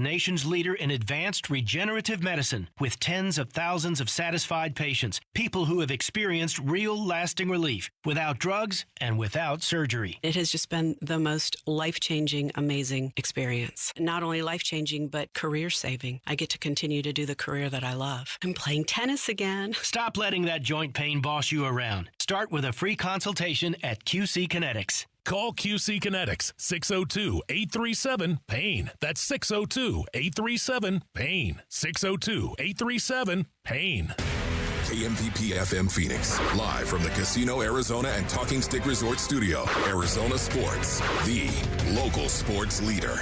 nation's leader in advanced regenerative medicine with tens of thousands of satisfied patients, people who have experienced real lasting relief without drugs and without surgery. It has just been the most life-changing, amazing experience. Not only life-changing, but career-saving. I get to continue to do the career that I love. I'm playing tennis again. Stop letting that joint pain boss you around. Start with a free consultation at QC Kinetics. Call QC Kinetics, 602-837-PAIN. That's 602-837-PAIN. 602-837-PAIN. KMVP FM Phoenix, live from the Casino Arizona and Talking Stick Resort Studio. Arizona Sports, the local sports leader.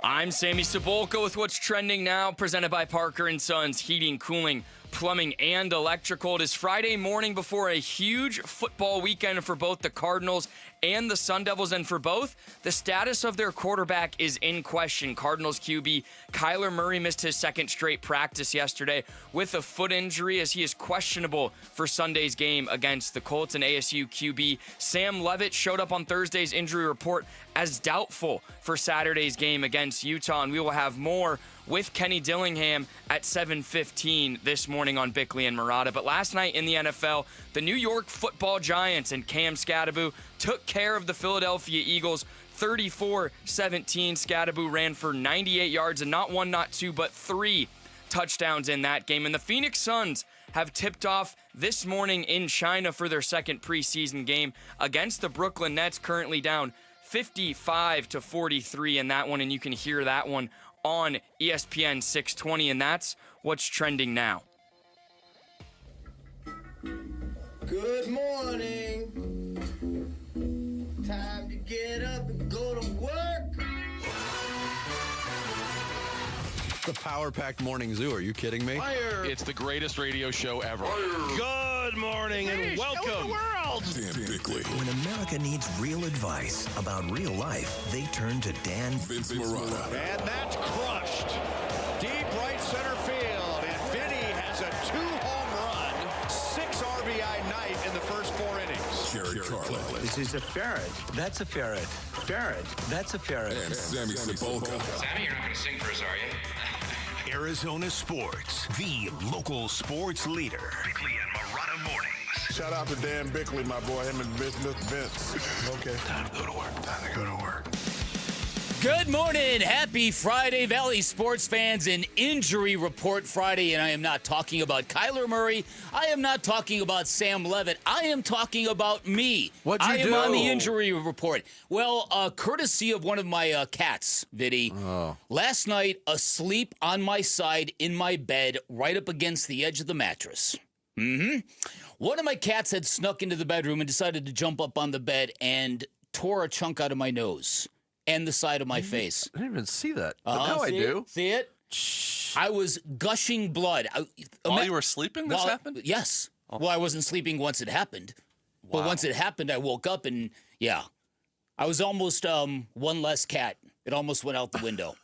I'm Sammy Cebulka with what's trending now, presented by Parker & Sons Heating, Cooling, Plumbing, and Electrical. It is Friday morning before a huge football weekend for both the Cardinals and the Sun Devils, and for both, the status of their quarterback is in question. Cardinals QB Kyler Murray missed his second straight practice yesterday with a foot injury as he is questionable for Sunday's game against the Colts, and ASU QB Sam Leavitt showed up on Thursday's injury report as doubtful for Saturday's game against Utah, and we will have more with Kenny Dillingham at 7:15 this morning on Bickley and Murata. But last night in the NFL, the New York Football Giants and Cam Skattabo took care of the Philadelphia Eagles 34-17. Skattabo ran for 98 yards and not one, not two, but three touchdowns in that game. And the Phoenix Suns have tipped off this morning in China for their second preseason game against the Brooklyn Nets, currently down 55-43 in that one, and you can hear that one on ESPN 620, and that's what's trending now. Good morning. Time to get up and go to work. The power-packed morning zoo. Are you kidding me? Fire. It's the greatest radio show ever. Fire. Good morning and welcome. Dan Bickley. When America needs real advice about real life, they turn to Dan Vince Murata. And that's crushed. Deep right center field. And Vinny has a 2-home run, 6 RBI night in the first 4 innings. Jared Carlin. This is a ferret. That's a ferret. Ferret. That's a ferret. And Sammy Cebulka. Sammy, you're not going to sing for us, are you? Arizona Sports, the local sports leader. Bickley and Murata mornings. Shout out to Dan Bickley, my boy, him and Vince. Okay. Time to go to work. Time to go to work. Good morning. Happy Friday, Valley sports fans. An injury report Friday, and I am not talking about Kyler Murray. I am not talking about Sam Leavitt. I am talking about me. What'd you do? I am on the injury report. Well, courtesy of one of my cats, Viddy. Oh. Last night, asleep on my side in my bed, right up against the edge of the mattress. One of my cats had snuck into the bedroom and decided to jump up on the bed and tore a chunk out of my nose and the side of my face. I didn't even see that. But now I do. See it? Shh. I was gushing blood. While you were sleeping, this happened? Yes. Oh. Well, I wasn't sleeping once it happened. Wow. But once it happened, I woke up and, yeah. I was almost one less cat. It almost went out the window.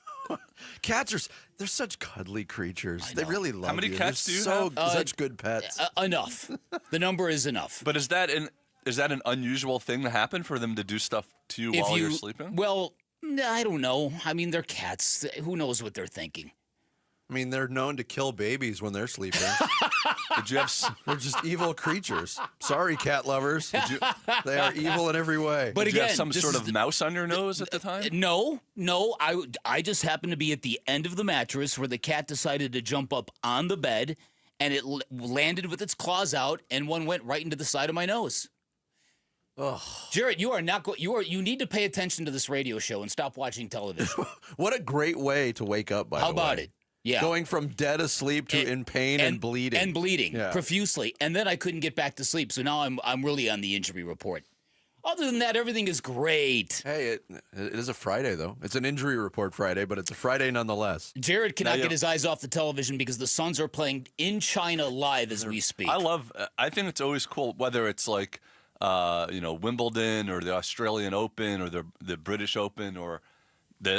Cats they're such cuddly creatures. They really love you. How many cats do you have? Such good pets. Enough. The number is enough. But is that an unusual thing to happen for them to do stuff to you while you're sleeping? Well, I don't know. I mean, they're cats. Who knows what they're thinking? I mean, they're known to kill babies when they're sleeping. They're just evil creatures. Sorry, cat lovers. They are evil in every way. But Did again, you have some sort of mouse on your nose at the time? No. I just happened to be at the end of the mattress where the cat decided to jump up on the bed, and it landed with its claws out, and one went right into the side of my nose. Ugh. Jared, you need to pay attention to this radio show and stop watching television. What a great way to wake up, by the way. How about it? Yeah. Going from dead asleep to in pain and bleeding. And bleeding profusely. And then I couldn't get back to sleep. So now I'm really on the injury report. Other than that, everything is great. Hey, it is a Friday, though. It's an injury report Friday, but it's a Friday nonetheless. Jared cannot get his eyes off the television because the Suns are playing in China live as we speak. I think it's always cool, whether it's like, Wimbledon or the Australian Open or the British Open or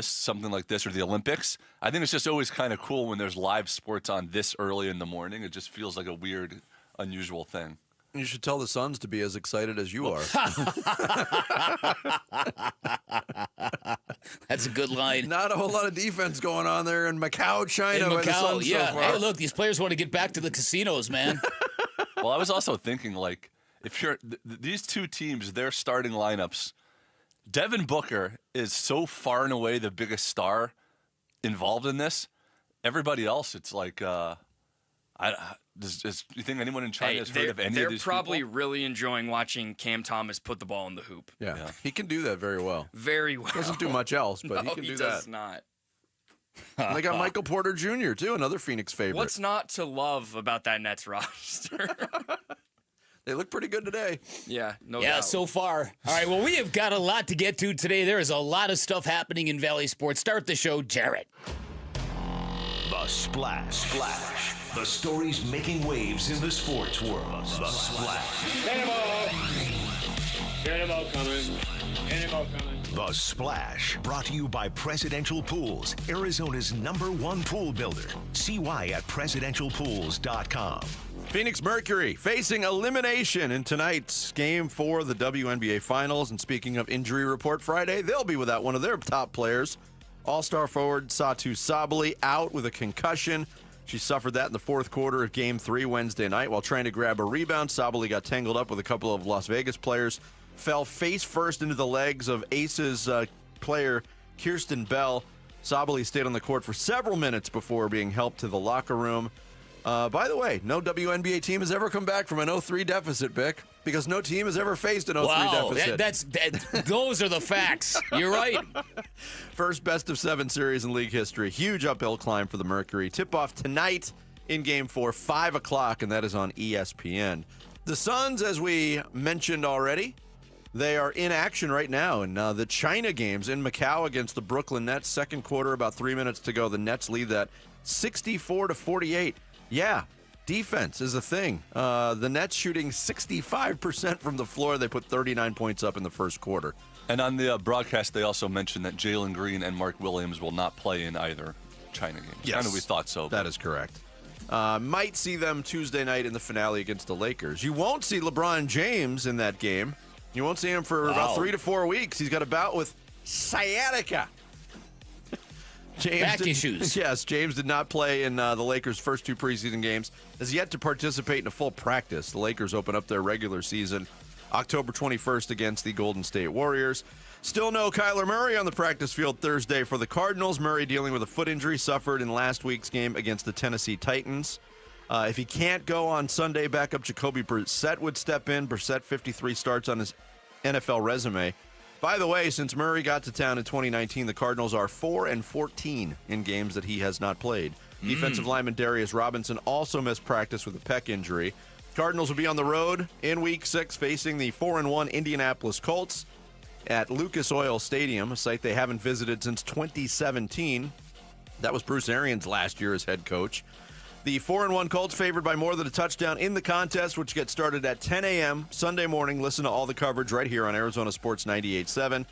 something like this, or the Olympics. I think it's just always kind of cool when there's live sports on this early in the morning. It just feels like a weird, unusual thing. You should tell the Suns to be as excited as you are. That's a good line. Not a whole lot of defense going on there in Macau, China. In By the Macau, sun yeah. So far. Hey, look, these players want to get back to the casinos, man. Well, I was also thinking, like, if you're these two teams, their starting lineups, Devin Booker is so far and away the biggest star involved in this. Everybody else, it's like, do you think anyone in China has heard of any of these They're probably people? really enjoying watching Cam Thomas put the ball in the hoop. Yeah. He can do that very well. Very well. Doesn't do much else, but No, he can do does that. not. And they got Michael Porter Jr., too, another Phoenix favorite. What's not to love about that Nets roster? They look pretty good today. Yeah, no doubt. Yeah, so far. All right, well, we have got a lot to get to today. There is a lot of stuff happening in Valley Sports. Start the show, Jarrett. The Splash. The stories making waves in the sports world. The Splash. Cannonball coming. The Splash, brought to you by Presidential Pools, Arizona's #1 pool builder. See why at presidentialpools.com. Phoenix Mercury facing elimination in tonight's game for the WNBA Finals. And speaking of injury report Friday, they'll be without one of their top players. All-star forward Satu Sabally out with a concussion. She suffered that in the fourth quarter of Game 3 Wednesday night. While trying to grab a rebound, Sabally got tangled up with a couple of Las Vegas players, fell face first into the legs of Aces player Kirsten Bell. Sabally stayed on the court for several minutes before being helped to the locker room. By the way, no WNBA team has ever come back from an 0-3 deficit, Bick, because no team has ever faced an 0-3 deficit. Those are the facts. You're right. First best-of-7 series in league history. Huge uphill climb for the Mercury. Tip-off tonight in Game 4, 5 o'clock, and that is on ESPN. The Suns, as we mentioned already, they are in action right now in the China games in Macau against the Brooklyn Nets. Second quarter, about 3 minutes to go. The Nets lead that 64-48. Yeah, defense is a thing. The Nets shooting 65% from the floor. They put 39 points up in the first quarter. And on the broadcast, they also mentioned that Jalen Green and Mark Williams will not play in either China game. Yes. I know we thought so. That is correct. Might see them Tuesday night in the finale against the Lakers. You won't see LeBron James in that game. You won't see him for about 3 to 4 weeks. He's got a bout with sciatica. Back issues. Yes, James did not play in the Lakers' first 2 preseason games. Has yet to participate in a full practice. The Lakers open up their regular season October 21st against the Golden State Warriors. Still no Kyler Murray on the practice field Thursday for the Cardinals. Murray dealing with a foot injury suffered in last week's game against the Tennessee Titans. If he can't go on Sunday, backup Jacoby Brissett would step in. Brissett, 53 starts on his NFL resume. By the way, since Murray got to town in 2019, the Cardinals are 4-14 in games that he has not played. Defensive lineman Darius Robinson also missed practice with a pec injury. Cardinals will be on the road in Week 6 facing the 4-1 Indianapolis Colts at Lucas Oil Stadium, a site they haven't visited since 2017. That was Bruce Arians last year as head coach. The 4-1 Colts favored by more than a touchdown in the contest, which gets started at 10 a.m. Sunday morning. Listen to all the coverage right here on Arizona Sports 98.7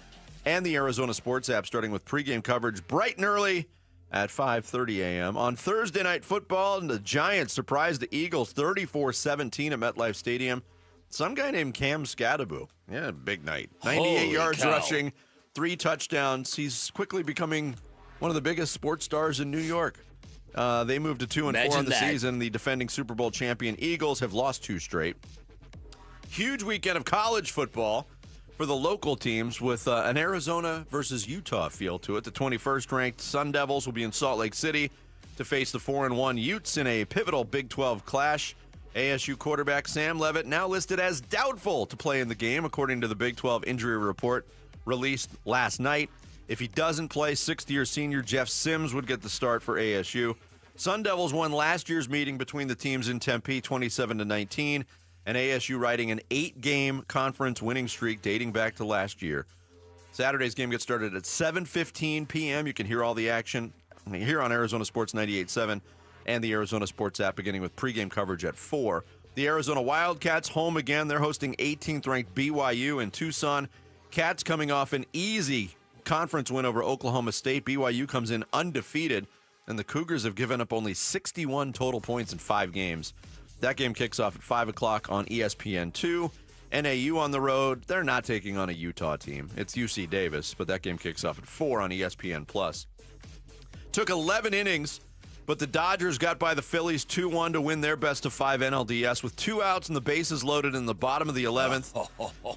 and the Arizona Sports app, starting with pregame coverage bright and early at 5:30 a.m. On Thursday Night Football, the Giants surprised the Eagles 34-17 at MetLife Stadium. Some guy named Cam Skattabo. Yeah, big night. 98 Holy yards cow. rushing, 3 touchdowns. He's quickly becoming one of the biggest sports stars in New York. They moved to 2-4 on the season. The defending Super Bowl champion Eagles have lost 2 straight. Huge weekend of college football for the local teams with an Arizona versus Utah feel to it. The 21st ranked Sun Devils will be in Salt Lake City to face the 4-1 Utes in a pivotal Big 12 clash. ASU quarterback Sam Leavitt now listed as doubtful to play in the game, according to the Big 12 injury report released last night. If he doesn't play, 6th-year senior Jeff Sims would get the start for ASU. Sun Devils won last year's meeting between the teams in Tempe, 27-19, and ASU riding an 8-game conference winning streak dating back to last year. Saturday's game gets started at 7:15 p.m. You can hear all the action here on Arizona Sports 98.7 and the Arizona Sports app, beginning with pregame coverage at 4. The Arizona Wildcats home again. They're hosting 18th-ranked BYU in Tucson. Cats coming off an easy conference win over Oklahoma State. BYU comes in undefeated, and the Cougars have given up only 61 total points in 5 games. That game kicks off at 5 o'clock on ESPN2. NAU on the road. They're not taking on a Utah team. It's UC Davis, but that game kicks off at 4 on ESPN+. Took 11 innings, but the Dodgers got by the Phillies 2-1 to win their best-of-5 NLDS with 2 outs and the bases loaded in the bottom of the 11th.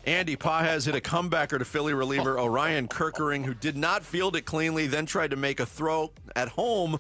Andy Pages hit a comebacker to Philly reliever Orion Kerkering, who did not field it cleanly, then tried to make a throw at home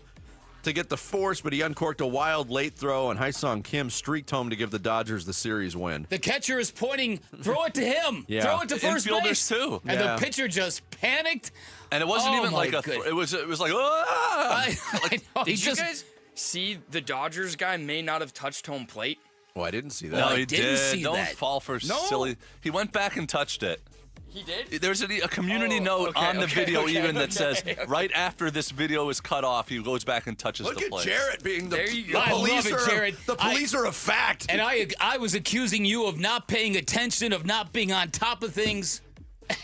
to get the force, but he uncorked a wild late throw, and Haesung Kim streaked home to give the Dodgers the series win. The catcher is pointing, throw it to him. Yeah. Throw it to first Infielders base. too. And Yeah. the pitcher just panicked. And it wasn't even like it was like, ah! I know. Did you guys see the Dodgers guy may not have touched home plate? Oh, I didn't see that. No, I he didn't did. see Don't that. fall for No. silly. He went back and touched it. He did? There's a community note on the video that says, right after this video is cut off, he goes back and touches Look the at plate. Jarrett being the, There you the go. I police. love it, Jared. The police are a fact. And I was accusing you of not paying attention, of not being on top of things.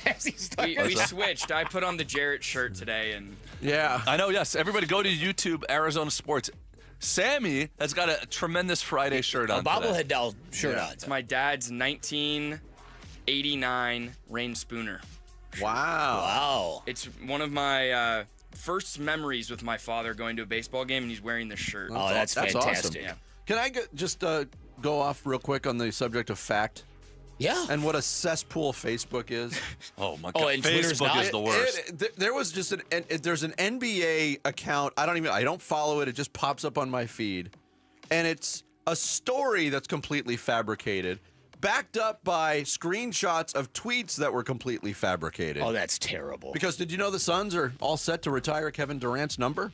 As he started. We switched. I put on the Jarrett shirt today, and Yeah. I know, yes. Everybody go to YouTube, Arizona Sports. Sammy has got a tremendous Friday shirt on a bobblehead today. doll shirt on. it's my dad's 1989 Rain Spooner. Wow. Wow. It's one of my first memories with my father going to a baseball game, and he's wearing this shirt. Oh, that's fantastic. Awesome. Can I just go off real quick on the subject of fact? Yeah. And what a cesspool Facebook is. Oh, my Oh, God. and Twitter's Facebook not? is the worst. There was just there's an NBA account. I don't follow it. It just pops up on my feed. And it's a story that's completely fabricated, backed up by screenshots of tweets that were completely fabricated. Oh, that's terrible. Because did you know the Suns are all set to retire Kevin Durant's number?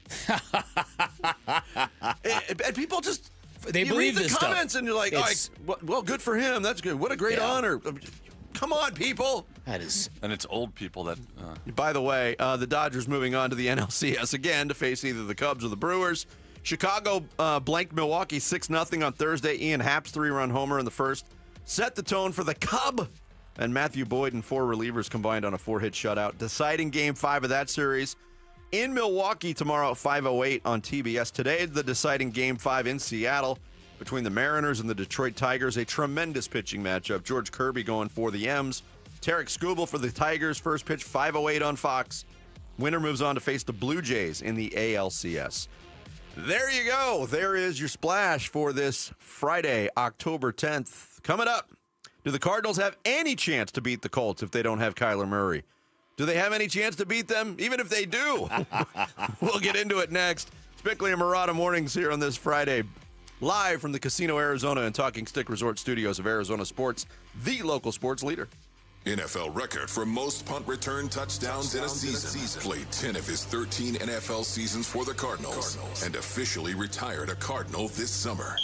and people just They you believe read the this comments stuff. and you're like, well, good for him. That's good. What a great honor. Come on, people. That is. And it's old people that. By the way, the Dodgers moving on to the NLCS again to face either the Cubs or the Brewers. Chicago blanked Milwaukee 6-0 on Thursday. Ian Happ's 3-run homer in the first set the tone for the Cub. And Matthew Boyd and 4 relievers combined on a 4-hit shutout, deciding Game 5 of that series in Milwaukee tomorrow at 5:08 on TBS. Today, the deciding Game 5 in Seattle between the Mariners and the Detroit Tigers. A tremendous pitching matchup. George Kirby going for the M's. Tarek Skubal for the Tigers. First pitch, 5:08 on Fox. Winner moves on to face the Blue Jays in the ALCS. There you go. There is your splash for this Friday, October 10th. Coming up, do the Cardinals have any chance to beat the Colts if they don't have Kyler Murray? Do they have any chance to beat them? Even if they do. We'll get into it next. Bickley and Murata Mornings here on this Friday. Live from the Casino Arizona and Talking Stick Resort studios of Arizona Sports, the local sports leader. NFL record for most punt return touchdowns in a season. Played 10 of his 13 NFL seasons for the Cardinals and officially retired a Cardinal this summer.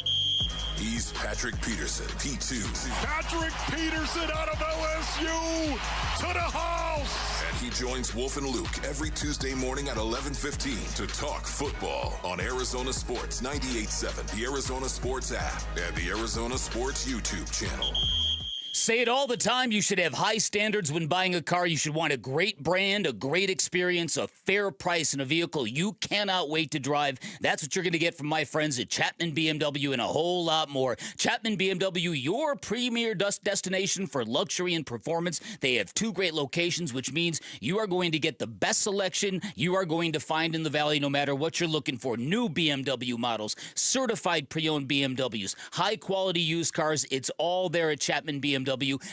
He's Patrick Peterson, P2. Patrick Peterson out of LSU to the house. And he joins Wolf and Luke every Tuesday morning at 11:15 to talk football on Arizona Sports 98.7, the Arizona Sports app, and the Arizona Sports YouTube channel. Say it all the time. You should have high standards when buying a car. You should want a great brand, a great experience, a fair price, and a vehicle you cannot wait to drive. That's what you're going to get from my friends at Chapman BMW and a whole lot more. Chapman BMW, your premier destination for luxury and performance. They have 2 great locations, which means you are going to get the best selection you are going to find in the valley no matter what you're looking for. New BMW models, certified pre-owned BMWs, high-quality used cars. It's all there at Chapman BMW.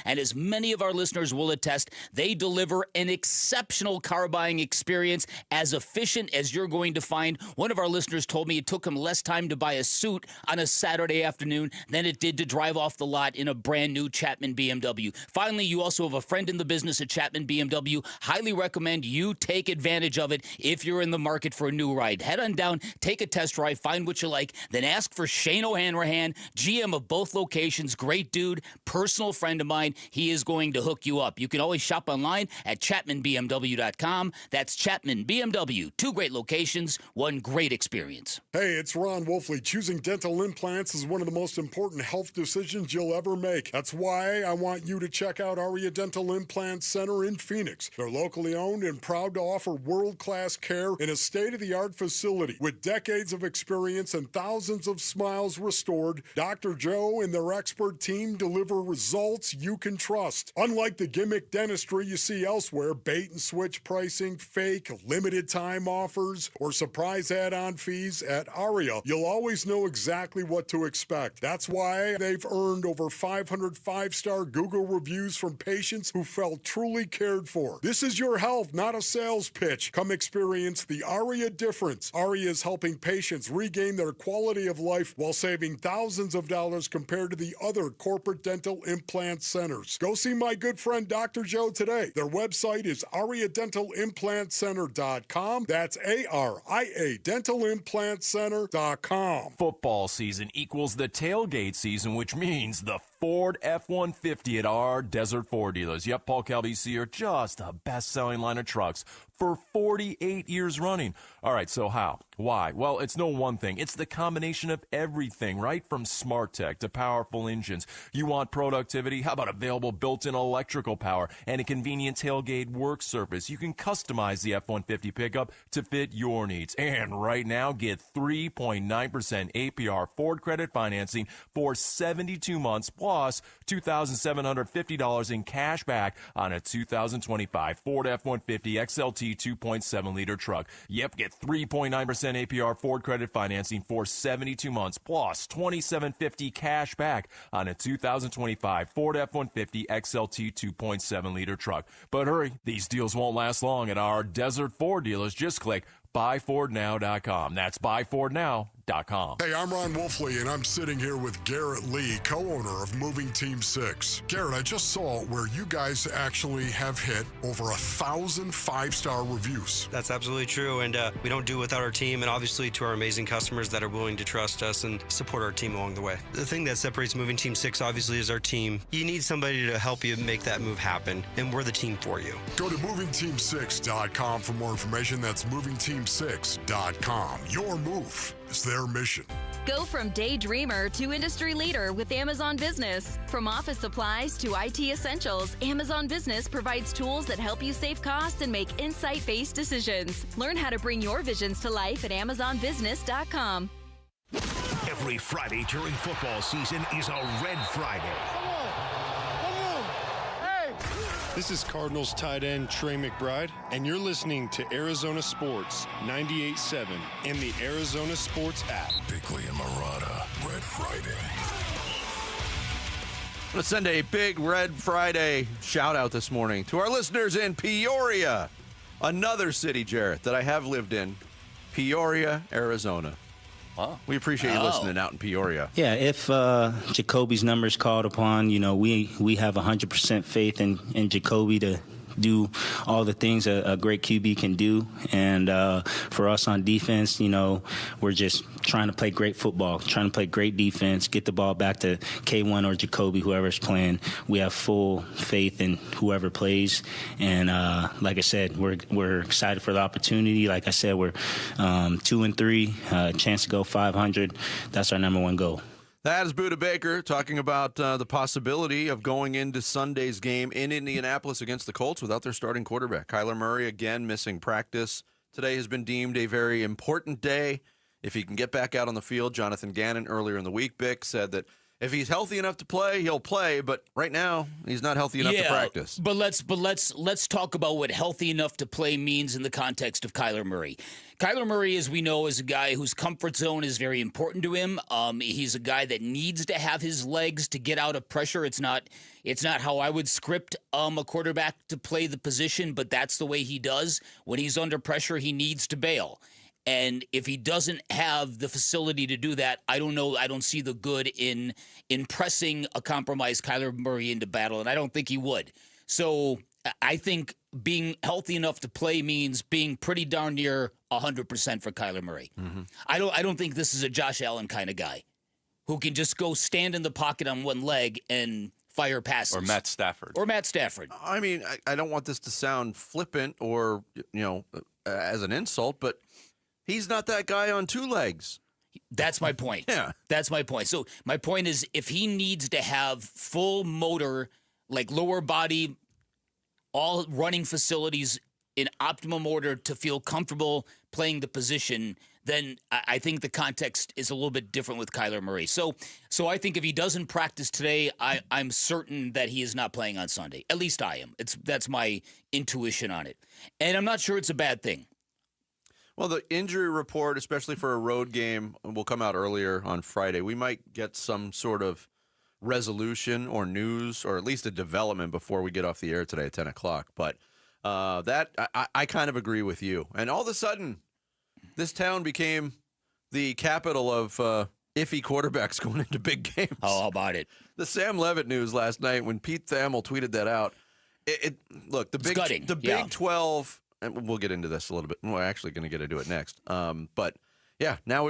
And as many of our listeners will attest, they deliver an exceptional car buying experience, as efficient as you're going to find. One of our listeners told me it took him less time to buy a suit on a Saturday afternoon than it did to drive off the lot in a brand new Chapman BMW. Finally, you also have a friend in the business at Chapman BMW. Highly recommend you take advantage of it if you're in the market for a new ride. Head on down, take a test drive, find what you like, then ask for Shane O'Hanrahan, GM of both locations. Great dude, personal friend of mine. He is going to hook you up. You can always shop online at ChapmanBMW.com. That's Chapman BMW. 2 great locations, 1 great experience. Hey, it's Ron Wolfley. Choosing dental implants is one of the most important health decisions you'll ever make. That's why I want you to check out Aria Dental Implant Center in Phoenix. They're locally owned and proud to offer world-class care in a state-of-the-art facility. With decades of experience and thousands of smiles restored, Dr. Joe and their expert team deliver results results you can trust. Unlike the gimmick dentistry you see elsewhere, bait and switch pricing, fake, limited time offers, or surprise add-on fees, at Aria, you'll always know exactly what to expect. That's why they've earned over 500 five-star Google reviews from patients who felt truly cared for. This is your health, not a sales pitch. Come experience the Aria difference. Aria is helping patients regain their quality of life while saving thousands of dollars compared to the other corporate dental implant centers. Go see my good friend Dr. Joe today. Their website is ariadentalimplantcenter.com. That's ARIA dentalimplantcenter.com. Football season equals the tailgate season, which means the Ford F-150 at our Desert Ford dealers. Yep, Paul Calvisi are just the best-selling line of trucks for 48 years running. All right, so how? Why? Well, it's no one thing. It's the combination of everything, right? From smart tech to powerful engines. You want productivity? How about available built-in electrical power and a convenient tailgate work surface? You can customize the F-150 pickup to fit your needs. And right now, get 3.9% APR Ford credit financing for 72 months plus $2,750 in cash back on a 2025 Ford F-150 XLT 2.7-liter truck. Yep, get 3.9% APR Ford credit financing for 72 months plus $2,750 cash back on a 2025 Ford F-150 XLT 2.7-liter truck. But hurry, these deals won't last long at our Desert Ford dealers. Just click buyfordnow.com. That's buyfordnow.com. Hey, I'm Ron Wolfley, and I'm sitting here with Garrett Lee, co-owner of Moving Team 6. Garrett, I just saw where you guys actually have hit over 1,000 five-star reviews. That's absolutely true, and we don't do it without our team, and obviously to our amazing customers that are willing to trust us and support our team along the way. The thing that separates Moving Team 6, obviously, is our team. You need somebody to help you make that move happen, and we're the team for you. Go to movingteam6.com for more information. That's movingteam6.com. Your move is their mission. Go from daydreamer to industry leader with Amazon Business. From office supplies to IT essentials, Amazon Business provides tools that help you save costs and make insight-based decisions. Learn how to bring your visions to life at AmazonBusiness.com. Every Friday during football season is a Red Friday. This is Cardinals tight end Trey McBride, and you're listening to Arizona Sports 98.7 and the Arizona Sports app. Bickley and Marotta, Red Friday. I'm going to send a big Red Friday shout out this morning to our listeners in Peoria, another city, Jarrett, that I have lived in, Peoria, Arizona. Wow. We appreciate you listening out in Peoria. Yeah, if Jacoby's number is called upon, you know, we have 100% faith in Jacoby to do all the things a great QB can do. And for us on defense, you know, we're just trying to play great football, trying to play great defense, get the ball back to K1 or Jacoby, whoever's playing. We have full faith in whoever plays. And like I said, we're excited for the opportunity. Like I said, we're 2-3, chance to go 500. That's our number one goal. That is Buda Baker talking about the possibility of going into Sunday's game in Indianapolis against the Colts without their starting quarterback. Kyler Murray, again, missing practice. Today has been deemed a very important day. If he can get back out on the field, Jonathan Gannon earlier in the week, Bick, said that if he's healthy enough to play, he'll play, but right now he's not healthy enough to practice. But let's talk about what healthy enough to play means in the context of Kyler Murray. Kyler Murray, as we know, is a guy whose comfort zone is very important to him. He's a guy that needs to have his legs to get out of pressure. It's not how I would script a quarterback to play the position, but that's the way he does. When he's under pressure, he needs to bail. And if he doesn't have the facility to do that, I don't know. I don't see the good in pressing a compromised Kyler Murray into battle, and I don't think he would. So I think being healthy enough to play means being pretty darn near 100% for Kyler Murray. Mm-hmm. I don't think this is a Josh Allen kind of guy who can just go stand in the pocket on one leg and fire passes. Or Matt Stafford. I mean, I don't want this to sound flippant or, as an insult, but he's not that guy on two legs. That's my point. Yeah. That's my point. So my point is if he needs to have full motor, like lower body, all running facilities in optimum order to feel comfortable playing the position, then I think the context is a little bit different with Kyler Murray. So I think if he doesn't practice today, I'm certain that he is not playing on Sunday. At least I am. That's my intuition on it. And I'm not sure it's a bad thing. Well, the injury report, especially for a road game, will come out earlier on Friday. We might get some sort of resolution or news or at least a development before we get off the air today at 10 o'clock. But I kind of agree with you. And all of a sudden, this town became the capital of iffy quarterbacks going into big games. Oh, how about it? The Sam Levitt news last night when Pete Thamel tweeted that out. Look, the Big 12, and we'll get into this a little bit. We're actually going to get into it next. But yeah, now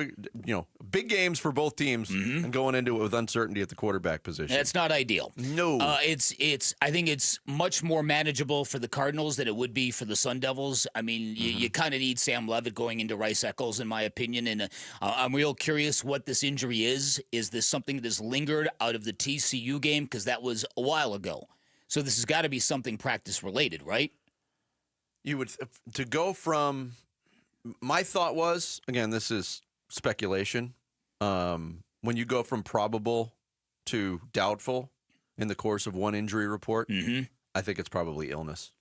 big games for both teams and going into it with uncertainty at the quarterback position. That's not ideal. No. I think it's much more manageable for the Cardinals than it would be for the Sun Devils. I mean, you kind of need Sam Levitt going into Rice-Eccles, in my opinion. And I'm real curious what this injury is. Is this something that has lingered out of the TCU game? Because that was a while ago. So this has got to be something practice-related, right? You would to go from. My thought was, again, this is speculation. When you go from probable to doubtful in the course of one injury report, I think it's probably illness.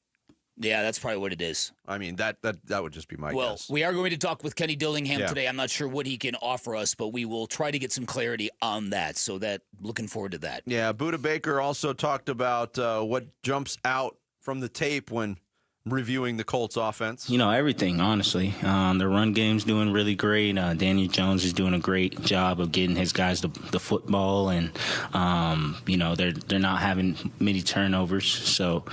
Yeah, that's probably what it is. I mean, that would just be my guess. Well, we are going to talk with Kenny Dillingham today. I'm not sure what he can offer us, but we will try to get some clarity on that. So looking forward to that. Yeah, Budda Baker also talked about what jumps out from the tape when reviewing the Colts offense. Everything, honestly. The run game's doing really great. Daniel Jones is doing a great job of getting his guys the football, and they're not having many turnovers. So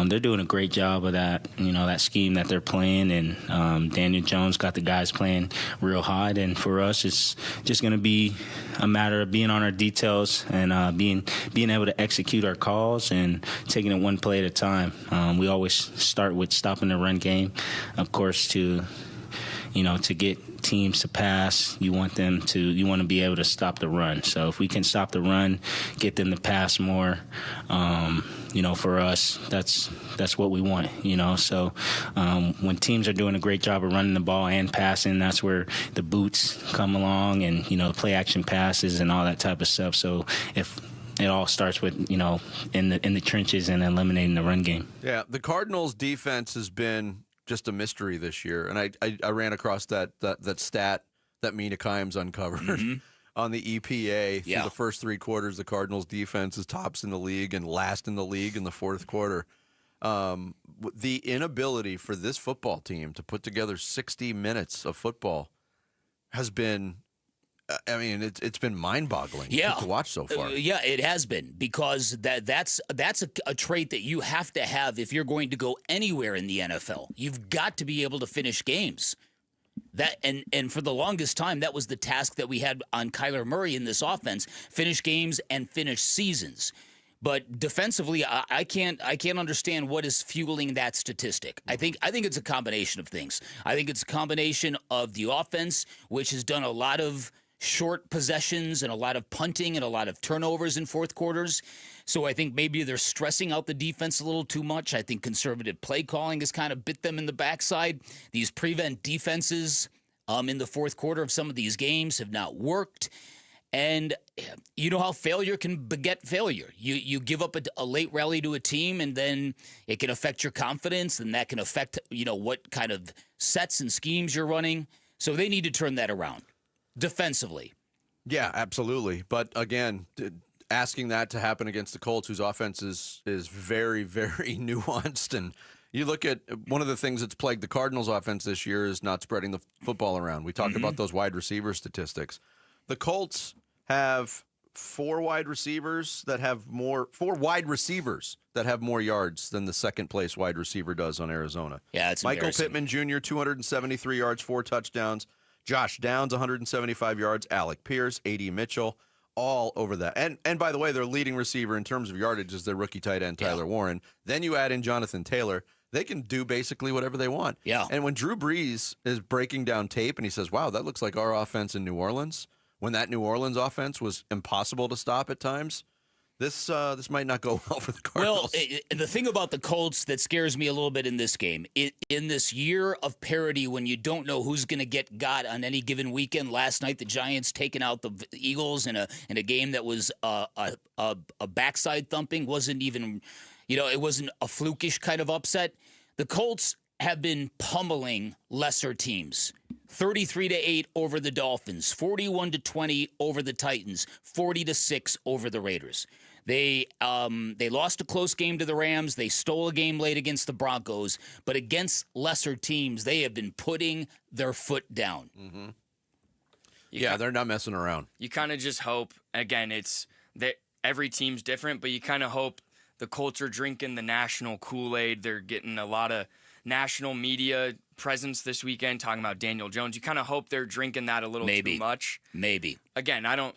they're doing a great job of that. That scheme that they're playing, and Daniel Jones got the guys playing real hot. And for us, it's just going to be a matter of being on our details and being able to execute our calls and taking it one play at a time. We always start with stopping the run game. Of course, to get teams to pass, you want to be able to stop the run. So if we can stop the run, get them to pass more, for us, that's what we want, So when teams are doing a great job of running the ball and passing, that's where the boots come along and, play action passes and all that type of stuff. So if it all starts with, in the trenches and eliminating the run game. Yeah, the Cardinals' defense has been just a mystery this year, and I ran across that stat that Mina Kimes uncovered on the EPA. Through the first three quarters, the Cardinals' defense is tops in the league and last in the league in the fourth quarter. The inability for this football team to put together 60 minutes of football has been. I mean, it's been mind-boggling to watch so far. Yeah, it has been, because that's a trait that you have to have if you're going to go anywhere in the NFL. You've got to be able to finish games. And for the longest time, that was the task that we had on Kyler Murray in this offense: finish games and finish seasons. But defensively, I can't understand what is fueling that statistic. I think it's a combination of things. I think it's a combination of the offense, which has done a lot of short possessions and a lot of punting and a lot of turnovers in fourth quarters. So I think maybe they're stressing out the defense a little too much. I think conservative play calling has kind of bit them in the backside. These prevent defenses in the fourth quarter of some of these games have not worked. And you know how failure can beget failure. You give up a late rally to a team, and then it can affect your confidence, and that can affect, what kind of sets and schemes you're running. So they need to turn that around. Defensively. Yeah, absolutely. But again, asking that to happen against the Colts, whose offense is very, very nuanced. And you look at one of the things that's plagued the Cardinals' offense this year is not spreading the football around. We talked about those wide receiver statistics. The Colts have four wide receivers that have more yards than the second place wide receiver does on Arizona. Yeah, it's Michael Pittman Jr., 273 yards, 4 touchdowns. Josh Downs, 175 yards. Alec Pierce, A.D. Mitchell, all over that. And by the way, their leading receiver in terms of yardage is their rookie tight end, Tyler Warren. Then you add in Jonathan Taylor. They can do basically whatever they want. Yeah. And when Drew Brees is breaking down tape and he says, wow, that looks like our offense in New Orleans, when that New Orleans offense was impossible to stop at times, This might not go well for the Cardinals. Well, the thing about the Colts that scares me a little bit in this game, in this year of parity when you don't know who's going to get got on any given weekend, last night the Giants taking out the Eagles in a game that was a backside thumping, wasn't even, it wasn't a flukish kind of upset. The Colts have been pummeling lesser teams. 33-8 over the Dolphins, 41-20 over the Titans, 40-6 over the Raiders. They lost a close game to the Rams. They stole a game late against the Broncos. But against lesser teams, they have been putting their foot down. Mm-hmm. Yeah, they're not messing around. You kind of just hope, again, it's that every team's different, but you kind of hope the Colts are drinking the national Kool-Aid. They're getting a lot of national media presence this weekend talking about Daniel Jones. You kind of hope they're drinking that a little too much. Maybe. Again, I don't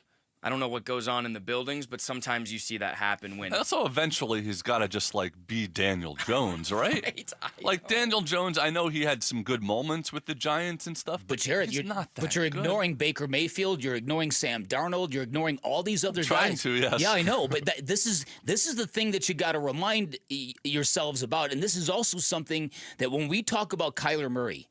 know what goes on in the buildings, but sometimes you see that happen when. Also, eventually, he's got to just be Daniel Jones, right? Right, Daniel Jones, I know he had some good moments with the Giants and stuff, but Jared, you're not that you're good. Ignoring Baker Mayfield, you're ignoring Sam Darnold, you're ignoring all these other Trying guys. to, yes. Yeah, I know, but this is the thing that you got to remind yourselves about, and this is also something that when we talk about Kyler Murray,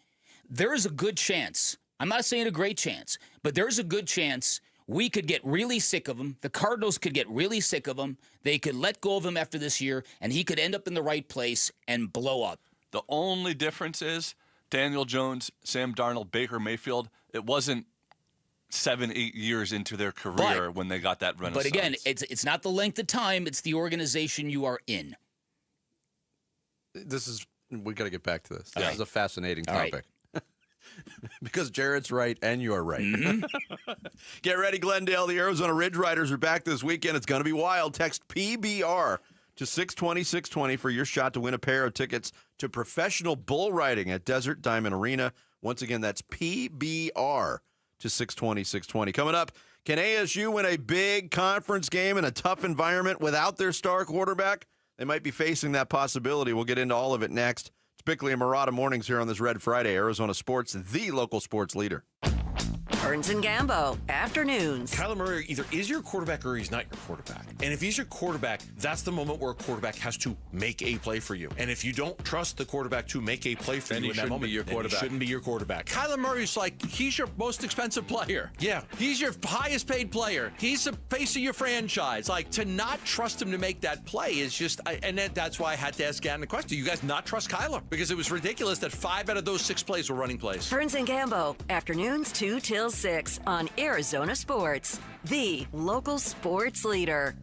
there is a good chance. I'm not saying a great chance, but there's a good chance. We could get really sick of him. The Cardinals could get really sick of him. They could let go of him after this year, and he could end up in the right place and blow up. The only difference is Daniel Jones, Sam Darnold, Baker Mayfield, it wasn't 7-8 years into their career when they got that renaissance. But again, it's not the length of time. It's the organization you are in. We got to get back to this. All This right. is a fascinating All right. topic. Because Jared's right and you're right. Mm-hmm. Get ready, Glendale. The Arizona Ridge Riders are back this weekend. It's going to be wild. Text PBR to 620-620 for your shot to win a pair of tickets to professional bull riding at Desert Diamond Arena. Once again, that's PBR to 620-620. Coming up, can ASU win a big conference game in a tough environment without their star quarterback? They might be facing that possibility. We'll get into all of it next. It's Bickley and Murata mornings here on this Red Friday. Arizona Sports, the local sports leader. Burns and Gambo, afternoons. Kyler Murray either is your quarterback or he's not your quarterback. And if he's your quarterback, that's the moment where a quarterback has to make a play for you. And if you don't trust the quarterback to make a play for Then you he in that shouldn't moment, be your then he quarterback. shouldn't be your quarterback. Kyler Murray's he's your most expensive player. Yeah. He's your highest paid player. He's the face of your franchise. To not trust him to make that play is just, that's why I had to ask Gannon the question. Do you guys not trust Kyler? Because it was ridiculous that 5 out of those 6 plays were running plays. Burns and Gambo, afternoons 2 till 6 on Arizona Sports, the local sports leader.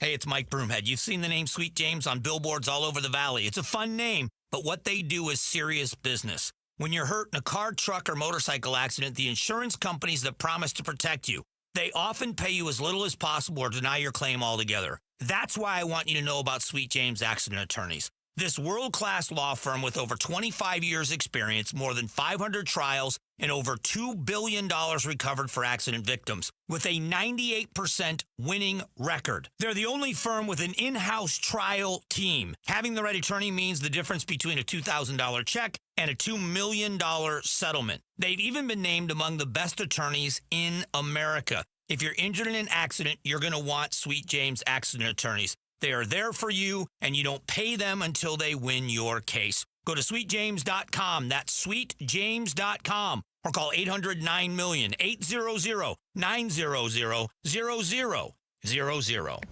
Hey, it's Mike Broomhead. You've seen the name Sweet James on billboards all over the valley. It's a fun name, but what they do is serious business. When you're hurt in a car, truck, or motorcycle accident, the insurance companies that promise to protect you, they often pay you as little as possible or deny your claim altogether. That's why I want you to know about Sweet James Accident Attorneys. This world-class law firm with over 25 years experience, more than 500 trials, and over $2 billion recovered for accident victims, with a 98% winning record. They're the only firm with an in-house trial team. Having the right attorney means the difference between a $2,000 check and a $2 million settlement. They've even been named among the best attorneys in America. If you're injured in an accident, you're going to want Sweet James Accident Attorneys. They are there for you, and you don't pay them until they win your case. Go to sweetjames.com. That's sweetjames.com. Or call 800-9-million, 800-900-0000.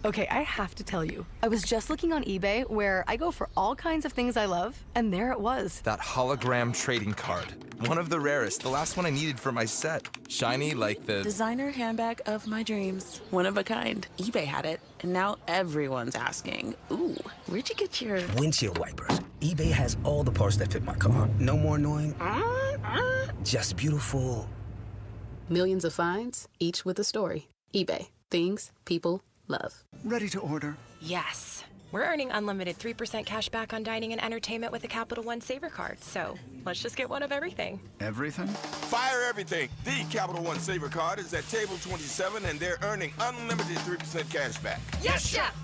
Okay, I have to tell you, I was just looking on eBay where I go for all kinds of things I love, and there it was. That hologram trading card. One of the rarest, the last one I needed for my set. Shiny like the... Designer handbag of my dreams. One of a kind. eBay had it, and now everyone's asking, ooh, where'd you get your... Windshield wipers. eBay has all the parts that fit my car. No more annoying. Just beautiful. Millions of finds, each with a story. eBay. Things people love. Ready to order? Yes. We're earning unlimited 3% cash back on dining and entertainment with a Capital One Saver card, so let's just get one of everything. Everything? Fire everything. The Capital One Saver card is at table 27, and they're earning unlimited 3% cash back. Yes, Chef!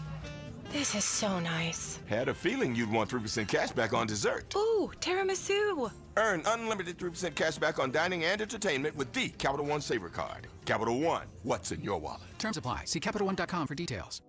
This is so nice. Had a feeling you'd want 3% cash back on dessert. Ooh, tiramisu. Earn unlimited 3% cash back on dining and entertainment with the Capital One Saver card. Capital One, what's in your wallet? Terms apply. See CapitalOne.com for details.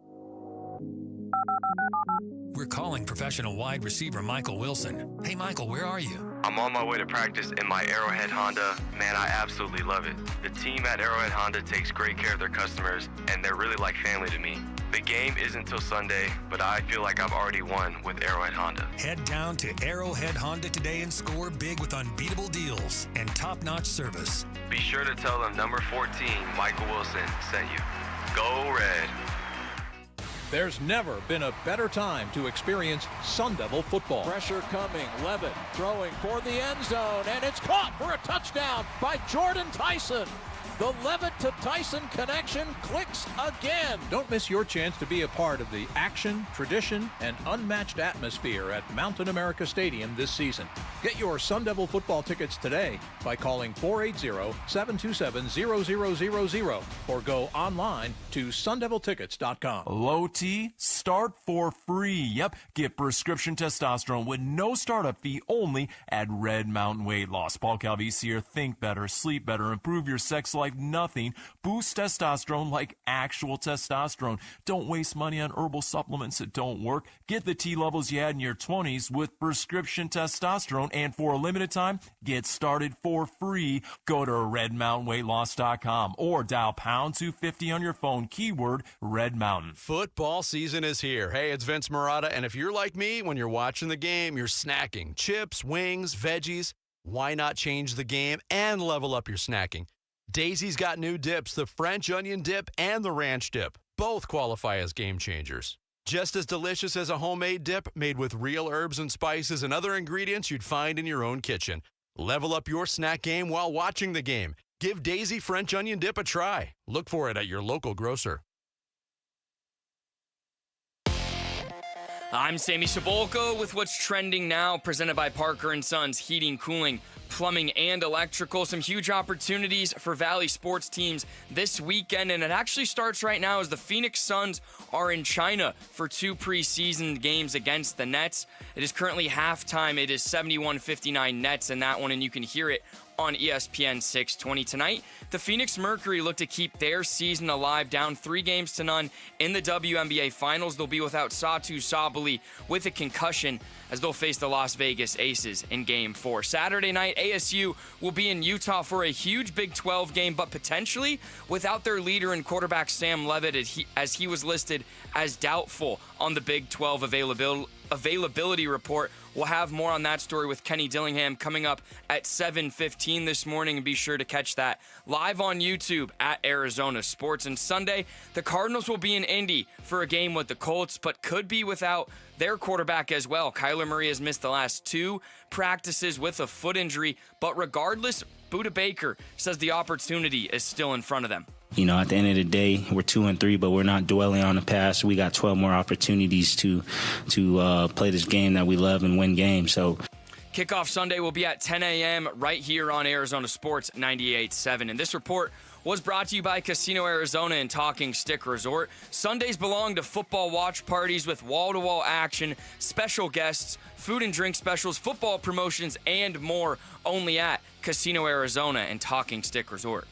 We're calling professional wide receiver Michael Wilson. Hey, Michael, where are you? I'm on my way to practice in my Arrowhead Honda. Man, I absolutely love it. The team at Arrowhead Honda takes great care of their customers, and they're really like family to me. The game isn't until Sunday, but I feel like I've already won with Arrowhead Honda. Head down to Arrowhead Honda today and score big with unbeatable deals and top-notch service. Be sure to tell them number 14, Michael Wilson, sent you. Go Red. There's never been a better time to experience Sun Devil football. Pressure coming. Levitt throwing for the end zone, and it's caught for a touchdown by Jordan Tyson. The Levitt to Tyson connection clicks again. Don't miss your chance to be a part of the action, tradition, and unmatched atmosphere at Mountain America Stadium this season. Get your Sun Devil football tickets today by calling 480-727-0000 or go online to sundeviltickets.com. Low T, start for free. Yep, get prescription testosterone with no startup fee only at Red Mountain Weight Loss. Paul Calvisi here. Think better, sleep better, improve your sex life. Nothing. Boost testosterone like actual testosterone. Don't waste money on herbal supplements that don't work. Get the T levels you had in your 20s with prescription testosterone, and for a limited time, get started for free. Go to redmountainweightloss.com or dial pound 250 on your phone, keyword Red Mountain. Football season is here. Hey, it's Vince Marotta, and if you're like me, when you're watching the game, you're snacking chips, wings, veggies. Why not change the game and level up your snacking? Daisy's got new dips, the French onion dip and the ranch dip. Both qualify as game changers. Just as delicious as a homemade dip made with real herbs and spices and other ingredients you'd find in your own kitchen. Level up your snack game while watching the game. Give Daisy French onion dip a try. Look for it at your local grocer. I'm Sammy Sabolko with what's trending now, presented by Parker & Sons Heating, Cooling, Plumbing, and Electrical. Some huge opportunities for Valley sports teams this weekend, and it actually starts right now as the Phoenix Suns are in China for 2 preseason games against the Nets. It is currently halftime. It is 71-59 Nets in that one, and you can hear it on ESPN 620 tonight. The Phoenix Mercury look to keep their season alive, down 3-0 in the WNBA Finals. They'll be without Satu Sabali with a concussion as they'll face the Las Vegas Aces in Game 4. Saturday night, ASU will be in Utah for a huge Big 12 game, but potentially without their leader and quarterback Sam Levitt, as he was listed as doubtful on the Big 12 availability report. We'll have more on that story with Kenny Dillingham coming up at 7:15 this morning, and be sure to catch that live on YouTube at Arizona Sports. And Sunday, the Cardinals will be in Indy for a game with the Colts, but could be without their quarterback as well. Kyler Murray has missed the last 2 practices with a foot injury, but regardless, Budda Baker says the opportunity is still in front of them. You know, at the end of the day, we're 2-3, but we're not dwelling on the past. We got 12 more opportunities to play this game that we love and win games. So, kickoff Sunday will be at 10 a.m. right here on Arizona Sports 98.7. And this report was brought to you by Casino Arizona and Talking Stick Resort. Sundays belong to football watch parties with wall-to-wall action, special guests, food and drink specials, football promotions, and more, only at Casino Arizona and Talking Stick Resort.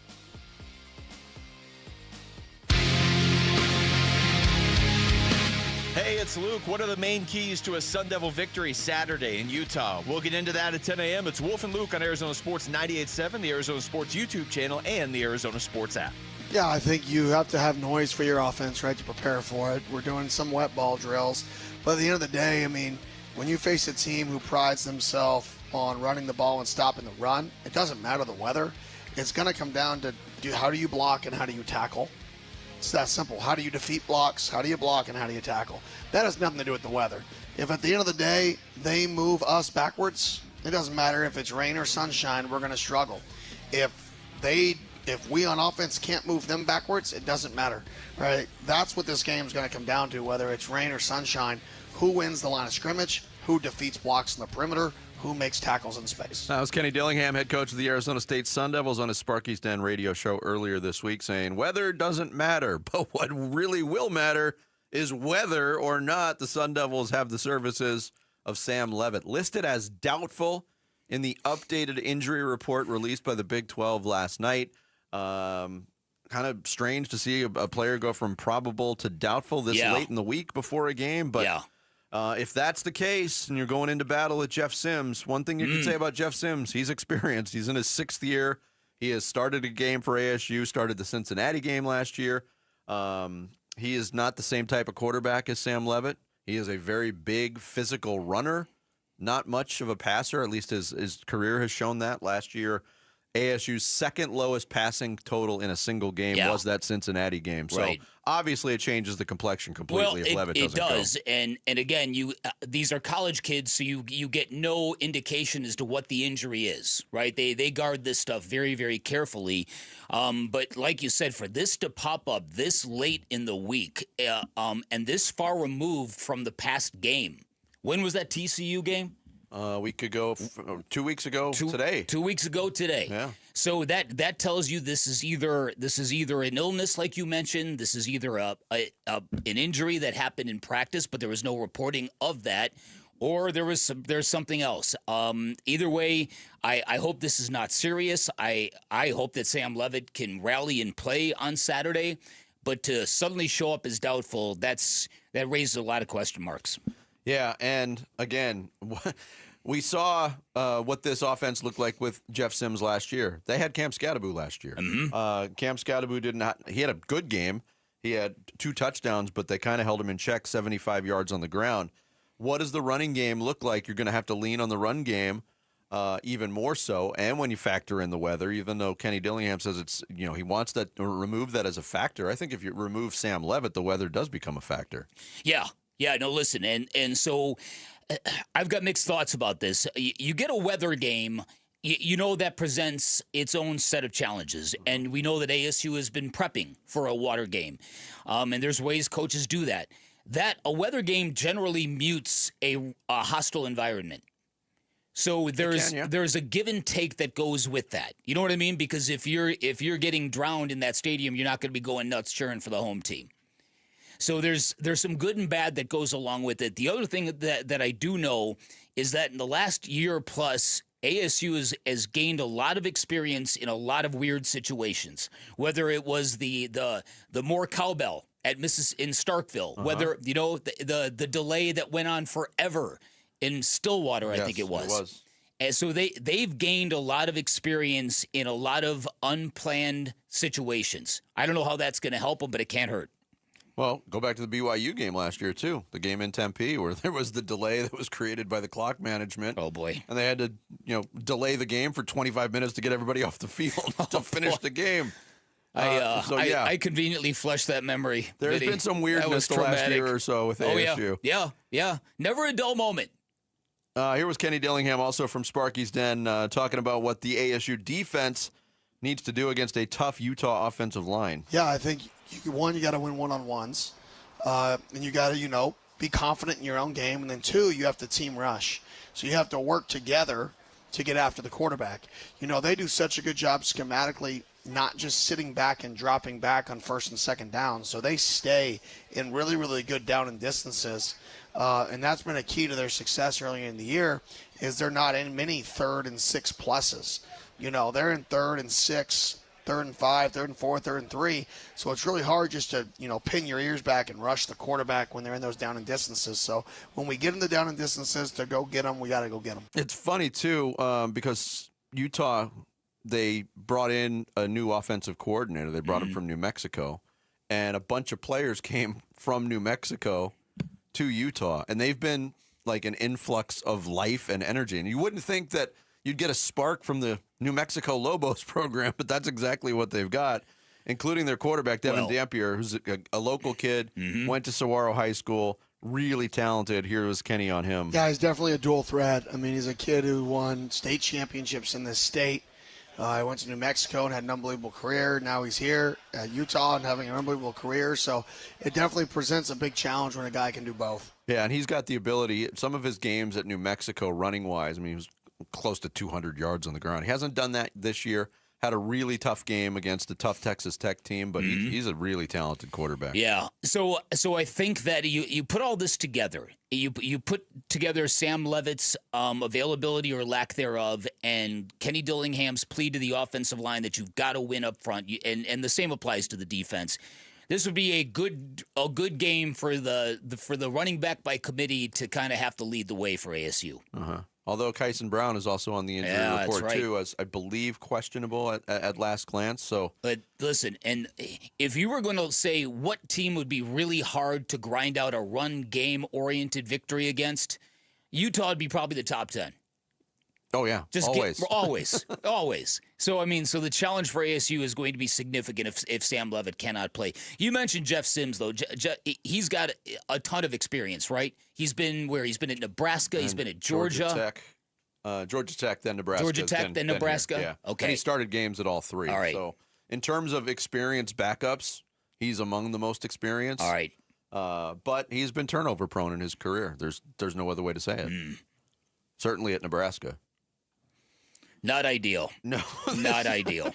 Hey, it's Luke. What are the main keys to a Sun Devil victory Saturday in Utah? We'll get into that at 10 a.m. It's Wolf and Luke on Arizona Sports 98.7, the Arizona Sports YouTube channel, and the Arizona Sports app. Yeah, I think you have to have noise for your offense, right, to prepare for it. We're doing some wet ball drills. But at the end of the day, I mean, when you face a team who prides themselves on running the ball and stopping the run, it doesn't matter the weather. It's going to come down to how do you block and how do you tackle. It's that simple. How do you defeat blocks? How do you block and how do you tackle? That has nothing to do with the weather. If at the end of the day they move us backwards, it doesn't matter if it's rain or sunshine, we're going to struggle. If we on offense can't move them backwards, it doesn't matter, right? That's what this game is going to come down to, whether it's rain or sunshine. Who wins the line of scrimmage? Who defeats blocks in the perimeter? Who makes tackles in space? That was Kenny Dillingham, head coach of the Arizona State Sun Devils, on his Sparky's Den radio show earlier this week, saying weather doesn't matter, but what really will matter is whether or not the Sun Devils have the services of Sam Levitt, listed as doubtful in the updated injury report released by the Big 12 last night. kind of strange to see a player go from probable to doubtful this late in the week before a game. But if that's the case and you're going into battle with Jeff Sims, one thing you can say about Jeff Sims, he's experienced. He's in his 6th year. He has started a game for ASU, started the Cincinnati game last year. He is not the same type of quarterback as Sam Leavitt. He is a very big physical runner, not much of a passer. At least his career has shown that. Last year, ASU's 2nd lowest passing total in a single game was that Cincinnati game. So obviously it changes the complexion completely if Leavitt doesn't go. It does. And again, these are college kids, so you get no indication as to what the injury is, right? They guard this stuff very, very carefully. But like you said, for this to pop up this late in the week and this far removed from the past game, when was that TCU game? A week ago, 2 weeks ago today. 2 weeks ago today. Yeah. So that tells you this is either an illness, like you mentioned. This is either an injury that happened in practice, but there was no reporting of that, or there's something else. Either way, I hope this is not serious. I hope that Sam Leavitt can rally and play on Saturday, but to suddenly show up as doubtful, that raises a lot of question marks. Yeah, and again, we saw what this offense looked like with Jeff Sims last year. They had Cam Skattabo last year. Cam Skattabo he had a good game. He had 2 touchdowns, but they kind of held him in check, 75 yards on the ground. What does the running game look like? You're going to have to lean on the run game even more so, and when you factor in the weather, even though Kenny Dillingham says it's, he wants that or remove that as a factor. I think if you remove Sam Leavitt, the weather does become a factor. Yeah, no, listen, and so I've got mixed thoughts about this. You get a weather game, you know that presents its own set of challenges, and we know that ASU has been prepping for a water game, and there's ways coaches do that. A weather game generally mutes a hostile environment. So there's a give and take that goes with that. You know what I mean? Because if you're getting drowned in that stadium, you're not going to be going nuts cheering for the home team. So there's some good and bad that goes along with it. The other thing that I do know is that in the last year plus, ASU has gained a lot of experience in a lot of weird situations. Whether it was the more cowbell in Starkville, whether the delay that went on forever in Stillwater, I think it was. And so they've gained a lot of experience in a lot of unplanned situations. I don't know how that's going to help them, but it can't hurt. Well, go back to the BYU game last year, too. The game in Tempe where there was the delay that was created by the clock management. Oh, boy. And they had to, delay the game for 25 minutes to get everybody off the field to finish the game. I conveniently flushed that memory. There's been some weirdness the last year or so with ASU. Yeah. Never a dull moment. Here was Kenny Dillingham, also from Sparky's Den, talking about what the ASU defense needs to do against a tough Utah offensive line. Yeah, I think, you got to win one-on-ones. And you got to, be confident in your own game. And then, 2, you have to team rush. So you have to work together to get after the quarterback. They do such a good job schematically, not just sitting back and dropping back on 1st and 2nd down. So they stay in really, really good down and distances. And that's been a key to their success early in the year, is they're not in many 3rd and 6 pluses. They're in 3rd and 6, 3rd and 5, 3rd and 4, 3rd and 3. So it's really hard just to, pin your ears back and rush the quarterback when they're in those down and distances. So when we get in the down and distances to go get them, we got to go get them. It's funny, too, because Utah, they brought in a new offensive coordinator. They brought him from New Mexico. And a bunch of players came from New Mexico to Utah. And they've been like an influx of life and energy. And you wouldn't think that you'd get a spark from the New Mexico Lobos program, but that's exactly what they've got, including their quarterback, Devin Dampier, who's a local kid, went to Saguaro High School, really talented. Here was Kenny on him. Yeah, he's definitely a dual threat. I mean, he's a kid who won state championships in this state. He went to New Mexico and had an unbelievable career. Now he's here at Utah and having an unbelievable career. So it definitely presents a big challenge when a guy can do both. Yeah, and he's got the ability. Some of his games at New Mexico running-wise, he was close to 200 yards on the ground. He hasn't done that this year. had a really tough game against a tough Texas Tech team, but he's a really talented quarterback. Yeah. So I think that you put all this together. You put together Sam Leavitt's availability or lack thereof, and Kenny Dillingham's plea to the offensive line that you've got to win up front, and the same applies to the defense. This would be a good game for the running back by committee to kind of have to lead the way for ASU. Although Kyson Brown is also on the injury report too, as I believe questionable at last glance. So, but listen, and if you were going to say what team would be really hard to grind out a run game oriented victory against, Utah would be probably the top 10. Oh yeah, always. So I mean, so the challenge for ASU is going to be significant if Sam Leavitt cannot play. You mentioned Jeff Sims though. He's got a ton of experience, right? He's been at Nebraska. And he's been at Georgia Tech, then Nebraska. Georgia Tech, then Nebraska. Yeah. Okay. And he started games at all three. All right. So in terms of experienced backups, he's among the most experienced. All right. But he's been turnover prone in his career. There's no other way to say it. Certainly at Nebraska. Not ideal. No. Not ideal.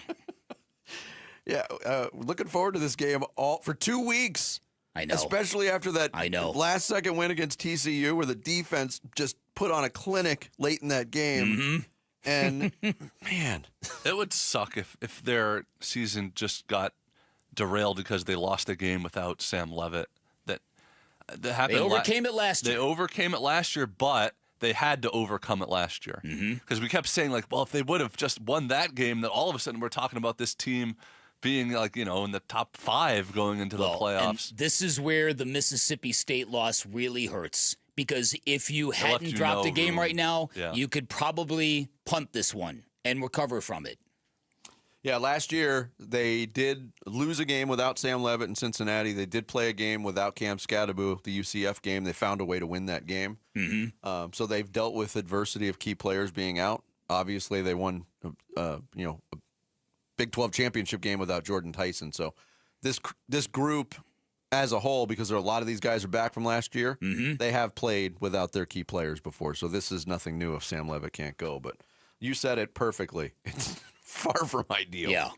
Yeah, looking forward to this game for 2 weeks. I know. Especially after that last-second win against TCU where the defense just put on a clinic late in that game. And, man. It would suck if their season just got derailed because they lost a game without Sam Leavitt. That happened. They overcame it last year. They overcame it last year, but they had to overcome it last year. Because we kept saying, like, well, if they would have just won that game, then all of a sudden we're talking about this team being, like, in the top 5 going into the playoffs. And this is where the Mississippi State loss really hurts. Because if you hadn't dropped a game right now, you could probably punt this one and recover from it. Yeah, last year they did lose a game without Sam Leavitt in Cincinnati. They did play a game without Cam Skattabo, the UCF game. They found a way to win that game. So they've dealt with adversity of key players being out. Obviously, they won, a Big 12 championship game without Jordan Tyson. So this group as a whole, because there are a lot of these guys are back from last year, they have played without their key players before. So this is nothing new if Sam Leavitt can't go. But you said it perfectly. It's far from ideal. Yeah.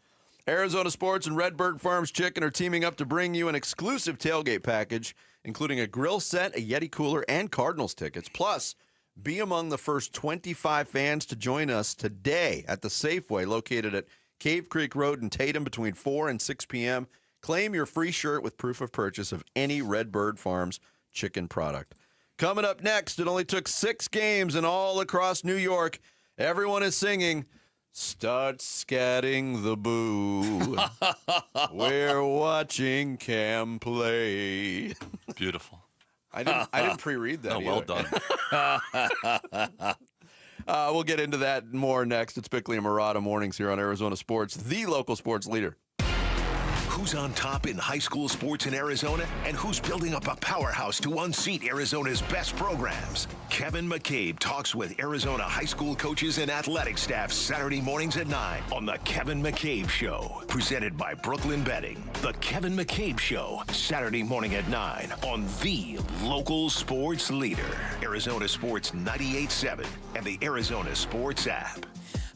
Arizona Sports and Redbird Farms Chicken are teaming up to bring you an exclusive tailgate package, including a grill set, a Yeti cooler, and Cardinals tickets. Plus, be among the first 25 fans to join us today at the Safeway located at Cave Creek Road in Tatum between 4 and 6 p.m. Claim your free shirt with proof of purchase of any Redbird Farms chicken product. Coming up next, it only took 6 games and all across New York, everyone is singing, "Start scatting the boo." We're watching Cam play. Beautiful. I didn't pre-read that. Well done. We'll get into that more next. It's Bickley and Murata mornings here on Arizona Sports, the local sports leader. Who's on top in high school sports in Arizona and who's building up a powerhouse to unseat Arizona's best programs? Kevin McCabe talks with Arizona high school coaches and athletic staff Saturday mornings at 9 on The Kevin McCabe Show. Presented by Brooklyn Betting. The Kevin McCabe Show, Saturday morning at 9 on the local sports leader. Arizona Sports 98.7 and the Arizona Sports app.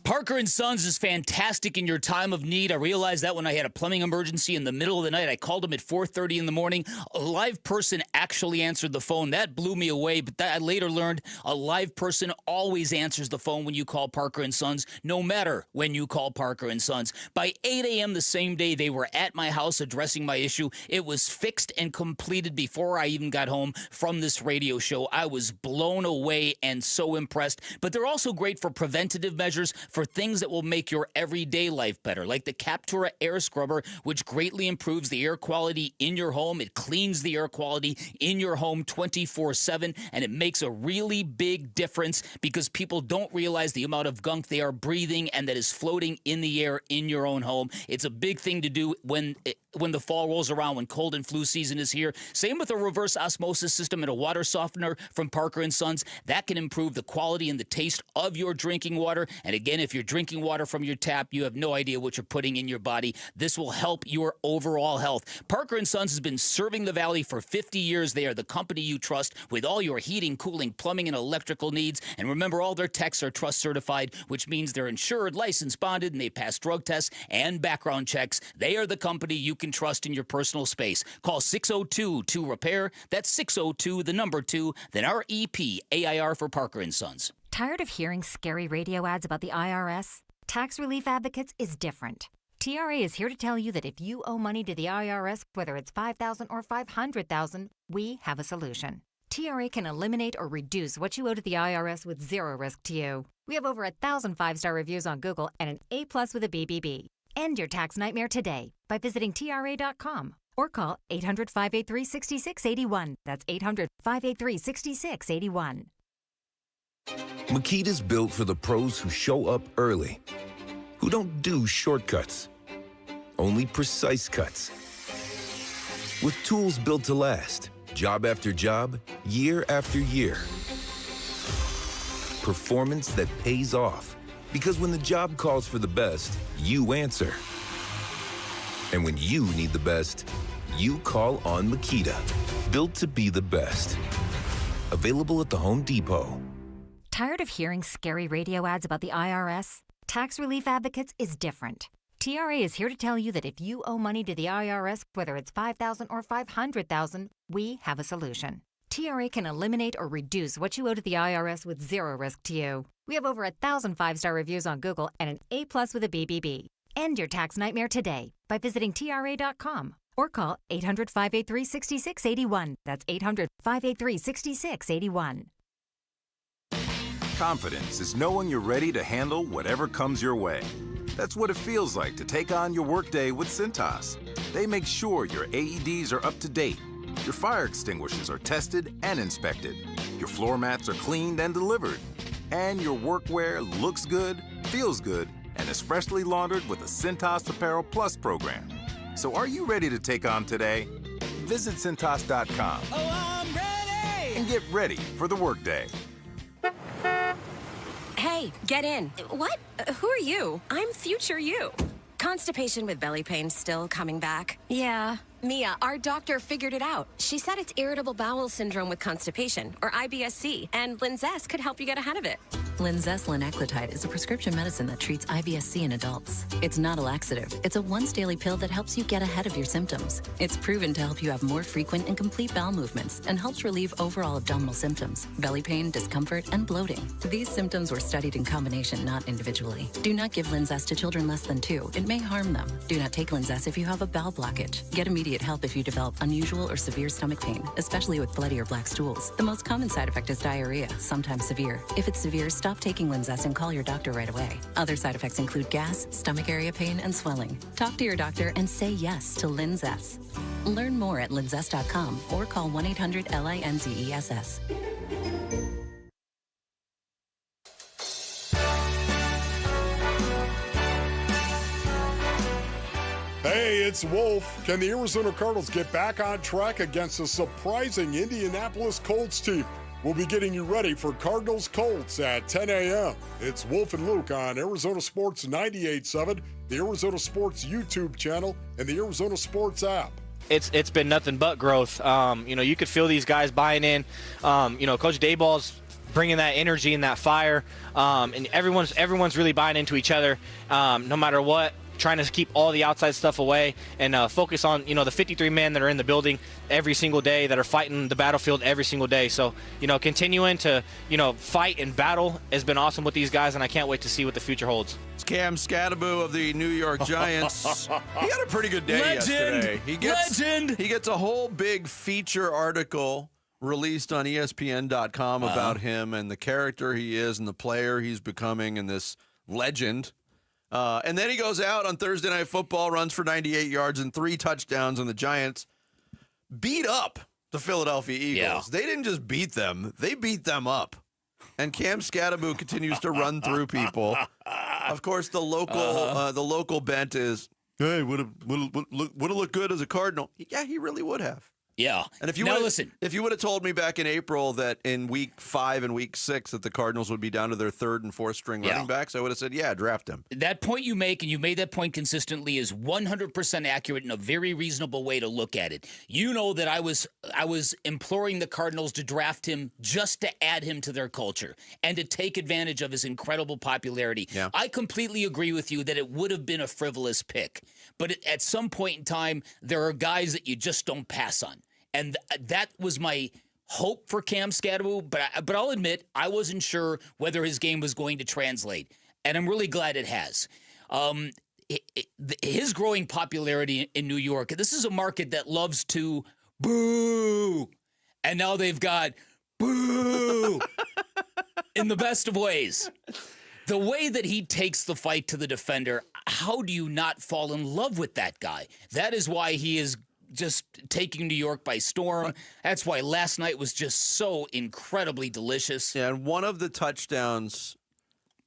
Parker & Sons is fantastic in your time of need. I realized that when I had a plumbing emergency in the middle of the night. I called them at 4:30 in the morning. A live person actually answered the phone. That blew me away, but I later learned a live person always answers the phone when you call Parker & Sons, no matter when you call Parker & Sons. By 8 a.m. the same day, they were at my house addressing my issue. It was fixed and completed before I even got home from this radio show. I was blown away and so impressed. But they're also great for preventative measures, for things that will make your everyday life better, like the Captura Air Scrubber, which greatly improves the air quality in your home. It cleans the air quality in your home 24/7, and it makes a really big difference because people don't realize the amount of gunk they are breathing and that is floating in the air in your own home. It's a big thing to do when the fall rolls around, when cold and flu season is here. Same with a reverse osmosis system and a water softener from Parker & Sons. That can improve the quality and the taste of your drinking water. And again, if If you're drinking water from your tap, you have no idea what you're putting in your body. This will help your overall health. Parker & Sons has been serving the Valley for 50 years. They are the company you trust with all your heating, cooling, plumbing, and electrical needs. And remember, all their techs are trust certified, which means they're insured, licensed, bonded, and they pass drug tests and background checks. They are the company you can trust in your personal space. Call 602-2REPAIR. That's 602, the number 2, then REP, AIR for Parker & Sons. Tired of hearing scary radio ads about the IRS? Tax Relief Advocates is different. TRA is here to tell you that if you owe money to the IRS, whether it's $5,000 or $500,000, we have a solution. TRA can eliminate or reduce what you owe to the IRS with zero risk to you. We have over 1,000 5-star reviews on Google and an A+ with a BBB. End your tax nightmare today by visiting TRA.com or call 800-583-6681. That's 800-583-6681. Makita's built for the pros who show up early, who don't do shortcuts, only precise cuts. With tools built to last, job after job, year after year. Performance that pays off, because when the job calls for the best, you answer. And when you need the best, you call on Makita. Built to be the best. Available at the Home Depot. Tired of hearing scary radio ads about the IRS? Tax Relief Advocates is different. TRA is here to tell you that if you owe money to the IRS, whether it's $5,000 or $500,000, we have a solution. TRA can eliminate or reduce what you owe to the IRS with zero risk to you. We have over 1,000 5-star reviews on Google and an A+ with a BBB. End your tax nightmare today by visiting TRA.com or call 800-583-6681. That's 800-583-6681. Confidence is knowing you're ready to handle whatever comes your way. That's what it feels like to take on your workday with Cintas. They make sure your AEDs are up to date, your fire extinguishers are tested and inspected, your floor mats are cleaned and delivered, and your workwear looks good, feels good, and is freshly laundered with a Cintas Apparel Plus program. So are you ready to take on today? Visit Cintas.com. Oh, I'm ready! And get ready for the workday. Hey, get in. What? Who are you? I'm future you. Constipation with belly pain still coming back? Yeah. Mia, our doctor figured it out. She said it's irritable bowel syndrome with constipation, or IBS-C, and Linzess could help you get ahead of it. Linzess linaclotide is a prescription medicine that treats IBS-C in adults. It's not a laxative. It's a once-daily pill that helps you get ahead of your symptoms. It's proven to help you have more frequent and complete bowel movements and helps relieve overall abdominal symptoms, belly pain, discomfort, and bloating. These symptoms were studied in combination, not individually. Do not give Linzess to children less than 2. It may harm them. Do not take Linzess if you have a bowel blockage. Get immediate help if you develop unusual or severe stomach pain, especially with bloody or black stools. The most common side effect is diarrhea, sometimes severe. If it's severe, stop taking Linzess and call your doctor right away. Other side effects include gas, stomach area pain, and swelling. Talk to your doctor and say yes to Linzess. Learn more at linzess.com or call 1-800-LINZESS. Hey, it's Wolf. Can the Arizona Cardinals get back on track against a surprising Indianapolis Colts team? We'll be getting you ready for Cardinals Colts at 10 a.m. It's Wolf and Luke on Arizona Sports 98.7, the Arizona Sports YouTube channel, and the Arizona Sports app. It's been nothing but growth. You could feel these guys buying in. Coach Dayball's bringing that energy and that fire, and everyone's really buying into each other, no matter what. Trying to keep all the outside stuff away and focus on, the 53 men that are in the building every single day that are fighting the battlefield every single day. So, continuing to, fight and battle has been awesome with these guys, and I can't wait to see what the future holds. It's Cam Skattabo of the New York Giants. He had a pretty good day yesterday. He gets a whole big feature article released on ESPN.com about him and the character he is and the player he's becoming and this legend. And then he goes out on Thursday Night Football, runs for 98 yards and 3 touchdowns, and the Giants beat up the Philadelphia Eagles. Yeah. They didn't just beat them, they beat them up. And Cam Skattabo continues to run through people. Of course, the local bent is, hey, would have looked good as a Cardinal. Yeah, he really would have. Yeah. And if you now would've- listen, if you would have told me back in April that in week 5 and week 6 that the Cardinals would be down to their 3rd and 4th string running backs, I would have said, yeah, draft him. that point you make, and you made that point consistently, is 100% accurate and a very reasonable way to look at it. You know that I was imploring the Cardinals to draft him just to add him to their culture and to take advantage of his incredible popularity. Yeah. I completely agree with you that it would have been a frivolous pick, but at some point in time, there are guys that you just don't pass on. And that was my hope for Cam Skattabo, but I'll admit I wasn't sure whether his game was going to translate, and I'm really glad it has. His growing popularity in New York, this is a market that loves to boo, and now they've got boo in the best of ways. The way that he takes the fight to the defender, how do you not fall in love with that guy? That is why he is just taking New York by storm. That's why last night was just so incredibly delicious. Yeah, and one of the touchdowns,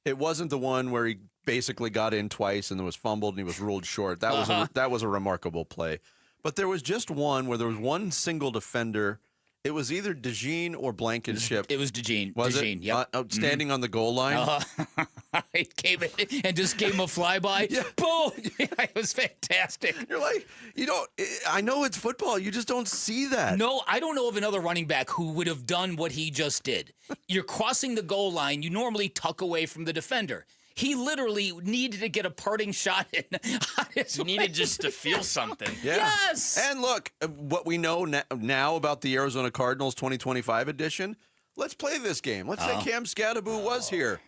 it wasn't the one where he basically got in twice and then was fumbled and he was ruled short. That was a remarkable play. But there was just one where there was one single defender. It was either DeJean or Blankenship. It was DeJean. Was DeJean, it? yep. Standing on the goal line. It came in and just gave him a flyby. Yeah. Boom! It was fantastic. You're like, I know it's football. You just don't see that. No, I don't know of another running back who would have done what he just did. You're crossing the goal line. You normally tuck away from the defender. He literally needed to get a parting shot in. He needed just to feel something. Yeah. Yes! And look, what we know now about the Arizona Cardinals 2025 edition, let's play this game. Let's say Cam Skattabo was here.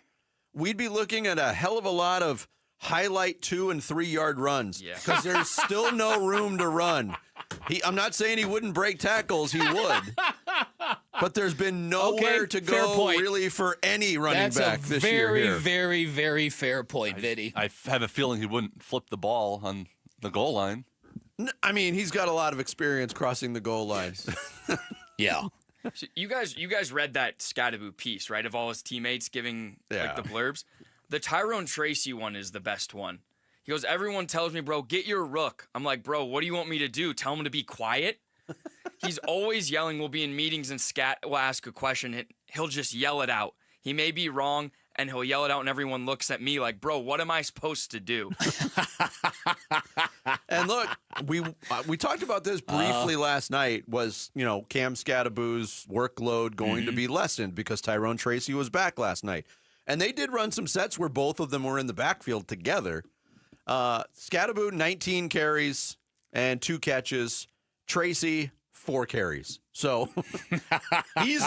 We'd be looking at a hell of a lot of highlight 2 and 3 yard runs because there's still no room to run. I'm not saying he wouldn't break tackles. He would. But there's been nowhere to go really for any running back this year. That's a very, very, very fair point, Vinny. I have a feeling he wouldn't flip the ball on the goal line. I mean, he's got a lot of experience crossing the goal line. Yeah. So you guys read that Skattabo piece, right? Of all his teammates giving like the blurbs. The Tyrone Tracy one is the best one. He goes, everyone tells me, bro, get your rook. I'm like, bro, what do you want me to do? Tell him to be quiet? He's always yelling. We'll be in meetings and Scat will ask a question. He'll just yell it out. He may be wrong, and he'll yell it out, and everyone looks at me like, bro, what am I supposed to do? And look, we talked about this briefly last night. Was Cam Skattabo's workload going to be lessened because Tyrone Tracy was back last night, and they did run some sets where both of them were in the backfield together. Skattabo 19 carries and 2 catches. Tracy 4 carries. So he's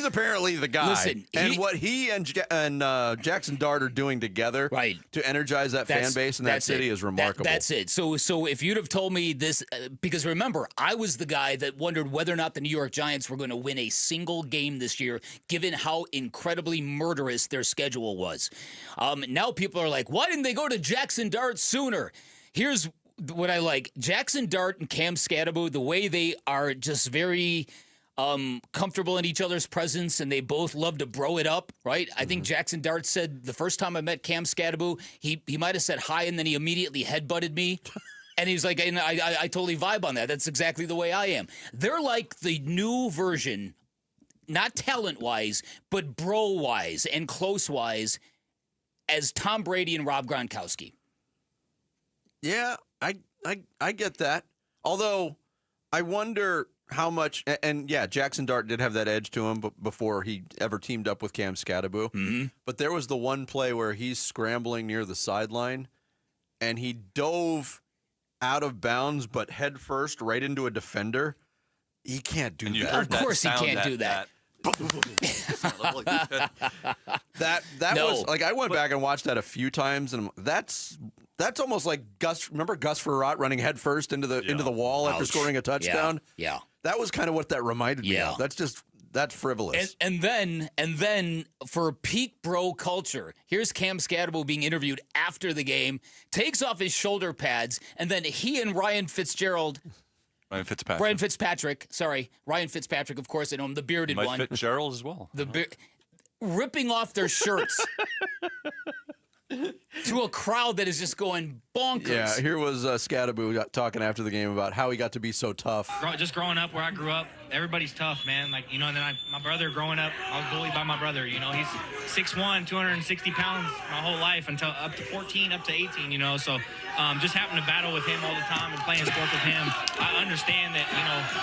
apparently the guy. Listen, what he and Jackson Dart are doing together to energize that fan base in that city is remarkable. That's it. So if you'd have told me this, because remember, I was the guy that wondered whether or not the New York Giants were going to win a single game this year, given how incredibly murderous their schedule was. Now people are like, why didn't they go to Jackson Dart sooner? Here's what I like. Jackson Dart and Cam Skattabo, the way they are just very comfortable in each other's presence, and they both love to bro it up, right? I think Jackson Dart said the first time I met Cam Skattabo, he might have said hi, and then he immediately headbutted me. And he's like, and I totally vibe on that. That's exactly the way I am. They're like the new version, not talent-wise, but bro-wise and close-wise, as Tom Brady and Rob Gronkowski. Yeah, I get that. Although I wonder how much, and yeah, Jackson Dart did have that edge to him before he ever teamed up with Cam Skattabo. Mm-hmm. But there was the one play where he's scrambling near the sideline, and he dove out of bounds, but head first right into a defender. He can't do that. Of course he can't do that. That was like, I went back and watched that a few times, and that's almost like Gus. Remember Gus Frerotte running head first into the wall after scoring a touchdown? Yeah. That was kind of what that reminded me of. That's frivolous. And then for peak bro culture, here's Cam Skattabo being interviewed after the game, takes off his shoulder pads, and then he and Ryan Fitzpatrick, of course, I know him, the bearded Mike one. Fitzgerald as well. Ripping off their shirts to a crowd that is just going bonkers. Yeah, here was Skattabo talking after the game about how he got to be so tough. Just growing up where I grew up, everybody's tough, man. Like, and then my brother growing up, I was bullied by my brother. He's 6'1", 260 pounds my whole life until up to 14, up to 18, So just having to battle with him all the time and playing sports with him, I understand that,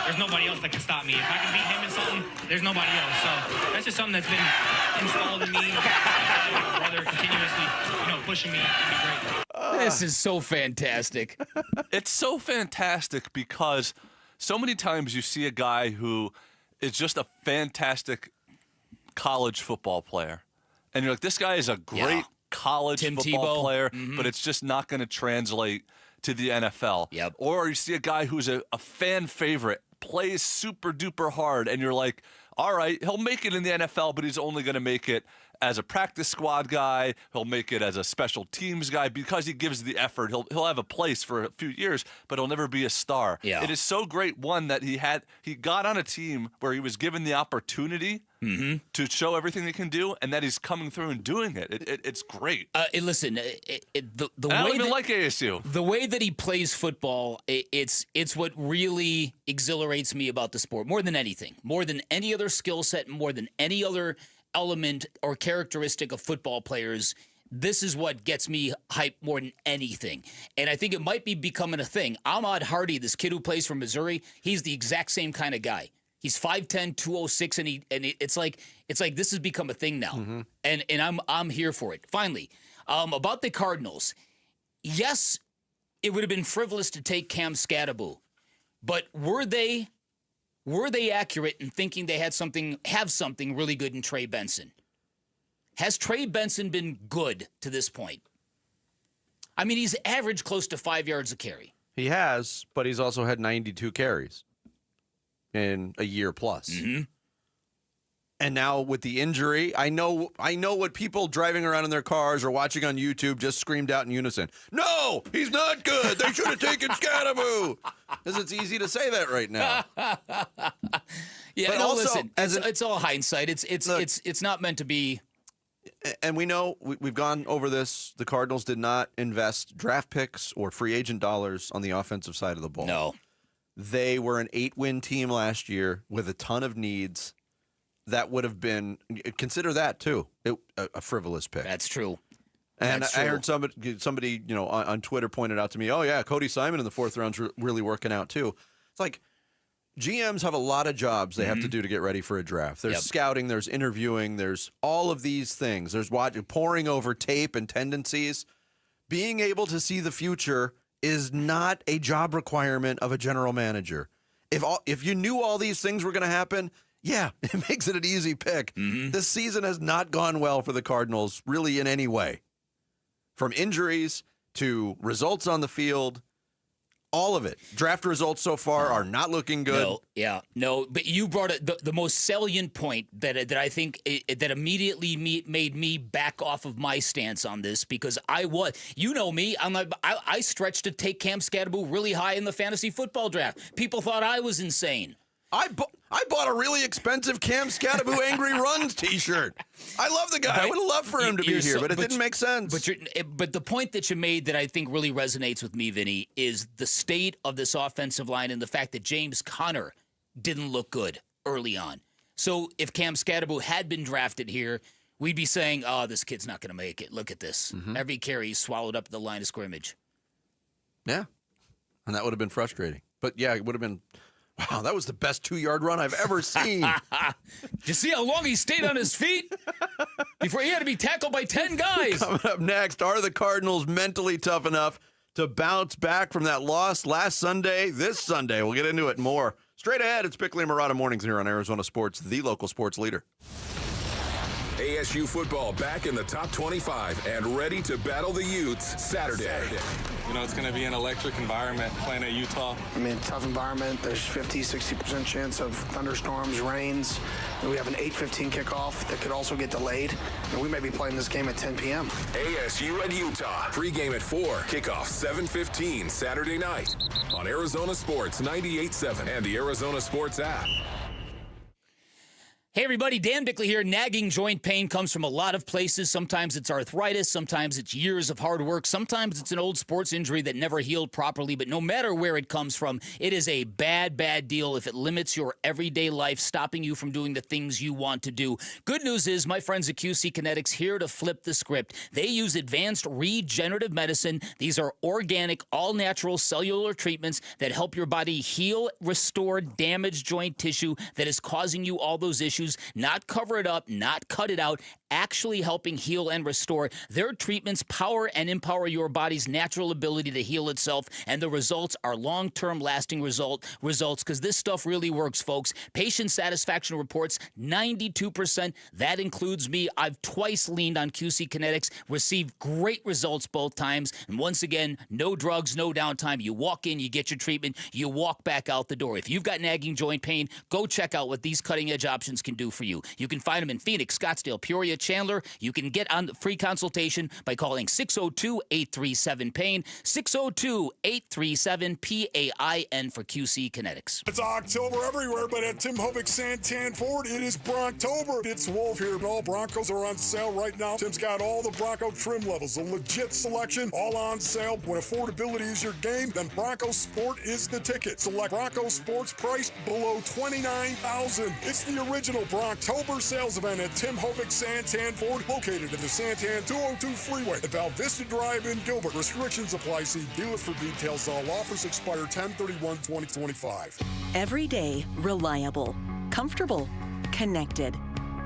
there's nobody else that can stop me. If I can beat him in something, there's nobody else. So that's just something that's been installed in me. My brother continuously, pushing me to be great. This is so fantastic. It's so fantastic because so many times you see a guy who is just a fantastic college football player. And you're like, this guy is a great college football player, but it's just not going to translate to the NFL. Yep. Or you see a guy who's a fan favorite, plays super duper hard, and you're like, all right, he'll make it in the NFL, but he's only going to make it as a practice squad guy. He'll make it as a special teams guy because he gives the effort. He'll have a place for a few years, but he'll never be a star. Yeah. It is so great, one, that he got on a team where he was given the opportunity to show everything he can do, and that he's coming through and doing it. It's great. Listen, the I way don't even that, like ASU. The way that he plays football, it's what really exhilarates me about the sport more than anything, more than any other skill set, more than any other element or characteristic of football players. This is what gets me hyped more than anything. And I think it might be becoming a thing. Ahmad Hardy, this kid who plays for Missouri, he's the exact same kind of guy. He's 5'10", 206, and it's like this has become a thing now. And I'm here for it. Finally, about the Cardinals. Yes, it would have been frivolous to take Cam Skattabo, but were they accurate in thinking they have something really good in Trey Benson? Has Trey Benson been good to this point? I mean, he's averaged close to 5 yards a carry. He has, but he's also had 92 carries in a year plus. And now with the injury, I know what people driving around in their cars or watching on YouTube just screamed out in unison. No, he's not good. They should have taken Skattabo. Because it's easy to say that right now. Yeah, but no, also, listen, it's all hindsight. It's not meant to be. And we know we've gone over this. The Cardinals did not invest draft picks or free agent dollars on the offensive side of the ball. No. They were an 8-win team last year with a ton of needs. That would have been, consider that too, a frivolous pick. That's true. And That's I true. heard somebody on Twitter pointed out to me, oh yeah, Cody Simon in the fourth round's really working out too. It's like GMs have a lot of jobs they have to do to get ready for a draft. There's scouting, there's interviewing, there's all of these things. There's poring over tape and tendencies. Being able to see the future is not a job requirement of a general manager. If you knew all these things were going to happen, yeah, it makes it an easy pick. This season has not gone well for the Cardinals, really in any way. From injuries to results on the field, all of it. Draft results so far are not looking good. No. But you brought the most salient point that I think that immediately made me back off of my stance on this, because you know me, I stretched to take Cam Skattabo really high in the fantasy football draft. People thought I was insane. I bought a really expensive Cam Skattabo Angry Runs t-shirt. I love the guy. I would have loved for him to be here, but it didn't make sense. But the point that you made that I think really resonates with me, Vinny, is the state of this offensive line and the fact that James Conner didn't look good early on. So if Cam Skattabo had been drafted here, we'd be saying, oh, this kid's not going to make it. Look at this. Every carry he's swallowed up at the line of scrimmage. Yeah. And that would have been frustrating. But yeah, it would have been... Wow, that was the best 2-yard run I've ever seen. Did you see how long he stayed on his feet before he had to be tackled by 10 guys? Coming up next, are the Cardinals mentally tough enough to bounce back from that loss last Sunday, this Sunday? We'll get into it more. Straight ahead, it's Bickley and Murata Mornings here on Arizona Sports, the local sports leader. ASU football back in the top 25 and ready to battle the Utes Saturday. You know, it's going to be an electric environment playing at Utah. I mean, tough environment. There's 50-60% chance of thunderstorms, rains. And we have an 8:15 kickoff that could also get delayed. And we may be playing this game at 10 p.m. ASU and Utah. Pre-game at 4. Kickoff 7:15 Saturday night on Arizona Sports 98.7 and the Arizona Sports app. Hey everybody, Dan Bickley here. Nagging joint pain comes from a lot of places. Sometimes it's arthritis, sometimes it's years of hard work, sometimes it's an old sports injury that never healed properly, but no matter where it comes from, it is a bad, bad deal if it limits your everyday life, stopping you from doing the things you want to do. Good news is my friends at QC Kinetics here to flip the script. They use advanced regenerative medicine. These are organic, all-natural cellular treatments that help your body heal, restore damaged joint tissue that is causing you all those issues. Not cover it up, not cut it out, actually helping heal and restore. Their treatments power and empower your body's natural ability to heal itself, and the results are long-term lasting results because this stuff really works, folks. Patient satisfaction reports 92%. That includes me. I've twice leaned on QC Kinetics, received great results both times, and once again, no drugs, no downtime. You walk in, you get your treatment, you walk back out the door. If you've got nagging joint pain, go check out what these cutting-edge options can do for you. You can find them in Phoenix, Scottsdale, Peoria, Chandler. You can get on the free consultation by calling 602-837-PAIN, 602-837-PAIN for QC Kinetics. It's October everywhere, but at Tim Hovik Santan Ford, it is Bronctober. It's Wolf here, and all Broncos are on sale right now. Tim's got all the Bronco trim levels, a legit selection, all on sale. When affordability is your game, then Bronco Sport is the ticket. Select Bronco Sports priced below $29,000. It's the original Bronctober sales event at Tim Hovik Santan Ford, located at the Santan 202 Freeway at Val Vista Drive in Gilbert. Restrictions apply. See dealer for details. All offers expire 10/31/2025. Every day, reliable, comfortable, connected.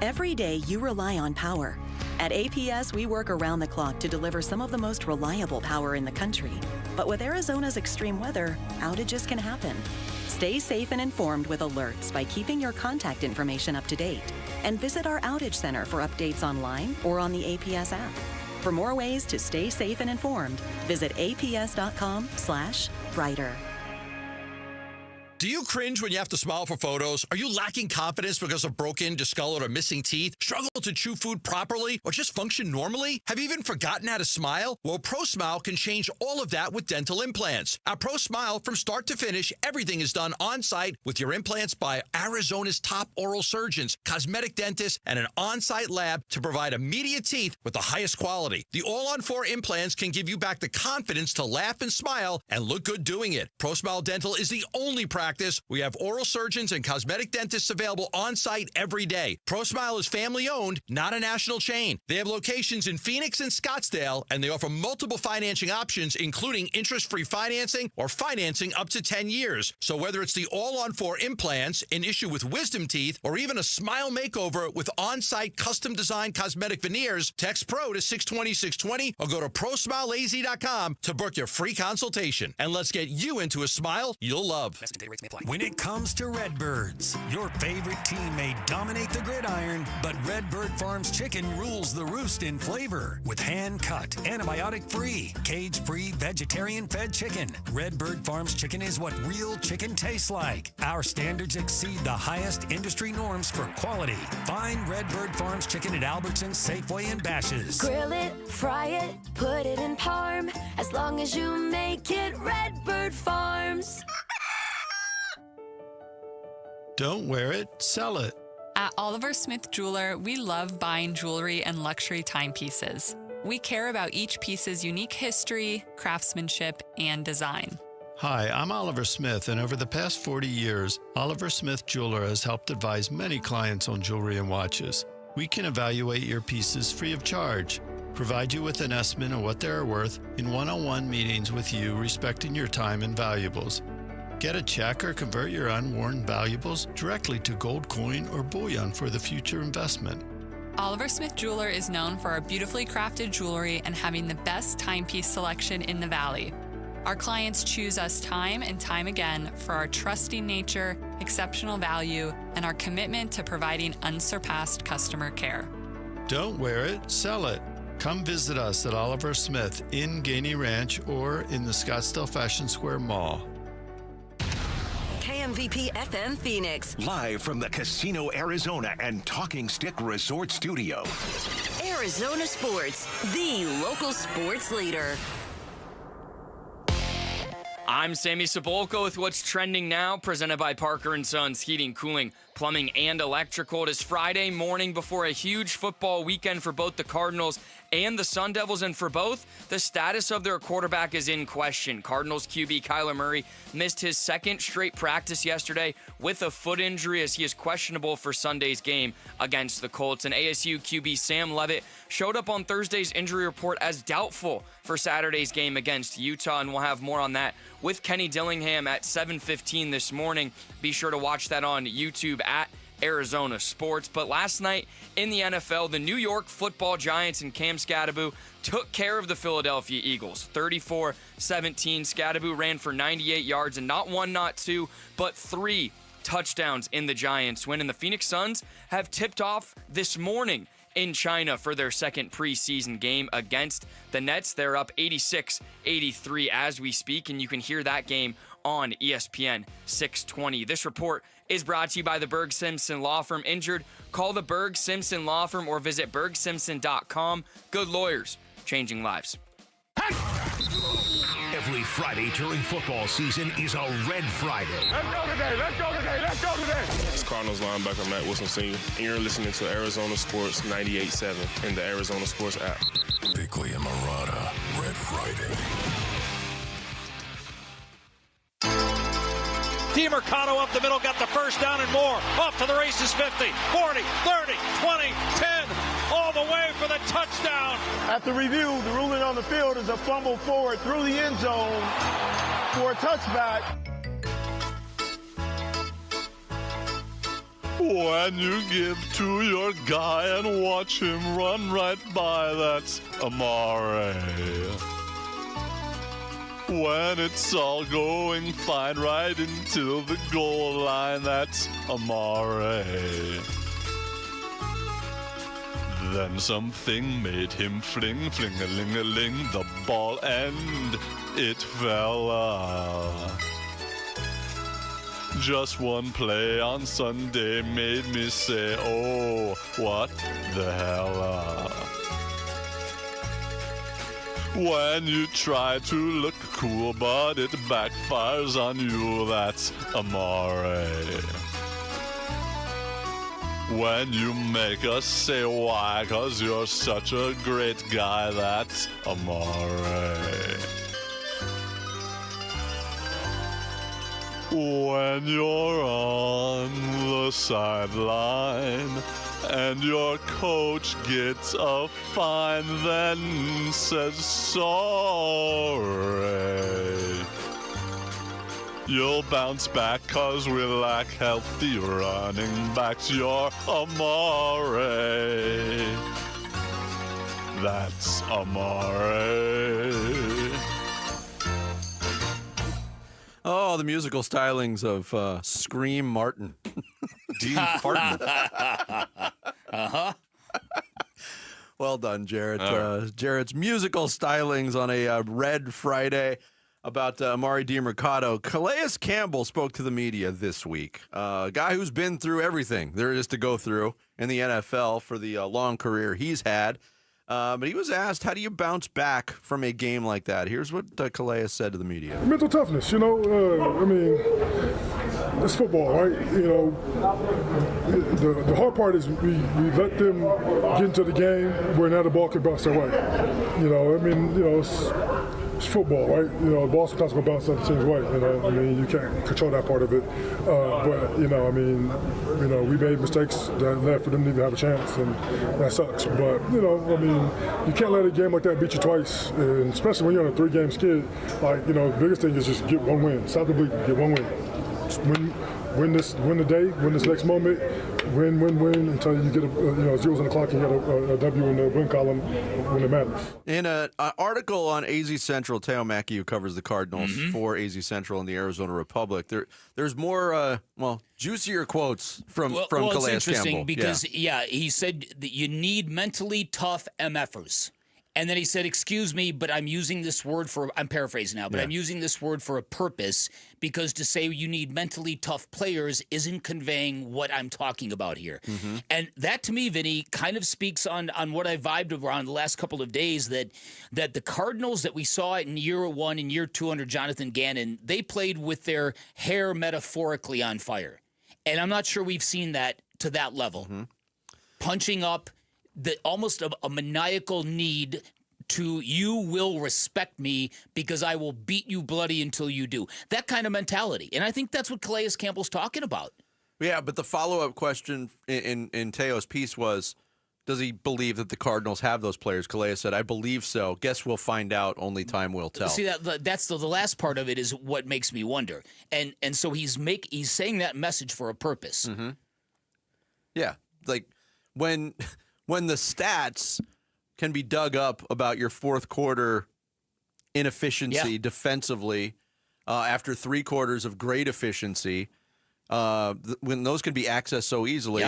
Every day you rely on power. At APS, we work around the clock to deliver some of the most reliable power in the country. But with Arizona's extreme weather, outages can happen. Stay safe and informed with alerts by keeping your contact information up to date. And visit our outage center for updates online or on the APS app. For more ways to stay safe and informed, visit aps.com/brighter. Do you cringe when you have to smile for photos? Are you lacking confidence because of broken, discolored, or missing teeth? Struggle to chew food properly or just function normally? Have you even forgotten how to smile? Well, ProSmile can change all of that with dental implants. At ProSmile, from start to finish, everything is done on-site with your implants by Arizona's top oral surgeons, cosmetic dentists, and an on-site lab to provide immediate teeth with the highest quality. The all-on-4 implants can give you back the confidence to laugh and smile and look good doing it. ProSmile Dental is the only practice. We have oral surgeons and cosmetic dentists available on-site every day. ProSmile is family-owned, not a national chain. They have locations in Phoenix and Scottsdale, and they offer multiple financing options, including interest-free financing or financing up to 10 years. So whether it's the all-on-4 implants, an issue with wisdom teeth, or even a smile makeover with on-site custom-designed cosmetic veneers, text PRO to 620-620 or go to ProSmileAZ.com to book your free consultation. And let's get you into a smile you'll love. When it comes to Redbirds, your favorite team may dominate the gridiron, but Redbird Farms chicken rules the roost in flavor. With hand-cut, antibiotic-free, cage-free, vegetarian-fed chicken, Redbird Farms chicken is what real chicken tastes like. Our standards exceed the highest industry norms for quality. Find Redbird Farms chicken at Albertsons, Safeway, and Bash's. Grill it, fry it, put it in parm. As long as you make it Redbird Farms. Don't wear it, sell it. At Oliver Smith Jeweler, we love buying jewelry and luxury timepieces. We care about each piece's unique history, craftsmanship, and design. Hi, I'm Oliver Smith, and over the past 40 years, Oliver Smith Jeweler has helped advise many clients on jewelry and watches. We can evaluate your pieces free of charge, provide you with an estimate of what they are worth in one-on-one meetings with you, respecting your time and valuables. Get a check or convert your unworn valuables directly to gold coin or bullion for the future investment. Oliver Smith Jeweler is known for our beautifully crafted jewelry and having the best timepiece selection in the Valley. Our clients choose us time and time again for our trusting nature, exceptional value, and our commitment to providing unsurpassed customer care. Don't wear it, sell it. Come visit us at Oliver Smith in Gainey Ranch or in the Scottsdale Fashion Square Mall. KMVP FM Phoenix. Live from the Casino Arizona and Talking Stick Resort Studio. Arizona Sports, the local sports leader. I'm Sammy Cebulka with what's trending now, presented by Parker & Sons Heating, Cooling, plumbing, and electrical. It is Friday morning before a huge football weekend for both the Cardinals and the Sun Devils, and for both, the status of their quarterback is in question. Cardinals QB Kyler Murray missed his second straight practice yesterday with a foot injury as he is questionable for Sunday's game against the Colts. And ASU QB Sam Leavitt showed up on Thursday's injury report as doubtful for Saturday's game against Utah, and we'll have more on that with Kenny Dillingham at 7:15 this morning. Be sure to watch that on YouTube at Arizona Sports. But last night in the NFL, the New York Football Giants and Cam Skattabo took care of the Philadelphia Eagles. 34-17. Skattabo ran for 98 yards and not one, not two, but three touchdowns in the Giants win. And the Phoenix Suns have tipped off this morning in China for their second preseason game against the Nets. They're up 86-83 as we speak, and you can hear that game on ESPN 620. This report is brought to you by the Berg Simpson Law Firm. Injured? Call the Berg Simpson Law Firm or visit bergsimpson.com. Good lawyers, changing lives. Every Friday during football season is a Red Friday. Let's go today, let's go today, let's go today. It's Cardinals linebacker Matt Wilson Sr., and you're listening to Arizona Sports 98.7 in the Arizona Sports app. Bickley and Marotta, Red Friday. DiMercado up the middle, got the first down and more. Off to the races, 50, 40, 30, 20, 10, all the way for the touchdown. After review, the ruling on the field is a fumble forward through the end zone for a touchback. When you give to your guy and watch him run right by, that's Amare. When it's all going fine right until the goal line, that's Amare. Then something made him fling, fling-a-ling-a-ling, the ball, and it fell out. Just one play on Sunday made me say, oh, what the hell? When you try to look cool, but it backfires on you, that's Amare. When you make us say why, 'cause you're such a great guy, that's Amare. When you're on the sideline and your coach gets a fine, then says sorry, you'll bounce back 'cause we lack healthy running backs. You're Amare. That's Amare. Oh, the musical stylings of Scream Martin. Dean Farton. Uh-huh. Well done, Jarrett. Jarrett's musical stylings on a Red Friday about Amari DiMercado. Calais Campbell spoke to the media this week. A guy who's been through everything there is to go through in the NFL for the long career he's had. But he was asked, how do you bounce back from a game like that? Here's what Calais said to the media. Mental toughness, I mean, it's football, right? The hard part is we let them get into the game where now the ball can bounce their way. It's football, right? The ball sometimes going to bounce the team's way. You can't control that part of it. We made mistakes that led for them to even have a chance, and that sucks. But, you can't let a game like that beat you twice, and especially when you're on a 3-game skid. The biggest thing is just get one win. Stop the bleeding, get one win. Just win the day, win this next moment, win until you get zeros on the clock and you get a W in the win column when it matters. In an article on AZ Central, Teo Mackey, who covers the Cardinals for AZ Central and the Arizona Republic, there's more juicier quotes from Calais it's interesting Campbell. Because he said that you need mentally tough MFers. And then he said, excuse me, but I'm using this word I'm paraphrasing now, but I'm using this word for a purpose, because to say you need mentally tough players isn't conveying what I'm talking about here. Mm-hmm. And that, to me, Vinny, kind of speaks on what I vibed around the last couple of days, that the Cardinals that we saw in year 1 and year 2 under Jonathan Gannon, they played with their hair metaphorically on fire. And I'm not sure we've seen that to that level. Punching up, almost a maniacal need to, you will respect me because I will beat you bloody until you do. That kind of mentality. And I think that's what Calais Campbell's talking about. Yeah, but the follow-up question in Teo's piece was, does he believe that the Cardinals have those players? Calais said, I believe so. Guess we'll find out. Only time will tell. See, that's the last part of it is what makes me wonder. And so he's saying that message for a purpose. Yeah, like when the stats can be dug up about your fourth quarter inefficiency defensively after 3 quarters of great efficiency, when those can be accessed so easily,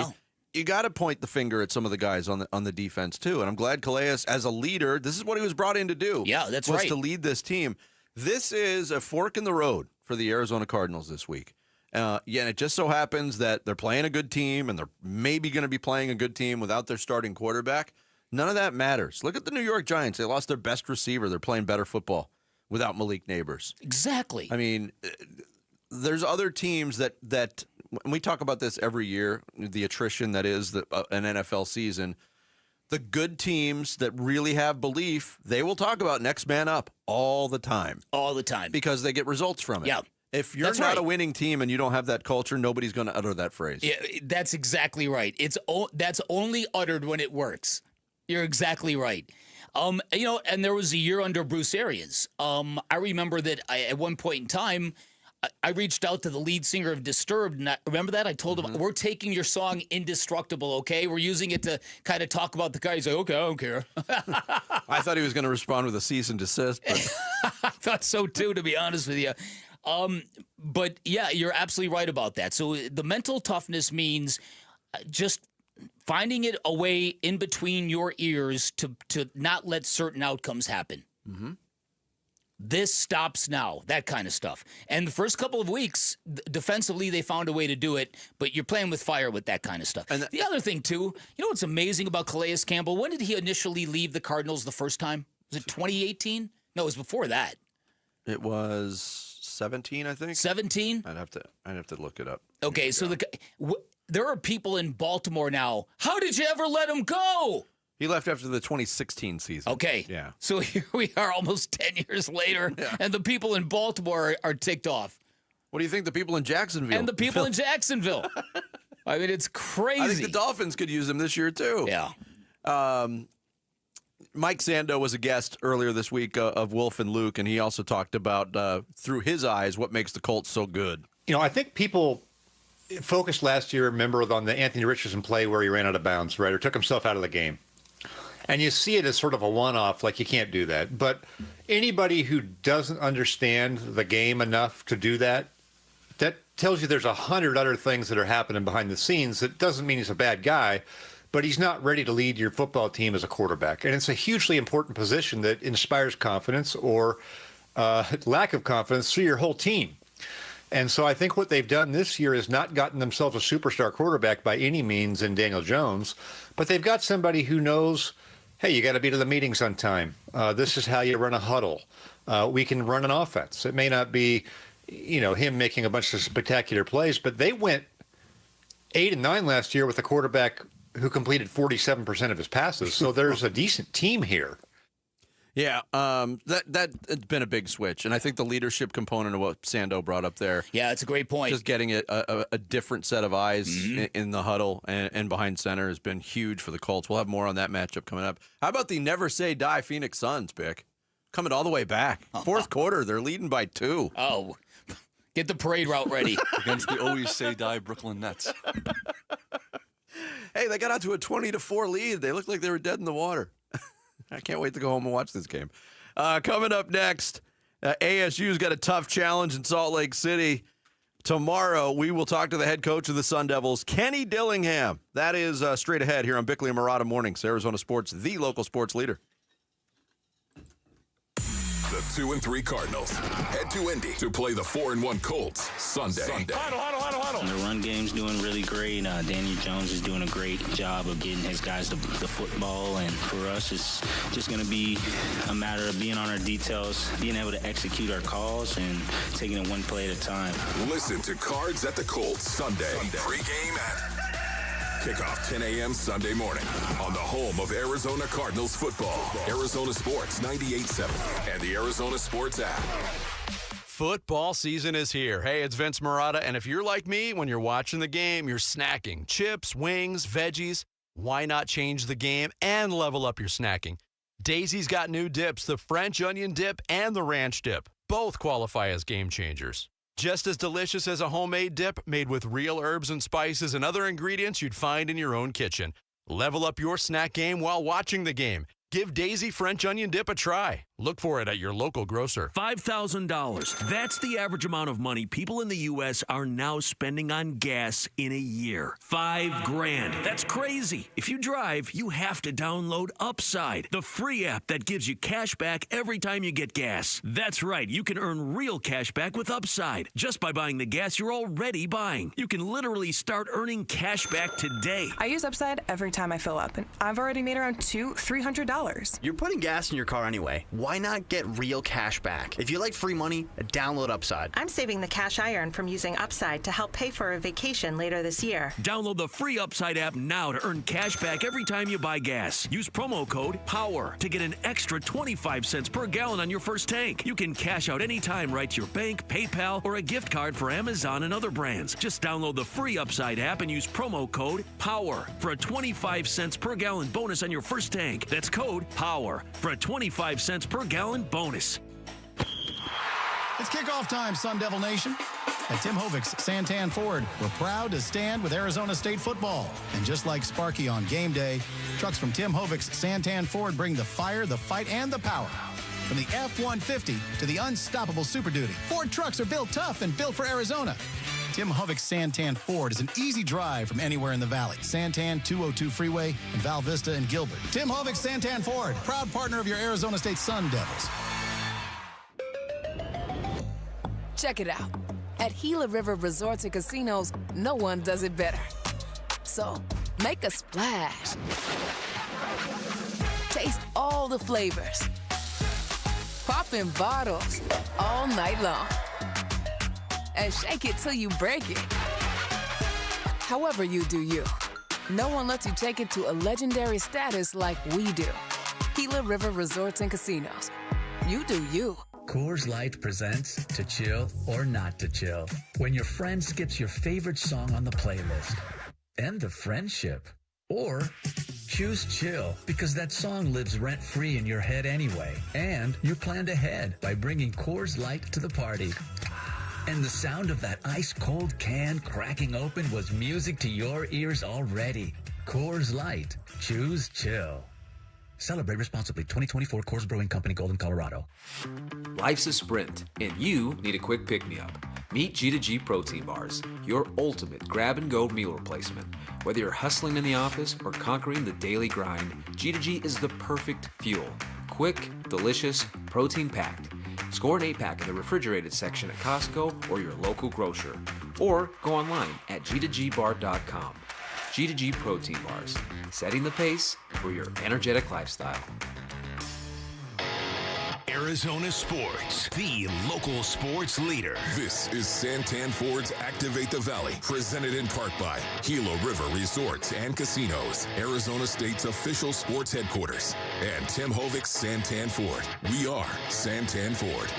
you got to point the finger at some of the guys on the defense too. And I'm glad Calais, as a leader, this is what he was brought in to do. Yeah, that's was right. to lead this team. This is a fork in the road for the Arizona Cardinals this week. And it just so happens that they're playing a good team, and they're maybe going to be playing a good team without their starting quarterback. None of that matters. Look at the New York Giants. They lost their best receiver. They're playing better football without Malik Neighbors. Exactly. I mean, there's other teams that and we talk about this every year, the attrition that is an NFL season. The good teams that really have belief, they will talk about next man up all the time. All the time. Because they get results from it. Yeah. If you're not a winning team and you don't have that culture, nobody's going to utter that phrase. Yeah, that's exactly right. That's only uttered when it works. You're exactly right. And there was a year under Bruce Arians. I remember that at one point in time, I reached out to the lead singer of Disturbed, and remember that? I told him, we're taking your song Indestructible, okay? We're using it to kind of talk about the guy. He's like, okay, I don't care. I thought he was going to respond with a cease and desist. But I thought so, too, to be honest with you. But, yeah, you're absolutely right about that. So the mental toughness means just finding it a way in between your ears to not let certain outcomes happen. This stops now, that kind of stuff. And the first couple of weeks, defensively, they found a way to do it, but you're playing with fire with that kind of stuff. And the other thing, too, you know what's amazing about Calais Campbell? When did he initially leave the Cardinals the first time? Was it 2018? No, it was before that. It was 17, I think. 17? I'd have to look it up. Okay, so there are people in Baltimore now. How did you ever let him go? He left after the 2016 season. Okay. Yeah. So here we are almost 10 years later, and the people in Baltimore are ticked off. What do you think the people in Jacksonville? And the people in Jacksonville. I mean, it's crazy. I think the Dolphins could use him this year, too. Yeah. Mike Sando was a guest earlier this week of Wolf and Luke, and he also talked about, through his eyes, what makes the Colts so good. I think people focused last year, remember, on the Anthony Richardson play where he ran out of bounds, right, or took himself out of the game. And you see it as sort of a one-off, like you can't do that. But anybody who doesn't understand the game enough to do that, that tells you there's 100 other things that are happening behind the scenes. That doesn't mean he's a bad guy, but he's not ready to lead your football team as a quarterback. And it's a hugely important position that inspires confidence or lack of confidence through your whole team. And so I think what they've done this year is not gotten themselves a superstar quarterback by any means in Daniel Jones, but they've got somebody who knows, hey, you got to be to the meetings on time. This is how you run a huddle. We can run an offense. It may not be, him making a bunch of spectacular plays, but they went 8-9 last year with a quarterback who completed 47% of his passes. So there's a decent team here. Yeah, that's been a big switch, and I think the leadership component of what Sando brought up there. Yeah, it's a great point. Just getting a different set of eyes in the huddle and behind center has been huge for the Colts. We'll have more on that matchup coming up. How about the never say die Phoenix Suns, Bick? Coming all the way back. Fourth quarter, they're leading by 2. Oh, get the parade route ready. Against the always say die Brooklyn Nets. Hey, they got out to a 20-4 lead. They looked like they were dead in the water. I can't wait to go home and watch this game. Coming up next, ASU's got a tough challenge in Salt Lake City. Tomorrow, we will talk to the head coach of the Sun Devils, Kenny Dillingham. That is straight ahead here on Bickley and Marotta Mornings, Arizona Sports, the local sports leader. The 2 and 3 Cardinals head to Indy to play the 4 and 1 Colts Sunday. Huddle. The run game's doing really great. Daniel Jones is doing a great job of getting his guys the football, and for us, it's just going to be a matter of being on our details, being able to execute our calls, and taking it one play at a time. Listen to Cards at the Colts Sunday. Pre-game at kickoff 10 a.m. Sunday morning on the home of Arizona Cardinals football. Arizona Sports 98.7 and the Arizona Sports app. Football season is here. Hey, it's Vince Marotta, and if you're like me, when you're watching the game, you're snacking chips, wings, veggies. Why not change the game and level up your snacking? Daisy's got new dips, the French onion dip and the ranch dip. Both qualify as game changers. Just as delicious as a homemade dip made with real herbs and spices and other ingredients you'd find in your own kitchen. Level up your snack game while watching the game. Give Daisy French Onion Dip a try. Look for it at your local grocer. $5,000. That's the average amount of money people in the U.S. are now spending on gas in a year. $5,000. That's crazy. If you drive, you have to download Upside, the free app that gives you cash back every time you get gas. That's right. You can earn real cash back with Upside just by buying the gas you're already buying. You can literally start earning cash back today. I use Upside every time I fill up, and I've already made around $300. You're putting gas in your car anyway. Why not get real cash back? If you like free money, download Upside. I'm saving the cash I earn from using Upside to help pay for a vacation later this year. Download the free Upside app now to earn cash back every time you buy gas. Use promo code POWER to get an extra 25 cents per gallon on your first tank. You can cash out anytime right to your bank, PayPal, or a gift card for Amazon and other brands. Just download the free Upside app and use promo code POWER for a 25 cents per gallon bonus on your first tank. That's code POWER for a 25 cents per gallon bonus. It's kickoff time, Sun Devil Nation. At Tim Hovic's Santan Ford, we're proud to stand with Arizona State football. And just like Sparky on game day, trucks from Tim Hovic's Santan Ford bring the fire, the fight, and the power. From the F-150 to the unstoppable Super Duty, Ford trucks are built tough and built for Arizona. Tim Hovic's Santan Ford is an easy drive from anywhere in the valley. Santan, 202 Freeway, and Val Vista and Gilbert. Tim Hovic's Santan Ford, proud partner of your Arizona State Sun Devils. Check it out. At Gila River Resorts and Casinos, no one does it better. So, make a splash. Taste all the flavors. Pop in bottles all night long. And shake it till you break it. However you do you. No one lets you take it to a legendary status like we do. Gila River Resorts and Casinos. You do you. Coors Light presents To Chill or Not to Chill. When your friend skips your favorite song on the playlist. End the friendship. Or choose chill because that song lives rent-free in your head anyway. And you planned ahead by bringing Coors Light to the party. And the sound of that ice-cold can cracking open was music to your ears already. Coors Light. Choose chill. Celebrate responsibly. 2024 Coors Brewing Company, Golden, Colorado. Life's a sprint, and you need a quick pick-me-up. Meet G2G Protein Bars, your ultimate grab-and-go meal replacement. Whether you're hustling in the office or conquering the daily grind, G2G is the perfect fuel. Quick, delicious, protein-packed. Score an 8-pack in the refrigerated section at Costco or your local grocer. Or go online at g2gbar.com. G2G Protein Bars, setting the pace for your energetic lifestyle. Arizona Sports, the local sports leader. This is Santan Ford's Activate the Valley, presented in part by Gila River Resorts and Casinos, Arizona State's official sports headquarters, and Tim Hovic's Santan Ford. We are Santan Ford.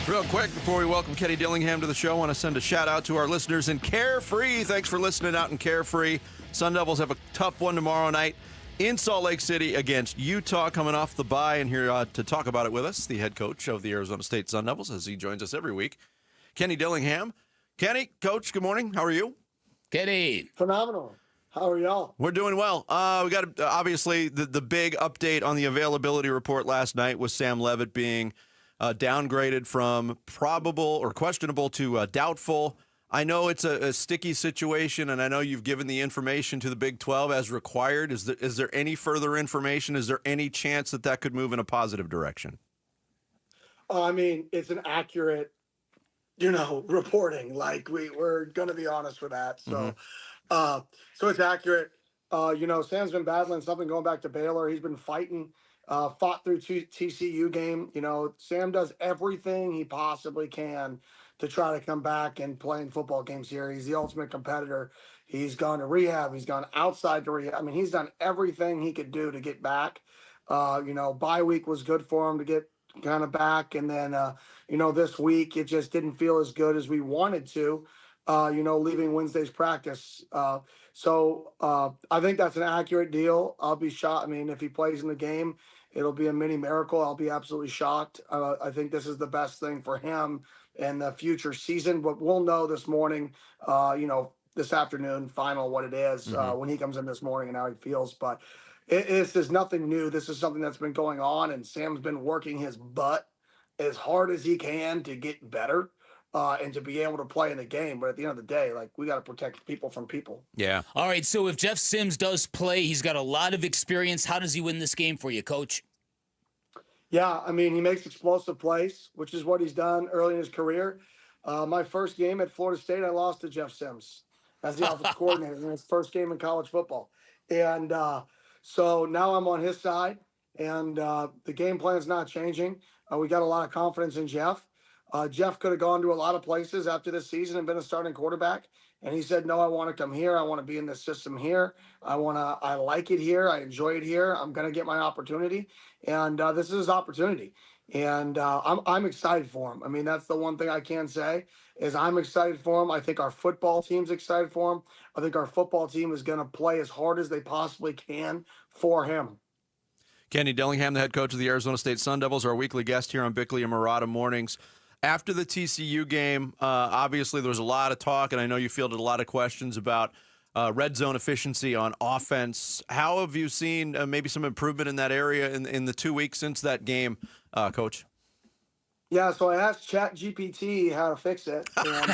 Real quick, before we welcome Kenny Dillingham to the show, I want to send a shout-out to our listeners in Carefree. Thanks for listening out in Carefree. Sun Devils have a tough one tomorrow night in Salt Lake City against Utah, coming off the bye. And here to talk about it with us, the head coach of the Arizona State Sun Devils, as he joins us every week, Kenny Dillingham. Kenny, Coach, good morning. How are you? Kenny. Phenomenal. How are y'all? We're doing well. We got, obviously, the big update on the availability report last night was Sam Levitt being downgraded from probable or questionable to doubtful. I know it's a sticky situation, and I know you've given the information to the Big 12 as required. Is there any further information? Is there any chance that could move in a positive direction? I mean, it's an accurate, reporting. Like we're going to be honest with that. So, so it's accurate. Sam's been battling something going back to Baylor. He's been fighting, fought through TCU game. Sam does everything he possibly can to try to come back and play in football games here. He's the ultimate competitor. He's gone to rehab. He's gone outside to rehab. I mean, he's done everything he could do to get back. Bye week was good for him to get kind of back. And then, this week it just didn't feel as good as we wanted to, leaving Wednesday's practice. So I think that's an accurate deal. I'll be shocked. I mean, if he plays in the game, it'll be a mini miracle. I'll be absolutely shocked. I think this is the best thing for him in the future season, but we'll know this morning, this afternoon, final what it is when he comes in this morning and how he feels. But this is nothing new. This is something that's been going on, and Sam's been working his butt as hard as he can to get better and to be able to play in the game. But at the end of the day, we got to protect people from people. Yeah. All right, so if Jeff Sims does play, he's got a lot of experience. How does he win this game for you, Coach? Yeah, I mean, he makes explosive plays, which is what he's done early in his career. My first game at Florida State, I lost to Jeff Sims as the offensive coordinator in his first game in college football. And so now I'm on his side, and the game plan is not changing. We got a lot of confidence in Jeff. Jeff could have gone to a lot of places after this season and been a starting quarterback. And he said, no, I want to come here. I want to be in this system here. I like it here. I enjoy it here. I'm going to get my opportunity. And this is his opportunity. And I'm excited for him. I mean, that's the one thing I can say is I'm excited for him. I think our football team's excited for him. I think our football team is going to play as hard as they possibly can for him. Kenny Dillingham, the head coach of the Arizona State Sun Devils, our weekly guest here on Bickley and Murata Mornings. After the TCU game, obviously there was a lot of talk, and I know you fielded a lot of questions about red zone efficiency on offense. How have you seen maybe some improvement in that area in the 2 weeks since that game, Coach? Yeah, so I asked ChatGPT how to fix it, and,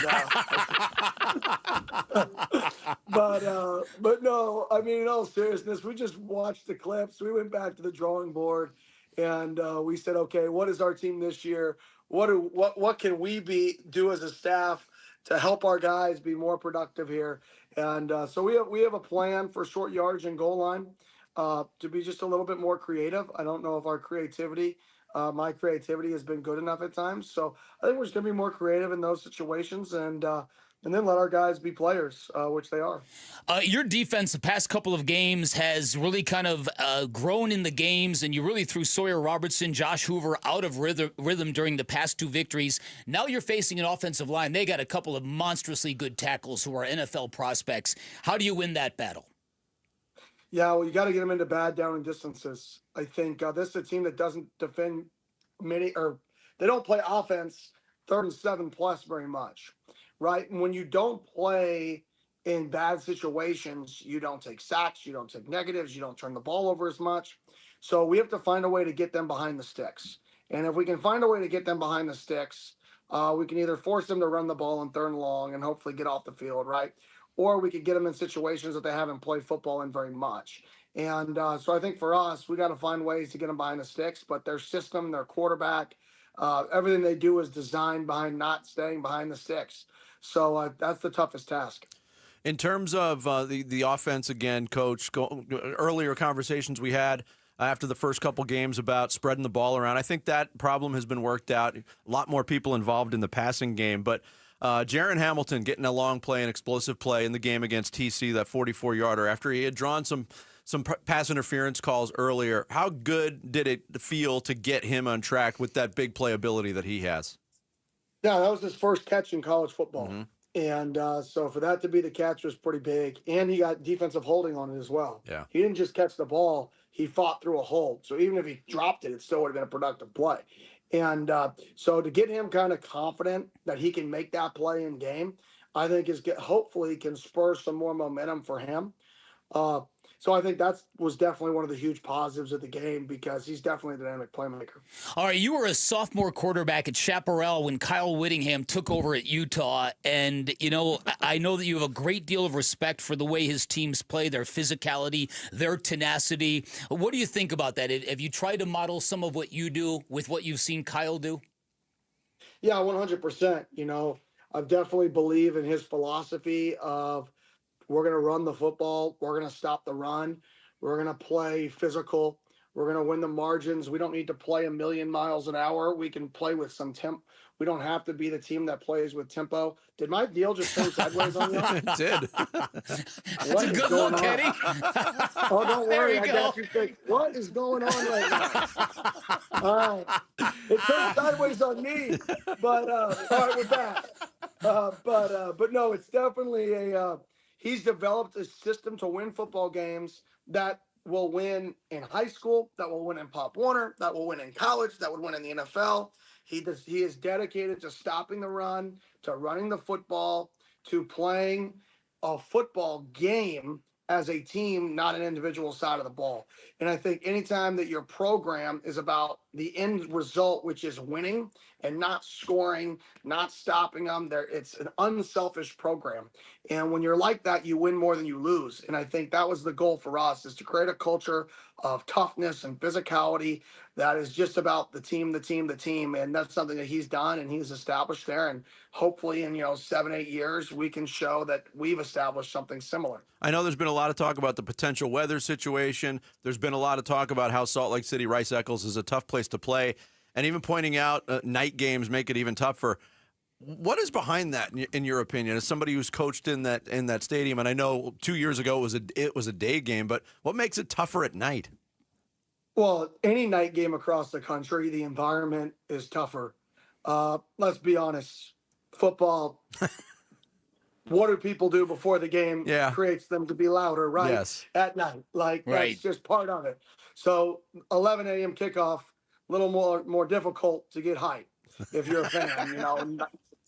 but no, I mean, in all seriousness, we just watched the clips. We went back to the drawing board, and we said, okay, what is our team this year? What can we do as a staff to help our guys be more productive here? And so we have a plan for short yardage and goal line to be just a little bit more creative. I don't know if our creativity. My creativity has been good enough at times. So I think we're just going to be more creative in those situations and then let our guys be players, which they are. Your defense the past couple of games has really kind of grown in the games, and you really threw Sawyer Robertson, Josh Hoover out of rhythm during the past two victories. Now you're facing an offensive line. They got a couple of monstrously good tackles who are NFL prospects. How do you win that battle? Yeah, well, you got to get them into bad down and distances. I think this is a team that doesn't defend they don't play offense 3rd and 7+ very much, right? And when you don't play in bad situations, you don't take sacks, you don't take negatives, you don't turn the ball over as much. So we have to find a way to get them behind the sticks. And if we can find a way to get them behind the sticks, we can either force them to run the ball in 3rd and long and hopefully get off the field, right? Or we could get them in situations that they haven't played football in very much. And so I think for us, we got to find ways to get them behind the sticks, but their system, their quarterback, everything they do is designed behind not staying behind the sticks. So that's the toughest task. In terms of the offense, again, Coach, earlier conversations we had after the first couple games about spreading the ball around, I think that problem has been worked out. A lot more people involved in the passing game, but Jaron Hamilton getting a long play, an explosive play in the game against TC, that 44-yarder, after he had drawn some pass interference calls earlier. How good did it feel to get him on track with that big playability that he has? Yeah, that was his first catch in college football. Mm-hmm. And so for that to be the catch was pretty big. And he got defensive holding on it as well. Yeah. He didn't just catch the ball. He fought through a hold. So even if he dropped it, it still would have been a productive play. And so to get him kind of confident that he can make that play in game, I think hopefully can spur some more momentum for him. So I think that was definitely one of the huge positives of the game because he's definitely a dynamic playmaker. All right, you were a sophomore quarterback at Chaparral when Kyle Whittingham took over at Utah. And, I know that you have a great deal of respect for the way his teams play, their physicality, their tenacity. What do you think about that? Have you tried to model some of what you do with what you've seen Kyle do? Yeah, 100%. You know, I definitely believe in his philosophy of we're going to run the football. We're going to stop the run. We're going to play physical. We're going to win the margins. We don't need to play a million miles an hour. We can play with some temp. We don't have to be the team that plays with tempo. Did my deal just turn sideways on you? It did. That's a good look, Kenny. Oh, don't worry. I got you fixed. What is going on right now? All right. It turned sideways on me. But all right, we're back. But no, it's definitely he's developed a system to win football games that will win in high school, that will win in Pop Warner, that will win in college, that would win in the NFL. He is dedicated to stopping the run, to running the football, to playing a football game as a team, not an individual side of the ball. And I think anytime that your program is about the end result, which is winning and not scoring, not stopping them, it's an unselfish program. And when you're like that, you win more than you lose. And I think that was the goal for us, is to create a culture of toughness and physicality that is just about the team. And that's something that he's done and he's established there. And hopefully in 7-8 years, we can show that we've established something similar. I know there's been a lot of talk about the potential weather situation. There's been a lot of talk about how Salt Lake City Rice Eccles is a tough place to play, and even pointing out night games make it even tougher. What is behind that, in your opinion, as somebody who's coached in that stadium? And I know 2 years ago it was a day game, but what makes it tougher at night? Well, any night game across the country, the environment is tougher. Let's be honest, football. What do people do before the game creates them to be louder, right? Yes. At night. That's just part of it. So 11 a.m. kickoff, a little more difficult to get hype if you're a fan.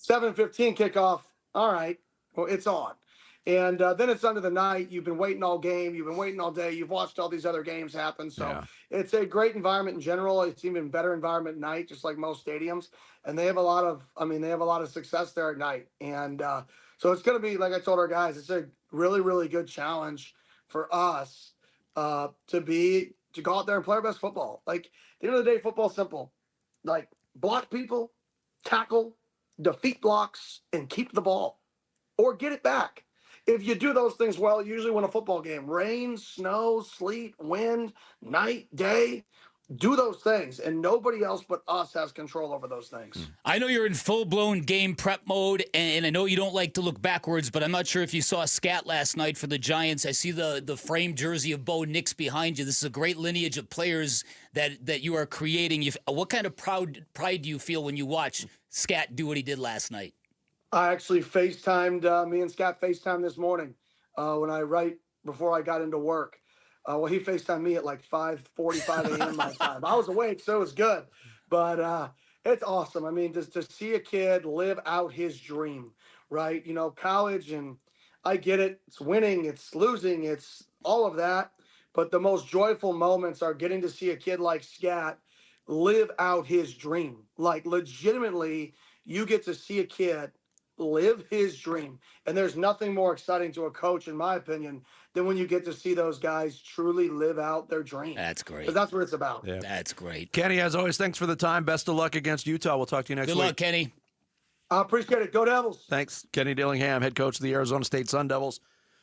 7:15 kickoff, all right, well, it's on. And then it's under the night. You've been waiting all game. You've been waiting all day. You've watched all these other games happen. So it's a great environment in general. It's even better environment at night, just like most stadiums. And they have a lot of success there at night. And so it's going to be, like I told our guys, it's a really, really good challenge for us to go out there and play our best football. Like, at the end of the day, football's simple. Like, block people, tackle, defeat blocks, and keep the ball. Or get it back. If you do those things well, you usually win a football game. Rain, snow, sleet, wind, night, day. Do those things, and nobody else but us has control over those things. I know you're in full-blown game prep mode, and I know you don't like to look backwards, but I'm not sure if you saw Scat last night for the Giants. I see the framed jersey of Bo Nix behind you. This is a great lineage of players that you are creating. What kind of pride do you feel when you watch Scat do what he did last night? I actually FaceTimed, me and Scott FaceTimed this morning right before I got into work. Well, he FaceTimed me at like 5:45 a.m. my time. I was awake, so it was good. But it's awesome. I mean, just to see a kid live out his dream, right? College, and I get it. It's winning, it's losing, it's all of that. But the most joyful moments are getting to see a kid like Scat live out his dream. Like, legitimately, you get to see a kid live his dream. And there's nothing more exciting to a coach, in my opinion, than when you get to see those guys truly live out their dream. That's great. Because that's what it's about. Yeah. That's great. Kenny, as always, thanks for the time. Best of luck against Utah. We'll talk to you next week. Good luck, Kenny. I appreciate it. Go Devils. Thanks. Kenny Dillingham, head coach of the Arizona State Sun Devils.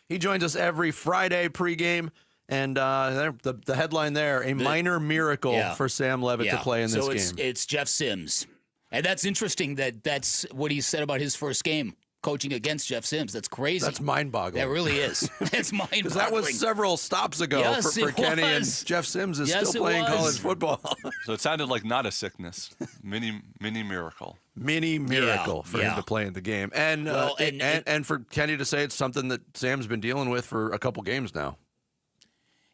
He joins us every Friday pregame. And the headline there, a minor miracle for Sam Levitt to play in this game. So it's Jeff Sims. And that's interesting that's what he said about his first game, coaching against Jeff Sims. That's crazy. That's mind-boggling. That really is. That's mind-boggling. Because that was several stops ago for Kenny, and Jeff Sims is still playing college football. So it sounded like not a sickness. Mini miracle. Mini miracle for him to play in the game. And, and for Kenny to say it's something that Sam's been dealing with for a couple games now.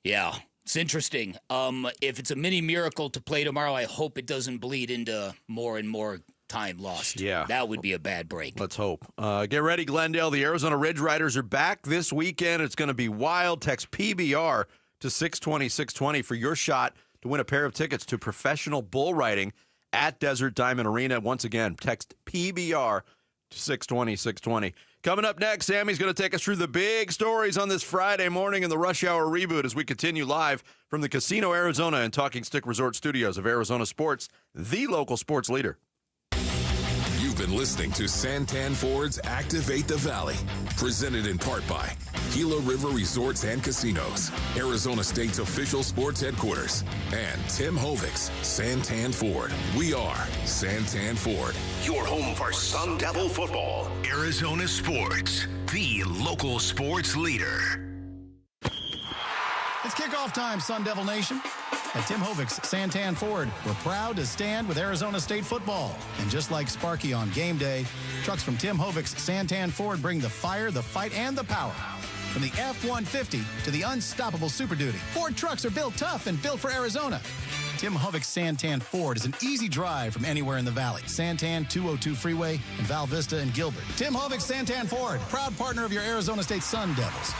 Yeah. It's interesting. If it's a mini miracle to play tomorrow, I hope it doesn't bleed into more and more time lost. Yeah. That would be a bad break. Let's hope. Get ready, Glendale. The Arizona Ridge Riders are back this weekend. It's going to be wild. Text PBR to 620-620 for your shot to win a pair of tickets to professional bull riding at Desert Diamond Arena. Once again, text PBR to 620-620. Coming up next, Sammy's going to take us through the big stories on this Friday morning in the Rush Hour Reboot as we continue live from the Casino Arizona and Talking Stick Resort Studios of Arizona Sports, the local sports leader. been listening to Santan Ford's Activate the Valley, presented in part by Gila River Resorts and Casinos, Arizona State's official sports headquarters, and Tim Hovic's Santan Ford. We are Santan Ford. Your home for Sun Devil football. Arizona Sports, the local sports leader. It's kickoff time, Sun Devil Nation. At Tim Hovic's Santan Ford, we're proud to stand with Arizona State football. And just like Sparky on game day, trucks from Tim Hovic's Santan Ford bring the fire, the fight, and the power. From the F-150 to the unstoppable Super Duty, Ford trucks are built tough and built for Arizona. Tim Hovic's Santan Ford is an easy drive from anywhere in the valley. Santan 202 Freeway in Val Vista and Gilbert. Tim Hovic's Santan Ford, proud partner of your Arizona State Sun Devils.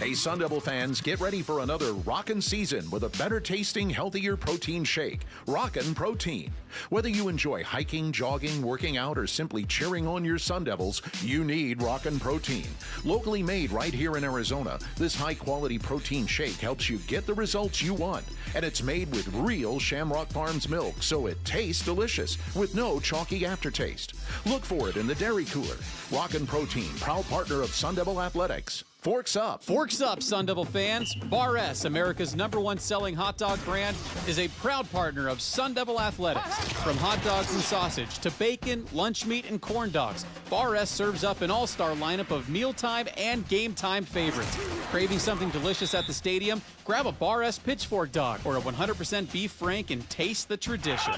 Hey, Sun Devil fans, get ready for another rockin' season with a better tasting, healthier protein shake. Rockin' Protein. Whether you enjoy hiking, jogging, working out, or simply cheering on your Sun Devils, you need Rockin' Protein. Locally made right here in Arizona, this high-quality protein shake helps you get the results you want. And it's made with real Shamrock Farms milk, so it tastes delicious with no chalky aftertaste. Look for it in the dairy cooler. Rockin' Protein, proud partner of Sun Devil Athletics. Forks up. Forks up, Sun Devil fans. Bar S, America's #1 selling hot dog brand, is a proud partner of Sun Devil Athletics. From hot dogs and sausage to bacon, lunch meat, and corn dogs, Bar S serves up an all-star lineup of mealtime and game time favorites. Craving something delicious at the stadium? Grab a Bar S pitchfork dog or a 100% beef frank and taste the tradition.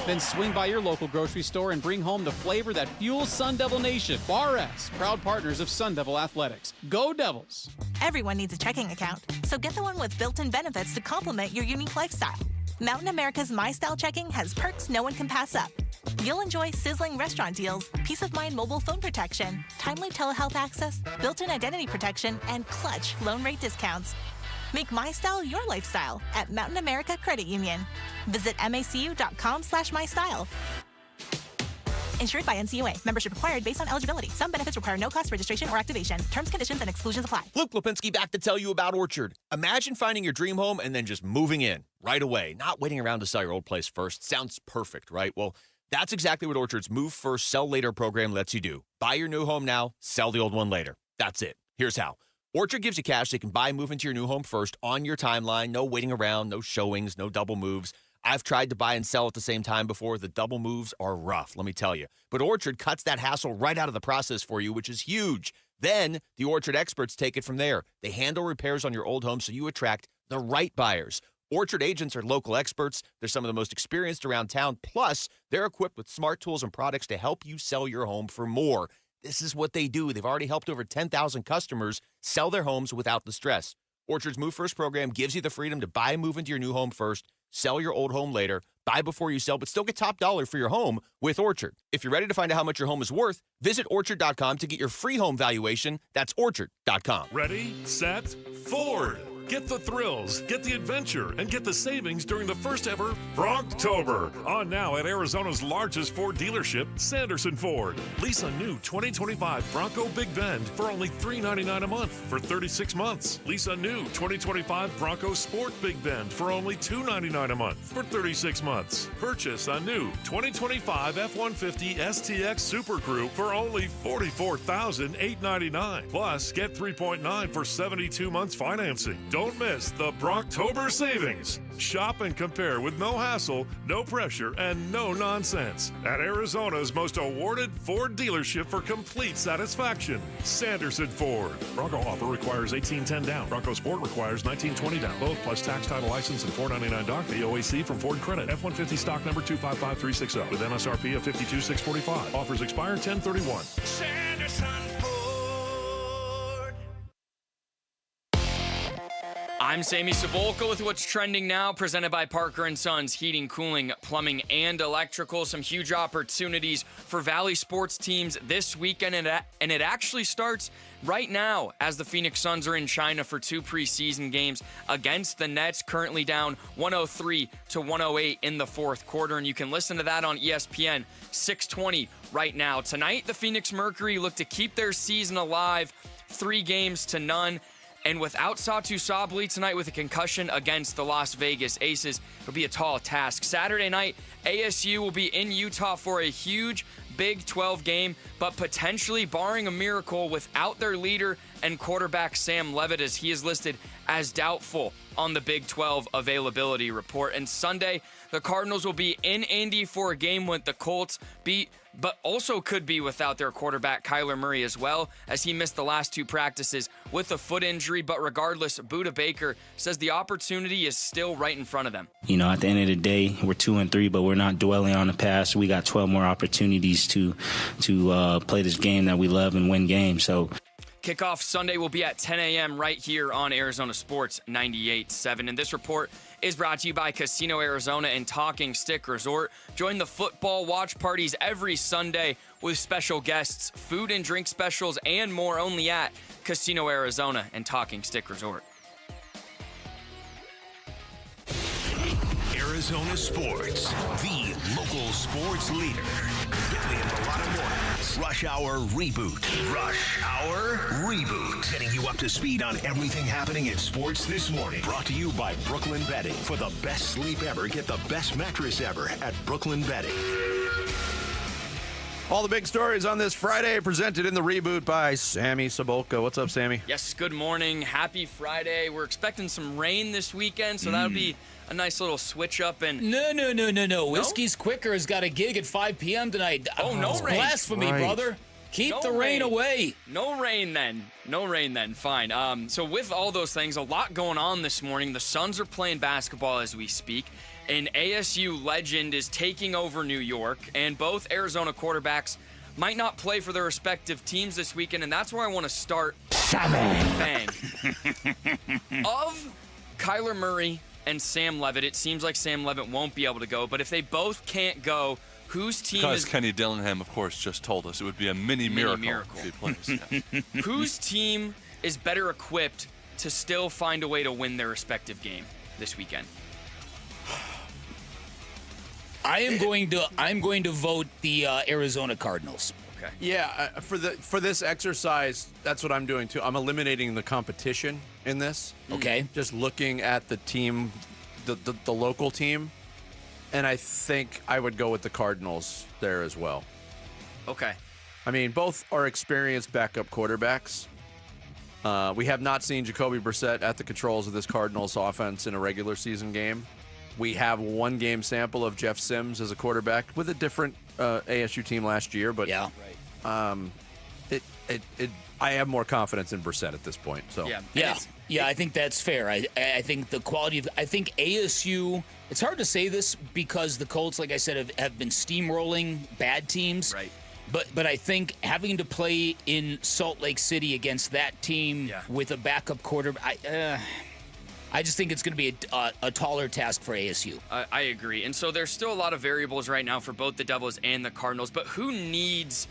Then swing by your local grocery store and bring home the flavor that fuels Sun Devil Nation. Bar S, proud partners of Sun Devil Athletics. Go Devils! Everyone needs a checking account, so get the one with built-in benefits to complement your unique lifestyle. Mountain America's My Style Checking has perks no one can pass up. You'll enjoy sizzling restaurant deals, peace of mind mobile phone protection, timely telehealth access, built-in identity protection, and clutch loan rate discounts. Make My Style your lifestyle at Mountain America Credit Union. Visit macu.com/mystyle. Insured by NCUA. Membership required based on eligibility. Some benefits require no cost registration or activation. Terms, conditions, and exclusions apply. Luke Lipinski back to tell you about Orchard. Imagine finding your dream home and then just moving in right away, not waiting around to sell your old place first. Sounds perfect, right? Well, that's exactly what Orchard's Move First, Sell Later program lets you do. Buy your new home now, sell the old one later. That's it. Here's how. Orchard gives you cash so you can buy and move into your new home first on your timeline. No waiting around, no showings, no double moves. I've tried to buy and sell at the same time before. The double moves are rough, let me tell you. But Orchard cuts that hassle right out of the process for you, which is huge. Then the Orchard experts take it from there. They handle repairs on your old home so you attract the right buyers. Orchard agents are local experts. They're some of the most experienced around town. Plus, they're equipped with smart tools and products to help you sell your home for more. This is what they do. They've already helped over 10,000 customers sell their homes without the stress. Orchard's Move First program gives you the freedom to buy and move into your new home first, sell your old home later, buy before you sell, but still get top dollar for your home with Orchard. If you're ready to find out how much your home is worth, visit Orchard.com to get your free home valuation. That's Orchard.com. Ready, set, Ford. Get the thrills, get the adventure, and get the savings during the first ever Brocktober. On now at Arizona's largest Ford dealership, Sanderson Ford. Lease a new 2025 Bronco Big Bend for only $399 a month for 36 months. Lease a new 2025 Bronco Sport Big Bend for only $299 a month for 36 months. Purchase a new 2025 F-150 STX Super Crew for only $44,899. Plus, get 3.9 for 72 months financing. Don't miss the Brocktober savings. Shop and compare with no hassle, no pressure, and no nonsense at Arizona's most awarded Ford dealership for complete satisfaction, Sanderson Ford. Bronco offer requires $1,810 down. Bronco Sport requires $1,920 down. Both plus tax, title, license, and $499 doc. The OAC from Ford Credit. F-150 stock number 255360 with MSRP of $52,645. Offers expire 10/31. Sanderson Ford. I'm Sammy Sabolka with what's trending now, presented by Parker & Sons Heating, Cooling, Plumbing, and Electrical. Some huge opportunities for Valley sports teams this weekend, and it actually starts right now as the Phoenix Suns are in China for 2 preseason games against the Nets, currently down 103-108 in the fourth quarter, and you can listen to that on ESPN 620 right now. Tonight, the Phoenix Mercury look to keep their season alive, 3-0, And without Satu Sabli tonight with a concussion against the Las Vegas Aces, it'll be a tall task. Saturday night, ASU will be in Utah for a huge Big 12 game, but potentially, barring a miracle, without their leader and quarterback Sam Leavitt, as he is listed as doubtful on the Big 12 availability report. And Sunday, the Cardinals will be in Indy for a game with the Colts, but also could be without their quarterback Kyler Murray as well, as he missed the last 2 practices with a foot injury. But regardless, Buda Baker says the opportunity is still right in front of them. You know, at the end of the day, we're 2-3, but we're not dwelling on the past. We got 12 more opportunities to play this game that we love and win games. So. Kickoff Sunday will be at 10 a.m. right here on Arizona Sports 98.7. And this report is brought to you by Casino Arizona and Talking Stick Resort. Join the football watch parties every Sunday with special guests, food and drink specials, and more only at Casino Arizona and Talking Stick Resort. Arizona Sports, the local sports leader. Bentley and Mulatto Mornings. Rush Hour Reboot. Rush Hour Reboot. Getting you up to speed on everything happening in sports this morning. Brought to you by Brooklyn Bedding. For the best sleep ever, get the best mattress ever at Brooklyn Bedding. All the big stories on this Friday presented in the Reboot by Sammy Sabolka. What's up, Sammy? Yes, good morning. Happy Friday. We're expecting some rain this weekend, so that'll be a nice little switch up. And No. Whiskey's Quicker has got a gig at 5 p.m. tonight. Oh, no rain. Blasphemy, brother. Keep the rain away. No rain then. Fine. So with all those things, a lot going on this morning. The Suns are playing basketball as we speak. An ASU legend is taking over New York, and both Arizona quarterbacks might not play for their respective teams this weekend, and that's where I want to start. Bang. Of Kyler Murray and Sam Leavitt, it seems like Sam Leavitt won't be able to go, but if they both can't go, whose team because Kenny Dillingham, of course, just told us it would be a mini miracle if he plays. Yeah. Whose team is better equipped to still find a way to win their respective game this weekend? I'm going to vote the Arizona Cardinals. Okay. Yeah, for this exercise, that's what I'm doing too. I'm eliminating the competition in this. Okay. Just looking at the team, the local team, and I think I would go with the Cardinals there as well. Okay. I mean, both are experienced backup quarterbacks. We have not seen Jacoby Brissett at the controls of this Cardinals offense in a regular season game. We have one game sample of Jeff Sims as a quarterback with a different ASU team last year, but yeah, I have more confidence in Brissett at this point. So yeah, I think that's fair. I think the quality of ASU. It's hard to say this because the Colts, like I said, have been steamrolling bad teams. Right. But I think having to play in Salt Lake City against that team with a backup quarterback, I just think it's going to be a taller task for ASU. I agree. And so there's still a lot of variables right now for both the Devils and the Cardinals. But who needs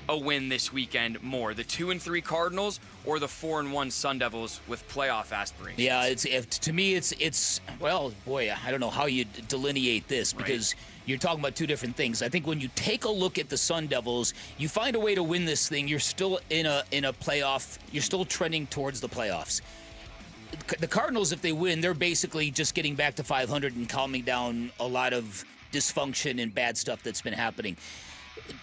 a win this weekend more, the 2-3 Cardinals or the 4-1 Sun Devils with playoff aspirations? Yeah, to me, it's well, boy, I don't know how you delineate this because you're talking about two different things. I think when you take a look at the Sun Devils, you find a way to win this thing. You're still in a playoff. You're still trending towards the playoffs. The Cardinals, if they win, they're basically just getting back to 500 and calming down a lot of dysfunction and bad stuff that's been happening.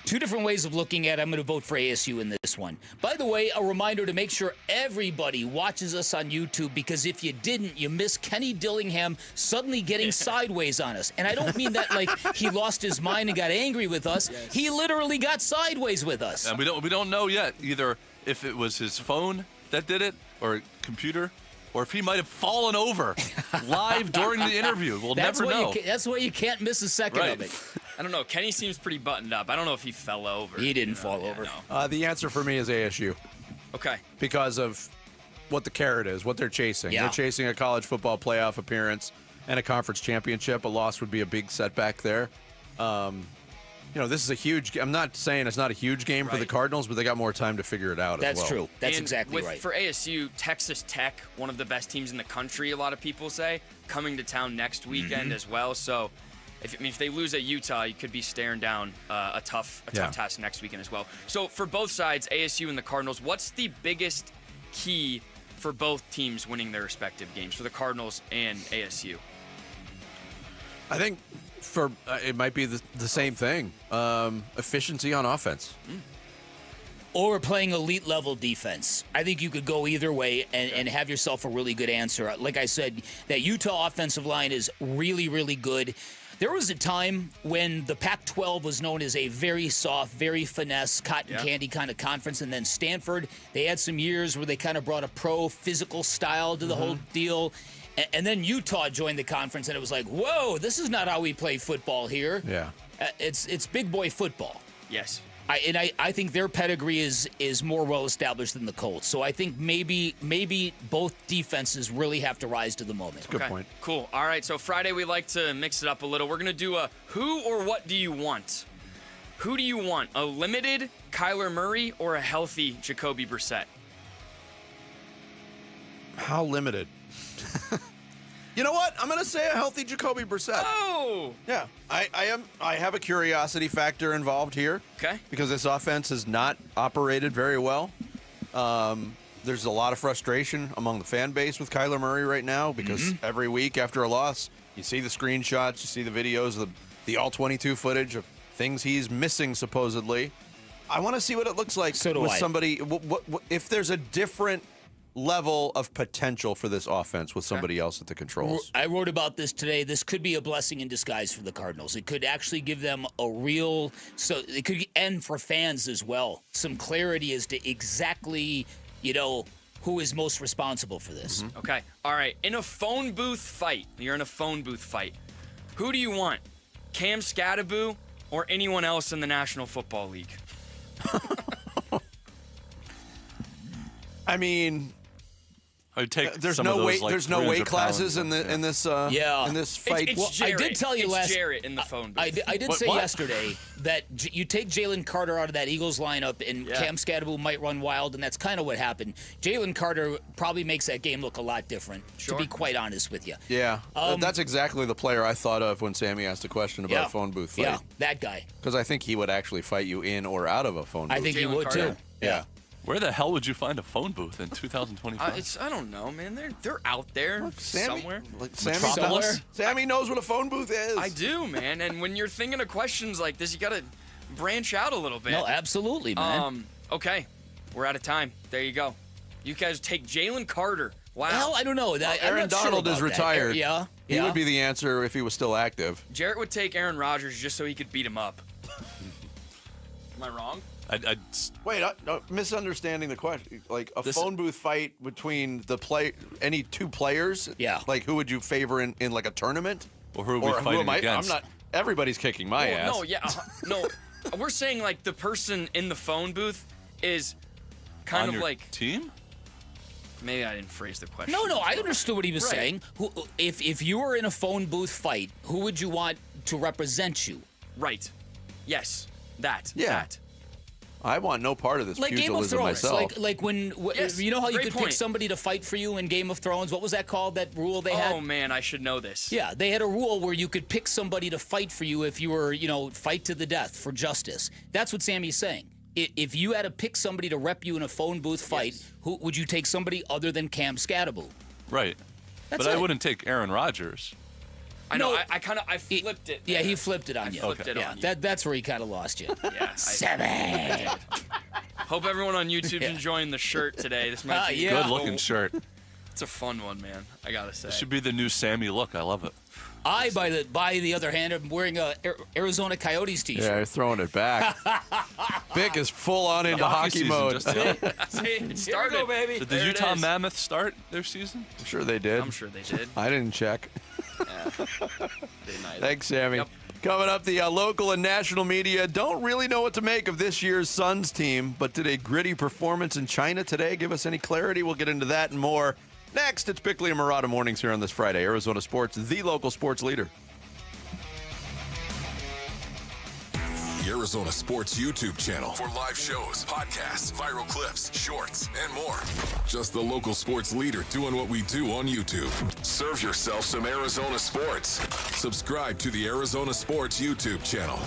Two different ways of looking at it. I'm going to vote for ASU in this one. By the way, a reminder to make sure everybody watches us on YouTube, because if you didn't, you missed Kenny Dillingham suddenly getting sideways on us. And I don't mean that like he lost his mind and got angry with us. Yes. He literally got sideways with us. And we don't know yet either if it was his phone that did it or computer, or if he might have fallen over live during the interview. We'll never know. That's why you can't miss a second of it. I don't know. Kenny seems pretty buttoned up. I don't know if he fell over. He didn't fall over. No. The answer for me is ASU. Okay. Because of what the carrot is, what they're chasing. Yeah. They're chasing a college football playoff appearance and a conference championship. A loss would be a big setback there. This is a huge. I'm not saying it's not a huge game for the Cardinals, but they got more time to figure it out. That's as well. true. That's exactly right. For ASU, Texas Tech, one of the best teams in the country, a lot of people say, coming to town next weekend as well. So, if they lose at Utah, you could be staring down a tough task next weekend as well. So, for both sides, ASU and the Cardinals, what's the biggest key for both teams winning their respective games, for the Cardinals and ASU? I think it might be the same thing. Efficiency on offense. Or playing elite level defense. I think you could go either way and have yourself a really good answer. Like I said, that Utah offensive line is really, really good. There was a time when the Pac-12 was known as a very soft, very finesse, cotton candy kind of conference, and then Stanford, they had some years where they kind of brought a pro physical style to the whole deal. And then Utah joined the conference, and it was like, whoa, this is not how we play football here. Yeah. It's big boy football. Yes. I think their pedigree is more well established than the Colts. So I think maybe both defenses really have to rise to the moment. Good point. Cool. All right. So Friday we like to mix it up a little. We're gonna do a who or what do you want? Who do you want? A limited Kyler Murray or a healthy Jacoby Brissett? How limited? You know what? I'm going to say a healthy Jacoby Brissett. Oh! Yeah. I have a curiosity factor involved here. Okay. Because this offense has not operated very well. There's a lot of frustration among the fan base with Kyler Murray right now because every week after a loss, you see the screenshots, you see the videos, the all-22 footage of things he's missing supposedly. I want to see what it looks like with somebody. What if there's a different level of potential for this offense with somebody else at the controls? I wrote about this today. This could be a blessing in disguise for the Cardinals. It could actually give them so it could end for fans as well, some clarity as to exactly, who is most responsible for this. Okay. All right. In a phone booth fight, you're in a phone booth fight. Who do you want? Cam Skattabo or anyone else in the National Football League? I mean, I'd take there's some no of those, weight. like, There's no weight 300 classes pounds. in this fight. It's I Jarrett. did tell you it's Jarrett in the phone booth. I did say yesterday that you take Jalen Carter out of that Eagles lineup and Cam Skattabo might run wild, and that's kind of what happened. Jalen Carter probably makes that game look a lot different, to be quite honest with you. Yeah, that's exactly the player I thought of when Sammy asked a question about a phone booth fight. Yeah, that guy. Because I think he would actually fight you in or out of a phone booth. I think he would too. Yeah. Where the hell would you find a phone booth in 2025? I don't know, man. They're out there somewhere. Sammy knows what a phone booth is. I do, man. And when you're thinking of questions like this, you got to branch out a little bit. No, absolutely, man. Okay, we're out of time. There you go. You guys take Jalen Carter. Wow. Well, I don't know. Aaron Donald is retired. Yeah. He would be the answer if he was still active. Jarrett would take Aaron Rodgers just so he could beat him up. Am I wrong? Wait, misunderstanding the question. Like a phone booth fight between any two players? Yeah. Like who would you favor in like a tournament? Or who are we fighting against? I'm not. Everybody's kicking my ass. No, yeah, no. We're saying like the person in the phone booth is kind On of your like team. Maybe I didn't phrase the question. No, I understood what he was saying. If you were in a phone booth fight, who would you want to represent you? Right. Yes. That. Yeah. That. I want no part of this Like Game of pugilism Thrones, myself. like when Yes, you know how you great could point. pick somebody to fight for you in Game of Thrones. What was that called? That rule they had? Oh man, I should know this. Yeah, they had a rule where you could pick somebody to fight for you if you were, fight to the death for justice. That's what Sammy's saying. If you had to pick somebody to rep you in a phone booth fight, who would you take? Somebody other than Cam Skattabo? Right. That's but it. I wouldn't take Aaron Rodgers. I know. I flipped it. Yeah, he flipped it on you. Flipped it on you. That's where he kind of lost you. Yeah. Sammy. Hope everyone on YouTube's enjoying the shirt today. This might be Good looking shirt. It's a fun one, man. I gotta say. This should be the new Sammy look. I love it. By the other hand, I'm wearing a Arizona Coyotes t-shirt. Yeah, you're throwing it back. Vic is full on into hockey season mode. just hit. It started, baby. Did the Utah Mammoth start their season? I'm sure they did. I'm sure they did. I didn't check. They Thanks, Sammy. Yep. Coming up, the local and national media don't really know what to make of this year's Suns team, but did a gritty performance in China today give us any clarity? We'll get into that and more. Next, it's Bickley and Murata Mornings here on this Friday. Arizona Sports, the local sports leader. The Arizona Sports YouTube channel for live shows, podcasts, viral clips, shorts, and more. Just the local sports leader doing what we do on YouTube. Serve yourself some Arizona sports. Subscribe to the Arizona Sports YouTube channel.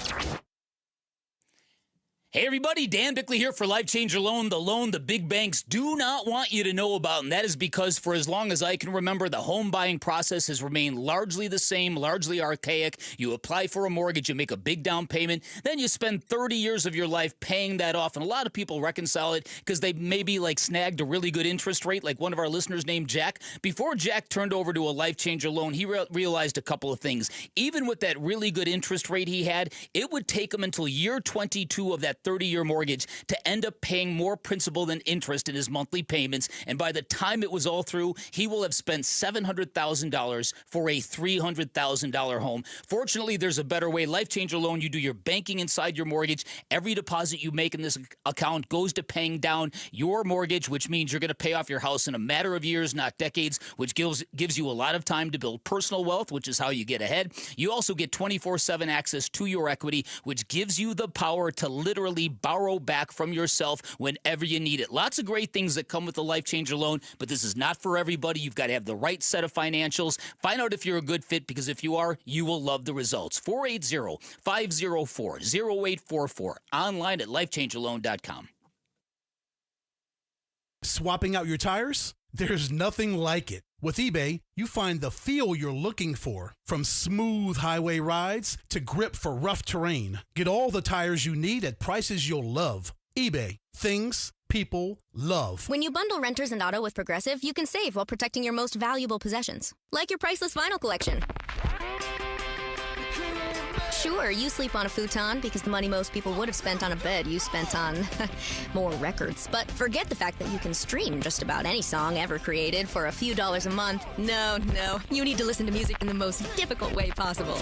Hey, everybody, Dan Bickley here for Life Changer Loan, the loan the big banks do not want you to know about, and that is because for as long as I can remember, the home buying process has remained largely the same, largely archaic. You apply for a mortgage, you make a big down payment, then you spend 30 years of your life paying that off, and a lot of people reconcile it because they maybe snagged a really good interest rate, like one of our listeners named Jack. Before Jack turned over to a Life Changer Loan, he realized a couple of things. Even with that really good interest rate he had, it would take him until year 22 of that 30-year mortgage to end up paying more principal than interest in his monthly payments. And by the time it was all through, he will have spent $700,000 for a $300,000 home. Fortunately, there's a better way. Life Changer Loan, you do your banking inside your mortgage. Every deposit you make in this account goes to paying down your mortgage, which means you're going to pay off your house in a matter of years, not decades, which gives you a lot of time to build personal wealth, which is how you get ahead. You also get 24/7 access to your equity, which gives you the power to literally borrow back from yourself whenever you need it. Lots of great things that come with the Life Changer Loan, but this is not for everybody. You've got to have the right set of financials. Find out if you're a good fit, because if you are, you will love the results. 480-504-0844. Online at lifechangerloan.com. Swapping out your tires? There's nothing like it. With eBay, you find the feel you're looking for, from smooth highway rides to grip for rough terrain. Get all the tires you need at prices you'll love. eBay. Things people love. When you bundle renters and auto with Progressive, you can save while protecting your most valuable possessions, like your priceless vinyl collection. Sure, you sleep on a futon because the money most people would have spent on a bed you spent on more records. But forget the fact that you can stream just about any song ever created for a few dollars a month. No, you need to listen to music in the most difficult way possible.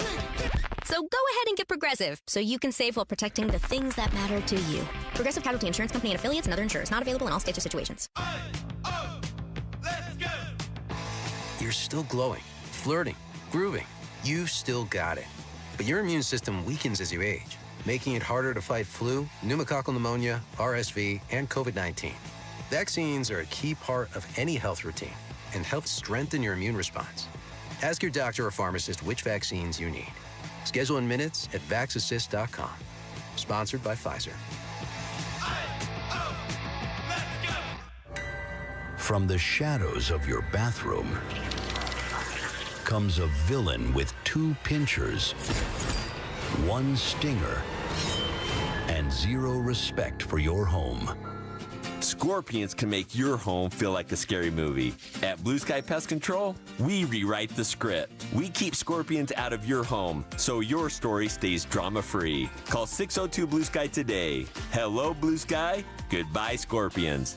So go ahead and get Progressive so you can save while protecting the things that matter to you. Progressive Casualty Insurance Company and affiliates and other insurers. Not available in all states or situations. You're still glowing, flirting, grooving. You've still got it. But your immune system weakens as you age, making it harder to fight flu, pneumococcal pneumonia, RSV, and COVID-19. Vaccines are a key part of any health routine and help strengthen your immune response. Ask your doctor or pharmacist which vaccines you need. Schedule in minutes at vaxassist.com. Sponsored by Pfizer. From the shadows of your bathroom comes a villain with 2 pinchers, 1 stinger, and 0 respect for your home. Scorpions can make your home feel like a scary movie. At Blue Sky Pest Control, we rewrite the script. We keep scorpions out of your home so your story stays drama-free. Call 602-BLUE-SKY today. Hello, Blue Sky. Goodbye, scorpions.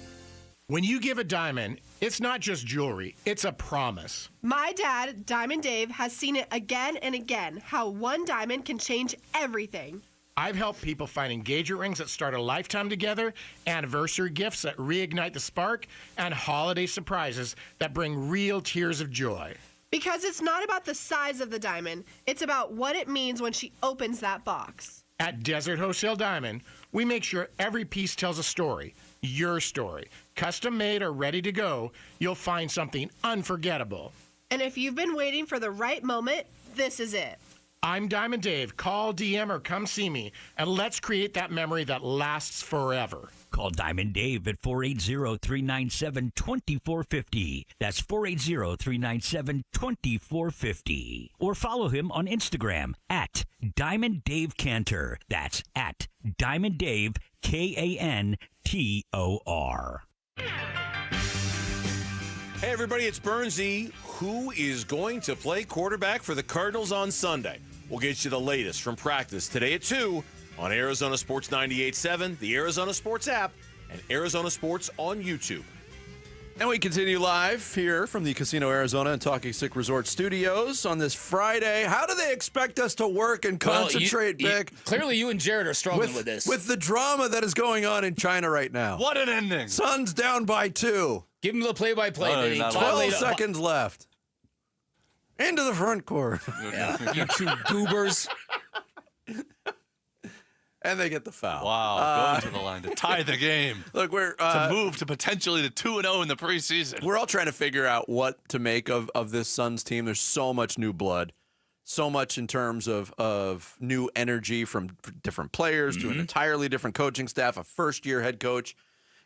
When you give a diamond, it's not just jewelry, it's a promise. My dad, Diamond Dave, has seen it again and again, how one diamond can change everything. I've helped people find engagement rings that start a lifetime together, anniversary gifts that reignite the spark, and holiday surprises that bring real tears of joy. Because it's not about the size of the diamond, it's about what it means when she opens that box. At Desert Wholesale Diamond, we make sure every piece tells a story, your story. Custom made or ready to go, you'll find something unforgettable. And if you've been waiting for the right moment, this is it. I'm Diamond Dave. Call, DM, or come see me, and let's create that memory that lasts forever. Call Diamond Dave at 480-397-2450. That's 480-397-2450. Or follow him on Instagram at Diamond Dave Cantor. That's at Diamond Dave, Kantor. Hey, everybody, it's Bernsey. Who is going to play quarterback for the Cardinals on Sunday? We'll get you the latest from practice today at 2 on Arizona Sports 98.7, the Arizona Sports app, and Arizona Sports on YouTube. And we continue live here from the Casino Arizona and Talking Stick Resort Studios on this Friday. How do they expect us to work and concentrate, Vic? Clearly, you and Jared are struggling with this. With the drama that is going on in China right now. What an ending. Suns down by 2. Give him the play-by-play. 12 seconds left. Into the front court. Yeah, you two goobers. And they get the foul. Wow, going to the line to tie the game. Look, we're to move to potentially the 2-0 in the preseason. We're all trying to figure out what to make of this Suns team. There's so much new blood, so much in terms of new energy from different players to an entirely different coaching staff, a first-year head coach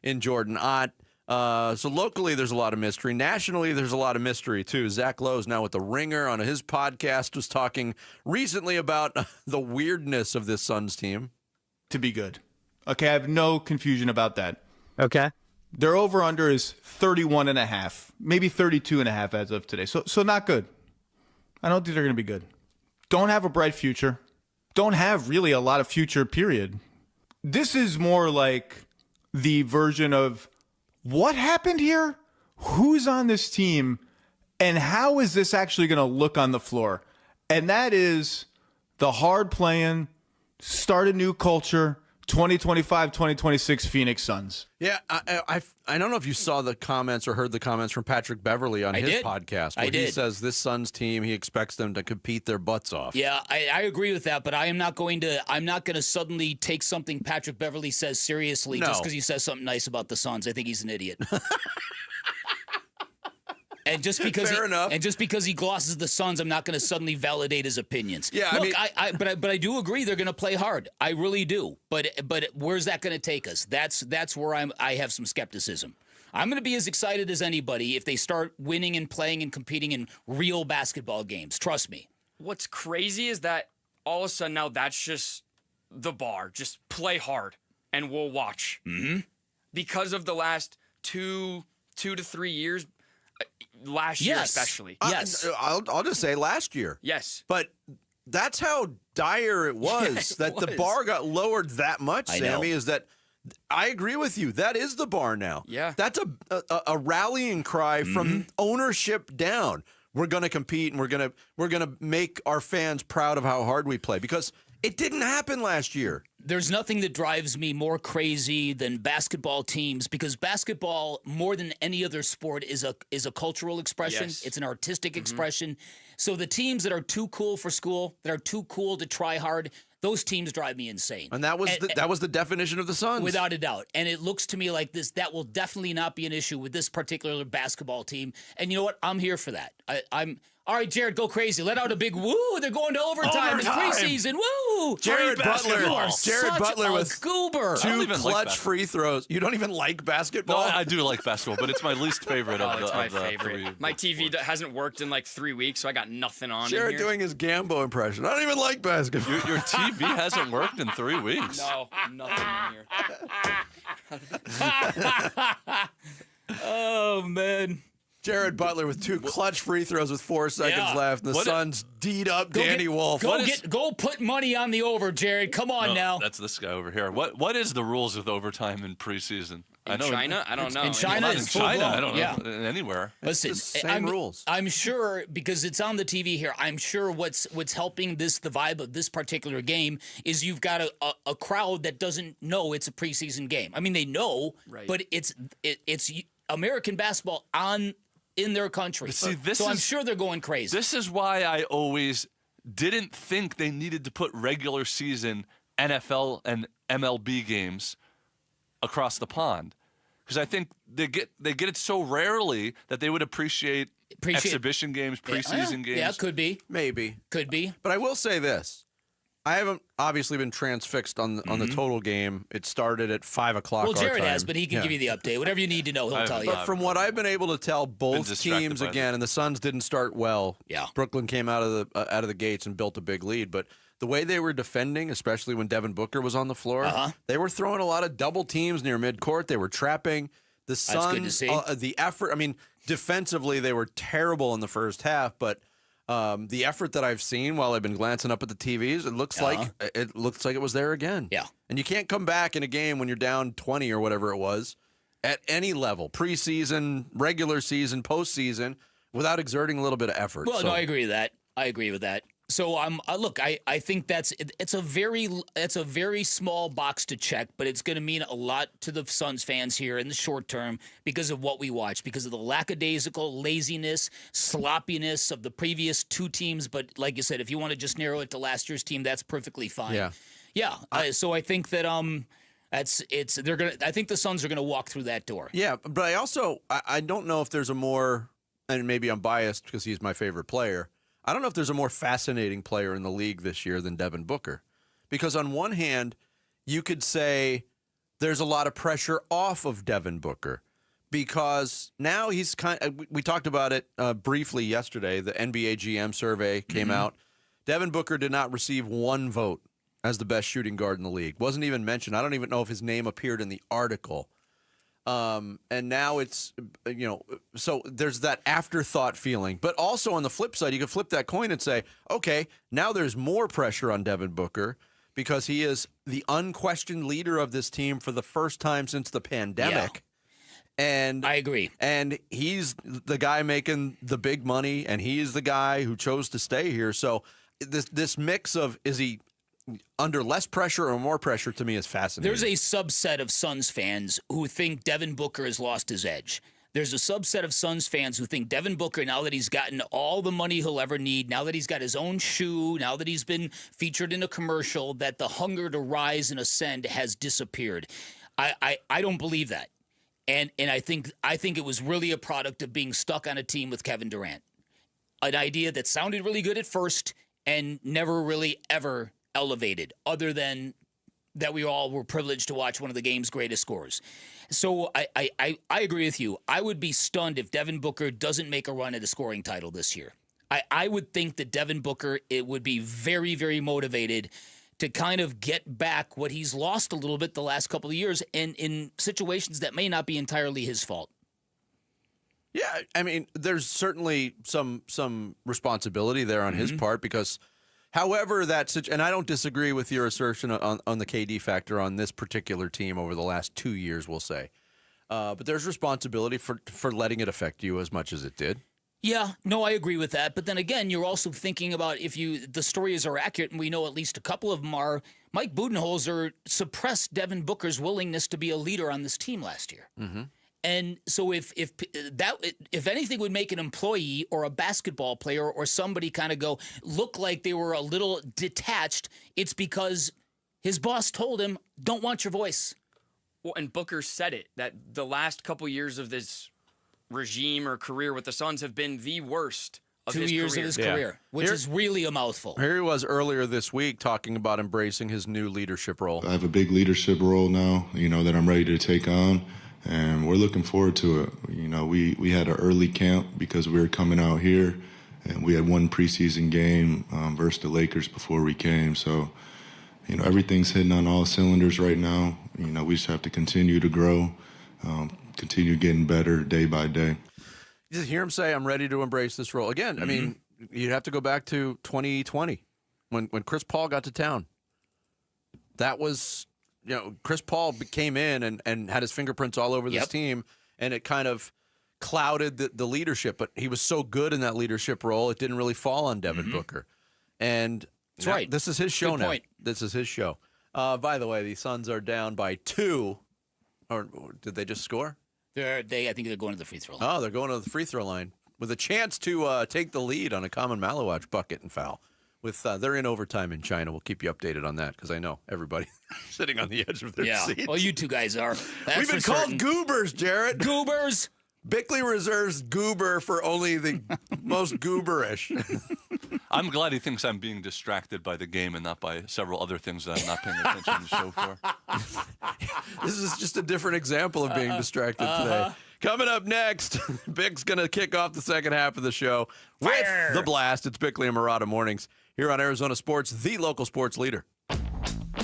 in Jordan Ott. So locally, there's a lot of mystery. Nationally, there's a lot of mystery, too. Zach Lowe's now with The Ringer on his podcast was talking recently about the weirdness of this Suns team. To be good. Okay, I have no confusion about that. Okay. Their over-under is 31.5, maybe 32.5 as of today. So not good. I don't think they're going to be good. Don't have a bright future. Don't have really a lot of future, period. This is more like the version of what happened here? Who's on this team? And how is this actually going to look on the floor? And that is the hard playing, start a new culture, 2025, 2026 Phoenix Suns. Yeah, I don't know if you saw the comments or heard the comments from Patrick Beverly on his podcast. Where he says this Suns team, he expects them to compete their butts off. Yeah, I agree with that, but I'm not going to suddenly take something Patrick Beverly says seriously just because he says something nice about the Suns. I think he's an idiot. And just because he glosses the Suns, I'm not going to suddenly validate his opinions. Yeah, look, but I do agree they're going to play hard. I really do. But where's that going to take us? That's where I have some skepticism. I'm going to be as excited as anybody if they start winning and playing and competing in real basketball games. Trust me. What's crazy is that all of a sudden now that's just the bar. Just play hard and we'll watch. Mm-hmm. Because of the last two to 3 years. Last year especially. Yes. I'll just say last year. Yes. But that's how dire it was that the bar got lowered that much, Sammy, is that I agree with you. That is the bar now. Yeah. That's a rallying cry from ownership down. We're going to compete and we're going to make our fans proud of how hard we play because it didn't happen last year. There's nothing that drives me more crazy than basketball teams because basketball, more than any other sport, is a cultural expression. Yes. It's an artistic expression. So the teams that are too cool for school, that are too cool to try hard, those teams drive me insane. And that was the definition of the Suns. Without a doubt. And it looks to me like that will definitely not be an issue with this particular basketball team. And you know what? I'm here for that. I'm all right, Jared, go crazy. Let out a big woo. They're going to overtime in preseason. Woo! Jared Butler with goober. Two clutch free throws. You don't even like basketball? No, I do like basketball, but it's my least favorite of the favorite. three. My TV hasn't worked in like 3 weeks, so I got nothing on. Jared doing his Gambo impression. I don't even like basketball. Your TV hasn't worked in 3 weeks. No, nothing in here. Oh, man. Jared Butler with two clutch free throws with 4 seconds left. And the Suns D'd up Danny Wolf. Go put money on the over, Jared. Come on now. That's this guy over here. What is the rules with overtime in preseason? In China? I don't know. In China, in China, I don't know. Anywhere. Listen, same rules. I'm sure because it's on the TV here. I'm sure what's helping the vibe of this particular game is you've got a crowd that doesn't know it's a preseason game. I mean, they know, but it's American basketball in their country. See, so I'm sure they're going crazy. This is why I always didn't think they needed to put regular season NFL and MLB games across the pond, because I think they get it so rarely that they would appreciate exhibition games, preseason games. Yeah, could be, maybe, could be. But I will say this: I haven't obviously been transfixed on the total game. It started at 5 o'clock. Well, Jared our time. has, but he can give you the update. Whatever you need to know, he'll tell you. But from what I've been able to tell, both teams again, and the Suns didn't start well. Yeah, Brooklyn came out of the gates and built a big lead, but the way they were defending, especially when Devin Booker was on the floor, they were throwing a lot of double teams near midcourt. They were trapping the Suns. That's good to see. The effort. I mean, defensively they were terrible in the first half, but the effort that I've seen while I've been glancing up at the TVs, it looks like it was there again. Yeah, and you can't come back in a game when you're down 20 or whatever it was at any level, preseason, regular season, postseason, without exerting a little bit of effort. Well, no, I agree with that. So look, I think it's a very small box to check, but it's going to mean a lot to the Suns fans here in the short term because of what we watch, because of the lackadaisical laziness, sloppiness of the previous two teams. But like you said, if you want to just narrow it to last year's team, that's perfectly fine. Yeah. So I think that I think the Suns are gonna walk through that door. Yeah, but I also I don't know if there's a more, and maybe I'm biased because he's my favorite player. I don't know if there's a more fascinating player in the league this year than Devin Booker. Because on one hand, you could say there's a lot of pressure off of Devin Booker because now he's we talked about it briefly yesterday. The NBA GM survey came out. Devin Booker did not receive one vote as the best shooting guard in the league. Wasn't even mentioned. I don't even know if his name appeared in the article. And now it's, so there's that afterthought feeling. But also on the flip side, you can flip that coin and say, okay, now there's more pressure on Devin Booker because he is the unquestioned leader of this team for the first time since the pandemic. Yeah. And I agree. And he's the guy making the big money, and he's the guy who chose to stay here. So this mix of, is he under less pressure or more pressure, to me is fascinating. There's a subset of Suns fans who think Devin Booker has lost his edge. There's a subset of Suns fans who think Devin Booker, now that he's gotten all the money he'll ever need, now that he's got his own shoe, now that he's been featured in a commercial, that the hunger to rise and ascend has disappeared. I don't believe that. And I think it was really a product of being stuck on a team with Kevin Durant. An idea that sounded really good at first and never really ever elevated, other than that we all were privileged to watch one of the game's greatest scorers. So I agree with you. I would be stunned if Devin Booker doesn't make a run at a scoring title this year. I would think that Devin Booker, it would be very, very motivated to kind of get back what he's lost a little bit the last couple of years, and in situations that may not be entirely his fault. Yeah, I mean, there's certainly some responsibility there on his part because however and I don't disagree with your assertion on the KD factor on this particular team over the last 2 years, we'll say. But there's responsibility for letting it affect you as much as it did. Yeah, no, I agree with that. But then again, you're also thinking about the stories are accurate, and we know at least a couple of them are. Mike Budenholzer suppressed Devin Booker's willingness to be a leader on this team last year. Mm-hmm. And so if anything would make an employee or a basketball player or somebody kind of look like they were a little detached, it's because his boss told him, don't want your voice. Well, and Booker said it, that the last couple years of this regime or career with the Suns have been the worst of 2 his years career. of his career, which is really a mouthful. Here he was earlier this week talking about embracing his new leadership role. I have a big leadership role now, that I'm ready to take on. And we're looking forward to it. We had an early camp because we were coming out here, and we had one preseason game versus the Lakers before we came. So, everything's hitting on all cylinders right now. We just have to continue to grow, continue getting better day by day. You just hear him say, I'm ready to embrace this role. Again, I mean, you'd have to go back to 2020 when Chris Paul got to town. That was... Chris Paul came in and had his fingerprints all over this team, and it kind of clouded the leadership. But he was so good in that leadership role, it didn't really fall on Devin Booker. And that's right. This is his show Good now. point. This is his show. By the way, the Suns are down by 2. Or did they just score? I think they're going to the free throw line. Oh, they're going to the free throw line with a chance to take the lead on a common Malowatch bucket and foul. They're in overtime in China. We'll keep you updated on that because I know everybody sitting on the edge of their seats. Well, you two guys are. We've been called goobers, Jarrett. Goobers. Bickley reserves goober for only the most gooberish. I'm glad he thinks I'm being distracted by the game and not by several other things that I'm not paying attention to the show for. This is just a different example of being distracted today. Coming up next, Bic's going to kick off the second half of the show with The Blast. It's Bickley and Murata Mornings here on Arizona Sports, the local sports leader.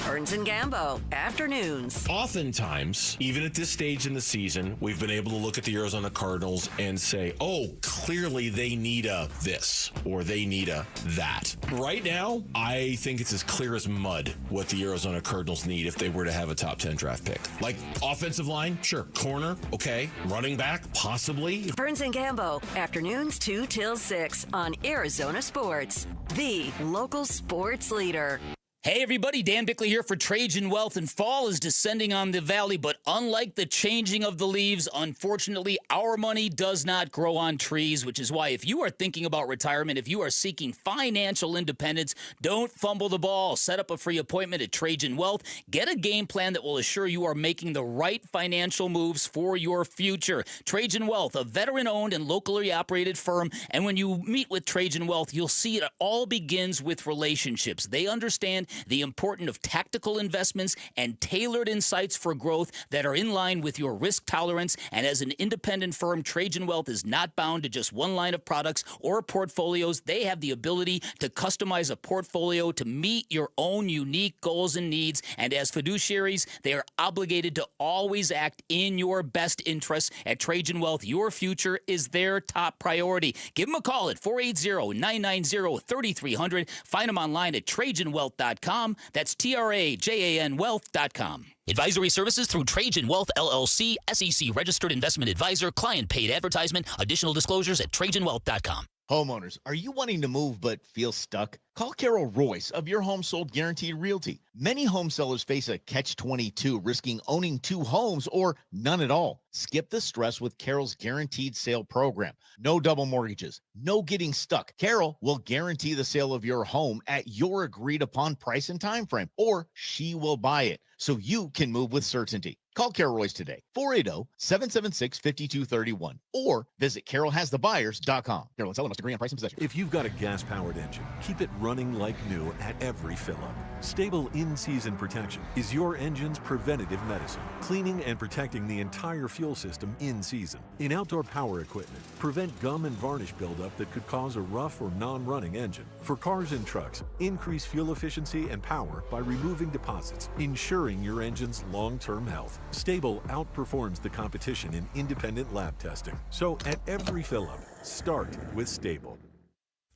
Burns and Gambo, afternoons. Oftentimes, even at this stage in the season, we've been able to look at the Arizona Cardinals and say, oh, clearly they need a this or they need a that. Right now, I think it's as clear as mud what the Arizona Cardinals need if they were to have a top 10 draft pick. Like offensive line, sure. Corner, okay. Running back, possibly. Burns and Gambo, afternoons 2 till 6 on Arizona Sports, the local sports leader. Hey everybody, Dan Bickley here for Trajan Wealth, and fall is descending on the valley, but unlike the changing of the leaves, unfortunately, our money does not grow on trees, which is why if you are thinking about retirement, if you are seeking financial independence, don't fumble the ball. Set up a free appointment at Trajan Wealth. Get a game plan that will assure you are making the right financial moves for your future. Trajan Wealth, a veteran-owned and locally operated firm, and when you meet with Trajan Wealth, you'll see it all begins with relationships. They understand the importance of tactical investments and tailored insights for growth that are in line with your risk tolerance. And as an independent firm, Trajan Wealth is not bound to just one line of products or portfolios. They have the ability to customize a portfolio to meet your own unique goals and needs. And as fiduciaries, they are obligated to always act in your best interests. At Trajan Wealth, your future is their top priority. Give them a call at 480-990-3300. Find them online at TrajanWealth.com. That's TRAJAN Wealth.com. Advisory services through Trajan Wealth LLC, SEC registered investment advisor, client paid advertisement. Additional disclosures at TrajanWealth.com. Homeowners, are you wanting to move but feel stuck? Call Carol Royce of Your Home Sold Guaranteed Realty. Many home sellers face a catch-22, risking owning 2 homes or none at all. Skip the stress with Carol's Guaranteed Sale Program. No double mortgages, no getting stuck. Carol will guarantee the sale of your home at your agreed-upon price and time frame, or she will buy it so you can move with certainty. Call Carol Royce today, 480-776-5231, or visit carolhasthebuyers.com. Carol and seller must agree on price and possession. If you've got a gas-powered engine, keep it running like new at every fill-up. Stable in-season protection is your engine's preventative medicine, cleaning and protecting the entire fuel system in season. In outdoor power equipment, prevent gum and varnish buildup that could cause a rough or non-running engine. For cars and trucks, increase fuel efficiency and power by removing deposits, ensuring your engine's long-term health. Stable outperforms the competition in independent lab testing. So at every fill-up, start with Stable.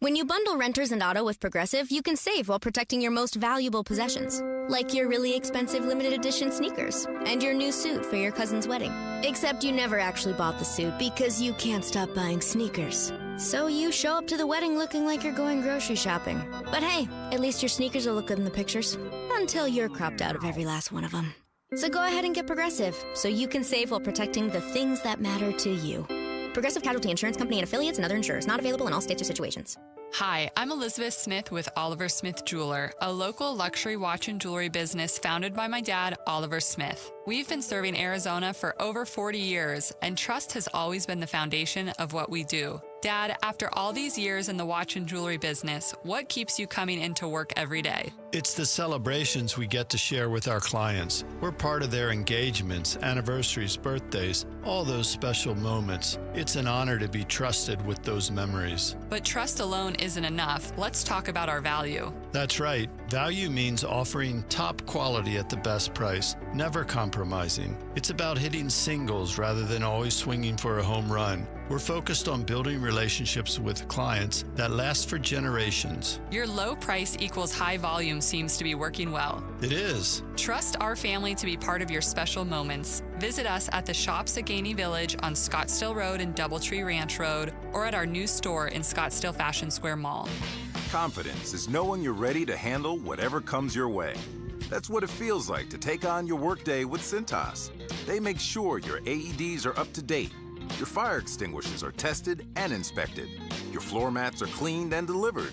When you bundle renters and auto with Progressive, you can save while protecting your most valuable possessions, like your really expensive limited edition sneakers and your new suit for your cousin's wedding. Except you never actually bought the suit because you can't stop buying sneakers. So you show up to the wedding looking like you're going grocery shopping. But hey, at least your sneakers will look good in the pictures, until you're cropped out of every last one of them. So go ahead and get Progressive, so you can save while protecting the things that matter to you. Progressive Casualty Insurance Company and affiliates and other insurers. Not available in all states or situations. Hi, I'm Elizabeth Smith with Oliver Smith Jeweler, a local luxury watch and jewelry business founded by my dad, Oliver Smith. We've been serving Arizona for over 40 years, and trust has always been the foundation of what we do. Dad, after all these years in the watch and jewelry business, what keeps you coming into work every day? It's the celebrations we get to share with our clients. We're part of their engagements, anniversaries, birthdays, all those special moments. It's an honor to be trusted with those memories. But trust alone isn't enough. Let's talk about our value. That's right. Value means offering top quality at the best price, never compromising. It's about hitting singles rather than always swinging for a home run. We're focused on building relationships with clients that last for generations. Your low price equals high volume seems to be working well. It is. Trust our family to be part of your special moments. Visit us at the shops at Gainey Village on Scottsdale Road and Doubletree Ranch Road, or at our new store in Scottsdale Fashion Square Mall. Confidence is knowing you're ready to handle whatever comes your way. That's what it feels like to take on your workday with Cintas. They make sure your AEDs are up to date, your fire extinguishers are tested and inspected, your floor mats are cleaned and delivered,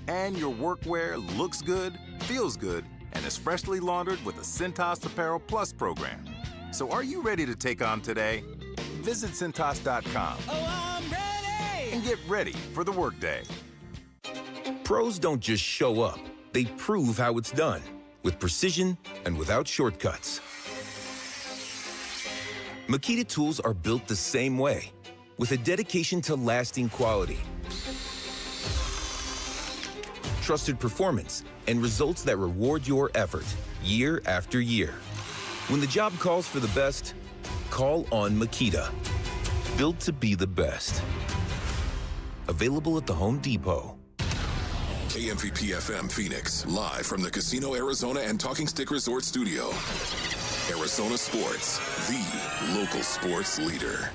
and your workwear looks good, feels good, and is freshly laundered with a Cintas Apparel Plus program. So are you ready to take on today? Visit Cintas.com and get ready for the workday. Pros don't just show up, they prove how it's done, with precision and without shortcuts. Makita tools are built the same way, with a dedication to lasting quality, trusted performance, and results that reward your effort year after year. When the job calls for the best, call on Makita. Built to be the best. Available at the Home Depot. KMVP-FM Phoenix, live from the Casino Arizona and Talking Stick Resort Studio. Arizona Sports, the local sports leader.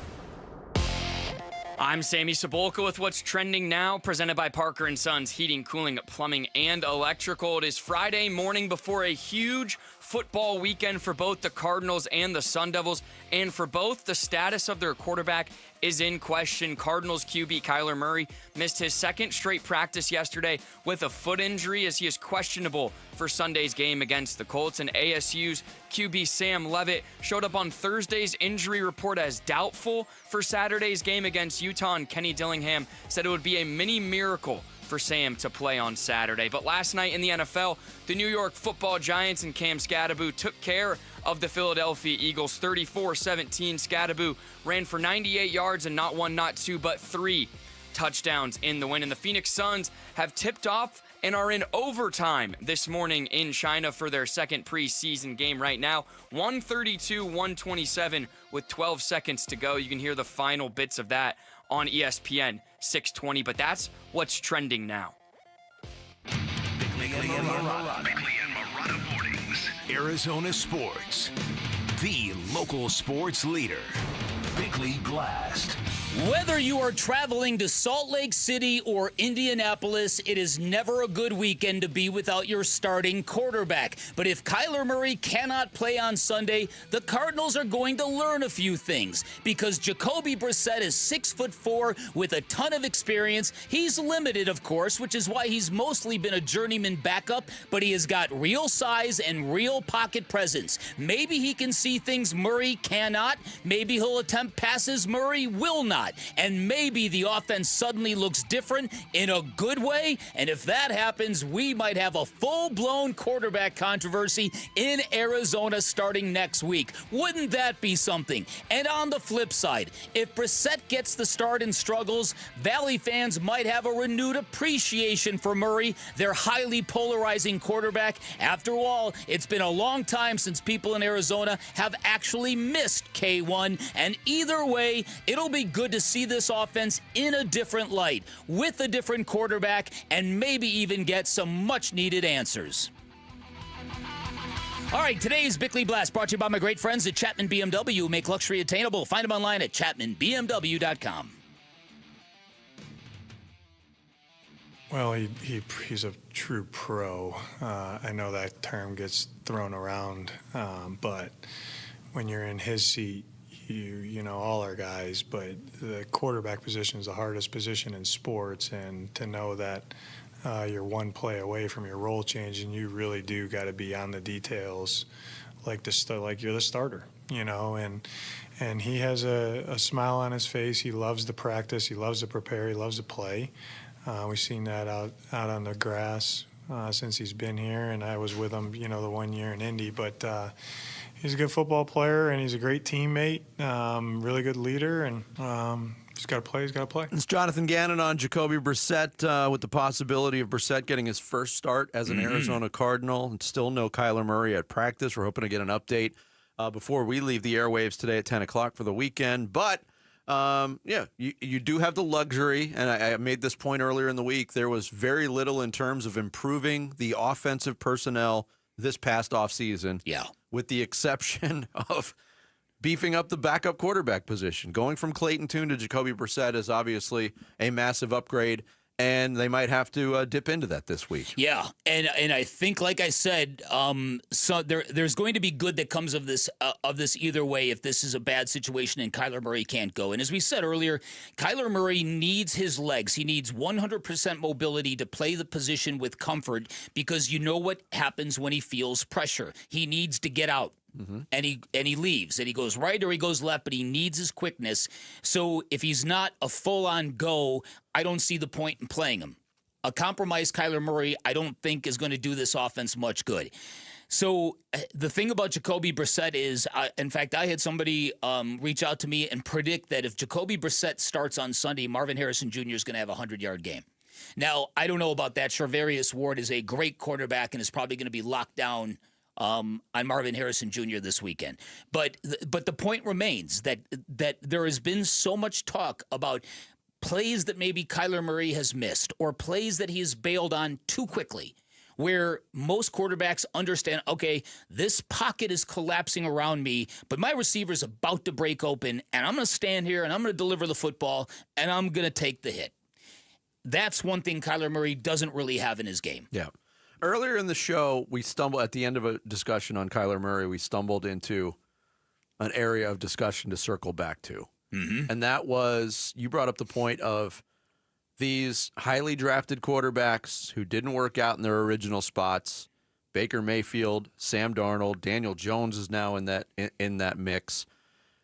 I'm Sammy Sabolka with what's trending now, presented by Parker & Sons Heating, Cooling, Plumbing, and Electrical. It is Friday morning before a huge football weekend for both the Cardinals and the Sun Devils, and for both, the status of their quarterback is in question. Cardinals QB Kyler Murray missed his second straight practice yesterday with a foot injury as he is questionable for Sunday's game against the Colts, and ASU's QB Sam Leavitt showed up on Thursday's injury report as doubtful for Saturday's game against Utah, and Kenny Dillingham said it would be a mini miracle for Sam to play on Saturday. But last night in the NFL, the New York Football Giants and Cam Skattabo took care of the Philadelphia Eagles 34-17. Skattabo ran for 98 yards and not one, not two, but 3 touchdowns in the win. And the Phoenix Suns have tipped off and are in overtime this morning in China for their second preseason game right now. 132-127 with 12 seconds to go. You can hear the final bits of that on ESPN 620, but that's what's trending now. Bickley and Marotta Mornings. Arizona Sports. The local sports leader. Bickley Blast. Whether you are traveling to Salt Lake City or Indianapolis, it is never a good weekend to be without your starting quarterback. But if Kyler Murray cannot play on Sunday, the Cardinals are going to learn a few things. Because Jacoby Brissett is 6'4" with a ton of experience. He's limited, of course, which is why he's mostly been a journeyman backup, but he has got real size and real pocket presence. Maybe he can see things Murray cannot. Maybe he'll attempt passes Murray will not. And maybe the offense suddenly looks different in a good way. And if that happens, we might have a full-blown quarterback controversy in Arizona starting next week. Wouldn't that be something? And on the flip side, if Brissett gets the start and struggles, Valley fans might have a renewed appreciation for Murray, their highly polarizing quarterback. After all, it's been a long time since people in Arizona have actually missed K1. And either way, it'll be good to see this offense in a different light, with a different quarterback, and maybe even get some much-needed answers. All right, today's Bickley Blast brought to you by my great friends at Chapman BMW, who make luxury attainable. Find them online at chapmanbmw.com. Well, he's a true pro. I know that term gets thrown around, but when you're in his seat, you know, all our guys, but the quarterback position is the hardest position in sports, and to know that you're one play away from your role change, and you really do got to be on the details, like you're the starter, you know, and he has a smile on his face. He loves to practice. He loves to prepare. He loves to play. We've seen that out on the grass since he's been here, and I was with him, you know, the 1 year in Indy, but he's a good football player, and he's a great teammate, really good leader, and he's got to play. He's got to play. It's Jonathan Gannon on Jacoby Brissett with the possibility of Brissett getting his first start as an Arizona Cardinal, and still no Kyler Murray at practice. We're hoping to get an update before we leave the airwaves today at 10 o'clock for the weekend. But, yeah, you do have the luxury, and I made this point earlier in the week, there was very little in terms of improving the offensive personnel this past offseason. Yeah. With the exception of beefing up the backup quarterback position. Going from Clayton Tune to Jacoby Brissett is obviously a massive upgrade, and they might have to dip into that this week. Yeah, and I think, like I said, so there's going to be good that comes of this either way if this is a bad situation and Kyler Murray can't go. And as we said earlier, Kyler Murray needs his legs. He needs 100% mobility to play the position with comfort, because you know what happens when he feels pressure. He needs to get out. Mm-hmm. And he leaves, and he goes right or he goes left, but he needs his quickness. So if he's not a full-on go, I don't see the point in playing him. A compromised Kyler Murray, I don't think, is going to do this offense much good. So the thing about Jacoby Brissett is, in fact, I had somebody reach out to me and predict that if Jacoby Brissett starts on Sunday, Marvin Harrison Jr. is going to have a 100-yard game. Now, I don't know about that. Charvarius Ward is a great quarterback and is probably going to be locked down on Marvin Harrison Jr. this weekend. But the point remains that there has been so much talk about plays that maybe Kyler Murray has missed, or plays that he has bailed on too quickly, where most quarterbacks understand, okay, this pocket is collapsing around me, but my receiver's about to break open, and I'm going to stand here, and I'm going to deliver the football, and I'm going to take the hit. That's one thing Kyler Murray doesn't really have in his game. Yeah. Earlier in the show, we stumbled at the end of a discussion on Kyler Murray. We stumbled into an area of discussion to circle back to. And that was, you brought up the point of these highly drafted quarterbacks who didn't work out in their original spots. Baker Mayfield, Sam Darnold, Daniel Jones is now in that mix.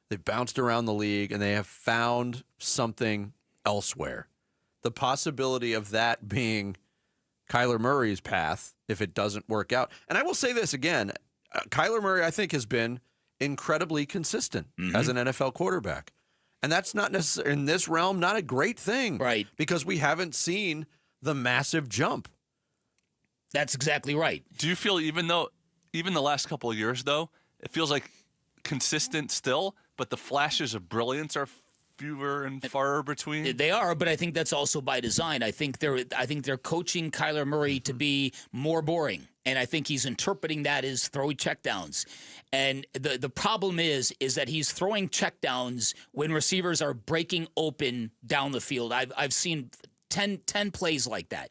They've bounced around the league, and they have found something elsewhere. The possibility of that being Kyler Murray's path if it doesn't work out. And I will say this again, Kyler Murray, I think, has been incredibly consistent as an NFL quarterback. And that's not necessarily, in this realm, not a great thing. Right. Because we haven't seen the massive jump. That's exactly right. Do you feel even the last couple of years, though, it feels like consistent still, but the flashes of brilliance are fewer and far between? They are, but I think that's also by design. I think they're coaching Kyler Murray to be more boring, and I think he's interpreting that as throw checkdowns. And the problem is that he's throwing checkdowns when receivers are breaking open down the field. I've seen 10 plays like that,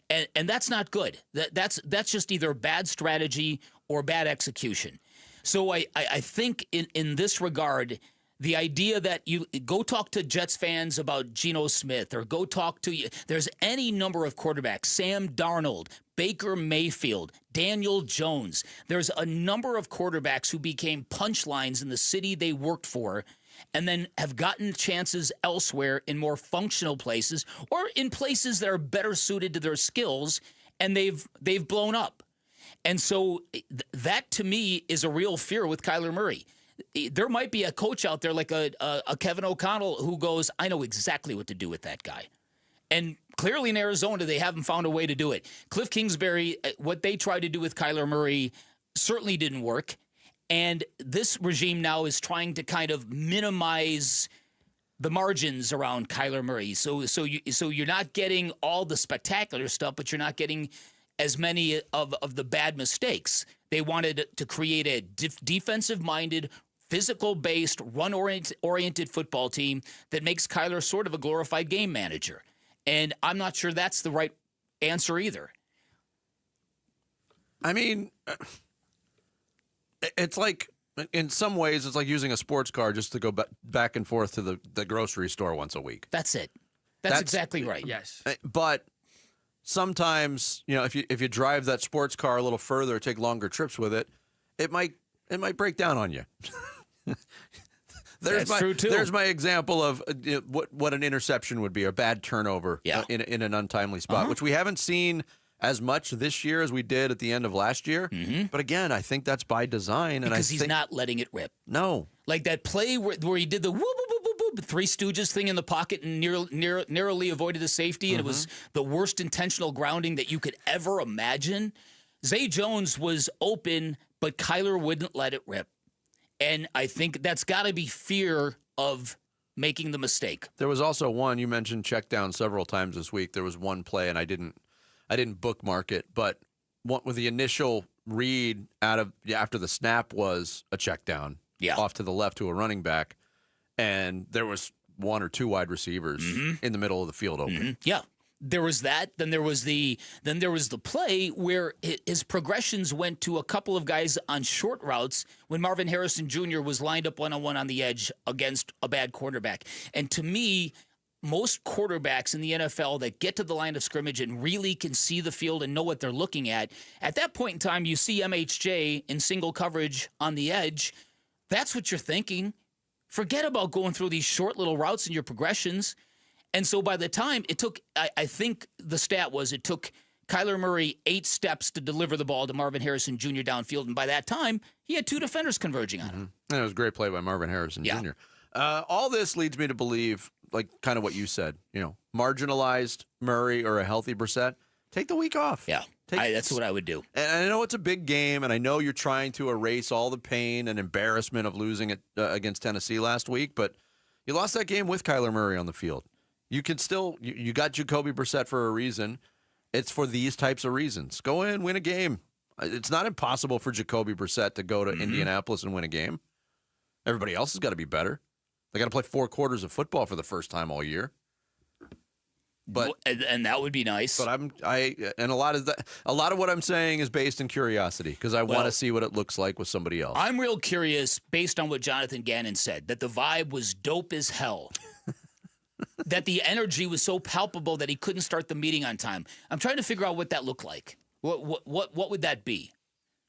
and that's not good. That's just either bad strategy or bad execution. So I think in this regard, the idea that you go talk to Jets fans about Geno Smith, or go talk to, there's any number of quarterbacks, Sam Darnold, Baker Mayfield, Daniel Jones. There's a number of quarterbacks who became punchlines in the city they worked for and then have gotten chances elsewhere in more functional places or in places that are better suited to their skills, and they've blown up. And so that, to me, is a real fear with Kyler Murray. There might be a coach out there like a Kevin O'Connell who goes, I know exactly what to do with that guy. And clearly in Arizona, they haven't found a way to do it. Cliff Kingsbury, what they tried to do with Kyler Murray certainly didn't work. And this regime now is trying to kind of minimize the margins around Kyler Murray. So you're not getting all the spectacular stuff, but you're not getting as many of the bad mistakes. They wanted to create a defensive-minded, physical-based, run-oriented football team that makes Kyler sort of a glorified game manager. And I'm not sure that's the right answer either. I mean, it's like, in some ways, it's like using a sports car just to go back and forth to the grocery store once a week. That's it. That's exactly right. Yes. But sometimes, if you drive that sports car a little further, take longer trips with it, it might break down on you. That's true too. There's my example of what an interception would be, a bad turnover in an untimely spot, which we haven't seen as much this year as we did at the end of last year. But again, I think that's by design, because he's not letting it rip. No, like that play where he did the whoop, whoop, whoop, whoop, whoop, Three Stooges thing in the pocket and narrowly avoided a safety, and it was the worst intentional grounding that you could ever imagine. Zay Jones was open, but Kyler wouldn't let it rip. And I think that's got to be fear of making the mistake. There was also one, you mentioned check down several times this week. There was one play, and I didn't bookmark it, but with the initial read after the snap was a check down off to the left to a running back, and there was one or two wide receivers in the middle of the field open. Yeah. There was that. Then there was the play where his progressions went to a couple of guys on short routes when Marvin Harrison Jr. was lined up one-on-one on the edge against a bad quarterback. And to me, most quarterbacks in the NFL that get to the line of scrimmage and really can see the field and know what they're looking at that point in time, you see MHJ in single coverage on the edge. That's what you're thinking. Forget about going through these short little routes in your progressions. And so by the time it took, I think the stat was it took Kyler Murray 8 steps to deliver the ball to Marvin Harrison Jr. downfield. And by that time, he had 2 defenders converging on him. And it was a great play by Marvin Harrison Jr. All this leads me to believe, like kind of what you said, marginalized Murray or a healthy Brissett, take the week off. Yeah, that's what I would do. And I know it's a big game, and I know you're trying to erase all the pain and embarrassment of losing it against Tennessee last week, but you lost that game with Kyler Murray on the field. You can still, you got Jacoby Brissett for a reason, It's for these types of reasons. Go in, win a game. It's not impossible for Jacoby Brissett to go to Indianapolis and win a game. Everybody else has got to be better. They got to play 4 quarters of football for the first time all year. But and that would be nice. But a lot of what I'm saying is based in curiosity because I want to see what it looks like with somebody else. I'm real curious based on what Jonathan Gannon said, that the vibe was dope as hell. That the energy was so palpable that he couldn't start the meeting on time. I'm trying to figure out what that looked like. What would that be?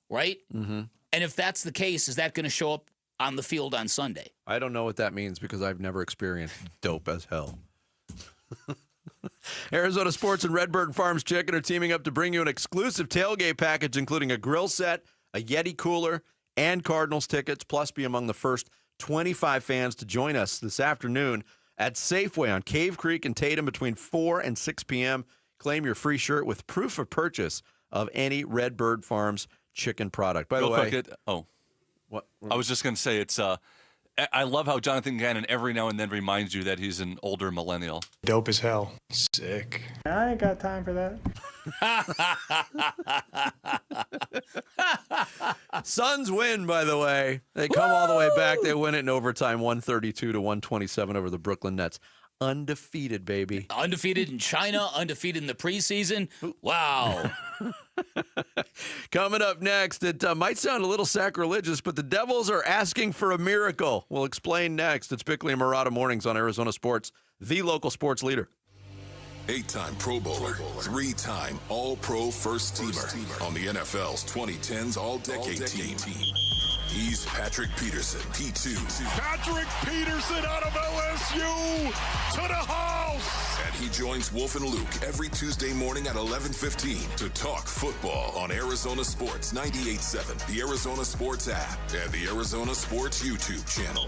Right? Mm-hmm. And if that's the case, is that going to show up on the field on Sunday? I don't know what that means because I've never experienced dope as hell. Arizona Sports and Redbird Farms Chicken are teaming up to bring you an exclusive tailgate package, including a grill set, a Yeti cooler, and Cardinals tickets, plus be among the first 25 fans to join us this afternoon at Safeway on Cave Creek and Tatum between 4 and 6 p.m. Claim your free shirt with proof of purchase of any Redbird Farms chicken product. By the way, what? I was just going to say it's. I love how Jonathan Gannon every now and then reminds you that he's an older millennial. Dope as hell. Sick. I ain't got time for that. Suns win, by the way. They come all the way back. They win it in overtime, 132 to 127 over the Brooklyn Nets. Undefeated, baby. Undefeated in China, undefeated in the preseason. Wow. Coming up next, it might sound a little sacrilegious, but the Devils are asking for a miracle. We'll explain next. It's Bickley and Murata Mornings on Arizona Sports, the local sports leader. 8-time Pro Bowler, 3-time All-Pro First Teamer on the NFL's 2010s All-Decade Team. He's Patrick Peterson, P2. Patrick Peterson out of LSU to the house. And he joins Wolf and Luke every Tuesday morning at 11:15 to talk football on Arizona Sports 98.7, the Arizona Sports app, and the Arizona Sports YouTube channel.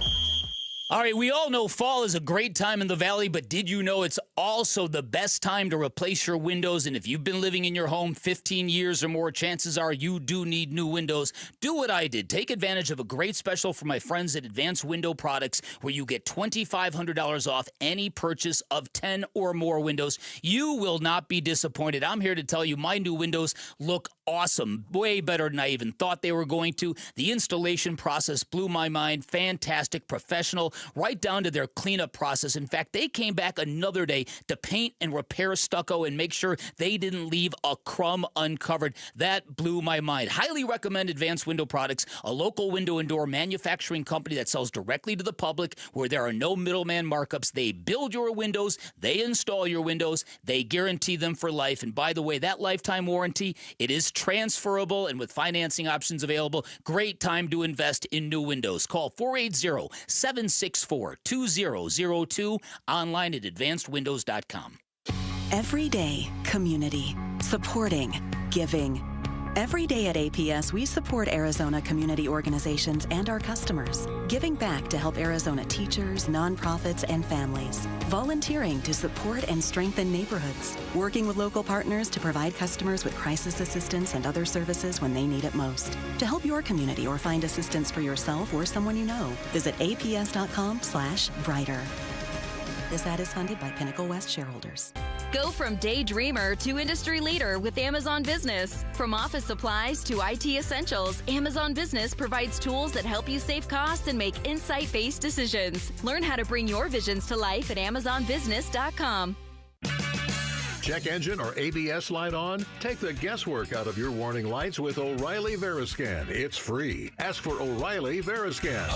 All right, we all know fall is a great time in the Valley, but did you know it's also the best time to replace your windows? And if you've been living in your home 15 years or more, chances are you do need new windows. Do what I did. Take advantage of a great special from my friends at Advanced Window Products where you get $2,500 off any purchase of 10 or more windows. You will not be disappointed. I'm here to tell you my new windows look awesome, way better than I even thought they were going to. The installation process blew my mind. Fantastic, professional, right down to their cleanup process. In fact, they came back another day to paint and repair stucco and make sure they didn't leave a crumb uncovered. That blew my mind. Highly recommend Advanced Window Products, a local window and door manufacturing company that sells directly to the public where there are no middleman markups. They build your windows, they install your windows, they guarantee them for life. And by the way, that lifetime warranty, it is transferable and with financing options available. Great time to invest in new windows. Call 480-764-2002, online at advancedwindows.com. Every day, community, supporting, giving. Every day at APS, we support Arizona community organizations and our customers, giving back to help Arizona teachers, nonprofits, and families, volunteering to support and strengthen neighborhoods, working with local partners to provide customers with crisis assistance and other services when they need it most. To help your community or find assistance for yourself or someone you know, visit aps.com/brighter. This ad is funded by Pinnacle West shareholders. Go from daydreamer to industry leader with Amazon Business. From office supplies to IT essentials, Amazon Business provides tools that help you save costs and make insight-based decisions. Learn how to bring your visions to life at AmazonBusiness.com. Check engine or ABS light on? Take the guesswork out of your warning lights with O'Reilly Veriscan. It's free. Ask for O'Reilly Veriscan.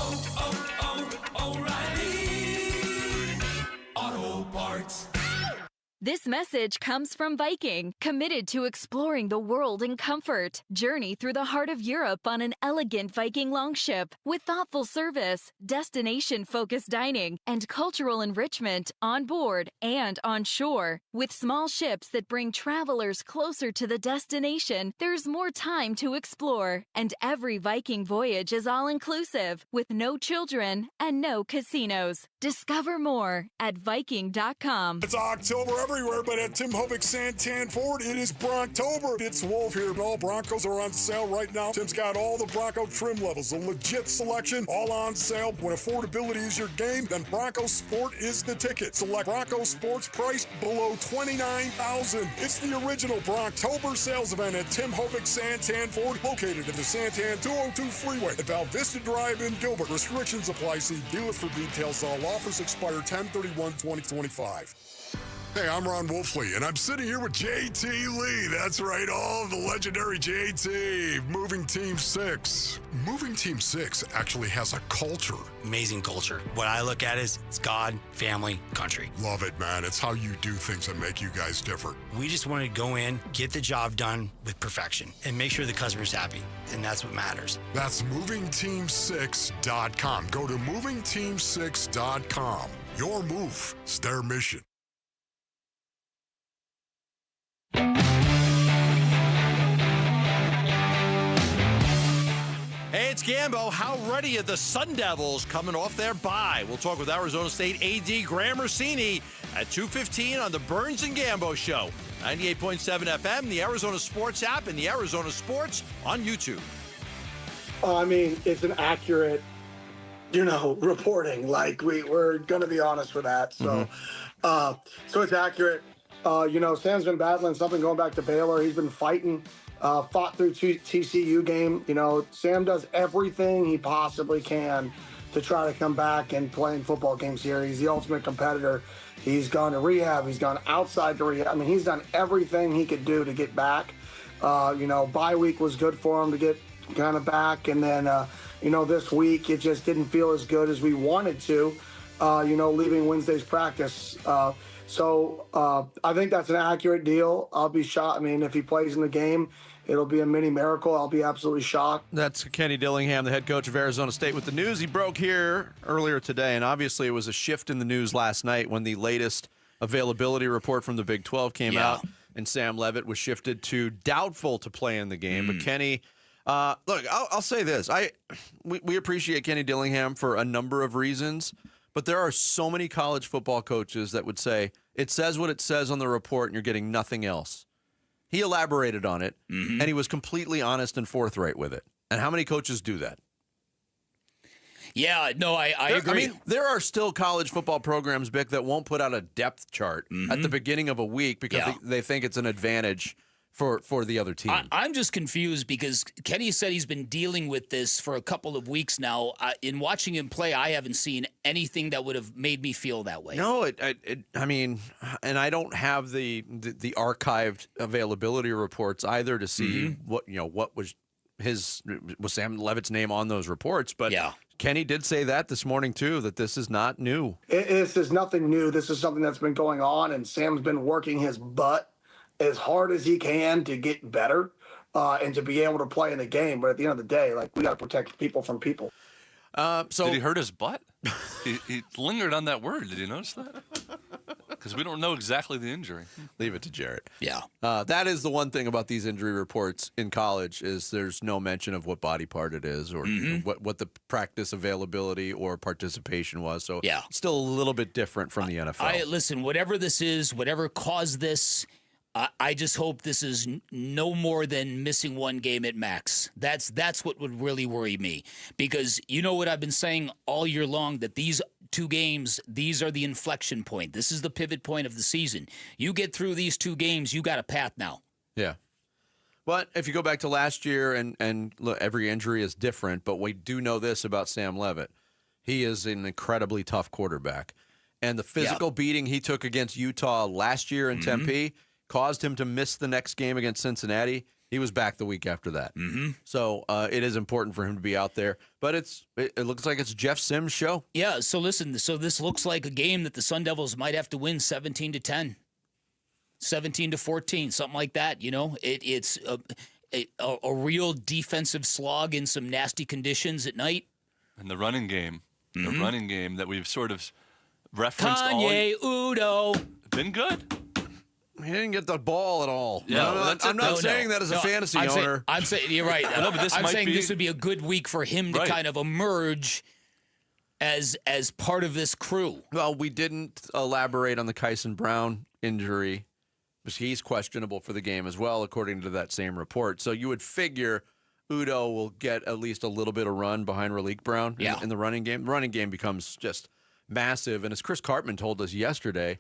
O'Reilly Auto Parts. This message comes from Viking, committed to exploring the world in comfort. Journey through the heart of Europe on an elegant Viking longship with thoughtful service, destination-focused dining, and cultural enrichment on board and on shore. With small ships that bring travelers closer to the destination, there's more time to explore. And every Viking voyage is all-inclusive, with no children and no casinos. Discover more at Viking.com. It's October. everywhere, but at Tim Hovick Santan Ford, it is Bronctober. It's Wolf here, and all Broncos are on sale right now. Tim's got all the Bronco trim levels, a legit selection, all on sale. When affordability is your game, then Bronco Sport is the ticket. Select Bronco Sports priced below $29,000. It's the original Bronctober sales event at Tim Hovick Santan Ford, located at the Santan 202 Freeway at Val Vista Drive in Gilbert. Restrictions apply. See dealer for details. All offers expire 10/31/2025. Hey, I'm Ron Wolfley, and I'm sitting here with JT Lee. That's right, the legendary JT. Moving Team 6. Moving Team 6 actually has a culture. Amazing culture. What I look at is it's God, family, country. Love it, man. It's how you do things that make you guys different. We just want to go in, get the job done with perfection, and make sure the customer's happy, and that's what matters. That's movingteam6.com. Go to movingteam6.com. Your move is their mission. Hey, it's Gambo. How ready are the Sun Devils coming off their bye? We'll talk with Arizona State AD Graham Rossini at 2:15 on the Burns and Gambo Show. 98.7 FM, the Arizona Sports app, and the Arizona Sports on YouTube. I mean, it's an accurate, reporting. Like, we're going to be honest with that. So, so it's accurate. Sam's been battling something going back to Baylor. He's been fighting. Fought through TCU game. Sam does everything he possibly can to try to come back and play in football games here. He's the ultimate competitor. He's gone to rehab. He's gone outside to rehab. I mean, he's done everything he could do to get back. Bye week was good for him to get kind of back. And then, this week it just didn't feel as good as we wanted to, leaving Wednesday's practice. So I think that's an accurate deal. I'll be shocked. I mean, if he plays in the game, it'll be a mini miracle. I'll be absolutely shocked. That's Kenny Dillingham, the head coach of Arizona State, with the news he broke here earlier today. And obviously it was a shift in the news last night when the latest availability report from the Big 12 came out, and Sam Leavitt was shifted to doubtful to play in the game. But Kenny, look, I'll say this. We appreciate Kenny Dillingham for a number of reasons. But there are so many college football coaches that would say, it says what it says on the report and you're getting nothing else. He elaborated on it, and he was completely honest and forthright with it. And how many coaches do that? Yeah, no, I agree. I mean, there are still college football programs, Bick, that won't put out a depth chart at the beginning of a week because they think it's an advantage for the other team. I'm just confused because Kenny said he's been dealing with this for a couple of weeks now. In watching him play, I haven't seen anything that would have made me feel that way. No, I mean, and I don't have the archived availability reports either to see what was Sam Leavitt's name on those reports. But Kenny did say that this morning too, that this is not new. This is nothing new. This is something that's been going on, and Sam's been working his butt as hard as he can to get better and to be able to play in the game. But at the end of the day, we got to protect people from people. So did he hurt his butt? he lingered on that word. Did you notice that? Because we don't know exactly the injury. Leave it to Jarrett. Yeah. That is the one thing about these injury reports in college is there's no mention of what body part it is or what the practice availability or participation was. So it's still a little bit different from the NFL. Listen, whatever this is, whatever caused this, I just hope this is no more than missing one game at max. That's what would really worry me. Because you know what I've been saying all year long, that these two games, these are the inflection point. This is the pivot point of the season. You get through these two games, you got a path now. Yeah. But if you go back to last year, and look, every injury is different, but we do know this about Sam Leavitt. He is an incredibly tough quarterback. And the physical beating he took against Utah last year in Tempe caused him to miss the next game against Cincinnati. He was back the week after that. So it is important for him to be out there. But it looks like it's Jeff Sims' show. Yeah, so listen, so this looks like a game that the Sun Devils might have to win 17-10, 17-14, something like that. It's a real defensive slog in some nasty conditions at night. And the running game, that we've sort of referenced Kanye Udo. Been good. He didn't get the ball at all. Yeah, I'm not saying that as a fantasy owner. I'm saying you're right. No, but I'm saying this would be a good week for him to kind of emerge as part of this crew. Well, we didn't elaborate on the Kyson Brown injury. He's questionable for the game as well, according to that same report. So you would figure Udo will get at least a little bit of run behind Raleek Brown in the running game. The running game becomes just massive. And as Chris Cartman told us yesterday,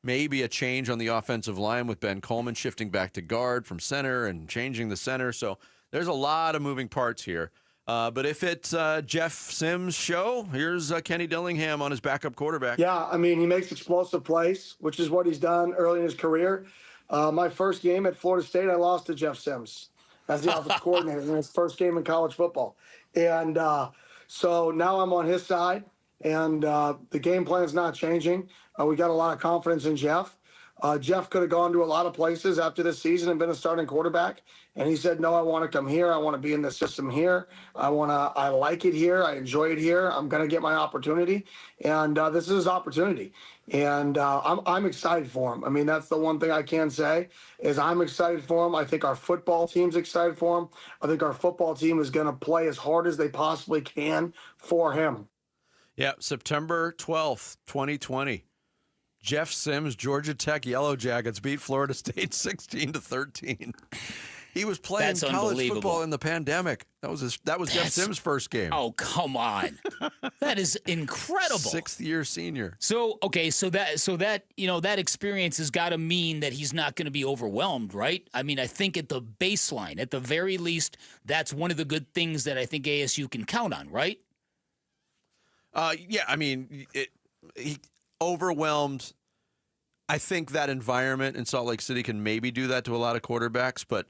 maybe a change on the offensive line with Ben Coleman shifting back to guard from center and changing the center. So there's a lot of moving parts here. But if it's Jeff Sims' show, here's Kenny Dillingham on his backup quarterback. Yeah, I mean, he makes explosive plays, which is what he's done early in his career. My first game at Florida State, I lost to Jeff Sims as the offensive coordinator in his first game in college football. And so now I'm on his side, and the game plan is not changing. We got a lot of confidence in Jeff. Jeff could have gone to a lot of places after this season and been a starting quarterback. And he said, no, I want to come here. I want to be in the system here. I like it here. I enjoy it here. I'm going to get my opportunity. And this is his opportunity. And I'm excited for him. I mean, that's the one thing I can say is I'm excited for him. I think our football team's excited for him. I think our football team is going to play as hard as they possibly can for him. Yeah, September 12th, 2020. Jeff Sims, Georgia Tech Yellow Jackets beat Florida State 16-13. He was playing college football in the pandemic. That was Jeff Sims' first game. Oh, come on. That is incredible. 6th-year senior. So that that experience has got to mean that he's not going to be overwhelmed, right? I mean, I think at the baseline, at the very least, that's one of the good things that I think ASU can count on, right? Yeah, I mean, he overwhelmed. I think that environment in Salt Lake City can maybe do that to a lot of quarterbacks, but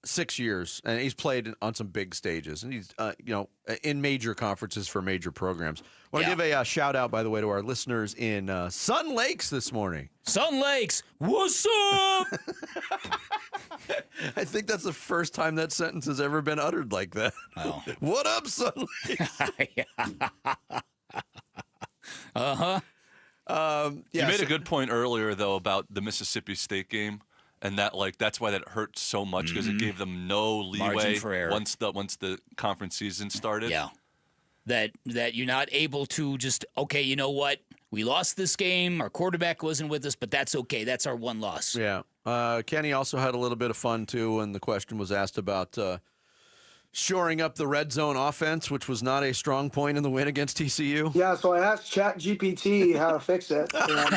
6 years, and he's played on some big stages, and he's in major conferences for major programs. I want to give a shout out, by the way, to our listeners in Sun Lakes this morning. Sun Lakes, what's up? I think that's the first time that sentence has ever been uttered like that. Oh. What up, Sun Lakes? Uh-huh. You made a good point earlier, though, about the Mississippi State game, and that's why that hurt so much, because it gave them no leeway for error. once the conference season started. Yeah, that you're not able to just, okay, you know what? We lost this game. Our quarterback wasn't with us, but that's okay. That's our one loss. Yeah. Kenny also had a little bit of fun, too, when the question was asked about shoring up the red zone offense, which was not a strong point in the win against TCU. Yeah, so I asked ChatGPT how to fix it. And,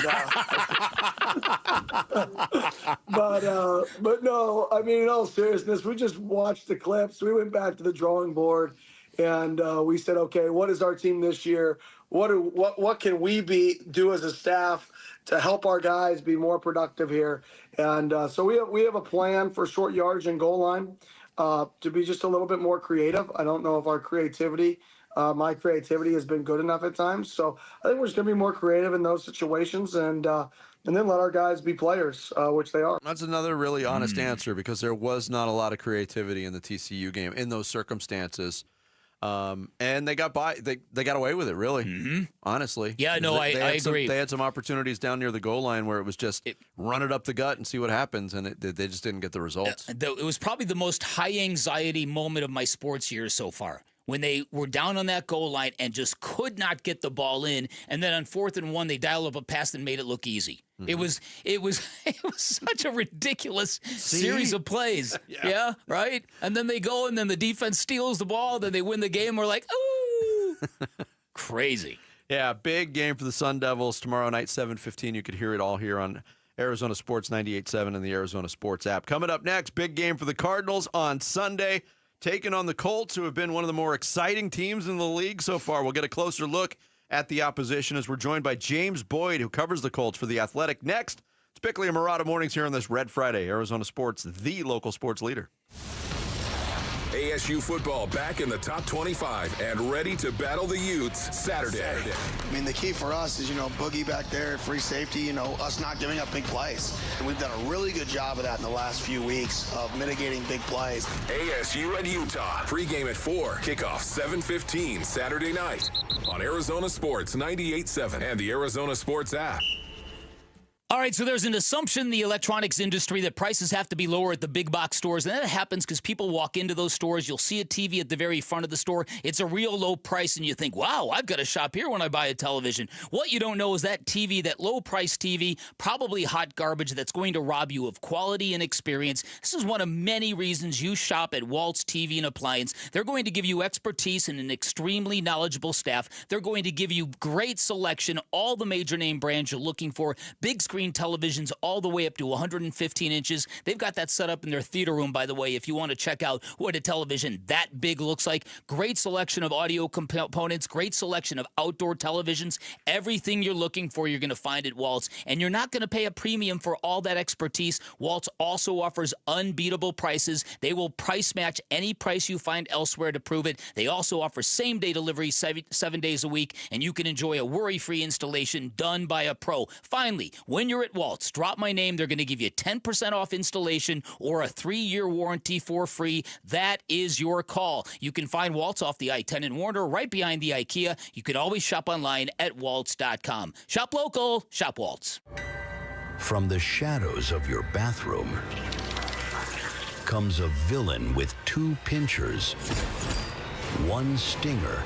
but no, I mean, in all seriousness, we just watched the clips. We went back to the drawing board, and we said, okay, what is our team this year? What can we do as a staff to help our guys be more productive here? And so we have a plan for short yardage and goal line. To be just a little bit more creative. I don't know if our creativity, my creativity has been good enough at times. So I think we're just going to be more creative in those situations and then let our guys be players, which they are. That's another really honest answer, because there was not a lot of creativity in the TCU game in those circumstances. And they got they got away with it, really, honestly. Yeah, no, I agree. They had some opportunities down near the goal line where it was just run it up the gut and see what happens, and they just didn't get the results. It was probably the most high-anxiety moment of my sports years so far, when they were down on that goal line and just could not get the ball in, and then on 4th and 1, they dialed up a pass and made it look easy. It was such a ridiculous series of plays. Yeah, right? And then they go, and then the defense steals the ball, then they win the game. We're like, ooh. Crazy. Yeah, big game for the Sun Devils tomorrow night, 7:15. You could hear it all here on Arizona Sports 98.7 and the Arizona Sports app. Coming up next, big game for the Cardinals on Sunday, taking on the Colts, who have been one of the more exciting teams in the league so far. We'll get a closer look at the opposition as we're joined by James Boyd, who covers the Colts for The Athletic. Next, it's Bickley and Murata Mornings here on this Red Friday. Arizona Sports, the local sports leader. ASU football back in the top 25 and ready to battle the Utes Saturday. I mean, the key for us is, Boogie back there, free safety, us not giving up big plays. And we've done a really good job of that in the last few weeks of mitigating big plays. ASU and Utah. Pregame at 4. Kickoff 7:15 Saturday night on Arizona Sports 98.7 and the Arizona Sports app. All right, so there's an assumption in the electronics industry that prices have to be lower at the big box stores, and that happens because people walk into those stores. You'll see a TV at the very front of the store. It's a real low price, and you think, wow, I've got to shop here when I buy a television. What you don't know is that TV, that low-price TV, probably hot garbage that's going to rob you of quality and experience. This is one of many reasons you shop at Waltz TV and Appliance. They're going to give you expertise and an extremely knowledgeable staff. They're going to give you great selection, all the major name brands you're looking for, big screen televisions all the way up to 115 inches. They've got that set up in their theater room, by the way, if you want to check out what a television that big looks like. Great selection of audio components, great selection of outdoor televisions. Everything you're looking for, you're going to find at Waltz, and you're not going to pay a premium for all that expertise. Waltz also offers unbeatable prices. They will price match any price you find elsewhere to prove it. They also offer same-day delivery 7 days a week, and you can enjoy a worry-free installation done by a pro. Finally, when you're at Waltz, drop my name. They're going to give you 10% off installation or a 3-year warranty for free. That is your call. You can find Waltz off the I-10 in Warner, right behind the IKEA. You can always shop online at waltz.com. Shop local, shop Waltz. From the shadows of your bathroom comes a villain with 2 pinchers, 1 stinger,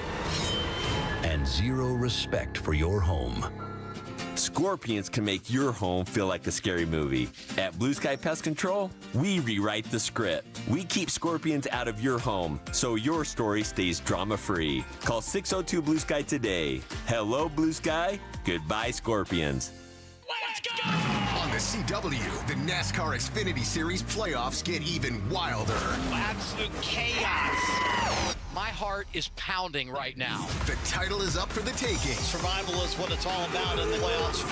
and 0 respect for your home. Scorpions can make your home feel like a scary movie. At Blue Sky Pest Control, we rewrite the script. We keep scorpions out of your home so your story stays drama-free. Call 602-BLUE-SKY today. Hello, Blue Sky. Goodbye, scorpions. On the CW, the NASCAR Xfinity Series playoffs get even wilder. Absolute chaos. My heart is pounding right now. The title is up for the taking. Survival is what it's all about in the playoffs.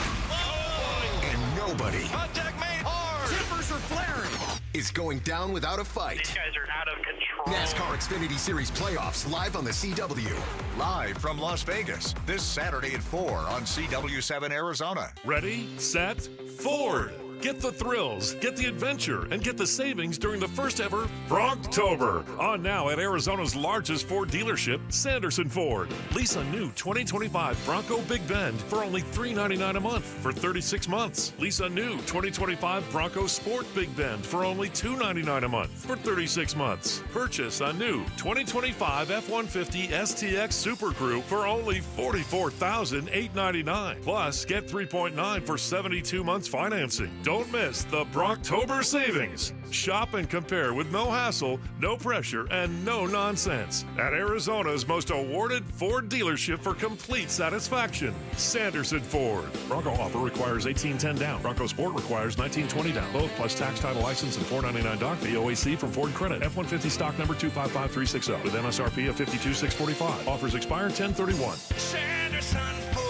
And nobody Contact made hard. Tippers are flaring. Is going down without a fight. These guys are out of control. NASCAR Xfinity Series playoffs live on the CW. Live from Las Vegas this Saturday at 4 on CW7 Arizona. Ready, set, Ford. Get the thrills, get the adventure, and get the savings during the first ever Bronktober. On now at Arizona's largest Ford dealership, Sanderson Ford. Lease a new 2025 Bronco Big Bend for only $399 a month for 36 months. Lease a new 2025 Bronco Sport Big Bend for only $299 a month for 36 months. Purchase a new 2025 F-150 STX Super Crew for only $44,899. Plus, get 3.9 for 72 months financing. Don't miss the Bronktober savings. Shop and compare with no hassle, no pressure, and no nonsense at Arizona's most awarded Ford dealership for complete satisfaction, Sanderson Ford. Bronco offer requires $1,810 down. Bronco Sport requires $1,920 down. Both plus tax, title, license, and $499 doc fee. OAC from Ford Credit. F-150 stock number 255360 with MSRP of $52,645. Offers expire 10/31. Sanderson Ford.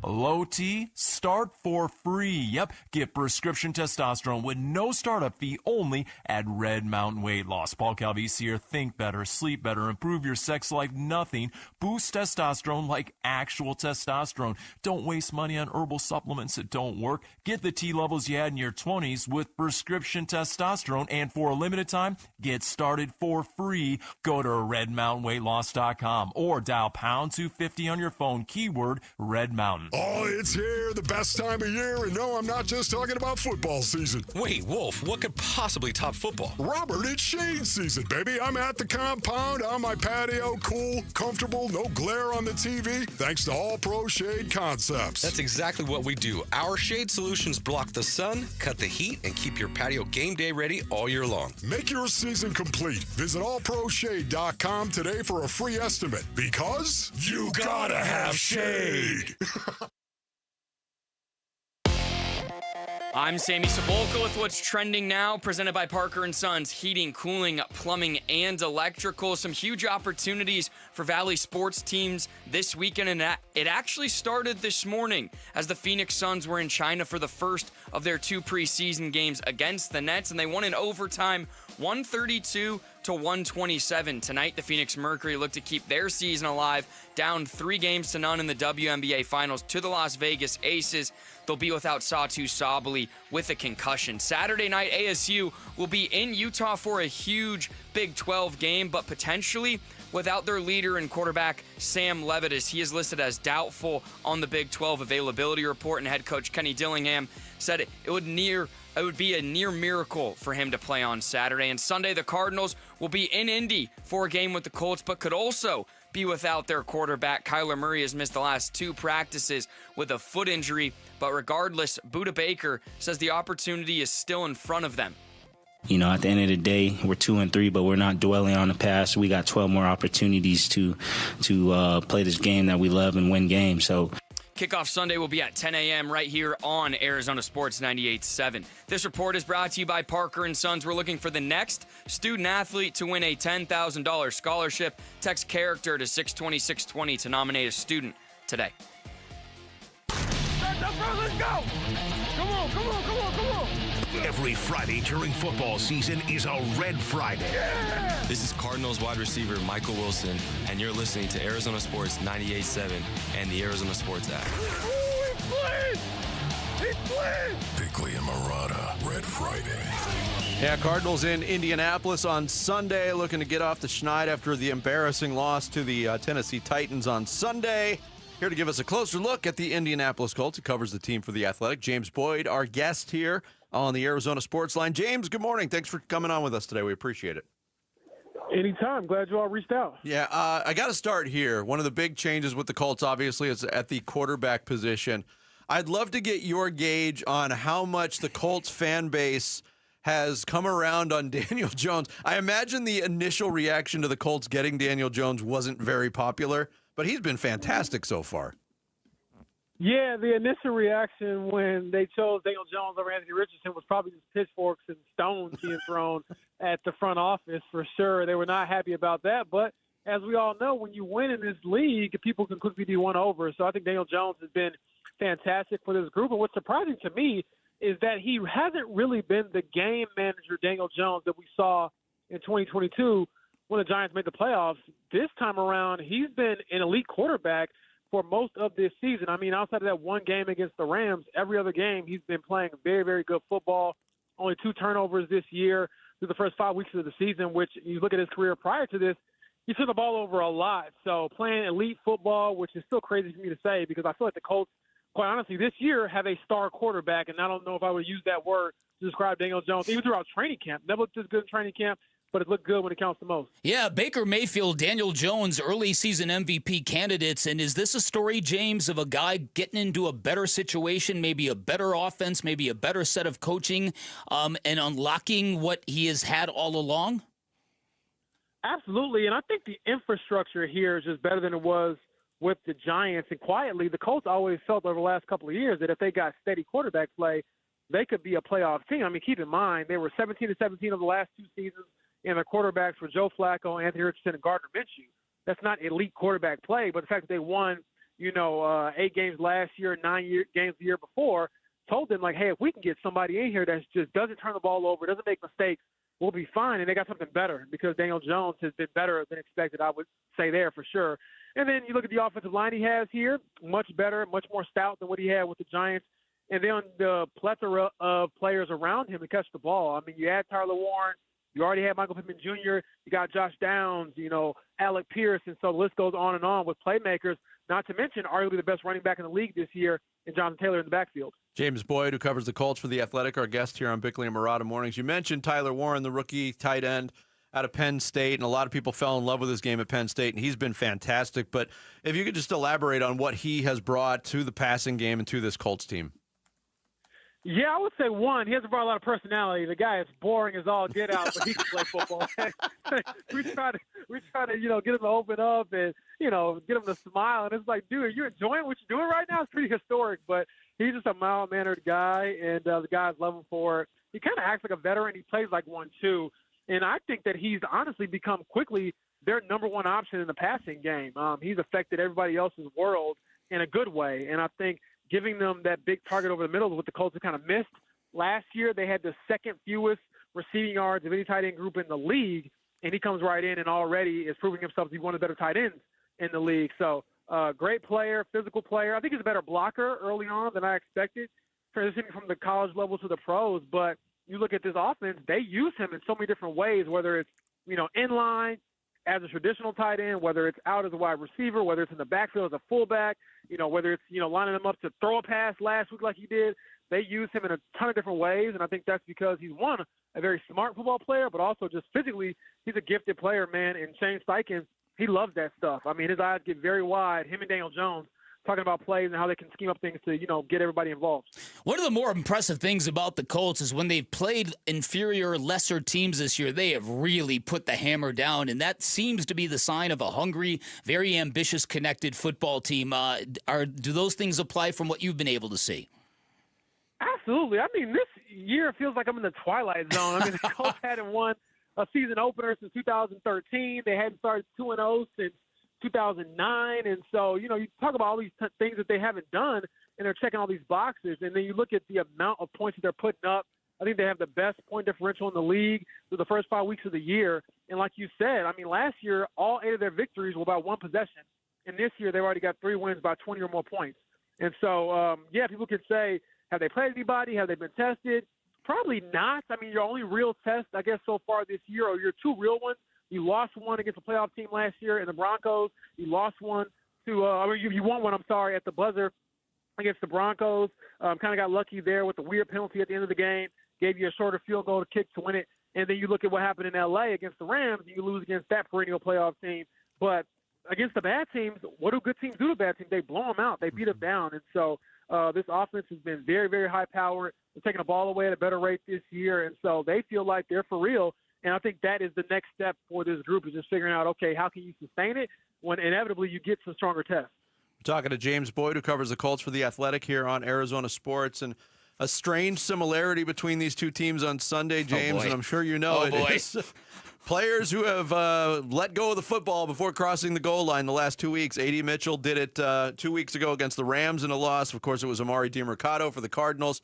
Low T, start for free. Yep, get prescription testosterone with no startup fee only at Red Mountain Weight Loss. Paul Calvisi here. Think better, sleep better, improve your sex life, nothing. Boost testosterone like actual testosterone. Don't waste money on herbal supplements that don't work. Get the T levels you had in your 20s with prescription testosterone, and for a limited time, get started for free. Go to redmountainweightloss.com or dial #250 on your phone, keyword Red Mountain. Oh, it's here, the best time of year, and no, I'm not just talking about football season. Wait, Wolf, what could possibly top football? Robert, it's shade season, baby. I'm at the compound, on my patio, cool, comfortable, no glare on the TV, thanks to All Pro Shade Concepts. That's exactly what we do. Our shade solutions block the sun, cut the heat, and keep your patio game day ready all year long. Make your season complete. Visit allproshade.com today for a free estimate, because you gotta have shade. I'm Sammy Sabolka with what's trending now, presented by Parker & Sons, heating, cooling, plumbing, and electrical. Some huge opportunities for Valley sports teams this weekend, and it actually started this morning as the Phoenix Suns were in China for the first of their 2 preseason games against the Nets, and they won in overtime 132-127. Tonight, the Phoenix Mercury look to keep their season alive, down 3-0 in the WNBA Finals to the Las Vegas Aces. They'll be without Satu Sabally with a concussion. Saturday night, ASU will be in Utah for a huge Big 12 game, but potentially without their leader and quarterback Sam Levitas. He is listed as doubtful on the Big 12 availability report, and head coach Kenny Dillingham said it would be a near miracle for him to play on Saturday. And Sunday, the Cardinals will be in Indy for a game with the Colts, but could also be without their quarterback. Kyler Murray has missed the last 2 practices with a foot injury, but regardless, Budda Baker says the opportunity is still in front of them. You know, at the end of the day, we're 2-3, but we're not dwelling on the past. We got 12 more opportunities to play this game that we love and win games. So Kickoff Sunday will be at 10 a.m. right here on Arizona Sports 98.7. This report is brought to you by Parker & Sons. We're looking for the next student-athlete to win a $10,000 scholarship. Text character to 620-620 to nominate a student today. Let's go! Come on, come on, come on, come on! Every Friday during football season is a Red Friday. Yeah! This is Cardinals wide receiver Michael Wilson, and you're listening to Arizona Sports 98.7 and the Arizona Sports app. Bickley and Murata, Red Friday. Yeah, Cardinals in Indianapolis on Sunday, looking to get off the schneid after the embarrassing loss to the Tennessee Titans on Sunday. Here to give us a closer look at the Indianapolis Colts, who covers the team for The Athletic, James Boyd, our guest here on the Arizona Sports Line. James, good morning. Thanks for coming on with us today. We appreciate it. Anytime. Glad you all reached out. Yeah, I got to start here. One of the big changes with the Colts, obviously, is at the quarterback position. I'd love to get your gauge on how much the Colts fan base has come around on Daniel Jones. I imagine the initial reaction to the Colts getting Daniel Jones wasn't very popular, but he's been fantastic so far. Yeah, the initial reaction when they chose Daniel Jones over Anthony Richardson was probably just pitchforks and stones being thrown at the front office for sure. They were not happy about that. But as we all know, when you win in this league, people can quickly be won over. So I think Daniel Jones has been fantastic for this group. And what's surprising to me is that he hasn't really been the game manager, Daniel Jones, that we saw in 2022 when the Giants made the playoffs. This time around, he's been an elite quarterback for most of this season. I mean, outside of that one game against the Rams, every other game he's been playing very, very good football. Only 2 turnovers this year through the first 5 weeks of the season, which you look at his career prior to this, he turned the ball over a lot. So playing elite football, which is still crazy for me to say because I feel like the Colts, quite honestly, this year have a star quarterback, and I don't know if I would use that word to describe Daniel Jones, even throughout training camp. Never looked this good in training camp, but it looked good when it counts the most. Yeah, Baker Mayfield, Daniel Jones, early season MVP candidates. And is this a story, James, of a guy getting into a better situation, maybe a better offense, maybe a better set of coaching, and unlocking what he has had all along? Absolutely, and I think the infrastructure here is just better than it was with the Giants. And quietly, the Colts always felt over the last couple of years that if they got steady quarterback play, they could be a playoff team. I mean, keep in mind, they were 17-17 over the last 2 seasons, and their quarterbacks were Joe Flacco, Anthony Richardson, and Gardner Minshew. That's not elite quarterback play, but the fact that they won, 8 games last year, 9 games the year before, told them, like, hey, if we can get somebody in here that just doesn't turn the ball over, doesn't make mistakes, we'll be fine. And they got something better because Daniel Jones has been better than expected, I would say there for sure. And then you look at the offensive line he has here, much better, much more stout than what he had with the Giants. And then the plethora of players around him to catch the ball. I mean, you add Tyler Warren, you already have Michael Pittman Jr., you got Josh Downs, Alec Pierce, and so the list goes on and on with playmakers, not to mention arguably the best running back in the league this year in Jonathan Taylor in the backfield. James Boyd, who covers the Colts for The Athletic, our guest here on Bickley and Murata Mornings. You mentioned Tyler Warren, the rookie tight end out of Penn State, and a lot of people fell in love with his game at Penn State, and he's been fantastic. But if you could just elaborate on what he has brought to the passing game and to this Colts team. Yeah, I would say one, he hasn't brought a lot of personality. The guy is boring as all get out, but he can play football. we try to, get him to open up and, get him to smile. And it's like, dude, are you enjoying what you're doing right now? It's pretty historic, but he's just a mild-mannered guy, and the guys love him for it. He kind of acts like a veteran. He plays like one, too. And I think that he's honestly become quickly their number one option in the passing game. He's affected everybody else's world in a good way, and I think giving them that big target over the middle is what the Colts have kind of missed. Last year, they had the second fewest receiving yards of any tight end group in the league, and he comes right in and already is proving himself to be one of the better tight ends in the league. So great player, physical player. I think he's a better blocker early on than I expected, transitioning from the college level to the pros. But you look at this offense, they use him in so many different ways, whether it's, in line, as a traditional tight end, whether it's out as a wide receiver, whether it's in the backfield as a fullback, whether it's, lining him up to throw a pass last week like he did. They use him in a ton of different ways, and I think that's because he's, one, a very smart football player, but also just physically he's a gifted player, man. And Shane Steichen, he loves that stuff. I mean, his eyes get very wide, him and Daniel Jones, talking about plays and how they can scheme up things to, get everybody involved. One of the more impressive things about the Colts is when they've played inferior, lesser teams this year, they have really put the hammer down, and that seems to be the sign of a hungry, very ambitious, connected football team. Do those things apply from what you've been able to see? Absolutely. I mean, this year it feels like I'm in the twilight zone. I mean, the Colts hadn't won a season opener since 2013. They hadn't started 2-0 since 2009. And so, you talk about all these things that they haven't done, and they're checking all these boxes. And then you look at the amount of points that they're putting up. I think they have the best point differential in the league through the first 5 weeks of the year. And like you said, I mean, last year, all 8 of their victories were about one possession. And this year, they've already got 3 wins by 20 or more points. And so, people can say, have they played anybody? Have they been tested? Probably not. I mean, your only real test, I guess, so far this year, or your 2 real ones, you lost one against a playoff team last year in the Broncos. You lost one to you won one, at the buzzer against the Broncos. Kind of got lucky there with the weird penalty at the end of the game. Gave you a shorter field goal to kick to win it. And then you look at what happened in L.A. against the Rams, and you lose against that perennial playoff team. But against the bad teams, what do good teams do to bad teams? They blow them out. They beat them down. And so this offense has been very, very high-powered. They're taking the ball away at a better rate this year, and so they feel like they're for real. And I think that is the next step for this group, is just figuring out, okay, how can you sustain it when inevitably you get some stronger tests. We're talking to James Boyd, who covers the Colts for The Athletic here on Arizona Sports, and a strange similarity between these two teams on Sunday, James, and I'm sure you know it is. Players who have let go of the football before crossing the goal line the last 2 weeks. A.D. Mitchell did it 2 weeks ago against the Rams in a loss. Of course, it was Amari DiMercato for the Cardinals.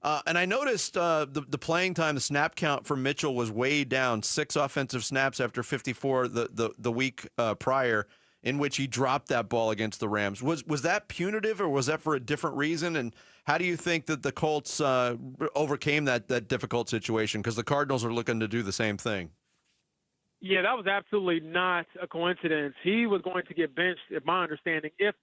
And I noticed the playing time, the snap count for Mitchell was way down, 6 offensive snaps after 54 the week prior, in which he dropped that ball against the Rams. Was that punitive, or was that for a different reason? And how do you think that the Colts overcame that difficult situation? Because the Cardinals are looking to do the same thing. Yeah, that was absolutely not a coincidence. He was going to get benched, in my understanding, if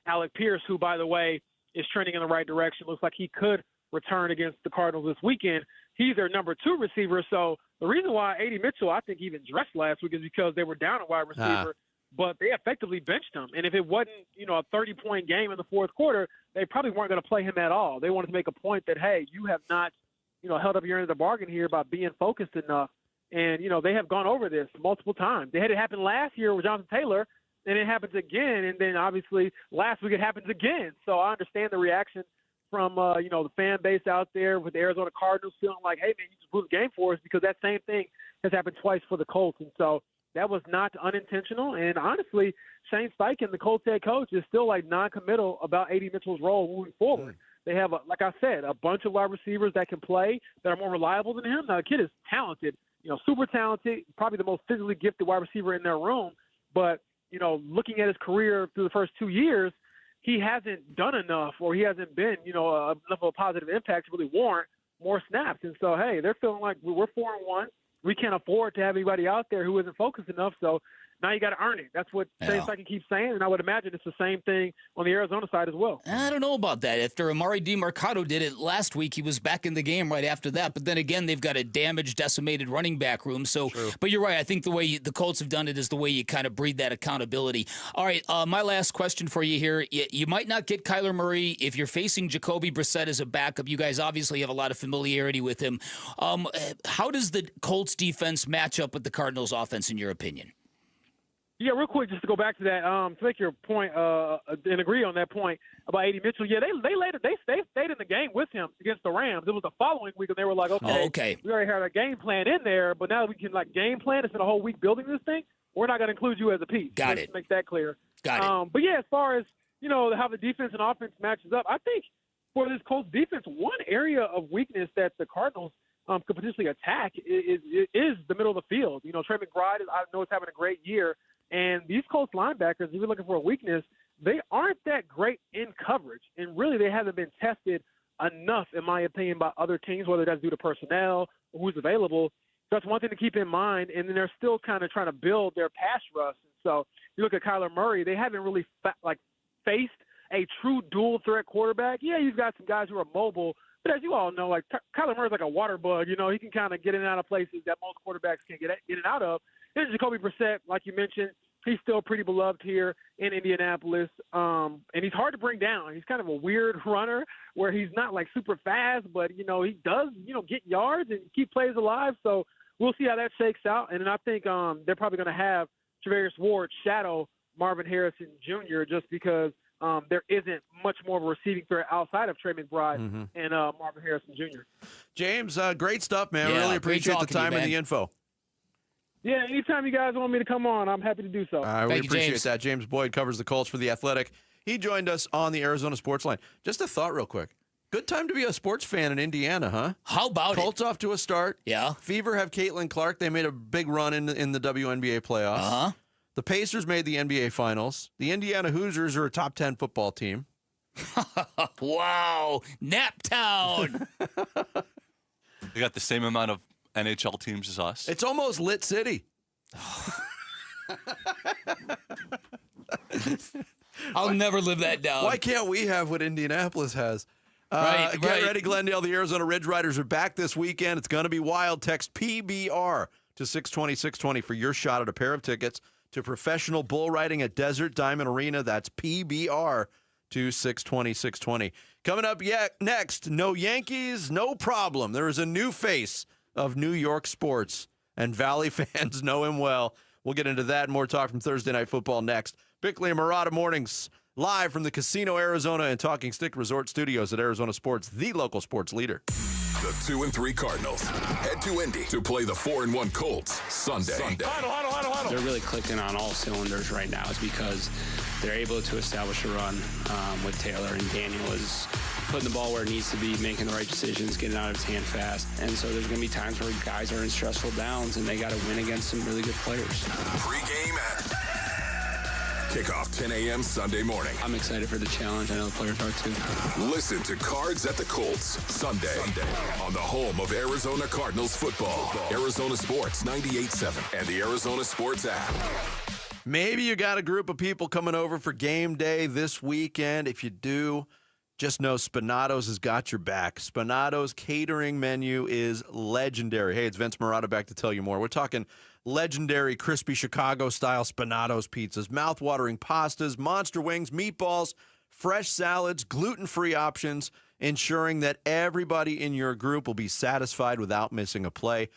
Alec Pierce, who, by the way, is trending in the right direction, looks like he could return against the Cardinals this weekend. He's their number 2 receiver. So the reason why A.D. Mitchell, I think, even dressed last week is because they were down a wide receiver, but they effectively benched him. And if it wasn't, a 30-point game in the fourth quarter, they probably weren't going to play him at all. They wanted to make a point that, hey, you have not, held up your end of the bargain here by being focused enough. And, they have gone over this multiple times. They had it happen last year with Jonathan Taylor, and it happens again. And then, obviously, last week it happens again. So I understand the reaction from, the fan base out there with the Arizona Cardinals feeling like, hey, man, you just blew the game for us, because that same thing has happened twice for the Colts. And so that was not unintentional. And, honestly, Shane Steichen, the Colts head coach, is still, non-committal about A.D. Mitchell's role moving forward. They have, like I said, a bunch of wide receivers that can play, that are more reliable than him. Now, the kid is talented. Super talented, probably the most physically gifted wide receiver in their room. But, looking at his career through the first 2 years, he hasn't done enough, or he hasn't been, enough of a positive impact to really warrant more snaps. And so, hey, they're feeling like we're 4-1. We can't afford to have anybody out there who isn't focused enough. So now you got to earn it. That's what Shane Steichen keeps saying, and I would imagine it's the same thing on the Arizona side as well. I don't know about that. After Amari DiMercato did it last week, he was back in the game right after that. But then again, they've got a damaged, decimated running back room. So, but you're right. I think the way the Colts have done it is the way you kind of breed that accountability. All right, my last question for you here. You might not get Kyler Murray if you're facing Jacoby Brissett as a backup. You guys obviously have a lot of familiarity with him. How does the Colts defense match up with the Cardinals offense, in your opinion? Yeah, real quick, just to go back to that, to make your point and agree on that point about A.D. Mitchell. Yeah, they stayed in the game with him against the Rams. It was the following week, and they were like, okay, we already had our game plan in there, but now we can game plan. It's been a whole week building this thing. We're not going to include you as a piece. Got it. Make that clear. Got it. But yeah, as far as how the defense and offense matches up, I think for this Colts defense, one area of weakness that the Cardinals could potentially attack is the middle of the field. Trey McBride, I know, is having a great year. And these Colts linebackers, if you're looking for a weakness, they aren't that great in coverage. And really, they haven't been tested enough, in my opinion, by other teams, whether that's due to personnel or who's available. So that's one thing to keep in mind. And then they're still kind of trying to build their pass rush. And so you look at Kyler Murray, they haven't really faced a true dual threat quarterback. Yeah, you've got some guys who are mobile, but as you all know, like Kyler Murray's like a water bug. You know, he can kind of get in and out of places that most quarterbacks can't get in and out of. And Jacoby Brissett, like you mentioned, he's still pretty beloved here in Indianapolis, and he's hard to bring down. He's kind of a weird runner where he's not like super fast, but, you know, he does, you know, get yards and keep plays alive. So we'll see how that shakes out. And then I think they're probably going to have Travarius Ward shadow Marvin Harrison Jr. just because there isn't much more of a receiving threat outside of Trey McBride and Marvin Harrison Jr. James, great stuff, man. Yeah, really great appreciate the talking to you, time and man. the info. Yeah, anytime you guys want me to come on, I'm happy to do so. We Thank you, appreciate James. that. James Boyd covers the Colts for The Athletic. He joined us on the Arizona Sports Line. Just a thought real quick. Good time to be a sports fan in Indiana, huh? How about Colts off to a start. Yeah. Fever have Caitlin Clark. They made a big run in the WNBA playoffs. Uh-huh. The Pacers made the NBA Finals. The Indiana Hoosiers are a top 10 football team. Wow. Naptown. They got the same amount of NHL teams as us. It's almost Lit City. I'll never live that down. Why can't we have what Indianapolis has? Get ready, Glendale. The Arizona Ridge Riders are back this weekend. It's going to be wild. Text PBR to 620-620 for your shot at a pair of tickets to professional bull riding at Desert Diamond Arena. That's PBR to 620-620. Coming up next, no Yankees, no problem. There is a new face of New York sports, and Valley fans know him well. We'll get into that and more talk from Thursday Night Football next. Bickley and Murata Mornings, live from the Casino Arizona and Talking Stick Resort Studios at Arizona Sports, the local sports leader. The 2-3 Cardinals head to Indy to play the 4-1 Colts Sunday. Huddle. They're really clicking on all cylinders right now is because they're able to establish a run with Taylor, and Daniel is putting the ball where it needs to be, making the right decisions, getting out of his hand fast. And so there's going to be times where guys are in stressful downs and they got to win against some really good players. Pre-game at kickoff 10 a.m. Sunday morning. I'm excited for the challenge. I know the players are too. Listen to Cards at the Colts Sunday on the home of Arizona Cardinals football. Arizona Sports 98.7 and the Arizona Sports app. Maybe you got a group of people coming over for game day this weekend. If you do, just know Spinato's has got your back. Spinato's catering menu is legendary. Hey, it's Vince Murata back to tell you more. We're talking legendary crispy Chicago-style Spinato's pizzas, mouth-watering pastas, monster wings, meatballs, fresh salads, gluten-free options, ensuring that everybody in your group will be satisfied without missing a play.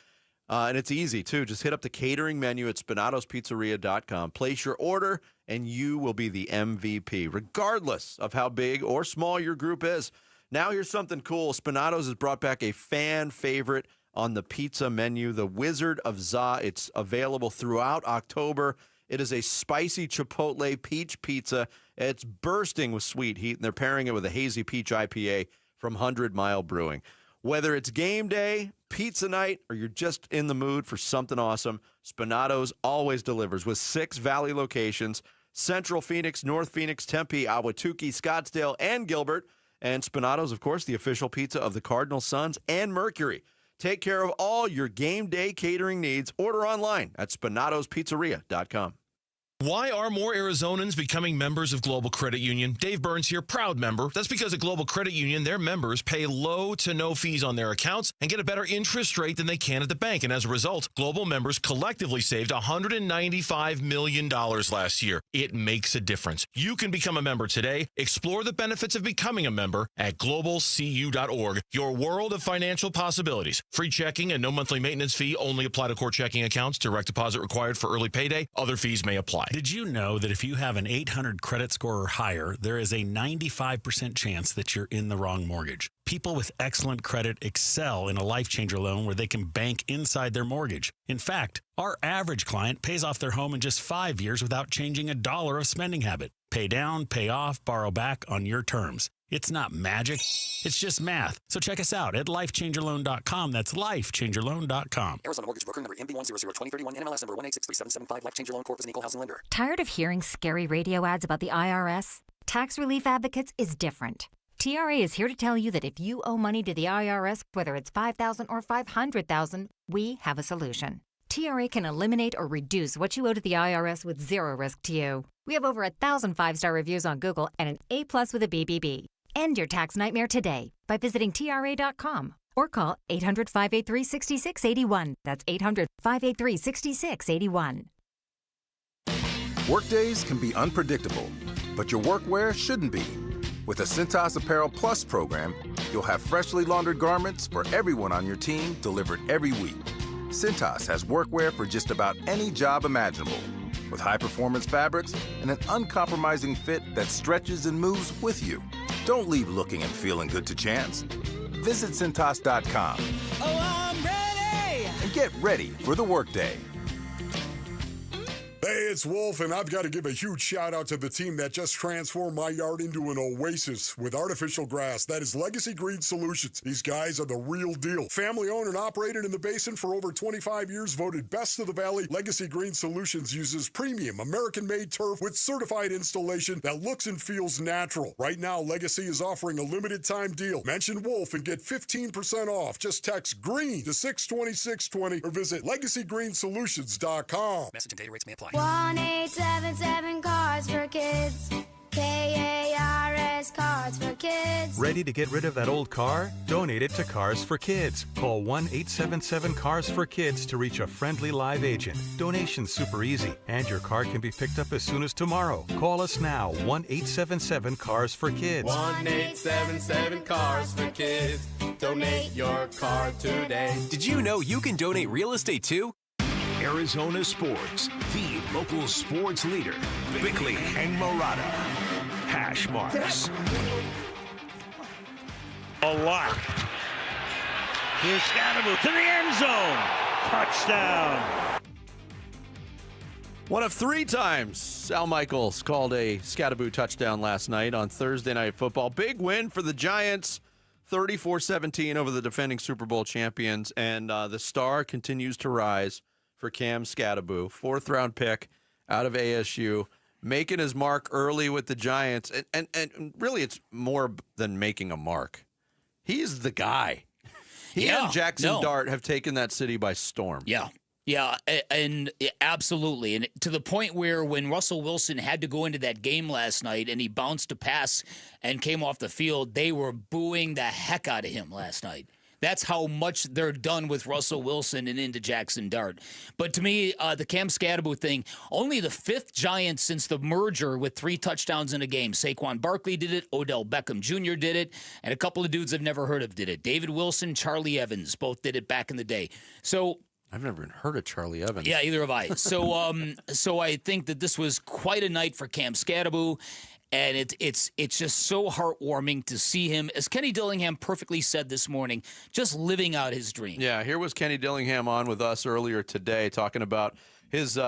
And it's easy, too. Just hit up the catering menu at SpinatosPizzeria.com. Place your order, and you will be the MVP, regardless of how big or small your group is. Now here's something cool. Spinato's has brought back a fan favorite on the pizza menu, the Wizard of Za. It's available throughout October. It is a spicy chipotle peach pizza. It's bursting with sweet heat, and they're pairing it with a hazy peach IPA from 100 Mile Brewing. Whether it's game day, pizza night, or you're just in the mood for something awesome, Spinato's always delivers with 6 Valley locations: Central Phoenix, North Phoenix, Tempe, Ahwatukee, Scottsdale, and Gilbert. And Spinato's, of course, the official pizza of the Cardinals, Suns, and Mercury. Take care of all your game day catering needs. Order online at SpinatosPizzeria.com. Why are more Arizonans becoming members of Global Credit Union? Dave Burns here, proud member. That's because at Global Credit Union, their members pay low to no fees on their accounts and get a better interest rate than they can at the bank. And as a result, Global members collectively saved $195 million last year. It makes a difference. You can become a member today. Explore the benefits of becoming a member at globalcu.org. Your world of financial possibilities. Free checking and no monthly maintenance fee only apply to core checking accounts. Direct deposit required for early payday. Other fees may apply. Did you know that if you have an 800 credit score or higher, there is a 95% chance that you're in the wrong mortgage? People with excellent credit excel in a Life Changer loan where they can bank inside their mortgage. In fact, our average client pays off their home in just 5 years without changing a dollar of spending habit. Pay down, pay off, borrow back on your terms. It's not magic. It's just math. So check us out at lifechangerloan.com. That's lifechangerloan.com. Arizona Mortgage Broker number MB1002031, NMLS number 1863775. Life Changer Loan Corp is an equal housing lender. Tired of hearing scary radio ads about the IRS? Tax Relief Advocates is different. TRA is here to tell you that if you owe money to the IRS, whether it's $5,000 or $500,000, We have a solution. TRA can eliminate or reduce what you owe to the IRS with zero risk to you. We have over 1,000 5-star reviews on Google and an A+ with a BBB. End your tax nightmare today by visiting TRA.com or call 800-583-6681. That's 800-583-6681. Workdays can be unpredictable, but your workwear shouldn't be. With the Cintas Apparel Plus program, you'll have freshly laundered garments for everyone on your team delivered every week. Cintas has workwear for just about any job imaginable, with high-performance fabrics and an uncompromising fit that stretches and moves with you. Don't leave looking and feeling good to chance. Visit Cintas.com. Oh, I'm ready! And get ready for the workday. Hey, it's Wolf, and I've got to give a huge shout out to the team that just transformed my yard into an oasis with artificial grass. That is Legacy Green Solutions. These guys are the real deal. Family owned and operated in the basin for over 25 years, voted best of the valley. Legacy Green Solutions uses premium American-made turf with certified installation that looks and feels natural. Right now, Legacy is offering a limited time deal. Mention Wolf and get 15% off. Just text GREEN to 620-620 or visit LegacyGreenSolutions.com. Message and data rates may apply. 1-877 Cards for Kids. KARS Cards for Kids. Ready to get rid of that old car? Donate it to Cars for Kids. Call 1-877 for Kids to reach a friendly live agent. Donation's super easy, and your car can be picked up as soon as tomorrow. Call us now, 1-877 for Kids. 1-877 for Kids. Donate your car today. Did you know you can donate real estate too? Arizona Sports, the local sports leader. Bickley and Murata. Hash marks. A lot. Here's Skattabo to the end zone. Touchdown. One of 3 times Sal Michaels called a Skattabo touchdown last night on Thursday Night Football. Big win for the Giants, 34-17 over the defending Super Bowl champions, and the star continues to rise for Cam Skattabo, 4th-round pick out of ASU, making his mark early with the Giants. And really, it's more than making a mark. He's the guy. He and Jackson Dart have taken that city by storm. Yeah, and absolutely. And to the point where when Russell Wilson had to go into that game last night and he bounced a pass and came off the field, they were booing the heck out of him last night. That's how much they're done with Russell Wilson and into Jackson Dart. But to me, the Cam Skattabo thing, only the 5th Giant since the merger with 3 touchdowns in a game. Saquon Barkley did it, Odell Beckham Jr. did it, and a couple of dudes I've never heard of did it. David Wilson, Charlie Evans, both did it back in the day. So I've never even heard of Charlie Evans. Yeah, either have I. So so I think that this was quite a night for Cam Skattabo. And it's just so heartwarming to see him, as Kenny Dillingham perfectly said this morning, just living out his dream. Yeah, here was Kenny Dillingham on with us earlier today talking about his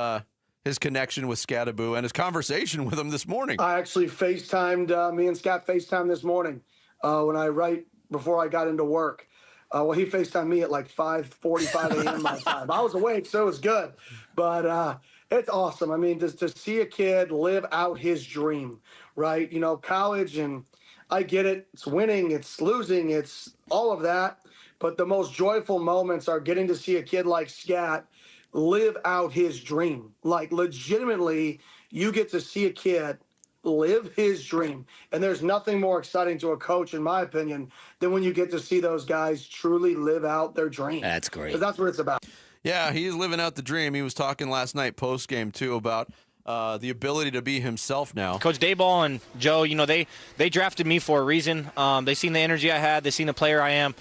connection with Skattabo and his conversation with him this morning. I actually FaceTimed, me and Scott FaceTimed this morning right before I got into work. Well, he FaceTimed me at like 5:45 a.m. my time. I was awake, so it was good. But it's awesome. I mean, to see a kid live out his dream, right? You know, college, and I get it. It's winning, it's losing, it's all of that. But the most joyful moments are getting to see a kid like Scat live out his dream. Like, legitimately, you get to see a kid live his dream. And there's nothing more exciting to a coach, in my opinion, than when you get to see those guys truly live out their dream. That's great. Because that's what it's about. Yeah, he's living out the dream. He was talking last night post-game, too, about the ability to be himself now. Coach Dayball and Joe, you know, they drafted me for a reason. They seen the energy I had. They seen the player I am.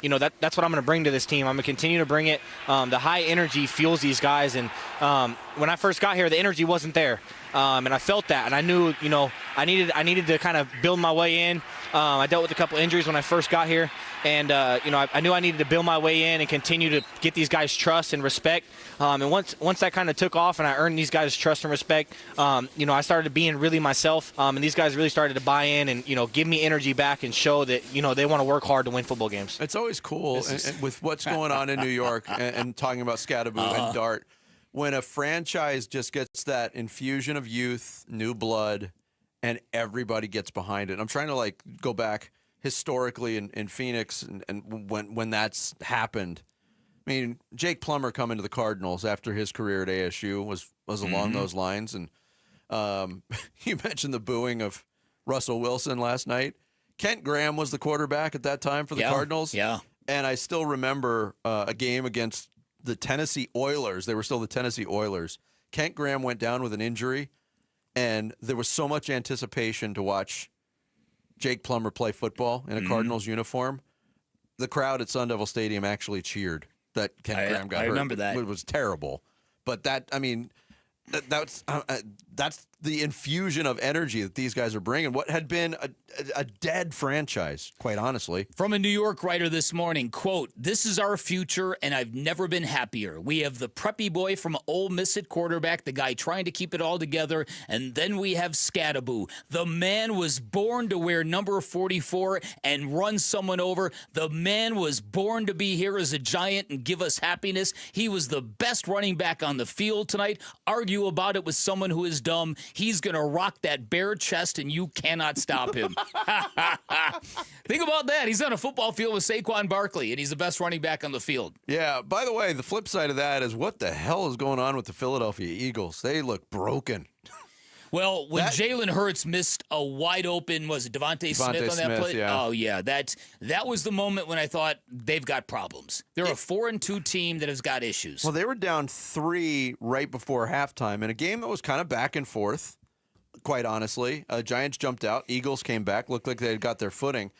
You know, that's what I'm going to bring to this team. I'm going to continue to bring it. The high energy fuels these guys. And when I first got here, the energy wasn't there. And I felt that. And I knew, you know, I needed to kind of build my way in. I dealt with a couple injuries when I first got here. And, you know, I knew I needed to build my way in and continue to get these guys trust and respect. And once that kind of took off and I earned these guys trust and respect, you know, I started being really myself. And these guys really started to buy in and, you know, give me energy back and show that, you know, they want to work hard to win football games. It's always cool and with what's going on in New York and talking about Skattabo and Dart. When a franchise just gets that infusion of youth, new blood, and everybody gets behind it. I'm trying to, like, go back historically in Phoenix and when that's happened. I mean, Jake Plummer coming to the Cardinals after his career at ASU was along those lines. And you mentioned the booing of Russell Wilson last night. Kent Graham was the quarterback at that time for the Cardinals. Yeah. And I still remember a game against the Tennessee Oilers. They were still the Tennessee Oilers. Kent Graham went down with an injury, and there was so much anticipation to watch Jake Plummer play football in a Cardinals uniform. The crowd at Sun Devil Stadium actually cheered that Kent Graham got hurt. I remember that. It was terrible. But that's the infusion of energy that these guys are bringing. What had been a dead franchise, quite honestly. From a New York writer this morning, quote, "This is our future, and I've never been happier. We have the preppy boy from Ole Miss at quarterback, the guy trying to keep it all together, and then we have Skattabo. The man was born to wear number 44 and run someone over. The man was born to be here as a Giant and give us happiness. He was the best running back on the field tonight. Argue about it with someone who is dumb. He's going to rock that bare chest, and you cannot stop him." Think about that. He's on a football field with Saquon Barkley, and he's the best running back on the field. Yeah, by the way, the flip side of that is what the hell is going on with the Philadelphia Eagles? They look broken. Well, when Jalen Hurts missed a wide open, was it Devontae Smith on that play? Yeah. Oh, yeah. That was the moment when I thought they've got problems. They're a 4-2 team that has got issues. Well, they were down 3 right before halftime in a game that was kind of back and forth, quite honestly. Giants jumped out. Eagles came back. Looked like they had got their footing.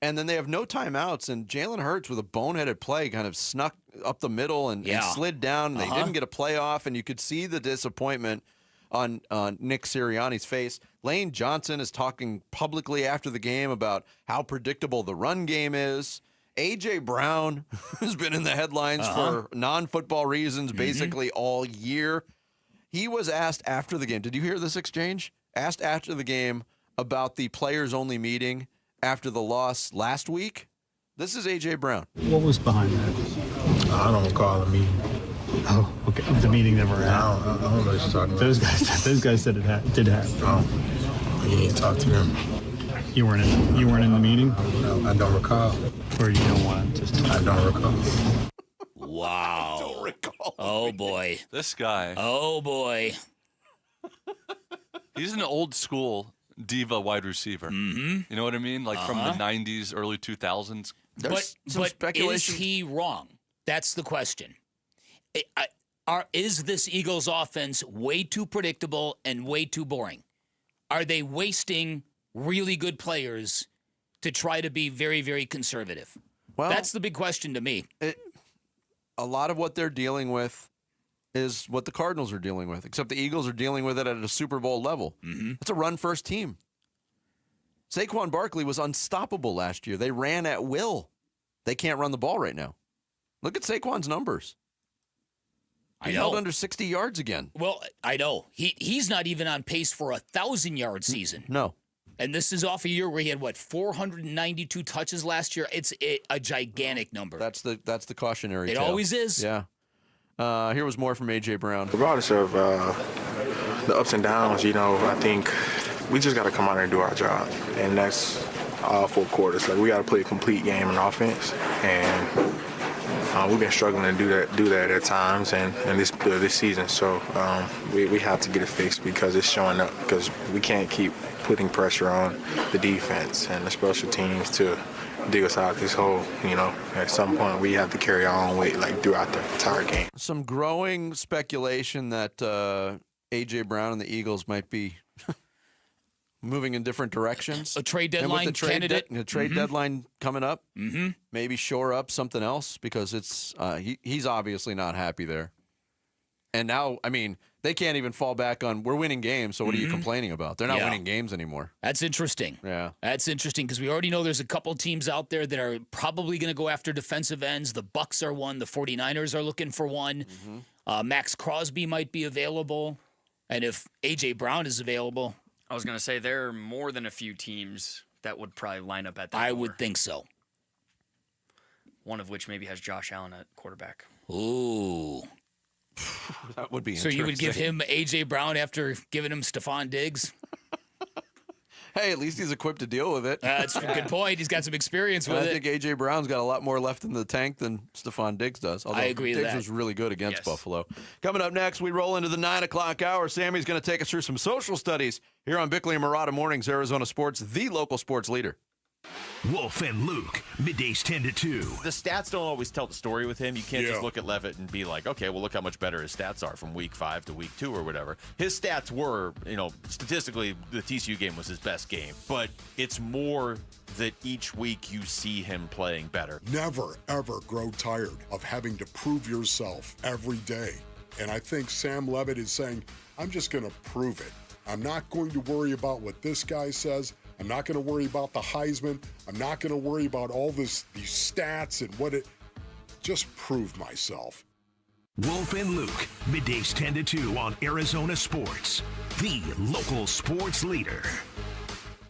And then they have no timeouts, and Jalen Hurts with a boneheaded play kind of snuck up the middle and slid down. And they didn't get a playoff, and you could see the disappointment on Nick Sirianni's face. Lane Johnson is talking publicly after the game about how predictable the run game is. A.J. Brown has been in the headlines for non-football reasons basically all year. He was asked after the game. Did you hear this exchange? Asked after the game about the players-only meeting after the loss last week. This is A.J. Brown. What was behind that? I don't recall the meeting. Oh, okay. The meeting never happened. I don't know what you're talking about. Those guys said it did happen. Oh, you didn't talk to them. You weren't in the meeting? No, I don't recall. Or you don't want to just I don't recall. Wow. I don't recall. Oh, boy. This guy. Oh, boy. He's an old school diva wide receiver. Mm-hmm. You know what I mean? Like from the 90s, early 2000s. There's some but speculation. Is he wrong? That's the question. Is this Eagles offense way too predictable and way too boring? Are they wasting really good players to try to be very, very conservative? Well, that's the big question to me. A lot of what they're dealing with is what the Cardinals are dealing with, except the Eagles are dealing with it at a Super Bowl level. It's a run-first team. Saquon Barkley was unstoppable last year. They ran at will. They can't run the ball right now. Look at Saquon's numbers. He held under 60 yards again. Well, I know. He's not even on pace for a 1,000-yard season. No. And this is off a year where he had, 492 touches last year? It's a gigantic number. That's the cautionary tale. It always is. Yeah. Here was more from A.J. Brown. Regardless of the ups and downs, I think we just got to come out and do our job. And that's all 4 quarters. Like, we got to play a complete game in offense. And we've been struggling to do that at times and this season. So we have to get it fixed because it's showing up, because we can't keep putting pressure on the defense and the special teams to dig us out of this hole. At some point we have to carry our own weight throughout the entire game. Some growing speculation that A.J. Brown and the Eagles might be moving in different directions. A trade deadline candidate. A trade deadline coming up. Mm-hmm. Maybe shore up something else, because it's he's obviously not happy there. And now, they can't even fall back on, we're winning games, so what are you complaining about? They're not winning games anymore. That's interesting. Yeah. That's interesting, because we already know there's a couple teams out there that are probably going to go after defensive ends. The Bucs are one. The 49ers are looking for one. Max Crosby might be available. And if A.J. Brown is available... I was going to say there are more than a few teams that would probably line up at that. I would think so. One of which maybe has Josh Allen at quarterback. Ooh. That would be so interesting. You would give him A.J. Brown after giving him Stephon Diggs? Hey, at least he's equipped to deal with it. That's a good point. He's got some experience with I it. think A.J. Brown's got a lot more left in the tank than Stephon Diggs does. Although I agree with Diggs that. was really good against Buffalo. Coming up next, we roll into the 9 o'clock hour. Sammy's going to take us through some social studies here on Bickley and Murata Mornings, Arizona Sports, the local sports leader. Wolf and Luke, middays 10 to 2. The stats don't always tell the story with him. You can't just look at Levitt and be like, okay, well, look how much better his stats are from week 5 to week 2 or whatever. His stats were, statistically, the TCU game was his best game. But it's more that each week you see him playing better. Never, ever grow tired of having to prove yourself every day. And I think Sam Levitt is saying, I'm just going to prove it. I'm not going to worry about what this guy says. I'm not going to worry about the Heisman. I'm not going to worry about all these stats and just prove myself. Wolf and Luke, middays 10 to 2 on Arizona Sports, the local sports leader.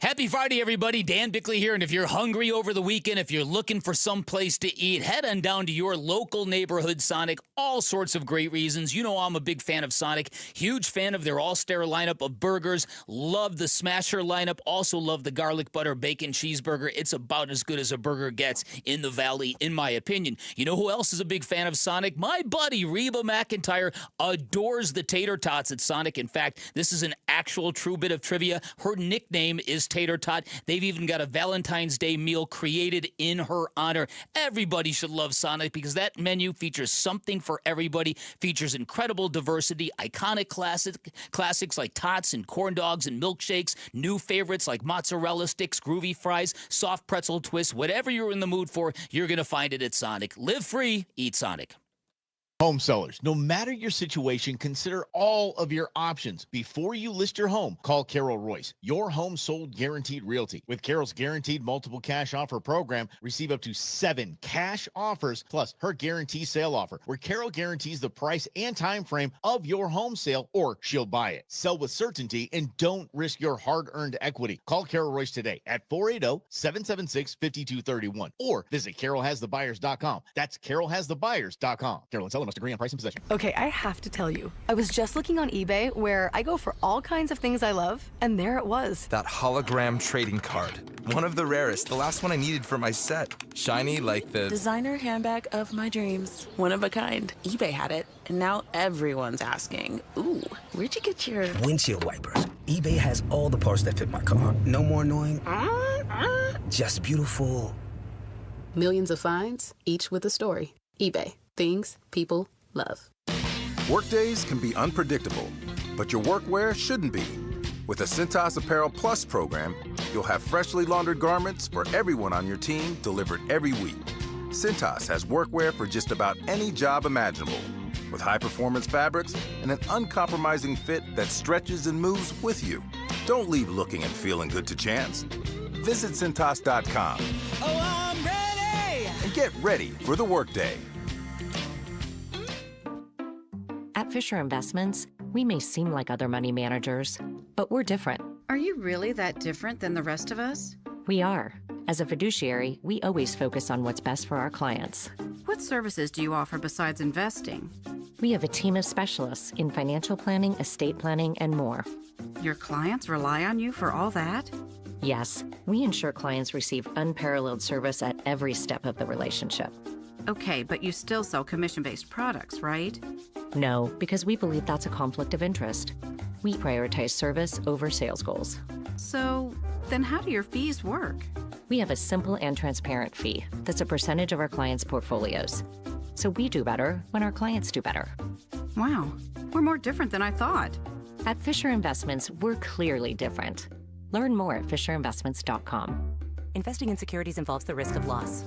Happy Friday, everybody. Dan Bickley here. And if you're hungry over the weekend, if you're looking for some place to eat, head on down to your local neighborhood Sonic. All sorts of great reasons. You know I'm a big fan of Sonic. Huge fan of their all-star lineup of burgers. Love the Smasher lineup. Also love the garlic butter bacon cheeseburger. It's about as good as a burger gets in the Valley, in my opinion. You know who else is a big fan of Sonic? My buddy Reba McEntire adores the tater tots at Sonic. In fact, this is an actual true bit of trivia. Her nickname is Tater Tot. They've even got a Valentine's Day meal created in her honor. Everybody should love Sonic because that menu features something for everybody, features incredible diversity, iconic classics like tots and corn dogs and milkshakes, new favorites like mozzarella sticks, groovy fries, soft pretzel twists. Whatever you're in the mood for, you're going to find it at Sonic. Live free, eat Sonic. Home sellers, no matter your situation, consider all of your options. Before you list your home, call Carol Royce, your home sold guaranteed realty. With Carol's guaranteed multiple cash offer program, receive up to 7 cash offers plus her guarantee sale offer, where Carol guarantees the price and time frame of your home sale, or she'll buy it. Sell with certainty and don't risk your hard-earned equity. Call Carol Royce today at 480-776-5231 or visit carolhasthebuyers.com. That's carolhasthebuyers.com. Carol and seller must agree on price and possession. Okay, I have to tell you, I was just looking on eBay where I go for all kinds of things I love, and there it was. That hologram trading card. One of the rarest, the last one I needed for my set. Shiny like the designer handbag of my dreams. One of a kind. eBay had it, and now everyone's asking, ooh, where'd you get your windshield wipers? eBay has all the parts that fit my car. No more annoying, just beautiful. Millions of finds, each with a story. eBay. Things people love. Workdays can be unpredictable, but your workwear shouldn't be. With the Cintas Apparel Plus program, you'll have freshly laundered garments for everyone on your team delivered every week. Cintas has workwear for just about any job imaginable, with high-performance fabrics and an uncompromising fit that stretches and moves with you. Don't leave looking and feeling good to chance. Visit Cintas.com. Oh, I'm ready! And get ready for the workday. At Fisher Investments, we may seem like other money managers, but we're different. Are you really that different than the rest of us? We are. As a fiduciary, we always focus on what's best for our clients. What services do you offer besides investing? We have a team of specialists in financial planning, estate planning, and more. Your clients rely on you for all that? Yes, we ensure clients receive unparalleled service at every step of the relationship. Okay, but you still sell commission-based products, right? No, because we believe that's a conflict of interest. We prioritize service over sales goals. So, then how do your fees work? We have a simple and transparent fee that's a percentage of our clients' portfolios. So we do better when our clients do better. Wow, we're more different than I thought. At Fisher Investments, we're clearly different. Learn more at fisherinvestments.com. Investing in securities involves the risk of loss.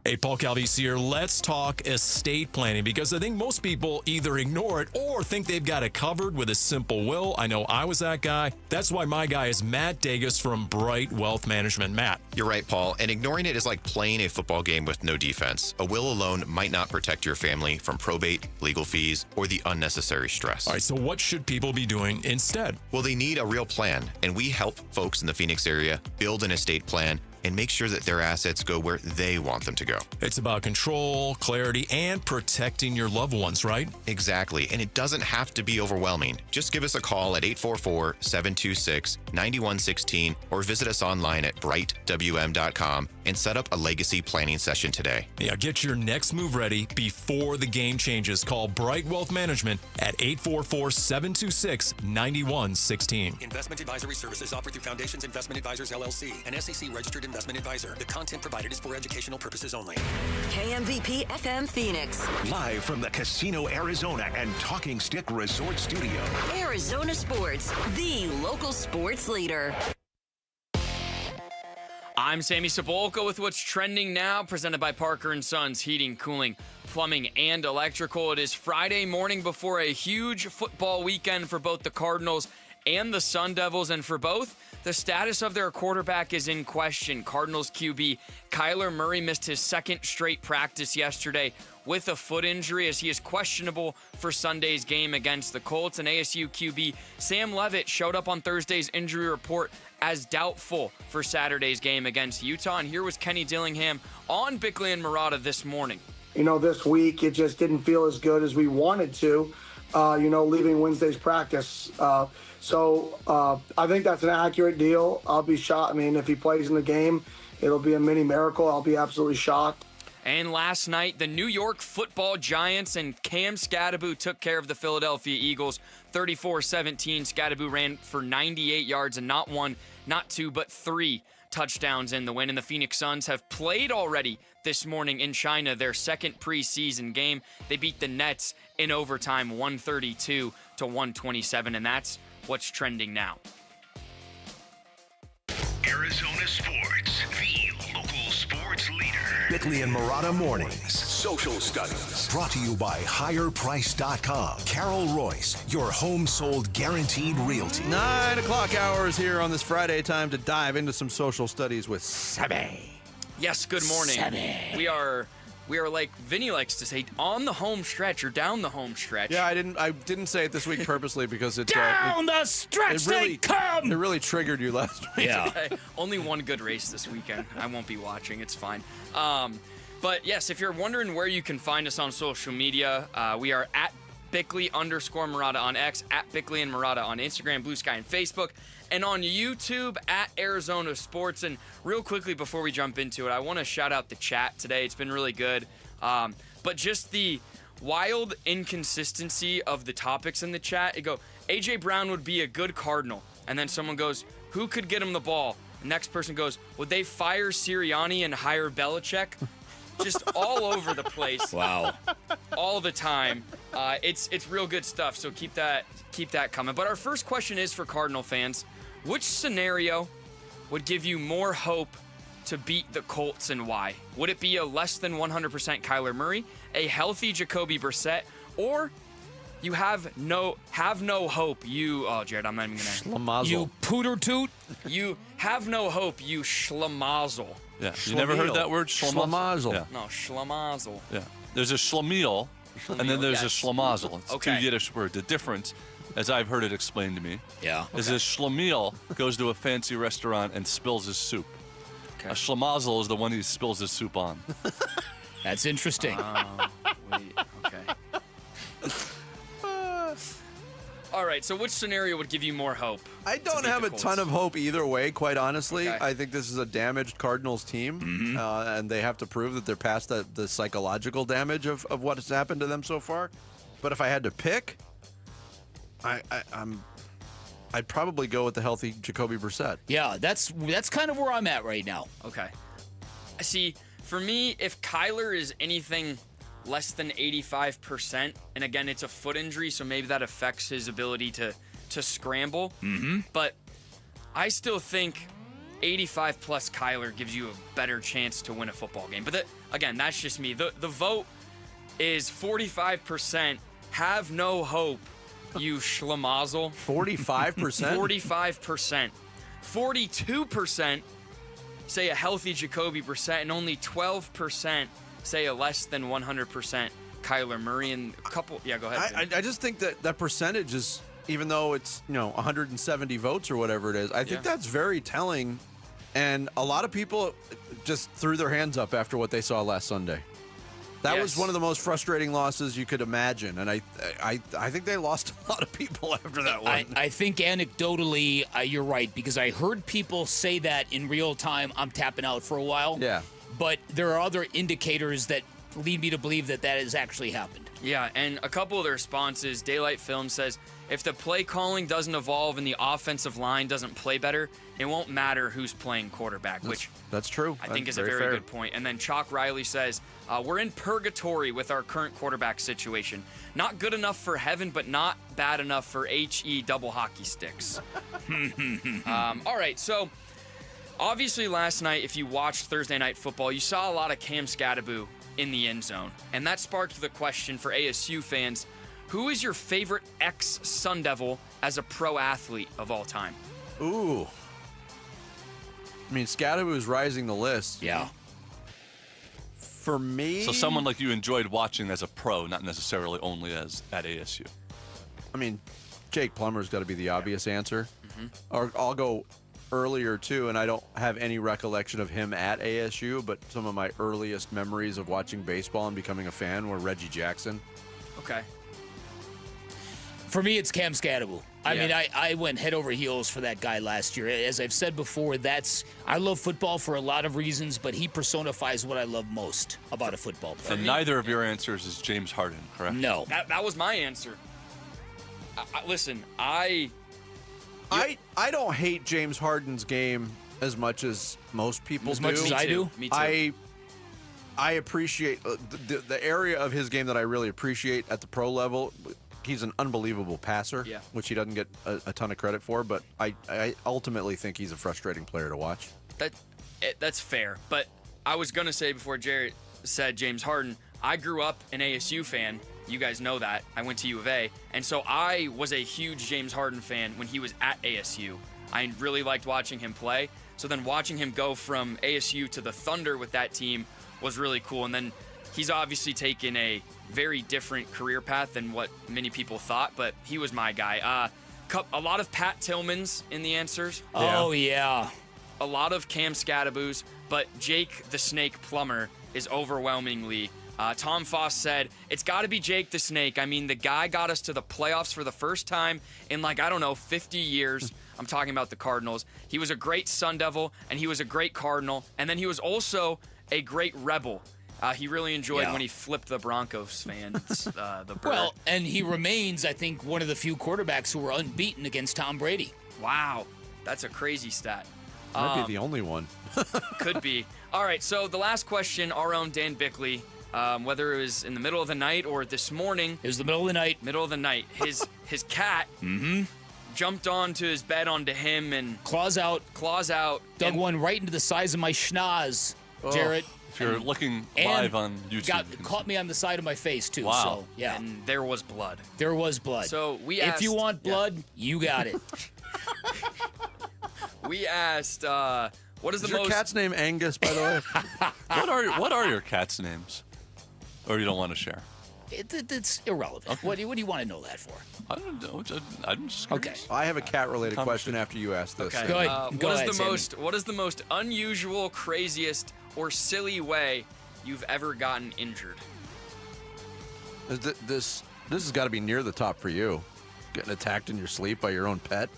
Hey, Paul Calvese here. Let's talk estate planning because I think most people either ignore it or think they've got it covered with a simple will. I know I was that guy. That's why my guy is Matt Dagas from Bright Wealth Management. Matt. You're right, Paul. And ignoring it is like playing a football game with no defense. A will alone might not protect your family from probate, legal fees, or the unnecessary stress. All right, so what should people be doing instead? Well, they need a real plan, and we help folks in the Phoenix area build an estate plan and make sure that their assets go where they want them to go. It's about control, clarity, and protecting your loved ones, right? Exactly. And it doesn't doesn't have to be overwhelming. Just give us a call at 844-726-9116 or visit us online at brightwm.com and set up a legacy planning session today. Yeah, get your next move ready before the game changes. Call Bright Wealth Management at 844-726-9116. Investment advisory services offered through Foundations Investment Advisors, LLC, an SEC-registered investment advisor. The content provided is for educational purposes only. KMVP FM Phoenix. Live from the Casino Arizona and Talking Stick Resort Studio. Arizona Sports, the local sports leader. I'm Sammy Sabolka with what's trending now, presented by Parker & Sons Heating, Cooling, Plumbing, and Electrical. It is Friday morning before a huge football weekend for both the Cardinals and the Sun Devils, and for both, the status of their quarterback is in question. Cardinals QB Kyler Murray missed his second straight practice yesterday with a foot injury as he is questionable for Sunday's game against the Colts. And ASU QB Sam Leavitt showed up on Thursday's injury report as doubtful for Saturday's game against Utah. And here was Kenny Dillingham on Bickley and Murata this morning. This week it just didn't feel as good as we wanted to, leaving Wednesday's practice. So I think that's an accurate deal. I'll be shocked. If he plays in the game, it'll be a mini miracle. I'll be absolutely shocked. And last night, the New York Football Giants and Cam Skattabo took care of the Philadelphia Eagles 34-17. Skattabo ran for 98 yards and not one, not two, but three touchdowns in the win. And the Phoenix Suns have played already this morning in China, their second preseason game. They beat the Nets in overtime 132-127, and that's what's trending now. Arizona Sports, the local sports leader. Bickley and Murata Mornings. Social Studies. Brought to you by HigherPrice.com. Carol Royce, your home sold guaranteed realty. 9 o'clock hours here on this Friday. Time to dive into some social studies with Sammy. Yes, good morning. Sammy. We are like Vinny likes to say, on the home stretch or down the home stretch. Yeah, I didn't say it this week purposely because it down the stretch they come. It really triggered you last week. Yeah. Only one good race this weekend. I won't be watching. It's fine. But yes, if you're wondering where you can find us on social media, we are at Bickley_Murata on X, at Bickley and Murata on Instagram, Blue Sky, and Facebook, and on YouTube at Arizona Sports. And real quickly before we jump into it, I want to shout out the chat today. It's been really good. But just the wild inconsistency of the topics in the chat. You go, A.J. Brown would be a good Cardinal. And then someone goes, who could get him the ball? The next person goes, would they fire Sirianni and hire Belichick? Just all over the place. Wow. All the time. It's real good stuff, so keep that coming. But our first question is for Cardinal fans. Which scenario would give you more hope to beat the Colts and why? Would it be a less than 100% Kyler Murray, a healthy Jacoby Brissett, or you have no hope? Jared, I'm not even gonna. You pooter toot. You have no hope. You schlemazel. Yeah, you never heard that word? Schlemazel. Yeah. No, schlemazel. Yeah. There's a schlemiel, and then there's a schlemazel. It's Okay. two Yiddish words. The difference, as I've heard it explained to me, is Okay. a schlemiel goes to a fancy restaurant and spills his soup. Okay. A schlemazel is the one he spills his soup on. That's interesting. Wait, okay. All right, so which scenario would give you more hope? I don't have a ton of hope either way, quite honestly. Okay. I think this is a damaged Cardinals team, and they have to prove that they're past the psychological damage of what has happened to them so far. But if I had to pick, I'd probably go with the healthy Jacoby Brissett. Yeah, that's kind of where I'm at right now. Okay. See, for me, if Kyler is anything less than 85%, and again, it's a foot injury, so maybe that affects his ability to scramble. Mm-hmm. But I still think 85 plus Kyler gives you a better chance to win a football game. But again, that's just me. The vote is 45%. Have no hope, you schlemazel. 45%? 45%. 42% say a healthy Jacoby Brissett, and only 12% say a less than 100% Kyler Murray. And a couple, go ahead. I just think that percentage is, even though it's 170 votes or whatever it is, I think that's very telling. And a lot of people just threw their hands up after what they saw last Sunday. That was one of the most frustrating losses you could imagine, and I think they lost a lot of people after that one. I think anecdotally, you're right, because I heard people say that in real time. I'm tapping out for a while. Yeah. But there are other indicators that lead me to believe that has actually happened. Yeah, and a couple of the responses, Daylight Film says, if the play calling doesn't evolve and the offensive line doesn't play better, it won't matter who's playing quarterback, which that's true. I think is a very good point. And then Chalk Riley says, we're in purgatory with our current quarterback situation. Not good enough for heaven, but not bad enough for HE double hockey sticks. All right, so obviously last night, if you watched Thursday Night Football, you saw a lot of Cam Skattabo in the end zone. And that sparked the question for ASU fans, who is your favorite ex-Sun Devil as a pro athlete of all time? Ooh. I mean, Skattabo is rising the list. Yeah. For me... So someone like you enjoyed watching as a pro, not necessarily only as at ASU. I mean, Jake Plummer's got to be the obvious answer. Or I'll go earlier, too, and I don't have any recollection of him at ASU, but some of my earliest memories of watching baseball and becoming a fan were Reggie Jackson. Okay. For me, it's Cam Skattabo. I mean, I went head over heels for that guy last year. As I've said before, I love football for a lot of reasons, but he personifies what I love most about a football player. And neither of your answers is James Harden, correct? No. That was my answer. Listen, I don't hate James Harden's game as much as most people do. As much as I do? Me too. I appreciate the area of his game that I really appreciate at the pro level. He's an unbelievable passer, which he doesn't get a ton of credit for, but I ultimately think he's a frustrating player to watch. That's fair, but I was going to say before Jarrett said James Harden, I grew up an ASU fan. You guys know that. I went to U of A, and so I was a huge James Harden fan when he was at ASU. I really liked watching him play, so then watching him go from ASU to the Thunder with that team was really cool, and then he's obviously taken a very different career path than what many people thought, but he was my guy. A lot of Pat Tillmans in the answers. Oh, yeah. A lot of Cam Skattabos, but Jake the Snake Plummer is overwhelmingly. Tom Foss said, it's got to be Jake the Snake. I mean, the guy got us to the playoffs for the first time in 50 years. I'm talking about the Cardinals. He was a great Sun Devil, and he was a great Cardinal, and then he was also a great Rebel. He really enjoyed when he flipped the Broncos fans, the bird. Well, and he remains, I think, one of the few quarterbacks who were unbeaten against Tom Brady. Wow. That's a crazy stat. Might be the only one. Could be. All right, so the last question, our own Dan Bickley, whether it was in the middle of the night or this morning. It was the middle of the night. Middle of the night. His cat jumped onto his bed onto him and... Claws out. Dug one right into the size of my schnoz, Jarrett. If you're looking live on YouTube. Caught me on the side of my face, too. Wow. So, yeah. And there was blood. There was blood. So we If asked... you want blood, you got it. We asked, what is the your most... cat's name Angus, by the way? What are your cats' names? Or you don't want to share? It's irrelevant. Okay. What do you want to know that for? I don't know. I'm just curious. I have a cat-related question after you ask this. Okay. Go ahead. What is the most unusual, craziest, or silly way you've ever gotten injured? This has got to be near the top for you. Getting attacked in your sleep by your own pet.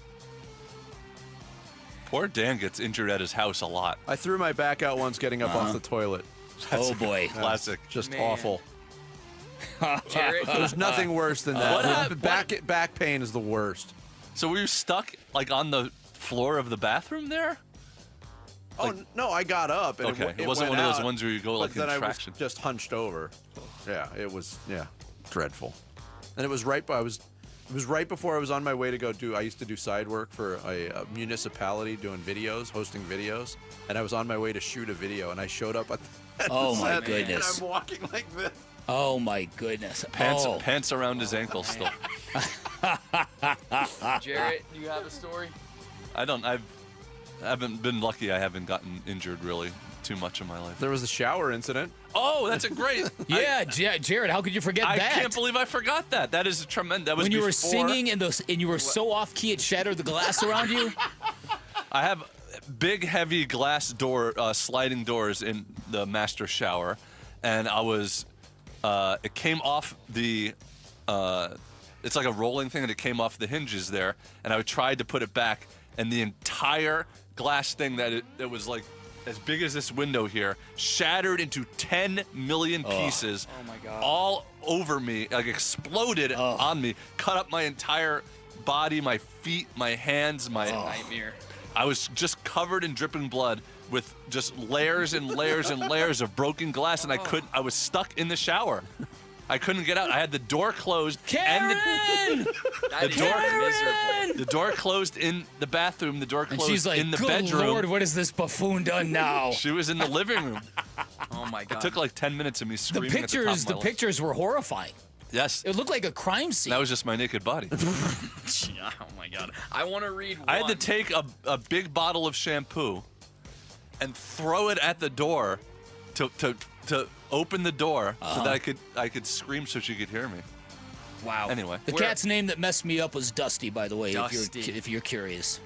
Poor Dan gets injured at his house a lot. I threw my back out once getting up off the toilet. Oh, boy. Classic. Just awful. Jared, There's nothing worse than that. Back pain is the worst. So were you stuck on the floor of the bathroom there? Oh, no, I got up. And okay, it wasn't went one of those out, ones where you go in then traction. I was just hunched over. Yeah, it was dreadful. And it was right before I was on my way to go I used to do side work for a municipality doing videos, hosting videos, and I was on my way to shoot a video, and I showed up at Oh, the my set, goodness. And I'm walking like this. Oh, my goodness. Pants around his ankles still. Jarrett, do you have a story? I haven't been lucky. I haven't gotten injured really too much in my life. There was a shower incident. Oh, that's a great. Yeah, Jared, how could you forget that? I can't believe I forgot that. That is a tremendous. That was when you were before. singing and you were so off key it shattered the glass around you. I have big, heavy glass sliding doors in the master shower, and I was it came off the. It's like a rolling thing, and it came off the hinges there. And I tried to put it back, and the entire glass thing that it was like as big as this window here shattered into 10 million pieces. Oh my God! All over me, like exploded on me, cut up my entire body, my feet, my hands, my nightmare. I was just covered in dripping blood with just layers and layers and layers of broken glass, and I was stuck in the shower. I couldn't get out. I had the door closed. Karen! The door closed in the bathroom. The door closed and she's like, in the good bedroom. Lord, what has this buffoon done now? She was in the living room. Oh my God! It took like 10 minutes of me screaming. The pictures were horrifying. Yes. It looked like a crime scene. That was just my naked body. Oh my God! I want to read one. I had to take a big bottle of shampoo and throw it at the door to open the door so that I could scream so she could hear me. Wow. Anyway. The cat's name that messed me up was Dusty, by the way, Dusty. if you're curious.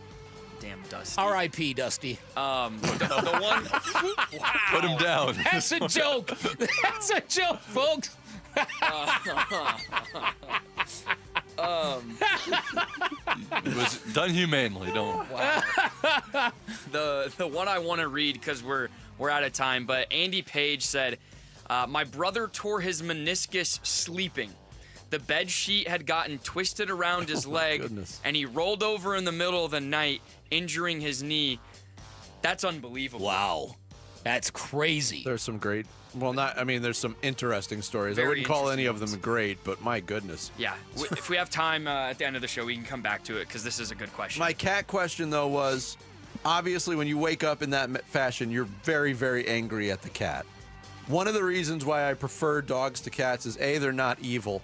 Damn Dusty. R.I.P. Dusty. The one. Put him down. That's a joke. That's a joke, folks. It was done humanely, don't. Wow. The one I want to read because we're out of time, but Andy Page said, my brother tore his meniscus sleeping. The bed sheet had gotten twisted around his leg, and he rolled over in the middle of the night, injuring his knee. That's unbelievable. Wow. That's crazy. There's some great, there's some interesting stories. I Very wouldn't call any interesting of them great, but my goodness. Yeah. If we have time at the end of the show, we can come back to it because this is a good question. My cat question, though, was obviously when you wake up in that fashion, you're very, very angry at the cat. One of the reasons why I prefer dogs to cats is A, they're not evil.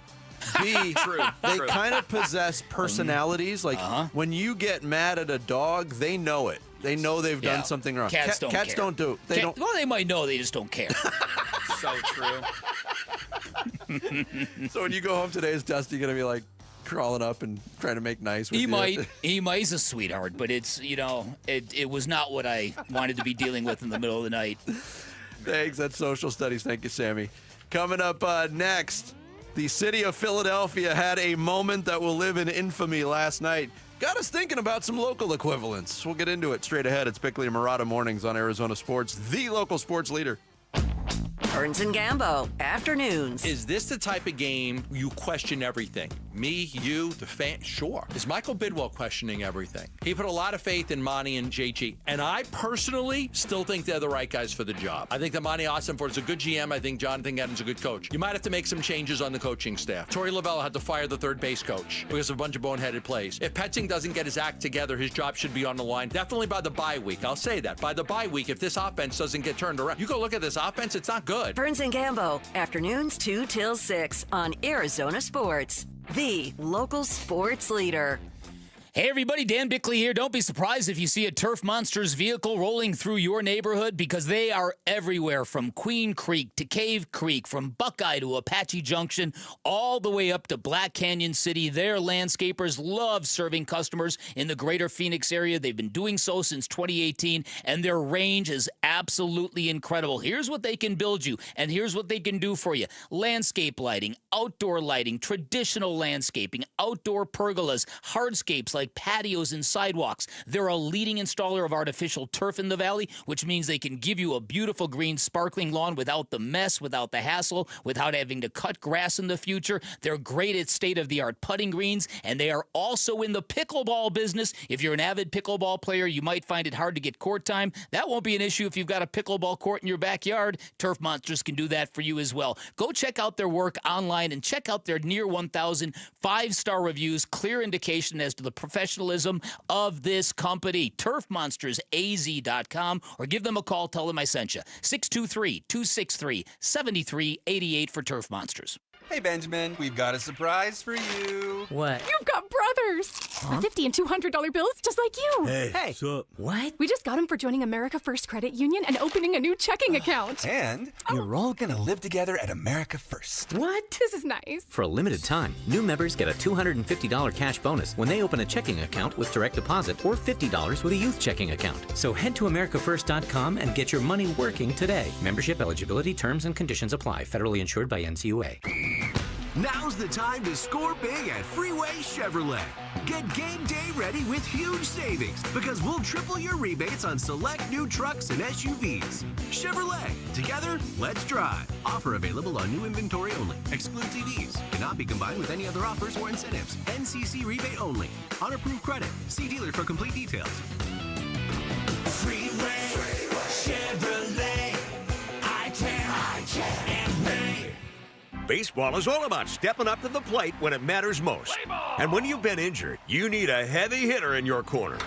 B, they kind of possess personalities. Like when you get mad at a dog, they know it. They know they've done something wrong. Cats don't care. Don't do. They don't. Well, they might know. They just don't care. So true. So when you go home today, is Dusty gonna be like crawling up and trying to make nice with you? He might. He's a sweetheart, but it's it was not what I wanted to be dealing with in the middle of the night. Thanks. That's social studies. Thank you, Sammy. Coming up next, the city of Philadelphia had a moment that will live in infamy last night. Got us thinking about some local equivalents. We'll get into it straight ahead. It's Bickley and Murata Mornings on Arizona Sports, the local sports leader. Burns and Gambo, afternoons. Is this the type of game you question everything? Me, you, the fan? Sure. Is Michael Bidwell questioning everything? He put a lot of faith in Monty and JG, and I personally still think they're the right guys for the job. I think that Monty Ossenford is a good GM. I think Jonathan Gadden's a good coach. You might have to make some changes on the coaching staff. Torey Lavelle had to fire the third base coach because of a bunch of boneheaded plays. If Petzing doesn't get his act together, his job should be on the line. Definitely by the bye week. I'll say that. By the bye week, if this offense doesn't get turned around, you go look at this offense, it's not good. Burns and Gambo, afternoons 2 till 6 on Arizona Sports, the local sports leader. Hey everybody, Dan Bickley here. Don't be surprised if you see a Turf Monsters vehicle rolling through your neighborhood because they are everywhere from Queen Creek to Cave Creek, from Buckeye to Apache Junction, all the way up to Black Canyon City. Their landscapers love serving customers in the greater Phoenix area. They've been doing so since 2018, and their range is absolutely incredible. Here's what they can build you, and here's what they can do for you. Landscape lighting, outdoor lighting, traditional landscaping, outdoor pergolas, hardscapes like patios and sidewalks. They're a leading installer of artificial turf in the valley, which means they can give you a beautiful green sparkling lawn without the mess, without the hassle, without having to cut grass in the future. They're great at state-of-the-art putting greens, and they are also in the pickleball business. If you're an avid pickleball player, you might find it hard to get court time. That won't be an issue if you've got a pickleball court in your backyard. Turf Monsters can do that for you as well. Go check out their work online and check out their near 1,000 five-star reviews, clear indication as to the professionalism of this company. TurfMonstersAZ.com, or give them a call. Tell them I sent you. 623-263-7388 for Turf Monsters. Hey, Benjamin, we've got a surprise for you. What? You've got brothers. Huh? $50 and $200 bills just like you. Hey, what's up? What? We just got them for joining America First Credit Union and opening a new checking account. And you're all gonna live together at America First. What? This is nice. For a limited time, new members get a $250 cash bonus when they open a checking account with direct deposit or $50 with a youth checking account. So head to AmericaFirst.com and get your money working today. Membership eligibility, terms, and conditions apply. Federally insured by NCUA. Now's the time to score big at Freeway Chevrolet. Get game day ready with huge savings because we'll triple your rebates on select new trucks and SUVs. Chevrolet, together, let's drive. Offer available on new inventory only. Excludes EVs. Cannot be combined with any other offers or incentives. NCC rebate only. On approved credit. See dealer for complete details. Freeway, Chevrolet, I can, and Ray. Baseball is all about stepping up to the plate when it matters most. And when you've been injured, you need a heavy hitter in your corner.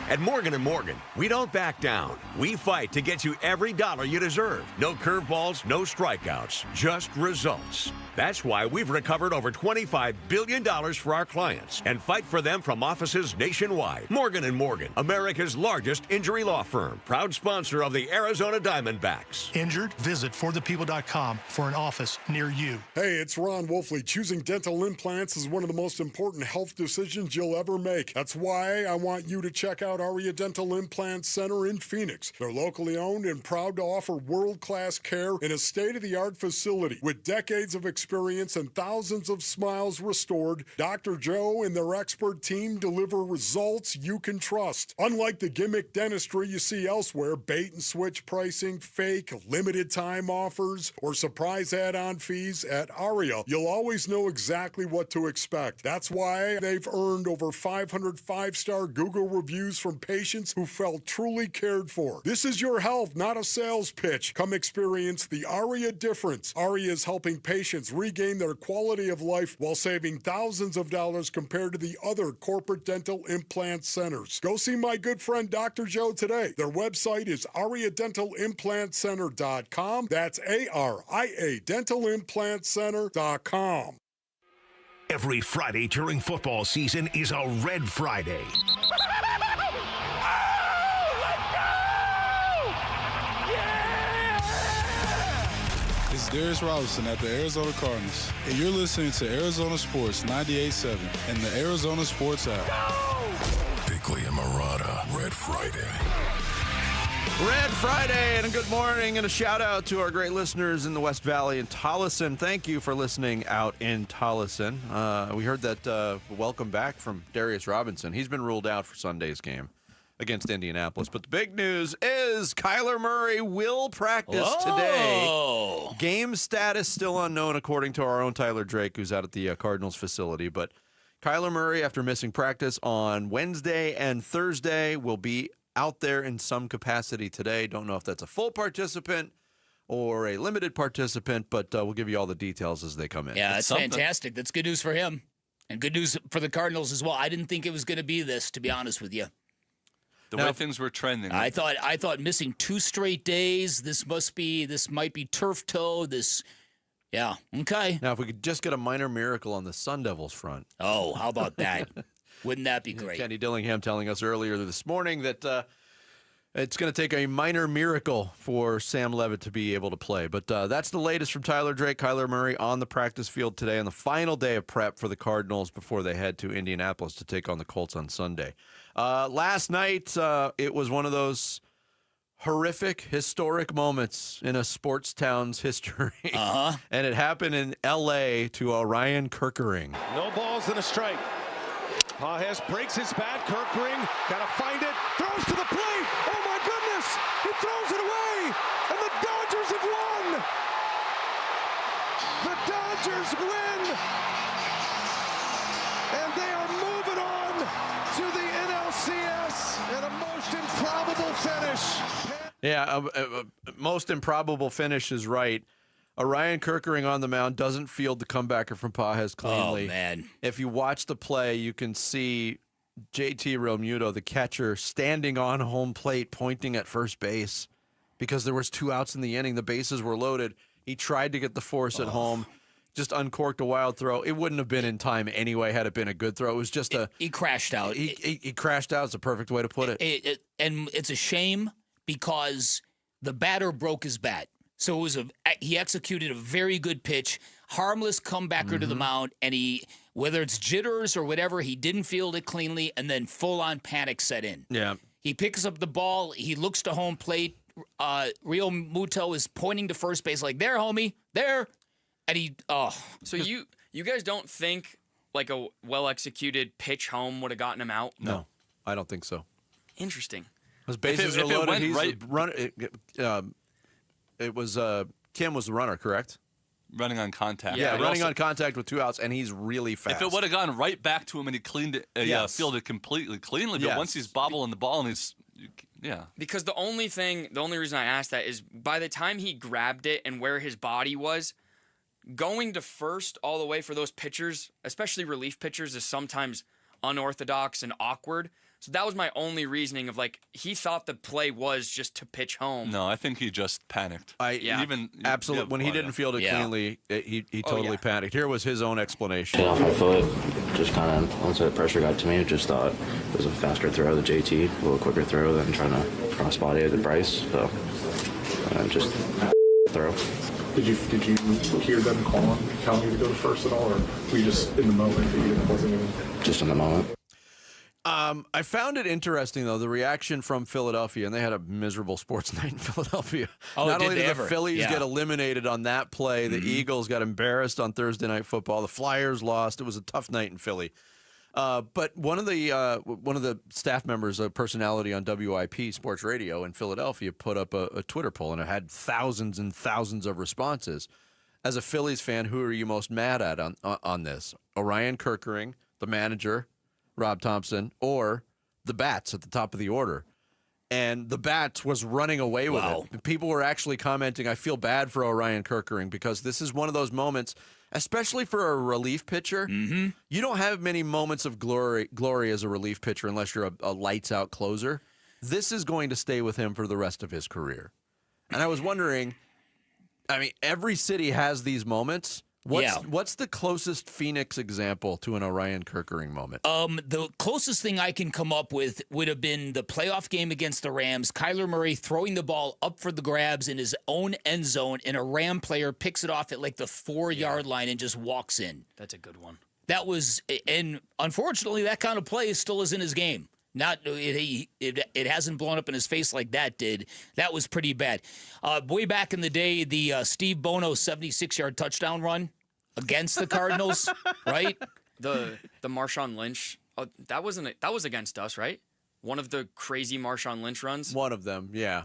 At Morgan & Morgan, we don't back down. We fight to get you every dollar you deserve. No curveballs, no strikeouts, just results. That's why we've recovered over $25 billion for our clients and fight for them from offices nationwide. Morgan & Morgan, America's largest injury law firm. Proud sponsor of the Arizona Diamondbacks. Injured? Visit forthepeople.com for an office near you. Hey, it's Ron Wolfley. Choosing dental implants is one of the most important health decisions you'll ever make. That's why I want you to check out Aria Dental Implant Center in Phoenix. They're locally owned and proud to offer world-class care in a state-of-the-art facility. With decades of experience and thousands of smiles restored, Dr. Joe and their expert team deliver results you can trust. Unlike the gimmick dentistry you see elsewhere, bait-and-switch pricing, fake, limited-time offers, or surprise add-on fees, at Aria, you'll always know exactly what to expect. That's why they've earned over 500 five-star Google reviews from patients who felt truly cared for. This is your health, not a sales pitch. Come experience the Aria difference. Aria is helping patients regain their quality of life while saving thousands of dollars compared to the other corporate dental implant centers. Go see my good friend Dr. Joe today. Their website is ariadentalimplantcenter.com. That's ARIA dentalimplantcenter.com. Every Friday during football season is a Red Friday. It's Darius Robinson at the Arizona Cardinals, and you're listening to Arizona Sports 98.7 and the Arizona Sports app. Bickley and Marotta, Red Friday. Red Friday, and a good morning, and a shout out to our great listeners in the West Valley and Tolleson. Thank you for listening out in Tolleson. We heard that welcome back from Darius Robinson. He's been ruled out for Sunday's game against Indianapolis. But the big news is Kyler Murray will practice today. Game status still unknown, according to our own Tyler Drake, who's out at the Cardinals facility. But Kyler Murray, after missing practice on Wednesday and Thursday, will be out there in some capacity today. Don't know if that's a full participant or a limited participant, but we'll give you all the details as they come in. Yeah, that's fantastic. That's good news for him and good news for the Cardinals as well. I didn't think it was going to be this, to be honest with you. The way things were trending. I thought missing 2 straight days, this might be turf toe, yeah, okay. Now, if we could just get a minor miracle on the Sun Devils front. Oh, how about that? Wouldn't that be great? Kenny Dillingham telling us earlier this morning that it's going to take a minor miracle for Sam Levitt to be able to play. But that's the latest from Tyler Drake. Kyler Murray on the practice field today on the final day of prep for the Cardinals before they head to Indianapolis to take on the Colts on Sunday. Last night, it was one of those horrific, historic moments in a sports town's history. And it happened in L.A. to Ryan Kerkering. No balls and a strike. Pajes breaks his bat. Kerkering got to find it. Throws to the plate. Oh, my goodness. He throws it away. And the Dodgers have won. The Dodgers win. And they are moving on to the NLCS in a most improbable finish. Yeah, most improbable finish is right. Ryan Kerkering on the mound doesn't field the comebacker from Pajes cleanly. Oh, man. If you watch the play, you can see JT Realmuto, the catcher, standing on home plate pointing at first base because there was 2 outs in the inning. The bases were loaded. He tried to get the force at home. just uncorked a wild throw. It wouldn't have been in time anyway had it been a good throw. It was just he crashed out. He crashed out is the perfect way to put it. And it's a shame because the batter broke his bat. So it was he executed a very good pitch, harmless comebacker to the mound, and whether it's jitters or whatever, he didn't field it cleanly, and then full-on panic set in. Yeah. He picks up the ball. He looks to home plate. Rio Muto is pointing to first base like, there, homie, there. And So you guys don't think like a well-executed pitch home would have gotten him out? No, I don't think so. Interesting. His bases are loaded. It was Kim was the runner, correct? Running on contact. Yeah, running on contact with 2 outs, and he's really fast. If it would have gone right back to him and he cleaned it, fielded completely cleanly, but once he's bobbling the ball and he's, Because the only reason I asked that is by the time he grabbed it and where his body was, going to first all the way for those pitchers, especially relief pitchers, is sometimes unorthodox and awkward. So that was my only reasoning of like, he thought the play was just to pitch home. No, I think he just panicked. Absolutely. When he didn't field it cleanly, he totally panicked. Here was his own explanation. Off my foot, just kind of, once the pressure got to me, just thought it was a faster throw to JT, a little quicker throw than trying to cross body it to Bryce. So just throw. Did you hear them telling you to go to first at all, or were you just in the moment? Just in the moment. I found it interesting, though, the reaction from Philadelphia, and they had a miserable sports night in Philadelphia. Not only did the Phillies get eliminated on that play, the Eagles got embarrassed on Thursday Night Football, the Flyers lost. It was a tough night in Philly. But one of the staff members, a personality on WIP Sports Radio in Philadelphia, put up a Twitter poll, and it had thousands and thousands of responses. As a Phillies fan, who are you most mad at on this? Orion Kerkering, the manager, Rob Thompson, or the Bats at the top of the order? And the Bats was running away with it. People were actually commenting, I feel bad for Orion Kerkering because this is one of those moments, especially for a relief pitcher. You don't have many moments of glory as a relief pitcher unless you're a lights-out closer. This is going to stay with him for the rest of his career. And I was wondering, I mean, every city has these moments. What's the closest Phoenix example to an Orion Kerkering moment? The closest thing I can come up with would have been the playoff game against the Rams. Kyler Murray throwing the ball up for the grabs in his own end zone, and a Ram player picks it off at like the 4-yard line and just walks in. That's a good one. That was, and unfortunately, that kind of play still is in his game. It hasn't blown up in his face like that did. That was pretty bad. Way back in the day, the Steve Bono 76-yard touchdown run against the Cardinals, right? The Marshawn Lynch, that was against us, right? One of the crazy Marshawn Lynch runs. One of them, yeah.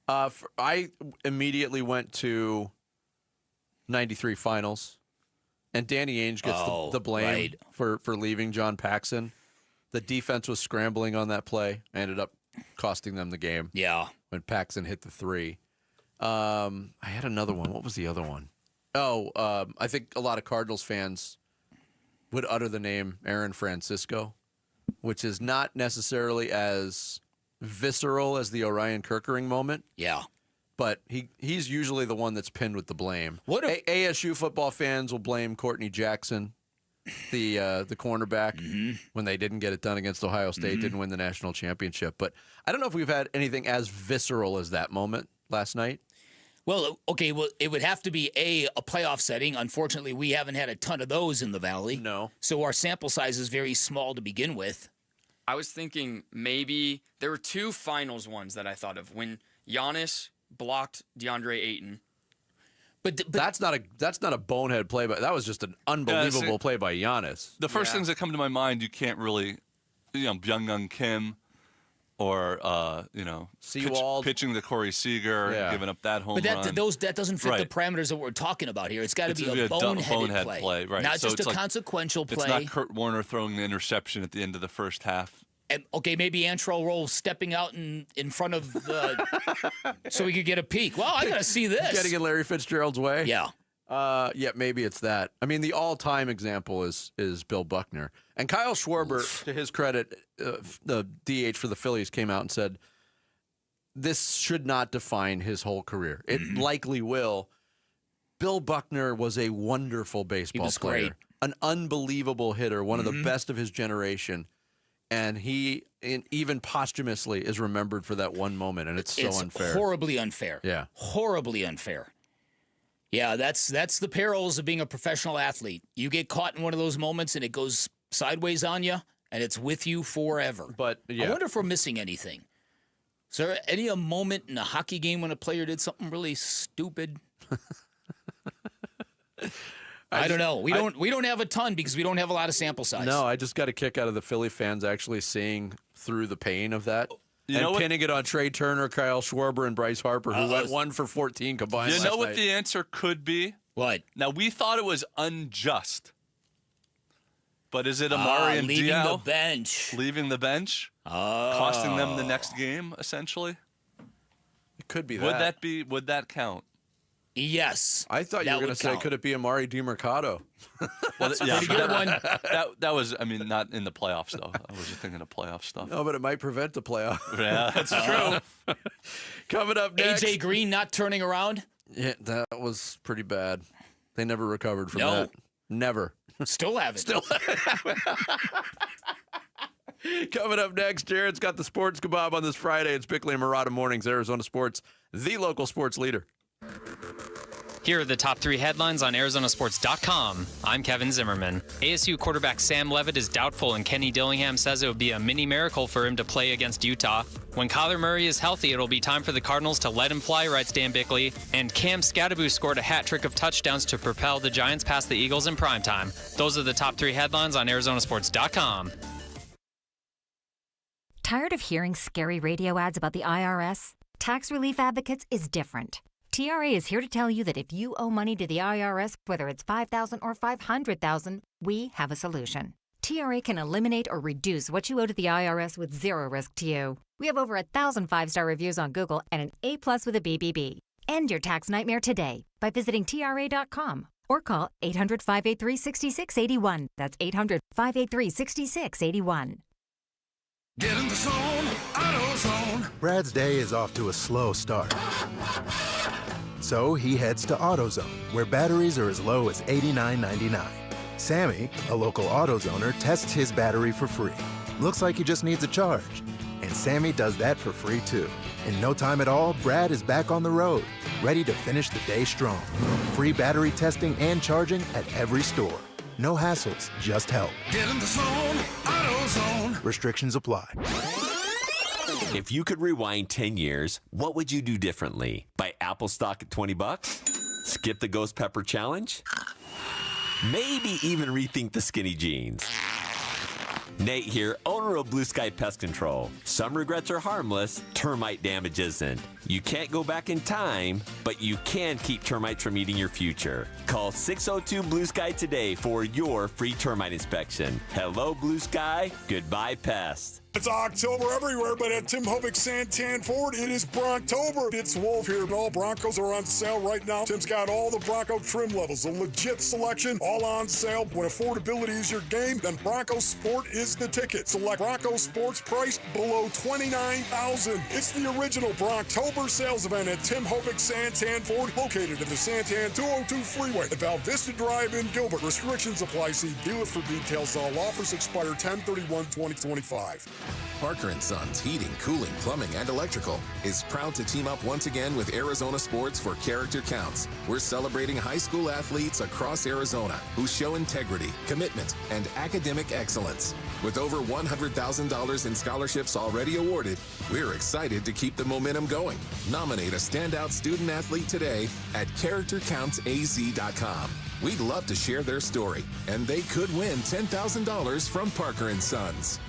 I immediately went to 93 finals, and Danny Ainge gets the blame for leaving John Paxson. The defense was scrambling on that play. Ended up costing them the game. Yeah. When Paxson hit the 3. I had another one. What was the other one? I think a lot of Cardinals fans would utter the name Aaron Francisco, which is not necessarily as visceral as the Orion Kerkering moment. Yeah. But he's usually the one that's pinned with the blame. ASU football fans will blame Courtney Jackson, the cornerback, when they didn't get it done against Ohio State, didn't win the national championship. But I don't know if we've had anything as visceral as that moment last night. Well, okay, it would have to be a playoff setting. Unfortunately, we haven't had a ton of those in the Valley. No. So our sample size is very small to begin with. I was thinking maybe there were 2 finals ones that I thought of when Giannis blocked DeAndre Ayton. But that's not a bonehead play, but that was just an unbelievable play by Giannis. The first things that come to my mind, you can't really, Byung-Gun Kim, or pitching to Corey Seager, giving up that home run. But that doesn't fit the parameters that we're talking about here. It's got to be a boneheaded play, right? Not just a consequential play. It's not Kurt Warner throwing the interception at the end of the first half. And, maybe Antrell Roll stepping out in front of the so we could get a peek. Well, I got to see this. Getting in Larry Fitzgerald's way? Yeah. Maybe it's that. I mean, the all-time example is Bill Buckner. And Kyle Schwarber, to his credit, the DH for the Phillies came out and said, this should not define his whole career. It likely will, Bill Buckner was a wonderful baseball player. Great. An unbelievable hitter, one of the best of his generation. And he, even posthumously, is remembered for that one moment, and it's so unfair. Horribly unfair. Yeah. Horribly unfair. Yeah, that's the perils of being a professional athlete. You get caught in one of those moments, and it goes sideways on you, and it's with you forever. But I wonder if we're missing anything. Is there a moment in a hockey game when a player did something really stupid? I don't know. We don't have a ton because we don't have a lot of sample size. No, I just got a kick out of the Philly fans actually seeing through the pain of that. And pinning it on Trey Turner, Kyle Schwarber, and Bryce Harper, who went 1 for 14 combined. You know what the answer could be? What? Now, we thought it was unjust. But is it Amari and leaving DL? the bench. Leaving the bench? Costing them the next game, essentially? It could be Would that. Would that count? Yes. I thought you were going to say, could it be Amari DiMercato? Well, yeah, pretty good one. That was, I mean, not in the playoffs, though. I was just thinking of playoff stuff. No, but it might prevent the playoff. Yeah, that's true. Coming up next. AJ Green not turning around? Yeah, that was pretty bad. They never recovered from No. that. Never. Still haven't. Coming up next, Jared's got the sports kebab on this Friday. It's Bickley and Murata Mornings, Arizona Sports, the local sports leader. Here are the top 3 headlines on ArizonaSports.com. I'm Kevin Zimmerman. ASU quarterback Sam Levitt is doubtful, and Kenny Dillingham says it would be a mini miracle for him to play against Utah. When Kyler Murray is healthy, it'll be time for the Cardinals to let him fly, writes Dan Bickley. And Cam Skattabo scored a hat trick of touchdowns to propel the Giants past the Eagles in primetime. Those are the top 3 headlines on ArizonaSports.com. Tired of hearing scary radio ads about the IRS? Tax Relief Advocates is different. TRA is here to tell you that if you owe money to the IRS, whether it's $5,000 or $500,000, we have a solution. TRA can eliminate or reduce what you owe to the IRS with zero risk to you. We have over 1,000 5-star reviews on Google and an A+ with a BBB. End your tax nightmare today by visiting TRA.com or call 800-583-6681. That's 800-583-6681. Get in the zone, AutoZone. Brad's day is off to a slow start. So he heads to AutoZone, where batteries are as low as $89.99. Sammy, a local AutoZoner, tests his battery for free. Looks like he just needs a charge. And Sammy does that for free, too. In no time at all, Brad is back on the road, ready to finish the day strong. Free battery testing and charging at every store. No hassles, just help. Get in the zone, AutoZone. Restrictions apply. If you could rewind 10 years, what would you do differently? Buy Apple stock at $20? Skip the Ghost Pepper Challenge? Maybe even rethink the skinny jeans. Nate here, owner of Blue Sky Pest Control. Some regrets are harmless, termite damage isn't. You can't go back in time, but you can keep termites from eating your future. Call 602-BLUE-SKY today for your free termite inspection. Hello, Blue Sky. Goodbye, pests. It's October everywhere, but at Tim Hovick Santan Ford, it is Bronctober. It's Wolf here, and all Broncos are on sale right now. Tim's got all the Bronco trim levels, a legit selection, all on sale. When affordability is your game, then Bronco Sport is the ticket. Select Bronco Sports priced below $29,000. It's the original Bronctober sales event at Tim Hovick Santan Ford, located at the Santan 202 Freeway at Val Vista Drive in Gilbert. Restrictions apply. See dealer for details. All offers expire 10/31/2025. Parker & Sons Heating, Cooling, Plumbing, and Electrical is proud to team up once again with Arizona Sports for Character Counts. We're celebrating high school athletes across Arizona who show integrity, commitment, and academic excellence. With over $100,000 in scholarships already awarded, we're excited to keep the momentum going. Nominate a standout student athlete today at CharacterCountsAZ.com. We'd love to share their story, and they could win $10,000 from Parker & Sons.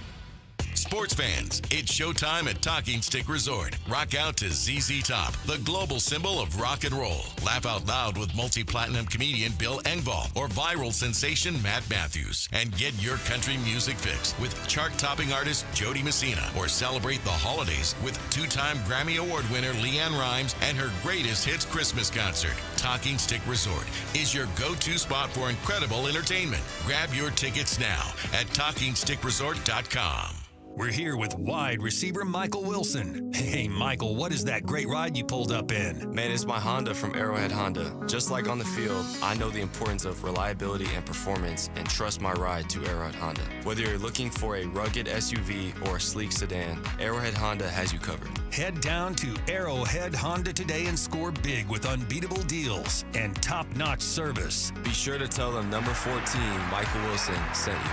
Sports fans, it's showtime at Talking Stick Resort. Rock out to ZZ Top, the global symbol of rock and roll. Laugh out loud with multi-platinum comedian Bill Engvall or viral sensation Matt Matthews. And get your country music fix with chart-topping artist Jody Messina. Or celebrate the holidays with two-time Grammy Award winner Leanne Rimes and her greatest hits Christmas concert. Talking Stick Resort is your go-to spot for incredible entertainment. Grab your tickets now at TalkingStickResort.com. We're here with wide receiver Michael Wilson. Hey, Michael, what is that great ride you pulled up in? Man, it's my Honda from Arrowhead Honda. Just like on the field, I know the importance of reliability and performance and trust my ride to Arrowhead Honda. Whether you're looking for a rugged SUV or a sleek sedan, Arrowhead Honda has you covered. Head down to Arrowhead Honda today and score big with unbeatable deals and top-notch service. Be sure to tell them number 14, Michael Wilson, sent you.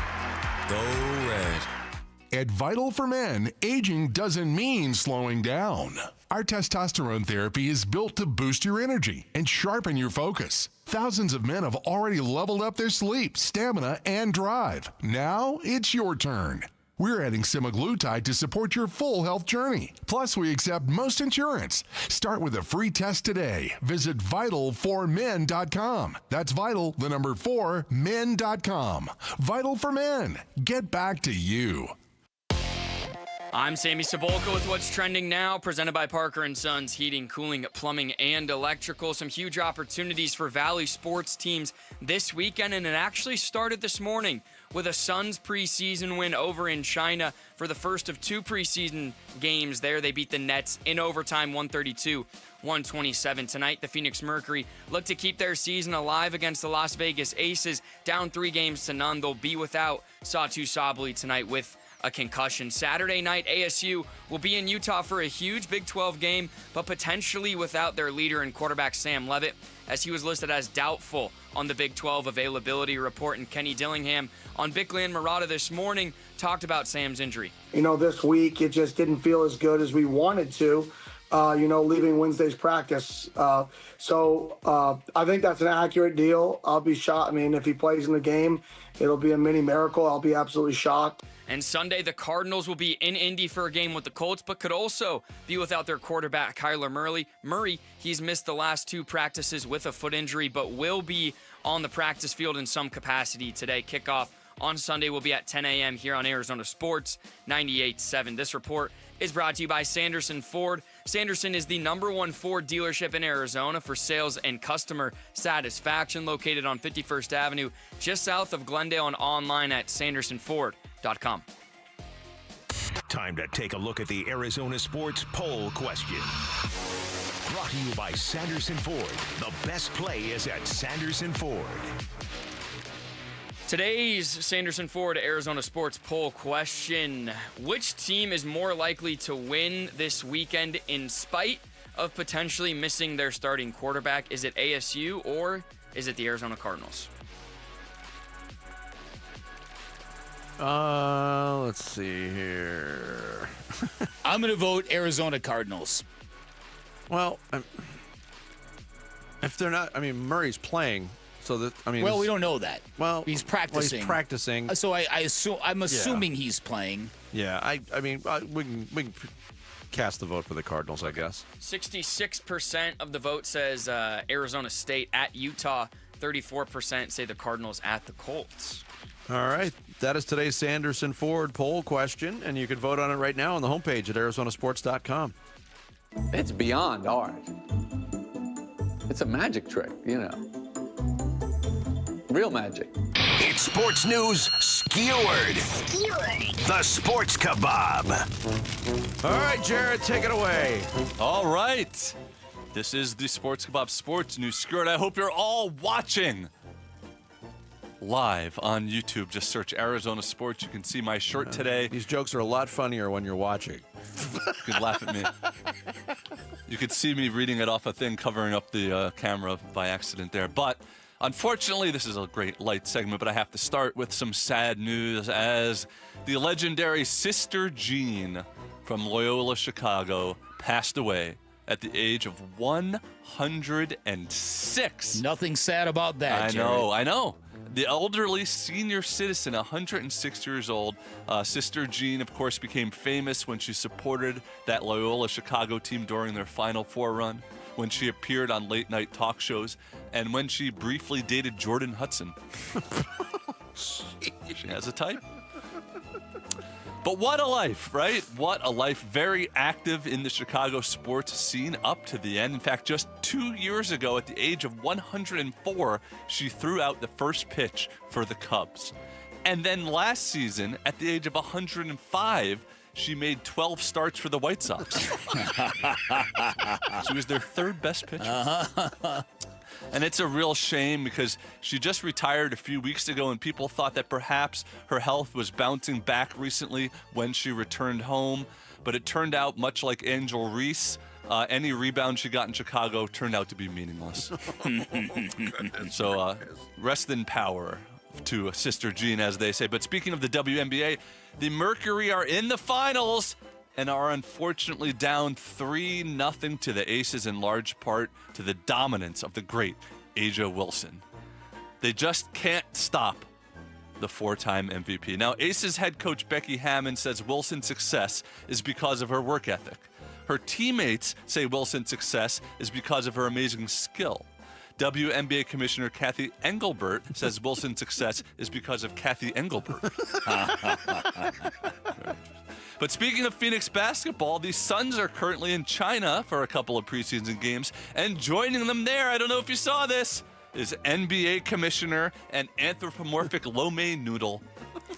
Go Red. At Vital for Men, aging doesn't mean slowing down. Our testosterone therapy is built to boost your energy and sharpen your focus. Thousands of men have already leveled up their sleep, stamina, and drive. Now it's your turn. We're adding semaglutide to support your full health journey. Plus, we accept most insurance. Start with a free test today. Visit vital4men.com. That's vital, the number 4, men.com. Vital for Men. Get back to you. I'm Sammy Sabolka with what's trending now, presented by Parker & Sons Heating, Cooling, Plumbing, and Electrical. Some huge opportunities for Valley sports teams this weekend, and it actually started this morning with a Suns preseason win over in China for the first of 2 preseason games there. They beat the Nets in overtime, 132-127. Tonight, the Phoenix Mercury look to keep their season alive against the Las Vegas Aces, down 3-0. They'll be without Satu Sabally tonight with a concussion. Saturday night, ASU will be in Utah for a huge Big 12 game, but potentially without their leader and quarterback Sam Leavitt, as he was listed as doubtful on the Big 12 availability report. And Kenny Dillingham on Bickley and Murata this morning talked about Sam's injury. This week it just didn't feel as good as we wanted to, leaving Wednesday's practice. So I think that's an accurate deal. I'll be shocked. If he plays in the game, it'll be a mini miracle. I'll be absolutely shocked. And Sunday, the Cardinals will be in Indy for a game with the Colts, but could also be without their quarterback, Kyler Murray. He's missed the last 2 practices with a foot injury, but will be on the practice field in some capacity today. Kickoff on Sunday will be at 10 a.m. here on Arizona Sports 98.7. This report is brought to you by Sanderson Ford. Sanderson is the #1 Ford dealership in Arizona for sales and customer satisfaction, located on 51st Avenue, just south of Glendale, and online at sandersonford.com. Time to take a look at the Arizona Sports Poll Question. Brought to you by Sanderson Ford. The best play is at Sanderson Ford. Today's Sanderson Ford Arizona Sports Poll Question: which team is more likely to win this weekend in spite of potentially missing their starting quarterback? Is it ASU or is it the Arizona Cardinals? Let's see here. I'm going to vote Arizona Cardinals. Well, if they're not, Murray's playing, so that Well, we don't know that. Well, he's practicing. Well, he's practicing. So I'm assuming he's playing. Yeah, we can cast the vote for the Cardinals, I guess. 66% of the vote says Arizona State at Utah. 34% say the Cardinals at the Colts. All right. That is today's Sanderson Ford poll question, and you can vote on it right now on the homepage at arizonasports.com. It's beyond art. It's a magic trick, Real magic. It's sports news skewered. The Sports Kebab. All right, Jared, take it away. All right. This is the Sports Kebab Sports News Skewered. I hope you're all watching live on YouTube. Just search Arizona Sports. You can see my shirt today. These jokes are a lot funnier when you're watching. You could laugh at me. You could see me reading it off a thing covering up the camera by accident there. But unfortunately, this is a great light segment, but I have to start with some sad news as the legendary Sister Jean from Loyola, Chicago passed away at the age of 106. Nothing sad about that, I know. The elderly senior citizen, 106 years old, Sister Jean, of course, became famous when she supported that Loyola Chicago team during their Final Four run, when she appeared on late-night talk shows, and when she briefly dated Jordan Hudson. She has a type. But what a life, right? What a life. Very active in the Chicago sports scene up to the end. In fact, just 2 years ago, at the age of 104, she threw out the first pitch for the Cubs. And then last season, at the age of 105, she made 12 starts for the White Sox. She was their third best pitcher. And it's a real shame because she just retired a few weeks ago, and people thought that perhaps her health was bouncing back recently when she returned home. But it turned out, much like Angel Reese, any rebound she got in Chicago turned out to be meaningless. So rest in power to Sister Jean, as they say. But speaking of the WNBA, the Mercury are in the finals and are unfortunately down 3-0 to the Aces, in large part to the dominance of the great A'ja Wilson. They just can't stop the 4-time MVP. Now, Aces head coach Becky Hammon says Wilson's success is because of her work ethic. Her teammates say Wilson's success is because of her amazing skill. WNBA Commissioner Kathy Engelbert says Wilson's success is because of Kathy Engelbert. But speaking of Phoenix basketball, the Suns are currently in China for a couple of preseason games, and joining them there, I don't know if you saw this, is NBA Commissioner and anthropomorphic lo mein noodle,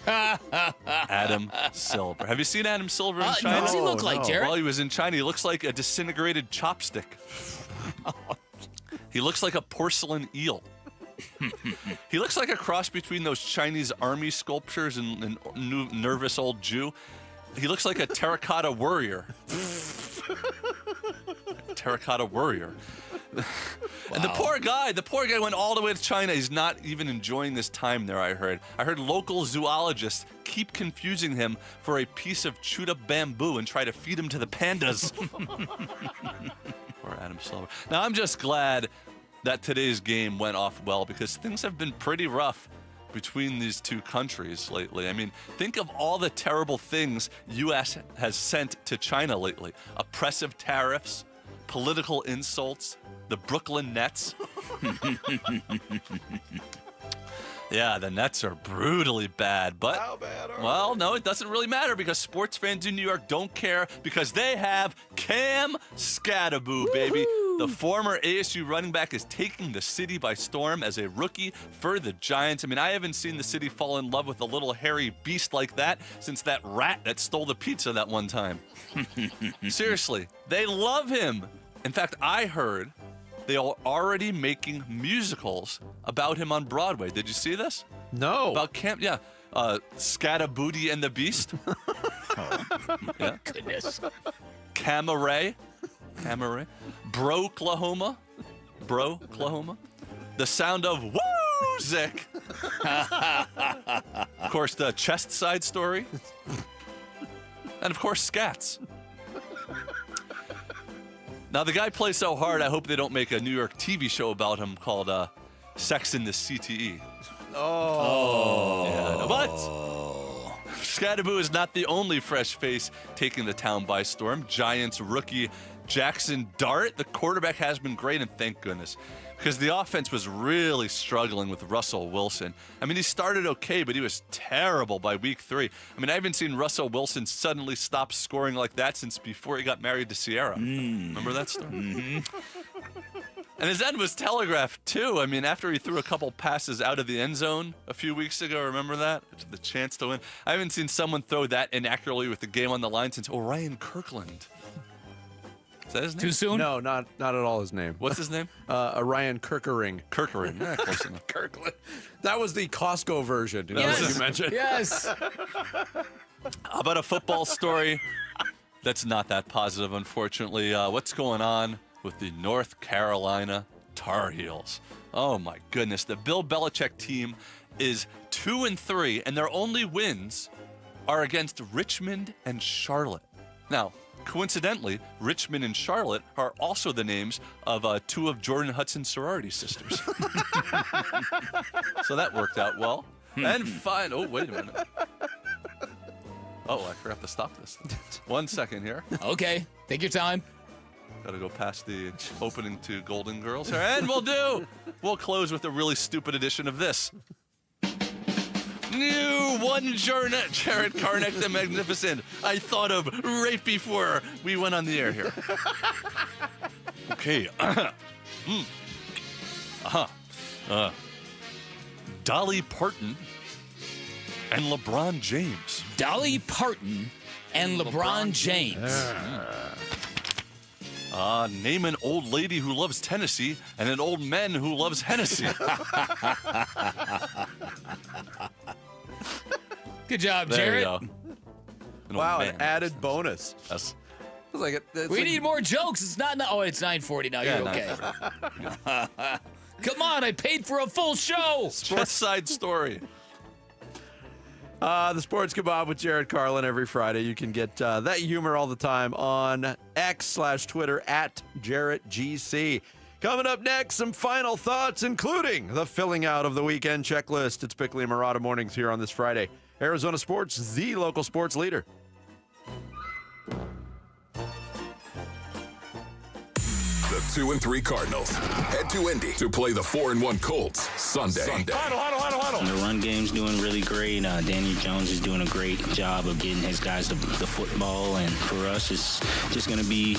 Adam Silver. Have you seen Adam Silver in China? What does he look like, Jared? Well, he was in China. He looks like a disintegrated chopstick. He looks like a porcelain eel. He looks like a cross between those Chinese army sculptures and nervous old Jew. He looks like a terracotta warrior. Terracotta warrior. Wow. And the poor guy went all the way to China. He's not even enjoying this time there, I heard. I heard local zoologists keep confusing him for a piece of chewed up bamboo and try to feed him to the pandas. Poor Adam Silver. Now, I'm just glad that today's game went off well, because things have been pretty rough between these two countries lately. I mean, think of all the terrible things U.S. has sent to China lately. Oppressive tariffs, political insults, the Brooklyn Nets. Yeah, the Nets are brutally bad, but, how bad are well, no, it doesn't really matter, because sports fans in New York don't care, because they have Cam Skattabo, baby. The former ASU running back is taking the city by storm as a rookie for the Giants. I mean, I haven't seen the city fall in love with a little hairy beast like that since that rat that stole the pizza that one time. Seriously, they love him. In fact, I heard they are already making musicals about him on Broadway. Did you see this? No. About Camp, yeah. Scattabooty and the Beast. Yeah. Goodness. Camaray. Broclahoma. The sound of Woo-Zick. Of course, the Chest Side Story. And of course, Scats. Now, the guy plays so hard, I hope they don't make a New York TV show about him called Sex in the CTE. Oh. Yeah, but Skattabo is not the only fresh face taking the town by storm. Giants rookie Jackson Dart, the quarterback, has been great, and thank goodness, because the offense was really struggling with Russell Wilson. I mean, he started okay, but he was terrible by week 3. I mean, I haven't seen Russell Wilson suddenly stop scoring like that since before he got married to Sierra. Remember that story? Mm-hmm. And his end was telegraphed, too. I mean, after he threw a couple passes out of the end zone a few weeks ago, remember that? The chance to win. I haven't seen someone throw that inaccurately with the game on the line since Orion Kirkland. Is that his name? Too soon? No, not at all his name. What's his name? Orion Kirkering. Yeah, close enough. Kirkland. That was the Costco version. Yes. That was what you mentioned. Yes. How about a football story that's not that positive, unfortunately? What's going on with the North Carolina Tar Heels? Oh, my goodness. The Bill Belichick team is 2-3, and their only wins are against Richmond and Charlotte. Now, coincidentally, Richmond and Charlotte are also the names of 2 of Jordan Hudson's sorority sisters. So that worked out well. And fine. Oh, wait a minute. Oh, I forgot to stop this. 1 second here. Okay, take your time. Got to go past the opening to Golden Girls here. And we'll close with a really stupid edition of this. New one Jared Carnick the Magnificent. I thought of right before we went on the air here. Okay. Dolly Parton And LeBron James. Dolly Parton and LeBron James. Name an old lady who loves Tennessee and an old man who loves Hennessy. Good job, There Jarrett. you go. Wow, an added bonus. Yes. We need more jokes. It's not. Oh, it's 9:40 now. Yeah, You're okay. Come on, I paid for a full show. Sports Side Story. The Sports Kebab with Jared Carlin every Friday. You can get that humor all the time on X/Twitter at JarrettGC. Coming up next, some final thoughts, including the filling out of the weekend checklist. It's Bickley and Murata Mornings here on this Friday. Arizona Sports, the local sports leader. The 2-3 Cardinals head to Indy to play the 4-1 Colts Sunday. Huddle. The run game's doing really great. Daniel Jones is doing a great job of getting his guys the football. And for us, it's just going to be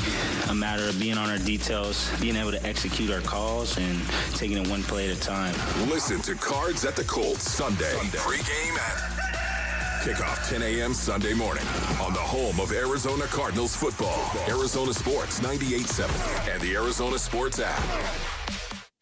a matter of being on our details, being able to execute our calls, and taking it one play at a time. Listen to Cards at the Colts Sunday. Pre-game at kickoff 10 a.m. Sunday morning on the home of Arizona Cardinals football. Arizona Sports 98.7 and the Arizona Sports app.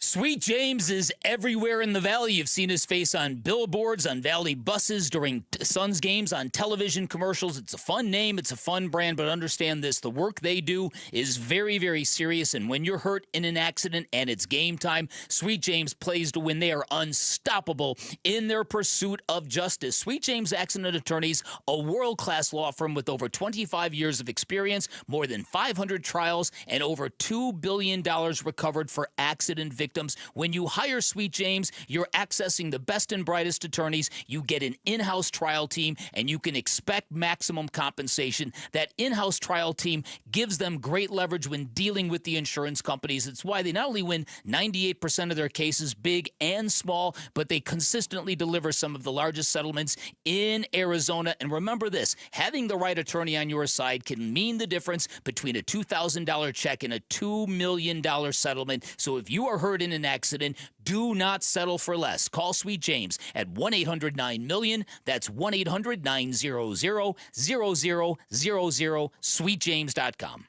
Sweet James is everywhere in the Valley. You've seen his face on billboards, on Valley buses, during Suns games, on television commercials. It's a fun name. It's a fun brand, but understand this. The work they do is very, very serious, and when you're hurt in an accident and it's game time, Sweet James plays to win. They are unstoppable in their pursuit of justice. Sweet James Accident Attorneys, a world-class law firm with over 25 years of experience, more than 500 trials, and over $2 billion recovered for accident victims. When you hire Sweet James, you're accessing the best and brightest attorneys. You get an in-house trial team, and you can expect maximum compensation. That in-house trial team gives them great leverage when dealing with the insurance companies. It's why they not only win 98% of their cases, big and small, but they consistently deliver some of the largest settlements in Arizona. And remember this, having the right attorney on your side can mean the difference between a $2,000 check and a $2 million settlement. So if you are hurt in an accident, do not settle for less. Call Sweet James at 1-800-9-MILLION. That's 1-800-900-0000, sweetjames.com.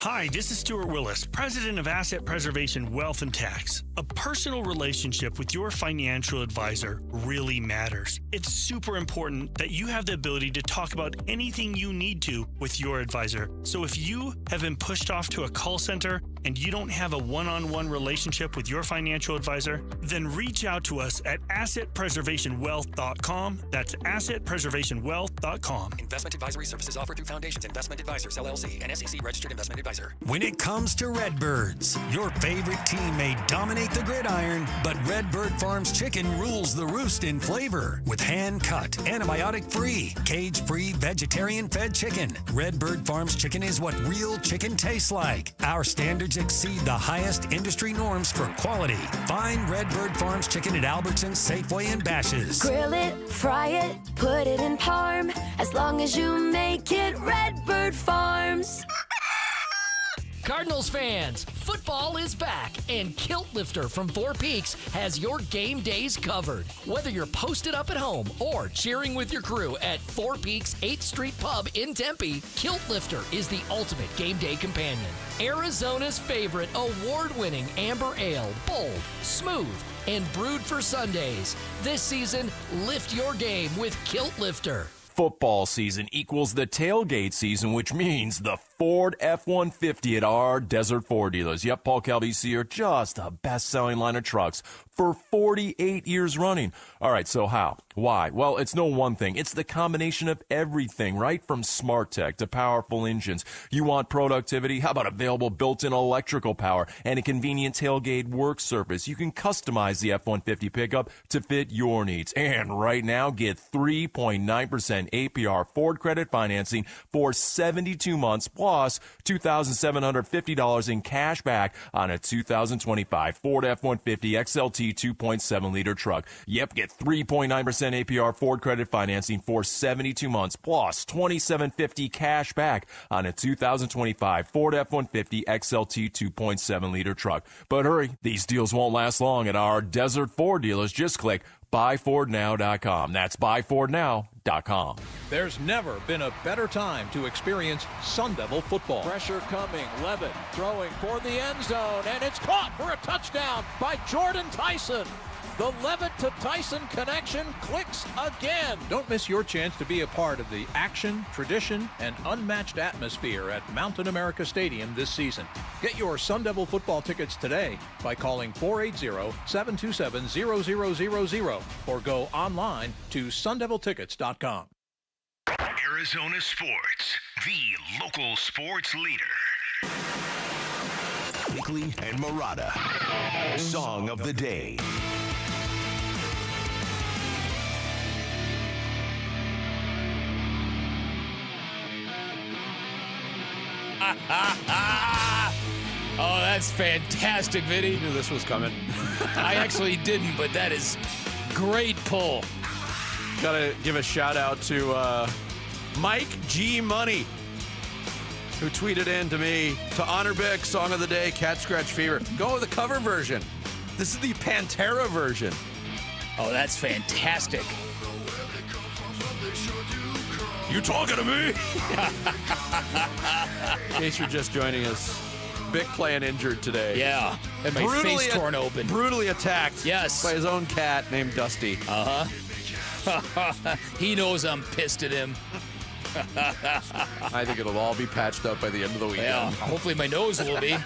Hi, this is Stuart Willis, president of Asset Preservation Wealth and Tax. A personal relationship with your financial advisor really matters. It's super important that you have the ability to talk about anything you need to with your advisor. So if you have been pushed off to a call center and you don't have a one-on-one relationship with your financial advisor, then reach out to us at assetpreservationwealth.com. That's assetpreservationwealth.com. Investment advisory services offered through Foundations Investment Advisors, LLC, an SEC-registered investment advisor. When it comes to Redbirds, your favorite team may dominate the gridiron, but Redbird Farms chicken rules the roost in flavor. With hand-cut, antibiotic-free, cage-free, vegetarian-fed chicken, Redbird Farms chicken is what real chicken tastes like. Our standards exceed the highest industry norms for quality. Find Redbird Farms chicken at Albertsons, Safeway, and Bash's. Grill it, fry it, put it in parm. As long as you make it Redbird Farms. Cardinals fans, football is back, and Kilt Lifter from Four Peaks has your game days covered. Whether you're posted up at home or cheering with your crew at Four Peaks 8th Street Pub in Tempe, Kilt Lifter is the ultimate game day companion. Arizona's favorite award-winning amber ale, bold, smooth, and brewed for Sundays. This season, lift your game with Kilt Lifter. Football season equals the tailgate season, which means the Ford F-150 at our Desert Ford dealers. Yep, Paul Calvisi are just the best-selling line of trucks for 48 years running. All right, so how? Why? Well, it's no one thing. It's the combination of everything, right? From smart tech to powerful engines. You want productivity? How about available built-in electrical power and a convenient tailgate work surface? You can customize the F-150 pickup to fit your needs. And right now, get 3.9% APR Ford credit financing for 72 months plus $2,750 in cash back on a 2025 Ford F-150 XLT 2.7-liter truck. Yep, get 3.9% APR Ford credit financing for 72 months plus $2,750 cash back on a 2025 Ford F-150 XLT 2.7-liter truck. But hurry, these deals won't last long at our Desert Ford dealers. Just click buyfordnow.com. That's buyfordnow.com. There's never been a better time to experience Sun Devil football. Pressure coming. Levitt throwing for the end zone, and it's caught for a touchdown by Jordan Tyson. The Levitt to Tyson connection clicks again. Don't miss your chance to be a part of the action, tradition, and unmatched atmosphere at Mountain America Stadium this season. Get your Sun Devil football tickets today by calling 480-727-0000 or go online to sundeviltickets.com. Arizona Sports, the local sports leader. Bickley and Murata, Song of the Day. Oh, that's fantastic, Vinny. Knew this was coming. I actually didn't, but that is great pull. Gotta give a shout out to Mike G. Money, who tweeted in to me to honor Bick, Song of the Day, Cat Scratch Fever. Go with the cover version. This is the Pantera version. Oh, that's fantastic. You talking to me? In case you're just joining us, Bick playing injured today. Yeah, and my face torn open. Brutally attacked. Yes. By his own cat named Dusty. He knows I'm pissed at him. I think it'll all be patched up by the end of the weekend. Yeah, hopefully my nose will be.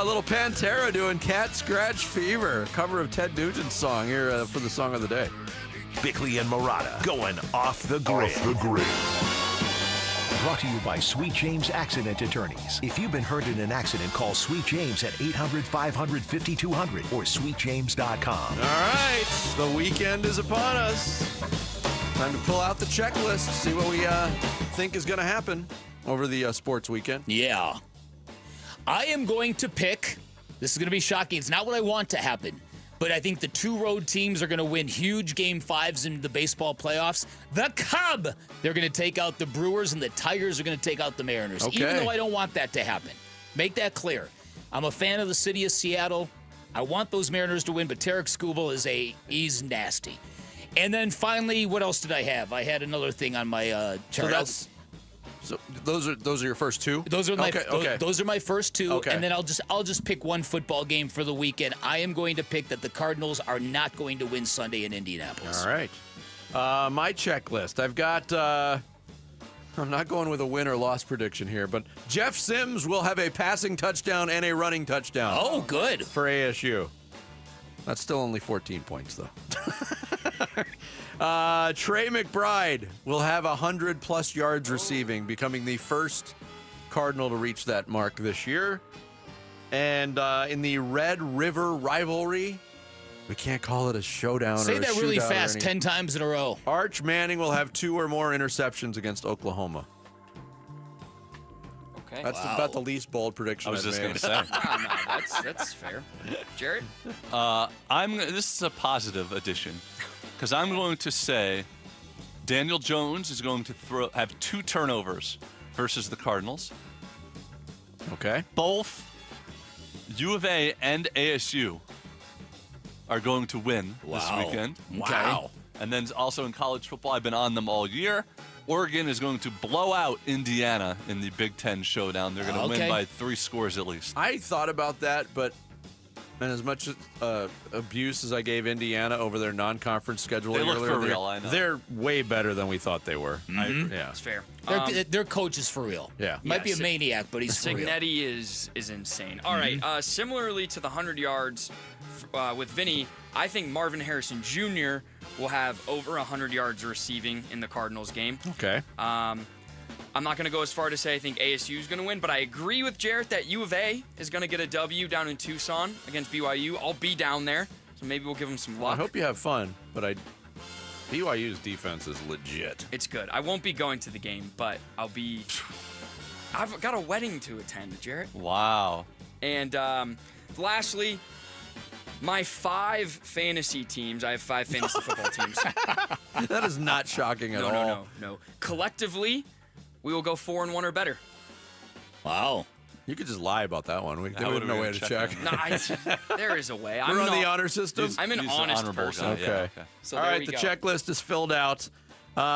Little Pantera doing Cat Scratch Fever, cover of Ted Nugent's song here for the Song of the Day. Bickley and Murata going off the grid. Brought to you by Sweet James Accident Attorneys. If you've been hurt in an accident, call Sweet James at 800-500-5200 or sweetjames.com. All right, the weekend is upon us. Time to pull out the checklist, see what we think is going to happen over the sports weekend. Yeah. I am going to pick, this is going to be shocking, it's not what I want to happen, but I think the two road teams are going to win huge Game 5s in the baseball playoffs. The Cub, they're going to take out the Brewers, and the Tigers are going to take out the Mariners. Okay. Even though I don't want that to happen. Make that clear. I'm a fan of the city of Seattle. I want those Mariners to win, but Tarek Skubal he's nasty. And then finally, what else did I have? I had another thing on my chart. So those are your first two? Those are my okay. Those are my first two, Okay. and then I'll just pick one football game for the weekend. I am going to pick that the Cardinals are not going to win Sunday in Indianapolis. All right. My checklist. I've got. I'm not going with a win or loss prediction here, but Jeff Sims will have a passing touchdown and a running touchdown. Oh, good for ASU. That's still only 14 points though. Trey McBride will have 100+ yards receiving, becoming the first Cardinal to reach that mark this year. And in the Red River rivalry, we can't call it a showdown. Say or a that really shootout or fast, anything. 10 times in a row. Arch Manning will have 2 or more interceptions against Oklahoma. Okay. That's about the least bold prediction I was I've just made. going to say. No, that's fair. Jared? This is a positive addition because I'm going to say Daniel Jones is going to have 2 turnovers versus the Cardinals. Okay. Both U of A and ASU are going to win this weekend. Wow. And then also in college football, I've been on them all year. Oregon is going to blow out Indiana in the Big Ten showdown. They're going to win by 3 scores at least. I thought about that, but as much abuse as I gave Indiana over their non-conference schedule They look earlier for in the year, real, I know. they're way better than we thought they were. I agree. Yeah. That's fair. Their coach is for real. Yeah. Might be a maniac, but he's for real. Signetti is insane. All right. Similarly to the 100 yards with Vinny, I think Marvin Harrison Jr. will have over 100 yards receiving in the Cardinals game. Okay. I'm not going to go as far to say I think ASU is going to win, but I agree with Jarrett that U of A is going to get a W down in Tucson against BYU. I'll be down there, so maybe we'll give them some luck. I hope you have fun, but BYU's defense is legit. It's good. I won't be going to the game, but I've got a wedding to attend, Jarrett. Wow. And lastly, my 5 fantasy teams. I have 5 fantasy football teams. That is not shocking at all. No. Collectively, we will go 4-1 or better. Wow. You could just lie about that one. There would no way to check. No, there is a way. We're on the honor system? I'm an honest person. Okay. So all there right, we the go. checklist is filled out.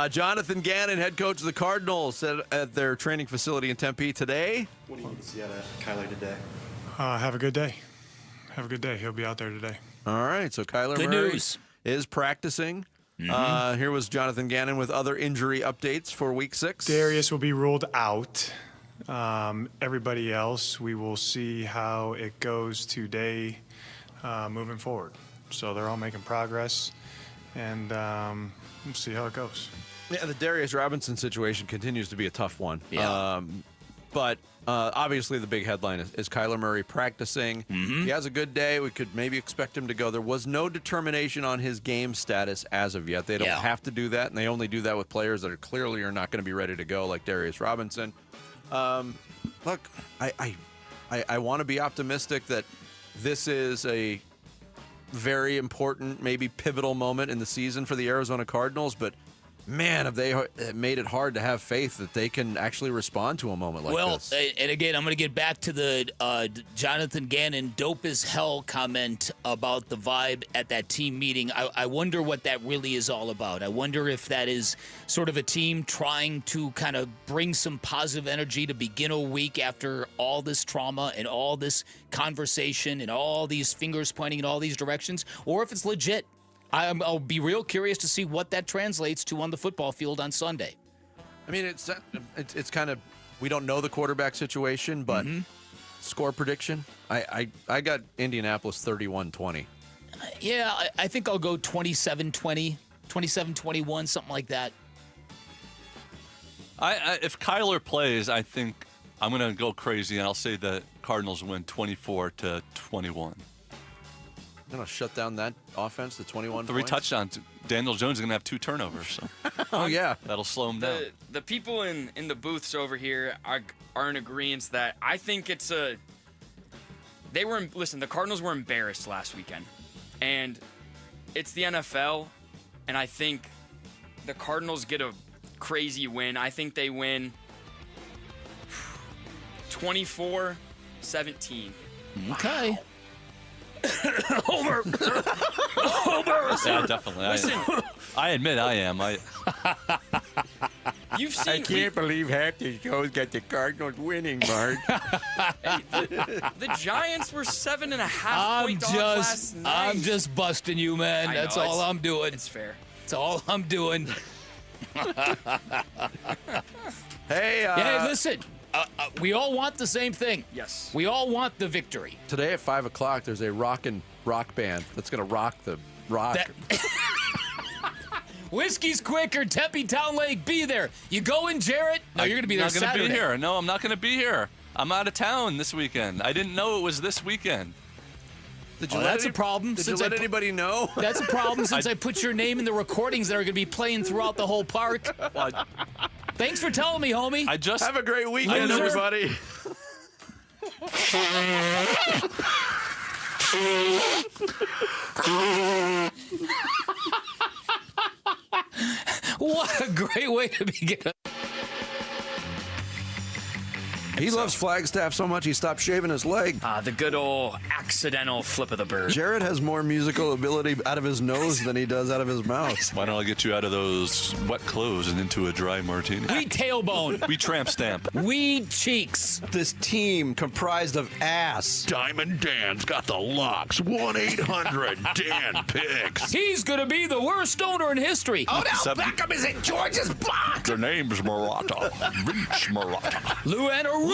Jonathan Gannon, head coach of the Cardinals, said at their training facility in Tempe today. What do you need to see out of Kyler today? Have a good day. Have a good day. He'll be out there today. All right, so Kyler Murray is practicing. Here was Jonathan Gannon with other injury updates for Week 6. Darius will be ruled out. Everybody else, we will see how it goes today moving forward. So they're all making progress, and we'll see how it goes. Yeah, the Darius Robinson situation continues to be a tough one. Yeah. But obviously the big headline is Kyler Murray practicing. He has a good day. We could maybe expect him to go. There was no determination on his game status as of yet. They don't have to do that, and they only do that with players that are clearly not going to be ready to go, like Darius Robinson. Look, I want to be optimistic that this is a very important, maybe pivotal moment in the season for the Arizona Cardinals, but man, have they made it hard to have faith that they can actually respond to a moment like this. Well, and again, I'm going to get back to the Jonathan Gannon dope as hell comment about the vibe at that team meeting. I wonder what that really is all about. I wonder if that is sort of a team trying to kind of bring some positive energy to begin a week after all this trauma and all this conversation and all these fingers pointing in all these directions, or if it's legit. I'll be real curious to see what that translates to on the football field on Sunday. I mean, it's kind of, we don't know the quarterback situation, but score prediction, I got Indianapolis 31-20. Yeah, I think I'll go 27-20, 27-21, something like that. If Kyler plays, I think I'm going to go crazy, and I'll say that Cardinals win 24-21. Going to shut down that offense to 21 3 points? touchdowns. Daniel Jones is going to have 2 turnovers. So. Oh, yeah. That'll slow him down. The people in the booths over here are in agreement that I think it's a... Listen, the Cardinals were embarrassed last weekend. And it's the NFL, and I think the Cardinals get a crazy win. I think they win 24-17. Okay. Homer! Yeah, definitely. Listen. I admit I am. You've seen. I can't believe half the shows got the Cardinals winning, Mark. The Giants were 7.5 point dogs last night. I'm just busting you, man. That's all I'm doing. It's fair. That's all I'm doing. Hey, listen. We all want the same thing. Yes. We all want the victory. Today at 5 o'clock, there's a rock band that's going to rock the rock. Whiskey's quicker. Tempe Town Lake, be there. You going, Jarrett? No, you're going to be there Saturday. I'm not going to be here. No, I'm not going to be here. I'm out of town this weekend. I didn't know it was this weekend. That's a problem. Did you let anybody know? That's a problem since I put your name in the recordings that are going to be playing throughout the whole park. Thanks for telling me, homie. Have a great weekend, everybody. What a great way to begin. He loves Flagstaff so much he stopped shaving his leg. The good old accidental flip of the bird. Jared has more musical ability out of his nose than he does out of his mouth. Why don't I get you out of those wet clothes and into a dry martini? We tailbone. We tramp stamp. We cheeks. This team comprised of ass. Diamond Dan's got the locks. 1-800-DAN-PICKS. He's going to be the worst owner in history. Odell Beckham is in George's block. The name's Murata. Vince Murata. Luanarumo.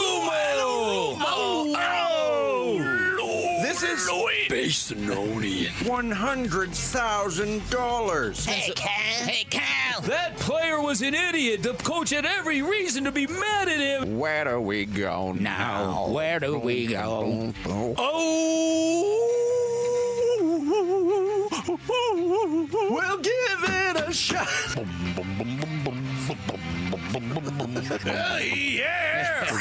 This is Basinonian. $100,000. Hey, Cal. That player was an idiot. The coach had every reason to be mad at him. Where do we go now? Where do we go? We'll give it a shot. Yeah!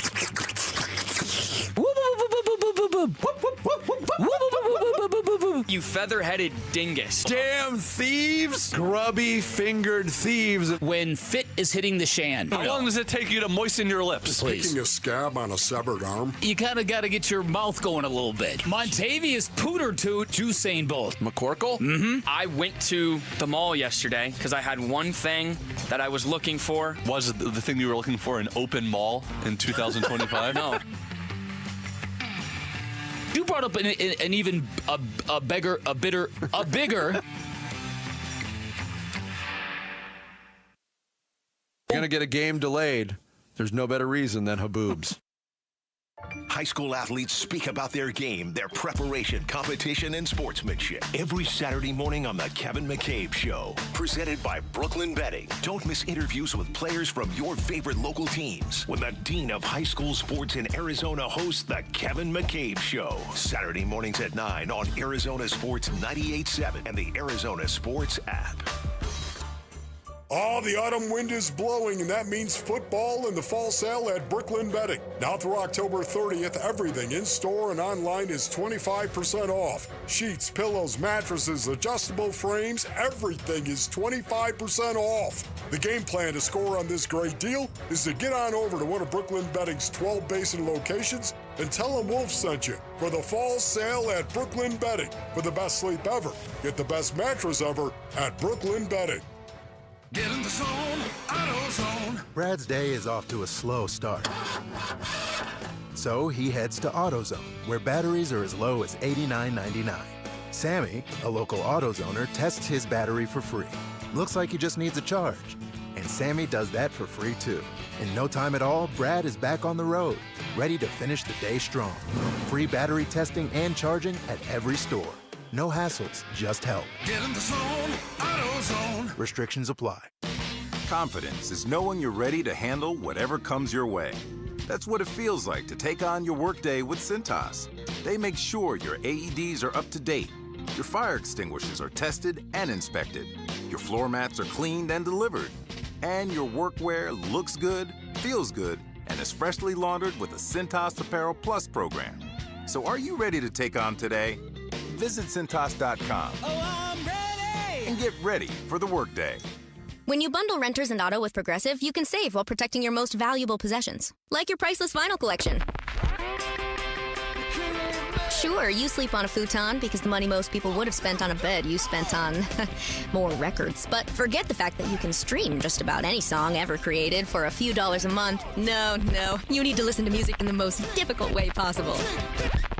you feather-headed dingus. Damn thieves! Grubby-fingered thieves. When fit is hitting the shan. How long does it take you to moisten your lips? Please. Picking a scab on a severed arm. You kind of got to get your mouth going a little bit. Montavious Pooter Toot, Usain Bolt. McCorkle? Mm-hmm. I went to the mall yesterday because I had one thing that I was looking for. Was it the thing you were looking for, an open mall in 2025? No. You brought up an even bigger. You're going to get a game delayed. There's no better reason than haboobs. High school athletes speak about their game, their preparation, competition, and sportsmanship. Every Saturday morning on The Kevin McCabe Show. Presented by Brooklyn Betting. Don't miss interviews with players from your favorite local teams when the Dean of High School Sports in Arizona hosts The Kevin McCabe Show. Saturday mornings at 9 on Arizona Sports 98.7 and the Arizona Sports app. The autumn wind is blowing, and that means football and the fall sale at Brooklyn Betting. Now through October 30th, everything in store and online is 25% off. Sheets, pillows, mattresses, adjustable frames, everything is 25% off. The game plan to score on this great deal is to get on over to one of Brooklyn Betting's 12 basin locations and tell them Wolf sent you for the fall sale at Brooklyn Betting. For the best sleep ever, get the best mattress ever at Brooklyn Betting. Get in the zone, AutoZone. Brad's day is off to a slow start. So he heads to AutoZone, where batteries are as low as $89.99. Sammy, a local AutoZoner, tests his battery for free. Looks like he just needs a charge. And Sammy does that for free too. In no time at all, Brad is back on the road, ready to finish the day strong. Free battery testing and charging at every store. No hassles, just help. Get in the zone, AutoZone. Restrictions apply. Confidence is knowing you're ready to handle whatever comes your way. That's what it feels like to take on your workday with Cintas. They make sure your AEDs are up to date, your fire extinguishers are tested and inspected, your floor mats are cleaned and delivered, and your workwear looks good, feels good, and is freshly laundered with a Cintas Apparel Plus program. So are you ready to take on today? Visit Cintas.com and get ready for the workday. When you bundle renters and auto with Progressive, you can save while protecting your most valuable possessions, like your priceless vinyl collection. Sure, you sleep on a futon because the money most people would have spent on a bed you spent on more records. But forget the fact that you can stream just about any song ever created for a few dollars a month. No, you need to listen to music in the most difficult way possible.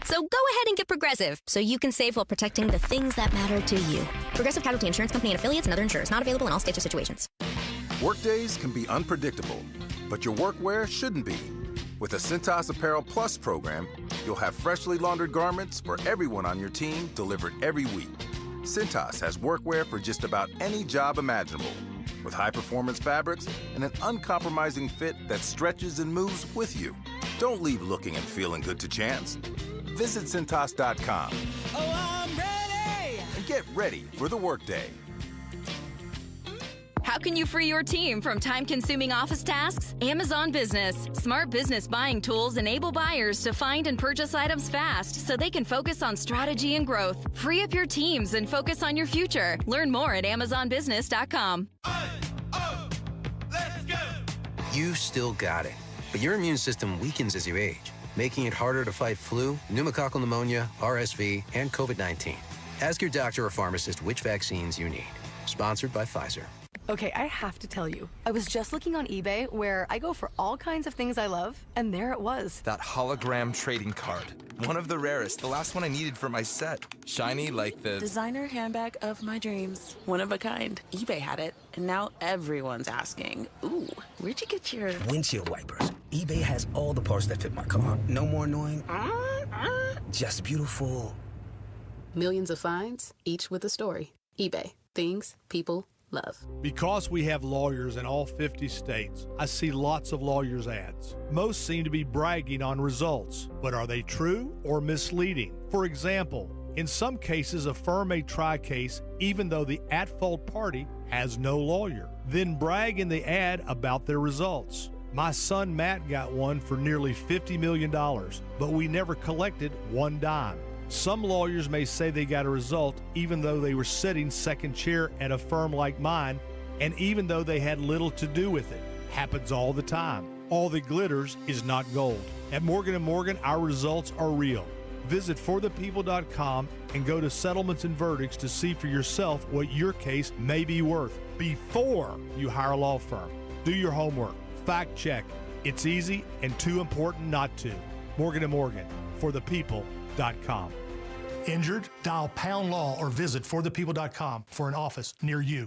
So go ahead and get Progressive so you can save while protecting the things that matter to you. Progressive Casualty Insurance Company and affiliates and other insurers. Not available in all states or situations. Workdays can be unpredictable, but your workwear shouldn't be. With the Cintas Apparel Plus program, you'll have freshly laundered garments for everyone on your team delivered every week. Cintas has workwear for just about any job imaginable, with high-performance fabrics and an uncompromising fit that stretches and moves with you. Don't leave looking and feeling good to chance. Visit Cintas.com. I'm ready! And get ready for the workday. How can you free your team from time-consuming office tasks? Amazon Business. Smart business buying tools enable buyers to find and purchase items fast so they can focus on strategy and growth. Free up your teams and focus on your future. Learn more at AmazonBusiness.com. You still got it, but your immune system weakens as you age, making it harder to fight flu, pneumococcal pneumonia, RSV, and COVID-19. Ask your doctor or pharmacist which vaccines you need. Sponsored by Pfizer. Okay, I have to tell you, I was just looking on eBay where I go for all kinds of things I love, and there it was. That hologram trading card. One of the rarest, the last one I needed for my set. Shiny like the... designer handbag of my dreams. One of a kind. eBay had it, and now everyone's asking, ooh, where'd you get your... windshield wipers. eBay has all the parts that fit my car. No more annoying, just beautiful. Millions of finds, each with a story. eBay. Things people love. Because we have lawyers in all 50 states, I see lots of lawyers' ads. Most seem to be bragging on results, but are they true or misleading? For example, in some cases, a firm may try a case even though the at-fault party has no lawyer, then brag in the ad about their results. My son Matt got one for nearly $50 million, but we never collected one dime. Some lawyers may say they got a result even though they were sitting second chair at a firm like mine, and even though they had little to do with it. Happens all the time. All that glitters is not gold. At Morgan & Morgan, our results are real. Visit forthepeople.com and go to settlements and verdicts to see for yourself what your case may be worth before you hire a law firm. Do your homework. Fact check. It's easy and too important not to. Morgan & Morgan, forthepeople.com. Injured? Dial pound law or visit forthepeople.com for an office near you.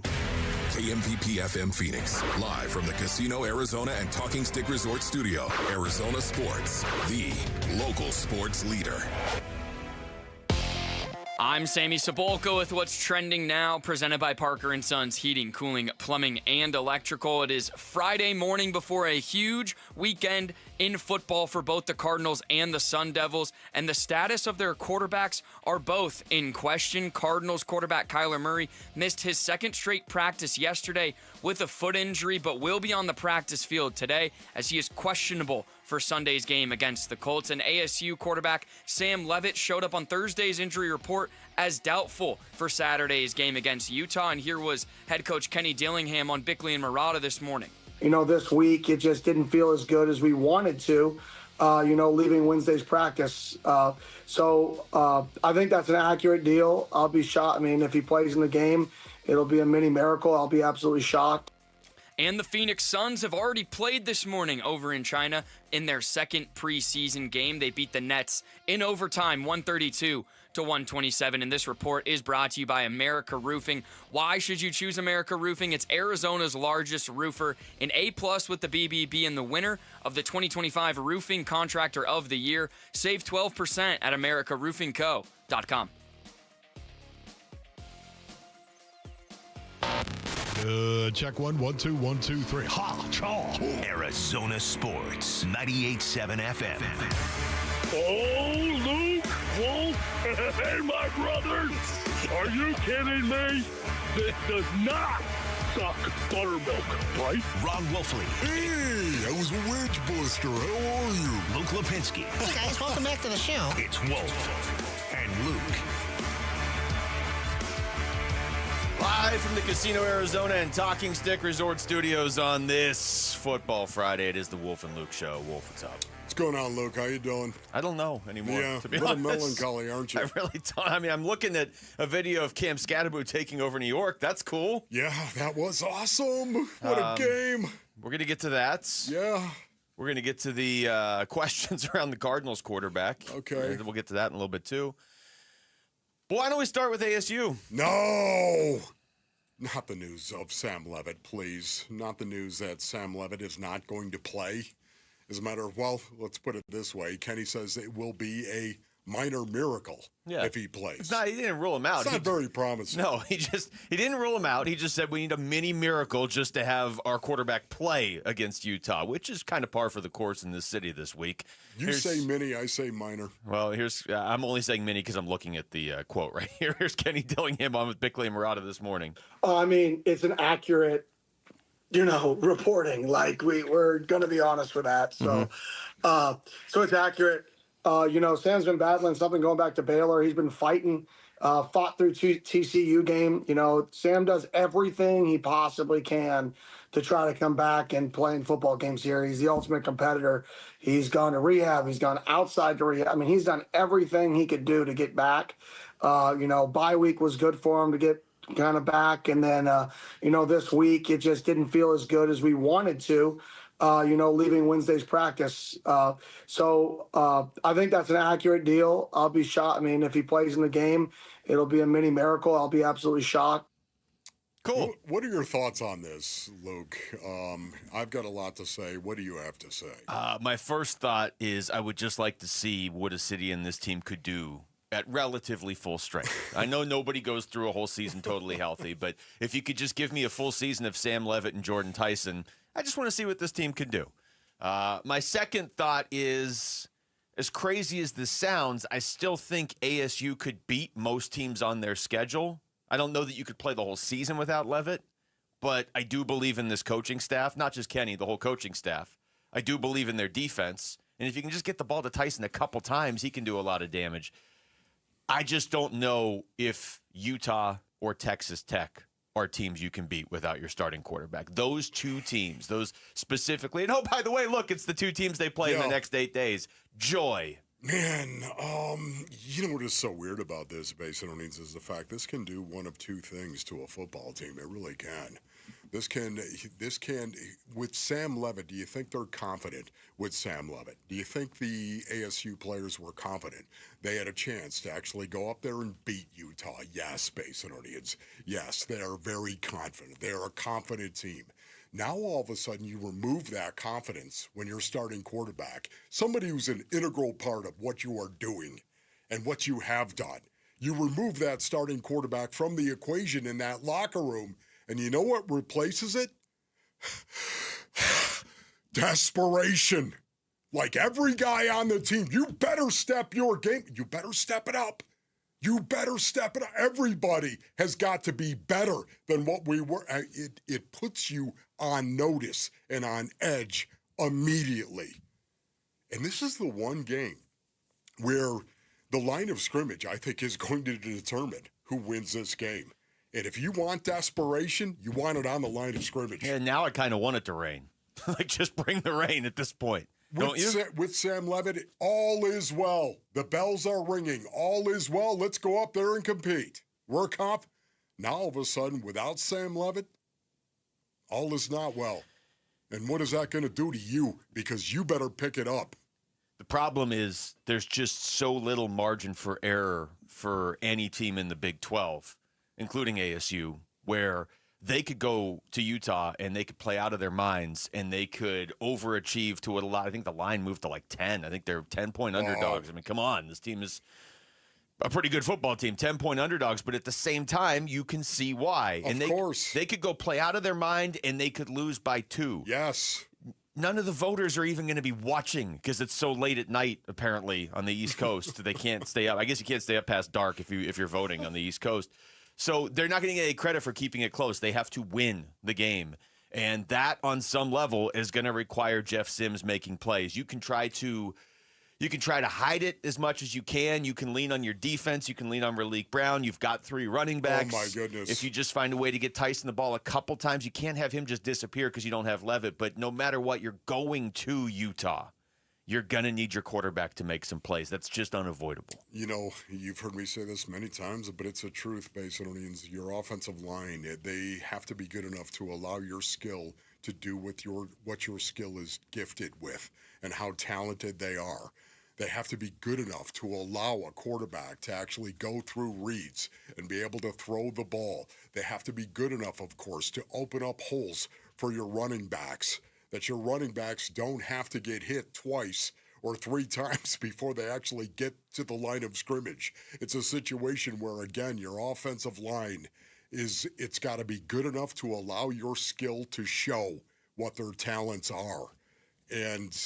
KMPP FM Phoenix, live from the Casino Arizona and Talking Stick Resort Studio. Arizona Sports, the local sports leader. I'm Sammy Sabolka with what's trending now, presented by Parker & Sons Heating, Cooling, Plumbing, and Electrical. It is Friday morning before a huge weekend in football for both the Cardinals and the Sun Devils, and the status of their quarterbacks are both in question. Cardinals quarterback Kyler Murray missed his second straight practice yesterday with a foot injury, but will be on the practice field today as he is questionable for Sunday's game against the Colts. And ASU quarterback Sam Leavitt showed up on Thursday's injury report as doubtful for Saturday's game against Utah. And here was head coach Kenny Dillingham on Bickley and Murata this morning. This week it just didn't feel as good as we wanted to, leaving Wednesday's practice. So I think that's an accurate deal. I'll be shocked. If he plays in the game, it'll be a mini miracle. I'll be absolutely shocked. And the Phoenix Suns have already played this morning over in China in their second preseason game. They beat the Nets in overtime, 132-127. And this report is brought to you by America Roofing. Why should you choose America Roofing? It's Arizona's largest roofer, an A+ with the BBB, and the winner of the 2025 Roofing Contractor of the Year. Save 12% at AmericaRoofingCo.com. Check 1, 1, 2, 1, 2, 3. Ha! Chaw! Arizona Sports, 98.7 FM. Oh, Luke, Wolf, hey, my brothers. Are you kidding me? This does not suck buttermilk, right? Ron Wolfley. Hey, I was a wedge buster. How are you? Luke Lipinski. Hey, guys, welcome back to the show. It's Wolf and Luke. Live from the Casino Arizona and Talking Stick Resort Studios on this Football Friday. It is the Wolf and Luke Show. Wolf, what's up? What's going on, Luke? How you doing? I don't know anymore. Yeah, to be a little honest. melancholy, aren't you? I really don't. I'm looking at a video of Cam Skattabo taking over New York. That's cool. Yeah, that was awesome. What a game. We're going to get to that. Yeah. We're going to get to the questions around the Cardinals quarterback. Okay. We'll get to that in a little bit, too. But why don't we start with ASU? No. Not the news of Sam Leavitt, please. Not the news that Sam Leavitt is not going to play. As a matter of, let's put it this way. Kenny says it will be a minor miracle if he plays. He didn't rule him out. It's not very promising. No, he didn't rule him out. He just said we need a mini miracle just to have our quarterback play against Utah, which is kind of par for the course in this city this week. You say mini, I say minor. Well, I'm only saying mini because I'm looking at the quote right here. Here's Kenny Dillingham on with Bickley and Murata this morning. It's an accurate, reporting. Like we're going to be honest with that. So, so it's accurate. Sam's been battling something going back to Baylor. He's been fighting, fought through TCU game. Sam does everything he possibly can to try to come back and play in football games here. He's the ultimate competitor. He's gone to rehab. He's gone outside to rehab. He's done everything he could do to get back. Bye week was good for him to get kind of back. And then, this week it just didn't feel as good as we wanted to. Leaving Wednesday's practice. So I think that's an accurate deal. I'll be shocked. If he plays in the game, it'll be a mini miracle. I'll be absolutely shocked. Cool. What are your thoughts on this, Luke? I've got a lot to say. What do you have to say? My first thought is I would just like to see what a city and this team could do at relatively full strength. I know nobody goes through a whole season totally healthy, but if you could just give me a full season of Sam Leavitt and Jordan Tyson, I just want to see what this team can do. My second thought is, as crazy as this sounds, I still think ASU could beat most teams on their schedule. I don't know that you could play the whole season without Leavitt, but I do believe in this coaching staff, not just Kenny, the whole coaching staff. I do believe in their defense, and if you can just get the ball to Tyson a couple times, he can do a lot of damage. I just don't know if Utah or Texas Tech are teams you can beat without your starting quarterback. Those two teams, those specifically. And, oh, by the way, look, it's the two teams they play in the next 8 days. Joy. Man, you know what is so weird about this, Basinonians, is the fact this can do one of two things to a football team. It really can. This can, with Sam Levitt, do you think they're confident with Sam Levitt? Do you think the ASU players were confident? They had a chance to actually go up there and beat Utah. Yes, Basinonians. Yes, they are very confident. They are a confident team. Now, all of a sudden, you remove that confidence when you're starting quarterback, somebody who's an integral part of what you are doing and what you have done. You remove that starting quarterback from the equation in that locker room, and you know what replaces it? Desperation. Like every guy on the team, you better step your game. You better step it up. You better step it up. Everybody has got to be better than what we were. It puts you on notice and on edge immediately. And this is the one game where the line of scrimmage, I think, is going to determine who wins this game. And if you want desperation, you want it on the line of scrimmage. And now I kind of want it to rain. Like, just bring the rain at this point. Don't you? With Sam Levitt, all is well. The bells are ringing. All is well. Let's go up there and compete. We're confident. Now, all of a sudden, without Sam Levitt, all is not well. And what is that going to do to you? Because you better pick it up. The problem is there's just so little margin for error for any team in the Big 12, including ASU, where they could go to Utah and they could play out of their minds and they could overachieve to a lot. I think the line moved to like 10. I think they're 10-point underdogs. I mean, come on. This team is a pretty good football team, 10-point underdogs. But at the same time, you can see why. Of course. They could go play out of their mind and they could lose by 2. Yes. None of the voters are even going to be watching because it's so late at night, apparently, on the East Coast. They can't stay up. I guess you can't stay up past dark if you're voting on the East Coast. So they're not going to get any credit for keeping it close. They have to win the game. And that, on some level, is going to require Jeff Sims making plays. You can try to hide it as much as you can. You can lean on your defense. You can lean on Malik Brown. You've got 3 running backs. Oh, my goodness. If you just find a way to get Tyson the ball a couple times, you can't have him just disappear because you don't have Levitt. But no matter what, you're going to Utah. You're going to need your quarterback to make some plays. That's just unavoidable. You know, you've heard me say this many times, but it's a truth, Basinonians. Your offensive line, they have to be good enough to allow your skill to do what your skill is gifted with and how talented they are. They have to be good enough to allow a quarterback to actually go through reads and be able to throw the ball. They have to be good enough, of course, to open up holes for your running backs, that your running backs don't have to get hit twice or 3 times before they actually get to the line of scrimmage. It's a situation where, again, your offensive line it's got to be good enough to allow your skill to show what their talents are. And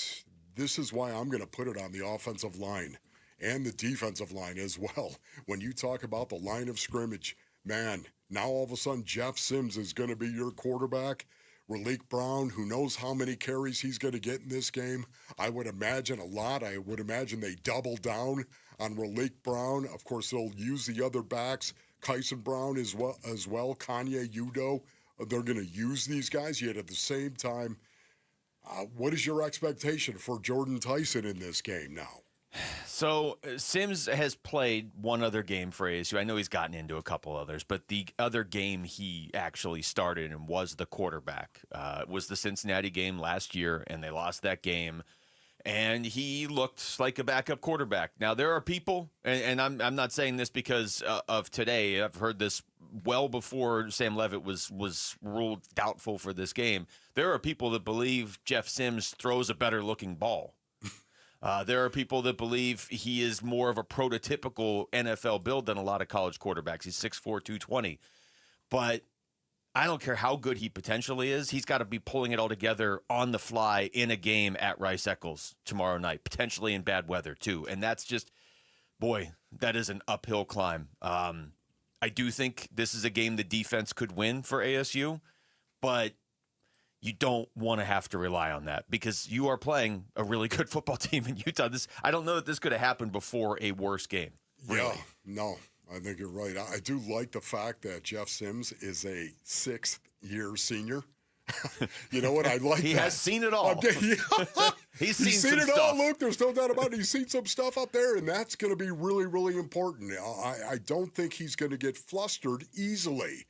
this is why I'm going to put it on the offensive line and the defensive line as well. When you talk about the line of scrimmage, man, now all of a sudden Jeff Sims is going to be your quarterback. Malik Brown, who knows how many carries he's going to get in this game? I would imagine a lot. I would imagine they double down on Malik Brown. Of course, they'll use the other backs, Kyson Brown as well, Kanye Udo. They're going to use these guys, yet at the same time, what is your expectation for Jordan Tyson in this game now? So Sims has played one other game for ASU. I know he's gotten into a couple others, but the other game he actually started and was the quarterback was the Cincinnati game last year, and they lost that game. And he looked like a backup quarterback. Now, there are people, and I'm not saying this because of today. I've heard this well before Sam Levitt was ruled doubtful for this game. There are people that believe Jeff Sims throws a better-looking ball. There are people that believe he is more of a prototypical NFL build than a lot of college quarterbacks. He's 6'4", 220. But I don't care how good he potentially is. He's got to be pulling it all together on the fly in a game at Rice-Eccles tomorrow night, potentially in bad weather too. And that's just, boy, that is an uphill climb. I do think this is a game the defense could win for ASU, but you don't want to have to rely on that because you are playing a really good football team in Utah. I don't know that this could have happened before a worse game. Really. Yeah, no, I think you're right. I do like the fact that Jeff Sims is a 6th-year senior. You know what? I like He that. has seen it all. He's seen it some all, stuff. Luke. There's no doubt about it. He's seen some stuff up there, and that's going to be really, really important. I don't think he's going to get flustered easily.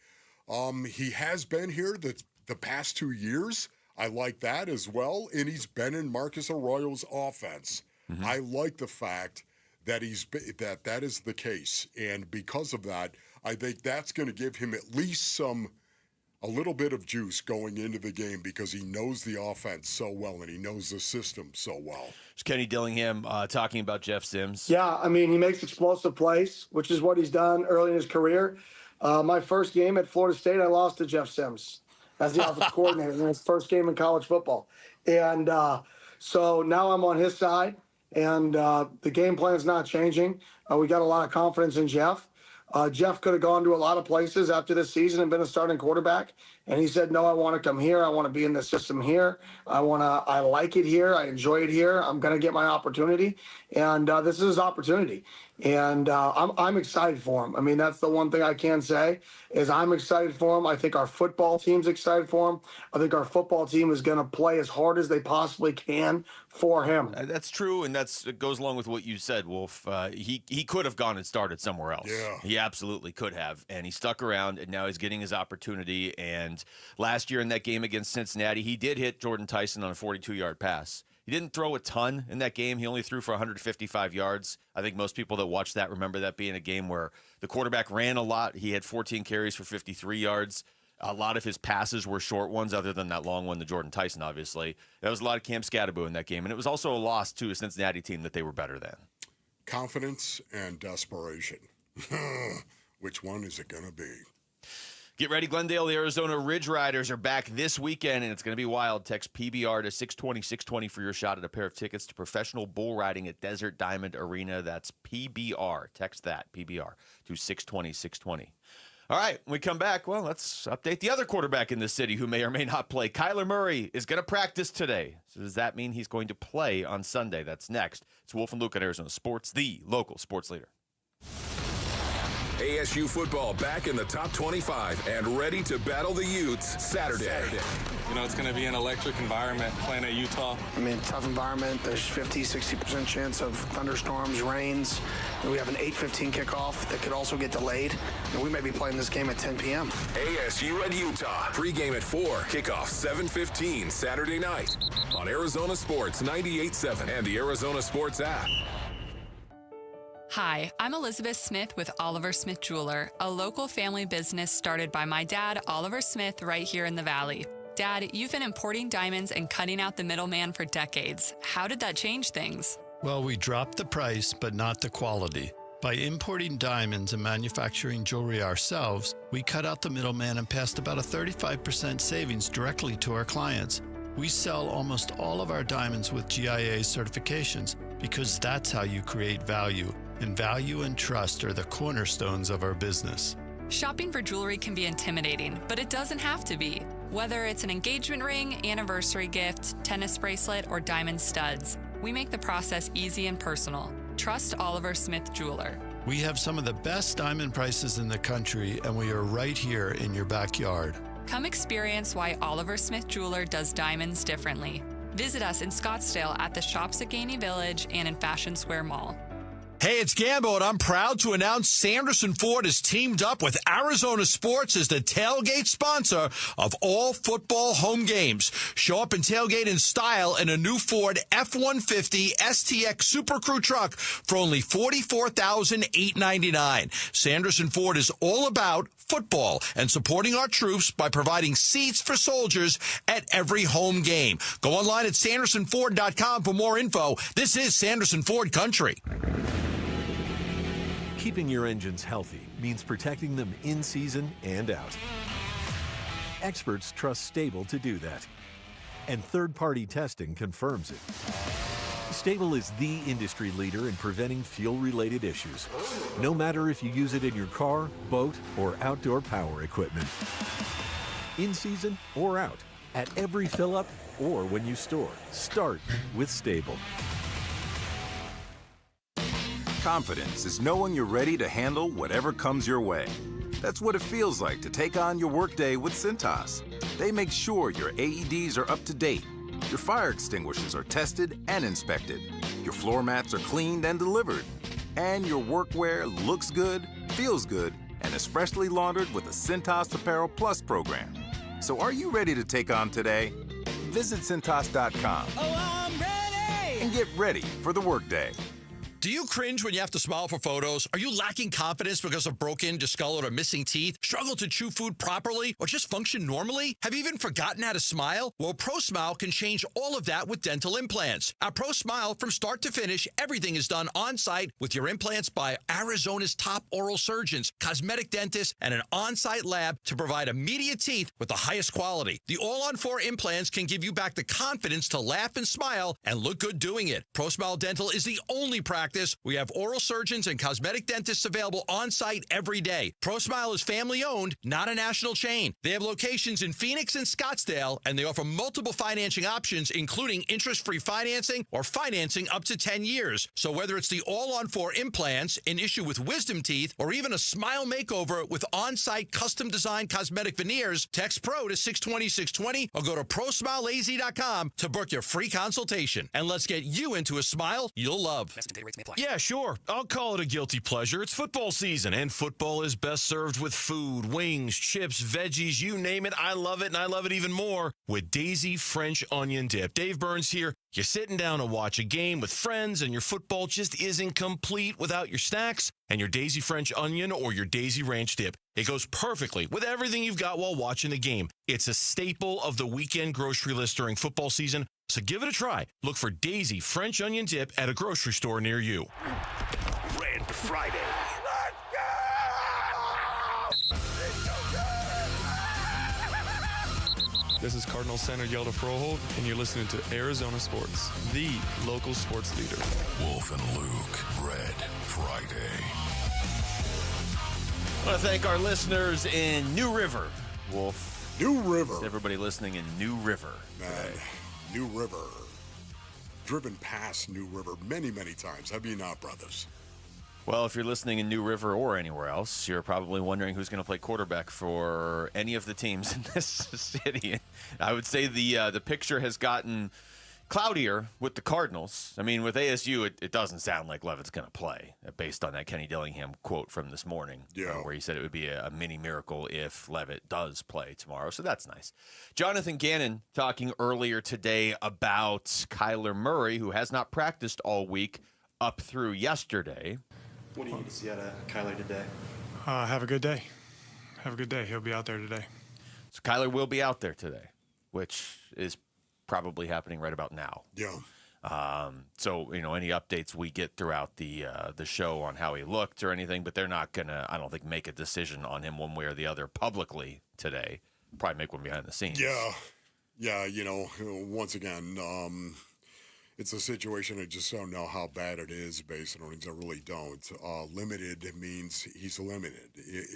He has been here the past 2 years. I like that as well, and he's been in Marcus Arroyo's offense. Mm-hmm. I like the fact that that is the case, and because of that, I think that's going to give him at least a little bit of juice going into the game because he knows the offense so well and he knows the system so well. It's Kenny Dillingham talking about Jeff Sims. Yeah, I mean, he makes explosive plays, which is what he's done early in his career. My first game at Florida State, I lost to Jeff Sims as the offensive coordinator in his first game in college football. And so now I'm on his side, and the game plan is not changing. We got a lot of confidence in Jeff. Jeff could have gone to a lot of places after this season and been a starting quarterback. And he said, no, I want to come here. I want to be in the system here. I like it here. I enjoy it here. I'm going to get my opportunity. And this is his opportunity. And I'm excited for him. I mean, that's the one thing I can say is I'm excited for him. I think our football team's excited for him. I think our football team is going to play as hard as they possibly can for him. That's true, and it goes along with what you said, Wolf. He could have gone and started somewhere else. Yeah. He absolutely could have, and he stuck around, and now he's getting his opportunity. And last year in that game against Cincinnati, he did hit Jordan Tyson on a 42-yard pass. He didn't throw a ton in that game. He only threw for 155 yards. I think most people that watch that remember that being a game where the quarterback ran a lot. He had 14 carries for 53 yards. A lot of his passes were short ones, other than that long one to Jordan Tyson, obviously. There was a lot of Cam Skattabo in that game, and it was also a loss to a Cincinnati team that they were better than. Confidence and desperation. Which one is it going to be? Get ready, Glendale. The Arizona Ridge Riders are back this weekend, and it's going to be wild. Text PBR to 620 for your shot at a pair of tickets to professional bull riding at Desert Diamond Arena. That's PBR. Text that, PBR, to 620. All right, when we come back, well, let's update the other quarterback in the city who may or may not play. Kyler Murray is going to practice today. So does that mean he's going to play on Sunday? That's next. It's Wolf and Luke at Arizona Sports, the local sports leader. ASU football back in the top 25 and ready to battle the Utes Saturday. You know, it's going to be an electric environment playing at Utah. I mean, tough environment. There's 50-60% chance of thunderstorms, rains. And we have an 8:15 kickoff that could also get delayed. And we may be playing this game at 10 p.m. ASU and Utah. Pregame at 4. Kickoff 7:15 Saturday night on Arizona Sports 98.7 and the Arizona Sports app. Hi, I'm Elizabeth Smith with Oliver Smith Jeweler, a local family business started by my dad, Oliver Smith, right here in the Valley. Dad, you've been importing diamonds and cutting out the middleman for decades. How did that change things? Well, we dropped the price, but not the quality. By importing diamonds and manufacturing jewelry ourselves, we cut out the middleman and passed about a 35% savings directly to our clients. We sell almost all of our diamonds with GIA certifications because that's how you create value. And value and trust are the cornerstones of our business. Shopping for jewelry can be intimidating, but it doesn't have to be. Whether it's an engagement ring, anniversary gift, tennis bracelet, or diamond studs, we make the process easy and personal. Trust Oliver Smith Jeweler. We have some of the best diamond prices in the country, and we are right here in your backyard. Come experience why Oliver Smith Jeweler does diamonds differently. Visit us in Scottsdale at the Shops at Gainey Village and in Fashion Square Mall. Hey, it's Gambo, and I'm proud to announce Sanderson Ford has teamed up with Arizona Sports as the tailgate sponsor of all football home games. Show up and tailgate in style in a new Ford F-150 STX Super Crew truck for only $44,899. Sanderson Ford is all about football and supporting our troops by providing seats for soldiers at every home game. Go online at SandersonFord.com for more info. This is Sanderson Ford Country. Keeping your engines healthy means protecting them in season and out. Experts trust Stable to do that, and third-party testing confirms it. Stable is the industry leader in preventing fuel-related issues, no matter if you use it in your car, boat, or outdoor power equipment. In season or out, at every fill-up or when you store, start with Stable. Confidence is knowing you're ready to handle whatever comes your way. That's what it feels like to take on your workday with Cintas. They make sure your AEDs are up to date, your fire extinguishers are tested and inspected, your floor mats are cleaned and delivered, and your workwear looks good, feels good, and is freshly laundered with a Cintas Apparel Plus program. So are you ready to take on today? Visit Cintas.com and get ready for the workday. Do you cringe when you have to smile for photos? Are you lacking confidence because of broken, discolored, or missing teeth? Struggle to chew food properly or just function normally? Have you even forgotten how to smile? Well, ProSmile can change all of that with dental implants. At ProSmile, from start to finish, everything is done on-site with your implants by Arizona's top oral surgeons, cosmetic dentists, and an on-site lab to provide immediate teeth with the highest quality. The all-on-4 implants can give you back the confidence to laugh and smile and look good doing it. ProSmile Dental is the only practice. We have oral surgeons and cosmetic dentists available on-site every day. ProSmile is family-owned, not a national chain. They have locations in Phoenix and Scottsdale, and they offer multiple financing options, including interest-free financing or financing up to 10 years. So whether it's the all-on-4 implants, an issue with wisdom teeth, or even a smile makeover with on-site custom-designed cosmetic veneers, text PRO to 620-620 or go to ProSmileAZ.com to book your free consultation. And let's get you into a smile you'll love. Yeah, sure. I'll call it a guilty pleasure. It's football season, and football is best served with food, wings, chips, veggies, you name it. I love it, and I love it even more with Daisy French Onion Dip. Dave Burns here. You're sitting down to watch a game with friends, and your football just isn't complete without your snacks and your Daisy French Onion or your Daisy Ranch Dip. It goes perfectly with everything you've got while watching the game. It's a staple of the weekend grocery list during football season, so give it a try. Look for Daisy French Onion Dip at a grocery store near you. Red Friday. This is Cardinals center Yelda Froholt, and you're listening to Arizona Sports, the local sports leader. Wolf and Luke, Red Friday. I want to thank our listeners in New River, Wolf. New River. Everybody listening in New River. Man, New River. Driven past New River many, many times. Have you not, brothers? Well, if you're listening in New River or anywhere else, you're probably wondering who's going to play quarterback for any of the teams in this city. I would say the picture has gotten cloudier with the Cardinals. I mean, with ASU, it doesn't sound like Levitt's going to play, based on that Kenny Dillingham quote from this morning, where he said it would be a mini miracle if Levitt does play tomorrow. So that's nice. Jonathan Gannon talking earlier today about Kyler Murray, who has not practiced all week up through yesterday. What do you need to see out of Kyler today? Have a good day. Have a good day. He'll be out there today. So Kyler will be out there today, which is probably happening right about now. Yeah. So, any updates we get throughout the show on how he looked or anything, but they're not going to, I don't think, make a decision on him one way or the other publicly today. Probably make one behind the scenes. Yeah. Yeah, once again, it's a situation I just don't know how bad it is based on things. I really don't. Limited means he's limited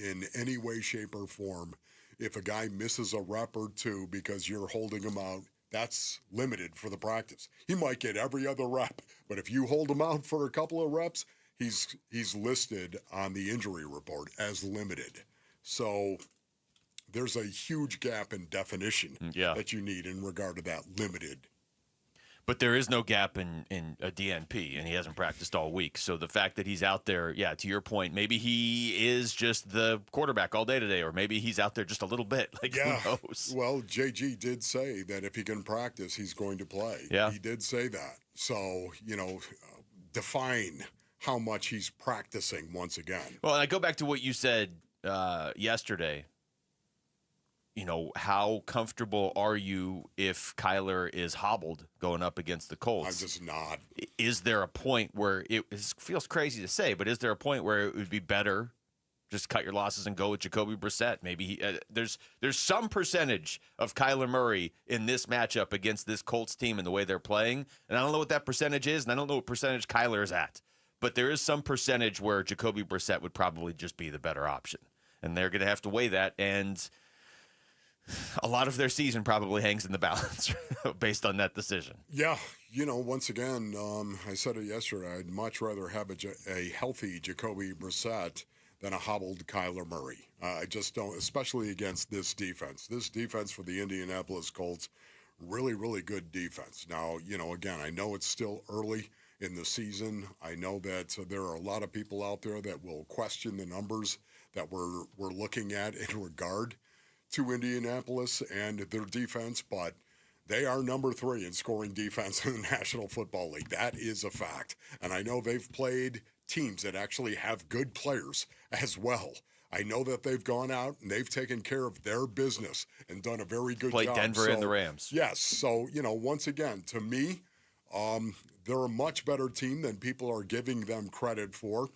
in any way, shape, or form. If a guy misses a rep or two because you're holding him out, that's limited for the practice. He might get every other rep, but if you hold him out for a couple of reps, he's listed on the injury report as limited. So there's a huge gap in definition that you need in regard to that limited. But there is no gap in a DNP, and he hasn't practiced all week. So the fact that he's out there, to your point, maybe he is just the quarterback all day today, or maybe he's out there just a little bit. Who knows? Well, JG did say that if he can practice, he's going to play. Yeah. He did say that. So, define how much he's practicing once again. Well, and I go back to what you said yesterday. How comfortable are you if Kyler is hobbled going up against the Colts? I'm just not. Is there a point where it feels crazy to say, but is there a point where it would be better just cut your losses and go with Jacoby Brissett? Maybe there's some percentage of Kyler Murray in this matchup against this Colts team and the way they're playing, and I don't know what that percentage is, and I don't know what percentage Kyler is at, but there is some percentage where Jacoby Brissett would probably just be the better option, and they're going to have to weigh that. And a lot of their season probably hangs in the balance based on that decision. Yeah, once again, I said it yesterday, I'd much rather have a healthy Jacoby Brissett than a hobbled Kyler Murray. I just don't, especially against this defense. This defense for the Indianapolis Colts, really, really good defense. Now, again, I know it's still early in the season. I know that there are a lot of people out there that will question the numbers that we're looking at in regard to Indianapolis and their defense, but they are number 3 in scoring defense in the National Football League. That is a fact. And I know they've played teams that actually have good players as well. I know that they've gone out and they've taken care of their business and done a very good job. Played Denver and the Rams. Yes. So, once again, to me, they're a much better team than people are giving them credit for.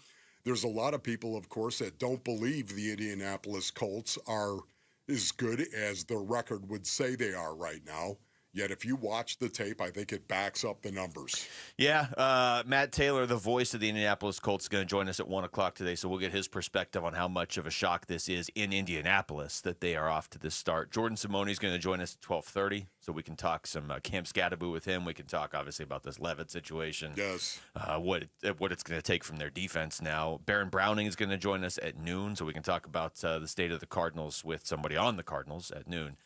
There's a lot of people, of course, that don't believe the Indianapolis Colts are as good as their record would say they are right now. Yet if you watch the tape, I think it backs up the numbers. Yeah, Matt Taylor, the voice of the Indianapolis Colts, is going to join us at 1 o'clock today, so we'll get his perspective on how much of a shock this is in Indianapolis that they are off to this start. Jordan Simone is going to join us at 12:30, so we can talk some Camp Skattabo with him. We can talk, obviously, about this Levitt situation. Yes. What it's going to take from their defense now. Baron Browning is going to join us at noon, so we can talk about the state of the Cardinals with somebody on the Cardinals at noon.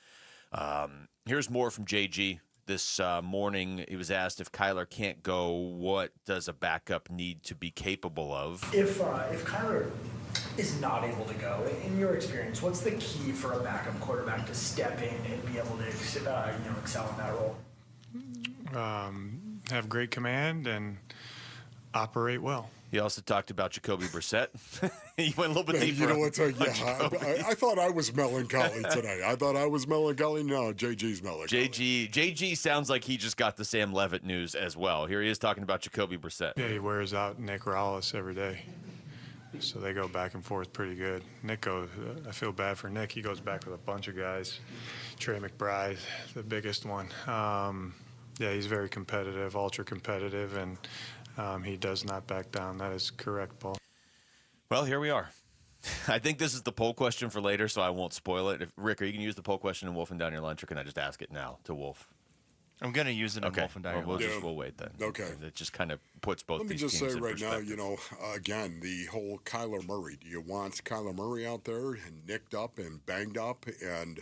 Here's more from JG. This morning, he was asked if Kyler can't go, what does a backup need to be capable of? If Kyler is not able to go, in your experience, what's the key for a backup quarterback to step in and be able to excel in that role? Have great command and operate well. He also talked about Jacoby Brissett. He went a little bit deeper. You know what? I thought I was melancholy today. I thought I was melancholy. No, JG's melancholy. JG sounds like he just got the Sam Levitt news as well. Here he is talking about Jacoby Brissett. Yeah, he wears out Nick Rallis every day. So they go back and forth pretty good. Nick goes, I feel bad for Nick. He goes back with a bunch of guys. Trey McBride, the biggest one. Yeah, he's very competitive, ultra competitive, and he does not back down. That is correct, Paul. Well, here we are. I think this is the poll question for later, so I won't spoil it. Rick, are you going to use the poll question in Wolf and Down Your Lunch, or can I just ask it now to Wolf? I'm going to use it in Wolf and Down Your Lunch. We'll wait then. Okay. It just kind of puts both these teams in perspective. Let me just say right now, again, the whole Kyler Murray. Do you want Kyler Murray out there and nicked up and banged up, and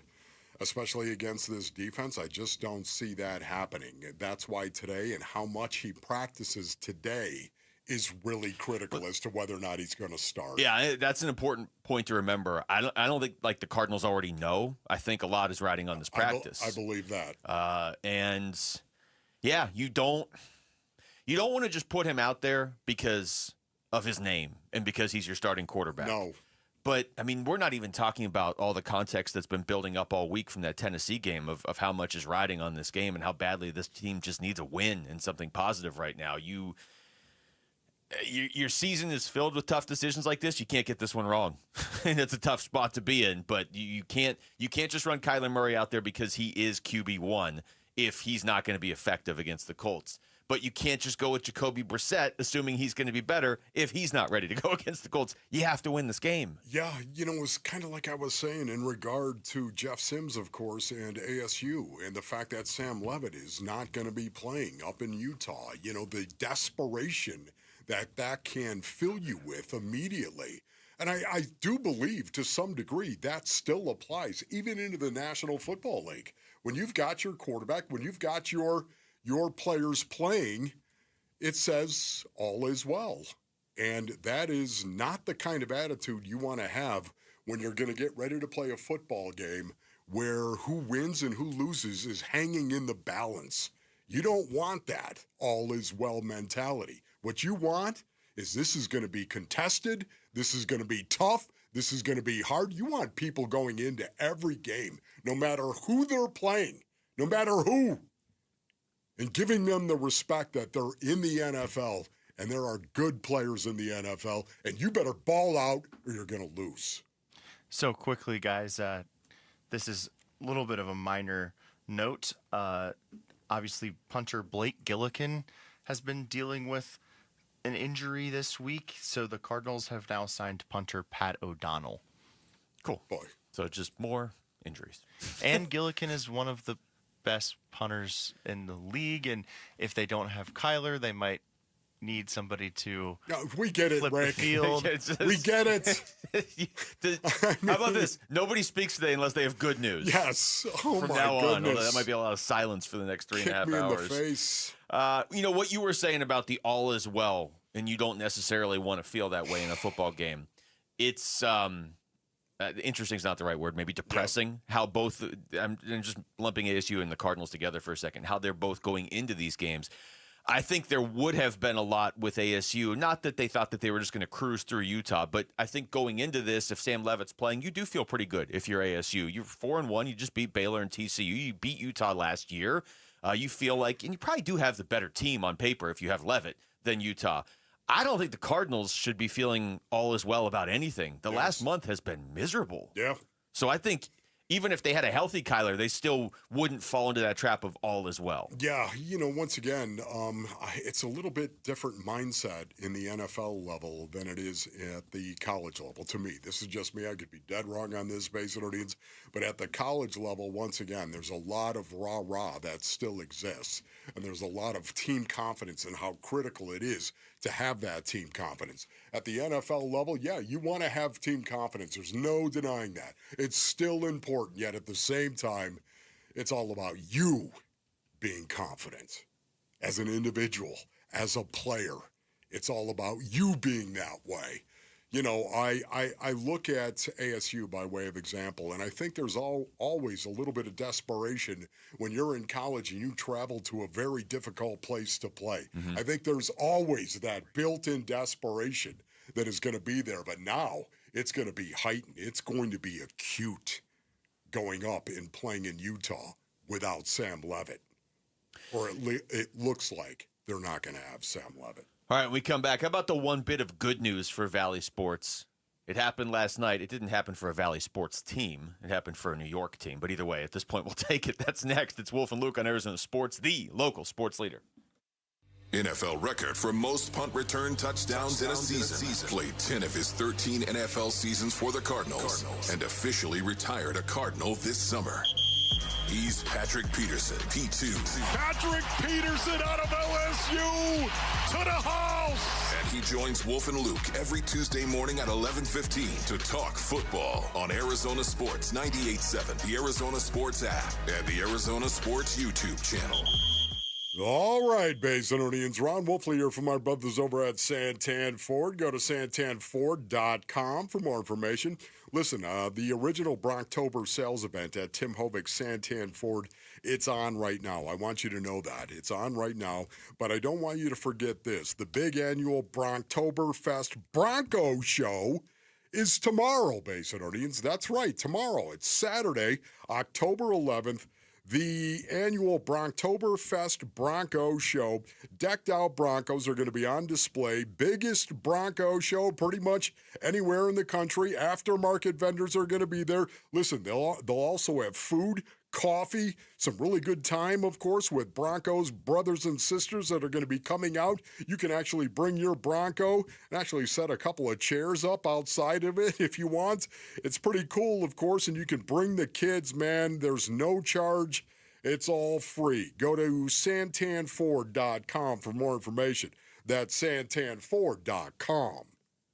especially against this defense? I just don't see that happening. That's why today and how much he practices today is really critical as to whether or not he's going to start. Yeah, that's an important point to remember. I don't think the Cardinals already know. I think a lot is riding on this practice. I believe that. And yeah, you don't want to just put him out there because of his name and because he's your starting quarterback. No. But, I mean, we're not even talking about all the context that's been building up all week from that Tennessee game of how much is riding on this game and how badly this team just needs a win and something positive right now. Your season is filled with tough decisions like this. You can't get this one wrong. And it's a tough spot to be in, but you can't just run Kyler Murray out there because he is QB1 if he's not going to be effective against the Colts. But you can't just go with Jacoby Brissett, assuming he's going to be better if he's not ready to go against the Colts. You have to win this game. Yeah, it was kind of like I was saying in regard to Jeff Sims, of course, and ASU, and the fact that Sam Levitt is not going to be playing up in Utah. The desperation that can fill you with immediately. And I do believe to some degree that still applies even into the National Football League. When you've got your quarterback, when you've got your players playing, it says all is well. And that is not the kind of attitude you want to have when you're going to get ready to play a football game where who wins and who loses is hanging in the balance. You don't want that all is well mentality. What you want is this is going to be contested, this is going to be tough, this is going to be hard. You want people going into every game, no matter who they're playing, no matter who, and giving them the respect that they're in the NFL and there are good players in the NFL, and you better ball out or you're going to lose. So quickly, guys, this is a little bit of a minor note. Obviously, punter Blake Gillikin has been dealing with an injury this week, so the Cardinals have now signed punter Pat O'Donnell. Cool. Boy. So just more injuries. And Gillikin is one of the best punters in the league, and if they don't have Kyler, they might need somebody to we get it, flip Rick. the field. We get it. How about this? Nobody speaks today unless they have good news. Yes. Oh, From my now on, goodness. that might be a lot of silence for the next 3.5 Kick me in hours. the face. What you were saying about the all is well, and you don't necessarily want to feel that way in a football game. It's interesting is not the right word. Maybe depressing. How both I'm just lumping ASU and the Cardinals together for a second. How they're both going into these games. I think there would have been a lot with ASU. Not that they thought that they were just going to cruise through Utah, but I think going into this, if Sam Levitt's playing, you do feel pretty good if you're ASU. You're 4-1. You just beat Baylor and TCU. You beat Utah last year. You feel like, and you probably do have the better team on paper if you have Levitt than Utah. I don't think the Cardinals should be feeling all is well about anything. The last month has been miserable. Yeah. So I think even if they had a healthy Kyler, they still wouldn't fall into that trap of all is well. Yeah, once again, it's a little bit different mindset in the NFL level than it is at the college level. To me, this is just me. I could be dead wrong on this, Basin audience. But at the college level, once again, there's a lot of rah-rah that still exists. And there's a lot of team confidence and how critical it is to have that team confidence. At the NFL level, yeah, you want to have team confidence. There's no denying that. It's still important, yet at the same time, it's all about you being confident as an individual, as a player. It's all about you being that way. I look at ASU by way of example, and I think there's always a little bit of desperation when you're in college and you travel to a very difficult place to play. Mm-hmm. I think there's always that built-in desperation that is going to be there, but now it's going to be heightened. It's going to be acute going up and playing in Utah without Sam Levitt. Or it looks like they're not going to have Sam Levitt. All right, when we come back, how about the one bit of good news for Valley Sports? It happened last night. It didn't happen for a Valley Sports team. It happened for a New York team. But either way, at this point, we'll take it. That's next. It's Wolf and Luke on Arizona Sports, the local sports leader. NFL record for most punt return touchdowns in a season. Played 10 of his 13 NFL seasons for the Cardinals. And officially retired a Cardinal this summer. He's Patrick Peterson, P2. Patrick Peterson out of LSU to the house. And he joins Wolf and Luke every Tuesday morning at 11:15 to talk football on Arizona Sports 98.7, the Arizona Sports app, and the Arizona Sports YouTube channel. All right, Basinonians. Ron Wolfley here from our brothers over at Santan Ford. Go to santanford.com for more information. Listen, the original Brocktober sales event at Tim Hovig's Santan Ford, it's on right now. I want you to know that. It's on right now, but I don't want you to forget this. The big annual Brocktoberfest Bronco Show is tomorrow, Basinonians. That's right, tomorrow. It's Saturday, October 11th. The annual Brocktoberfest Bronco Show. Decked out Broncos are going to be on display. Biggest Bronco show pretty much anywhere in the country. Aftermarket vendors are going to be there. Listen, they'll also have food, coffee, some really good time, of course, with Broncos brothers and sisters that are going to be coming out. You can actually bring your Bronco and actually set a couple of chairs up outside of it if you want. It's pretty cool, of course, and you can bring the kids, man. There's no charge. It's all free. Go to santanford.com for more information. That's santanford.com.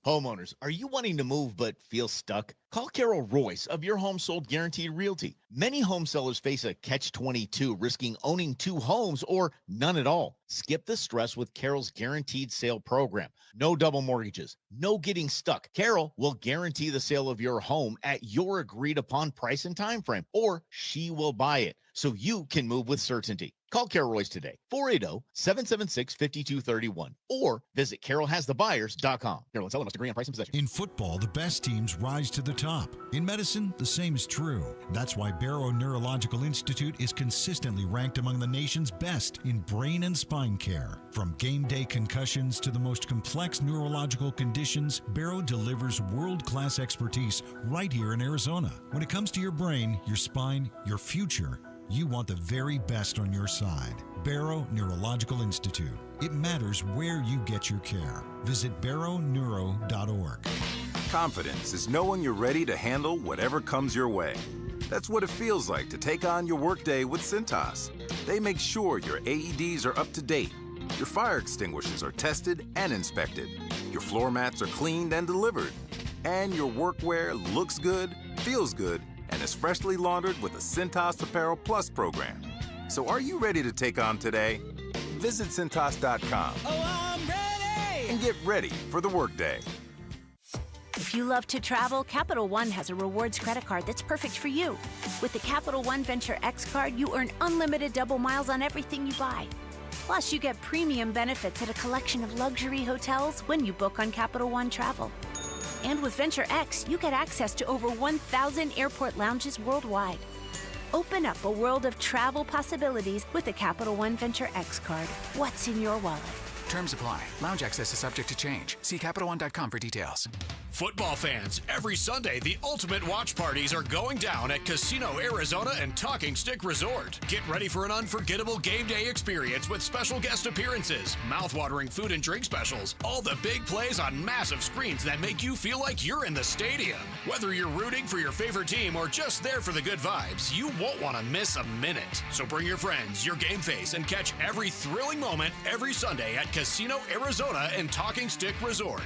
Homeowners, are you wanting to move but feel stuck? Call Carol Royce of Your Home Sold Guaranteed Realty. Many home sellers face a catch-22, risking owning 2 homes or none at all. Skip the stress with Carol's Guaranteed Sale Program. No double mortgages, no getting stuck. Carol will guarantee the sale of your home at your agreed-upon price and time frame, or she will buy it so you can move with certainty. Call Carol Royce today, 480-776-5231, or visit carolhasthebuyers.com. Carol and seller must agree on price and possession. In football, the best teams rise to the top. In medicine, the same is true. That's why Barrow Neurological Institute is consistently ranked among the nation's best in brain and spine care. From game day concussions to the most complex neurological conditions, Barrow delivers world-class expertise right here in Arizona. When it comes to your brain, your spine, your future, you want the very best on your side. Barrow Neurological Institute. It matters where you get your care. Visit barrowneuro.org. Confidence is knowing you're ready to handle whatever comes your way. That's what it feels like to take on your workday with Cintas. They make sure your AEDs are up to date, your fire extinguishers are tested and inspected, your floor mats are cleaned and delivered, and your workwear looks good, feels good, and is freshly laundered with the Cintas Apparel Plus program. So are you ready to take on today? Visit Cintas.com. Oh, I'm ready! And get ready for the workday. If you love to travel, Capital One has a rewards credit card that's perfect for you. With the Capital One Venture X card, you earn unlimited double miles on everything you buy. Plus, you get premium benefits at a collection of luxury hotels when you book on Capital One Travel. And with Venture X, you get access to over 1,000 airport lounges worldwide. Open up a world of travel possibilities with the Capital One Venture X card. What's in your wallet? Terms apply. Lounge access is subject to change. See CapitalOne.com for details. Football fans, every Sunday, the ultimate watch parties are going down at Casino Arizona and Talking Stick Resort. Get ready for an unforgettable game day experience with special guest appearances, mouthwatering food and drink specials, all the big plays on massive screens that make you feel like you're in the stadium. Whether you're rooting for your favorite team or just there for the good vibes, you won't want to miss a minute. So bring your friends, your game face, and catch every thrilling moment every Sunday at Casino Arizona and Talking Stick Resort.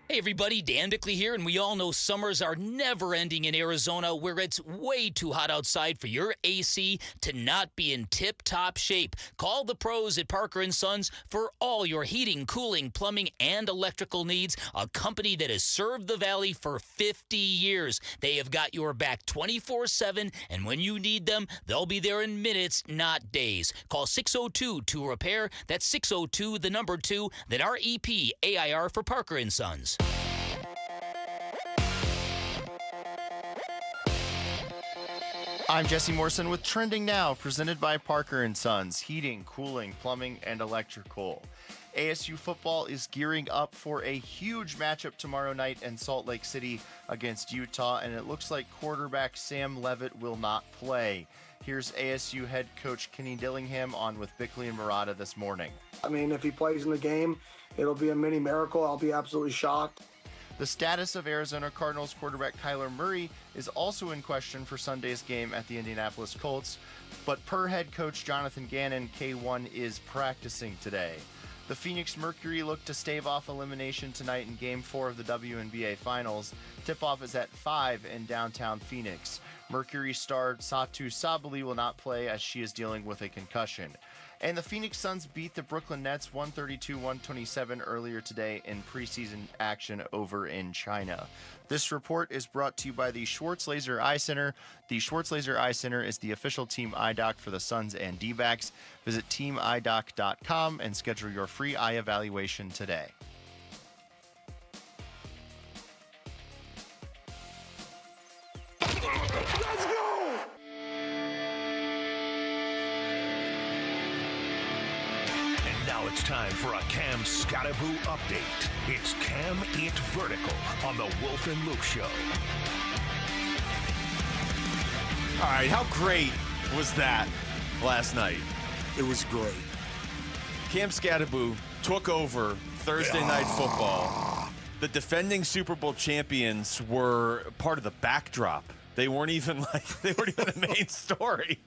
Hey everybody, Dan Bickley here, and we all know summers are never ending in Arizona, where it's way too hot outside for your AC to not be in tip-top shape. Call the pros at Parker & Sons for all your heating, cooling, plumbing, and electrical needs, a company that has served the Valley for 50 years. They have got your back 24/7, and when you need them, they'll be there in minutes, not days. Call 602-2-REPAIR. That's 602, the number 2, then REPAIR for Parker & Sons. I'm Jesse Morrison with Trending Now, presented by Parker & Sons, heating, cooling, plumbing, and electrical. ASU football is gearing up for a huge matchup tomorrow night in Salt Lake City against Utah, and it looks like quarterback Sam Leavitt will not play. Here's ASU head coach Kenny Dillingham on with Bickley and Murata this morning. I mean, if he plays in the game, it'll be a mini miracle. I'll be absolutely shocked. The status of Arizona Cardinals quarterback Kyler Murray is also in question for Sunday's game at the Indianapolis Colts, but per head coach Jonathan Gannon, K1 is practicing today. The Phoenix Mercury look to stave off elimination tonight in Game 4 of the WNBA Finals. Tip-off is at 5 in downtown Phoenix. Mercury star Satu Sabali will not play as she is dealing with a concussion. And the Phoenix Suns beat the Brooklyn Nets 132-127 earlier today in preseason action over in China. This report is brought to you by the Schwartz Laser Eye Center. The Schwartz Laser Eye Center is the official team eye doc for the Suns and D-backs. Visit teamidoc.com and schedule your free eye evaluation today. Let's go! And now it's time for a Cam Skattabo update. It's Cam It Vertical on the Wolf and Luke Show. All right, how great was that last night? It was great. Cam Skattabo took over Thursday Night Football. The defending Super Bowl champions were part of the backdrop. They weren't even the main story.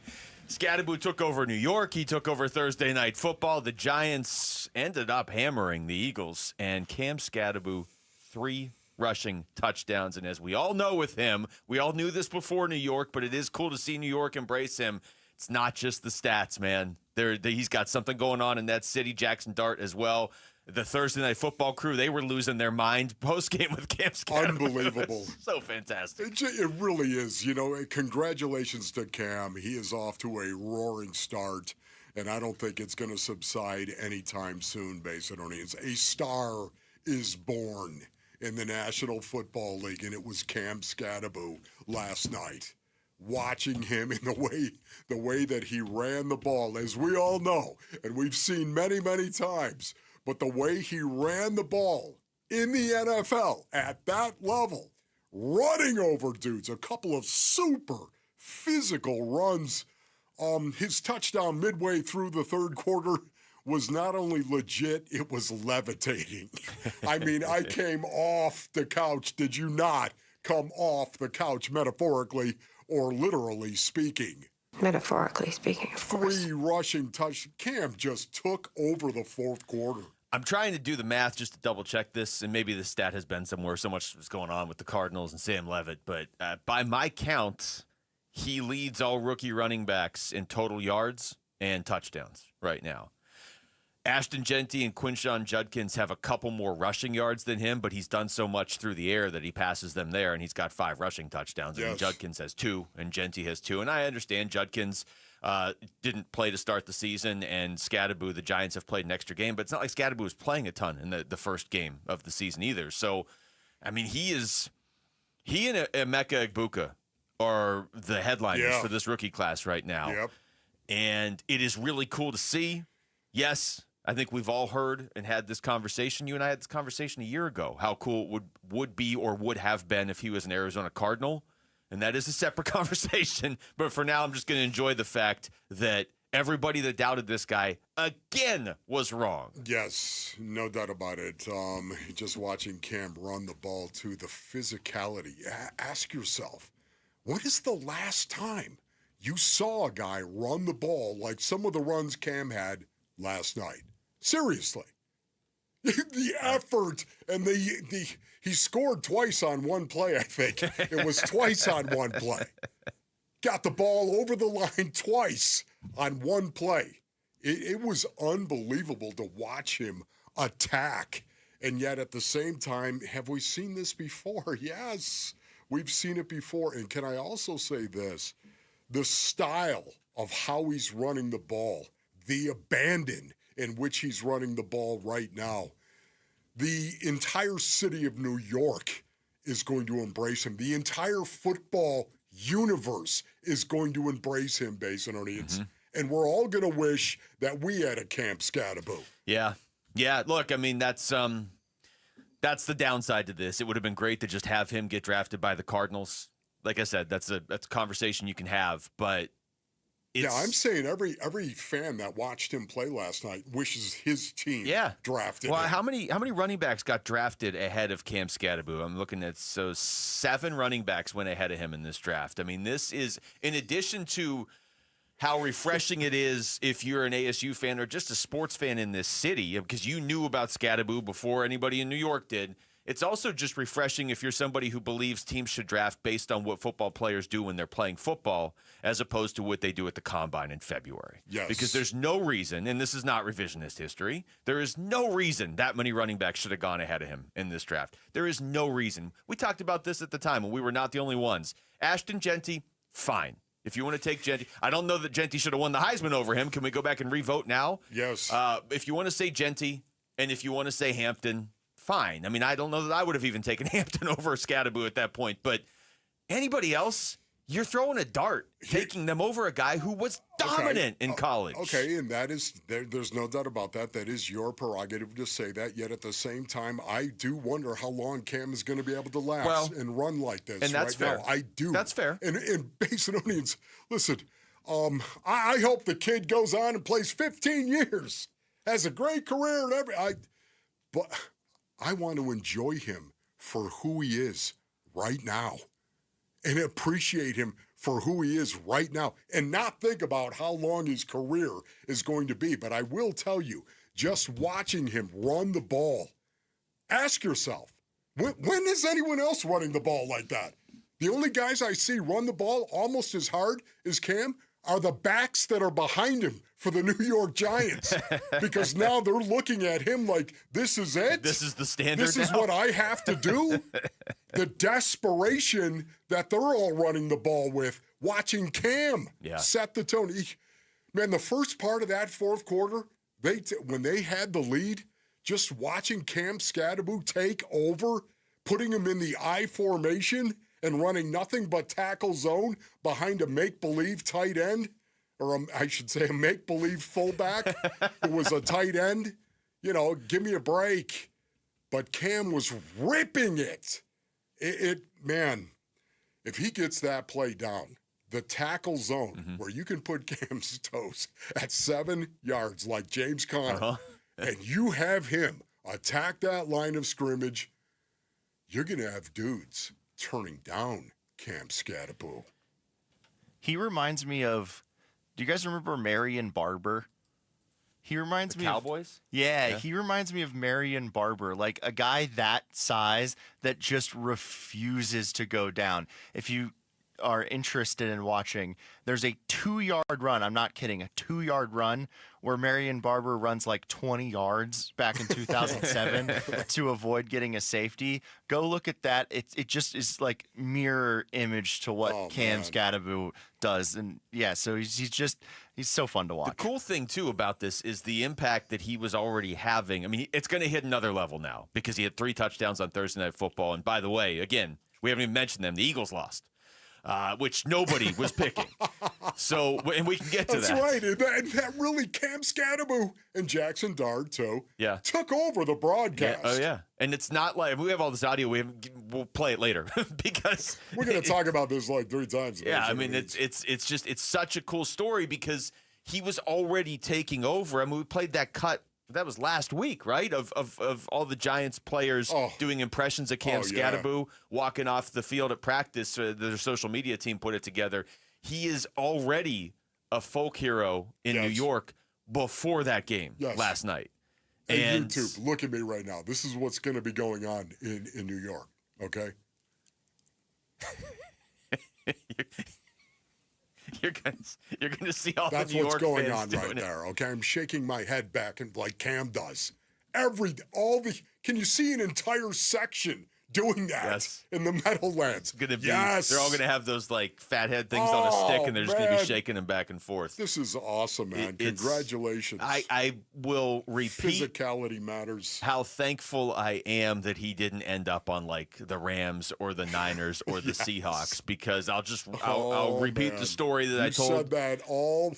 Skattabo took over New York. He took over Thursday Night Football. The Giants ended up hammering the Eagles, and Cam Skattabo, 3 rushing touchdowns. And as we all know with him, we all knew this before New York, but it is cool to see New York embrace him. It's not just the stats, man. He's got something going on in that city. Jackson Dart as well. The Thursday Night Football crew, they were losing their mind post-game with Cam Skattabo. Unbelievable. So fantastic. It really is. You know, congratulations to Cam. He is off to a roaring start, and I don't think it's going to subside anytime soon, Basinonians. A star is born in the National Football League, and it was Cam Skattabo last night. Watching him in the way that he ran the ball, as we all know, and we've seen many, many times, but the way he ran the ball in the NFL at that level, running over dudes, a couple of super physical runs. His touchdown midway through the third quarter was not only legit, it was levitating. I mean, I came off the couch. Did you not come off the couch metaphorically or literally speaking? Metaphorically speaking, of course. 3 rushing touch. Cam just took over the fourth quarter. I'm trying to do the math just to double check this, and maybe the stat has been somewhere. So much was going on with the Cardinals and Sam Levitt, but by my count, he leads all rookie running backs in total yards and touchdowns right now. Ashton Genty and Quinshon Judkins have a couple more rushing yards than him, but he's done so much through the air that he passes them there, and he's got 5 rushing touchdowns. Yes. And Judkins has 2, and Genty has 2. And I understand Judkins didn't play to start the season, and Skattabo, the Giants have played an extra game, but it's not like Skattabo was playing a ton in the first game of the season either. So, I mean, he and Emeka Egbuka are the headliners for this rookie class right now. Yep. And it is really cool to see. Yes, I think we've all heard and had this conversation. You and I had this conversation a year ago, how cool it would be or would have been if he was an Arizona Cardinal. And that is a separate conversation. But for now, I'm just going to enjoy the fact that everybody that doubted this guy, again, was wrong. Yes, no doubt about it. Just watching Cam run the ball, too, the physicality. Ask yourself, when is the last time you saw a guy run the ball like some of the runs Cam had last night? Seriously. The effort and he scored twice on one play, I think. It was twice on one play. Got the ball over the line twice on one play. It was unbelievable to watch him attack. And yet at the same time, have we seen this before? Yes, we've seen it before. And can I also say this? The style of how he's running the ball, the abandon in which he's running the ball right now. The entire city of New York is going to embrace him. The entire football universe is going to embrace him, Basinonians. Mm-hmm. And we're all going to wish that we had a Camp Skattabo. Yeah. Yeah, look, I mean, that's the downside to this. It would have been great to just have him get drafted by the Cardinals. Like I said, that's a conversation you can have, but I'm saying every fan that watched him play last night wishes his team drafted Well, him. how many running backs got drafted ahead of Cam Skattabo? I'm looking at 7 running backs went ahead of him in this draft. I mean, this is in addition to how refreshing it is if you're an ASU fan or just a sports fan in this city, because you knew about Skattabo before anybody in New York did. It's also just refreshing if you're somebody who believes teams should draft based on what football players do when they're playing football as opposed to what they do at the Combine in February. Yes. Because there's no reason, and this is not revisionist history, there is no reason that many running backs should have gone ahead of him in this draft. There is no reason. We talked about this at the time, and we were not the only ones. Ashton Genty, fine. If you want to take Genty, I don't know that Genty should have won the Heisman over him. Can we go back and re-vote now? Yes. If you want to say Genty, and if you want to say Hampton, fine. I mean, I don't know that I would have even taken Hampton over Skattabo at that point, but anybody else, you're throwing a dart, taking them over a guy who was dominant in college. Okay, and that is, there's no doubt about that. That is your prerogative to say that. Yet at the same time, I do wonder how long Cam is going to be able to last and run like this and that's right fair. now. I do. That's fair. And Basinonians, listen, I hope the kid goes on and plays 15 years, has a great career and but I want to enjoy him for who he is right now and appreciate him for who he is right now and not think about how long his career is going to be. But I will tell you, just watching him run the ball, ask yourself, when is anyone else running the ball like that? The only guys I see run the ball almost as hard as Cam are the backs that are behind him for the New York Giants, because now they're looking at him like, this is it? This is the standard This is now? what I have to do? The desperation that they're all running the ball with, watching Cam set the tone. Man, the first part of that fourth quarter, when they had the lead, just watching Cam Skattabo take over, putting him in the I formation and running nothing but tackle zone behind a make-believe tight end, or I should say a make-believe fullback who was a tight end. You know, give me a break. But Cam was ripping it. Man, if he gets that play down, the tackle zone where you can put Cam's toes at 7 yards like James Conner, and you have him attack that line of scrimmage, you're going to have dudes turning down Cam Skattabo. He reminds me of, do you guys remember Marion Barber? He reminds me Cowboys? Yeah, he reminds me of Marion Barber, like a guy that size that just refuses to go down. If you are interested in watching, there's a 2-yard run. I'm not kidding, a 2-yard run where Marion Barber runs like 20 yards back in 2007 to avoid getting a safety. Go look at that. It just is like mirror image to what Cam Skattabo does. And yeah, so he's so fun to watch. The cool thing too about this is the impact that he was already having. I mean, it's going to hit another level now because he had 3 touchdowns on Thursday Night Football. And by the way, again, we haven't even mentioned them. The Eagles lost. Which nobody was picking. So, and we can get to that. That's right. And that really, Cam Skattabo and Jackson Dart, too, took over the broadcast. Yeah. Oh, yeah. And it's not like, we have all this audio, we'll play it later because we're going to talk about this like 3 times. Yeah, I mean, it's such a cool story because he was already taking over. I mean, we played that cut. That was last week, right? Of all the Giants players doing impressions of Cam Skattabo walking off the field at practice. Their social media team put it together. He is already a folk hero in New York before that game last night. And YouTube, look at me right now. This is what's going to be going on in New York, okay? You're gonna see all That's the New York what's going fans on right there. Okay, I'm shaking my head back and like Cam does. Can you see an entire section doing that in the Meadowlands? It's gonna be. They're all gonna have those like fat head things on a stick, and they're just gonna be shaking them back and forth. This is awesome, man. Congratulations. I will repeat. Physicality matters. How thankful I am that he didn't end up on like the Rams or the Niners or the Seahawks, because I'll repeat the story that I told. You said that all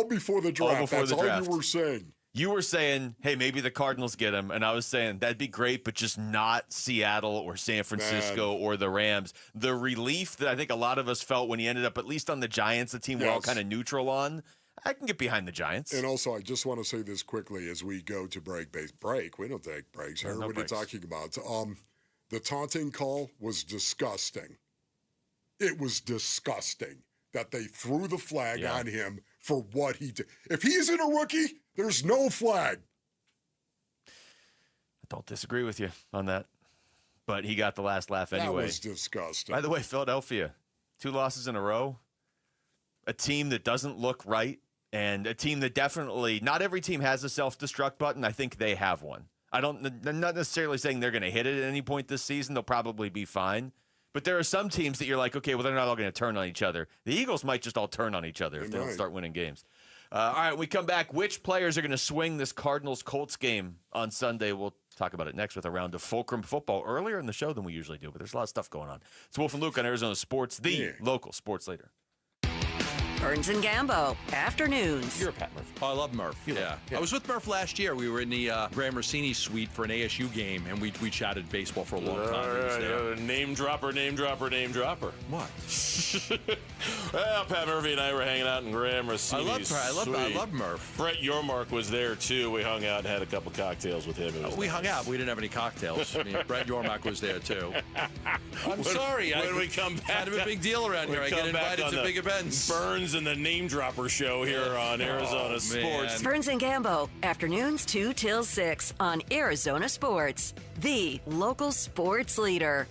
before the draft. That's all you were saying. You were saying, hey, maybe the Cardinals get him. And I was saying, that'd be great, but just not Seattle or San Francisco or the Rams. The relief that I think a lot of us felt when he ended up at least on the Giants, the team we're all kind of neutral on, I can get behind the Giants. And also, I just want to say this quickly as we go to break. We don't take breaks here. What are you talking about? The taunting call was disgusting. It was disgusting that they threw the flag on him for what he did. If he isn't a rookie, there's no flag. I don't disagree with you on that. But he got the last laugh anyway. That was disgusting. By the way, Philadelphia, 2 losses in a row. A team that doesn't look right, and a team that definitely, not every team has a self-destruct button. I think they have one. I'm not necessarily saying they're going to hit it at any point this season. They'll probably be fine. But there are some teams that you're like, okay, well, they're not all going to turn on each other. The Eagles might just all turn on each other if they don't start winning games. All right, when we come back, which players are going to swing this Cardinals-Colts game on Sunday? We'll talk about it next with a round of Fulcrum football earlier in the show than we usually do, but there's a lot of stuff going on. It's Wolf and Luke on Arizona Sports, the local sports leader. Burns and Gambo, afternoons. You're a Pat Murphy. Oh, I love Murph. Yeah. I was with Murph last year. We were in the Graham Rossini suite for an ASU game, and we chatted baseball for a long time. Name dropper. What? Well, Pat Murphy and I were hanging out in Graham Rossini's I love Murph. Brett Yormark was there, too. We hung out and had a couple cocktails with him. We hung out. We didn't have any cocktails. I mean, Brett Yormark was there, too. Sorry. When we come back. Kind of a big deal around here. I get invited to big events. Burns and the Name Dropper show here on Arizona Sports. Burns and Gambo, afternoons 2 till 6 on Arizona Sports, the local sports leader.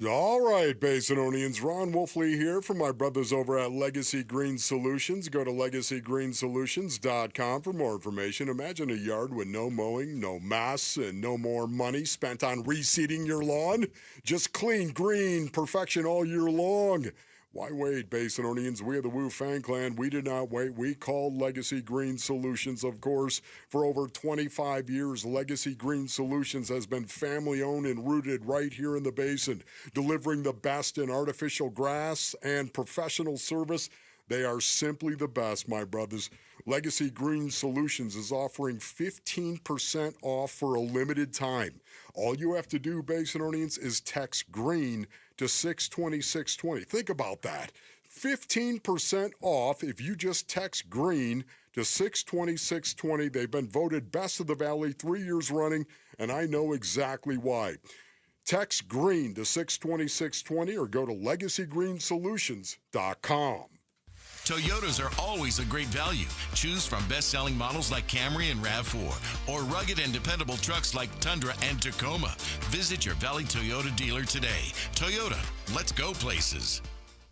All right, Basinonians, Ron Wolfley here from my brothers over at Legacy Green Solutions. Go to LegacyGreenSolutions.com for more information. Imagine a yard with no mowing, no mass, and no more money spent on reseeding your lawn. Just clean, green, perfection all year long. Why wait, Basinonians? We are the Woo Fan Clan. We did not wait. We called Legacy Green Solutions, of course. For over 25 years, Legacy Green Solutions has been family-owned and rooted right here in the Basin, delivering the best in artificial grass and professional service. They are simply the best, my brothers. Legacy Green Solutions is offering 15% off for a limited time. All you have to do, Basinonians, is text GREEN to 620-620. Think about that. 15% off if you just text GREEN to 620-620. They've been voted Best of the Valley 3 years running, and I know exactly why. Text GREEN to 620-620 or go to LegacyGreenSolutions.com. Toyotas are always a great value. Choose from best-selling models like Camry and RAV4 or rugged and dependable trucks like Tundra and Tacoma. Visit your Valley Toyota dealer today. Toyota, let's go places.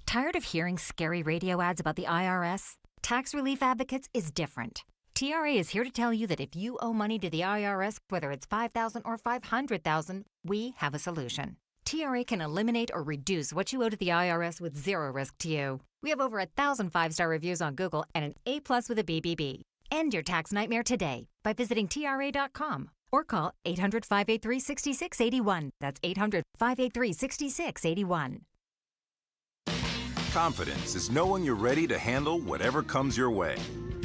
Tired of hearing scary radio ads about the IRS? Tax Relief Advocates is different. TRA is here to tell you that if you owe money to the IRS, whether it's $5,000 or $500,000, we have a solution. TRA can eliminate or reduce what you owe to the IRS with zero risk to you. We have over 1,000 5-star reviews on Google and an A+ with a BBB. End your tax nightmare today by visiting TRA.com or call 800-583-6681. That's 800-583-6681. Confidence is knowing you're ready to handle whatever comes your way.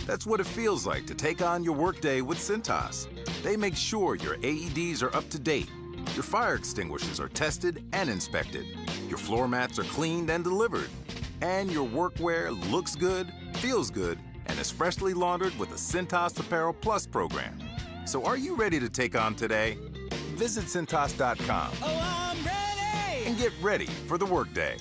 That's what it feels like to take on your workday with Cintas. They make sure your AEDs are up to date, your fire extinguishers are tested and inspected, your floor mats are cleaned and delivered, and your workwear looks good, feels good, and is freshly laundered with a Cintas Apparel Plus program. So are you ready to take on today? Visit Cintas.com. Oh, I'm ready! And get ready for the workday.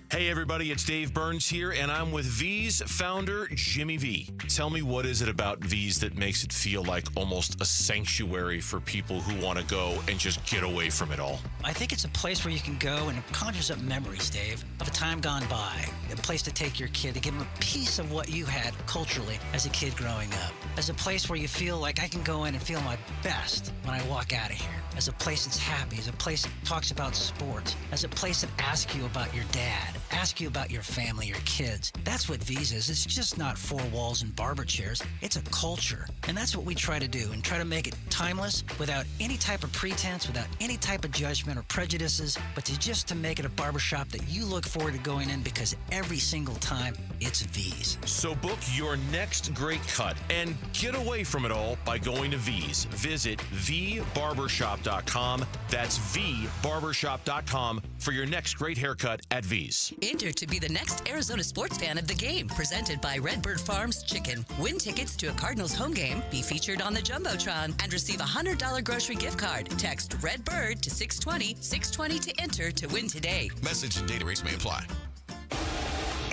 Hey everybody, it's Dave Burns here, and I'm with V's founder, Jimmy V. Tell me, what is it about V's that makes it feel like almost a sanctuary for people who want to go and just get away from it all? I think it's a place where you can go and it conjures up memories, Dave, of a time gone by. A place to take your kid, to give him a piece of what you had culturally as a kid growing up. As a place where you feel like I can go in and feel my best when I walk out of here. As a place that's happy, as a place that talks about sports, as a place that asks you about your dad, asks you about your family, your kids. That's what V's is. It's just not four walls and barber chairs. It's a culture. And that's what we try to do and try to make it timeless without any type of pretense, without any type of judgment or prejudices, but to make it a barbershop that you look forward to going in because every single time it's V's. So book your next great cut and get away from it all by going to V's. Visit vbarbershop.com. That's vbarbershop.com for your next great haircut at V's. Enter to be the next Arizona sports fan of the game. Presented by Redbird Farms Chicken. Win tickets to a Cardinals home game, be featured on the Jumbotron, and receive a $100 grocery gift card. Text Redbird to 620-620 to enter to win today. Message and data rates may apply.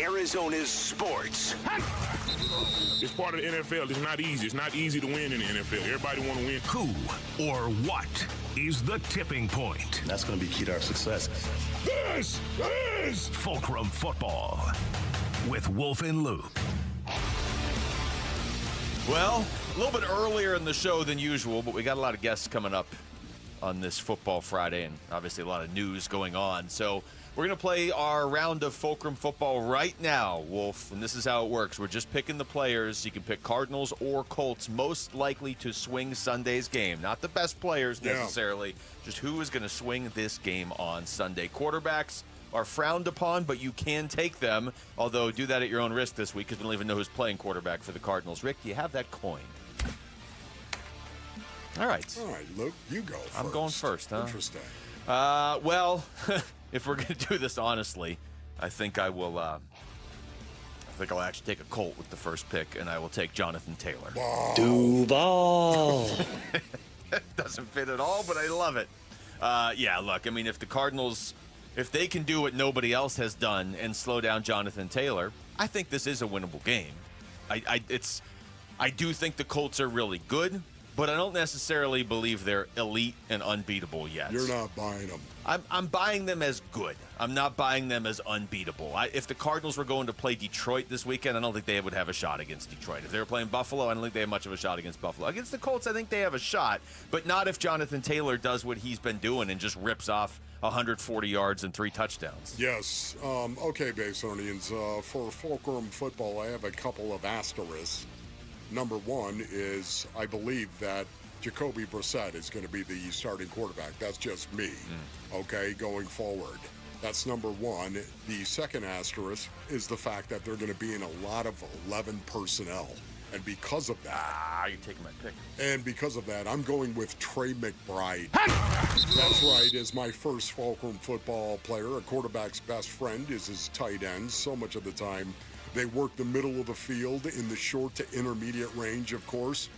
Arizona's sports. It's part of the NFL. It's not easy. It's not easy to win in the NFL. Everybody want to win. Who or what is the tipping point? That's going to be key to our success. This is Fulcrum Football with Wolf and Luke. Well, a little bit earlier in the show than usual, but we got a lot of guests coming up on this Football Friday, and obviously a lot of news going on. So we're going to play our round of Fulcrum Football right now, Wolf, and this is how it works. We're just picking the players. You can pick Cardinals or Colts most likely to swing Sunday's game. Not the best players necessarily, just who is going to swing this game on Sunday. Quarterbacks are frowned upon, but you can take them, although do that at your own risk this week because we don't even know who's playing quarterback for the Cardinals. Rick, do you have that coin? All right. All right, Luke, you go first. I'm going first, huh? Interesting. Well, if we're going to do this honestly, I think I will. I think I'll actually take a Colt with the first pick, and I will take Jonathan Taylor. Duval. Doesn't fit at all, but I love it. Yeah, look, I mean, if the Cardinals, if they can do what nobody else has done and slow down Jonathan Taylor, I think this is a winnable game. I do think the Colts are really good, but I don't necessarily believe they're elite and unbeatable yet. You're not buying them. I'm buying them as good. I'm not buying them as unbeatable. If the Cardinals were going to play Detroit this weekend, I don't think they would have a shot against Detroit. If they were playing Buffalo, I don't think they have much of a shot against Buffalo. Against the Colts, I think they have a shot, but not if Jonathan Taylor does what he's been doing and just rips off 140 yards and 3 touchdowns. Yes. Okay, Basonians. For Fulcrum Football, I have a couple of asterisks. Number one is I believe that Jacoby Brissett is going to be the starting quarterback. That's just me, okay, going forward. That's number one. The second asterisk is the fact that they're going to be in a lot of 11 personnel. And because of that... you're taking my pick. And because of that, I'm going with Trey McBride. That's right. As my first Fulcrum Football player, a quarterback's best friend is his tight end. So much of the time, they work the middle of the field in the short to intermediate range, of course.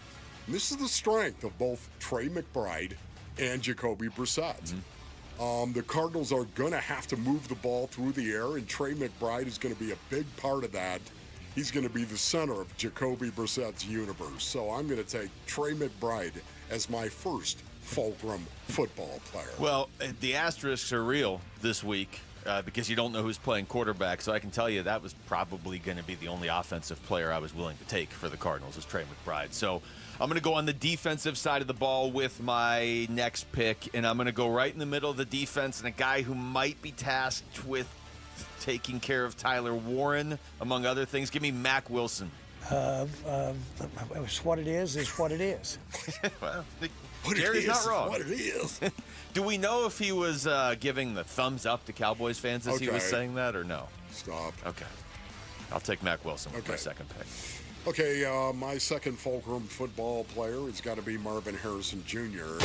And this is the strength of both Trey McBride and Jacoby Brissett. The Cardinals are going to have to move the ball through the air, and Trey McBride is going to be a big part of that. He's going to be the center of Jacoby Brissett's universe. So I'm going to take Trey McBride as my first Fulcrum football player. Well, the asterisks are real this week because you don't know who's playing quarterback. So I can tell you that was probably going to be the only offensive player I was willing to take for the Cardinals is Trey McBride. So I'm going to go on the defensive side of the ball with my next pick, and I'm going to go right in the middle of the defense and a guy who might be tasked with taking care of Tyler Warren, among other things. Give me Mack Wilson. What it is what it is. Well, what Gary's it is not wrong. What it is. Do we know if he was giving the thumbs up to Cowboys fans as he was saying that, or no? Stop. Okay. I'll take Mack Wilson with my second pick. Okay, my second Fulcrum football player has got to be Marvin Harrison Jr.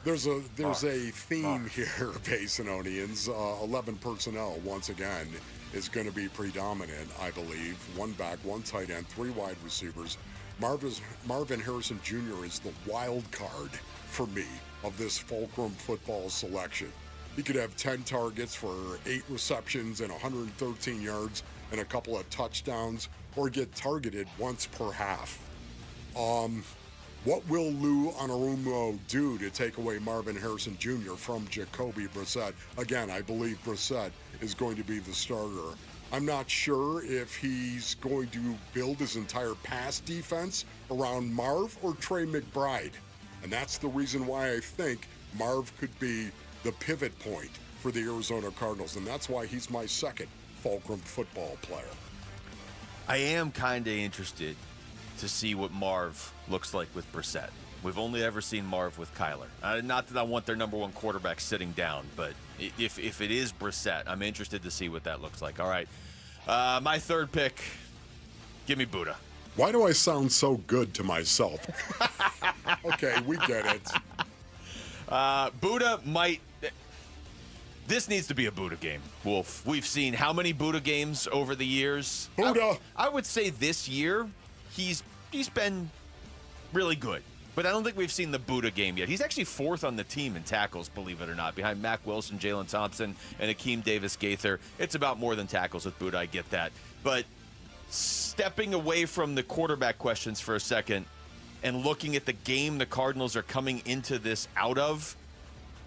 There's a theme here, Basinonians. 11 personnel, once again, is going to be predominant, I believe. 1 back, 1 tight end, 3 wide receivers. Marvin Harrison Jr. is the wild card for me of this Fulcrum football selection. He could have 10 targets for 8 receptions and 113 yards and a couple of touchdowns, or get targeted once per half. What will Lou Anarumo do to take away Marvin Harrison Jr. from Jacoby Brissett? Again, I believe Brissett is going to be the starter. I'm not sure if he's going to build his entire pass defense around Marv or Trey McBride. And that's the reason why I think Marv could be the pivot point for the Arizona Cardinals. And that's why he's my second Fulcrum football player. I am kind of interested to see what Marv looks like with Brissett. We've only ever seen Marv with Kyler. Not that I want their number one quarterback sitting down, but if it is Brissett, I'm interested to see what that looks like. All right, my third pick, give me Buddha. Why do I sound so good to myself? Okay, we get it. Buddha might... This needs to be a Buddha game, Wolf. We've seen how many Buddha games over the years? Buddha! I would say this year, he's been really good. But I don't think we've seen the Buddha game yet. He's actually 4th on the team in tackles, believe it or not, behind Mack Wilson, Jalen Thompson, and Akeem Davis-Gaither. It's about more than tackles with Buddha, I get that. But stepping away from the quarterback questions for a second and looking at the game the Cardinals are coming into this out of,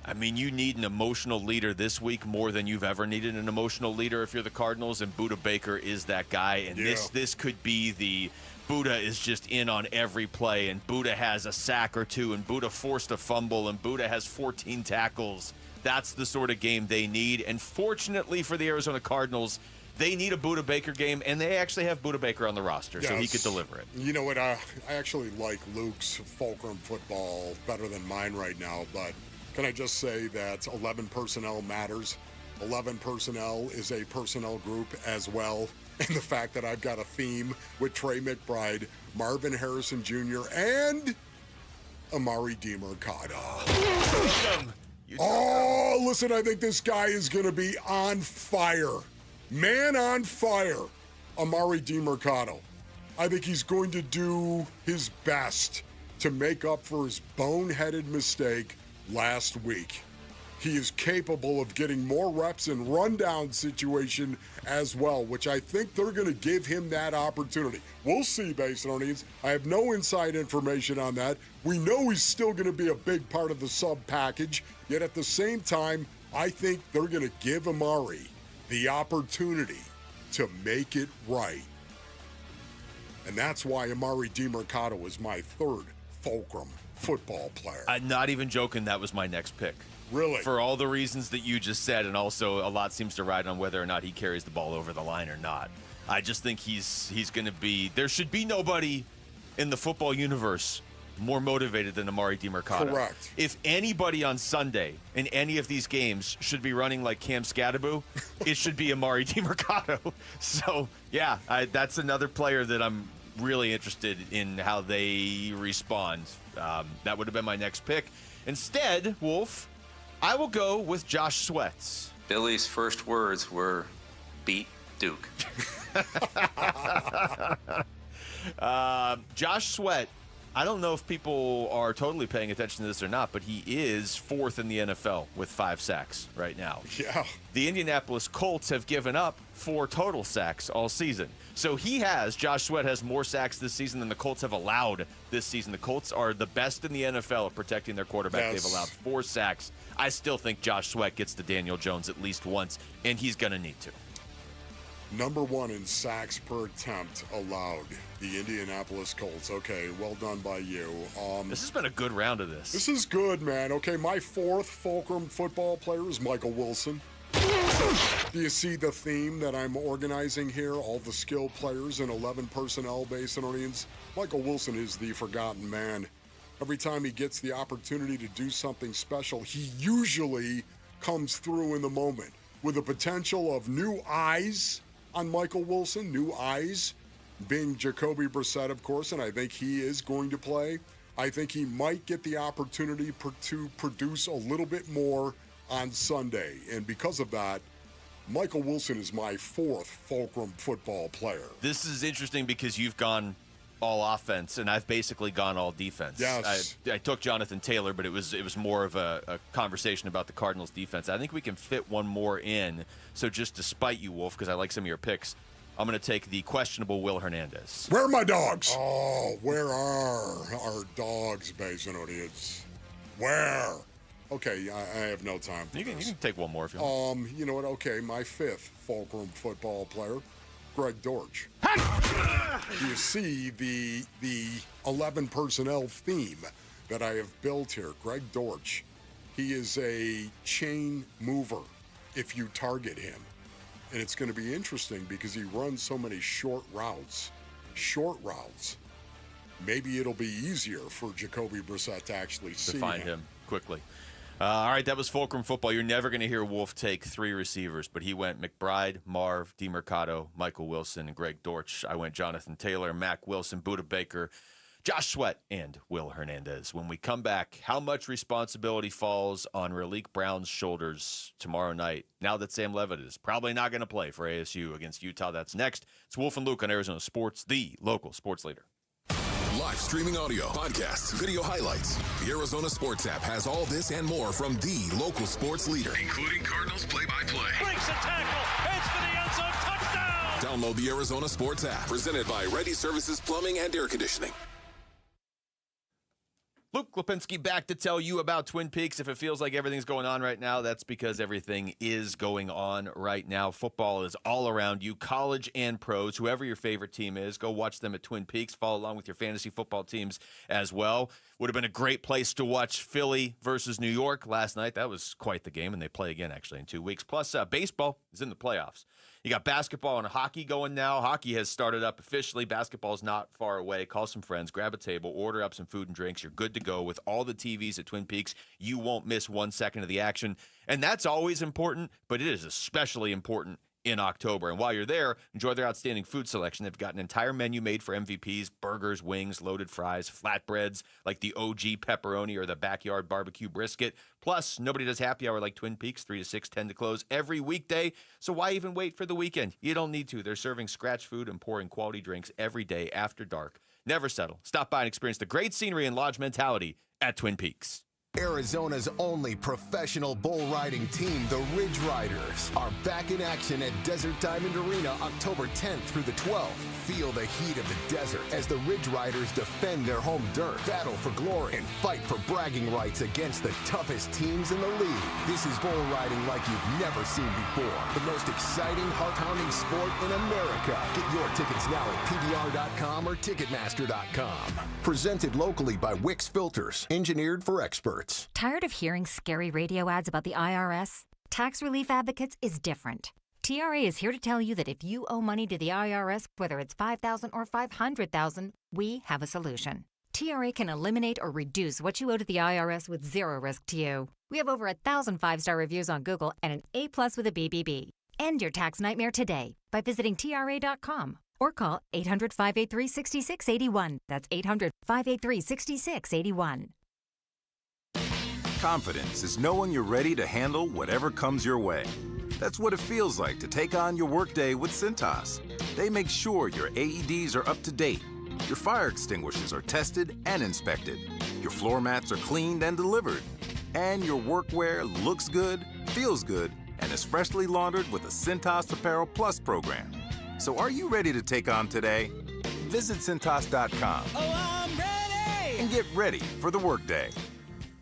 I mean, you need an emotional leader this week more than you've ever needed an emotional leader if you're the Cardinals, and Buddha Baker is that guy. And this could be the Buddha is just in on every play, and Buddha has a sack or two, and Buddha forced a fumble, and Buddha has 14 tackles. That's the sort of game they need. And fortunately for the Arizona Cardinals, they need a Buddha Baker game, and they actually have Buddha Baker on the roster, so he could deliver it. You know what? I actually like Luke's Fulcrum football better than mine right now, but can I just say that 11 personnel matters? 11 personnel is a personnel group as well. And the fact that I've got a theme with Trey McBride, Marvin Harrison Jr., and Amari DiMercato. Oh, listen, I think this guy is going to be on fire. Man on fire, Amari DiMercato. I think he's going to do his best to make up for his boneheaded mistake last week. He is capable of getting more reps in rundown situation as well, which I think they're going to give him that opportunity. We'll see, Basinonians. I have no inside information on that. We know he's still going to be a big part of the sub package, yet at the same time, I think they're going to give Amari the opportunity to make it right. And that's why Amari DiMercato is my third Fulcrum football player. I'm not even joking. That was my next pick. Really? For all the reasons that you just said, and also a lot seems to ride on whether or not he carries the ball over the line or not. I just think he's going to be... There should be nobody in the football universe more motivated than Amari DiMercato. Correct. If anybody on Sunday in any of these games should be running like Cam Skattabo, it should be Amari DiMercato. So, yeah, that's another player that I'm really interested in how they respond. That would have been my next pick. Instead, Wolf, I will go with Josh Sweat. Billy's first words were, beat Duke. Josh Sweat I don't know if people are totally paying attention to this or not, but he is 4th in the NFL with 5 sacks right now. Yeah. The Indianapolis Colts have given up 4 total sacks all season. So Josh Sweat has more sacks this season than the Colts have allowed this season. The Colts are the best in the NFL at protecting their quarterback. Yes. They've allowed 4 sacks. I still think Josh Sweat gets to Daniel Jones at least once, and he's going to need to. Number 1 in sacks per attempt allowed, the Indianapolis Colts. Okay, well done by you. This has been a good round of this. This is good, man. Okay, my 4th Fulcrum football player is Michael Wilson. Do you see the theme that I'm organizing here? All the skill players in 11 personnel basinonians. Michael Wilson is the forgotten man. Every time he gets the opportunity to do something special, he usually comes through in the moment with the potential of new eyes on Michael Wilson, new eyes being Jacoby Brissett, of course, and I think he is going to play. I think he might get the opportunity to produce a little bit more on Sunday, and because of that, Michael Wilson is my 4th Fulcrum football player. This is interesting because you've gone all offense, and I've basically gone all defense. Yes. I took Jonathan Taylor, but it was more of a conversation about the Cardinals defense. I think we can fit one more in. So just to spite you, Wolf, because I like some of your picks, I'm going to take the questionable Will Hernandez. Where are my dogs? Oh, where are our dogs, Basinonians? Where? Okay, I have no time for you can take one more if you want. You know what? Okay, my 5th Fulcrum football player, Greg Dortch. Do you see the 11 personnel theme that I have built here? Greg Dortch, he is a chain mover if you target him. And it's going to be interesting because he runs so many short routes. Maybe it'll be easier for Jacoby Brissett to actually see find him quickly. All right, that was Fulcrum football. You're never going to hear Wolf take 3 receivers, but he went McBride, Marv, DeMercado, Michael Wilson, and Greg Dortch. I went Jonathan Taylor, Mac Wilson, Buda Baker, Josh Sweat, and Will Hernandez. When we come back, how much responsibility falls on Raleek Brown's shoulders tomorrow night now that Sam Levitt is probably not going to play for ASU against Utah? That's next. It's Wolf and Luke on Arizona Sports, the local sports leader. Live streaming audio, podcasts, video highlights. The Arizona Sports app has all this and more from the local sports leader, including Cardinals play-by-play. Breaks a tackle, heads for the end zone, touchdown! Download the Arizona Sports app, presented by Ready Services Plumbing and Air Conditioning. Luke Lipinski back to tell you about Twin Peaks. If it feels like everything's going on right now, that's because everything is going on right now. Football is all around you, college and pros. Whoever your favorite team is, go watch them at Twin Peaks. Follow along with your fantasy football teams as well. Would have been a great place to watch Philly versus New York last night. That was quite the game, and they play again actually in 2 weeks. Plus, baseball is in the playoffs. You got basketball and hockey going now. Hockey has started up officially. Basketball is not far away. Call some friends, grab a table, order up some food and drinks. You're good to go with all the TVs at Twin Peaks. You won't miss 1 second of the action. And that's always important, but it is especially important in October. And while you're there, enjoy their outstanding food selection. They've got an entire menu made for MVPs, burgers, wings, loaded fries, flatbreads like the OG pepperoni or the backyard barbecue brisket. Plus, nobody does happy hour like Twin Peaks, 3 to 6, 10 to close every weekday. So why even wait for the weekend? You don't need to. They're serving scratch food and pouring quality drinks every day after dark. Never settle. Stop by and experience the great scenery and lodge mentality at Twin Peaks. Arizona's only professional bull riding team, the Ridge Riders, are back in action at Desert Diamond Arena October 10th through the 12th. Feel the heat of the desert as the Ridge Riders defend their home dirt, battle for glory, and fight for bragging rights against the toughest teams in the league. This is bull riding like you've never seen before. The most exciting, heart-pounding sport in America. Get your tickets now at PBR.com or Ticketmaster.com. Presented locally by Wix Filters, engineered for experts. Tired of hearing scary radio ads about the IRS? Tax Relief Advocates is different. TRA is here to tell you that if you owe money to the IRS, whether it's $5,000 or $500,000, we have a solution. TRA can eliminate or reduce what you owe to the IRS with zero risk to you. We have over 1,000 5-star reviews on Google and an A+ with a BBB. End your tax nightmare today by visiting TRA.com or call 800-583-6681. That's 800-583-6681. Confidence is knowing you're ready to handle whatever comes your way. That's what it feels like to take on your workday with Cintas. They make sure your AEDs are up to date, Your fire extinguishers are tested and inspected. Your floor mats are cleaned and delivered. And your workwear looks good, feels good, and is freshly laundered with a Cintas Apparel Plus program. So are you ready to take on today? Visit Cintas.com. Oh, I'm ready! And get ready for the workday.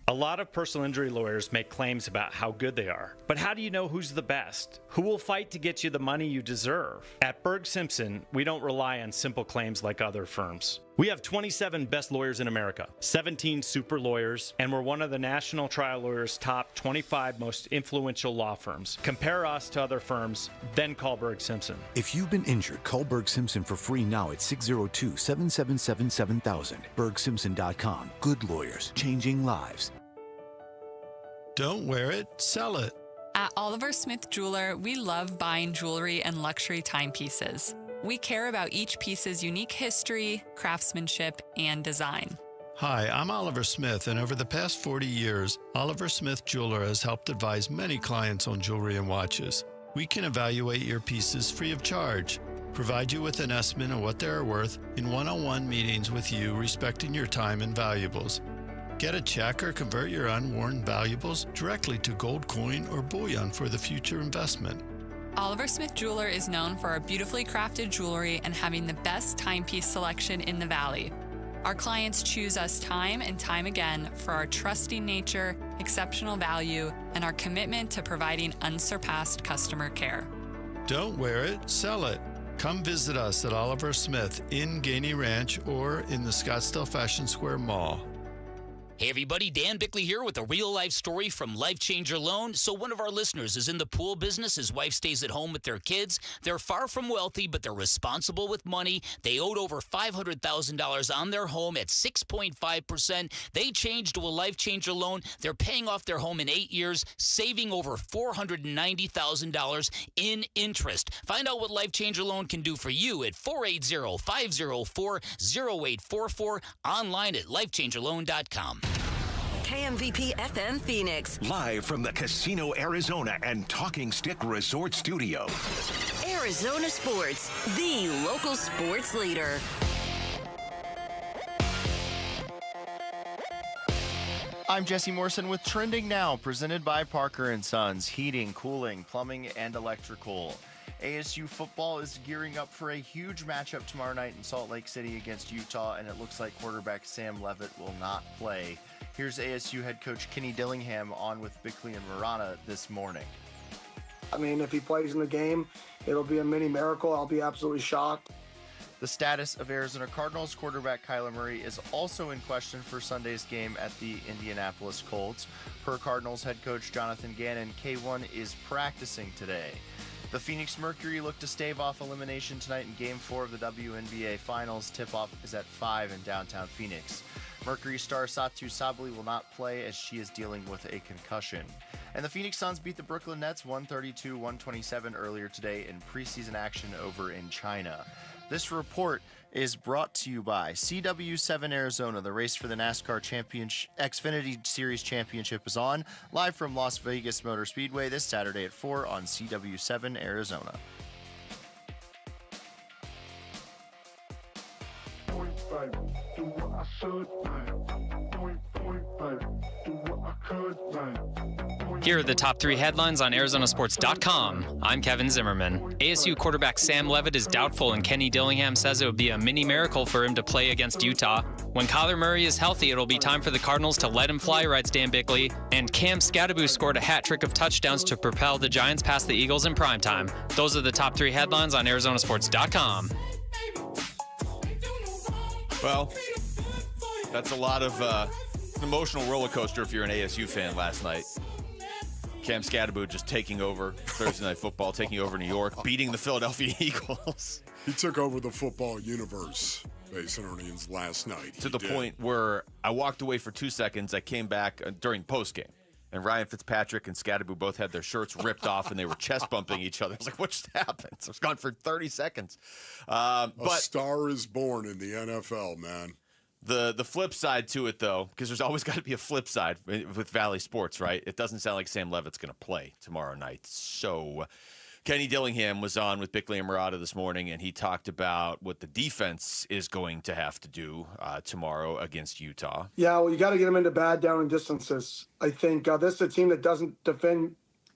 A lot of personal injury lawyers make claims about how good they are. But how do you know who's the best? Who will fight to get you the money you deserve? At Berg Simpson, we don't rely on simple claims like other firms. We have 27 best lawyers in America, 17 super lawyers, and we're one of the National Trial Lawyers' top 25 most influential law firms. Compare us to other firms, then call Berg Simpson. If you've been injured, call Berg Simpson for free now at 602-777-7000. BergSimpson.com. Good lawyers, changing lives. Don't wear it, sell it. At Oliver Smith Jeweler, we love buying jewelry and luxury timepieces. We care about each piece's unique history, craftsmanship, and design. Hi, I'm Oliver Smith, and over the past 40 years, Oliver Smith Jeweler has helped advise many clients on jewelry and watches. We can evaluate your pieces free of charge, provide you with an estimate of what they are worth in one-on-one meetings with you, respecting your time and valuables. Get a check or convert your unworn valuables directly to gold coin or bullion for the future investment. Oliver Smith Jeweler is known for our beautifully crafted jewelry and having the best timepiece selection in the Valley. Our clients choose us time and time again for our trusting nature, exceptional value, and our commitment to providing unsurpassed customer care. Don't wear it, sell it. Come visit us at Oliver Smith in Gainey Ranch or in the Scottsdale Fashion Square Mall. Hey everybody, Dan Bickley here with a real-life story from Life Changer Loan. So one of our listeners is in the pool business. His wife stays at home with their kids. They're far from wealthy, but they're responsible with money. They owed over $500,000 on their home at 6.5%. They changed to a Life Changer Loan. They're paying off their home in 8 years, saving over $490,000 in interest. Find out what Life Changer Loan can do for you at 480-504-0844, online at lifechangerloan.com. KMVP FM Phoenix. Live from the Casino Arizona and Talking Stick Resort Studio. Arizona Sports, the local sports leader. I'm Jesse Morrison with Trending Now, presented by Parker & Sons, heating, cooling, plumbing, and electrical. ASU football is gearing up for a huge matchup tomorrow night in Salt Lake City against Utah, and it looks like quarterback Sam Leavitt will not play. Here's ASU head coach Kenny Dillingham on with Bickley and Murata this morning. I mean, if he plays in the game, it'll be a mini miracle. I'll be absolutely shocked. The status of Arizona Cardinals quarterback Kyler Murray is also in question for Sunday's game at the Indianapolis Colts. Per Cardinals head coach Jonathan Gannon, K1 is practicing today. The Phoenix Mercury look to stave off elimination tonight in Game 4 of the WNBA Finals. Tip-off is at 5 in downtown Phoenix. Mercury star Satu Sabli will not play as she is dealing with a concussion. And the Phoenix Suns beat the Brooklyn Nets 132-127 earlier today in preseason action over in China. This report is brought to you by CW7 Arizona. The race for the NASCAR Xfinity Series Championship is on, live from Las Vegas Motor Speedway this Saturday at 4 on CW7 Arizona. Here are the top 3 headlines on ArizonaSports.com. I'm Kevin Zimmerman. ASU quarterback Sam Leavitt is doubtful, and Kenny Dillingham says it would be a mini miracle for him to play against Utah. When Kyler Murray is healthy, it'll be time for the Cardinals to let him fly, writes Dan Bickley. And Skattabo scored a hat trick of touchdowns to propel the Giants past the Eagles in primetime. Those are the top 3 headlines on ArizonaSports.com. Well, that's a lot of an emotional roller coaster if you're an ASU fan last night. Skattabo just taking over Thursday Night Football, taking over New York, beating the Philadelphia Eagles. He took over the football universe, Mason Onions, last night. To the point where I walked away for 2 seconds. I came back during postgame, and Ryan Fitzpatrick and Skattabo both had their shirts ripped off, and they were chest bumping each other. I was like, what just happened? So I was gone for 30 seconds. A star is born in the NFL, man. The flip side to it, though, because there's always got to be a flip side with Valley Sports, right? It doesn't sound like Sam Leavitt's going to play tomorrow night. So Kenny Dillingham was on with Bickley and Murata this morning, and he talked about what the defense is going to have to do tomorrow against Utah. Yeah, well, you got to get them into bad down and distances. I think this is a team that doesn't defend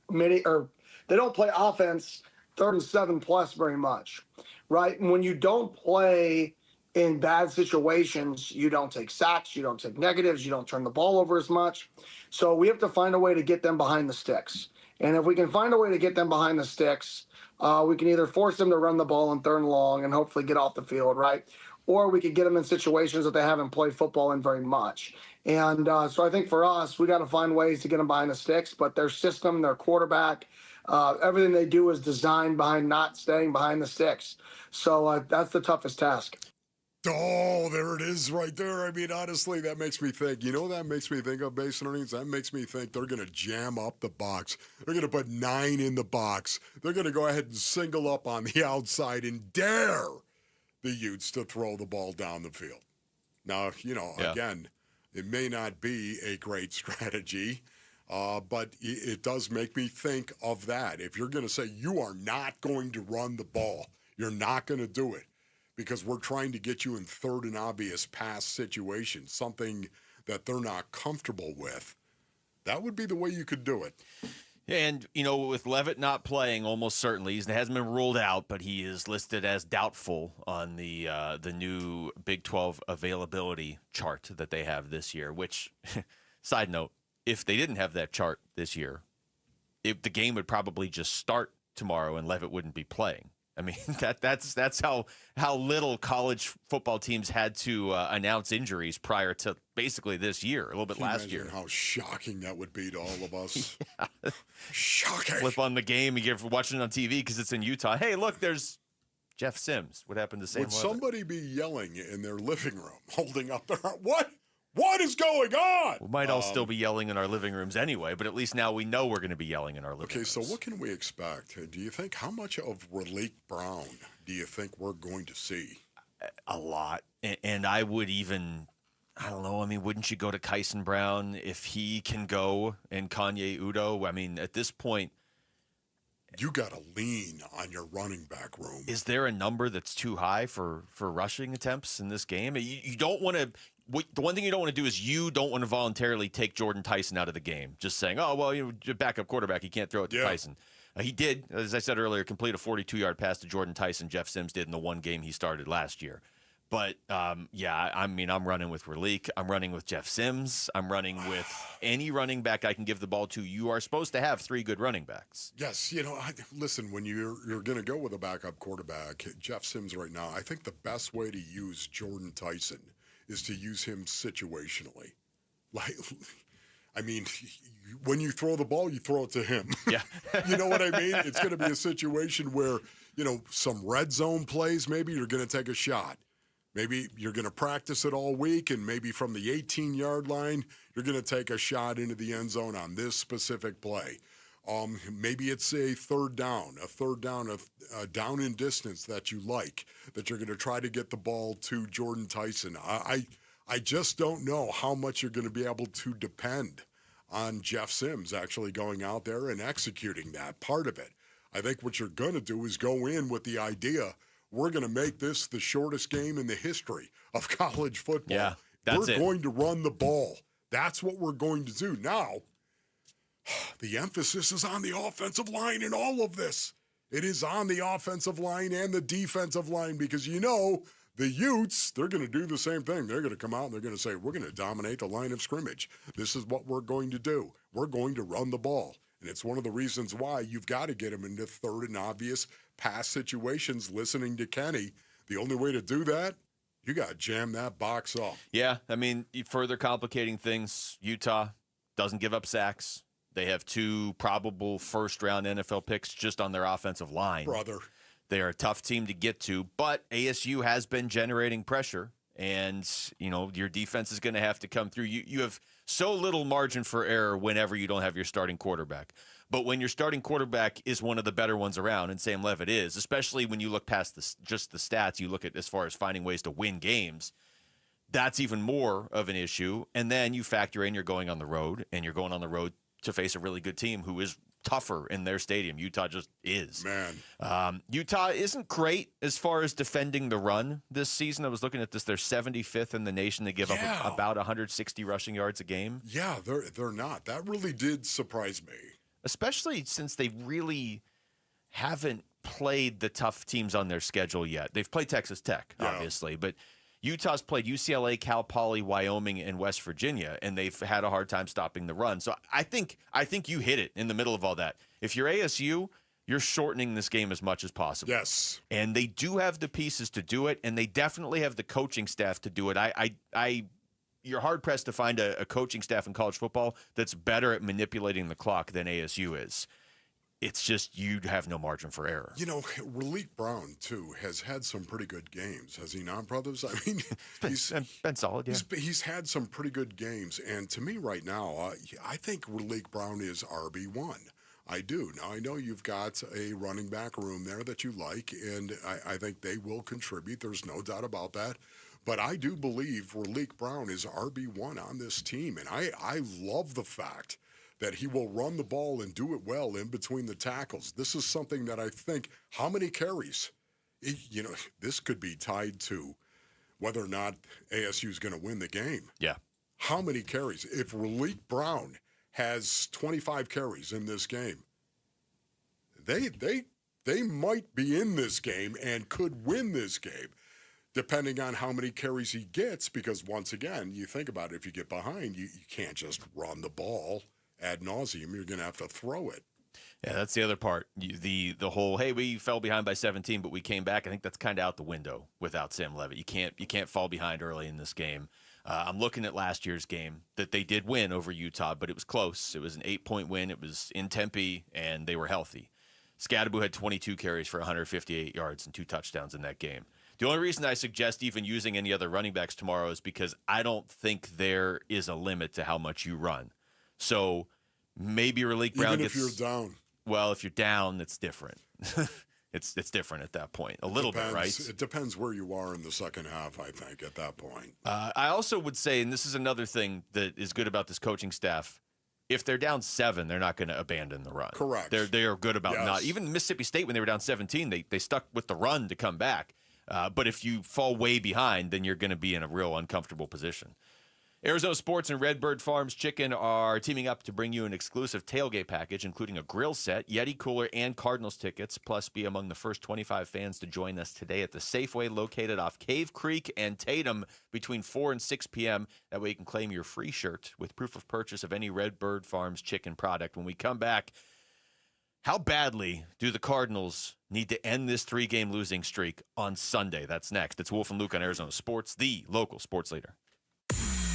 they don't play offense 3rd and 7+ very much, right? And when you don't play in bad situations, you don't take sacks, you don't take negatives, you don't turn the ball over as much. So we have to find a way to get them behind the sticks. And if we can find a way to get them behind the sticks, we can either force them to run the ball in 3rd and long and hopefully get off the field, right? Or we could get them in situations that they haven't played football in very much. And so I think for us, we got to find ways to get them behind the sticks, but their system, their quarterback, everything they do is designed behind not staying behind the sticks. So that's the toughest task. Oh, there it is right there. I mean, honestly, that makes me think. You know what that makes me think of, base earnings? That makes me think they're going to jam up the box. They're going to put 9 in the box. They're going to go ahead and single up on the outside and dare the Utes to throw the ball down the field. Now, again, it may not be a great strategy, but it does make me think of that. If you're going to say you are not going to run the ball, you're not going to do it, because we're trying to get you in 3rd and obvious pass situations, something that they're not comfortable with. That would be the way you could do it. And, with Levitt not playing, almost certainly, he hasn't been ruled out, but he is listed as doubtful on the new Big 12 availability chart that they have this year, which, side note, if they didn't have that chart this year, the game would probably just start tomorrow and Levitt wouldn't be playing. I mean, that's how little college football teams had to announce injuries prior to basically this year, a little bit last year. How shocking that would be to all of us. Yeah. Shocking. Flip on the game, you're watching it on TV because it's in Utah. Hey, look, there's Jeff Sims. What happened to Sam Would Levitt? Somebody be yelling in their living room, holding up their what? What is going on? We might all still be yelling in our living rooms anyway, but at least now we know we're going to be yelling in our living rooms. Okay, so what can we expect? Do you think, how much of Raleek Brown do you think we're going to see? A lot. And I would even, I don't know, wouldn't you go to Kyson Brown if he can go, and Kanye Udo? I mean, at this point, you got to lean on your running back room. Is there a number that's too high for rushing attempts in this game? You don't want to. The one thing you don't want to do is you don't want to voluntarily take Jordan Tyson out of the game. Just saying, oh, well, backup quarterback, you can't throw it to Tyson. He did, as I said earlier, complete a 42-yard pass to Jordan Tyson. Jeff Sims did in the one game he started last year. But, I'm running with Raleek. I'm running with Jeff Sims. I'm running with any running back I can give the ball to. You are supposed to have 3 good running backs. Yes, listen, when you're going to go with a backup quarterback, Jeff Sims right now, I think the best way to use Jordan Tyson is to use him situationally. When you throw the ball, you throw it to him. Yeah. You know what I mean? It's going to be a situation where, some red zone plays, maybe you're going to take a shot. Maybe you're going to practice it all week, and maybe from the 18-yard line, you're going to take a shot into the end zone on this specific play. Maybe it's a third down down in distance that you like, that you're going to try to get the ball to Jordan Tyson. I just don't know how much you're going to be able to depend on Jeff Sims actually going out there and executing that part of it. I think what you're going to do is go in with the idea, we're going to make this the shortest game in the history of college football. Yeah, we're going to run the ball. That's what we're going to do. Now, the emphasis is on the offensive line in all of this. It is on the offensive line and the defensive line because, the Utes, they're going to do the same thing. They're going to come out and they're going to say, we're going to dominate the line of scrimmage. This is what we're going to do. We're going to run the ball. And it's one of the reasons why you've got to get them into 3rd and obvious pass situations, listening to Kenny. The only way to do that, you got to jam that box up. Yeah, further complicating things, Utah doesn't give up sacks. They have 2 probable first-round NFL picks just on their offensive line. Brother. They are a tough team to get to, but ASU has been generating pressure, and, your defense is going to have to come through. You have so little margin for error whenever you don't have your starting quarterback. But when your starting quarterback is one of the better ones around, and Sam Levitt is, especially when you look past just the stats, you look at as far as finding ways to win games, that's even more of an issue. And then you factor in you're going on the road, and you're going on the road to face a really good team who is tougher in their stadium. Utah just is. Man. Utah isn't great as far as defending the run this season. I was looking at this. They're 75th in the nation. They give up about 160 rushing yards a game. Yeah, they're not. That really did surprise me. Especially since they really haven't played the tough teams on their schedule yet. They've played Texas Tech, obviously, but Utah's played UCLA, Cal Poly, Wyoming, and West Virginia, and they've had a hard time stopping the run. So I think you hit it in the middle of all that. If you're ASU, you're shortening this game as much as possible. Yes. And they do have the pieces to do it, and they definitely have the coaching staff to do it. You're hard-pressed to find a coaching staff in college football that's better at manipulating the clock than ASU is. It's just you have no margin for error. You know, Raleek Brown, too, has had some pretty good games, has he not, brothers? I mean, he's been solid, yeah. He's had some pretty good games. And to me right now, I think Raleek Brown is RB1. I do. Now, I know you've got a running back room there that you like, and I think they will contribute. There's no doubt about that. But I do believe Raleek Brown is RB1 on this team. And I love the fact that he will run the ball and do it well in between the tackles. This is something that I think, how many carries? This could be tied to whether or not ASU is going to win the game. Yeah. How many carries? If Raleek Brown has 25 carries in this game, they might be in this game and could win this game, depending on how many carries he gets, because once again, you think about it, if you get behind, you can't just run the ball ad nauseum. You're going to have to throw it. Yeah, that's the other part. The whole, hey, we fell behind by 17, but we came back. I think that's kind of out the window without Sam Levitt. You can't fall behind early in this game. I'm looking at last year's game that they did win over Utah, but it was close. It was an 8-point win. It was in Tempe, and they were healthy. Skattabo had 22 carries for 158 yards and 2 touchdowns in that game. The only reason I suggest even using any other running backs tomorrow is because I don't think there is a limit to how much you run. So maybe Raleek Brown even gets... if you're down. Well, if you're down, it's different. It's different at that point. A little bit, right? It depends where you are in the second half, I think, at that point. I also would say, and this is another thing that is good about this coaching staff, if they're down 7, they're not going to abandon the run. Correct. They are good about not. Even Mississippi State, when they were down 17, they stuck with the run to come back. But if you fall way behind, then you're going to be in a real uncomfortable position. Arizona Sports and Redbird Farms Chicken are teaming up to bring you an exclusive tailgate package, including a grill set, Yeti cooler, and Cardinals tickets. Plus, be among the first 25 fans to join us today at the Safeway located off Cave Creek and Tatum between 4 and 6 p.m. That way you can claim your free shirt with proof of purchase of any Redbird Farms Chicken product. When we come back, how badly do the Cardinals need to end this 3-game losing streak on Sunday? That's next. It's Wolf and Luke on Arizona Sports, the local sports leader.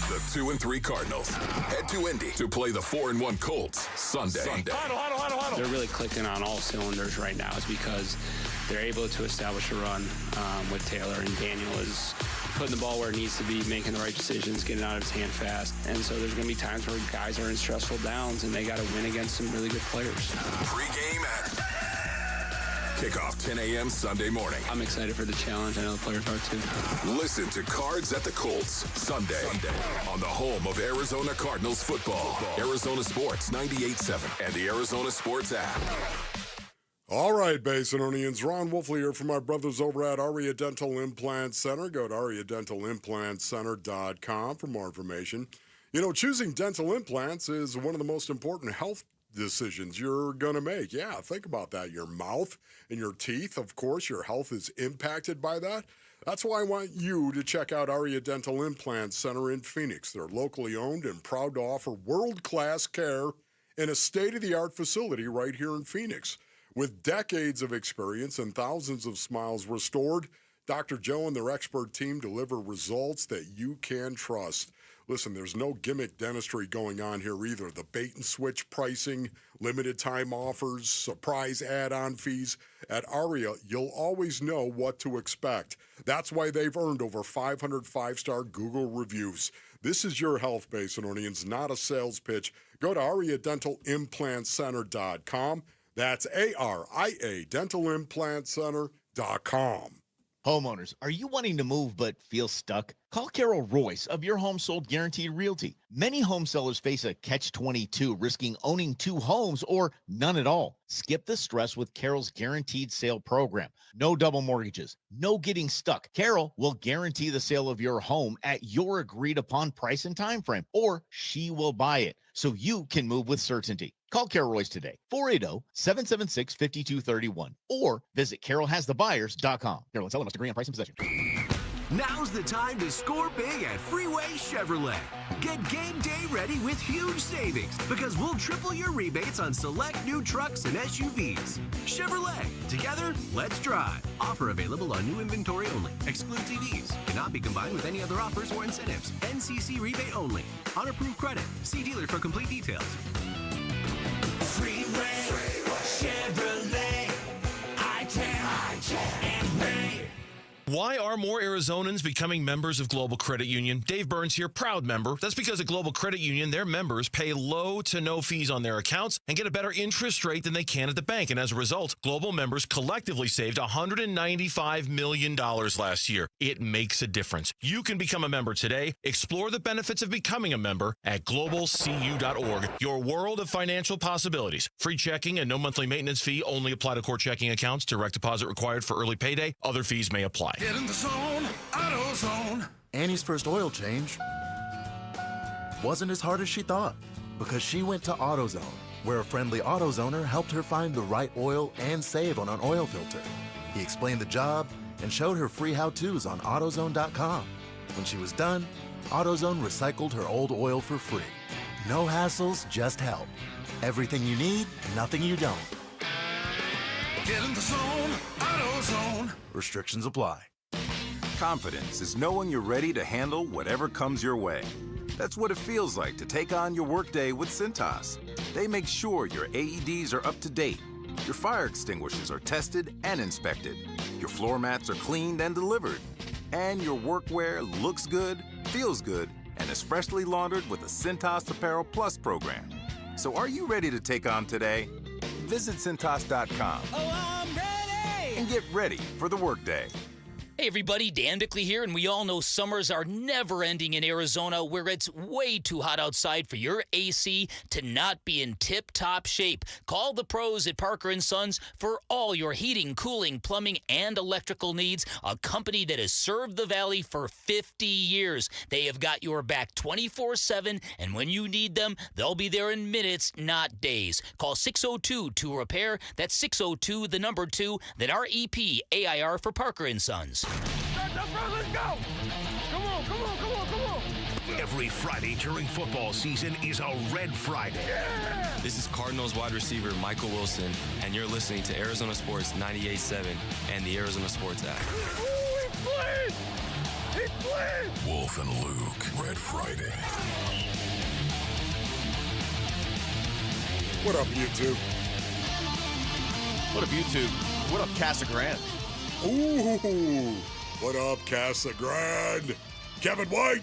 The 2-3 Cardinals head to Indy to play the 4-1 Colts Sunday. Huddle. They're really clicking on all cylinders right now is because they're able to establish a run with Taylor, and Daniel is putting the ball where it needs to be, making the right decisions, getting out of his hand fast. And so there's going to be times where guys are in stressful downs and they got to win against some really good players. Pre-game at kickoff 10 a.m. Sunday morning. I'm excited for the challenge. I know the players are too. Listen to Cards at the Colts Sunday on the home of Arizona Cardinals football. Arizona Sports 98.7 and the Arizona Sports app. All right, Basinonians. Ron Wolfley here from my brothers over at Aria Dental Implant Center. Go to ariadentalimplantcenter.com for more information. You know, choosing dental implants is one of the most important health decisions you're going to make. Yeah, think about that. Your mouth and your teeth, of course, your health is impacted by that. That's why I want you to check out Aria Dental Implant Center in Phoenix. They're locally owned and proud to offer world-class care in a state-of-the-art facility right here in Phoenix. With decades of experience and thousands of smiles restored, Dr. Joe and their expert team deliver results that you can trust. Listen, there's no gimmick dentistry going on here either. The bait-and-switch pricing, limited-time offers, surprise add-on fees. At Aria, you'll always know what to expect. That's why they've earned over 500 five-star Google reviews. This is your health, Basinonians, not a sales pitch. Go to ariadentalimplantcenter.com. That's ARIA dentalimplantcenter.com. Homeowners, are you wanting to move but feel stuck? Call Carol Royce of Your Home Sold Guaranteed Realty. Many home sellers face a catch-22, risking owning 2 homes or none at all. Skip the stress with Carol's Guaranteed Sale Program. No double mortgages, no getting stuck. Carol will guarantee the sale of your home at your agreed-upon price and time frame, or she will buy it so you can move with certainty. Call Carol Royce today, 480-776-5231, or visit carolhasthebuyers.com. Carol and seller must agree on price and possession. Now's the time to score big at Freeway Chevrolet. Get game day ready with huge savings because we'll triple your rebates on select new trucks and SUVs. Chevrolet, together, let's drive. Offer available on new inventory only. Excludes EVs. Cannot be combined with any other offers or incentives. NCC rebate only. On approved credit. See dealer for complete details. Freeway, Chevrolet, I-10, and Ray. Why are more Arizonans becoming members of Global Credit Union? Dave Burns here, proud member. That's because at Global Credit Union, their members pay low to no fees on their accounts and get a better interest rate than they can at the bank. And as a result, Global members collectively saved $195 million last year. It makes a difference. You can become a member today. Explore the benefits of becoming a member at globalcu.org. Your world of financial possibilities. Free checking and no monthly maintenance fee only apply to core checking accounts. Direct deposit required for early payday. Other fees may apply. Get in the zone, AutoZone. Annie's first oil change wasn't as hard as she thought because she went to AutoZone, where a friendly AutoZoner helped her find the right oil and save on an oil filter. He explained the job and showed her free how-tos on AutoZone.com. When she was done, AutoZone recycled her old oil for free. No hassles, just help. Everything you need, nothing you don't. Get in the zone, AutoZone. Restrictions apply. Confidence is knowing you're ready to handle whatever comes your way. That's what it feels like to take on your workday with Cintas. They make sure your AEDs are up to date, your fire extinguishers are tested and inspected, your floor mats are cleaned and delivered, and your workwear looks good, feels good, and is freshly laundered with the Cintas Apparel Plus program. So are you ready to take on today? Visit Cintas.com. Oh, I'm ready! And get ready for the workday. Hey everybody, Dan Bickley here, and we all know summers are never ending in Arizona, where it's way too hot outside for your AC to not be in tip-top shape. Call the pros at Parker & Sons for all your heating, cooling, plumbing, and electrical needs, a company that has served the Valley for 50 years. They have got your back 24/7, and when you need them, they'll be there in minutes, not days. Call 602-2-REPAIR. That's 602, the number 2, then REP AIR for Parker & Sons. Let's go! Come on! Every Friday during football season is a Red Friday. Yeah! This is Cardinals wide receiver Michael Wilson, and you're listening to Arizona Sports 98.7 and the Arizona Sports app. Wolf and Luke, Red Friday. What up, YouTube? What up, YouTube? What up, Casa Grande? Ooh, what up, Casa Grande? Kevin White.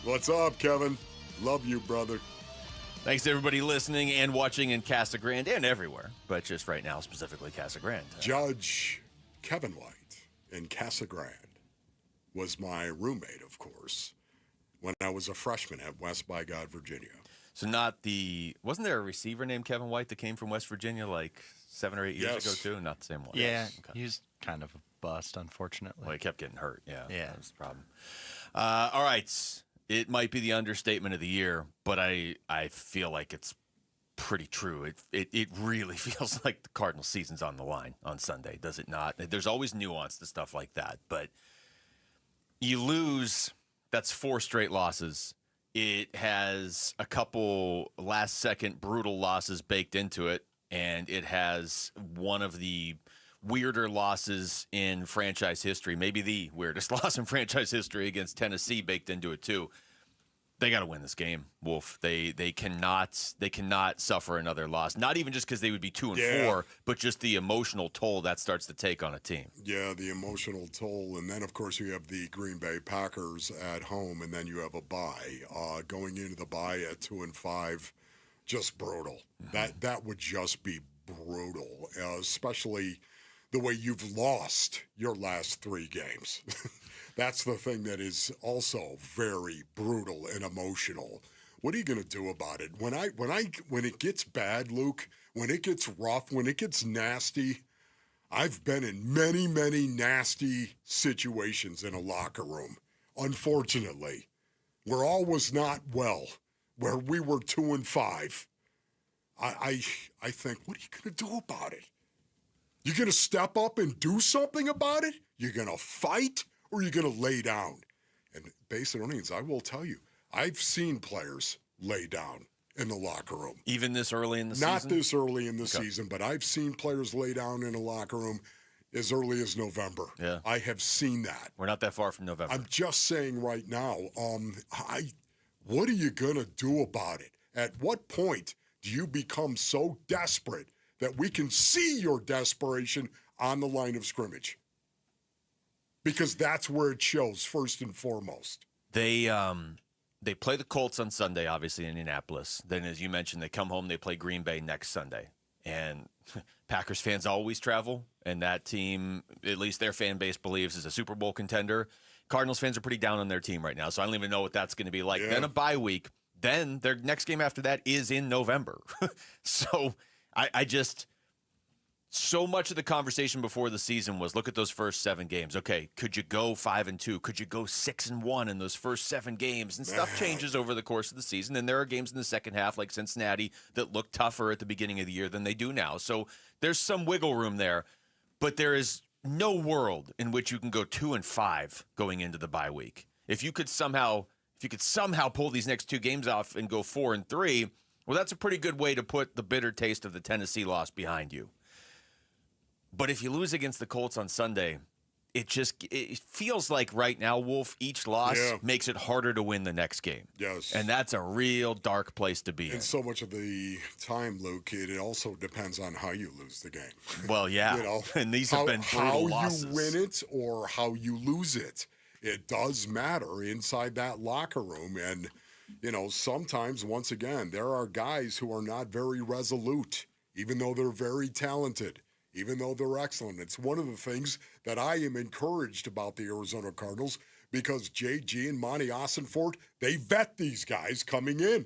What's up, Kevin? Love you, brother. Thanks to everybody listening and watching in Casa Grande and everywhere, but just right now, specifically Casa Grande. Judge Kevin White in Casa Grande was my roommate, of course, when I was a freshman at West by God, Virginia. So wasn't there a receiver named Kevin White that came from West Virginia like 7 or 8 years ago too? Not the same one. Yeah, Okay. he was kind of a bust, unfortunately. Well, he kept getting hurt. Yeah, Yeah. that was the problem. All right, it might be the understatement of the year, but I feel like it's pretty true. It really feels like the Cardinals' season's on the line on Sunday, does it not? There's always nuance to stuff like that, but you lose. That's 4 straight losses. It has a couple last-second brutal losses baked into it, and it has one of the weirder losses in franchise history, maybe the weirdest loss in franchise history against Tennessee baked into it too. They got to win this game, Wolf. They cannot suffer another loss. Not even just because they would be 2-4, but just the emotional toll that starts to take on a team. Yeah, the emotional toll, and then of course you have the Green Bay Packers at home, and then you have a bye. Going into the bye at 2-5, just brutal. Mm-hmm. That would just be brutal, especially the way you've lost your last 3 games. That's the thing that is also very brutal and emotional. What are you going to do about it? When it gets bad, Luke, when it gets rough, when it gets nasty, I've been in many, many nasty situations in a locker room, unfortunately, where all was not well, where we were 2-5. I think, what are you going to do about it? You're going to step up and do something about it? You're going to fight, or you're going to lay down? And Basin Onions, I will tell you, I've seen players lay down in the locker room. Even this early in the season? Not this early in the season, but I've seen players lay down in a locker room as early as November. Yeah. I have seen that. We're not that far from November. I'm just saying right now, what are you going to do about it? At what point do you become so desperate that we can see your desperation on the line of scrimmage? Because that's where it shows first and foremost. They play the Colts on Sunday, obviously, in Indianapolis. Then, as you mentioned, they come home, they play Green Bay next Sunday. And Packers fans always travel, and that team, at least their fan base believes, is a Super Bowl contender. Cardinals fans are pretty down on their team right now, so I don't even know what that's going to be like. Yeah. Then a bye week. Then their next game after that is in November. So I just... So much of the conversation before the season was, look at those first 7 games. Okay, could you go 5-2? Could you go 6-1 in those first 7 games? And stuff changes over the course of the season. And there are games in the second half, like Cincinnati, that look tougher at the beginning of the year than they do now. So there's some wiggle room there. But there is no world in which you can go 2-5 going into the bye week. If you could somehow pull these next 2 games off and go 4-3, well, that's a pretty good way to put the bitter taste of the Tennessee loss behind you. But if you lose against the Colts on Sunday, it feels like right now, Wolf, each loss makes it harder to win the next game. Yes. And that's a real dark place to be in. And so much of the time, Luke, it also depends on how you lose the game. Well, yeah. And these have been brutal losses. How you win it or how you lose it. It does matter inside that locker room. And, sometimes, once again, there are guys who are not very resolute, even though they're very talented. Even though they're excellent. It's one of the things that I am encouraged about the Arizona Cardinals because JG and Monty Ossenfort, they vet these guys coming in.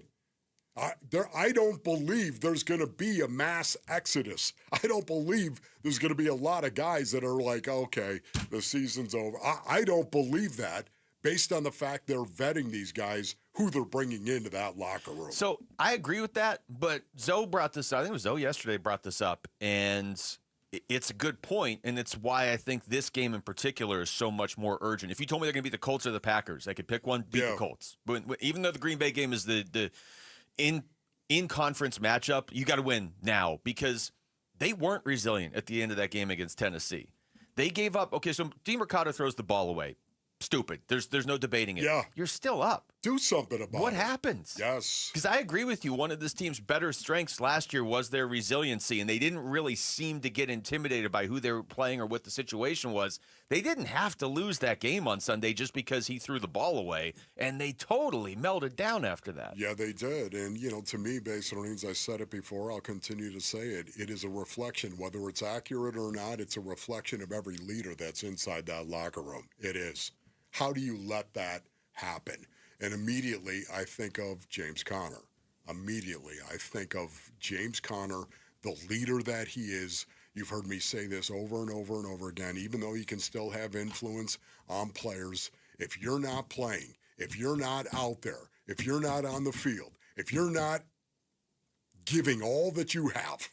I don't believe there's going to be a mass exodus. I don't believe there's going to be a lot of guys that are like, okay, the season's over. I don't believe that based on the fact they're vetting these guys who they're bringing into that locker room. So I agree with that, but Zoe brought this up. I think it was Zoe yesterday brought this up, and it's a good point, and it's why I think this game in particular is so much more urgent. If you told me they're going to beat the Colts or the Packers, I could pick one, beat the Colts. But even though the Green Bay game is the in-conference matchup, you got to win now because they weren't resilient at the end of that game against Tennessee. They gave up. Okay, so DeMarcado throws the ball away. Stupid. There's no debating it. Yeah. You're still up. Do something about it. What happens? Yes. Because I agree with you. One of this team's better strengths last year was their resiliency, and they didn't really seem to get intimidated by who they were playing or what the situation was. They didn't have to lose that game on Sunday just because he threw the ball away, and they totally melted down after that. Yeah, they did. And, to me, based on things I said it before, I'll continue to say it. It is a reflection, whether it's accurate or not, it's a reflection of every leader that's inside that locker room. It is. How do you let that happen? And immediately I think of James Conner. Immediately I think of James Conner, the leader that he is. You've heard me say this over and over and over again, even though he can still have influence on players. If you're not playing, if you're not out there, if you're not on the field, if you're not giving all that you have,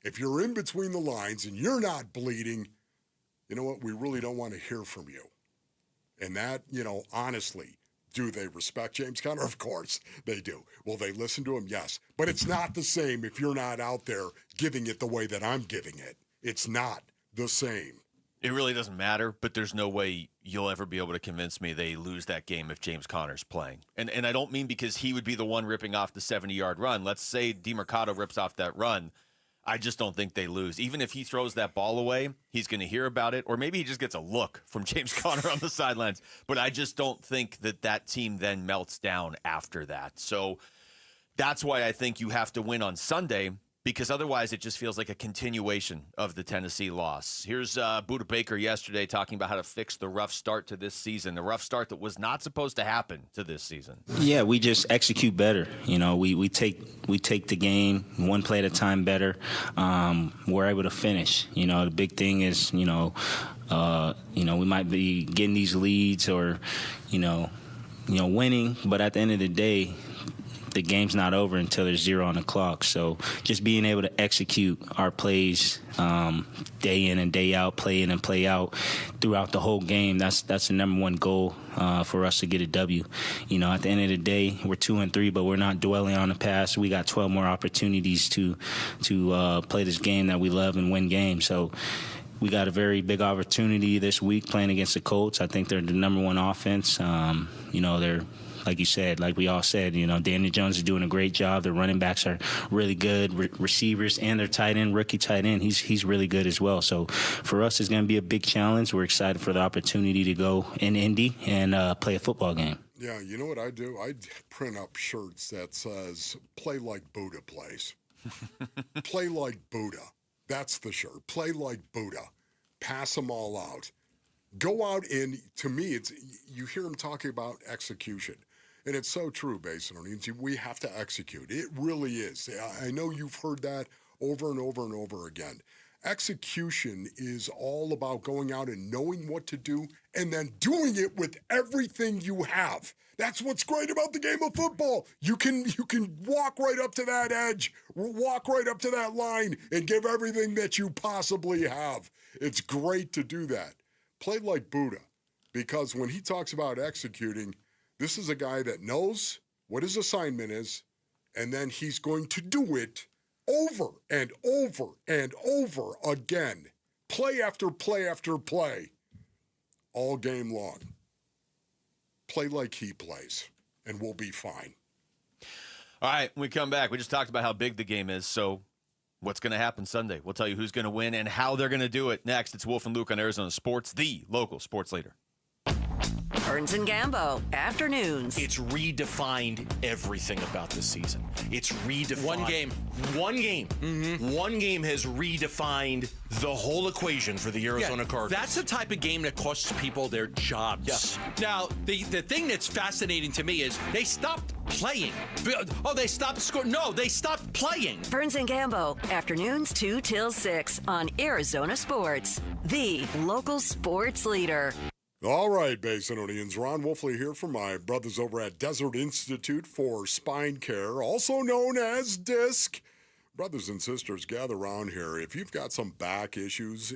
if you're in between the lines and you're not bleeding, you know what? We really don't want to hear from you. And that, honestly, do they respect James Conner? Of course they do. Will they listen to him? Yes. But it's not the same if you're not out there giving it the way that I'm giving it. It's not the same. It really doesn't matter, but there's no way you'll ever be able to convince me they lose that game if James Conner's playing. And I don't mean because he would be the one ripping off the 70-yard run. Let's say DeMarcado rips off that run. I just don't think they lose. Even if he throws that ball away, he's going to hear about it, or maybe he just gets a look from James Conner on the sidelines. But I just don't think that team then melts down after that. So that's why I think you have to win on Sunday. because otherwise it just feels like a continuation of the Tennessee loss. Here's Buda Baker yesterday talking about how to fix the rough start to this season, the rough start that was not supposed to happen to this season. Yeah, we just execute better. You know, we take the game one play at a time better. We're able to finish. You know, the big thing is, we might be getting these leads or, winning, but at the end of the day, the game's not over until there's 0 on the clock. So just being able to execute our plays day in and day out, play in and play out throughout the whole game, that's the number one goal for us to get a W. At the end of the day, we're 2-3, but we're not dwelling on the past. We got 12 more opportunities to play this game that we love and win games. So we got a very big opportunity this week playing against the Colts. I think they're the number one offense. They're, like you said, like we all said, Daniel Jones is doing a great job. The running backs are really good, receivers, and their tight end, rookie tight end, he's really good as well. So for us, it's going to be a big challenge. We're excited for the opportunity to go in Indy and play a football game. Yeah, you know what I do? I print up shirts that says, play like Buddha plays. Play like Buddha. That's the shirt. Play like Buddha. Pass them all out. Go out and, to me, you hear him talking about execution. And it's so true, Basinonians. We have to execute. It really is. I know you've heard that over and over and over again. Execution is all about going out and knowing what to do and then doing it with everything you have. That's what's great about the game of football. You can walk right up to that edge, walk right up to that line, and give everything that you possibly have. It's great to do that. Play like Buddha, because when he talks about executing, this is a guy that knows what his assignment is, and then he's going to do it over and over and over again, play after play after play, all game long. Play like he plays, and we'll be fine. All right, when we come back, we just talked about how big the game is, so what's going to happen Sunday? We'll tell you who's going to win and how they're going to do it next. It's Wolf and Luke on Arizona Sports, the local sports leader. Burns and Gambo, afternoons. It's redefined everything about this season. It's redefined. One game. Mm-hmm. One game has redefined the whole equation for the Arizona Cardinals. That's the type of game that costs people their jobs. Yes. Now, the thing that's fascinating to me is they stopped playing. Oh, they stopped scoring. No, they stopped playing. Burns and Gambo, afternoons 2 till 6 on Arizona Sports, the local sports leader. All right, Basinonians. Ron Wolfley here from my brothers over at Desert Institute for Spine Care, also known as DISC. Brothers and sisters, gather around here. If you've got some back issues,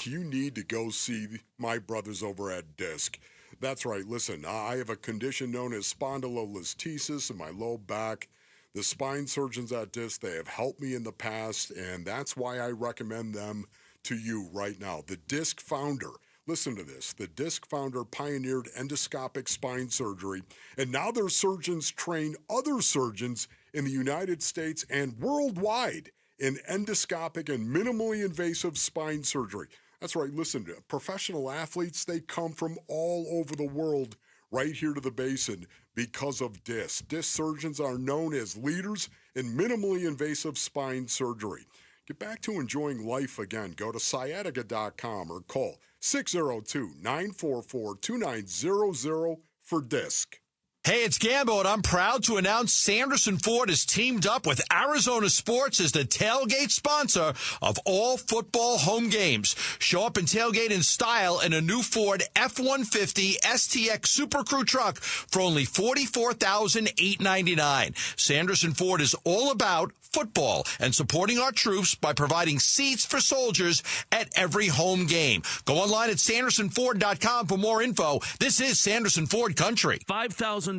you need to go see my brothers over at DISC. That's right. Listen, I have a condition known as spondylolisthesis in my low back. The spine surgeons at DISC, they have helped me in the past, and that's why I recommend them to you right now. The DISC founder. Listen to this. The DISC founder pioneered endoscopic spine surgery, and now their surgeons train other surgeons in the United States and worldwide in endoscopic and minimally invasive spine surgery. That's right. Listen, professional athletes, they come from all over the world right here to the Basin because of DISC. DISC surgeons are known as leaders in minimally invasive spine surgery. Get back to enjoying life again. Go to sciatica.com or call 602-944-2900 for DISC. Hey, it's Gambo, and I'm proud to announce Sanderson Ford has teamed up with Arizona Sports as the tailgate sponsor of all football home games. Show up and tailgate in style in a new Ford F-150 STX Super Crew truck for only $44,899. Sanderson Ford is all about football and supporting our troops by providing seats for soldiers at every home game. Go online at SandersonFord.com for more info. This is Sanderson Ford Country. $5,000.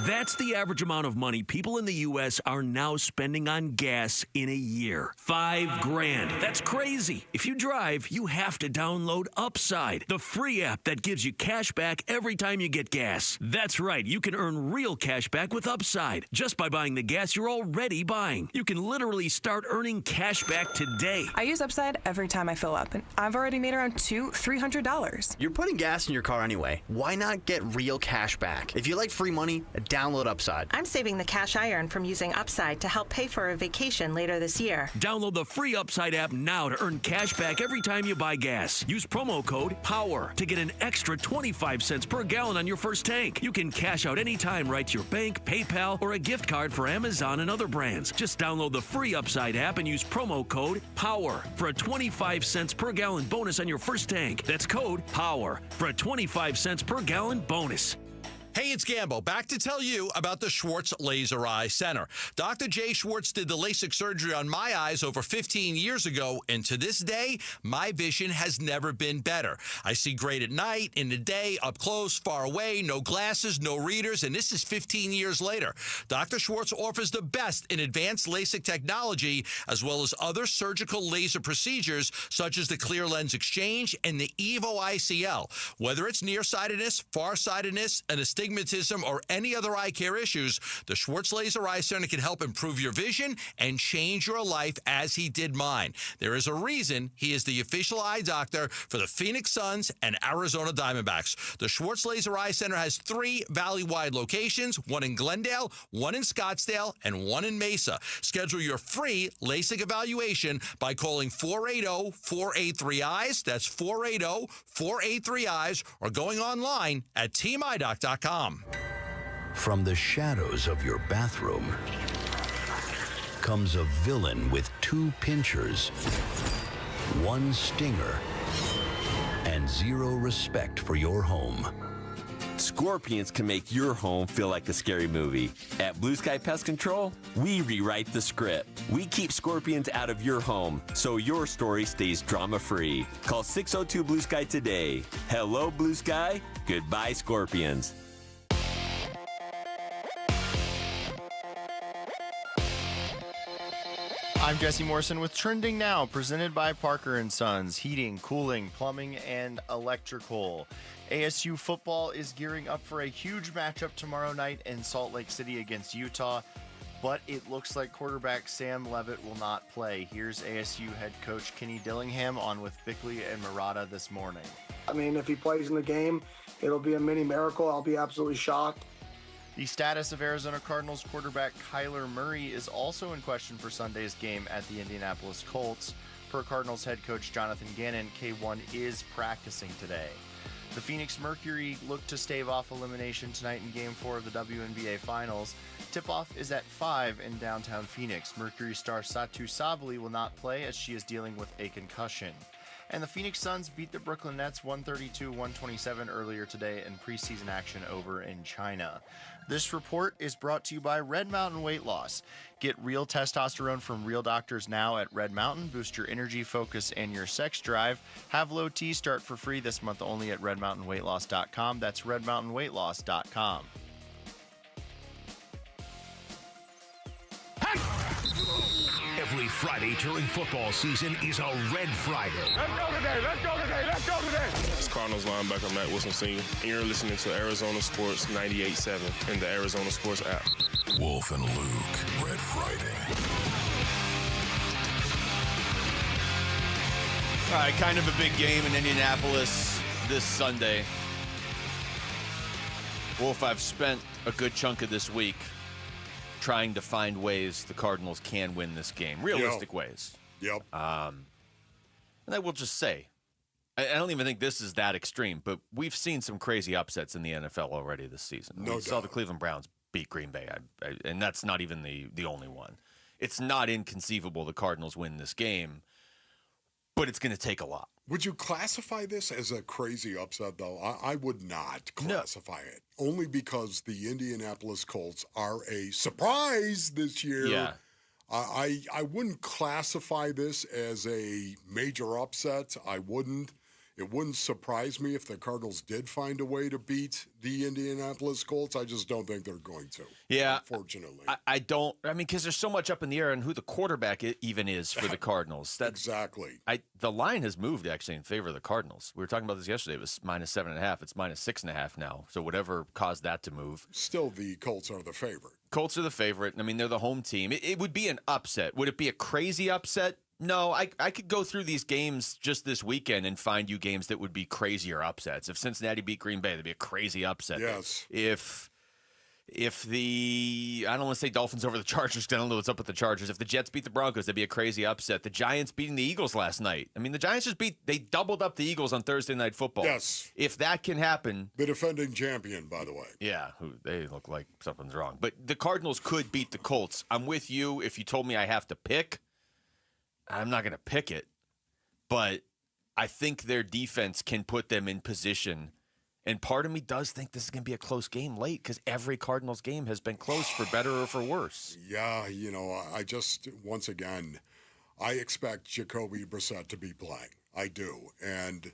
That's the average amount of money people in the U.S. are now spending on gas in a year. $5,000. That's crazy. If you drive, you have to download Upside, the free app that gives you cash back every time you get gas. That's right. You can earn real cash back with Upside just by buying the gas you're already buying. You can literally start earning cash back today. I use Upside every time I fill up, and I've already made around $200-300. You're putting gas in your car anyway. Why not get real cash back? If you like free money, download Upside. I'm saving the cash I earn from using Upside to help pay for a vacation later this year. Download the free Upside app now to earn cash back every time you buy gas. Use promo code POWER to get an extra 25 cents per gallon on your first tank. You can cash out anytime right to your bank, PayPal, or a gift card for Amazon and other brands. Just download the free Upside app and use promo code POWER for a 25 cents per gallon bonus on your first tank. That's code POWER for a 25 cents per gallon bonus. Hey, it's Gambo. Back to tell you about the Schwartz Laser Eye Center. Dr. Jay Schwartz did the LASIK surgery on my eyes over 15 years ago, and to this day, my vision has never been better. I see great at night, in the day, up close, far away, no glasses, no readers, and this is 15 years later. Dr. Schwartz offers the best in advanced LASIK technology, as well as other surgical laser procedures, such as the clear lens exchange and the EVO ICL. Whether it's nearsightedness, farsightedness, and astigmatism, or any other eye care issues, the Schwartz Laser Eye Center can help improve your vision and change your life as he did mine. There is a reason he is the official eye doctor for the Phoenix Suns and Arizona Diamondbacks. The Schwartz Laser Eye Center has 3 valley-wide locations, one in Glendale, one in Scottsdale, and one in Mesa. Schedule your free LASIK evaluation by calling 480-483-EYES. That's 480-483-EYES, or going online at teamidoc.com. From the shadows of your bathroom comes a villain with 2 pinchers, 1 stinger, and 0 respect for your home. Scorpions can make your home feel like a scary movie. At Blue Sky Pest Control, we rewrite the script. We keep scorpions out of your home so your story stays drama-free. Call 602-BLUE-SKY today. Hello, Blue Sky. Goodbye, scorpions. I'm Jesse Morrison with Trending Now, presented by Parker & Sons, heating, cooling, plumbing, and electrical. ASU football is gearing up for a huge matchup tomorrow night in Salt Lake City against Utah, but it looks like quarterback Sam Levitt will not play. Here's ASU head coach Kenny Dillingham on with Bickley and Murata this morning. I mean, if he plays in the game, it'll be a mini miracle. I'll be absolutely shocked. The status of Arizona Cardinals quarterback Kyler Murray is also in question for Sunday's game at the Indianapolis Colts. Per Cardinals head coach Jonathan Gannon, K1 is practicing today. The Phoenix Mercury look to stave off elimination tonight in Game 4 of the WNBA Finals. Tip-off is at 5 in downtown Phoenix. Mercury star Satu Sabali will not play as she is dealing with a concussion. And the Phoenix Suns beat the Brooklyn Nets 132-127 earlier today in preseason action over in China. This report is brought to you by Red Mountain Weight Loss. Get real testosterone from real doctors now at Red Mountain. Boost your energy, focus, and your sex drive. Have low T start for free this month only at redmountainweightloss.com. That's redmountainweightloss.com. Every Friday during football season is a Red Friday. Let's go today. Let's go today. Let's go today. It's Cardinals linebacker Matt Wilson Sr. And you're listening to Arizona Sports 98.7 and the Arizona Sports app. Wolf and Luke, Red Friday. All right, kind of a big game in Indianapolis this Sunday. Wolf, I've spent a good chunk of this week trying to find ways the Cardinals can win this game. Realistic ways. Yep. And I will just say, I don't even think this is that extreme, but we've seen some crazy upsets in the NFL already this season. No we saw the Cleveland Browns beat Green Bay, and that's not even the only one. It's not inconceivable the Cardinals win this game, but it's going to take a lot. Would you classify this as a crazy upset, though? I would not classify it, only because the Indianapolis Colts are a surprise this year. Yeah. I wouldn't classify this as a major upset. I wouldn't. It wouldn't surprise me if the Cardinals did find a way to beat the Indianapolis Colts. I just don't think they're going to. Yeah. Unfortunately. I don't. I mean, because there's so much up in the air on who the quarterback even is for the Cardinals. Exactly. The line has moved, actually, in favor of the Cardinals. We were talking about this yesterday. It was -7.5. It's -6.5 now. So whatever caused that to move. Still, the Colts are the favorite. Colts are the favorite. I mean, they're the home team. It would be an upset. Would it be a crazy upset? No, I could go through these games just this weekend and find you games that would be crazier upsets. If Cincinnati beat Green Bay, that'd be a crazy upset. Yes. If If I don't want to say Dolphins over the Chargers, because I don't know what's up with the Chargers. If the Jets beat the Broncos, that'd be a crazy upset. The Giants beating the Eagles last night. I mean, the Giants they doubled up the Eagles on Thursday Night Football. Yes. If that can happen. The defending champion, by the way. Yeah, they look like something's wrong. But the Cardinals could beat the Colts. I'm with you. If you told me I have to pick, I'm not going to pick it. But I think their defense can put them in position. And part of me does think this is going to be a close game late because every Cardinals game has been close for better or for worse. Yeah, I just, once again, I expect Jacoby Brissett to be playing. I do. And,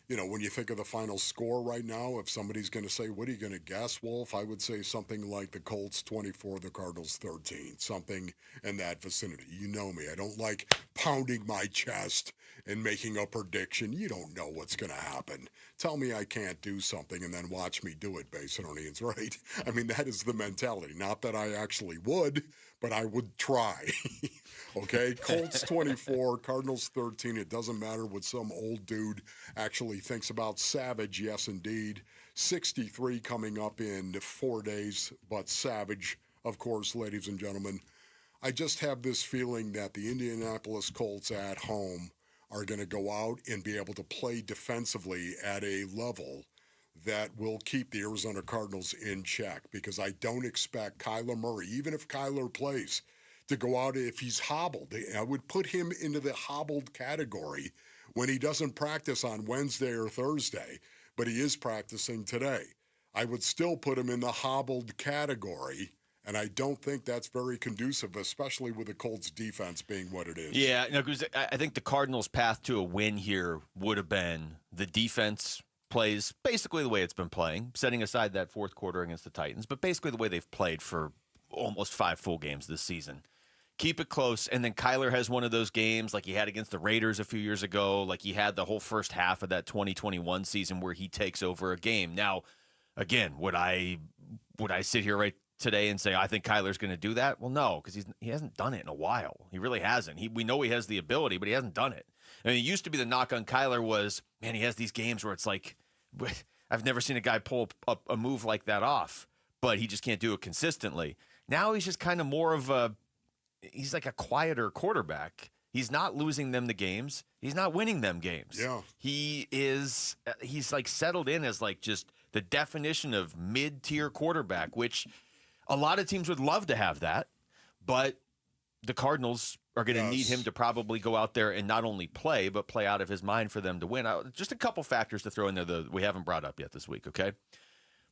when you think of the final score right now, if somebody's going to say, what are you going to guess, Wolf? I would say something like the Colts 24, the Cardinals 13, something in that vicinity. You know me. I don't like pounding my chest and making a prediction. You don't know what's going to happen. Tell me I can't do something and then watch me do it, Basinonians, right? I mean, that is the mentality. Not that I actually would, but I would try. Okay? Colts 24, Cardinals 13. It doesn't matter what some old dude actually thinks about. Savage, yes, indeed. 63 coming up in 4 days, but Savage, of course, ladies and gentlemen. I just have this feeling that the Indianapolis Colts at home are going to go out and be able to play defensively at a level that will keep the Arizona Cardinals in check, because I don't expect Kyler Murray, even if Kyler plays, to go out if he's hobbled. I would put him into the hobbled category when he doesn't practice on Wednesday or Thursday, but he is practicing today. I would still put him in the hobbled category. And I don't think that's very conducive, especially with the Colts defense being what it is. Yeah, because I think the Cardinals' path to a win here would have been the defense plays basically the way it's been playing, setting aside that fourth quarter against the Titans, but basically the way they've played for almost 5 full games this season. Keep it close, and then Kyler has one of those games like he had against the Raiders a few years ago, like he had the whole first half of that 2021 season where he takes over a game. Now, again, would I sit here right today and say I think Kyler's going to do that? Well, no, because he hasn't done it in a while. He really hasn't. We know he has the ability, but he hasn't done it. I mean, it used to be the knock on Kyler was, man, he has these games where it's like, I've never seen a guy pull up a move like that off, but he just can't do it consistently. Now he's just kind of more of he's like a quieter quarterback. He's not losing them the games. He's not winning them games. Yeah. He's like settled in as like just the definition of mid-tier quarterback, which a lot of teams would love to have that, but the Cardinals are going to need him to probably go out there and not only play, but play out of his mind for them to win. Just a couple factors to throw in there that we haven't brought up yet this week, okay?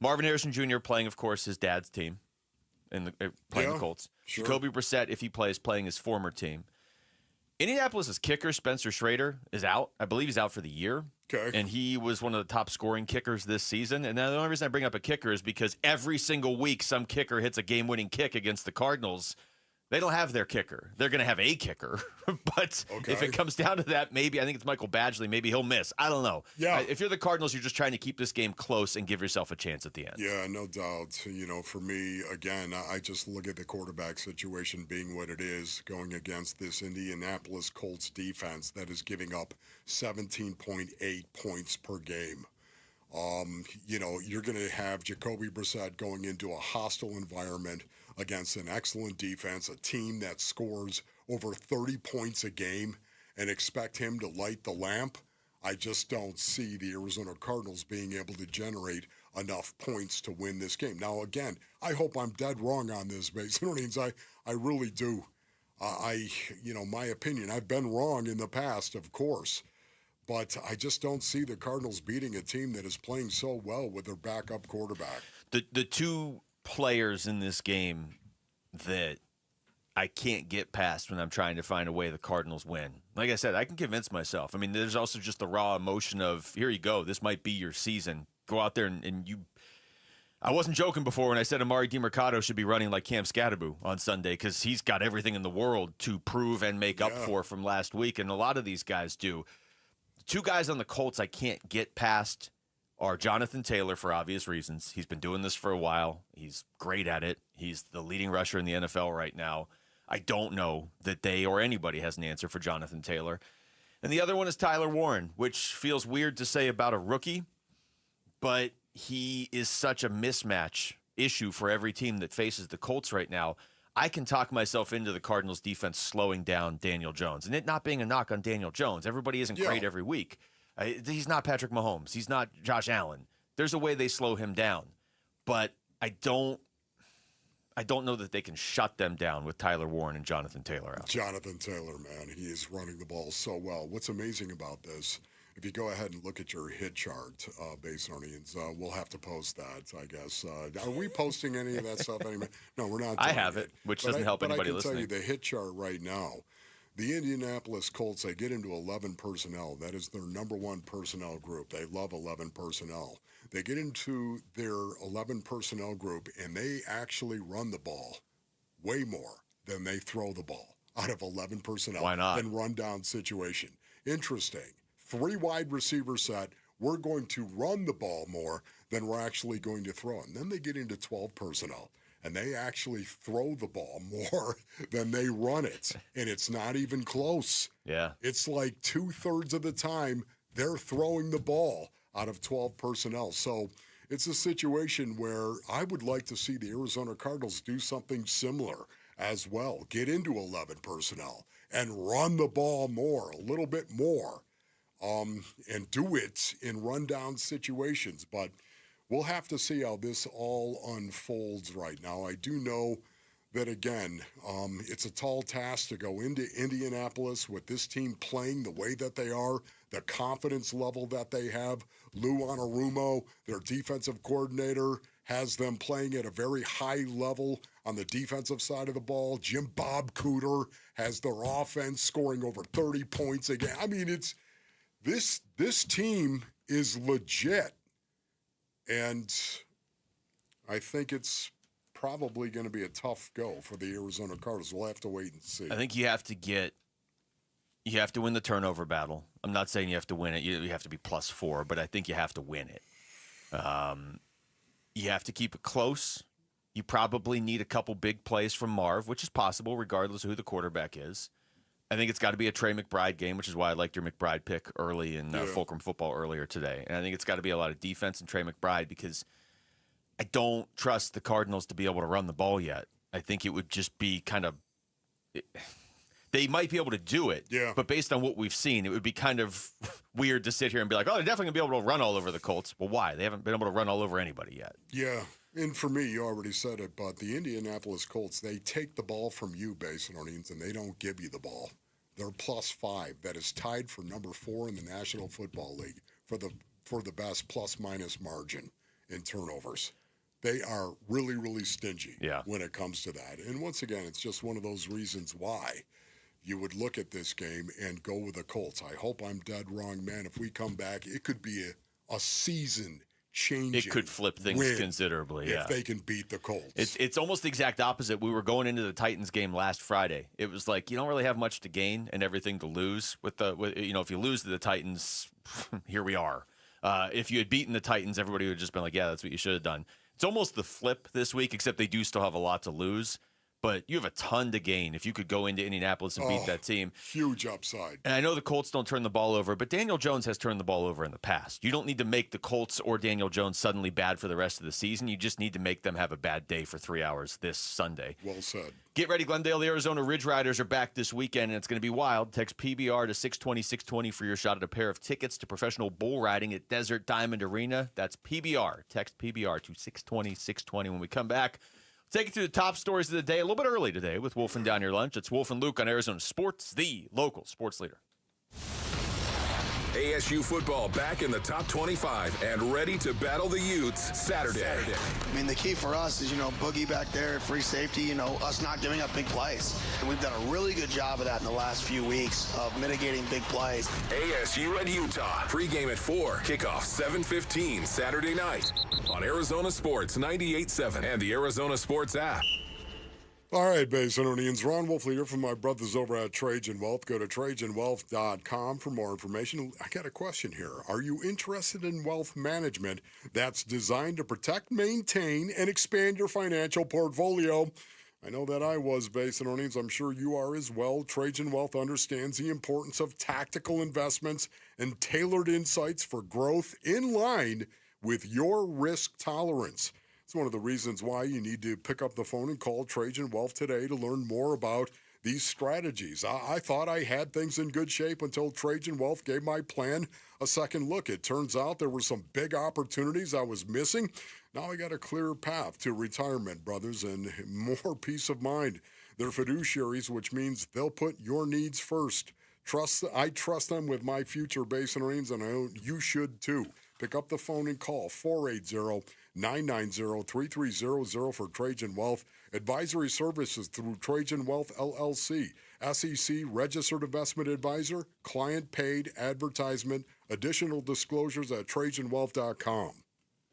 Marvin Harrison Jr. playing, of course, his dad's team, playing the Colts. Sure. Jacoby Brissett, if he plays, playing his former team. Indianapolis' kicker, Spencer Schrader, is out. I believe he's out for the year. Okay. And he was one of the top scoring kickers this season. And the only reason I bring up a kicker is because every single week some kicker hits a game-winning kick against the Cardinals. They don't have their kicker. They're going to have a kicker. But if it comes down to that, maybe, I think it's Michael Badgley, maybe he'll miss. I don't know. Yeah. If you're the Cardinals, you're just trying to keep this game close and give yourself a chance at the end. Yeah, no doubt. For me, again, I just look at the quarterback situation being what it is, going against this Indianapolis Colts defense that is giving up 17.8 points per game. You're going to have Jacoby Brissett going into a hostile environment against an excellent defense, a team that scores over 30 points a game, and expect him to light the lamp. I just don't see the Arizona Cardinals being able to generate enough points to win this game. Now, again, I hope I'm dead wrong on this, Basinonians. I really do. My opinion, I've been wrong in the past, of course. But I just don't see the Cardinals beating a team that is playing so well with their backup quarterback. The two players in this game that I can't get past when I'm trying to find a way the Cardinals win. Like I said, I can convince myself. I mean, there's also just the raw emotion of, here you go, this might be your season. Go out there and you... I wasn't joking before when I said Amari DiMercato should be running like Cam Skattabo on Sunday because he's got everything in the world to prove and make up for from last week, and a lot of these guys do. Two guys on the Colts I can't get past are Jonathan Taylor for obvious reasons. He's been doing this for a while. He's great at it. He's the leading rusher in the NFL right now. I don't know that they or anybody has an answer for Jonathan Taylor. And the other one is Tyler Warren, which feels weird to say about a rookie, but he is such a mismatch issue for every team that faces the Colts right now. I can talk myself into the Cardinals defense slowing down Daniel Jones, and it not being a knock on Daniel Jones. Everybody isn't great every week. He's not Patrick Mahomes. He's not Josh Allen. There's a way they slow him down, but I don't know that they can shut them down with Tyler Warren and Jonathan Taylor out. Jonathan Taylor, man, he is running the ball so well. What's amazing about this, if you go ahead and look at your hit chart, Basinonians, we'll have to post that, I guess. Are we posting any of that stuff anymore? No, we're not. I have it, which doesn't help anybody listening. But I can tell you the hit chart right now. The Indianapolis Colts, they get into 11 personnel. That is their number one personnel group. They love 11 personnel. They get into their 11 personnel group, and they actually run the ball way more than they throw the ball out of 11 personnel. Why not? In run-down situation. Interesting. 3 wide receiver set. We're going to run the ball more than we're actually going to throw. And then they get into 12 personnel. And they actually throw the ball more than they run it. And it's not even close. Yeah. It's like 2/3 of the time they're throwing the ball out of 12 personnel. So it's a situation where I would like to see the Arizona Cardinals do something similar as well. Get into 11 personnel and run the ball more, a little bit more, and do it in rundown situations. But we'll have to see how this all unfolds right now. I do know that, again, it's a tall task to go into Indianapolis with this team playing the way that they are, the confidence level that they have. Lou Anarumo, their defensive coordinator, has them playing at a very high level on the defensive side of the ball. Jim Bob Cooter has their offense scoring over 30 points a game. I mean, it's this team is legit. And I think it's probably going to be a tough go for the Arizona Cardinals. We'll have to wait and see. I think you have to win the turnover battle. I'm not saying you have to win it. You have to be +4, but I think you have to win it. You have to keep it close. You probably need a couple big plays from Marv, which is possible regardless of who the quarterback is. I think it's got to be a Trey McBride game, which is why I liked your McBride pick early in Fulcrum football earlier today. And I think it's got to be a lot of defense in Trey McBride because I don't trust the Cardinals to be able to run the ball yet. I think it would just be kind of they might be able to do it, but based on what we've seen, it would be kind of weird to sit here and be like, oh, they're definitely going to be able to run all over the Colts. Well, why? They haven't been able to run all over anybody yet. Yeah, and for me, you already said it, but the Indianapolis Colts, they take the ball from you, Basinonians, and they don't give you the ball. They're +5. That is tied for number 4 in the National Football League for the best plus-minus margin in turnovers. They are really, really stingy when it comes to that. And once again, it's just one of those reasons why you would look at this game and go with the Colts. I hope I'm dead wrong, man. If we come back, it could be a season-changing It could flip things considerably, if they can beat the Colts. It's almost the exact opposite. We were going into the Titans game last Friday. It was like you don't really have much to gain and everything to lose. If you lose to the Titans, here we are. If you had beaten the Titans, everybody would have just been like, yeah, that's what you should have done. It's almost the flip this week, except they do still have a lot to lose. But you have a ton to gain if you could go into Indianapolis and beat that team. Huge upside. And I know the Colts don't turn the ball over, but Daniel Jones has turned the ball over in the past. You don't need to make the Colts or Daniel Jones suddenly bad for the rest of the season. You just need to make them have a bad day for 3 hours this Sunday. Well said. Get ready, Glendale. The Arizona Ridge Riders are back this weekend, and it's going to be wild. Text PBR to 620-620 for your shot at a pair of tickets to professional bull riding at Desert Diamond Arena. That's PBR. Text PBR to 620-620 when we come back. Take it to the top stories of the day a little bit early today with Wolf and Down Your Lunch. It's Wolf and Luke on Arizona Sports, the local sports leader. ASU football back in the top 25 and ready to battle the Utes Saturday. I mean, the key for us is, Boogie back there, free safety, us not giving up big plays. And we've done a really good job of that in the last few weeks of mitigating big plays. ASU and Utah. Pregame at 4. Kickoff 7:15 Saturday night on Arizona Sports 98.7 and the Arizona Sports app. All right, Basinonians. Ron Wolf here from my brothers over at Trajan Wealth. Go to TrajanWealth.com for more information. I got a question here. Are you interested in wealth management that's designed to protect, maintain, and expand your financial portfolio? I know that I was, Basinonians. I'm sure you are as well. Trajan Wealth understands the importance of tactical investments and tailored insights for growth in line with your risk tolerance. It's one of the reasons why you need to pick up the phone and call Trajan Wealth today to learn more about these strategies. I thought I had things in good shape until Trajan Wealth gave my plan a second look. It turns out there were some big opportunities I was missing. Now I got a clear path to retirement, brothers, and more peace of mind. They're fiduciaries, which means they'll put your needs first. I trust them with my future base and earnings, and I know you should too. Pick up the phone and call 480-990-3300 for Trajan Wealth. Advisory services through Trajan Wealth LLC. SEC Registered Investment Advisor. Client paid advertisement. Additional disclosures at TrajanWealth.com.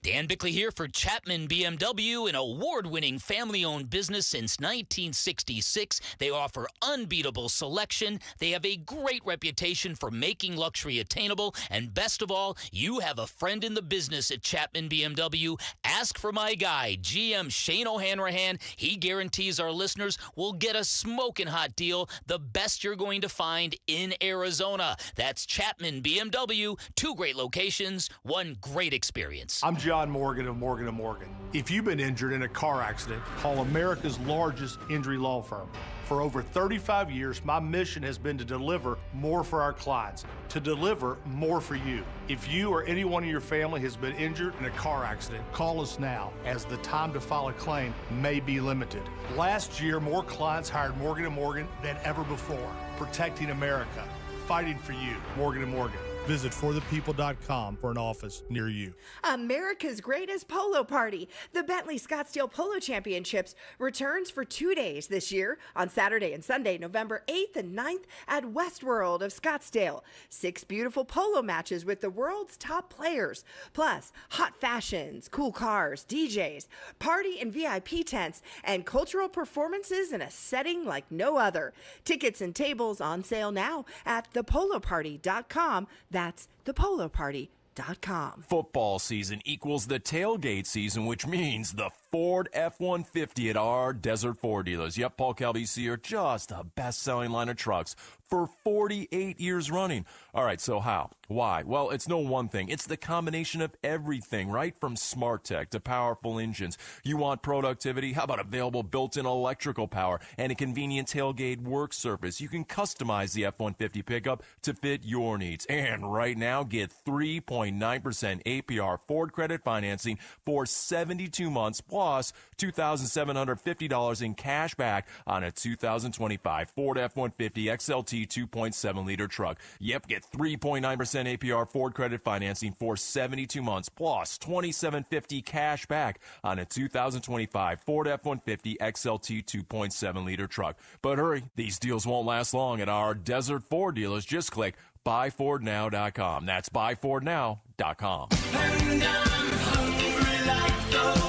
Dan Bickley here for Chapman BMW, an award-winning family-owned business since 1966. They offer unbeatable selection. They have a great reputation for making luxury attainable. And best of all, you have a friend in the business at Chapman BMW. Ask for my guy, GM Shane O'Hanrahan. He guarantees our listeners will get a smoking hot deal, the best you're going to find in Arizona. That's Chapman BMW, 2 great locations, 1 great experience. I'm John Morgan of Morgan & Morgan. If you've been injured in a car accident, call America's largest injury law firm. For over 35 years, my mission has been to deliver more for our clients, to deliver more for you. If you or anyone in your family has been injured in a car accident, call us now, as the time to file a claim may be limited. Last year, more clients hired Morgan & Morgan than ever before, protecting America, fighting for you. Morgan & Morgan. Visit forthepeople.com for an office near you. America's greatest polo party, the Bentley Scottsdale Polo Championships, returns for 2 days this year on Saturday and Sunday, November 8th and 9th at Westworld of Scottsdale. 6 beautiful polo matches with the world's top players, plus hot fashions, cool cars, DJs, party and VIP tents, and cultural performances in a setting like no other. Tickets and tables on sale now at thepoloparty.com. That's thepoloparty.com. Football season equals the tailgate season, which means the Ford F-150 at our Desert Ford dealers. Yep, Paul Calvisi are just the best-selling line of trucks for 48 years running. All right, so how? Why? Well, it's no one thing. It's the combination of everything, right? From smart tech to powerful engines. You want productivity? How about available built-in electrical power and a convenient tailgate work surface? You can customize the F-150 pickup to fit your needs. And right now, get 3.9% APR Ford credit financing for 72 months plus $2,750 in cash back on a 2025 Ford F-150 XLT 2.7-liter truck. Yep, get 3.9% APR Ford credit financing for 72 months plus $2,750 cash back on a 2025 Ford F-150 XLT 2.7-liter truck. But hurry, these deals won't last long at our Desert Ford dealers. Just click buyfordnow.com. That's buyfordnow.com. And I'm hungry like the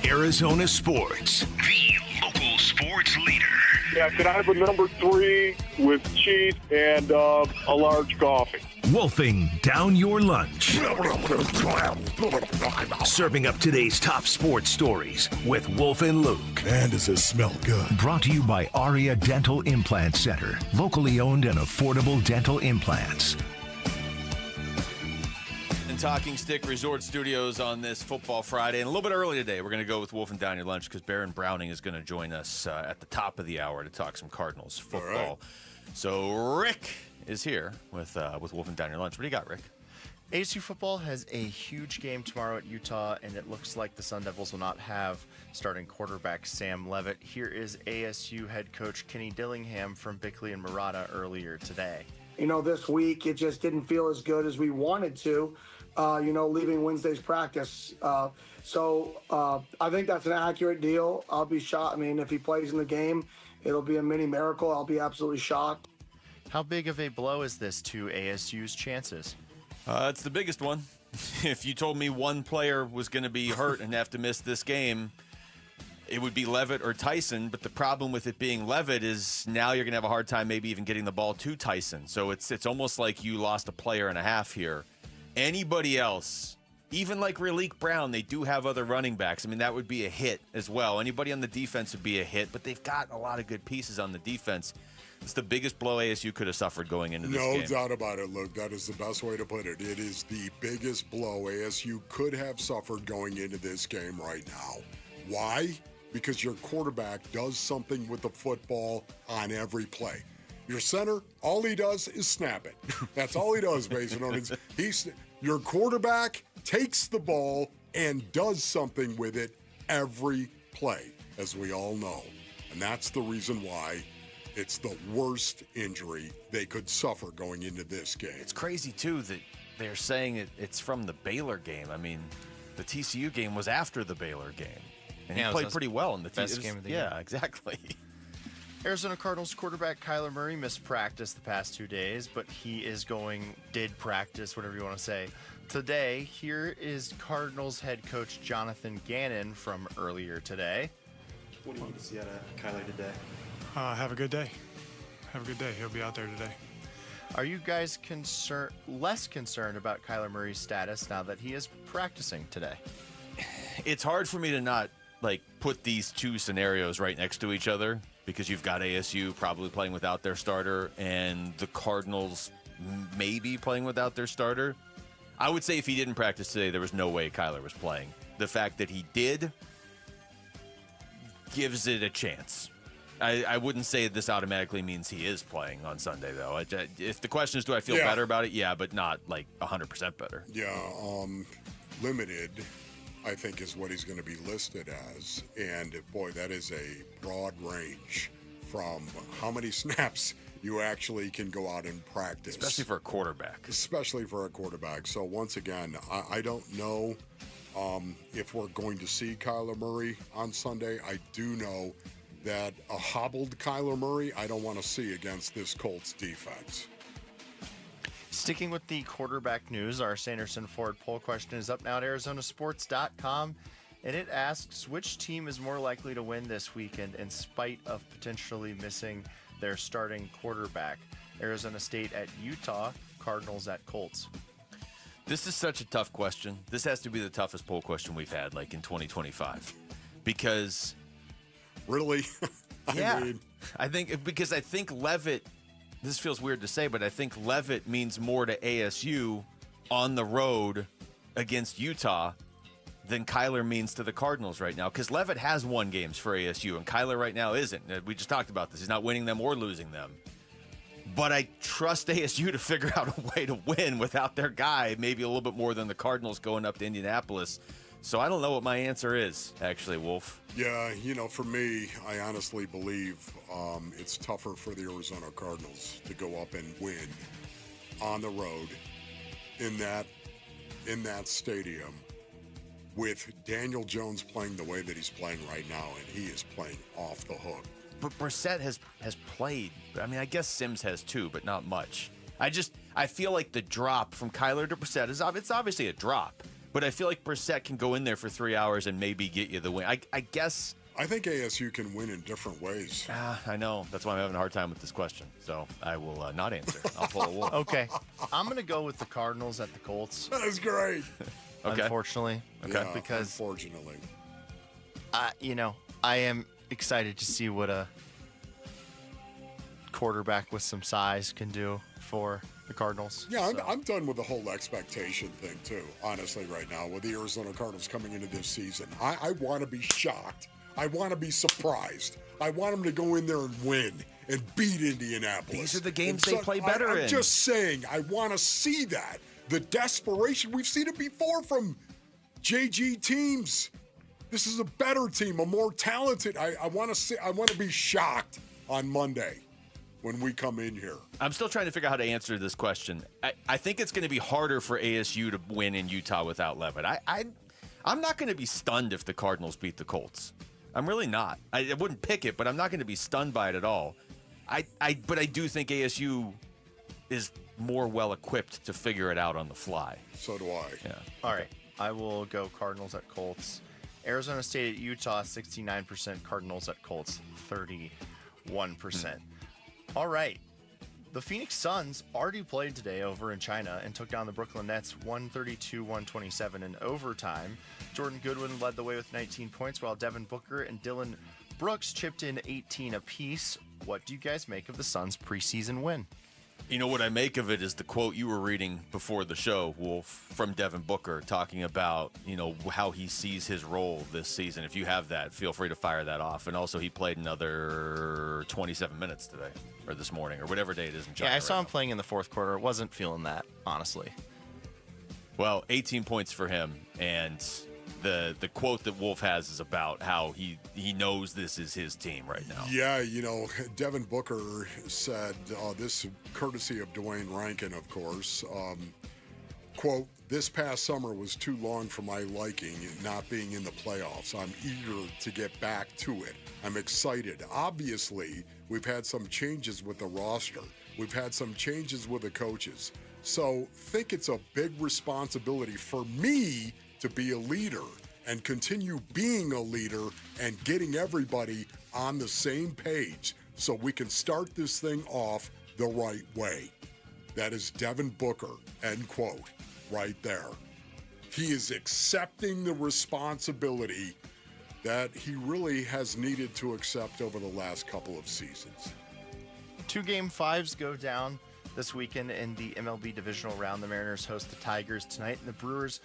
Arizona Sports. The local sports leader. Yeah, can I have a number 3 with cheese and a large coffee? Wolfing down your lunch. Serving up today's top sports stories with Wolf and Luke. Man, does this smell good. Brought to you by Aria Dental Implant Center. Locally owned and affordable dental implants. Talking Stick Resort Studios on this Football Friday. And a little bit early today, we're going to go with Wolf and Down Your Lunch because Baron Browning is going to join us at the top of the hour to talk some Cardinals football. Right. So Rick is here with Wolf and Down Your Lunch. What do you got, Rick? ASU football has a huge game tomorrow at Utah, and it looks like the Sun Devils will not have starting quarterback Sam Levitt. Here is ASU head coach Kenny Dillingham from Bickley and Murata earlier today. You know, this week it just didn't feel as good as we wanted to. Leaving Wednesday's practice. So I think that's an accurate deal. I'll be shocked. I mean, if he plays in the game, it'll be a mini miracle. I'll be absolutely shocked. How big of a blow is this to ASU's chances? It's the biggest one. If you told me one player was going to be hurt and have to miss this game, it would be Levitt or Tyson. But the problem with it being Levitt is now you're going to have a hard time maybe even getting the ball to Tyson. So it's almost like you lost a player and a half here. Anybody else even like Raleek Brown, they do have other running backs. I mean, that would be a hit as well. Anybody on the defense would be a hit, but they've got a lot of good pieces on the defense. It's the biggest blow ASU could have suffered going into this game. No doubt about it, Luke. That is the best way to put it. It is the biggest blow ASU could have suffered going into this game right now. Why? Because your quarterback does something with the football on every play. Your center, all he does is snap it. That's all he does, basically. Your quarterback takes the ball and does something with it every play, as we all know. And that's the reason why it's the worst injury they could suffer going into this game. It's crazy, too, that they're saying it's from the Baylor game. I mean, the TCU game was after the Baylor game. And he played pretty well in the best game of the year. Yeah, exactly. Arizona Cardinals quarterback Kyler Murray missed practice the past 2 days, but he did practice, whatever you want to say. Today, here is Cardinals head coach Jonathan Gannon from earlier today. What do you want to see out of Kyler today? Have a good day. Have a good day. He'll be out there today. Are you guys less concerned about Kyler Murray's status now that he is practicing today? It's hard for me to not put these two scenarios right next to each other, because you've got ASU probably playing without their starter and the Cardinals maybe playing without their starter. I would say if he didn't practice today, there was no way Kyler was playing. The fact that he did gives it a chance. I wouldn't say this automatically means he is playing on Sunday, though. If the question is, do I feel better about it? Yeah, but not 100% better. Yeah, limited, I think, is what he's going to be listed as. And boy, that is a broad range from how many snaps you actually can go out and practice. Especially for a quarterback. So once again, I don't know if we're going to see Kyler Murray on Sunday. I do know that a hobbled Kyler Murray I don't want to see against this Colts defense. Sticking with the quarterback news, our Sanderson Ford poll question is up now at ArizonaSports.com, and it asks, which team is more likely to win this weekend in spite of potentially missing their starting quarterback? Arizona State at Utah, Cardinals at Colts. This is such a tough question. This has to be the toughest poll question we've had, in 2025. Because... Really? I think Leavitt, this feels weird to say, but I think Leavitt means more to ASU on the road against Utah than Kyler means to the Cardinals right now. Because Leavitt has won games for ASU, and Kyler right now isn't. We just talked about this. He's not winning them or losing them. But I trust ASU to figure out a way to win without their guy, maybe a little bit more than the Cardinals going up to Indianapolis. So I don't know what my answer is, actually, Wolf. Yeah, for me, I honestly believe it's tougher for the Arizona Cardinals to go up and win on the road in that stadium with Daniel Jones playing the way that he's playing right now, and he is playing off the hook. But Brissett has played. I mean, I guess Sims has too, but not much. I feel like the drop from Kyler to Brissett it's obviously a drop. But I feel like Brissett can go in there for 3 hours and maybe get you the win. I guess. I think ASU can win in different ways. I know. That's why I'm having a hard time with this question. So I will not answer. I'll pull a Wolf. Okay. I'm going to go with the Cardinals at the Colts. That is great. Okay. Unfortunately. Okay. Yeah, because, unfortunately. I am excited to see what a quarterback with some size can do for the Cardinals. Yeah, I'm done with the whole expectation thing, too, honestly, right now, with the Arizona Cardinals coming into this season. I want to be shocked. I want to be surprised. I want them to go in there and win and beat Indianapolis. These are the games they play better in. I'm just saying, I want to see that. The desperation, we've seen it before from JG teams. This is a better team, a more talented. I want to be shocked on Monday when we come in here. I'm still trying to figure out how to answer this question. I think it's going to be harder for ASU to win in Utah without Leavitt. I'm not going to be stunned if the Cardinals beat the Colts. I'm really not. I wouldn't pick it, but I'm not going to be stunned by it at all. But I do think ASU is more well-equipped to figure it out on the fly. So do I. Yeah. All right. I will go Cardinals at Colts. Arizona State at Utah, 69%. Cardinals at Colts, 31%. All right. The Phoenix Suns already played today over in China and took down the Brooklyn Nets 132-127 in overtime. Jordan Goodwin led the way with 19 points, while Devin Booker and Dylan Brooks chipped in 18 apiece. What do you guys make of the Suns' preseason win? You know, what I make of it is the quote you were reading before the show, Wolf, from Devin Booker, talking about, how he sees his role this season. If you have that, feel free to fire that off. And also, he played another 27 minutes today, or this morning, or whatever day it is in China. Yeah, I saw him playing in the fourth quarter. Wasn't feeling that, honestly. Well, 18 points for him, and the quote that Wolf has is about how he knows this is his team right now. Yeah, Devin Booker said, this courtesy of Dwayne Rankin, of course, quote, "This past summer was too long for my liking, not being in the playoffs. I'm eager to get back to it. I'm excited. Obviously, we've had some changes with the roster. We've had some changes with the coaches. So think it's a big responsibility for me to be a leader and continue being a leader and getting everybody on the same page so we can start this thing off the right way." That is Devin Booker, end quote, right there. He is accepting the responsibility that he really has needed to accept over the last couple of seasons. 2 Game 5s go down this weekend in the MLB divisional round. The Mariners host the Tigers tonight, and the Brewers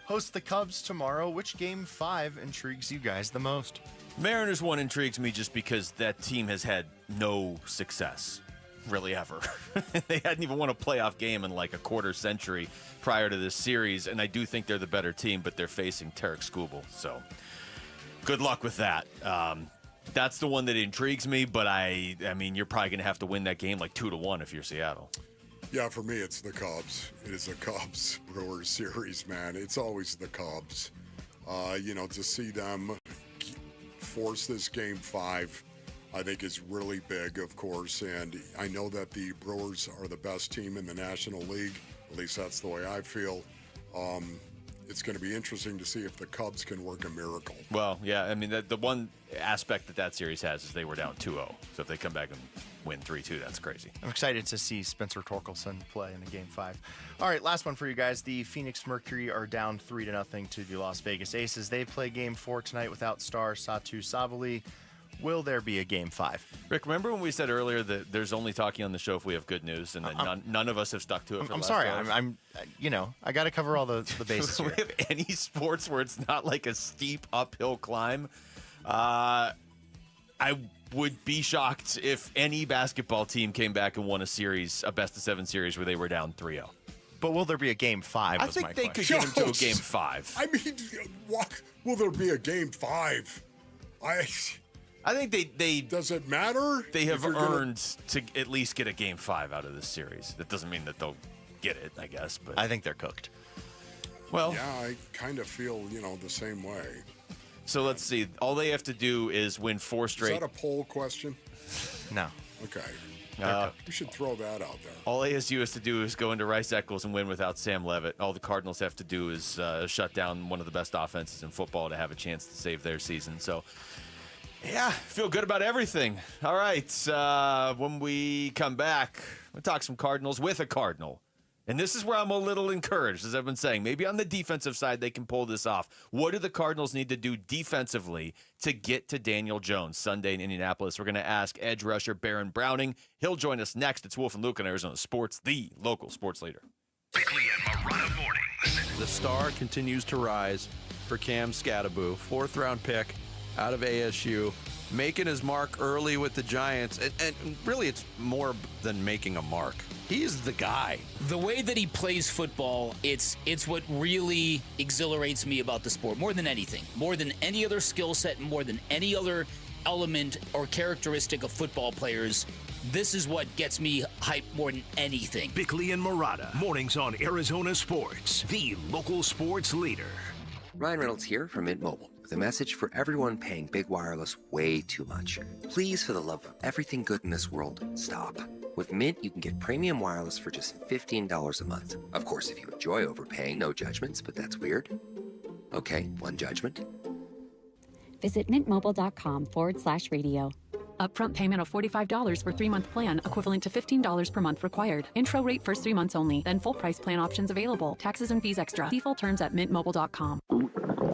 host the Cubs tomorrow. Which Game 5 intrigues you guys the most? Mariners one intrigues me just because that team has had no success, really, ever. They hadn't even won a playoff game in like a quarter century prior to this series, and I do think they're the better team, but they're facing Tarek Skubal, so good luck with that. That's the one that intrigues me, but I mean, you're probably going to have to win that game like 2-1 if you're Seattle. Yeah, for me, it's the Cubs. It is a Cubs-Brewers series, man. It's always the Cubs. To see them force this Game 5, I think is really big, of course. And I know that the Brewers are the best team in the National League. At least that's the way I feel. It's going to be interesting to see if the Cubs can work a miracle. Well, yeah, I mean, the one aspect that series has is they were down 2-0. So if they come back and win 3-2, that's crazy. I'm excited to see Spencer Torkelson play in a Game 5. All right, last one for you guys. The Phoenix Mercury are down 3-0 to the Las Vegas Aces. They play Game 4 tonight without star Satu Sabali. Will there be a Game 5? Rick, remember when we said earlier that there's only talking on the show if we have good news, and then none of us have stuck to it for the I'm last sorry. hours? I got to cover all the bases Do here. we have any sports where it's not like a steep uphill climb? I would be shocked if any basketball team came back and won a best-of-7 series where they were down 3-0. But will there be a Game 5? I think they could get into a Game 5. I mean, what? Will there be a Game 5? I think they does it matter? They have earned to at least get a Game 5 out of this series. That doesn't mean that they'll get it, I guess. But I think they're cooked. Well, yeah, I kind of feel the same way. So let's see. All they have to do is win 4 straight. Is that a poll question? No. Okay. We should throw that out there. All ASU has to do is go into Rice-Eccles and win without Sam Levitt. All the Cardinals have to do is shut down one of the best offenses in football to have a chance to save their season. So, yeah, feel good about everything. All right, when we come back, we'll talk some Cardinals with a Cardinal. And this is where I'm a little encouraged, as I've been saying. Maybe on the defensive side, they can pull this off. What do the Cardinals need to do defensively to get to Daniel Jones Sunday in Indianapolis? We're going to ask edge rusher Baron Browning. He'll join us next. It's Wolf and Luke on Arizona Sports, the local sports leader. Bickley and Marotta mornings. The star continues to rise for Cam Skattabo, 4th-round pick out of ASU, making his mark early with the Giants. And really, it's more than making a mark. He is the guy. The way that he plays football, it's what really exhilarates me about the sport more than anything, more than any other skill set, more than any other element or characteristic of football players. This is what gets me hyped more than anything. Bickley and Marotta, mornings on Arizona Sports, the local sports leader. Ryan Reynolds here from Mint Mobile with a message for everyone paying big wireless way too much. Please, for the love of everything good in this world, stop. With Mint, you can get premium wireless for just $15 a month. Of course, if you enjoy overpaying, no judgments, but that's weird. Okay, one judgment. Visit mintmobile.com/radio. Upfront payment of $45 for 3-month plan, equivalent to $15 per month required. Intro rate first 3 months only, then full price plan options available. Taxes and fees extra. Default terms at mintmobile.com.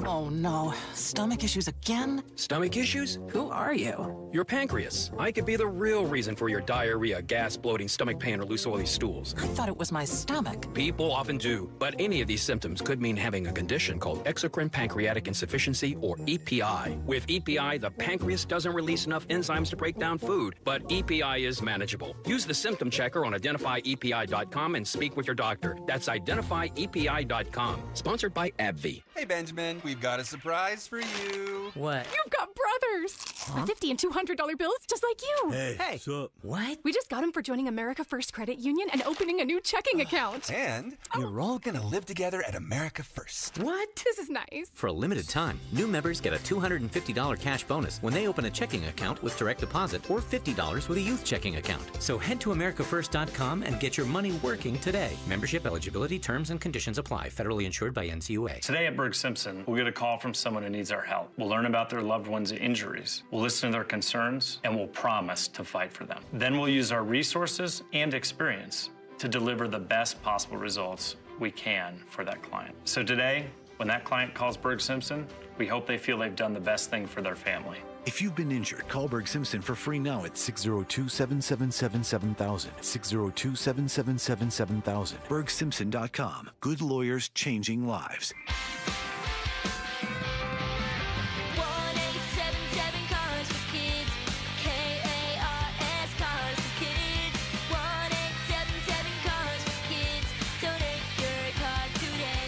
Oh no, stomach issues again? Stomach issues? Who are you? Your pancreas. I could be the real reason for your diarrhea, gas, bloating, stomach pain, or loose oily stools. I thought it was my stomach. People often do, but any of these symptoms could mean having a condition called exocrine pancreatic insufficiency, or EPI. With EPI, the pancreas doesn't release enough enzymes to break down food, but EPI is manageable. Use the symptom checker on identifyepi.com and speak with your doctor. That's identifyepi.com. Sponsored by AbbVie. Hey, Benjamin, we've got a surprise for you. What? You've got brothers! Huh? With $50 and $200 bills, just like you. Hey, what's up? What? We just got them for joining America First Credit Union and opening a new checking account. And you're all gonna live together at America First. What? This is nice. For a limited time, new members get a $250 cash bonus when they open a checking account with direct deposit or $50 with a youth checking account. So head to AmericaFirst.com and get your money working today. Membership eligibility, terms, and conditions apply. Federally insured by NCUA. Today at Berg Simpson, we'll get a call from someone who needs our help. We'll learn about their loved one's injuries. We'll listen to their concerns, and we'll promise to fight for them. Then we'll use our resources and experience to deliver the best possible results we can for that client. So today, when that client calls Berg Simpson, we hope they feel they've done the best thing for their family. If you've been injured, call Berg Simpson for free now at 602-777-7000. 602-777-7000. BergSimpson.com. Good lawyers changing lives.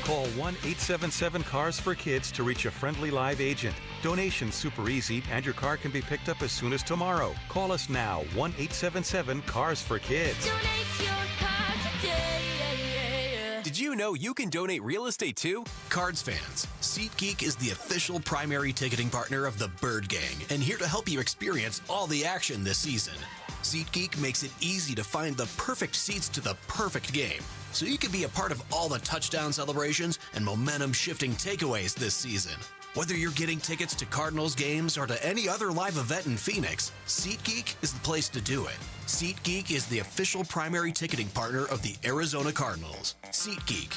Call 1-877-CARS-FOR-KIDS to reach a friendly live agent. Donation's super easy, and your car can be picked up as soon as tomorrow. Call us now, 1-877-CARS-FOR-KIDS. Donate your car today. Did you know you can donate real estate too? Cards fans, SeatGeek is the official primary ticketing partner of the Bird Gang and here to help you experience all the action this season. SeatGeek makes it easy to find the perfect seats to the perfect game, so you can be a part of all the touchdown celebrations and momentum-shifting takeaways this season. Whether you're getting tickets to Cardinals games or to any other live event in Phoenix, SeatGeek is the place to do it. SeatGeek is the official primary ticketing partner of the Arizona Cardinals. SeatGeek.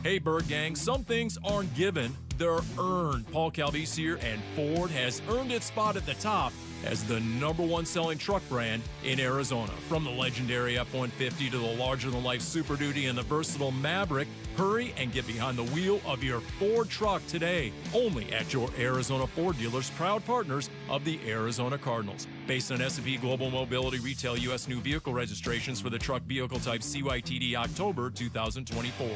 Hey, Bird Gang, some things aren't given, they're earned. Paul Calvisier and Ford has earned its spot at the top as the #1 selling truck brand in Arizona. From the legendary F-150 to the larger-than-life Super Duty and the versatile Maverick, hurry and get behind the wheel of your Ford truck today, only at your Arizona Ford dealers, proud partners of the Arizona Cardinals. Based on S&P Global Mobility Retail U.S. new vehicle registrations for the truck vehicle type CYTD October 2024.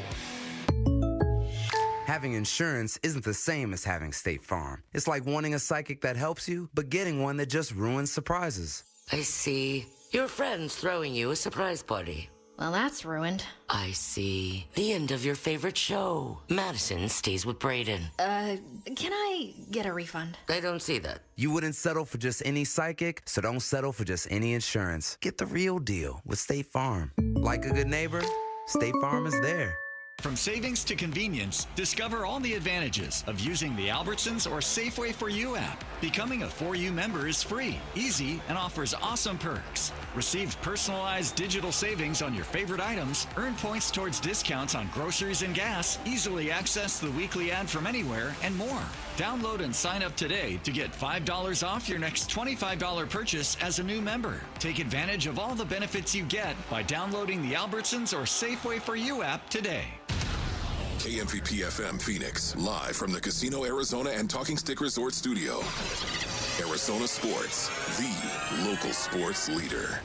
Having insurance isn't the same as having State Farm. It's like wanting a psychic that helps you, but getting one that just ruins surprises. I see. Your friend's throwing you a surprise party. Well, that's ruined. I see. The end of your favorite show. Madison stays with Braden. Can I get a refund? I don't see that. You wouldn't settle for just any psychic, so don't settle for just any insurance. Get the real deal with State Farm. Like a good neighbor, State Farm is there. From savings to convenience, discover all the advantages of using the Albertsons or Safeway For You app. Becoming a For You member is free, easy, and offers awesome perks. Receive personalized digital savings on your favorite items, earn points towards discounts on groceries and gas, easily access the weekly ad from anywhere, and more. Download and sign up today to get $5 off your next $25 purchase as a new member. Take advantage of all the benefits you get by downloading the Albertsons or Safeway For You app today. KMVP FM Phoenix, live from the Casino Arizona and Talking Stick Resort Studio. Arizona Sports, the local sports leader.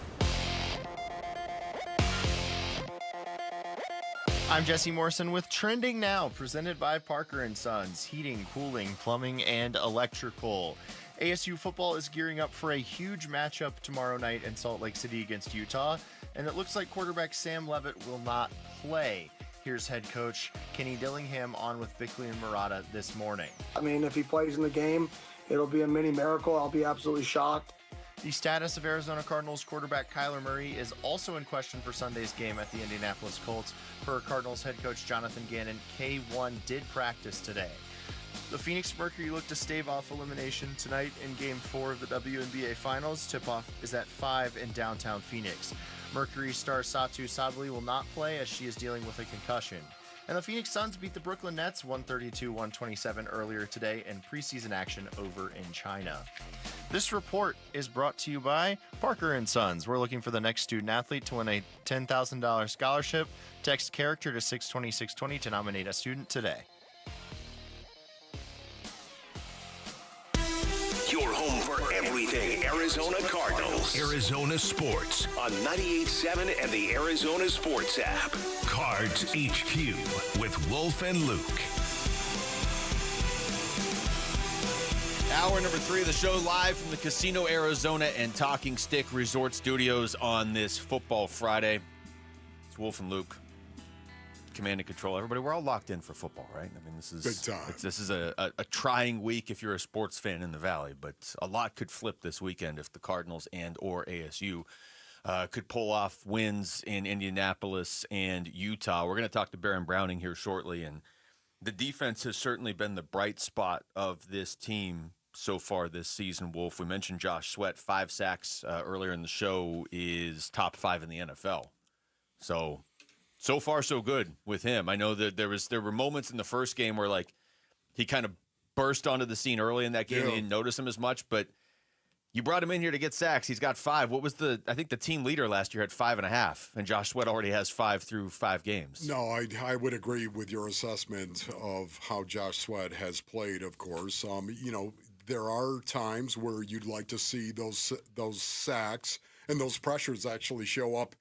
I'm Jesse Morrison with Trending Now, presented by Parker & Sons, heating, cooling, plumbing, and electrical. ASU football is gearing up for a huge matchup tomorrow night in Salt Lake City against Utah, and it looks like quarterback Sam Levitt will not play. Here's head coach Kenny Dillingham on with Bickley and Murata this morning. I mean, if he plays in the game, it'll be a mini miracle. I'll be absolutely shocked. The status of Arizona Cardinals quarterback Kyler Murray is also in question for Sunday's game at the Indianapolis Colts. Per Cardinals head coach Jonathan Gannon, K1 did practice today. The Phoenix Mercury look to stave off elimination tonight in Game 4 of the WNBA Finals. Tip-off is at 5 in downtown Phoenix. Mercury star Satu Sabali will not play as she is dealing with a concussion. And the Phoenix Suns beat the Brooklyn Nets 132-127 earlier today in preseason action over in China. This report is brought to you by Parker & Sons. We're looking for the next student athlete to win a $10,000 scholarship. Text character to 620-620 to nominate a student today. Your home for everything Arizona Cardinals. Arizona Sports on 98.7 and the Arizona Sports app. Cards HQ with Wolf and Luke. Hour number 3 of the show, live from the Casino Arizona and Talking Stick Resort Studios on this Football Friday. It's Wolf and Luke. Command and control. Everybody, we're all locked in for football, right? I mean, this is big time. This is a trying week if you're a sports fan in the Valley, but a lot could flip this weekend if the Cardinals and or ASU could pull off wins in Indianapolis and Utah. We're going to talk to Baron Browning here shortly, and the defense has certainly been the bright spot of this team so far this season, Wolf. We mentioned Josh Sweat, 5 sacks earlier in the show, is top 5 in the NFL. So far, so good with him. I know that there were moments in the first game where he kind of burst onto the scene early in that game. Yeah. You didn't notice him as much, but you brought him in here to get sacks. He's got 5. What was I think the team leader last year had 5.5, and Josh Sweat already has 5 through 5 games. No, I would agree with your assessment of how Josh Sweat has played, of course. There are times where you'd like to see those sacks and those pressures actually show up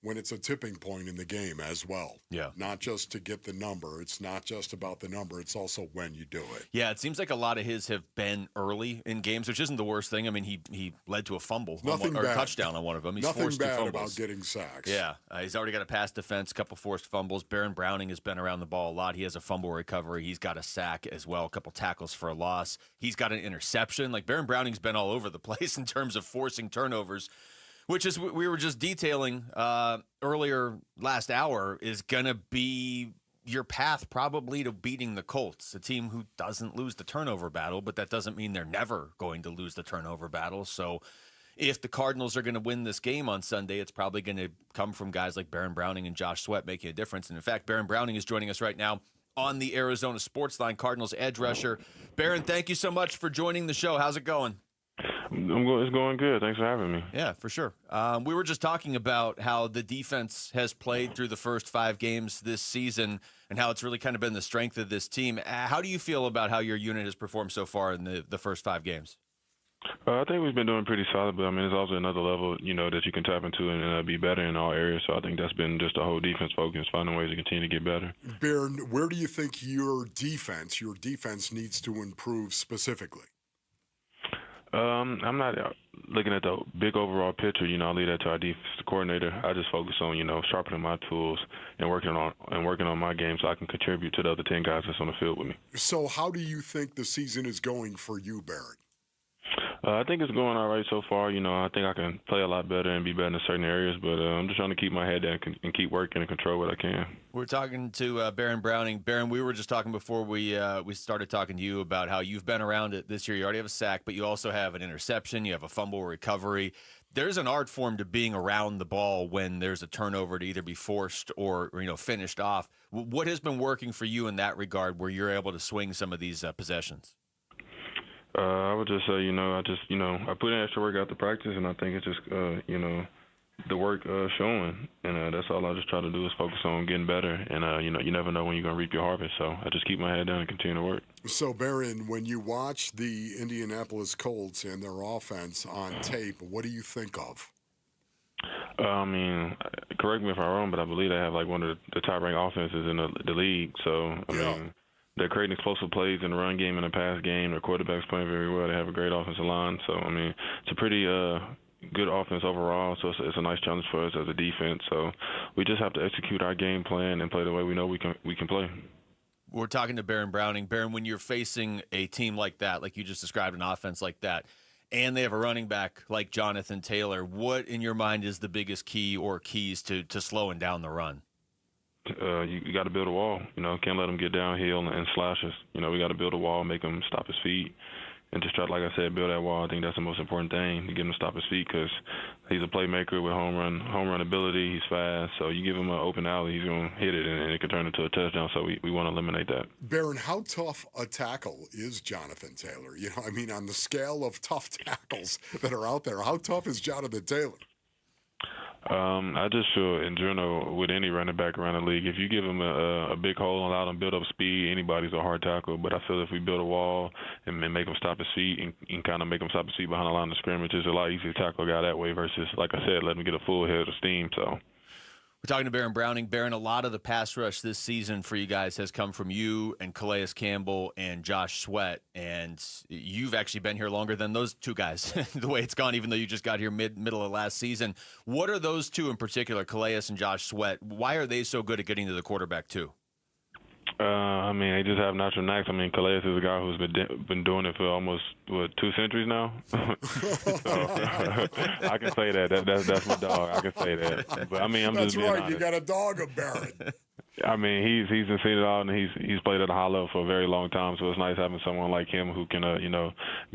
when it's a tipping point in the game as well. Yeah. Not just to get the number. It's not just about the number. It's also when you do it. Yeah, it seems like a lot of his have been early in games, which isn't the worst thing. I mean, he led to a fumble or a touchdown on one of them. He's Nothing forced 2 bad fumbles. about getting sacks. Yeah, he's already got a pass defense, a couple forced fumbles. Baron Browning has been around the ball a lot. He has a fumble recovery. He's got a sack as well, a couple tackles for a loss. He's got an interception. Baron Browning's been all over the place in terms of forcing turnovers, which is we were just detailing earlier last hour, is going to be your path probably to beating the Colts, a team who doesn't lose the turnover battle, but that doesn't mean they're never going to lose the turnover battle. So if the Cardinals are going to win this game on Sunday, it's probably going to come from guys like Baron Browning and Josh Sweat making a difference. And in fact, Baron Browning is joining us right now on the Arizona Sports Line, Cardinals edge rusher. Baron, thank you so much for joining the show. How's it going? It's going good. Thanks for having me. Yeah, for sure. We were just talking about how the defense has played through the first 5 games this season and how it's really kind of been the strength of this team. How do you feel about how your unit has performed so far in the first 5 games? I think we've been doing pretty solid, but there's also another level, that you can tap into and be better in all areas. So I think that's been just the whole defense focus, finding ways to continue to get better. Baron, where do you think your defense needs to improve specifically? I'm not looking at the big overall picture. I'll leave that to our defense coordinator. I just focus on, sharpening my tools and working on my game so I can contribute to the other 10 guys that's on the field with me. So how do you think the season is going for you, Barrett? I think it's going all right so far. I think I can play a lot better and be better in certain areas, but I'm just trying to keep my head down and keep working and control what I can. We're talking to Baron Browning. Baron, we were just talking before we started talking to you about how you've been around it this year. You already have a sack, but you also have an interception. You have a fumble recovery. There's an art form to being around the ball when there's a turnover to either be forced or finished off. What has been working for you in that regard where you're able to swing some of these possessions? I would just say, I put in extra work out to practice, and I think it's just, the work showing. And that's all I just try to do is focus on getting better. And, you never know when you're going to reap your harvest. So I just keep my head down and continue to work. So, Baron, when you watch the Indianapolis Colts and their offense on tape, what do you think of? Correct me if I'm wrong, but I believe they have one of the top-ranked offenses in the league. So, I mean, they're creating explosive plays in the run game and the pass game. Their quarterback's playing very well. They have a great offensive line. So, it's a pretty good offense overall. So it's a nice challenge for us as a defense. So we just have to execute our game plan and play the way we know we can play. We're talking to Baron Browning. Baron, when you're facing a team like that, like you just described, an offense like that, and they have a running back like Jonathan Taylor, what in your mind is the biggest key or keys to slowing down the run? you got to build a wall. Can't let him get downhill and slash us. We got to build a wall, make him stop his feet, and just try, like I said, build that wall. I think that's the most important thing, to get him to stop his feet, because he's a playmaker with home run ability. He's fast, so you give him an open alley, he's going to hit it, and it can turn into a touchdown. So we want to eliminate that. Baron, how tough a tackle is Jonathan Taylor? On the scale of tough tackles that are out there, how tough is Jonathan Taylor? I just feel, in general, with any running back around the league, if you give him a big hole and allow him to build up speed, anybody's a hard tackle. But I feel if we build a wall and make him stop his feet and kind of make him stop his feet behind the line of scrimmage, it's a lot easier to tackle a guy that way versus, like I said, let him get a full head of steam. So. We're talking to Baron Browning. Baron, a lot of the pass rush this season for you guys has come from you and Calais Campbell and Josh Sweat, and you've actually been here longer than those two guys, the way it's gone, even though you just got here middle of last season. What are those two in particular, Calais and Josh Sweat? Why are they so good at getting to the quarterback, too? They just have natural knacks. Calais is a guy who's been doing it for almost, 2 centuries now? So, I can say that. That's my dog. I can say that. But, I'm that's just being right. honest. You got a dog of Baron. He's seen it all, and he's played at a high level for a very long time. So it's nice having someone like him who can,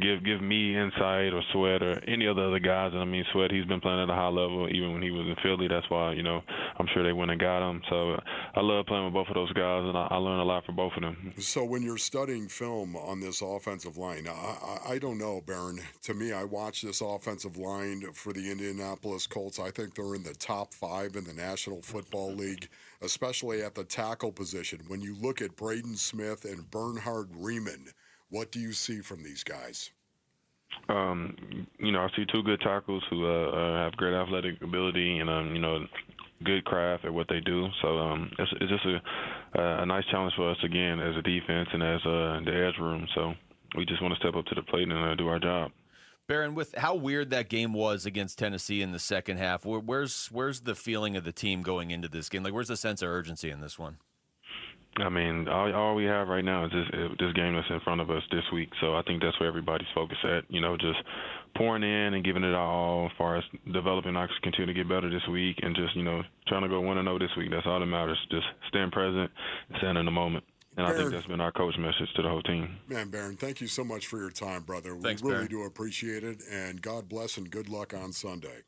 give me insight, or Sweat, or any of the other guys. And Sweat, he's been playing at a high level even when he was in Philly. That's why, I'm sure they went and got him. So I love playing with both of those guys, and I learn a lot from both of them. So when you're studying film on this offensive line, I don't know, Baron. To me, I watch this offensive line for the Indianapolis Colts. I think they're in the top 5 in the National Football League, especially at the tackle position. When you look at Braden Smith and Bernhard Riemann, what do you see from these guys? I see 2 good tackles who have great athletic ability and, good craft at what they do. So it's just a nice challenge for us, again, as a defense and as the edge room. So we just want to step up to the plate and do our job. Baron, with how weird that game was against Tennessee in the second half, where's the feeling of the team going into this game? Where's the sense of urgency in this one? All we have right now is this game that's in front of us this week. So I think that's where everybody's focused at, just pouring in and giving it our all as far as developing our continue to get better this week, and just, trying to go 1-0 this week. That's all that matters. Just staying present, staying in the moment. And Baron, I think that's been our coach message to the whole team. Man, Baron, thank you so much for your time, brother. Thanks, we really Baron. do appreciate it, and God bless and good luck on Sunday.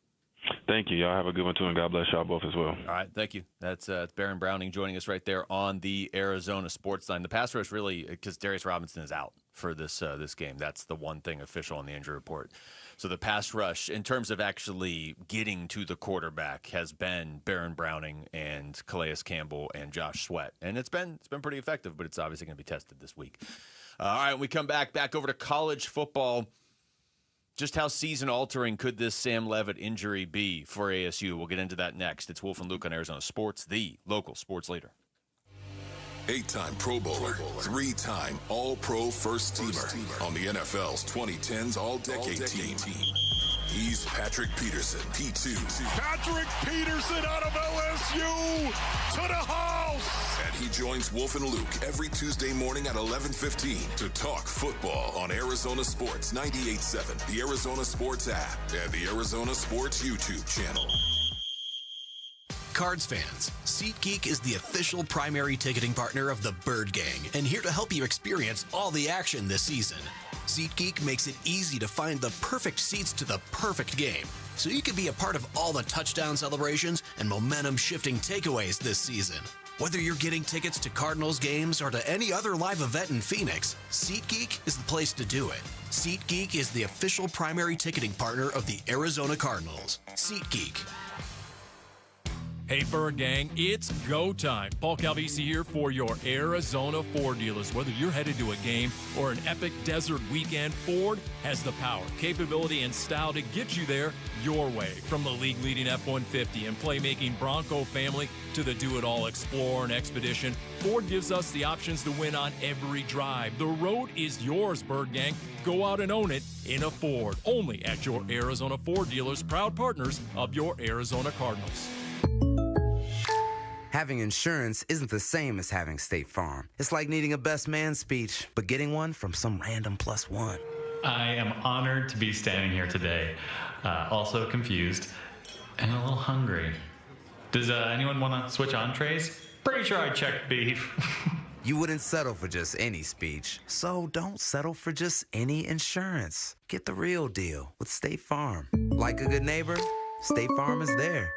Thank you. Y'all have a good one, too, and God bless y'all both as well. All right, thank you. That's Baron Browning joining us right there on the Arizona Sports Line. The pass rush really, because Darius Robinson is out for this game. That's the one thing official on the injury report. So the pass rush, in terms of actually getting to the quarterback, has been Baron Browning and Calais Campbell and Josh Sweat. And it's been pretty effective, but it's obviously going to be tested this week. All right, when we come back over to college football. Just how season-altering could this Sam Levitt injury be for ASU? We'll get into that next. It's Wolf and Luke on Arizona Sports, the local sports leader. 8-time Pro Bowler, 3-time All-Pro First Teamer on the NFL's 2010s All-Decade Team. He's Patrick Peterson, P2. Patrick Peterson out of LSU to the house! And he joins Wolf and Luke every Tuesday morning at 11:15 to talk football on Arizona Sports 98.7, the Arizona Sports app, and the Arizona Sports YouTube channel. Cards fans, SeatGeek is the official primary ticketing partner of the Bird Gang, and here to help you experience all the action this season. SeatGeek makes it easy to find the perfect seats to the perfect game, so you can be a part of all the touchdown celebrations and momentum-shifting takeaways this season. Whether you're getting tickets to Cardinals games or to any other live event in Phoenix, SeatGeek is the place to do it. SeatGeek is the official primary ticketing partner of the Arizona Cardinals. SeatGeek. Hey, Bird Gang, it's go time. Paul Calvisi here for your Arizona Ford dealers. Whether you're headed to a game or an epic desert weekend, Ford has the power, capability, and style to get you there your way. From the league-leading F-150 and playmaking Bronco family to the do-it-all Explorer and Expedition, Ford gives us the options to win on every drive. The road is yours, Bird Gang. Go out and own it in a Ford. Only at your Arizona Ford dealers, proud partners of your Arizona Cardinals. Having insurance isn't the same as having State Farm. It's like needing a best man speech, but getting one from some random +1. I am honored to be standing here today, also confused and a little hungry. Does anyone want to switch entrees? Pretty sure I checked beef. You wouldn't settle for just any speech, so don't settle for just any insurance. Get the real deal with State Farm. Like a good neighbor, State Farm is there.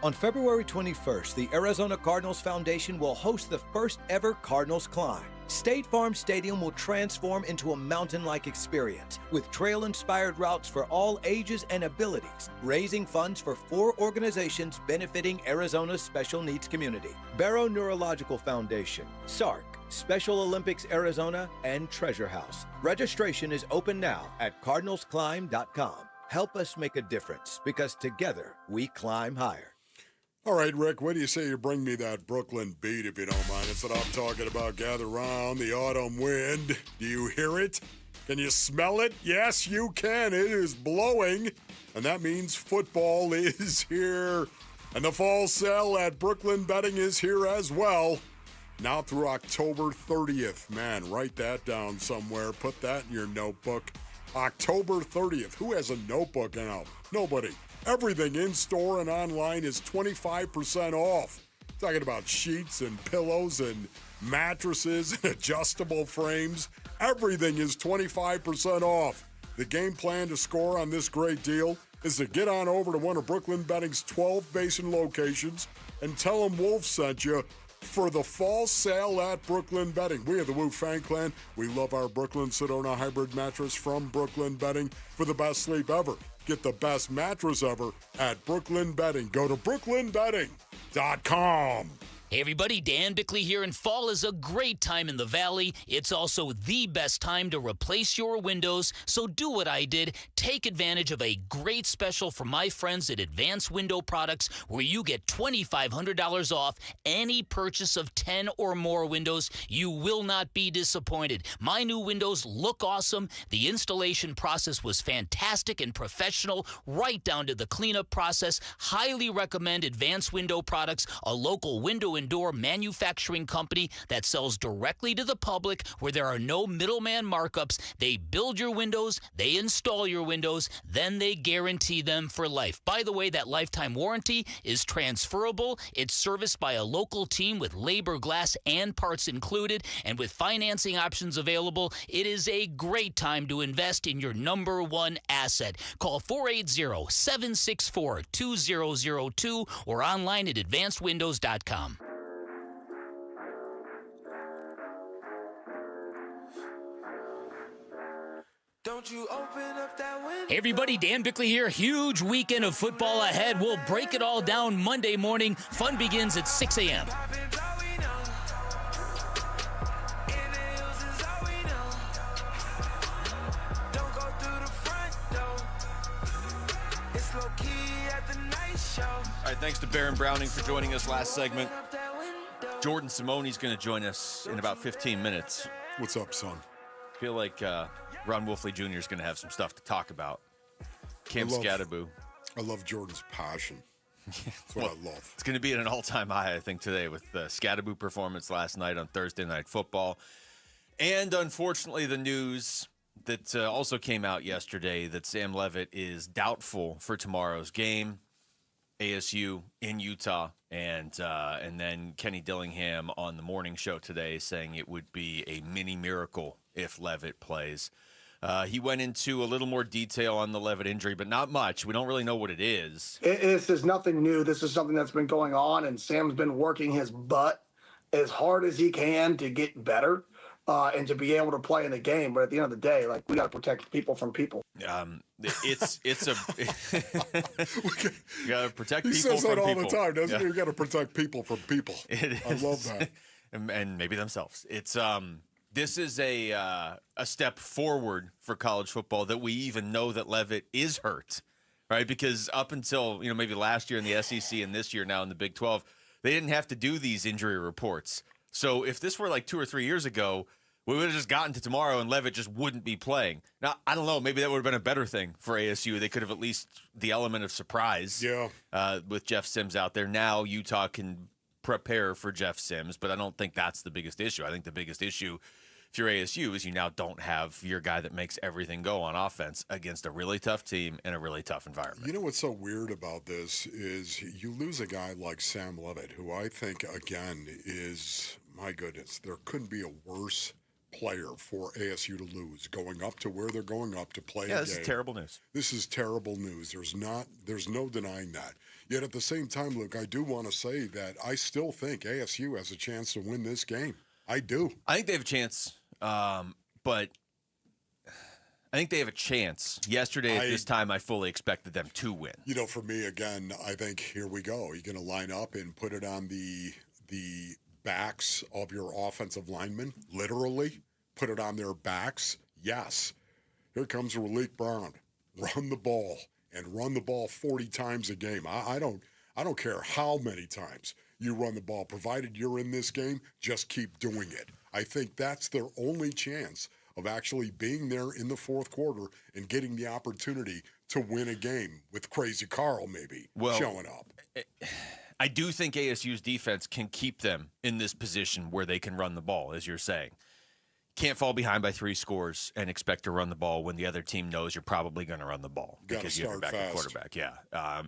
On February 21st, the Arizona Cardinals Foundation will host the first ever Cardinals Climb. State Farm Stadium will transform into a mountain-like experience with trail-inspired routes for all ages and abilities, raising funds for 4 organizations benefiting Arizona's special needs community: Barrow Neurological Foundation, SARC, Special Olympics Arizona, and Treasure House. Registration is open now at cardinalsclimb.com. Help us make a difference, because together we climb higher. All right, Rick, what do you say you bring me that Brooklyn beat, if you don't mind? It's what I'm talking about. Gather round the autumn wind. Do you hear it? Can you smell it? Yes, you can. It is blowing, and that means football is here. And the fall sale at Brooklyn Betting is here as well. Now through October 30th. Man, write that down somewhere. Put that in your notebook. October 30th. Who has a notebook now? Nobody. Everything in-store and online is 25% off. Talking about sheets and pillows and mattresses and adjustable frames. Everything is 25% off. The game plan to score on this great deal is to get on over to one of Brooklyn Betting's 12 Basin locations and tell them Wolf sent you for the fall sale at Brooklyn Betting. We are the Wu Fang Clan. We love our Brooklyn Sedona hybrid mattress from Brooklyn Betting for the best sleep ever. Get the best mattress ever at Brooklyn Betting. Go to brooklynbetting.com. Hey everybody, Dan Bickley here, and fall is a great time in the Valley. It's also the best time to replace your windows, so do what I did. Take advantage of a great special from my friends at Advanced Window Products, where you get $2,500 off any purchase of 10 or more windows. You will not be disappointed. My new windows look awesome. The installation process was fantastic and professional, right down to the cleanup process. Highly recommend Advanced Window Products, a local window and door manufacturing company that sells directly to the public, where there are no middleman markups. They build your windows, they install your windows, then they guarantee them for life. By the way, that lifetime warranty is transferable. It's serviced by a local team with labor, glass, and parts included, and with financing options available. It is a great time to invest in your number one asset. Call 480-764-2002 or online at advancedwindows.com. Don't you open up that window. Hey everybody, Dan Bickley here. Huge weekend of football ahead. We'll break it all down Monday morning. Fun begins at 6 a.m. All right, thanks to Baron Browning for joining us last segment. Jordan Simone's going to join us in about 15 minutes. What's up, son? I feel like Ron Wolfley Jr. is going to have some stuff to talk about. Cam Skattabo. I love Jordan's passion. That's what I love. It's going to be at an all-time high, I think, today with the Skattabo performance last night on Thursday Night Football. And unfortunately, the news that also came out yesterday that Sam Leavitt is doubtful for tomorrow's game. ASU in Utah, and then Kenny Dillingham on the morning show today saying it would be a mini miracle if Leavitt plays. He went into a little more detail on the Leavitt injury, but not much. We don't really know what it is. This is nothing new. This is something that's been going on, and Sam's been working his butt as hard as he can to get better and to be able to play in the game. But at the end of the day, like, we got to protect people from people. It's you got to protect people from people. He says that all the time, doesn't he? You got to protect people from people. I love that. And maybe themselves. It's this is a step forward for college football that we even know that Leavitt is hurt, right? Because up until maybe last year in the SEC and this year now in the Big 12, they didn't have to do these injury reports. So if this were like 2 or 3 years ago, we would have just gotten to tomorrow and Leavitt just wouldn't be playing. Now, I don't know. Maybe that would have been a better thing for ASU. They could have at least the element of surprise with Jeff Sims out there. Now Utah can prepare for Jeff Sims, but I don't think that's the biggest issue. I think the biggest issue, if if you're ASU, is you now don't have your guy that makes everything go on offense against a really tough team in a really tough environment. You know what's so weird about this is you lose a guy like Sam Levitt, who I think, again, is, my goodness, there couldn't be a worse player for ASU to lose, going up to where they're going up to play a game. This is terrible news. This is terrible news. There's no denying that. Yet at the same time, Luke, I do want to say that I still think ASU has a chance to win this game. I do. I think they have a chance. But I think they have a chance. Yesterday at this time, I fully expected them to win. You know, for me, again, I think here we go. You're going to line up and put it on the backs of your offensive linemen, literally put it on their backs. Yes. Here comes Raleek Brown. Run the ball and run the ball 40 times a game. I don't care how many times you run the ball, provided you're in this game, just keep doing it. I think that's their only chance of actually being there in the fourth quarter and getting the opportunity to win a game with Crazy Carl maybe showing up. I do think ASU's defense can keep them in this position where they can run the ball, as you're saying. Can't fall behind by 3 scores and expect to run the ball when the other team knows you're probably going to run the ball because you have a backup quarterback. Yeah,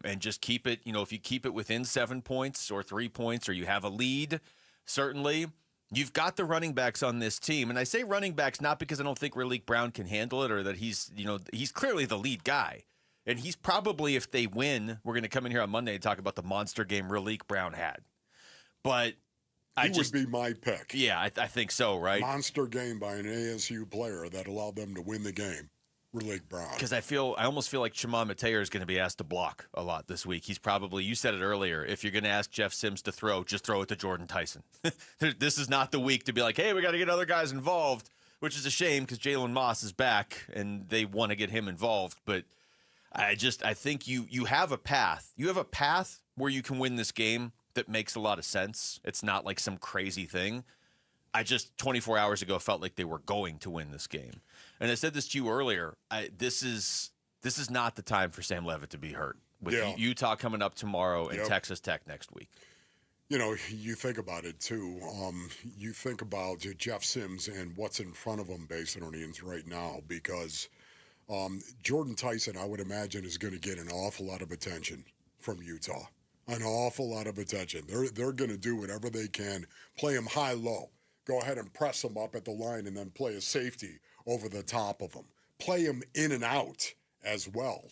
and just keep it. You know, if you keep it within 7 points or 3 points, or you have a lead, certainly you've got the running backs on this team. And I say running backs not because I don't think Raleek Brown can handle it or that he's clearly the lead guy. And he's probably, if they win, we're going to come in here on Monday and talk about the monster game Raleek Brown had. But He would be my pick. Yeah, I think so, right? Monster game by an ASU player that allowed them to win the game. Raleek Brown. Because I almost feel like Shimon Mateer is going to be asked to block a lot this week. He's probably, you said it earlier, if you're going to ask Jeff Sims to throw, just throw it to Jordan Tyson. This is not the week to be like, hey, we got to get other guys involved, which is a shame because Jalen Moss is back and they want to get him involved. But I think you have a path. You have a path where you can win this game that makes a lot of sense. It's not like some crazy thing. I just 24 hours ago felt like they were going to win this game. And I said this to you earlier. This is not the time for Sam Levitt to be hurt. With Utah coming up tomorrow and Texas Tech next week. You know, you think about it too. You think about Jeff Sims and what's in front of him, Basinonians, right now, because Jordan Tyson, I would imagine, is going to get an awful lot of attention from Utah. An awful lot of attention. They're going to do whatever they can, play him high-low. Go ahead and press him up at the line and then play a safety over the top of him. Play him in and out as well,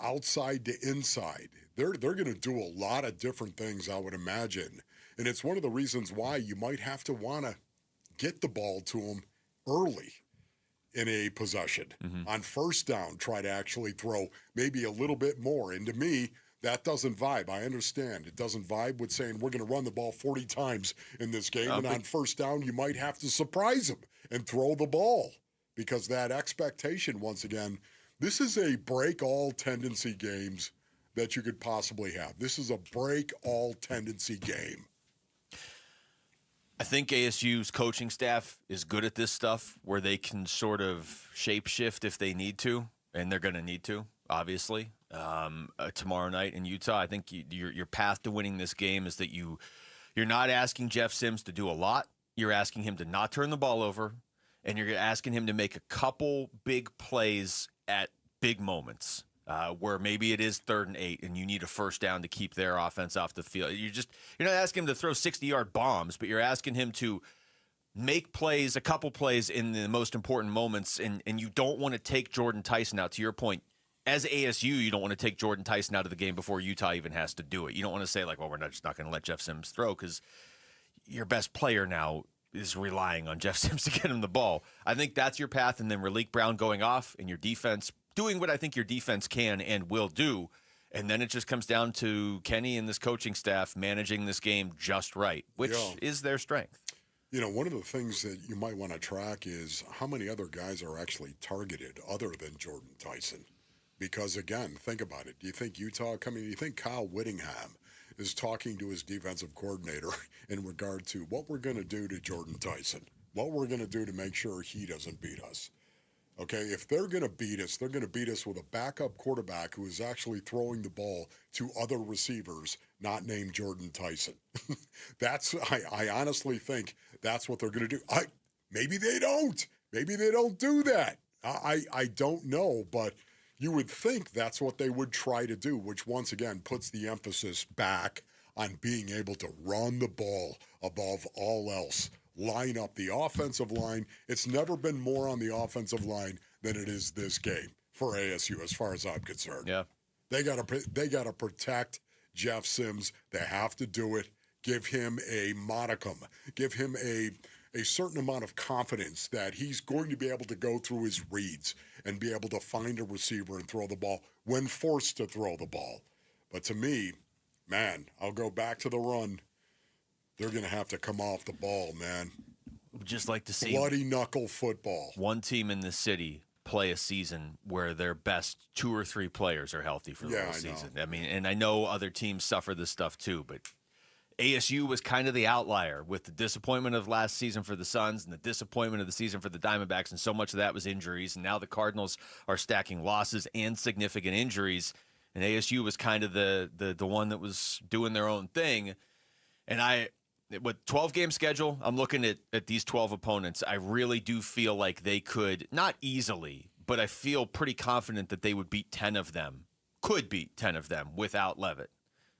outside to inside. They're going to do a lot of different things, I would imagine. And it's one of the reasons why you might have to want to get the ball to him early in a possession. Mm-hmm. On first down, try to actually throw maybe a little bit more. And to me, that doesn't vibe. I understand. It doesn't vibe with saying we're going to run the ball 40 times in this game, and on first down, you might have to surprise them and throw the ball because that expectation, once again, this is a break-all tendency games that you could possibly have. This is a break-all tendency game. I think ASU's coaching staff is good at this stuff where they can sort of shape-shift if they need to, and they're going to need to, obviously. Tomorrow night in Utah, I think your path to winning this game is that you're not asking Jeff Sims to do a lot. You're asking him to not turn the ball over, and you're asking him to make a couple big plays at big moments where maybe it is 3rd and 8, and you need a first down to keep their offense off the field. You're not asking him to throw 60-yard bombs, but you're asking him to make plays, a couple plays in the most important moments, and you don't want to take Jordan Tyson out. To your point, as ASU, you don't want to take Jordan Tyson out of the game before Utah even has to do it. You don't want to say, like, well, we're just not going to let Jeff Sims throw because your best player now is relying on Jeff Sims to get him the ball. I think that's your path, and then Raleek Brown going off and your defense doing what I think your defense can and will do, and then it just comes down to Kenny and this coaching staff managing this game just right, which is their strength. You know, one of the things that you might want to track is how many other guys are actually targeted other than Jordan Tyson. Because, again, think about it. Do you think Utah do you think Kyle Whittingham is talking to his defensive coordinator in regard to what we're going to do to Jordan Tyson, what we're going to do to make sure he doesn't beat us? Okay, if they're going to beat us, they're going to beat us with a backup quarterback who is actually throwing the ball to other receivers not named Jordan Tyson. I honestly think that's what they're going to do. Maybe they don't. Maybe they don't do that. I don't know, but you would think that's what they would try to do, which once again puts the emphasis back on being able to run the ball above all else. Line up the offensive line. It's never been more on the offensive line than it is this game for ASU, as far as I'm concerned. Yeah. They gotta protect Jeff Sims. They have to do it. Give him a modicum. Give him a certain amount of confidence that he's going to be able to go through his reads and be able to find a receiver and throw the ball when forced to throw the ball. But to me, man, I'll go back to the run. They're going to have to come off the ball, man. Would just like to see bloody knuckle football. One team in the city play a season where their best 2 or 3 players are healthy for the whole season. I mean, and I know other teams suffer this stuff too, but ASU was kind of the outlier with the disappointment of last season for the Suns and the disappointment of the season for the Diamondbacks, and so much of that was injuries. And now the Cardinals are stacking losses and significant injuries, and ASU was kind of the one that was doing their own thing. And with 12-game schedule, I'm looking at these 12 opponents. I really do feel like they could, not easily, but I feel pretty confident that they would beat 10 of them, could beat 10 of them without Leavitt.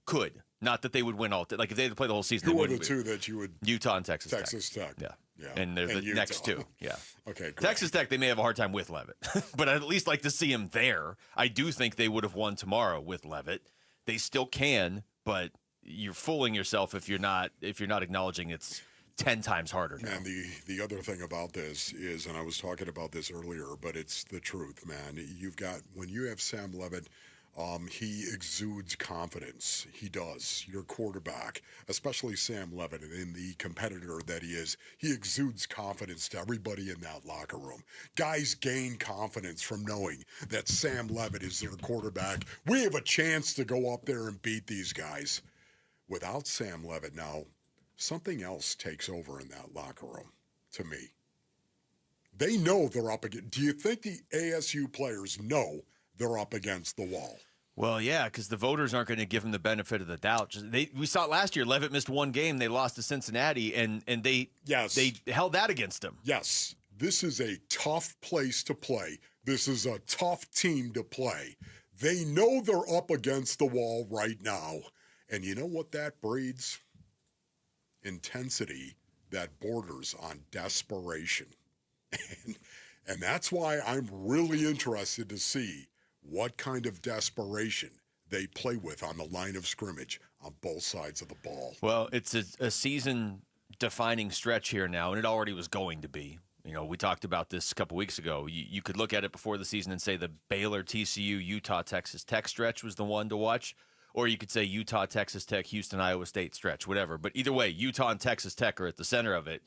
Could. Not that they would win all. Like if they had to play the whole season, Who they were the wouldn't. two that you would? Utah and Texas Tech. Texas Tech. Yeah. Yeah. And they're the Utah. next two. Yeah. Okay, great. Texas Tech, they may have a hard time with Leavitt, but I'd at least like to see him there. I do think they would have won tomorrow with Leavitt. They still can, but you're fooling yourself if you're not acknowledging it's 10 times harder now. Man, the other thing about this is, and I was talking about this earlier, but it's the truth, man. When you have Sam Leavitt, he exudes confidence. He does. Your quarterback, especially Sam Leavitt, and the competitor that he is, he exudes confidence to everybody in that locker room. Guys gain confidence from knowing that Sam Leavitt is their quarterback. We have a chance to go up there and beat these guys. Without Sam Leavitt now, something else takes over in that locker room, to me. They know they're up against. Do you think the ASU players know they're up against the wall? Well, yeah, because the voters aren't going to give them the benefit of the doubt. We saw it last year. Leavitt missed one game. They lost to Cincinnati, and they held that against him. Yes. This is a tough place to play. This is a tough team to play. They know they're up against the wall right now. And you know what that breeds? Intensity that borders on desperation. And that's why I'm really interested to see what kind of desperation they play with on the line of scrimmage on both sides of the ball. Well, it's a season-defining stretch here now, and it already was going to be. You know, we talked about this a couple weeks ago. You could look at it before the season and say the Baylor, TCU, Utah, Texas Tech stretch was the one to watch. Or you could say Utah, Texas Tech, Houston, Iowa State stretch, whatever. But either way, Utah and Texas Tech are at the center of it.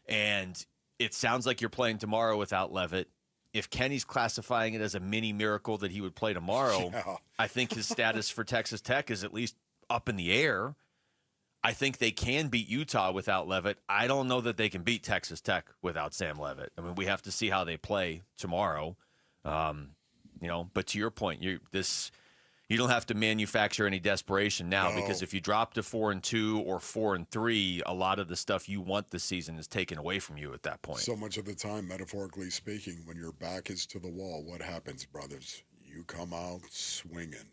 And it sounds like you're playing tomorrow without Leavitt. If Kenny's classifying it as a mini miracle that he would play tomorrow, I think his status for Texas Tech is at least up in the air. I think they can beat Utah without Leavitt. I don't know that they can beat Texas Tech without Sam Leavitt. I mean, we have to see how they play tomorrow. But to your point, you don't have to manufacture any desperation now because if you drop to 4-2 or 4-3, a lot of the stuff you want this season is taken away from you at that point. So much of the time, metaphorically speaking, when your back is to the wall, what happens, brothers? You come out swinging.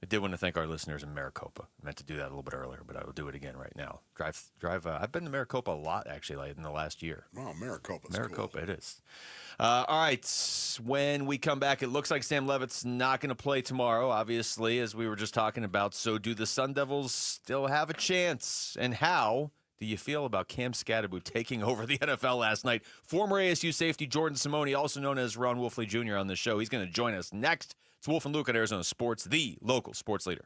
I did want to thank our listeners in Maricopa. I meant to do that a little bit earlier, but I will do it again right now. Drive. I've been to Maricopa a lot, actually, in the last year. Wow, Maricopa's Maricopa, cool. It is. All right, when we come back, it looks like Sam Leavitt's not going to play tomorrow, obviously, as we were just talking about. So do the Sun Devils still have a chance? And how do you feel about Cam Skattabo taking over the NFL last night? Former ASU safety Jordan Simone, also known as Ron Wolfley Jr. on the show. He's going to join us next. It's Wolf and Luke at Arizona Sports, the local sports leader.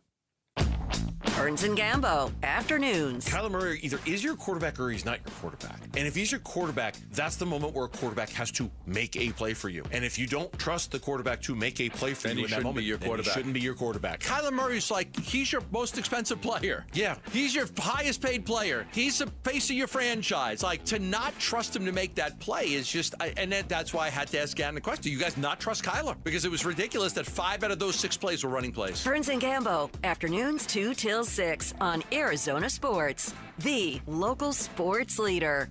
Burns and Gambo, afternoons. Kyler Murray either is your quarterback or he's not your quarterback. And if he's your quarterback, that's the moment where a quarterback has to make a play for you. And if you don't trust the quarterback to make a play for you in that moment, he shouldn't be your quarterback. Kyler Murray's like, he's your most expensive player. Yeah. He's your highest paid player. He's the face of your franchise. Like, to not trust him to make that play is just, that's why I had to ask Gannon the question. Do you guys not trust Kyler? Because it was ridiculous that 5 out of those 6 plays were running plays. Burns and Gambo, afternoons 2 till 6 on Arizona Sports, the local sports leader.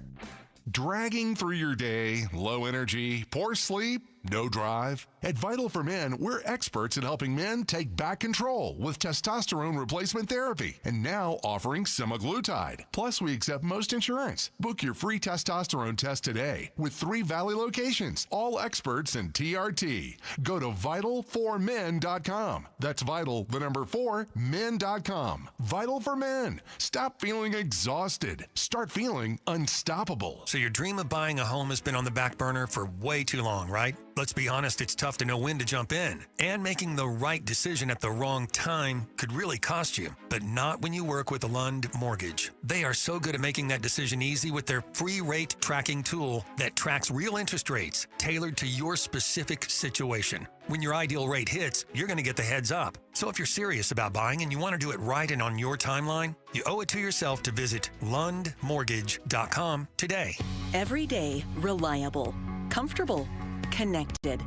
Dragging through your day, low energy, poor sleep, no drive? At Vital for Men, we're experts in helping men take back control with testosterone replacement therapy and now offering semaglutide. Plus, we accept most insurance. Book your free testosterone test today with 3 Valley locations, all experts in TRT. Go to vital4men.com. That's vital, the number 4, men.com. Vital for Men. Stop feeling exhausted. Start feeling unstoppable. So your dream of buying a home has been on the back burner for way too long, right? Let's be honest, it's tough to know when to jump in. And making the right decision at the wrong time could really cost you. But not when you work with Lund Mortgage. They are so good at making that decision easy with their free rate tracking tool that tracks real interest rates tailored to your specific situation. When your ideal rate hits, you're going to get the heads up. So if you're serious about buying and you want to do it right and on your timeline, you owe it to yourself to visit lundmortgage.com today. Every day, reliable, comfortable, connected.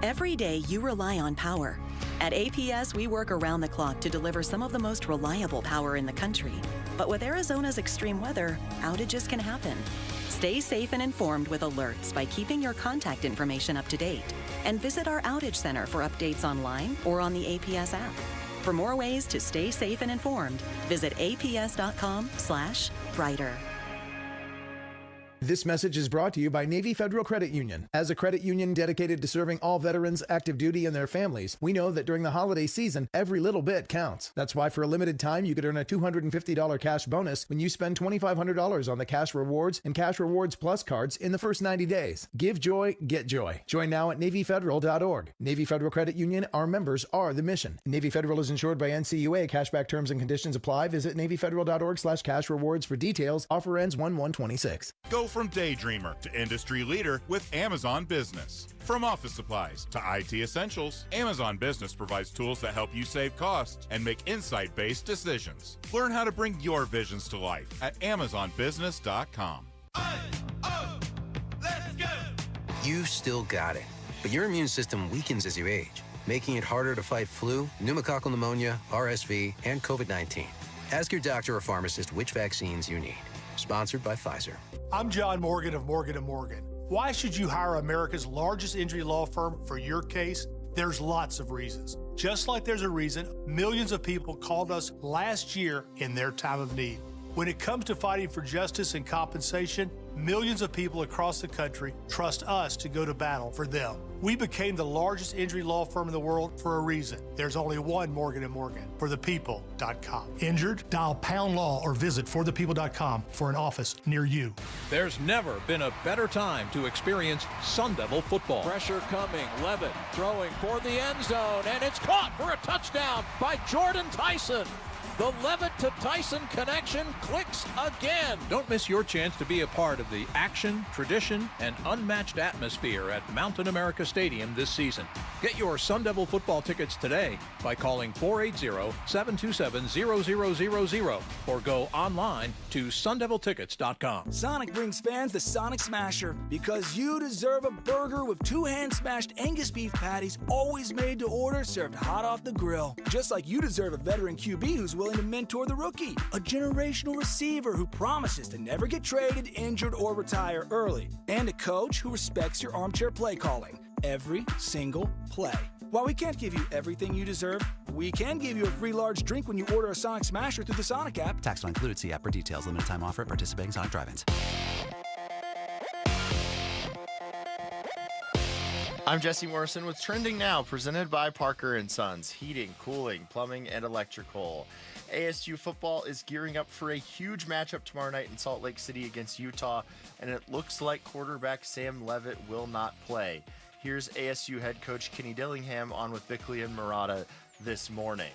Every day you rely on power. At APS, we work around the clock to deliver some of the most reliable power in the country. But with Arizona's extreme weather, outages can happen. Stay safe and informed with alerts by keeping your contact information up to date. And visit our outage center for updates online or on the APS app. For more ways to stay safe and informed, visit aps.com/brighter. This message is brought to you by Navy Federal Credit Union. As a credit union dedicated to serving all veterans, active duty, and their families, we know that during the holiday season, every little bit counts. That's why for a limited time, you could earn a $250 cash bonus when you spend $2,500 on the Cash Rewards and Cash Rewards Plus cards in the first 90 days. Give joy, get joy. Join now at NavyFederal.org. Navy Federal Credit Union, our members are the mission. Navy Federal is insured by NCUA. Cashback terms and conditions apply. Visit NavyFederal.org/cash rewards for details. Offer ends 1/1/26. Go from daydreamer to industry leader with Amazon Business. From office supplies to IT essentials, Amazon Business provides tools that help you save costs and make insight-based decisions. Learn how to bring your visions to life at AmazonBusiness.com. You still got it, but your immune system weakens as you age, making it harder to fight flu, pneumococcal pneumonia, RSV, and COVID-19. Ask your doctor or pharmacist which vaccines you need. Sponsored by Pfizer. I'm John Morgan of Morgan & Morgan. Why should you hire America's largest injury law firm for your case? There's lots of reasons. Just like there's a reason millions of people called us last year in their time of need. When it comes to fighting for justice and compensation, millions of people across the country trust us to go to battle for them. We became the largest injury law firm in the world for a reason. There's only one Morgan & Morgan, forthepeople.com. Injured? Dial #law or visit forthepeople.com for an office near you. There's never been a better time to experience Sun Devil football. Pressure coming, Levitt throwing for the end zone, and it's caught for a touchdown by Jordan Tyson. The Levitt to Tyson connection clicks again. Don't miss your chance to be a part of the action, tradition, and unmatched atmosphere at Mountain America Stadium this season. Get your Sun Devil football tickets today by calling 480-727-0000 or go online to sundeviltickets.com. Sonic brings fans the Sonic Smasher because you deserve a burger with 2 hand-smashed Angus beef patties, always made to order, served hot off the grill. Just like you deserve a veteran QB who's willing to mentor the rookie, a generational receiver who promises to never get traded, injured, or retire early, and a coach who respects your armchair play calling every single play. While we can't give you everything you deserve, we can give you a free large drink when you order a Sonic Smasher through the Sonic app. Tax not included. See app for details. Limited time offer at participating Sonic drive-ins. I'm Jesse Morrison with Trending Now, presented by Parker & Sons, heating, cooling, plumbing, and electrical. ASU football is gearing up for a huge matchup tomorrow night in Salt Lake City against Utah, and it looks like quarterback Sam Levitt will not play. Here's ASU head coach Kenny Dillingham on with Bickley and Murata this morning.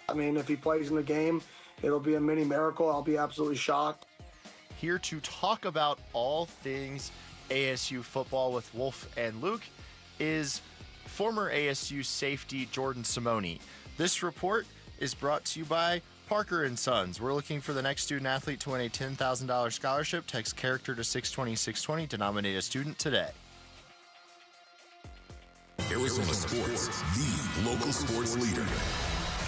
I mean, if he plays in the game, it'll be a mini miracle. I'll be absolutely shocked. Here to talk about all things ASU football with Wolf and Luke is former ASU safety Jordan Simone. This report is brought to you by Parker & Sons. We're looking for the next student athlete to win a $10,000 scholarship. Text character to 620-620 to nominate a student today. Arizona Sports, the local sports leader.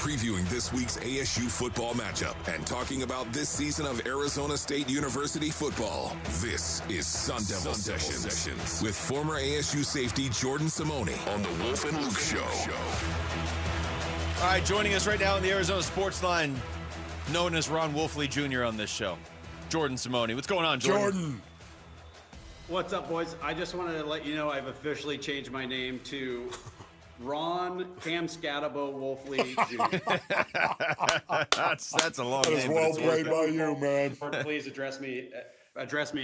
previewing this week's ASU football matchup and talking about this season of Arizona State University football. This is Sun Devil Sessions with former ASU safety Jordan Simone on the Wolf and Luke Show. All right, joining us right now on the Arizona Sports Line, known as Ron Wolfley Jr. on this show, Jordan Simone. What's going on, Jordan? What's up, boys? I just wanted to let you know I've officially changed my name to Ron Cam Skattabo Wolfley Jr. That's a long That name. is well played by you, man. Please address me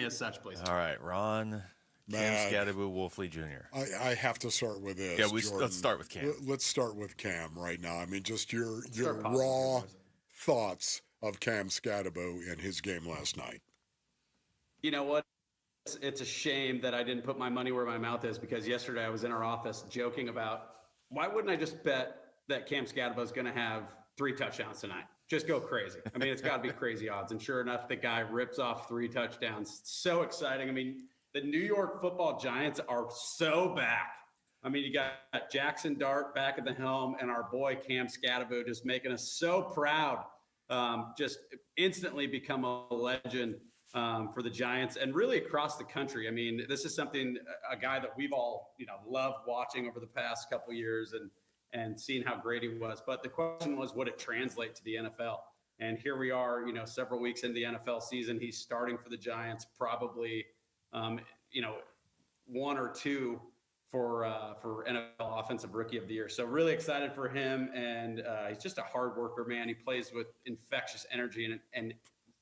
as such, please. All right, Ron Cam Skattabo Wolfley Jr. I have to start with this. Yeah, Jordan. let's start with Cam. Let's start with Cam right now. I mean, just your raw thoughts of Cam Skattabo in his game last night. You know what? It's a shame that I didn't put my money where my mouth is, because yesterday I was in our office joking about, why wouldn't I just bet that Cam Skattabo is going to have 3 touchdowns tonight? Just go crazy. I mean, it's got to be crazy odds. And sure enough, the guy rips off 3 touchdowns. So exciting. I mean, the New York Football Giants are so back. I mean, you got Jackson Dart back at the helm, and our boy Cam Skattabo just making us so proud. Just instantly become a legend for the Giants and really across the country. I mean, this is something, a guy that we've all, loved watching over the past couple of years and seeing how great he was. But the question was, would it translate to the NFL? And here we are, several weeks into the NFL season. He's starting for the Giants, probably, 1 or 2 for NFL Offensive Rookie of the Year. So really excited for him. And he's just a hard worker, man. He plays with infectious energy and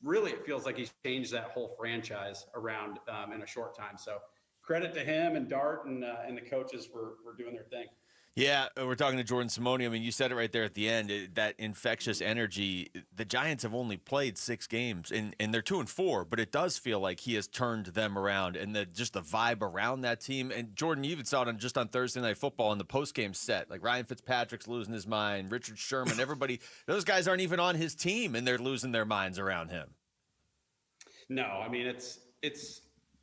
really, it feels like he's changed that whole franchise around in a short time. So credit to him and Dart and the coaches for doing their thing. Yeah, we're talking to Jordan Simone. I mean, you said it right there at the end, that infectious energy. The Giants have only played 6 games, and they're 2-4, but it does feel like he has turned them around, and just the vibe around that team. And Jordan, you even saw it just on Thursday Night Football in the postgame set. Like Ryan Fitzpatrick's losing his mind, Richard Sherman, everybody. Those guys aren't even on his team, and they're losing their minds around him. No, I mean, it's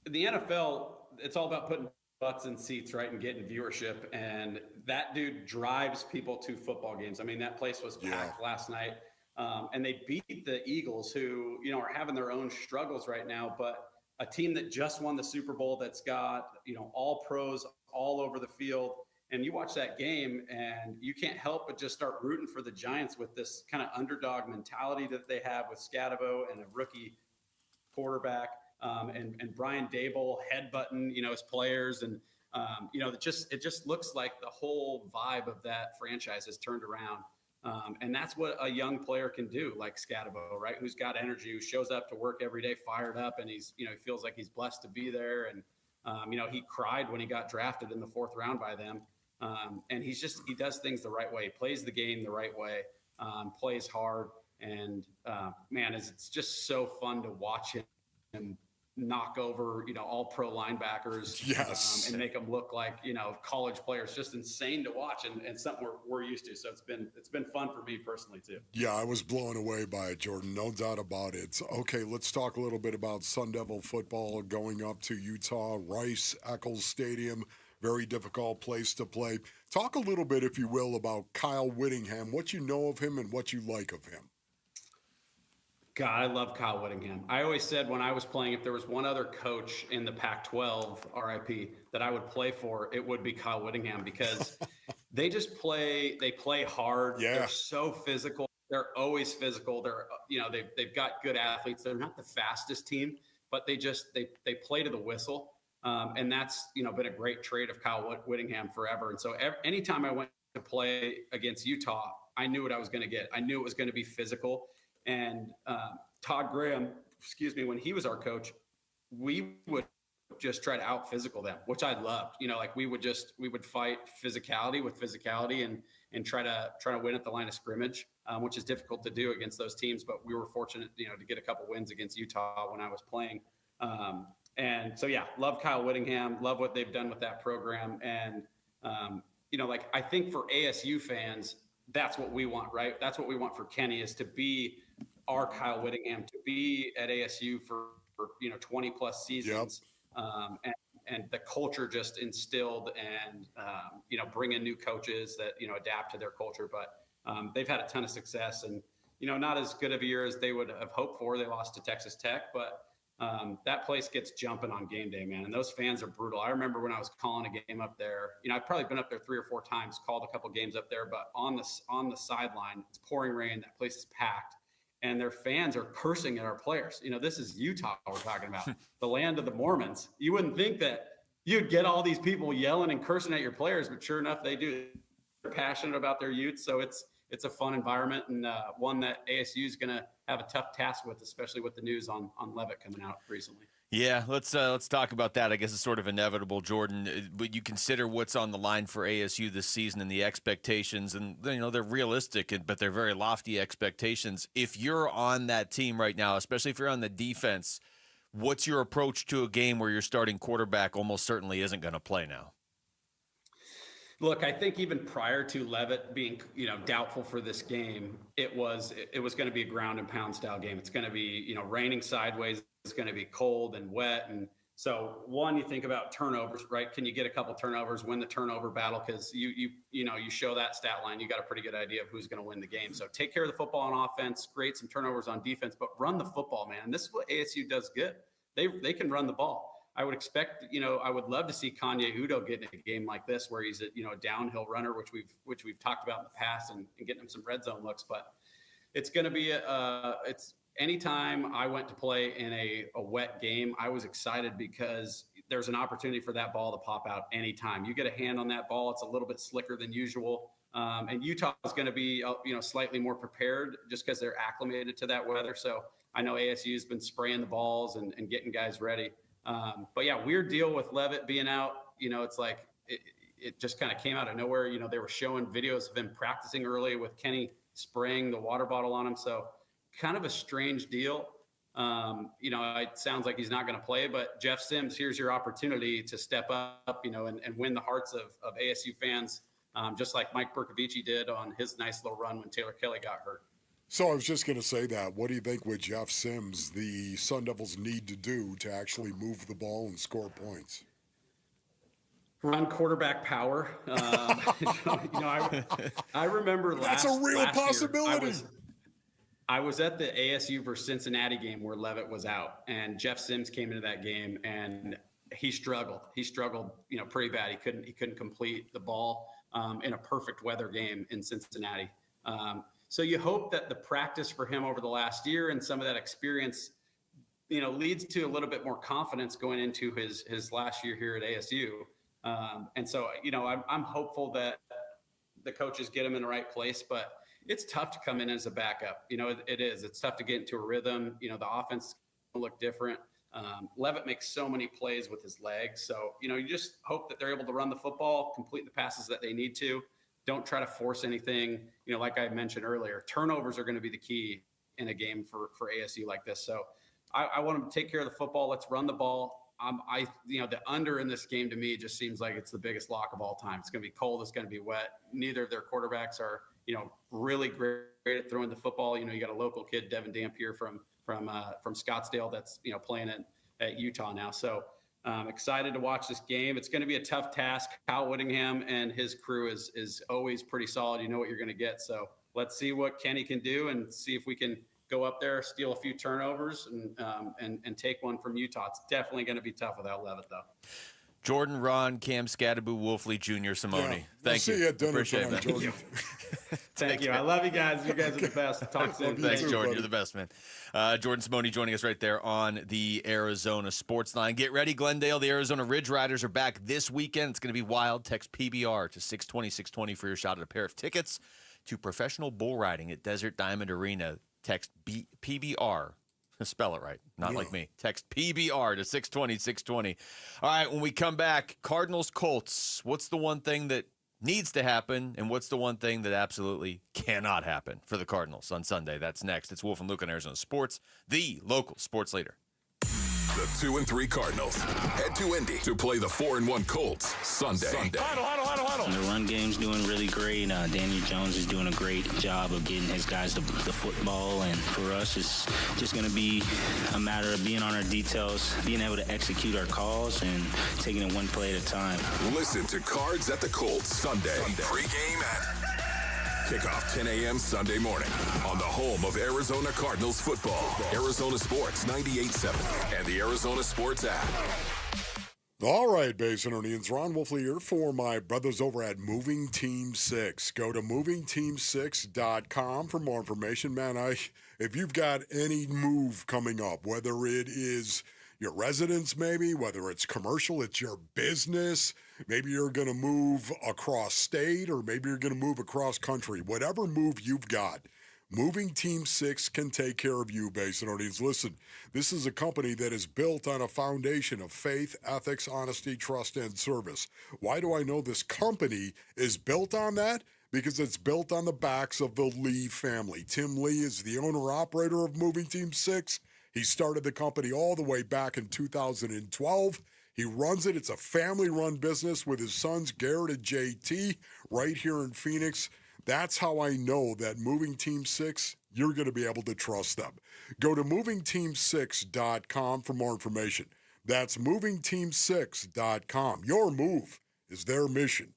the NFL. It's all about putting butts in seats, right, and getting viewership. And that dude drives people to football games. I mean, that place was packed last night, and they beat the Eagles, who are having their own struggles right now. But a team that just won the Super Bowl, that's got all pros all over the field. And you watch that game, and you can't help but just start rooting for the Giants with this kind of underdog mentality that they have with Skattabo and a rookie quarterback, and Brian Dable headbutting, his players. And, it just looks like the whole vibe of that franchise has turned around. And that's what a young player can do, like Skattabo, right? Who's got energy, who shows up to work every day fired up, and he's, he feels like he's blessed to be there. And, he cried when he got drafted in the 4th round by them. And he does things the right way. He plays the game the right way, plays hard. And man, it's just so fun to watch him knock over, all pro linebackers, yes, and make them look like, college players. Just insane to watch, and something we're used to. So it's been fun for me personally too. Yeah, I was blown away by it, Jordan. No doubt about it. Okay, let's talk a little bit about Sun Devil football going up to Utah, Rice-Eccles Stadium. Very difficult place to play. Talk a little bit, if you will, about Kyle Whittingham, what you know of him and what you like of him. God, I love Kyle Whittingham. I always said when I was playing, if there was one other coach in the Pac-12, RIP, that I would play for, it would be Kyle Whittingham, because they play hard. Yeah. They're so physical. They're always physical. They're, they've got good athletes. They're not the fastest team, but they play to the whistle. And that's, been a great trait of Kyle Whittingham forever. And so anytime I went to play against Utah, I knew what I was going to get. I knew it was going to be physical. And Todd Graham, when he was our coach, we would just try to out physical them, which I loved. We would fight physicality with physicality and try to win at the line of scrimmage, which is difficult to do against those teams. But we were fortunate, to get a couple wins against Utah when I was playing. And so, yeah, love Kyle Whittingham, love what they've done with that program. And, I think for ASU fans, that's what we want, right? That's what we want for Kenny, is to be our Kyle Whittingham, to be at ASU for 20 plus seasons. the culture just instilled, and bring in new coaches that adapt to their culture. But they've had a ton of success, and not as good of a year as they would have hoped for. They lost to Texas Tech, but that place gets jumping on game day, man. And those fans are brutal. I remember when I was calling a game up there, I've probably been up there 3 or 4 times, called a couple games up there, but on the sideline, it's pouring rain. That place is packed, and their fans are cursing at our players. This is Utah we're talking about, the land of the Mormons. You wouldn't think that you'd get all these people yelling and cursing at your players, but sure enough, they do. They're passionate about their youth. So it's a fun environment, and one that ASU is going to have a tough task with, especially with the news on Levitt coming out recently. Yeah, let's talk about that. I guess it's sort of inevitable, Jordan. But you consider what's on the line for ASU this season and the expectations, and they're realistic, but they're very lofty expectations. If you're on that team right now, especially if you're on the defense, what's your approach to a game where your starting quarterback almost certainly isn't going to play now? Look, I think even prior to Levitt being, doubtful for this game, it was going to be a ground and pound style game. It's going to be, raining sideways. It's going to be cold and wet. And so you think about turnovers, right? Can you get a couple turnovers, win the turnover battle? Because you show that stat line, you got a pretty good idea of who's going to win the game. So take care of the football on offense, create some turnovers on defense, but run the football, man. This is what ASU does good. They can run the ball. I would expect, I would love to see Kanye Udo get in a game like this where he's a downhill runner, which we've talked about in the past, and getting him some red zone looks. But it's going to be it's anytime I went to play in a wet game, I was excited because there's an opportunity for that ball to pop out anytime. You get a hand on that ball, it's a little bit slicker than usual. And Utah is going to be, slightly more prepared just because they're acclimated to that weather. So I know ASU has been spraying the balls and getting guys ready. But yeah, weird deal with Levitt being out. It's like it just kind of came out of nowhere. They were showing videos of him practicing early with Kenny spraying the water bottle on him. So kind of a strange deal. It sounds like he's not going to play, but Jeff Sims, here's your opportunity to step up, and win the hearts of ASU fans, just like Mike Bercovici did on his nice little run when Taylor Kelly got hurt. So I was just going to say that. What do you think with Jeff Sims, the Sun Devils need to do to actually move the ball and score points? Run quarterback power. I remember that's a real possibility. I was at the ASU versus Cincinnati game where Levitt was out, and Jeff Sims came into that game, and he struggled. He struggled, pretty bad. He couldn't complete the ball in a perfect weather game in Cincinnati. So you hope that the practice for him over the last year and some of that experience, leads to a little bit more confidence going into his last year here at ASU. And so, I'm hopeful that the coaches get him in the right place, but it's tough to come in as a backup. It is. It's tough to get into a rhythm. The offense will look different. Levitt makes so many plays with his legs. So, you just hope that they're able to run the football, complete the passes that they need to. Don't try to force anything. Like I mentioned earlier, turnovers are going to be the key in a game for ASU like this. So I want them to take care of the football. Let's run the ball. The under in this game to me just seems like it's the biggest lock of all time. It's going to be cold. It's going to be wet. Neither of their quarterbacks are, really great at throwing the football. You got a local kid, Devin Dampier from Scottsdale that's, playing at Utah now. So excited to watch this game. It's going to be a tough task. Kyle Whittingham and his crew is always pretty solid. You know what you're going to get. So let's see what Kenny can do and see if we can go up there, steal a few turnovers, and take one from Utah. It's definitely going to be tough without Levitt, though. Jordan, Ron, Cam, Skattabo, Wolfley Jr., Simone. Yeah. Thank you. See you at dinner Appreciate tonight, it, man. Jordan. Thank you. I love you guys. You guys are the best. Talk soon. Thanks, too, Jordan. buddy. You're the best, man. Jordan Simone joining us right there on the Arizona Sports Line. Get ready, Glendale. The Arizona Ridge Riders are back this weekend. It's going to be wild. Text PBR to 620-620 for your shot at a pair of tickets to professional bull riding at Desert Diamond Arena. Text PBR. Spell it right. Not like me. Text PBR to 620-620. All right, when we come back, Cardinals, Colts. What's the one thing that needs to happen, and what's the one thing that absolutely cannot happen for the Cardinals on Sunday? That's next. It's Wolf and Luke on Arizona Sports, the local sports leader. The 2-3 Cardinals head to Indy to play the 4-1 Colts Sunday. The run game's doing really great. Daniel Jones is doing a great job of getting his guys the football. And for us, it's just going to be a matter of being on our details, being able to execute our calls, and taking it one play at a time. Listen to Cards at the Colts Sunday. Pre-game at kickoff 10 a.m. Sunday morning on the home of Arizona Cardinals football. Arizona Sports 98.7 and the Arizona Sports app. All right, Basinonians, Ron Wolfley here for my brothers over at Moving Team 6. Go to movingteam6.com for more information. Man, if you've got any move coming up, whether it is your residence maybe, whether it's commercial, it's your business, maybe you're going to move across state or maybe you're going to move across country, whatever move you've got, Moving Team 6 can take care of you, Basinonians. Listen, this is a company that is built on a foundation of faith, ethics, honesty, trust, and service. Why do I know this company is built on that? Because it's built on the backs of the Lee family. Tim Lee is the owner-operator of Moving Team 6. He started the company all the way back in 2012. He runs it. It's a family-run business with his sons, Garrett and JT, right here in Phoenix. That's how I know that Moving Team 6, you're going to be able to trust them. Go to movingteam6.com for more information. That's movingteam6.com. Your move is their mission.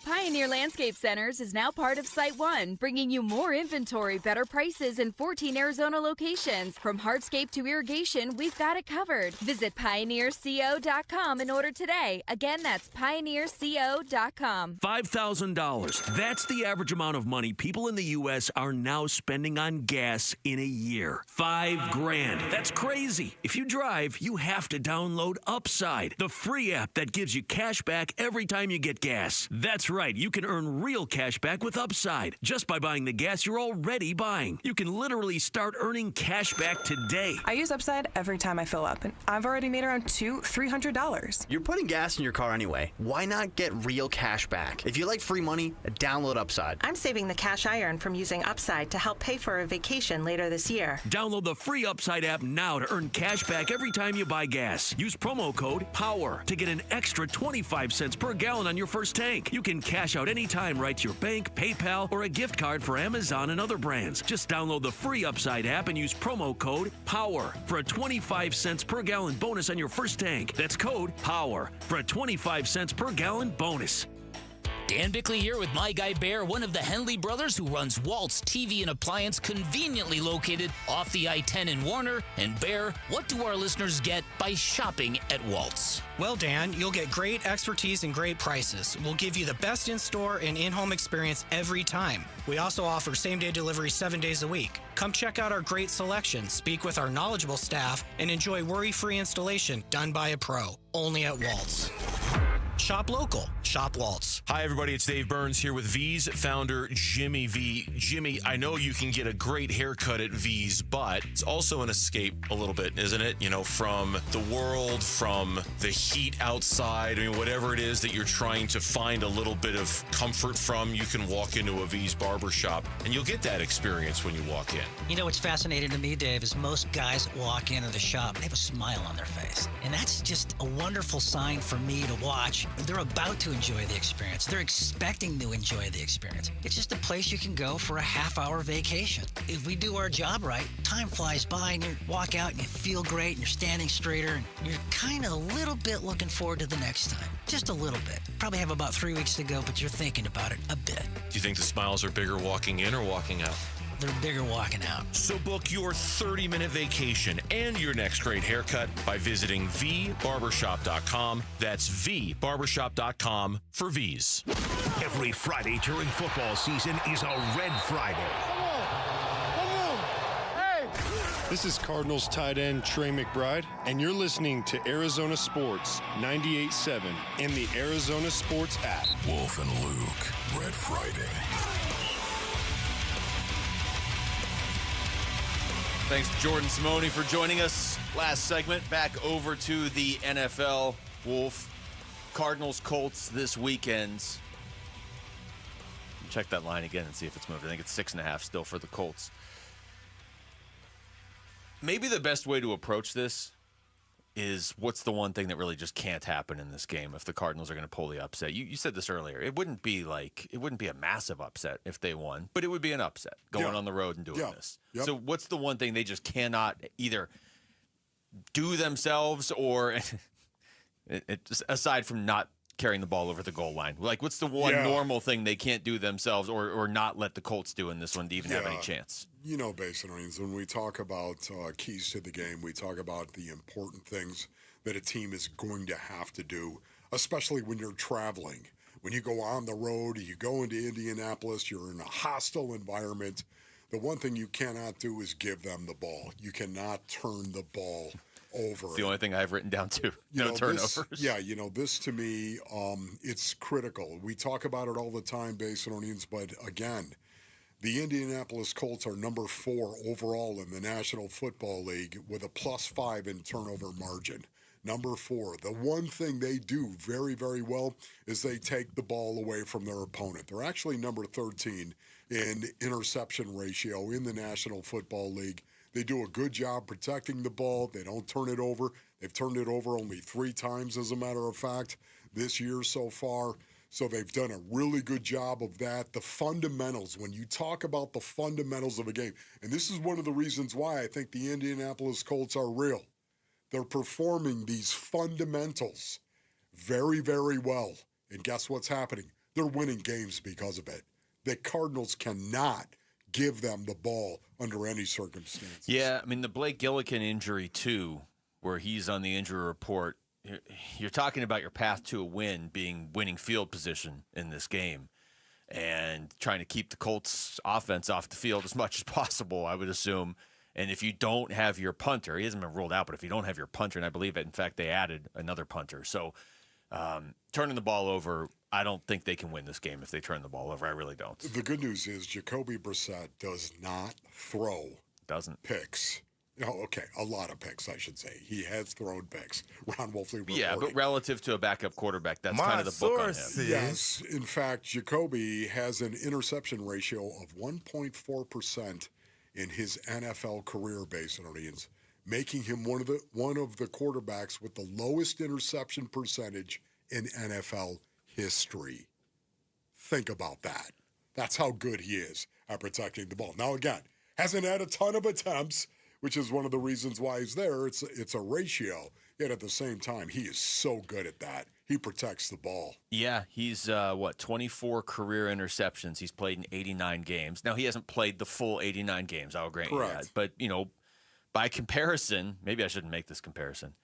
Pioneer Landscape Centers is now part of Site One, bringing you more inventory, better prices, and 14 Arizona locations. From hardscape to irrigation, we've got it covered. Visit pioneerco.com and order today. Again, that's pioneerco.com. $5,000. That's the average amount of money people in the U.S. are now spending on gas in a year. $5,000. That's crazy. If you drive, you have to download Upside, the free app that gives you cash back every time you get gas. That's right. You can earn real cash back with Upside just by buying the gas you're already buying. You can literally start earning cash back today. I use Upside every time I fill up, and I've already made around $200-$300. You're putting gas in your car anyway. Why not get real cash back? If you like free money, download Upside. I'm saving the cash I earn from using Upside to help pay for a vacation later this year. Download the free Upside app now to earn cash back every time you buy gas. Use promo code POWER to get an extra 25 cents per gallon on your first tank. You can cash out anytime right to your bank, PayPal, or a gift card for Amazon and other brands. Just download the free Upside app and use promo code POWER for a 25 cents per gallon bonus on your first tank. That's code POWER for a 25 cents per gallon bonus. Dan Bickley here with my guy Bear, one of the Henley brothers who runs Walt's TV and Appliance, conveniently located off the I-10 in Warner. And Bear, what do our listeners get by shopping at Walt's? Well, Dan, you'll get great expertise and great prices. We'll give you the best in-store and in-home experience every time. We also offer same-day delivery 7 days a week. Come check out our great selection, speak with our knowledgeable staff, and enjoy worry-free installation done by a pro. Only at Walt's. Shop local. Shop Waltz. Hi, everybody. It's Dave Burns here with V's founder, Jimmy V. Jimmy, I know you can get a great haircut at V's, but it's also an escape a little bit, isn't it? You know, from the world, from the heat outside. I mean, whatever it is that you're trying to find a little bit of comfort from, you can walk into a V's barbershop, and you'll get that experience when you walk in. You know what's fascinating to me, Dave, is most guys that walk into the shop, they have a smile on their face. And that's just a wonderful sign for me to watch. They're about to enjoy the experience. They're expecting to enjoy the experience. It's just a place you can go for a half-hour vacation. If we do our job right, time flies by and you walk out and you feel great and you're standing straighter and you're kind of a little bit looking forward to the next time. Just a little bit. Probably have about 3 weeks to go, but you're thinking about it a bit. Do you think the smiles are bigger walking in or walking out? They're bigger walking out. So book your 30-minute vacation and your next great haircut by visiting vbarbershop.com. That's vbarbershop.com for V's. Every Friday during football season is a Red Friday. This is Cardinals tight end Trey McBride, and you're listening to Arizona Sports 98.7 and the Arizona Sports app. Wolf and Luke, Red Friday. Thanks to Jordan Simone for joining us. Last segment, back over to the NFL. Wolf, Cardinals, Colts this weekend. Check that line again and see if it's moved. I think it's 6.5 still for the Colts. Maybe the best way to approach this is what's the one thing that really just can't happen in this game if the Cardinals are going to pull the upset? You said this earlier. It wouldn't be a massive upset if they won, but it would be an upset going on the road and doing this. Yep. So what's the one thing they just cannot either do themselves or just aside from not carrying the ball over the goal line? Like, what's the one normal thing they can't do themselves or not let the Colts do in this one to even have any chance? You know, basically, when we talk about keys to the game, we talk about the important things that a team is going to have to do, especially when you're traveling. When you go on the road, you go into Indianapolis, you're in a hostile environment. The one thing you cannot do is give them the ball. You cannot turn the ball over. It's the only thing I've written down too. No turnovers. This to me, it's critical. We talk about it all the time, Basinonians, but again, the Indianapolis Colts are number 4 overall in the National Football League with a +5 in turnover margin. Number 4. The one thing they do very, very well is they take the ball away from their opponent. They're actually number 13 in interception ratio in the National Football League. They do a good job protecting the ball. They don't turn it over. They've turned it over only 3 times, as a matter of fact, this year so far. So they've done a really good job of that. The fundamentals, when you talk about the fundamentals of a game, and this is one of the reasons why I think the Indianapolis Colts are real. They're performing these fundamentals very, very well. And guess what's happening? They're winning games because of it. The Cardinals cannot give them the ball under any circumstances. Yeah, I mean, the Blake Gillikin injury, too, where he's on the injury report, you're talking about your path to a win being winning field position in this game and trying to keep the Colts offense off the field as much as possible, I would assume. And if you don't have your punter, he hasn't been ruled out, but if you don't have your punter, and I believe that, in fact, they added another punter. So turning the ball over, I don't think they can win this game if they turn the ball over. I really don't. The good news is Jacoby Brissett does not throw picks. A lot of picks, I should say. He has thrown picks. Ron Wolfley reporting. Yeah, but relative to a backup quarterback, that's kind of the book on him. Yes, in fact, Jacoby has an interception ratio of 1.4% in his NFL career, Basinonians, making him one of the quarterbacks with the lowest interception percentage in NFL history. Think about that. That's how good he is at protecting the ball. Now, again, hasn't had a ton of attempts, which is one of the reasons why he's there. It's a ratio. Yet at the same time, he is so good at that. He protects the ball. Yeah, he's, 24 career interceptions. He's played in 89 games. Now, he hasn't played the full 89 games, I'll grant you that. But, by comparison, maybe I shouldn't make this comparison.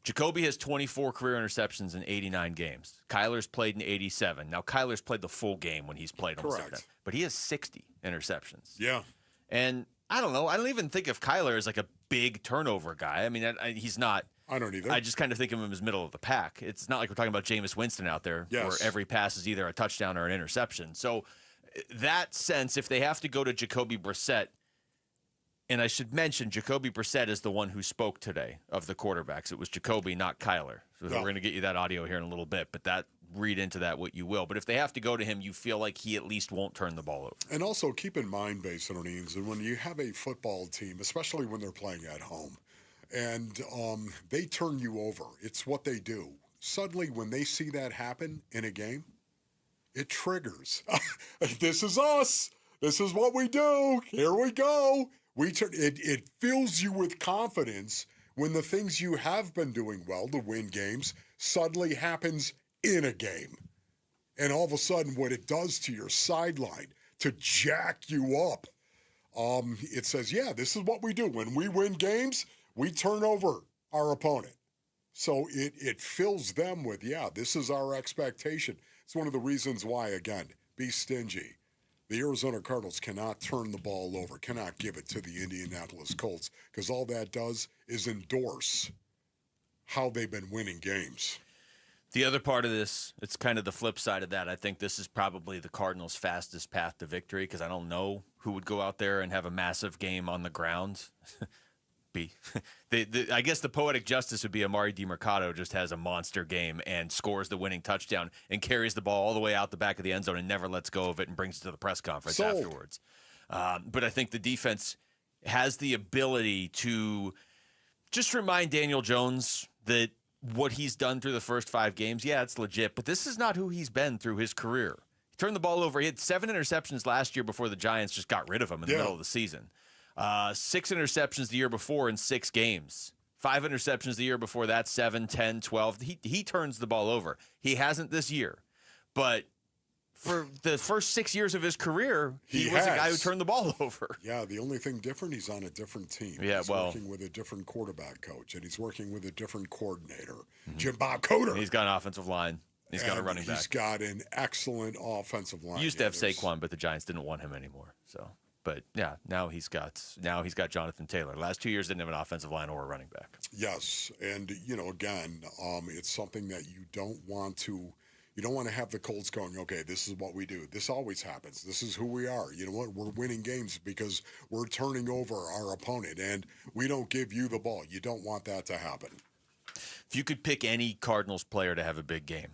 Jacoby has 24 career interceptions in 89 games. Kyler's played in 87. Now, Kyler's played the full game when he's played almost every time. But he has 60 interceptions. Yeah. And I don't know. I don't even think of Kyler as like a big turnover guy. I mean, he's not. I don't either. I just kind of think of him as middle of the pack. It's not like we're talking about Jameis Winston out there where every pass is either a touchdown or an interception. So that sense, if they have to go to Jacoby Brissett, and I should mention Jacoby Brissett is the one who spoke today of the quarterbacks. It was Jacoby, not Kyler. So we're going to get you that audio here in a little bit, but that read into that what you will. But if they have to go to him, you feel like he at least won't turn the ball over. And also keep in mind, Basinonians, and when you have a football team, especially when they're playing at home, and they turn you over, it's what they do. Suddenly, when they see that happen in a game, it triggers. This is us. This is what we do. Here we go. It fills you with confidence when the things you have been doing well to win games suddenly happens in a game. And all of a sudden, what it does to your sideline to jack you up, it says, yeah, this is what we do. When we win games, we turn over our opponent. So it fills them with, this is our expectation. It's one of the reasons why, again, be stingy. The Arizona Cardinals cannot turn the ball over, cannot give it to the Indianapolis Colts, because all that does is endorse how they've been winning games. The other part of this, it's kind of the flip side of that. I think this is probably the Cardinals' fastest path to victory, because I don't know who would go out there and have a massive game on the ground. I guess the poetic justice would be Amari DiMercato just has a monster game and scores the winning touchdown and carries the ball all the way out the back of the end zone and never lets go of it and brings it to the press conference afterwards. But I think the defense has the ability to just remind Daniel Jones that what he's done through the first 5 games, yeah, it's legit, but this is not who he's been through his career. He turned the ball over. He had 7 interceptions last year before the Giants just got rid of him in the middle of the season. 6 interceptions the year before in 6 games. 5 interceptions the year before that, 7, 10, 12. He turns the ball over. He hasn't this year, but for the first 6 years of his career, he was a guy who turned the ball over. Yeah, the only thing different, he's on a different team. Yeah, he's working with a different quarterback coach, and he's working with a different coordinator, Jim Bob Coder. He's got an offensive line. He's got a running back. He's got an excellent offensive line. He used to have Saquon, but the Giants didn't want him anymore. So, but yeah, now he's got Jonathan Taylor. Last 2 years didn't have an offensive line or a running back. Yes, and again, it's something that you don't want to. You don't want to have the Colts going, okay, this is what we do. This always happens. This is who we are. You know what? We're winning games because we're turning over our opponent, and we don't give you the ball. You don't want that to happen. If you could pick any Cardinals player to have a big game,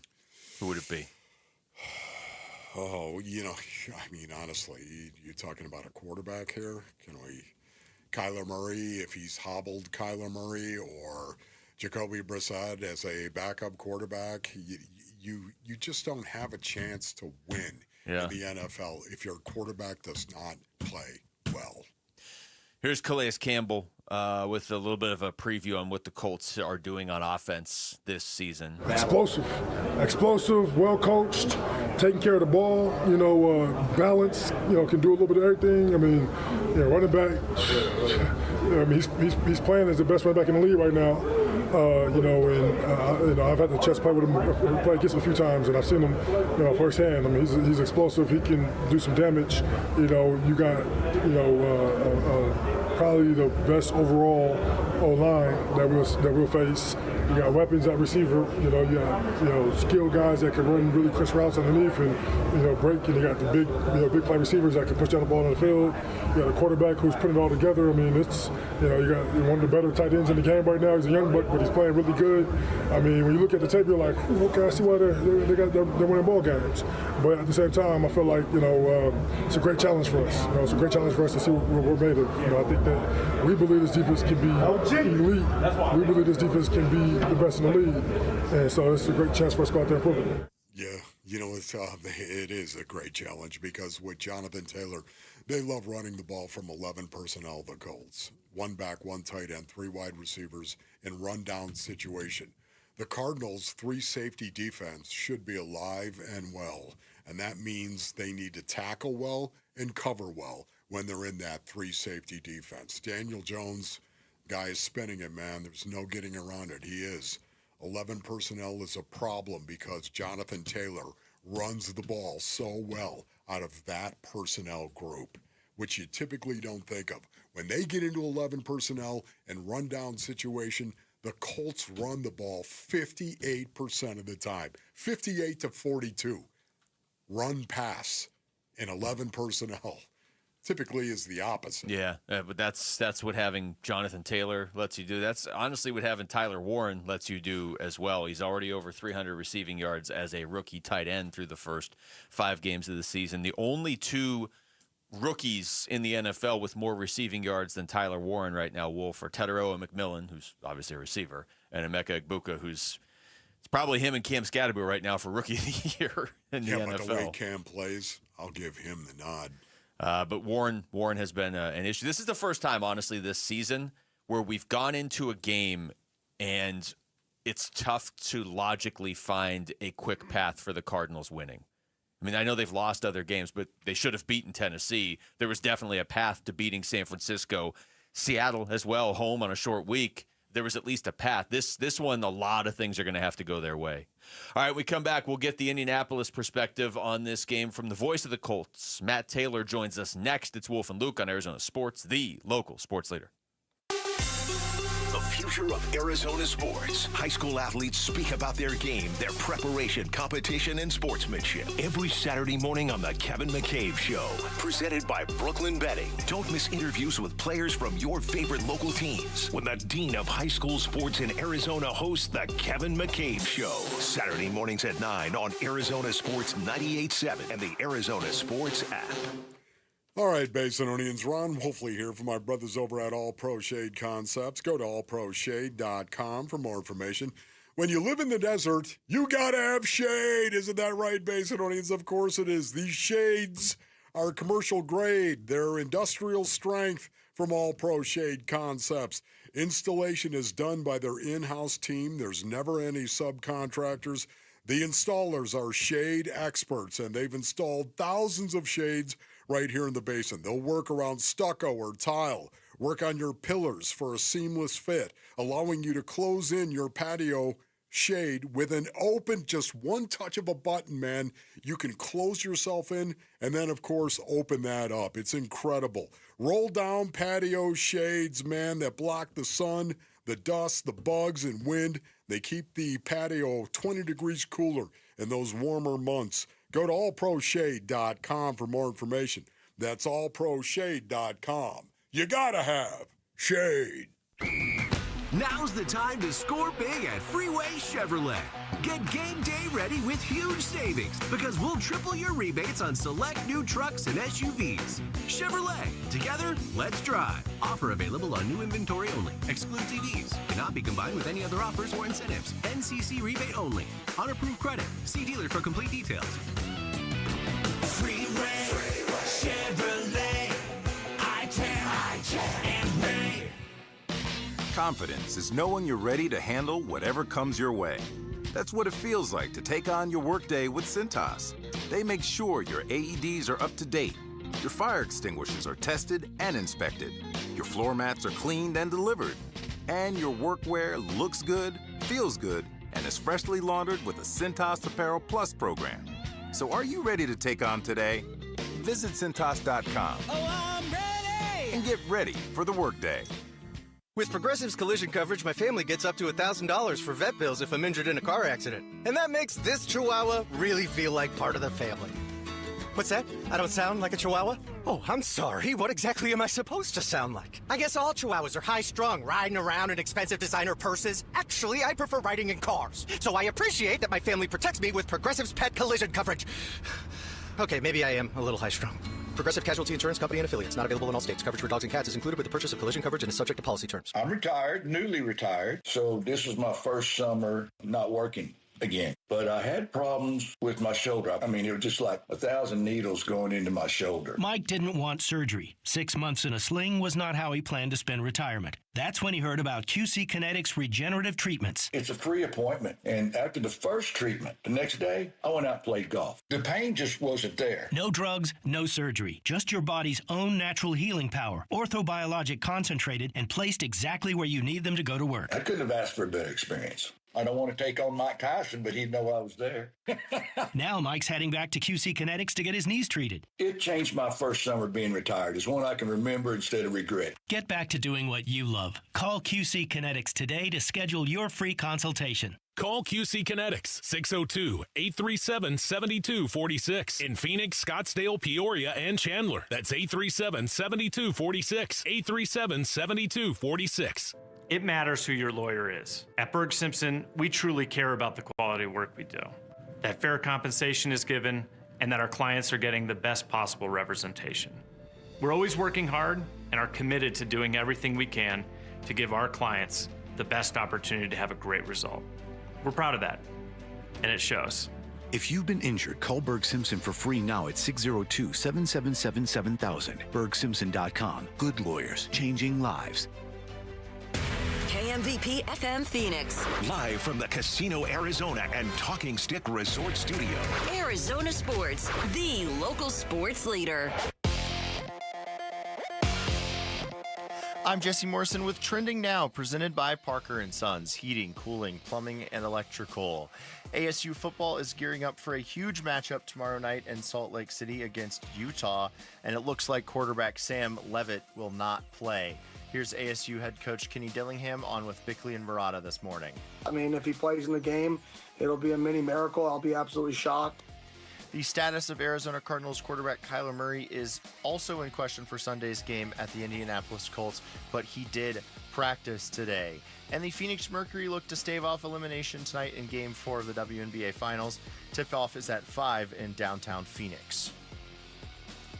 who would it be? Oh, honestly, you're talking about a quarterback here? Kyler Murray, if he's hobbled Kyler Murray, or Jacoby Brissett as a backup quarterback, you just don't have a chance to win in the NFL if your quarterback does not play well. Here's Calais Campbell with a little bit of a preview on what the Colts are doing on offense this season. Explosive, well coached, taking care of the ball, balance, can do a little bit of everything. I mean, running back, he's playing as the best running back in the league right now. I've had the chance to play with him, play against him a few times, and I've seen him, firsthand. I mean, he's explosive. He can do some damage. You got, probably the best overall O-line that we'll face. You got weapons at receiver. You got skilled guys that can run really crisp routes underneath and break. And you got the big play receivers that can push down the ball on the field. You got a quarterback who's putting it all together. I mean, it's you got one of the better tight ends in the game right now. He's a young buck, but he's playing really good. I mean, when you look at the tape, you're like, okay, I see why they're winning ball games. But at the same time, I feel like it's a great challenge for us. It's a great challenge for us to see what we're made of. I think that we believe this defense can be elite. We believe this defense can be the best in the league, and so it's a great chance for us to go out there and prove it. Yeah, it is a great challenge because with Jonathan Taylor, they love running the ball from 11 personnel, the Colts. 1 back, 1 tight end, 3 wide receivers in run-down situation. The Cardinals' 3 safety defense should be alive and well, and that means they need to tackle well and cover well when they're in that 3 safety defense. Daniel Jones, guy is spinning it, man. There's no getting around it. He is. 11 personnel is a problem because Jonathan Taylor runs the ball so well out of that personnel group, which you typically don't think of. When they get into 11 personnel and run down situation, the Colts run the ball 58% of the time, 58 to 42. Run pass in 11 personnel. Typically is the opposite. Yeah, but that's what having Jonathan Taylor lets you do. That's honestly what having Tyler Warren lets you do as well. He's already over 300 receiving yards as a rookie tight end through the first 5 games of the season. The only 2 rookies in the NFL with more receiving yards than Tyler Warren right now, Wolf, are Teteroa McMillan, who's obviously a receiver, and Emeka Egbuka, it's probably him and Cam Skattabo right now for Rookie of the Year in the NFL. But the way Cam plays, I'll give him the nod. But Warren has been an issue. This is the first time, honestly, this season where we've gone into a game and it's tough to logically find a quick path for the Cardinals winning. I mean, I know they've lost other games, but they should have beaten Tennessee. There was definitely a path to beating San Francisco. Seattle as well, home on a short week. There was at least a path. This one, a lot of things are going to have to go their way. All right, we come back. We'll get the Indianapolis perspective on this game from the voice of the Colts. Matt Taylor joins us next. It's Wolf and Luke on Arizona Sports, the local sports leader. The future of Arizona sports. High school athletes speak about their game, their preparation, competition, and sportsmanship. Every Saturday morning on The Kevin McCabe Show. Presented by Brooklyn Betting. Don't miss interviews with players from your favorite local teams when the Dean of High School Sports in Arizona hosts The Kevin McCabe Show. Saturday mornings at 9 on Arizona Sports 98.7 and the Arizona Sports app. All right, Basinonians, Ron Wolfley here from my brothers over at All Pro Shade Concepts. Go to allproshade.com for more information. When you live in the desert, you gotta have shade. Isn't that right, Basinonians? Of course it is. These shades are commercial grade. They're industrial strength from All Pro Shade Concepts. Installation is done by their in-house team. There's never any subcontractors. The installers are shade experts, and they've installed thousands of shades right here in the basin. They'll work around stucco or tile, work on your pillars for a seamless fit, allowing you to close in your patio shade with an open, just one touch of a button, man. You can close yourself in and then, of course, open that up. It's incredible. Roll down patio shades, man, that block the sun, the dust, the bugs, and wind. They keep the patio 20 degrees cooler in those warmer months. Go to allproshade.com for more information. That's allproshade.com. You gotta have shade. Now's the time to score big at Freeway Chevrolet. Get game day ready with huge savings because we'll triple your rebates on select new trucks and SUVs. Chevrolet, together, let's drive. Offer available on new inventory only. Excludes EVs. Cannot be combined with any other offers or incentives. NCC rebate only. On approved credit. See dealer for complete details. Freeway, Chevrolet, I-10, and Ray. Confidence is knowing you're ready to handle whatever comes your way. That's what it feels like to take on your workday with Cintas. They make sure your AEDs are up to date, your fire extinguishers are tested and inspected, your floor mats are cleaned and delivered, and your workwear looks good, feels good, and is freshly laundered with a Cintas Apparel Plus program. So are you ready to take on today? Visit Cintas.com. Oh, I'm ready! And get ready for the workday. With Progressive's collision coverage, my family gets up to $1,000 for vet bills if I'm injured in a car accident. And that makes this Chihuahua really feel like part of the family. What's that? I don't sound like a Chihuahua? Oh, I'm sorry. What exactly am I supposed to sound like? I guess all Chihuahuas are high-strung, riding around in expensive designer purses. Actually, I prefer riding in cars. So I appreciate that my family protects me with Progressive's pet collision coverage. Okay, maybe I am a little high-strung. Progressive Casualty Insurance Company and affiliates. Not available in all states. Coverage for dogs and cats is included with the purchase of collision coverage and is subject to policy terms. I'm retired, newly retired, so this was my first summer not working again. But I had problems with my shoulder. I mean, it was just like 1,000 needles going into my shoulder. Mike didn't want surgery. 6 months in a sling was not how he planned to spend retirement. That's when he heard about QC Kinetics regenerative treatments. It's a free appointment. And after the first treatment, the next day, I went out and played golf. The pain just wasn't there. No drugs, no surgery. Just your body's own natural healing power. Orthobiologic concentrated and placed exactly where you need them to go to work. I couldn't have asked for a better experience. I don't want to take on Mike Tyson, but he'd know I was there. Now Mike's heading back to QC Kinetics to get his knees treated. It changed my first summer being retired. It's one I can remember instead of regret. Get back to doing what you love. Call QC Kinetics today to schedule your free consultation. Call QC Kinetics, 602-837-7246. In Phoenix, Scottsdale, Peoria, and Chandler. That's 837-7246. 837-7246. It matters who your lawyer is. At Berg Simpson, we truly care about the quality of work we do, that fair compensation is given, and that our clients are getting the best possible representation. We're always working hard and are committed to doing everything we can to give our clients the best opportunity to have a great result. We're proud of that, and it shows. If you've been injured, call Berg Simpson for free now at 602-777-7000. BergSimpson.com. Good lawyers, changing lives. KMVP FM Phoenix. Live from the Casino Arizona and Talking Stick Resort Studio. Arizona Sports, the local sports leader. I'm Jesse Morrison with Trending Now, presented by Parker & Sons, heating, cooling, plumbing, and electrical. ASU football is gearing up for a huge matchup tomorrow night in Salt Lake City against Utah, and it looks like quarterback Sam Levitt will not play. Here's ASU head coach Kenny Dillingham on with Bickley and Murata this morning. I mean, if he plays in the game, it'll be a mini miracle. I'll be absolutely shocked. The status of Arizona Cardinals quarterback Kyler Murray is also in question for Sunday's game at the Indianapolis Colts, but he did practice today. And the Phoenix Mercury look to stave off elimination tonight in Game 4 of the WNBA Finals. Tip-off is at 5 in downtown Phoenix.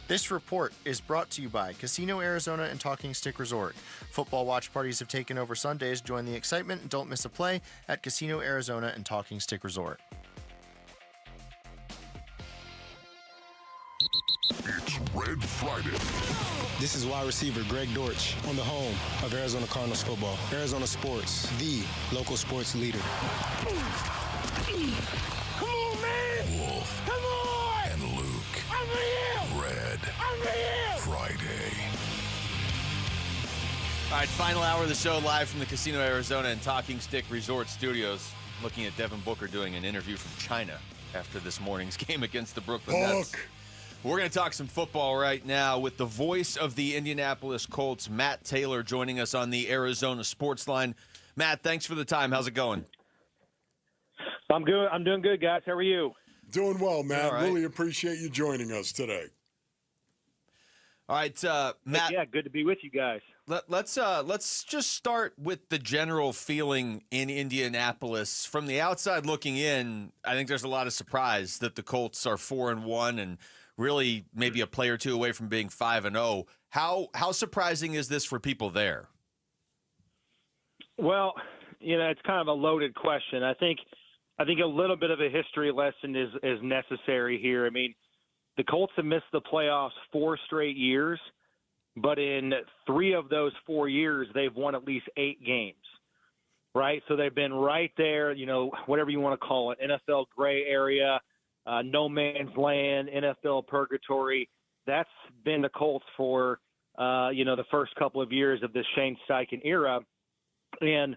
This report is brought to you by Casino Arizona and Talking Stick Resort. Football watch parties have taken over Sundays. Join the excitement and don't miss a play at Casino Arizona and Talking Stick Resort. It's Red Friday. This is wide receiver Greg Dortch on the home of Arizona Cardinals football. Arizona Sports, the local sports leader. Come on, man! Wolf. Come on! And Luke. I'm real! Red I'm real! Friday. All right, final hour of the show live from the Casino Arizona and Talking Stick Resort Studios. Looking at Devin Booker doing an interview from China after this morning's game against the Brooklyn Nets. We're going to talk some football right now with the voice of the Indianapolis Colts, Matt Taylor, joining us on the Arizona Sports Line. Matt, thanks for the time. How's it going? I'm good. I'm doing good, guys. How are you? Doing well, Matt. Right. Really appreciate you joining us today. All right, Matt. Yeah, good to be with you guys. Let's just start with the general feeling in Indianapolis. From the outside looking in, I think there's a lot of surprise that the Colts are 4-1 and really maybe a play or two away from being 5-0. How surprising is this for people there? Well, it's kind of a loaded question. I think a little bit of a history lesson is necessary here. I mean, the Colts have missed the playoffs 4 straight years, but in 3 of those 4 years, they've won at least 8 games, right? So they've been right there, whatever you want to call it, NFL gray area, no man's land, NFL purgatory. That's been the Colts for, the first couple of years of the Shane Steichen era. And,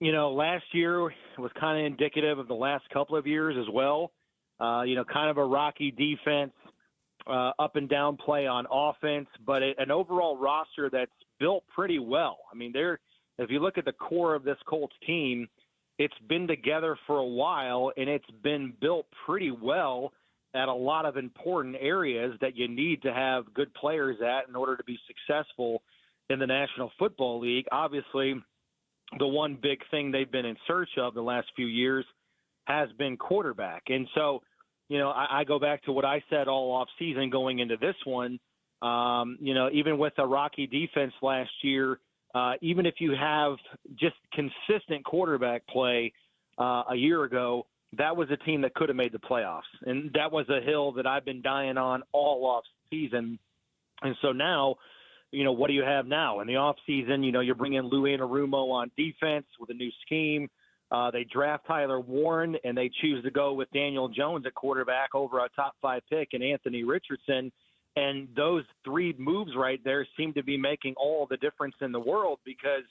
last year was kind of indicative of the last couple of years as well. Kind of a rocky defense, up and down play on offense, but an overall roster that's built pretty well. I mean, if you look at the core of this Colts team, it's been together for a while, and it's been built pretty well at a lot of important areas that you need to have good players at in order to be successful in the National Football League. Obviously, the one big thing they've been in search of the last few years has been quarterback. And so, I go back to what I said all off season going into this one. Even with a rocky defense last year, even if you have just consistent quarterback play a year ago, that was a team that could have made the playoffs. And that was a hill that I've been dying on all off season. And so now, what do you have now? In the off season, you're bringing Lou Anarumo on defense with a new scheme. They draft Tyler Warren, and they choose to go with Daniel Jones at quarterback over a top 5 pick and Anthony Richardson. And those 3 moves right there seem to be making all the difference in the world because,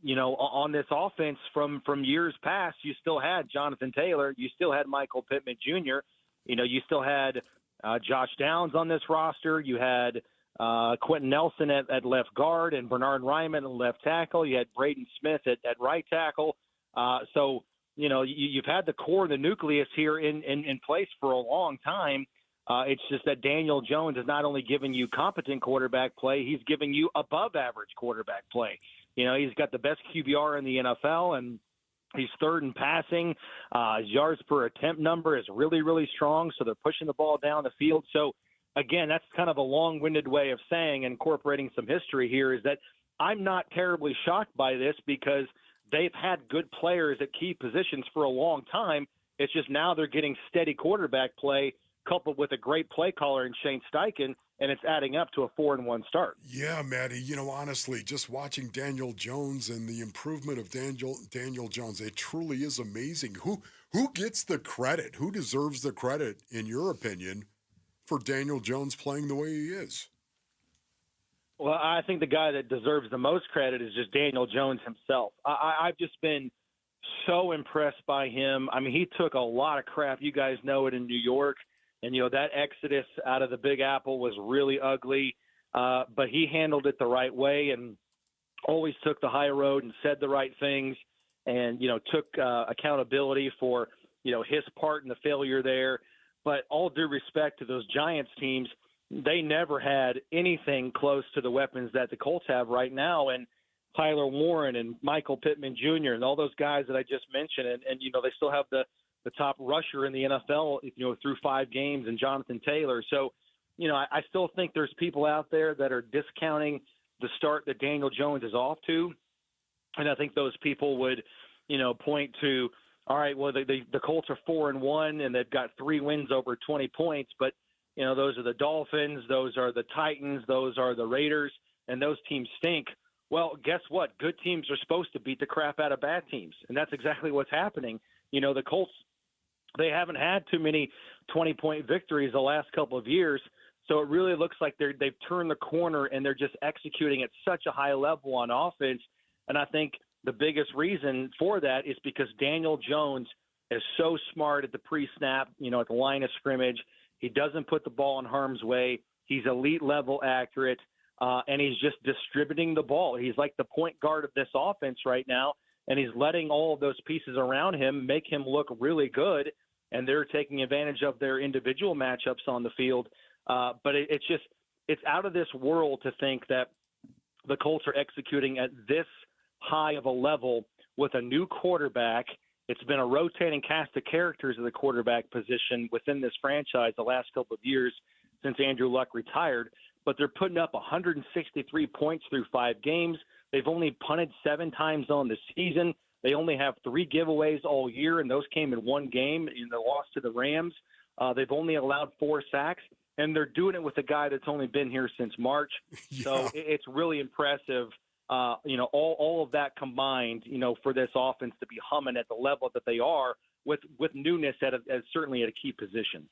on this offense from years past, you still had Jonathan Taylor. You still had Michael Pittman Jr. You still had Josh Downs on this roster. You had Quentin Nelson at left guard and Bernard Ryman at left tackle. You had Braden Smith at right tackle. So, you've had the core, the nucleus here in place for a long time. It's just that Daniel Jones is not only giving you competent quarterback play, he's giving you above average quarterback play. He's got the best QBR in the NFL, and he's 3rd in passing. His yards per attempt number is really, really strong, so they're pushing the ball down the field. So, again, that's kind of a long-winded way of saying, incorporating some history here, is that I'm not terribly shocked by this because they've had good players at key positions for a long time. It's just now they're getting steady quarterback play coupled with a great play caller in Shane Steichen, and it's adding up to a 4-1 start. Yeah, Matty, honestly, just watching Daniel Jones and the improvement of Daniel Jones, it truly is amazing. Who gets the credit? Who deserves the credit, in your opinion, for Daniel Jones playing the way he is? Well, I think the guy that deserves the most credit is just Daniel Jones himself. I've just been so impressed by him. I mean, he took a lot of crap. You guys know it in New York. And, that exodus out of the Big Apple was really ugly. But he handled it the right way and always took the high road and said the right things and, took accountability for, his part in the failure there. But all due respect to those Giants teams, they never had anything close to the weapons that the Colts have right now. And Tyler Warren and Michael Pittman Jr. and all those guys that I just mentioned. And they still have the top rusher in the NFL, through 5 games, and Jonathan Taylor. So, I still think there's people out there that are discounting the start that Daniel Jones is off to. And I think those people would, point to, all right, well, the Colts are 4-1 and they've got 3 wins over 20 points. But, those are the Dolphins, those are the Titans, those are the Raiders, and those teams stink. Well, guess what? Good teams are supposed to beat the crap out of bad teams. And that's exactly what's happening. The Colts, they haven't had too many 20-point victories the last couple of years. So it really looks like they've turned the corner and they're just executing at such a high level on offense. And I think the biggest reason for that is because Daniel Jones is so smart at the pre-snap, at the line of scrimmage. He doesn't put the ball in harm's way. He's elite level accurate, and he's just distributing the ball. He's like the point guard of this offense right now, and he's letting all of those pieces around him make him look really good, and they're taking advantage of their individual matchups on the field. But it's out of this world to think that the Colts are executing at this high of a level with a new quarterback. It's been a rotating cast of characters at the quarterback position within this franchise the last couple of years since Andrew Luck retired, but they're putting up 163 points through 5 games. They've only punted 7 times on the season. They only have 3 giveaways all year, and those came in 1 game in the loss to the Rams. They've only allowed 4 sacks, and they're doing it with a guy that's only been here since March. Yeah. So it's really impressive. All of that combined, for this offense to be humming at the level that they are with newness at certainly at a key position.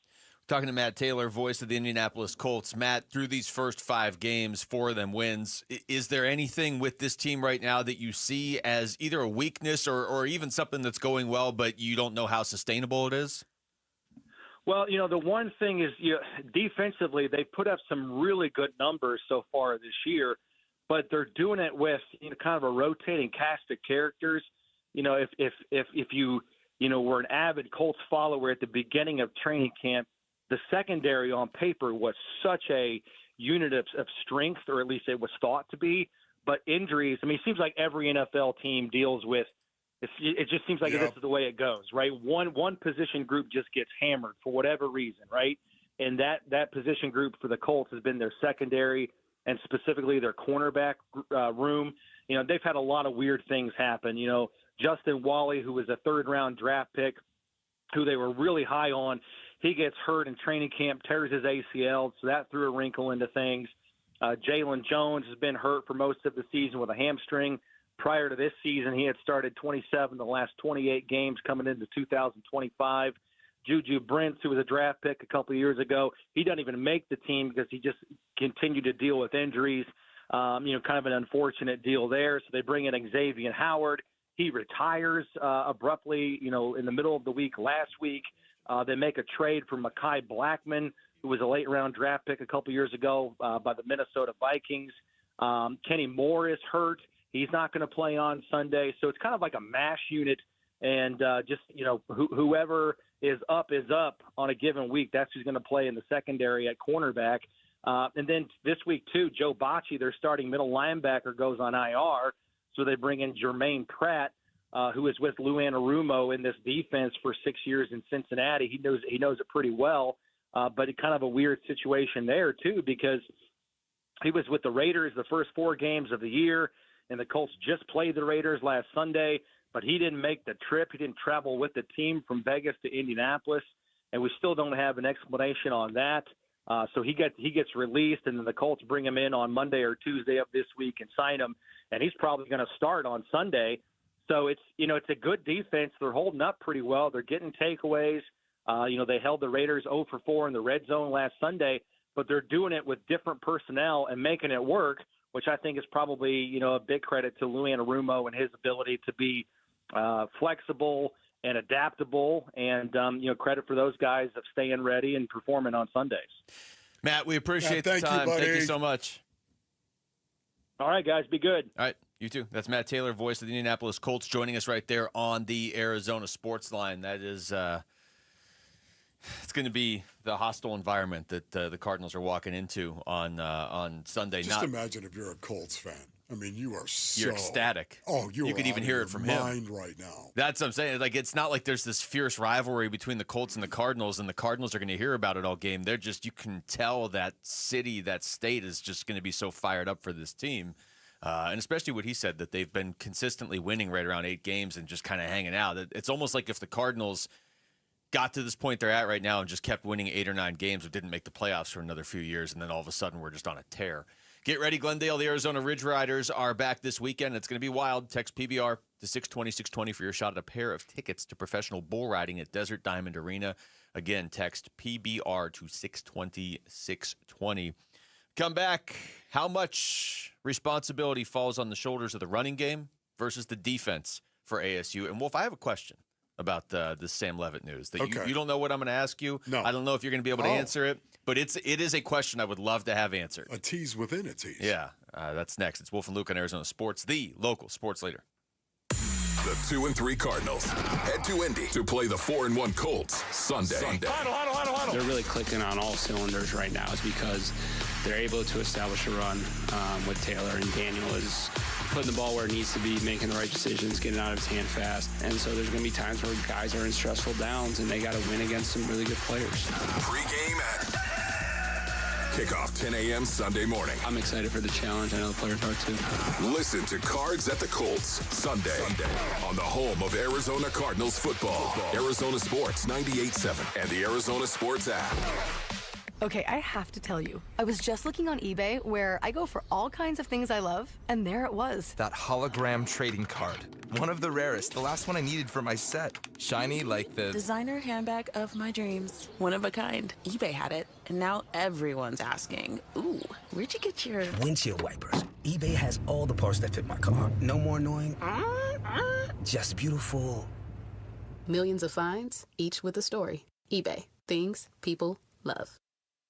Talking to Matt Taylor, voice of the Indianapolis Colts. Matt, through these first 5 games, 4 of them wins. Is there anything with this team right now that you see as either a weakness or even something that's going well, but you don't know how sustainable it is? Well, the one thing is defensively, they put up some really good numbers so far this year, but they're doing it with kind of a rotating cast of characters. If you were an avid Colts follower at the beginning of training camp, the secondary on paper was such a unit of strength, or at least it was thought to be. But injuries, it seems like every NFL team deals with. It just seems like this is the way it goes, right? One position group just gets hammered for whatever reason, right? And that position group for the Colts has been their secondary and specifically their cornerback room. They've had a lot of weird things happen. Justin Wally, who was a 3rd-round draft pick, who they were really high on, he gets hurt in training camp, tears his ACL, so that threw a wrinkle into things. Jalen Jones has been hurt for most of the season with a hamstring. Prior to this season, he had started 27 the last 28 games coming into 2025. Juju Brents, who was a draft pick a couple of years ago, he doesn't even make the team because he just continued to deal with injuries. Kind of an unfortunate deal there. So they bring in Xavier Howard. He retires abruptly, in the middle of the week last week. They make a trade for Mekhi Blackman, who was a late-round draft pick a couple years ago by the Minnesota Vikings. Kenny Moore is hurt. He's not going to play on Sunday. So it's kind of like a mash unit, and whoever is up on a given week. That's who's going to play in the secondary at cornerback. And then this week, too, Joe Bacci, their starting middle linebacker, goes on IR. So they bring in Jermaine Pratt, who is with Lou Anarumo in this defense for 6 years in Cincinnati. He knows it pretty well, but it's kind of a weird situation there, too, because he was with the Raiders the first 4 games of the year, and the Colts just played the Raiders last Sunday, but he didn't make the trip. He didn't travel with the team from Vegas to Indianapolis, and we still don't have an explanation on that. So he gets released, and then the Colts bring him in on Monday or Tuesday of this week and sign him, and he's probably going to start on Sunday. So it's a good defense. They're holding up pretty well. They're getting takeaways. They held the Raiders 0 for 4 in the red zone last Sunday, but they're doing it with different personnel and making it work, which I think is probably a big credit to Lou Anarumo and his ability to be flexible and adaptable, and credit for those guys of staying ready and performing on Sundays. Matt, we appreciate the time. Thank you so much. All right, guys, be good. All right, you too. That's Matt Taylor, voice of the Indianapolis Colts, joining us right there on the Arizona Sports Line. That is, it's going to be the hostile environment that the Cardinals are walking into on Sunday. Just imagine if you're a Colts fan. I mean, you are so... You're ecstatic. Oh, you could even hear it from him. mind right now. That's what I'm saying. Like, it's not like there's this fierce rivalry between the Colts and the Cardinals, and the Cardinals are going to hear about it all game. They're just, you can tell that city, that state is just going to be so fired up for this team. And especially what he said, that they've been consistently winning right around 8 games and just kind of hanging out. It's almost like if the Cardinals got to this point they're at right now and just kept winning 8 or 9 games but didn't make the playoffs for another few years, and then all of a sudden we're just on a tear. Get ready, Glendale. The Arizona Ridge Riders are back this weekend. It's going to be wild. Text PBR to 620-620 for your shot at a pair of tickets to professional bull riding at Desert Diamond Arena. Again, text PBR to 620-620. Come back. How much responsibility falls on the shoulders of the running game versus the defense for ASU? And, Wolf, I have a question about this Sam Levitt news. That you don't know what I'm going to ask you. No. I don't know if you're going to be able to answer it, but it is a question I would love to have answered. A tease within a tease. Yeah, that's next. It's Wolf and Luke on Arizona Sports, the local sports leader. The 2-3 Cardinals head to Indy to play the 4-1 Colts Sunday. Huddle. They're really clicking on all cylinders right now is because they're able to establish a run with Taylor, and Daniel is putting the ball where it needs to be, making the right decisions, getting out of his hand fast. And so there's going to be times where guys are in stressful downs and they got to win against some really good players. Pre-game at kickoff 10 a.m. Sunday morning. I'm excited for the challenge. I know the players are too. Listen to Cards at the Colts Sunday on the home of Arizona Cardinals football. Arizona Sports 98.7 and the Arizona Sports app. Okay, I have to tell you, I was just looking on eBay where I go for all kinds of things I love, and there it was. That hologram trading card. One of the rarest, the last one I needed for my set. Shiny like the... designer handbag of my dreams. One of a kind. eBay had it, and now everyone's asking, ooh, where'd you get your... windshield wipers. eBay has all the parts that fit my car. No more annoying, just beautiful. Millions of finds, each with a story. eBay. Things people love.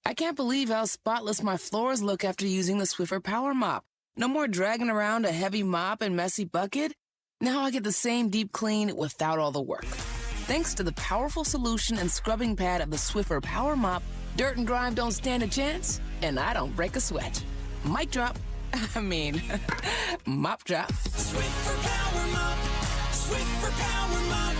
I can't believe how spotless my floors look after using the Swiffer Power Mop. No more dragging around a heavy mop and messy bucket. Now I get the same deep clean without all the work. Thanks to the powerful solution and scrubbing pad of the Swiffer Power Mop, dirt and grime don't stand a chance, and I don't break a sweat. Mic drop. Mop drop. Swiffer Power Mop. Swiffer Power Mop.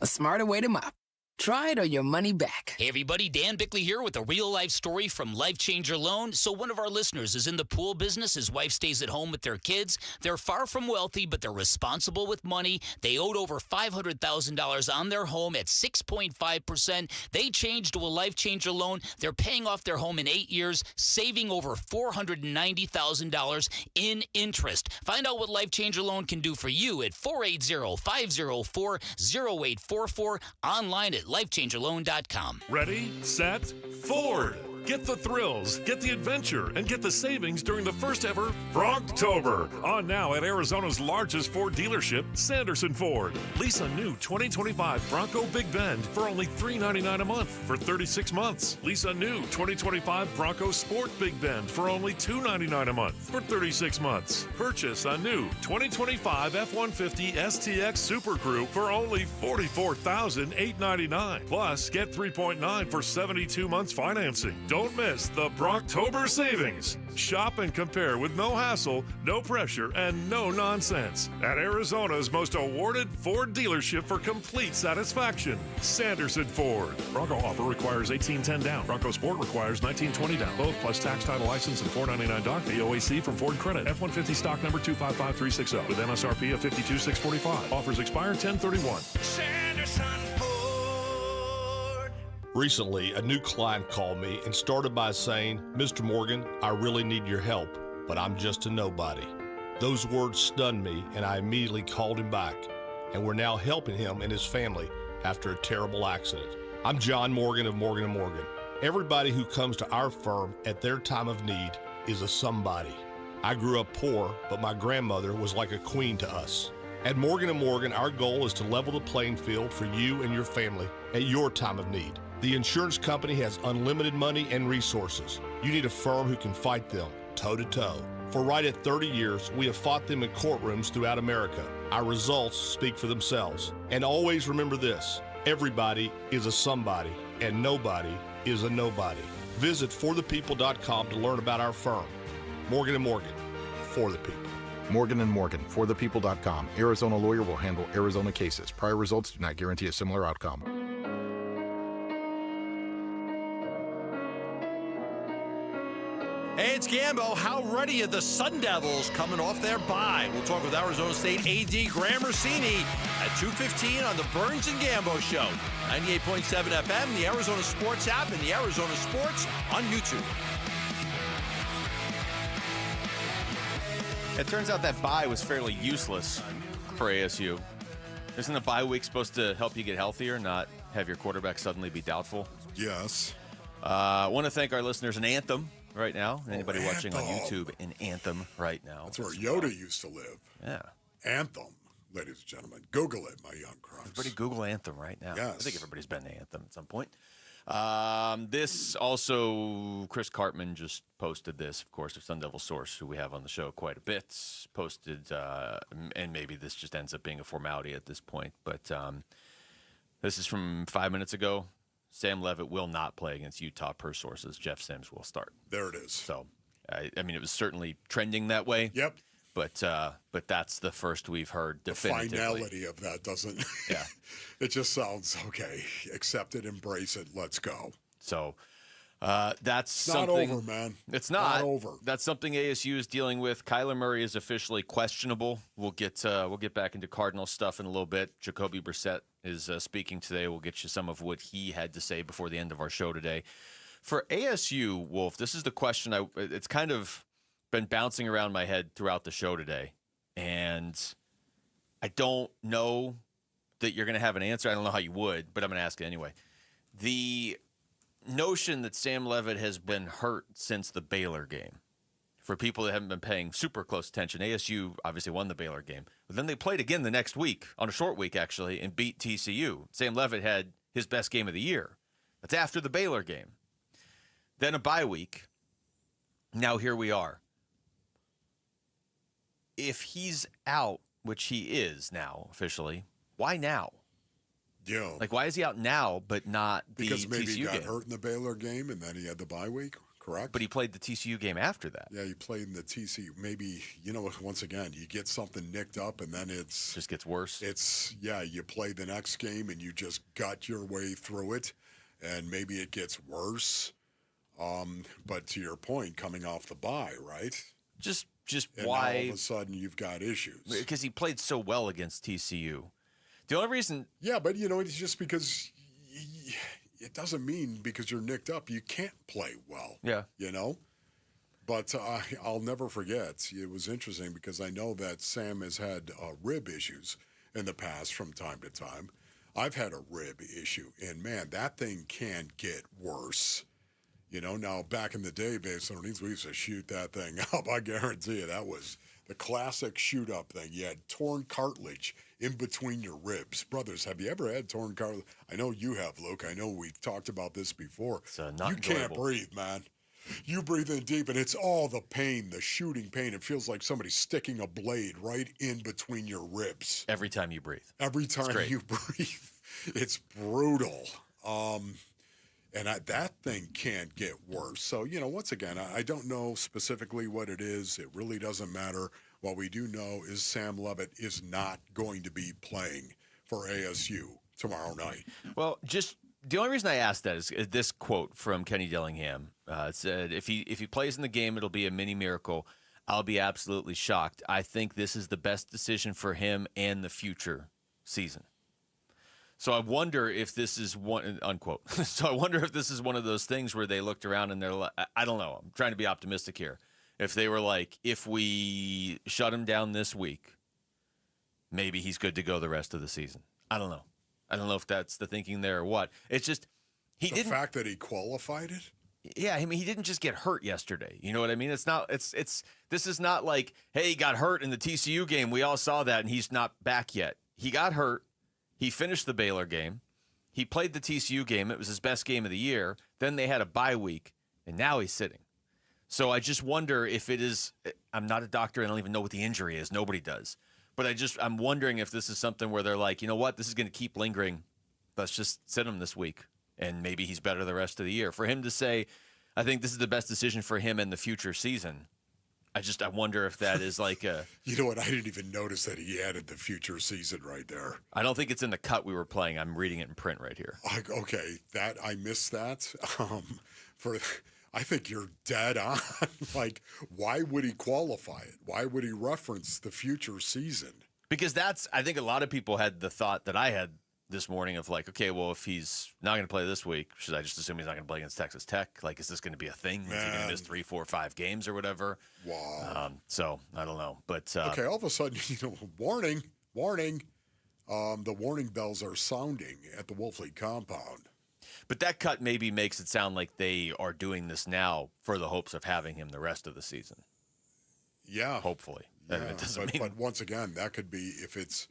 A smarter way to mop. Try it or your money back. Hey everybody, Dan Bickley here with a real-life story from Life Changer Loan. So one of our listeners is in the pool business. His wife stays at home with their kids. They're far from wealthy, but they're responsible with money. They owed over $500,000 on their home at 6.5%. They changed to a Life Changer Loan. They're paying off their home in 8 years, saving over $490,000 in interest. Find out what Life Changer Loan can do for you at 480-504-0844, online at lifechangerloan.com. Ready, set, forward. Get the thrills, get the adventure, and get the savings during the first ever Brocktober. On now at Arizona's largest Ford dealership, Sanderson Ford. Lease a new 2025 Bronco Big Bend for only $399 a month for 36 months. Lease a new 2025 Bronco Sport Big Bend for only $299 a month for 36 months. Purchase a new 2025 F-150 STX Super Crew for only $44,899. Plus, get 3.9 for 72 months financing. Don't miss the Brocktober savings. Shop and compare with no hassle, no pressure, and no nonsense at Arizona's most awarded Ford dealership for complete satisfaction, Sanderson Ford. Bronco offer requires $1,810 down. Bronco Sport requires $1,920 down. Both plus tax, title, license, and $499 doc fee. OAC from Ford Credit. F-150 stock number 255360 with MSRP of $52,645. Offers expire 10/31. Sanderson Ford. Recently, a new client called me and started by saying, "Mr. Morgan, I really need your help, but I'm just a nobody." Those words stunned me, and I immediately called him back, and we're now helping him and his family after a terrible accident. I'm John Morgan of Morgan & Morgan. Everybody who comes to our firm at their time of need is a somebody. I grew up poor, but my grandmother was like a queen to us. At Morgan & Morgan, our goal is to level the playing field for you and your family at your time of need. The insurance company has unlimited money and resources. You need a firm who can fight them toe-to-toe. For right at 30 years, we have fought them in courtrooms throughout America. Our results speak for themselves. And always remember this, everybody is a somebody, and nobody is a nobody. Visit forthepeople.com to learn about our firm. Morgan & Morgan, for the people. Morgan & Morgan, forthepeople.com. Arizona lawyer will handle Arizona cases. Prior results do not guarantee a similar outcome. Hey, it's Gambo. How ready are the Sun Devils coming off their bye? We'll talk with Arizona State AD Graham Rossini at 2:15 on the Burns and Gambo Show. 98.7 FM, the Arizona Sports app, and the Arizona Sports on YouTube. It turns out that bye was fairly useless for ASU. Isn't a bye week supposed to help you get healthier, not have your quarterback suddenly be doubtful? Yes. I want to thank our listeners in Anthem right now. Anybody watching on YouTube in Anthem right now. That's where Yoda used to live. Yeah. Anthem, ladies and gentlemen. Google it, my young crowds. Everybody Google Anthem right now. Yes. I think everybody's been to Anthem at some point. This also, Chris Cartman just posted this, of course, of Sun Devil Source, who we have on the show quite a bit, posted, and maybe this just ends up being a formality at this point, but this is from 5 minutes ago. Sam Leavitt will not play against Utah per sources. Jeff Sims will start. There it is. So, I mean, it was certainly trending that way. Yep. But that's the first we've heard definitively. The finality of that doesn't. Yeah. It just sounds okay. Accept it, embrace it, let's go. So that's not something. over, man. It's not over. That's something ASU is dealing with. Kyler Murray is officially questionable. We'll get back into Cardinals stuff in a little bit. Jacoby Brissett is speaking today. We'll get you some of what he had to say before the end of our show today. For ASU, Wolf, this is the question. It's kind of been bouncing around my head throughout the show today, and I don't know that you're going to have an answer. I don't know how you would, but I'm going to ask it anyway. The notion that Sam Leavitt has been hurt since the Baylor game. For people that haven't been paying super close attention, ASU obviously won the Baylor game, but then they played again the next week, on a short week actually, and beat TCU. Sam Leavitt had his best game of the year. That's after the Baylor game. Then a bye week. Now here we are. If he's out, which he is now officially, why now? Yeah. Like, why is he out now but not the TCU game? Because maybe he got hurt in the Baylor game and then he had the bye week, correct? But he played the TCU game after that. Yeah, he played in the TCU. Maybe, once again, you get something nicked up and then it's... just gets worse. You play the next game and you just gut your way through it and maybe it gets worse. But to your point, coming off the bye, right? Just and why? Now all of a sudden you've got issues. Because he played so well against TCU. The only reason... Yeah, but, it's just because it doesn't mean because you're nicked up you can't play well. Yeah. But I'll never forget. It was interesting because I know that Sam has had rib issues in the past from time to time. I've had a rib issue, and, man, that thing can get worse. Now back in the day, based on these, we used to shoot that thing up. I guarantee you that was the classic shoot-up thing. You had torn cartilage in between your ribs. Brothers, have you ever had torn cartilage? I know you have, Luke. I know we've talked about this before. It's not you can't breathe, man. You breathe in deep, and it's all the pain, the shooting pain. It feels like somebody's sticking a blade right in between your ribs. Every time you breathe. Every time you breathe. It's brutal. And that thing can't get worse. So, once again, I don't know specifically what it is. It really doesn't matter. What we do know is Sam Leavitt is not going to be playing for ASU tomorrow night. Well, just the only reason I asked that is this quote from Kenny Dillingham. It said, if he plays in the game, it'll be a mini miracle. I'll be absolutely shocked. I think this is the best decision for him and the future season. So I wonder if this is one, unquote. So I wonder if this is one of those things where they looked around and they're like, I don't know. I'm trying to be optimistic here. If they were like, if we shut him down this week, maybe he's good to go the rest of the season. I don't know. I don't know if that's the thinking there or what. It's just, the fact that he qualified it? Yeah, I mean, he didn't just get hurt yesterday. You know what I mean? This is not like, hey, he got hurt in the TCU game. We all saw that and he's not back yet. He got hurt. He finished the Baylor game. He played the TCU game. It was his best game of the year. Then they had a bye week, and now he's sitting. So I just wonder if it is – I'm not a doctor. I don't even know what the injury is. Nobody does. But I'm wondering if this is something where they're like, you know what, this is going to keep lingering. Let's just sit him this week, and maybe he's better the rest of the year. For him to say, I think this is the best decision for him in the future season, I wonder if that is like a. You know what? I didn't even notice that he added the future season right there. I don't think it's in the cut we were playing. I'm reading it in print right here. Okay, that I missed that. I think you're dead on. Like, why would he qualify it? Why would he reference the future season? Because I think a lot of people had the thought that I had this morning of like, okay, well, if he's not going to play this week, should I just assume he's not going to play against Texas Tech? Like, is this going to be a thing? Is he going to miss 3, 4, 5 games or whatever? Wow. So I don't know, but okay, all of a sudden, warning. The warning bells are sounding at the Wolfley compound. But that cut maybe makes it sound like they are doing this now for the hopes of having him the rest of the season. Yeah. Hopefully. Yeah, it doesn't but once again, that could be if it's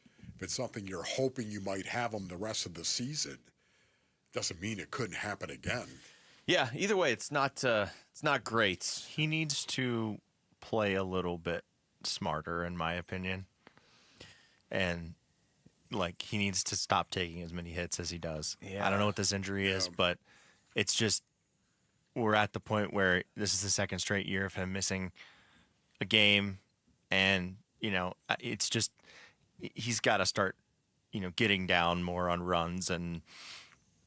something you're hoping you might have him the rest of the season, doesn't mean it couldn't happen again. Yeah, either way, it's not great. He needs to play a little bit smarter, in my opinion. And like he needs to stop taking as many hits as he does. Yeah. I don't know what this injury is, but it's just we're at the point where this is the second straight year of him missing a game, and it's just he's got to start getting down more on runs and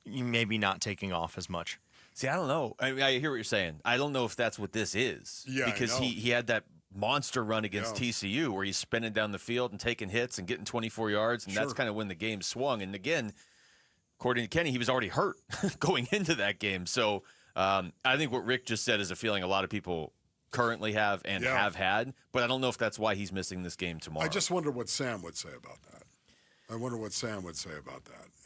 maybe not taking off as much. See, I don't know. I hear what you're saying. I don't know if that's what this is. Yeah, because he had that monster run against TCU where he's spinning down the field and taking hits and getting 24 yards, and that's kind of when the game swung. And again, according to Kenny, he was already hurt going into that game. So I think what Rick just said is a feeling a lot of people currently have and have had, but I don't know if that's why he's missing this game tomorrow. I just wonder what Sam would say about that.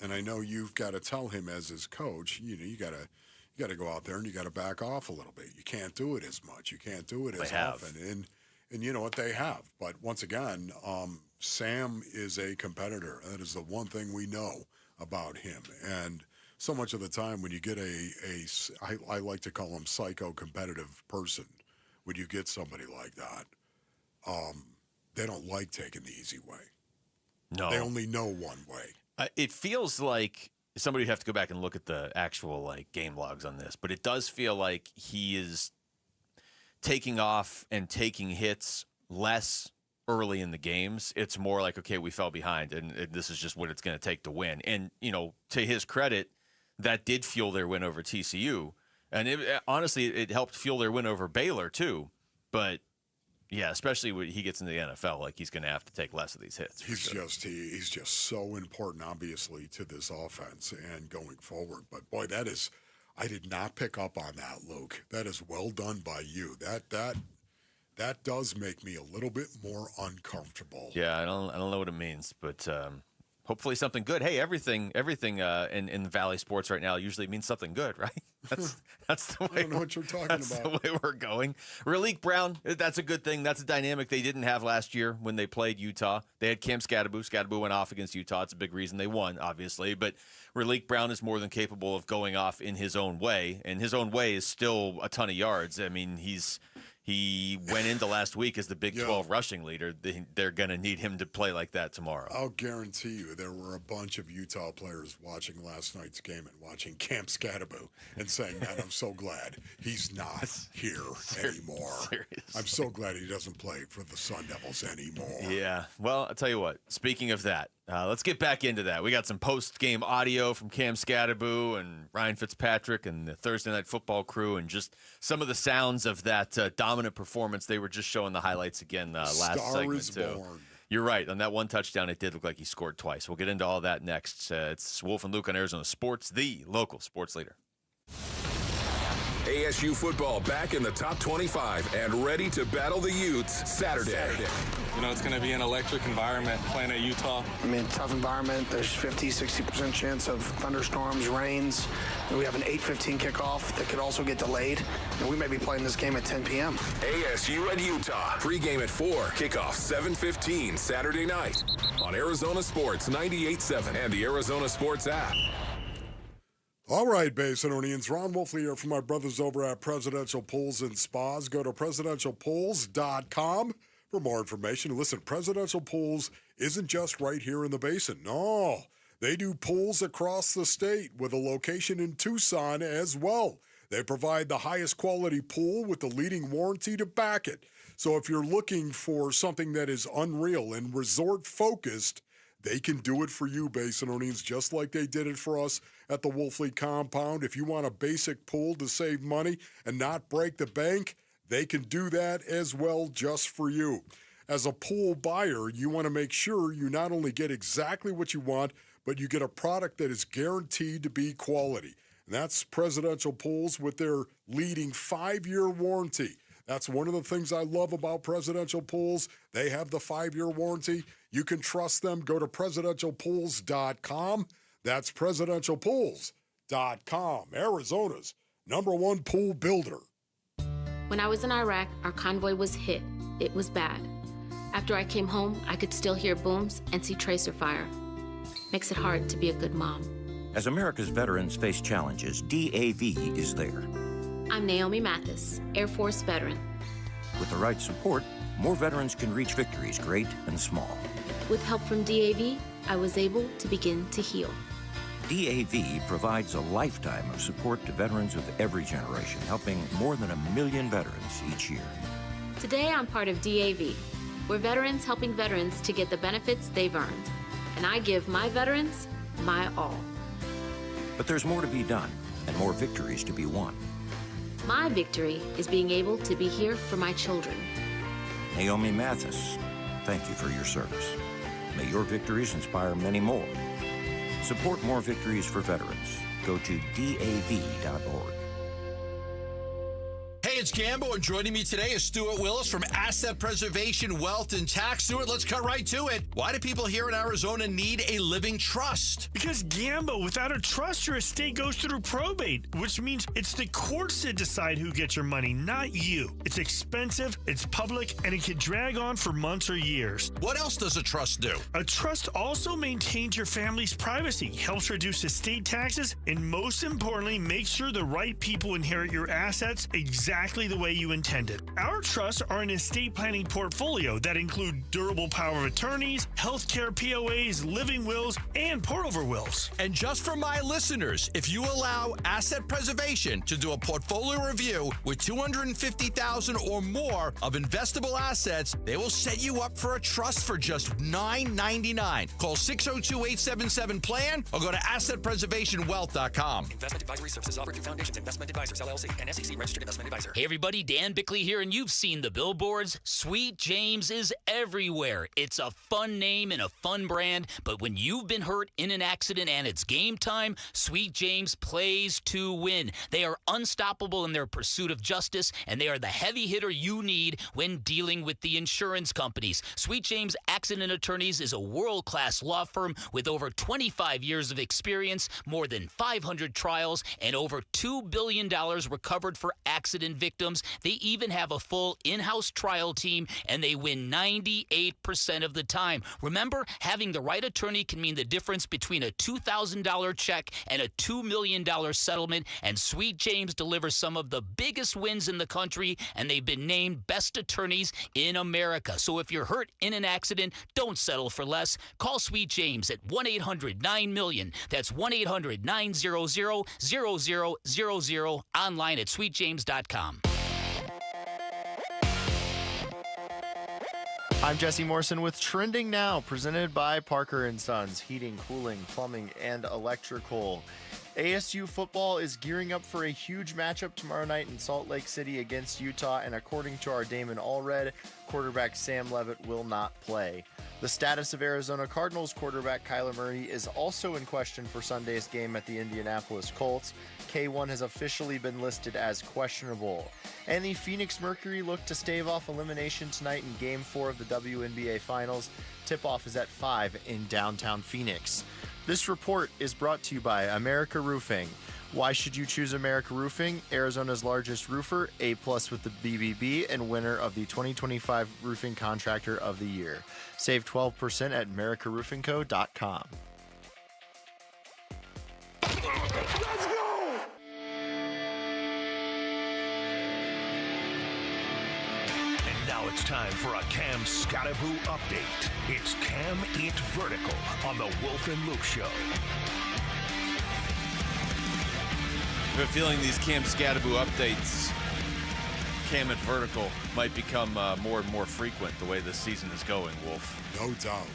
And I know you've got to tell him as his coach, you got to go out there and you got to back off a little bit. You can't do it as much. You can't do it as often. And you know what, they have. But once again, Sam is a competitor. That is the one thing we know about him. And so much of the time when you get I like to call him psycho-competitive person, when you get somebody like that, they don't like taking the easy way. No. They only know one way. It feels like somebody would have to go back and look at the actual game logs on this, but it does feel like he is taking off and taking hits less early in the games. It's more like, okay, we fell behind, and this is just what it's going to take to win. And, to his credit, that did fuel their win over TCU. And honestly, it helped fuel their win over Baylor, too. But, yeah, especially when he gets into the NFL, like he's going to have to take less of these hits. He's just so important, obviously, to this offense and going forward. But, boy, I did not pick up on that, Luke. That is well done by you. That does make me a little bit more uncomfortable. Yeah, I don't know what it means, but hopefully something good. Hey, everything in Valley sports right now usually means something good, right? That's the way. I don't know what you're talking about. That's the way we're going. Raleigh Brown, that's a good thing. That's a dynamic they didn't have last year when they played Utah. They had Cam Skattabo. Skattabo went off against Utah. It's a big reason they won, obviously. But Raleigh Brown is more than capable of going off in his own way, and his own way is still a ton of yards. I mean, he went into last week as the Big 12 rushing leader. They're going to need him to play like that tomorrow. I'll guarantee you there were a bunch of Utah players watching last night's game and watching Cam Skattabo and saying, man, I'm so glad he's not here anymore. Seriously. I'm so glad he doesn't play for the Sun Devils anymore. Yeah. Well, I'll tell you what. Speaking of that, let's get back into that. We got some post-game audio from Cam Skattabo and Ryan Fitzpatrick and the Thursday Night Football crew, and just some of the sounds of that dominant performance. They were just showing the highlights again last segment, too. Born. You're right. On that one touchdown, it did look like he scored twice. We'll get into all that next. It's Wolf and Luke on Arizona Sports, the local sports leader. ASU football back in the top 25 and ready to battle the Utes Saturday. It's going to be an electric environment playing at Utah. I mean, tough environment. There's 50-60% chance of thunderstorms, rains. And we have an 8:15 kickoff that could also get delayed. And we may be playing this game at 10 p.m. ASU and Utah. Pre-game at 4. Kickoff 7:15 Saturday night on Arizona Sports 98.7 and the Arizona Sports app. All right, Basinonians. Ron Wolfley here from my brothers over at Presidential Pools and Spas. Go to presidentialpools.com for more information. Listen, Presidential Pools isn't just right here in the Basin. No, they do pools across the state with a location in Tucson as well. They provide the highest quality pool with the leading warranty to back it. So if you're looking for something that is unreal and resort-focused, they can do it for you, Basinonians, just like they did it for us at the Wolfley compound. If you want a basic pool to save money and not break the bank, they can do that as well just for you. As a pool buyer, you want to make sure you not only get exactly what you want, but you get a product that is guaranteed to be quality. And that's Presidential Pools with their leading 5-year warranty. That's one of the things I love about Presidential Pools. They have the 5-year warranty. You can trust them. Go to presidentialpools.com. That's presidentialpools.com, Arizona's #1 pool builder. When I was in Iraq, our convoy was hit. It was bad. After I came home, I could still hear booms and see tracer fire. Makes it hard to be a good mom. As America's veterans face challenges, DAV is there. I'm Naomi Mathis, Air Force veteran. With the right support, more veterans can reach victories, great and small. With help from DAV, I was able to begin to heal. DAV provides a lifetime of support to veterans of every generation, helping more than 1 million veterans each year. Today, I'm part of DAV. We're veterans helping veterans to get the benefits they've earned. And I give my veterans my all. But there's more to be done and more victories to be won. My victory is being able to be here for my children. Naomi Mathis, thank you for your service. May your victories inspire many more. Support more victories for veterans. Go to DAV.org. Hey, it's Gambo, and joining me today is Stuart Willis from Asset Preservation, Wealth, and Tax. Stuart, let's cut right to it. Why do people here in Arizona need a living trust? Because, Gambo, without a trust, your estate goes through probate, which means it's the courts that decide who gets your money, not you. It's expensive, it's public, and it can drag on for months or years. What else does a trust do? A trust also maintains your family's privacy, helps reduce estate taxes, and most importantly, makes sure the right people inherit your assets exactly the way you intended. Our trusts are an estate planning portfolio that include durable power of attorneys, healthcare POAs, living wills, and pour-over wills. And just for my listeners, if you allow Asset Preservation to do a portfolio review with $250,000 or more of investable assets, they will set you up for a trust for just $9.99. Call 602-877-PLAN or go to AssetPreservationWealth.com. Investment advisory services offered through Foundations Investment Advisors, LLC, and SEC registered investment advisor. Hey everybody, Dan Bickley here, and you've seen the billboards. Sweet James is everywhere. It's a fun name and a fun brand, but when you've been hurt in an accident and it's game time, Sweet James plays to win. They are unstoppable in their pursuit of justice, and they are the heavy hitter you need when dealing with the insurance companies. Sweet James Accident Attorneys is a world-class law firm with over 25 years of experience, more than 500 trials, and over $2 billion recovered for accident victims. They even have a full in-house trial team, and they win 98% of the time. Remember, having the right attorney can mean the difference between a $2,000 check and a $2 million settlement, and Sweet James delivers some of the biggest wins in the country, and they've been named best attorneys in America. So if you're hurt in an accident, don't settle for less. Call Sweet James at 1-800-9-MILLION. That's 1-800-900-0000, online at sweetjames.com. I'm Jesse Morrison with Trending Now, presented by Parker & Sons, heating, cooling, plumbing, and electrical. ASU football is gearing up for a huge matchup tomorrow night in Salt Lake City against Utah, and according to our Damon Allred, quarterback Sam Levitt will not play. The status of Arizona Cardinals quarterback Kyler Murray is also in question for Sunday's game at the Indianapolis Colts. K1 has officially been listed as questionable. And the Phoenix Mercury look to stave off elimination tonight in Game 4 of the WNBA Finals. Tip-off is at 5 in downtown Phoenix. This report is brought to you by America Roofing. Why should you choose America Roofing? Arizona's largest roofer, A+ with the BBB, and winner of the 2025 Roofing Contractor of the Year. Save 12% at americaroofingco.com. Let's go! And now it's time for a Cam Skattabo update. It's Cam It Vertical on the Wolf and Luke Show. I have a feeling these Cam Skattabo updates Cam at vertical might become more and more frequent the way this season is going, Wolf. No doubt.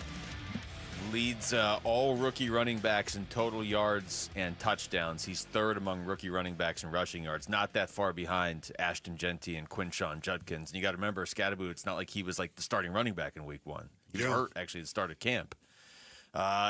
Leads all rookie running backs in total yards and touchdowns. He's third among rookie running backs in rushing yards. Not that far behind Ashton Genty and Quinshon Judkins. And you got to remember, Skattabo, it's not like he was like the starting running back in week 1. He was hurt, actually, at the start of camp.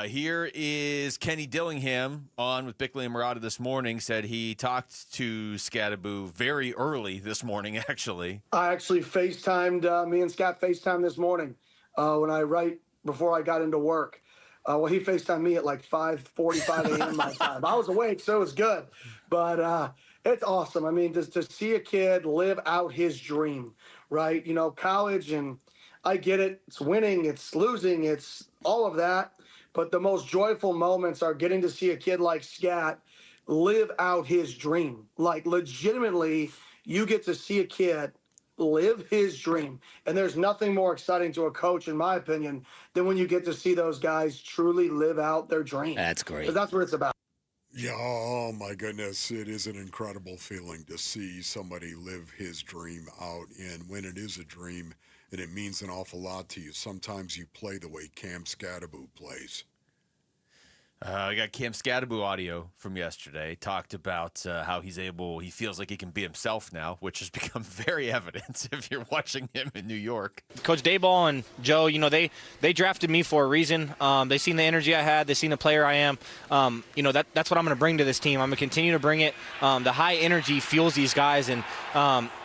Here is Kenny Dillingham on with Bickley and Murata this morning. Said he talked to Skattabo very early this morning, actually. I actually FaceTimed, me and Scott FaceTimed this morning right before I got into work. Well, he FaceTimed me at like 5:45 a.m. my time. I was awake, so it was good. But it's awesome. I mean, just to see a kid live out his dream, right? You know, college, and I get it. It's winning, it's losing, it's all of that. But the most joyful moments are getting to see a kid like Scat live out his dream. Like, legitimately, you get to see a kid live his dream. And there's nothing more exciting to a coach, in my opinion, than when you get to see those guys truly live out their dream. That's great. Because that's what it's about. Yeah, oh my goodness. It is an incredible feeling to see somebody live his dream out. And when it is a dream and it means an awful lot to you, sometimes you play the way Cam Skattabo plays. I got Cam Skattabo audio from yesterday. Talked about how he feels like he can be himself now, which has become very evident if you're watching him in New York. Coach Dayball and Joe, you know, they drafted me for a reason. They seen the energy I had. They seen the player I am. You know, that's what I'm going to bring to this team. I'm going to continue to bring it. The high energy fuels these guys. And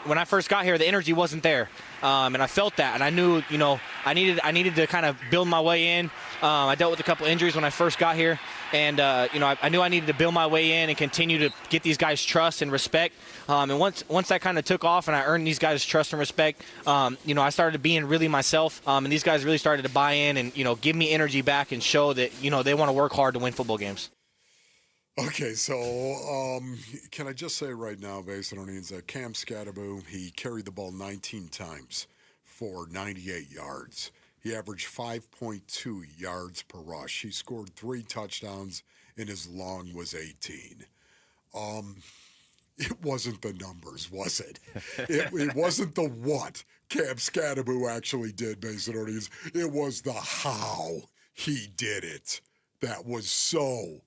when I first got here, the energy wasn't there. And I felt that, and I knew, you know, I needed to kind of build my way in. I dealt with a couple injuries when I first got here, and you know, I knew I needed to build my way in and continue to get these guys' trust and respect. And once that kind of took off, and I earned these guys' trust and respect, you know, I started being really myself, and these guys really started to buy in and, you know, give me energy back and show that, you know, they want to work hard to win football games. Okay, so can I just say right now, Basinonians, that Cam Skattabo, he carried the ball 19 times for 98 yards. He averaged 5.2 yards per rush. He scored 3 touchdowns, and his long was 18. It wasn't the numbers, was it? It wasn't the what Cam Skattabo actually did, Basinonians. It was the how he did it that was so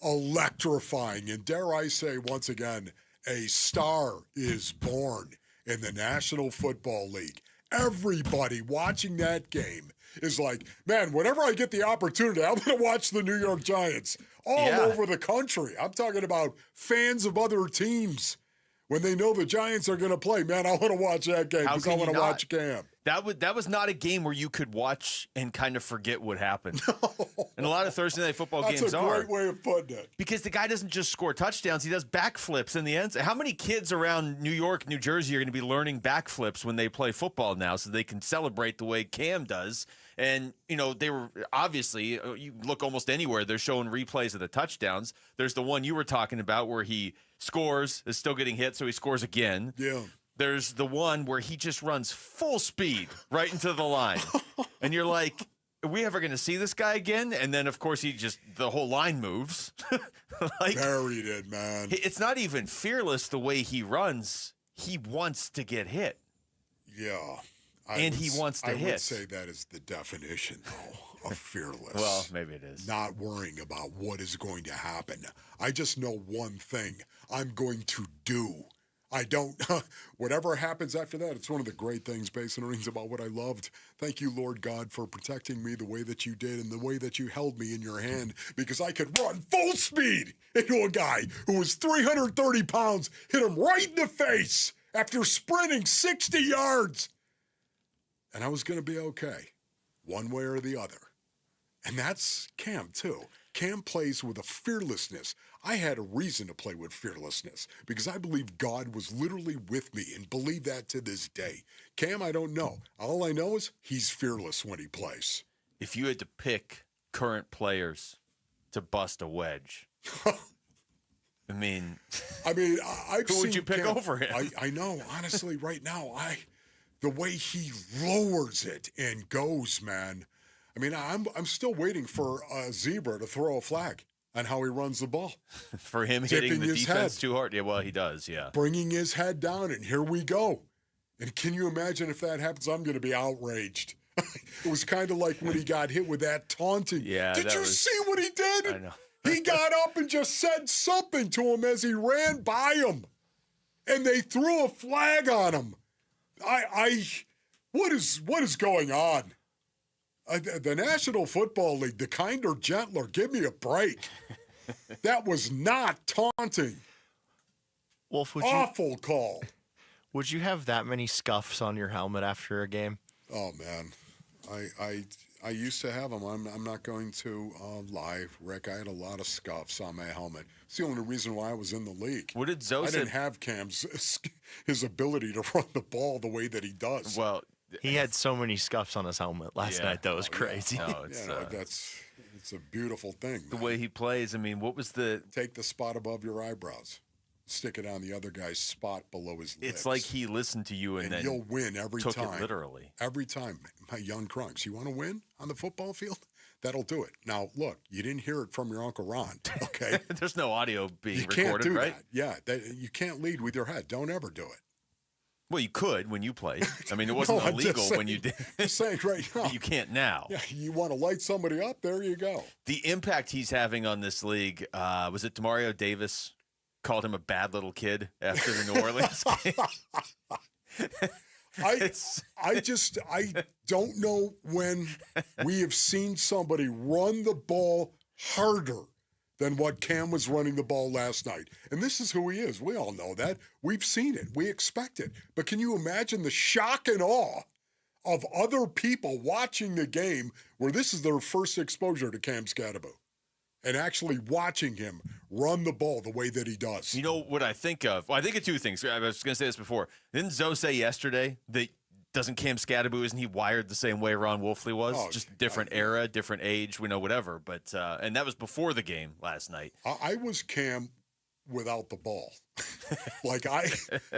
electrifying. And dare I say, once again, a star is born in the National Football League. Everybody watching that game is like, man, whenever I get the opportunity, I'm going to watch the New York Giants all over the country. I'm talking about fans of other teams. When they know the Giants are going to play, man, I want to watch that game because I want to watch Cam. That was not a game where you could watch and kind of forget what happened. No. And a lot of Thursday night football games are. That's a great way of putting it. Because the guy doesn't just score touchdowns, he does backflips in the end zone. How many kids around New York, New Jersey are going to be learning backflips when they play football now so they can celebrate the way Cam does? And, you know, they were obviously, you look almost anywhere, they're showing replays of the touchdowns. There's the one you were talking about where he scores, is still getting hit, so he scores again. Yeah. There's the one where he just runs full speed right into the line. And you're like, are we ever going to see this guy again? And then, of course, the whole line moves. Buried it, man. It's not even fearless the way he runs. He wants to get hit. Yeah. He wants to hit. I would say that is the definition, though, of fearless. Well, maybe it is. Not worrying about what is going to happen. I just know one thing. I'm going to do. I don't, whatever happens after that, it's one of the great things, Basinonians, about what I loved. Thank you, Lord God, for protecting me the way that you did and the way that you held me in your hand, because I could run full speed into a guy who was 330 pounds, hit him right in the face after sprinting 60 yards. And I was going to be okay, one way or the other. And that's Cam, too. Cam plays with a fearlessness. I had a reason to play with fearlessness because I believe God was literally with me and believe that to this day. Cam, I don't know. All I know is he's fearless when he plays. If you had to pick current players to bust a wedge, I mean, who would you pick Cam over him? I know, honestly, right now, the way he lowers it and goes, man. I mean, I'm still waiting for Zebra to throw a flag on how he runs the ball. For him hitting the defense too hard? Yeah, well, he does, yeah. Bringing his head down, and here we go. And can you imagine if that happens? I'm going to be outraged. It was kind of like when he got hit with that taunting. Yeah, did you see what he did? I know. He got up and just said something to him as he ran by him. And they threw a flag on him. What is going on? The National Football League, the kinder, gentler, give me a break. That was not taunting. Wolf, awful call. Would you have that many scuffs on your helmet after a game? Oh, man. I used to have them. I'm not going to lie, Rick. I had a lot of scuffs on my helmet. It's the only reason why I was in the league. What did Zoe I didn't have Cam's his ability to run the ball the way that he does. Well, he had so many scuffs on his helmet last night. That was crazy. Yeah. No, it's a beautiful thing. The way he plays. I mean, what was the take the spot above your eyebrows? Stick it on the other guy's spot below his lips. It's like he listened to you and then you'll win every took time. It literally. Every time. My young crunks, you want to win on the football field? That'll do it. Now, look, you didn't hear it from your Uncle Ron, okay? There's no audio being recorded, can't do right? That. Yeah, you can't lead with your head. Don't ever do it. Well, you could when you played. I mean, it wasn't illegal when you did. Just saying right now. But you can't now. Yeah, you want to light somebody up, there you go. The impact he's having on this league, was it Demario Davis called him a bad little kid after the New Orleans game? I don't know when we have seen somebody run the ball harder than what Cam was running the ball last night. And this is who he is. We all know that. We've seen it. We expect it. But can you imagine the shock and awe of other people watching the game where this is their first exposure to Cam Skattabo and actually watching him run the ball the way that he does? You know what I think of? Well, I think of two things. I was going to say this before. Didn't Zoe say yesterday that doesn't Cam Skattabo, isn't he wired the same way Ron Wolfley was? Just different era, different age, we know, whatever. But and that was before the game last night. I was Cam without the ball.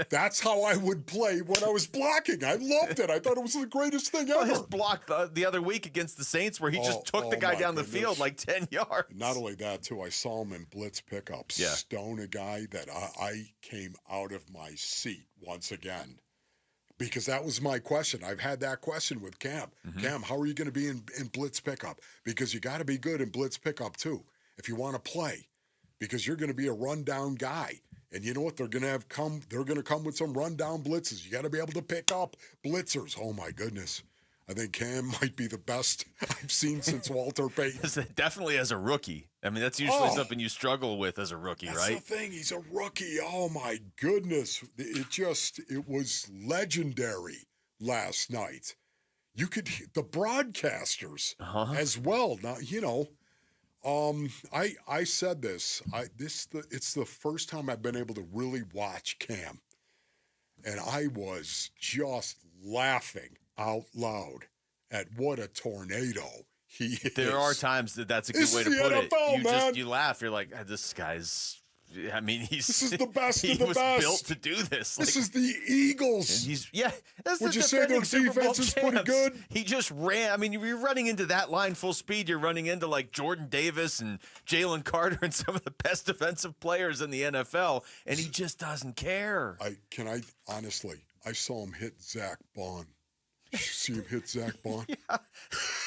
That's how I would play when I was blocking. I loved it. I thought it was the greatest thing ever. His block the other week against the Saints where he just took the guy down the field like 10 yards. Not only that, too, I saw him in blitz pickups. Yeah. Stone a guy that I came out of my seat once again. Because that was my question. I've had that question with Cam. Mm-hmm. Cam, how are you going to be in blitz pickup? Because you got to be good in blitz pickup, too, if you want to play. Because you're going to be a rundown guy. And you know what? They're going to come with some rundown blitzes. You got to be able to pick up blitzers. Oh, my goodness. I think Cam might be the best I've seen since Walter Payton. Definitely as a rookie. I mean, that's usually something you struggle with as a rookie, right? That's the thing. He's a rookie. Oh, my goodness. It was legendary last night. You could the broadcasters as well. Now, I said this. It's the first time I've been able to really watch Cam. And I was just laughing out loud at what a tornado he is. There are times that's a good way to put it. You laugh. You're like, this guy's. I mean, this is the best of the best. He was built to do this. This is the Eagles. Would you say their defense is pretty good? He just ran. I mean, you're running into that line full speed. You're running into like Jordan Davis and Jalen Carter and some of the best defensive players in the NFL, and he just doesn't care. Honestly, I saw him hit Zach Bond. Did you see him hit Zach Bond? Yeah.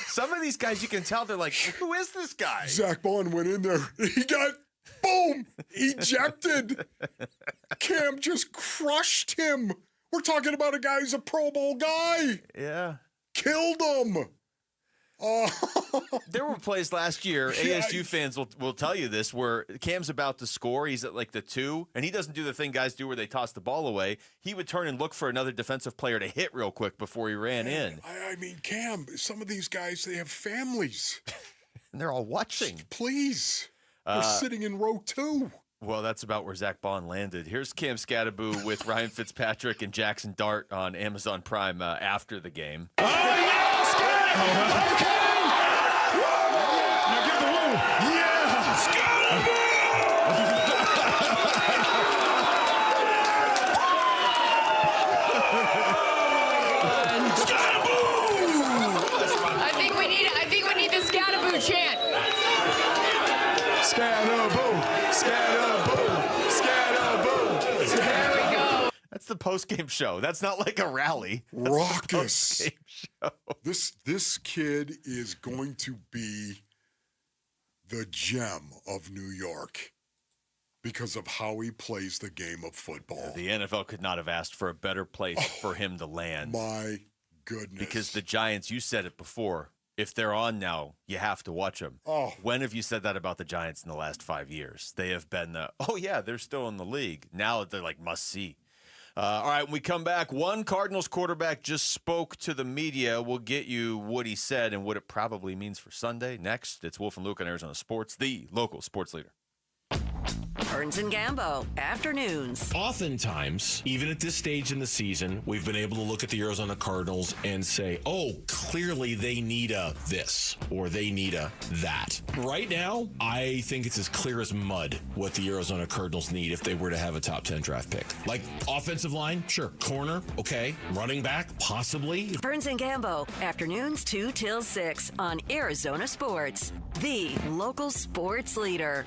Some of these guys, you can tell they're like, who is this guy? Zach Bond went in there. He got, boom, ejected. Cam just crushed him. We're talking about a guy who's a Pro Bowl guy. Yeah. Killed him. There were plays last year, ASU fans will tell you this, where Cam's about to score. He's at like the 2, and he doesn't do the thing guys do where they toss the ball away. He would turn and look for another defensive player to hit real quick before he ran in. I mean, Cam, some of these guys, they have families. And they're all watching. Please. They're sitting in row 2. Well, that's about where Zach Bond landed. Here's Cam Skattabo with Ryan Fitzpatrick and Jackson Dart on Amazon Prime after the game. Oh, yeah, okay. Now give the woo. Yeah. Skattabo! I think we need the Skattabo chant. Skattabo, Skattabo, Skattabo. There we go. That's the post-game show. That's not like a rally. That's Raucous. the post-game show. This kid is going to be the gem of New York because of how he plays the game of football. The NFL could not have asked for a better place for him to land. My goodness. Because the Giants, you said it before, if they're on now, you have to watch them. Oh. When have you said that about the Giants in the last 5 years? They have been they're still in the league. Now they're like must see. All right, when we come back, one Cardinals quarterback just spoke to the media. We'll get you what he said and what it probably means for Sunday. Next, it's Wolf and Luke on Arizona Sports, the local sports leader. Burns and Gambo, afternoons. Oftentimes, even at this stage in the season, we've been able to look at the Arizona Cardinals and say, oh, clearly they need a this or they need a that. Right now, I think it's as clear as mud what the Arizona Cardinals need if they were to have a top 10 draft pick. Like offensive line, sure. Corner, okay. Running back, possibly. Burns and Gambo, afternoons 2 till 6 on Arizona Sports, the local sports leader.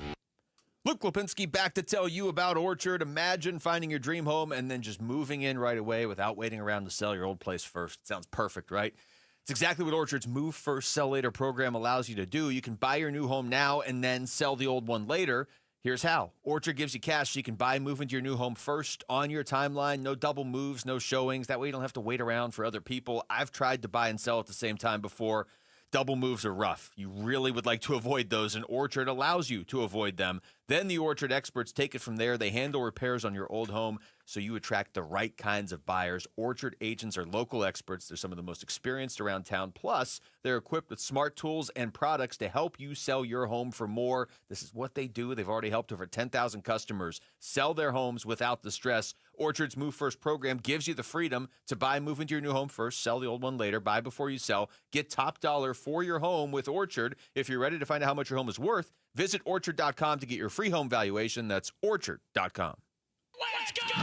Luke Lipinski back to tell you about Orchard. Imagine finding your dream home and then just moving in right away without waiting around to sell your old place first. Sounds perfect, right? It's exactly what Orchard's Move First, Sell Later program allows you to do. You can buy your new home now and then sell the old one later. Here's how. Orchard gives you cash so you can buy, move into your new home first on your timeline. No double moves, no showings. That way you don't have to wait around for other people. I've tried to buy and sell at the same time before. Double moves are rough. You really would like to avoid those, and Orchard allows you to avoid them. Then the Orchard experts take it from there. They handle repairs on your old home so you attract the right kinds of buyers. Orchard agents are local experts. They're some of the most experienced around town. Plus, they're equipped with smart tools and products to help you sell your home for more. This is what they do. They've already helped over 10,000 customers sell their homes without the stress. Orchard's Move First program gives you the freedom to buy, move into your new home first, sell the old one later, buy before you sell. Get top dollar for your home with Orchard. If you're ready to find out how much your home is worth, visit Orchard.com to get your free home valuation. That's Orchard.com. Let's go!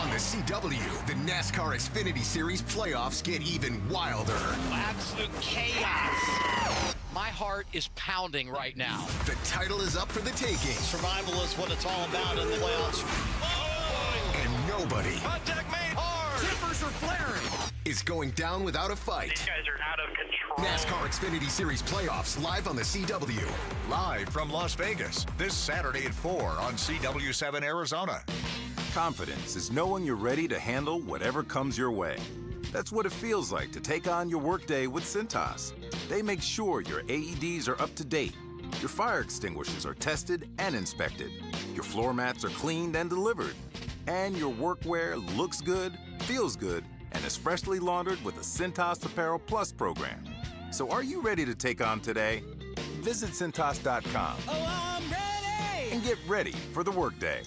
On the CW, the NASCAR Xfinity Series playoffs get even wilder. Absolute chaos. My heart is pounding right now. The title is up for the taking. Survival is what it's all about in the playoffs. And nobody Contact made hard. Tippers are flaring. Is going down without a fight. These guys are out of control. NASCAR Xfinity Series playoffs live on the CW. Live from Las Vegas this Saturday at 4 on CW7 Arizona. Confidence is knowing you're ready to handle whatever comes your way. That's what it feels like to take on your workday with Cintas. They make sure your AEDs are up to date, your fire extinguishers are tested and inspected, your floor mats are cleaned and delivered, and your workwear looks good, feels good, and is freshly laundered with the Cintas Apparel Plus program. So are you ready to take on today? Visit Cintas.com. Oh, I'm ready! And get ready for the workday.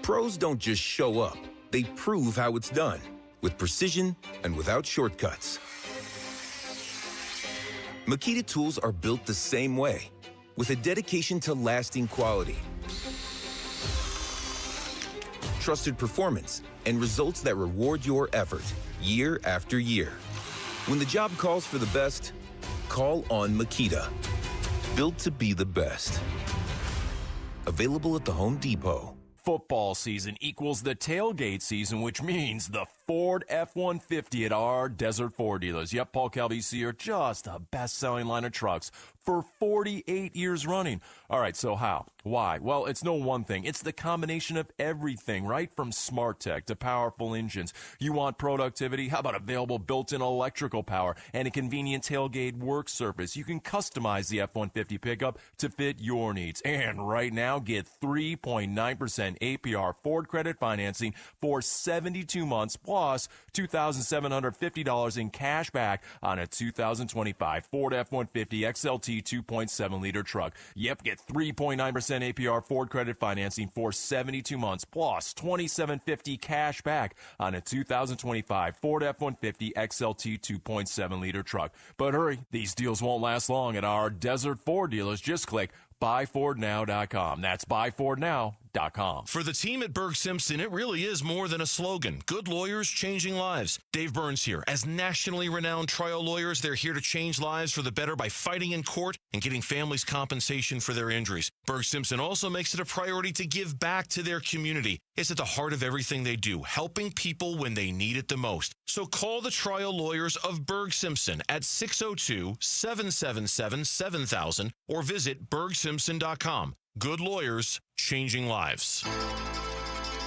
Pros don't just show up. They prove how it's done, with precision and without shortcuts. Makita tools are built the same way, with a dedication to lasting quality, trusted performance, and results that reward your effort year after year. When the job calls for the best, call on Makita. Built to be the best. Available at the Home Depot. Football season equals the tailgate season, which means the Ford F-150 at our Desert Ford dealers. Yep, Paul Calvisi are just the best-selling line of trucks for 48 years running. All right, so how? Why? Well, it's no one thing. It's the combination of everything, right? From smart tech to powerful engines. You want productivity? How about available built-in electrical power and a convenient tailgate work surface? You can customize the F-150 pickup to fit your needs. And right now, get 3.9% APR Ford credit financing for 72 months plus $2,750 in cash back on a 2025 Ford F-150 XLT 2.7-liter truck. Yep, get 3.9% APR Ford credit financing for 72 months plus $2,750 cash back on a 2025 Ford F-150 XLT 2.7-liter truck. But hurry, these deals won't last long at our Desert Ford dealers. Just click buyfordnow.com. That's buyfordnow.com. BergSimpson.com. For the team at Berg Simpson, it really is more than a slogan. Good lawyers changing lives. Dave Burns here. As nationally renowned trial lawyers, they're here to change lives for the better by fighting in court and getting families compensation for their injuries. Berg Simpson also makes it a priority to give back to their community. It's at the heart of everything they do, helping people when they need it the most. So call the trial lawyers of Berg Simpson at 602-777-7000 or visit BergSimpson.com. Good lawyers, changing lives.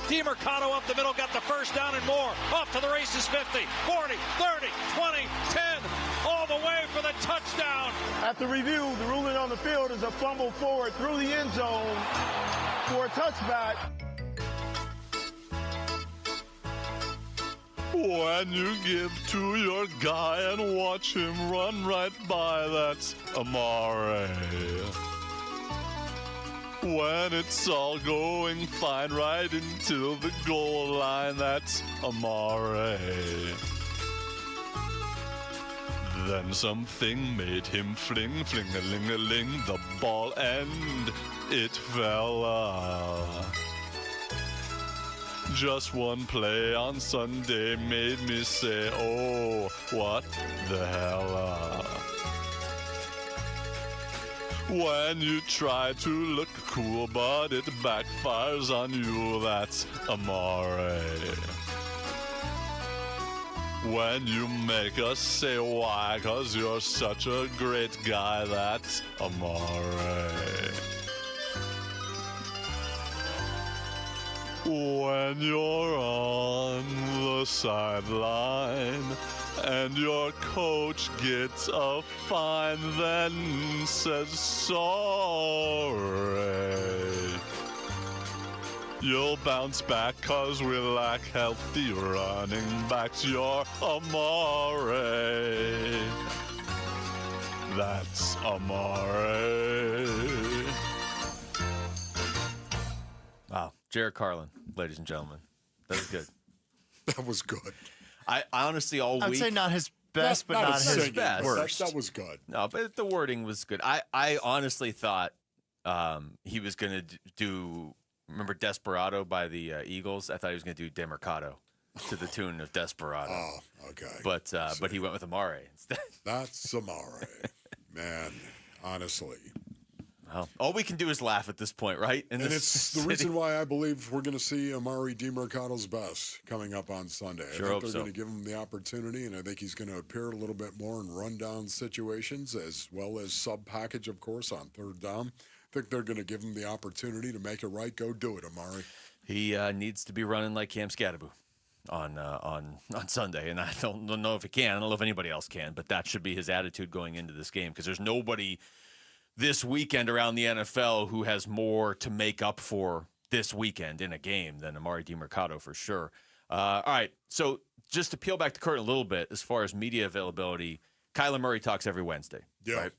DiMercato up the middle, got the first down and more. Off to the races, 50, 40, 30, 20, 10, all the way for the touchdown. After review, the ruling on the field is a fumble forward through the end zone for a touchback. When you give to your guy and watch him run right by, that's amore. When it's all going fine right until the goal line, that's amore. Then something made him fling, fling-a-ling-a-ling the ball, and it fell. Just one play on Sunday made me say, oh, what the hell? When you try to look cool, but it backfires on you, that's amore. When you make us say why, 'cause you're such a great guy, that's amore. When you're on the sideline and your coach gets a fine, then says sorry, you'll bounce back 'cause we lack healthy running backs. You're amore. That's amore. Wow. Jared Carlin, ladies and gentlemen. That was good. That was good. I honestly all I'd week. say not his best, but not his best. worst. That was good. No, but the wording was good. I honestly thought he was going to do, remember Desperado by the Eagles? I thought he was going to do DiMercato to the tune of Desperado. Oh, okay. But he went with Amare instead. That's amore. Man, honestly. Well, all we can do is laugh at this point, right? And it's the reason why I believe we're going to see Amari DiMercato's best coming up on Sunday. Sure I hope think so. they're going to give him the opportunity, and I think he's going to appear a little bit more in rundown situations as well as sub-package, of course, on third down. I think they're going to give him the opportunity to make it right. Go do it, Amari. He needs to be running like Cam Skattabo on Sunday, and I don't know if he can. I don't know if anybody else can, but that should be his attitude going into this game because there's nobody this weekend around the NFL who has more to make up for this weekend in a game than Amari DiMercato for sure. All right, so just to peel back the curtain a little bit as far as media availability, Kyler Murray talks every Wednesday. Yeah. Right?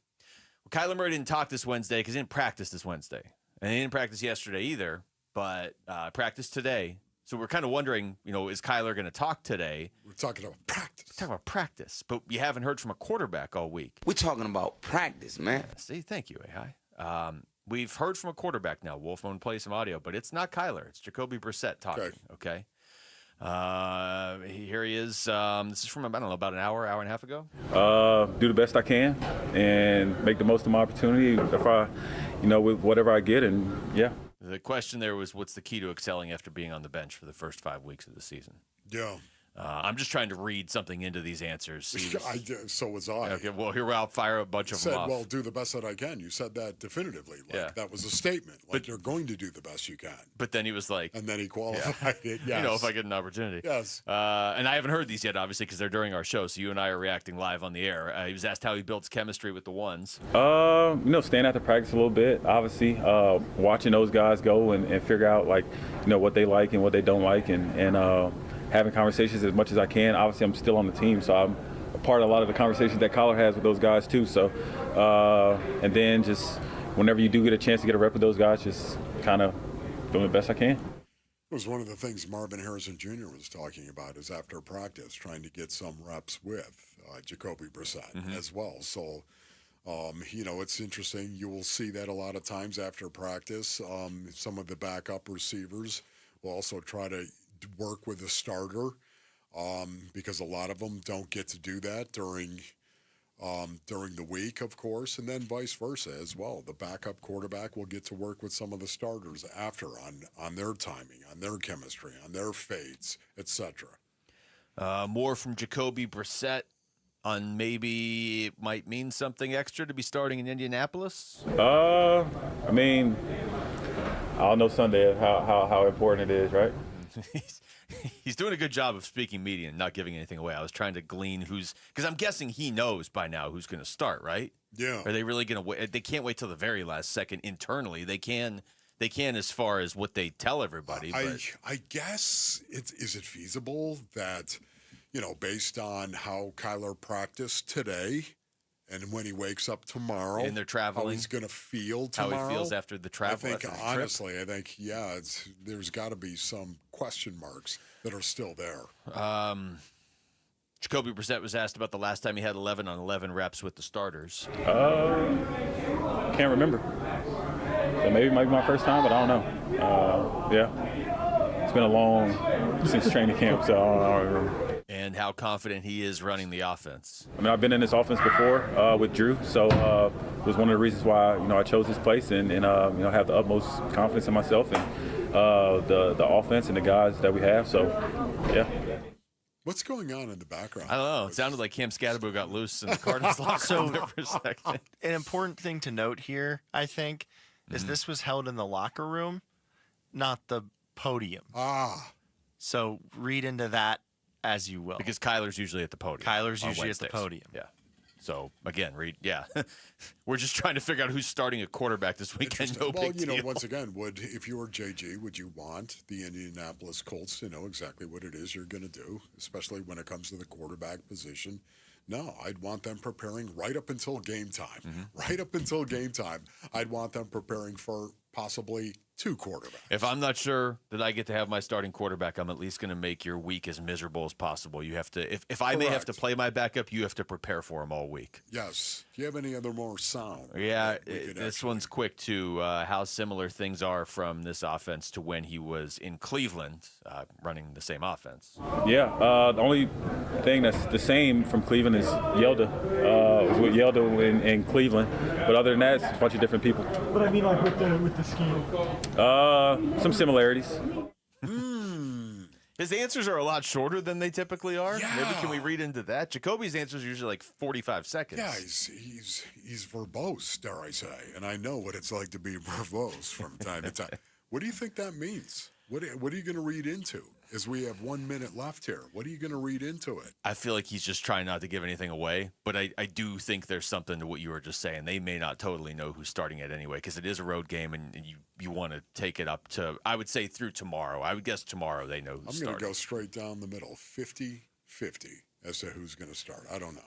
Well, Kyler Murray didn't talk this Wednesday because he didn't practice this Wednesday. And he didn't practice yesterday either, but practiced today. So we're kind of wondering, is Kyler going to talk today? We're talking about practice. We're talking about practice, but you haven't heard from a quarterback all week. We're talking about practice, man. See, thank you, AI. We've heard from a quarterback now. Wolf won't play some audio, but it's not Kyler. It's Jacoby Brissett talking, okay? Here he is. This is from, about an hour and a half ago. Do the best I can and make the most of my opportunity if I, with whatever I get, and yeah. The question there was, what's the key to excelling after being on the bench for the first 5 weeks of the season? Yeah. I'm just trying to read something into these answers. So was I. Okay, well, here I'll fire a bunch of them off. Well, do the best that I can. You said that definitively. That was a statement. You're going to do the best you can. But then he was like... And then he qualified it, yes. If I get an opportunity. Yes. And I haven't heard these yet, obviously, because they're during our show, so you and I are reacting live on the air. He was asked how he builds chemistry with the ones. Staying after practice a little bit, obviously. Watching those guys go and figure out, what they like and what they don't like, and having conversations as much as I can. Obviously, I'm still on the team, so I'm a part of a lot of the conversations that Kyler has with those guys too. So, and then just whenever you do get a chance to get a rep with those guys, just kind of doing the best I can. It was one of the things Marvin Harrison Jr. was talking about is after practice, trying to get some reps with Jacoby Brissett as well. So It's interesting. You will see that a lot of times after practice. Some of the backup receivers will also try to work with the starter because a lot of them don't get to do that during the week, of course, and then vice versa as well. The backup quarterback will get to work with some of the starters after on their timing, on their chemistry, on their fades, etc. More from Jacoby Brissett on maybe it might mean something extra to be starting in Indianapolis? I mean, I'll know Sunday how important it is, right? He's doing a good job of speaking media and not giving anything away. I was trying to glean because I'm guessing he knows by now who's going to start, right? Yeah. Are they really going to wait? They can't wait till the very last second internally. They can as far as what they tell everybody. I guess is it feasible that, based on how Kyler practiced today and when he wakes up tomorrow, and they're traveling, how he's going to feel tomorrow, how he feels after the travel. I think there's got to be some question marks that are still there. Jacoby Brissett was asked about the last time he had 11 on 11 reps with the starters. Can't remember. So maybe it might be my first time, but I don't know. Yeah, it's been a long since training camp, so I don't remember. And how confident he is running the offense. I mean, I've been in this offense before with Drew, so it was one of the reasons why I chose this place and have the utmost confidence in myself and the offense and the guys that we have. So, yeah. What's going on in the background? I don't know. It sounded like Cam Skattabo got loose in the Cardinals locker room there for a second. An important thing to note here, I think, is this was held in the locker room, not the podium. So read into that as you will. Because Kyler's usually at the podium. Kyler's usually at the podium. Yeah. So, again, we're just trying to figure out who's starting a quarterback this weekend. No big deal. Once again, if you were JG, would you want the Indianapolis Colts to know exactly what it is you're going to do, especially when it comes to the quarterback position? No, I'd want them preparing right up until game time. Mm-hmm. Right up until game time, I'd want them preparing for possibly two quarterbacks. If I'm not sure that I get to have my starting quarterback, I'm at least going to make your week as miserable as possible. You have to, if I may have to play my backup, you have to prepare for him all week. Yes. Do you have any other more sound? Yeah, this one's quick too. How similar things are from this offense to when he was in Cleveland, running the same offense. Yeah, the only thing that's the same from Cleveland is Yelda. Was with Yelda in Cleveland, but other than that, it's a bunch of different people. But I mean, like with the scheme. Some similarities. His answers are a lot shorter than they typically are. Yeah. Maybe can we read into that? Jacoby's answers are usually like 45 seconds. Yeah, he's verbose, dare I say, and I know what it's like to be verbose from time to time. What do you think that means? What are you going to read into? As we have 1 minute left here, what are you going to read into it? I feel like he's just trying not to give anything away, but I do think there's something to what you were just saying. They may not totally know who's starting it anyway, because it is a road game, and you want to take it up to, I would say, through tomorrow. I would guess tomorrow they know who's starting. I'm going to go straight down the middle, 50-50 as to who's going to start. I don't know.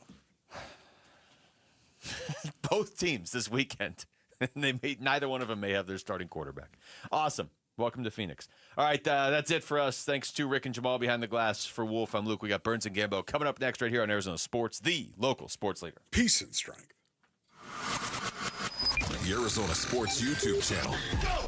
Both teams this weekend. Neither one of them may have their starting quarterback. Awesome. Welcome to Phoenix. All right, that's it for us. Thanks to Rick and Jamal behind the glass. For Wolf, I'm Luke. We got Burns and Gambo coming up next right here on Arizona Sports, the local sports leader. Peace and strength. The Arizona Sports YouTube channel.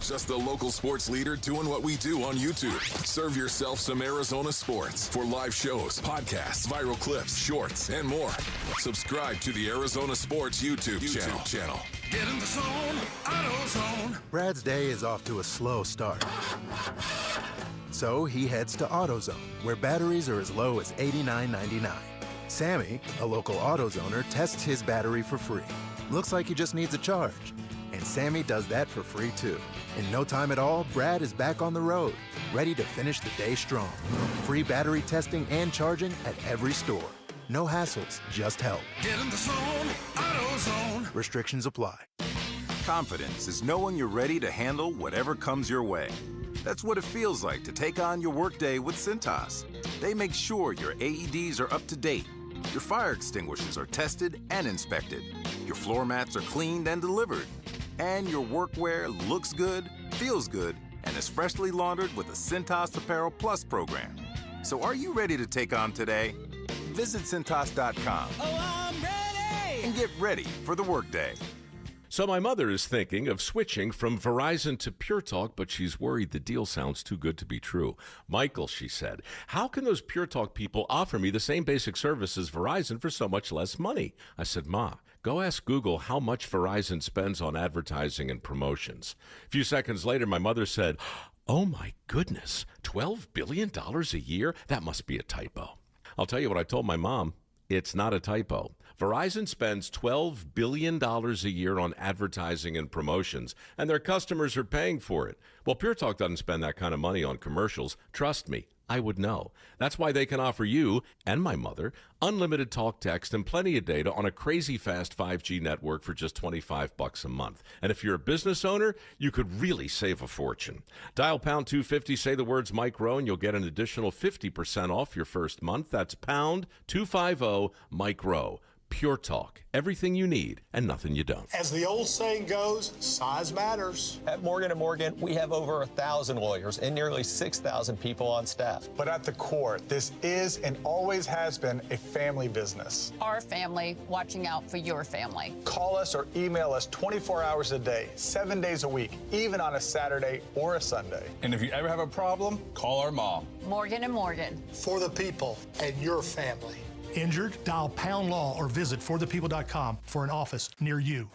Just the local sports leader doing what we do on YouTube. Serve yourself some Arizona sports for live shows, podcasts, viral clips, shorts, and more. Subscribe to the Arizona Sports YouTube channel. Get in the zone, AutoZone. Brad's day is off to a slow start. So he heads to AutoZone, where batteries are as low as $89.99. Sammy, a local AutoZoner, tests his battery for free. Looks like he just needs a charge. And Sammy does that for free, too. In no time at all, Brad is back on the road, ready to finish the day strong. Free battery testing and charging at every store. No hassles, just help. Get in the zone, AutoZone. Restrictions apply. Confidence is knowing you're ready to handle whatever comes your way. That's what it feels like to take on your workday with Cintas. They make sure your AEDs are up to date, your fire extinguishers are tested and inspected, your floor mats are cleaned and delivered, and your workwear looks good, feels good, and is freshly laundered with the Cintas Apparel Plus program. So are you ready to take on today? Visit Cintas.com. Oh, I'm ready. and get ready for the workday. So my mother is thinking of switching from Verizon to Pure Talk, but she's worried the deal sounds too good to be true. Michael, she said, how can those Pure Talk people offer me the same basic service as Verizon for so much less money? I said, Ma, go ask Google how much Verizon spends on advertising and promotions. A few seconds later, my mother said, oh my goodness, $12 billion a year? That must be a typo. I'll tell you what I told my mom. It's not a typo. Verizon spends $12 billion a year on advertising and promotions, and their customers are paying for it. Well, Pure Talk doesn't spend that kind of money on commercials. Trust me, I would know. That's why they can offer you and my mother unlimited talk, text, and plenty of data on a crazy fast 5G network for just $25 a month. And if you're a business owner, you could really save a fortune. Dial pound 250, say the words Mike Rowe, and you'll get an additional 50% off your first month. That's pound 250 Mike Rowe. Pure Talk. Everything you need and nothing you don't. As the old saying goes, size matters. At Morgan & Morgan, we have over 1,000 lawyers and nearly 6,000 people on staff. But at the core, this is and always has been a family business. Our family watching out for your family. Call us or email us 24 hours a day, 7 days a week, even on a Saturday or a Sunday. And if you ever have a problem, call our mom. Morgan & Morgan. For the people and your family. Injured? Dial pound law or visit forthepeople.com for an office near you.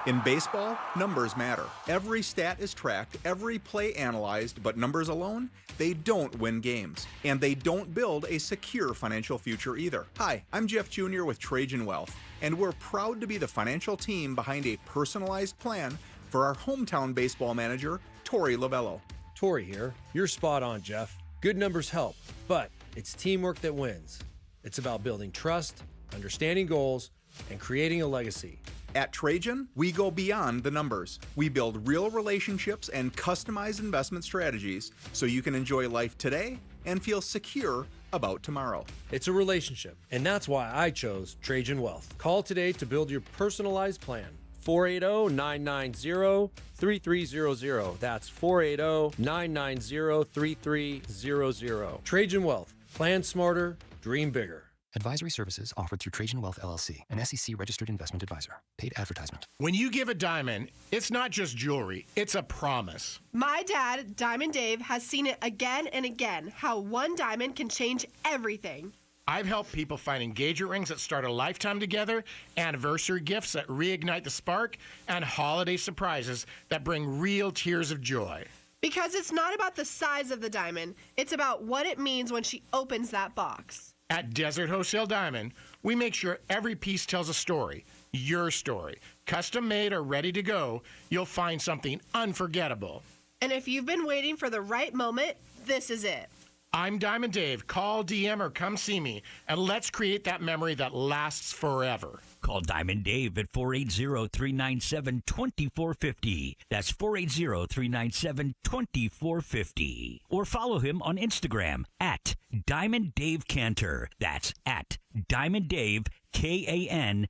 In baseball, numbers matter. Every stat is tracked, every play analyzed, but numbers alone, they don't win games. And they don't build a secure financial future either. Hi, I'm Jeff Jr. with Trajan Wealth, and we're proud to be the financial team behind a personalized plan for our hometown baseball manager, Tori Lovello. Tori here. You're spot on, Jeff. Good numbers help, but it's teamwork that wins. It's about building trust, understanding goals, and creating a legacy. At Trajan, we go beyond the numbers. We build real relationships and customize investment strategies so you can enjoy life today and feel secure about tomorrow. It's a relationship, and that's why I chose Trajan Wealth. Call today to build your personalized plan. 480-990-3300. That's 480-990-3300. Trajan Wealth. Plan smarter. Dream bigger. Advisory services offered through Trajan Wealth LLC, an SEC-registered investment advisor. Paid advertisement. When you give a diamond, it's not just jewelry, it's a promise. My dad, Diamond Dave, has seen it again and again, how one diamond can change everything. I've helped people find engagement rings that start a lifetime together, anniversary gifts that reignite the spark, and holiday surprises that bring real tears of joy. Because it's not about the size of the diamond, it's about what it means when she opens that box. At Desert Wholesale Diamond, we make sure every piece tells a story, your story. Custom made or ready to go, you'll find something unforgettable. And if you've been waiting for the right moment, this is it. I'm Diamond Dave. Call, DM, or come see me, and let's create that memory that lasts forever. Call Diamond Dave at 480-397-2450. That's 480-397-2450. Or follow him on Instagram at Diamond Dave Cantor. That's at Diamond Dave, Kantor.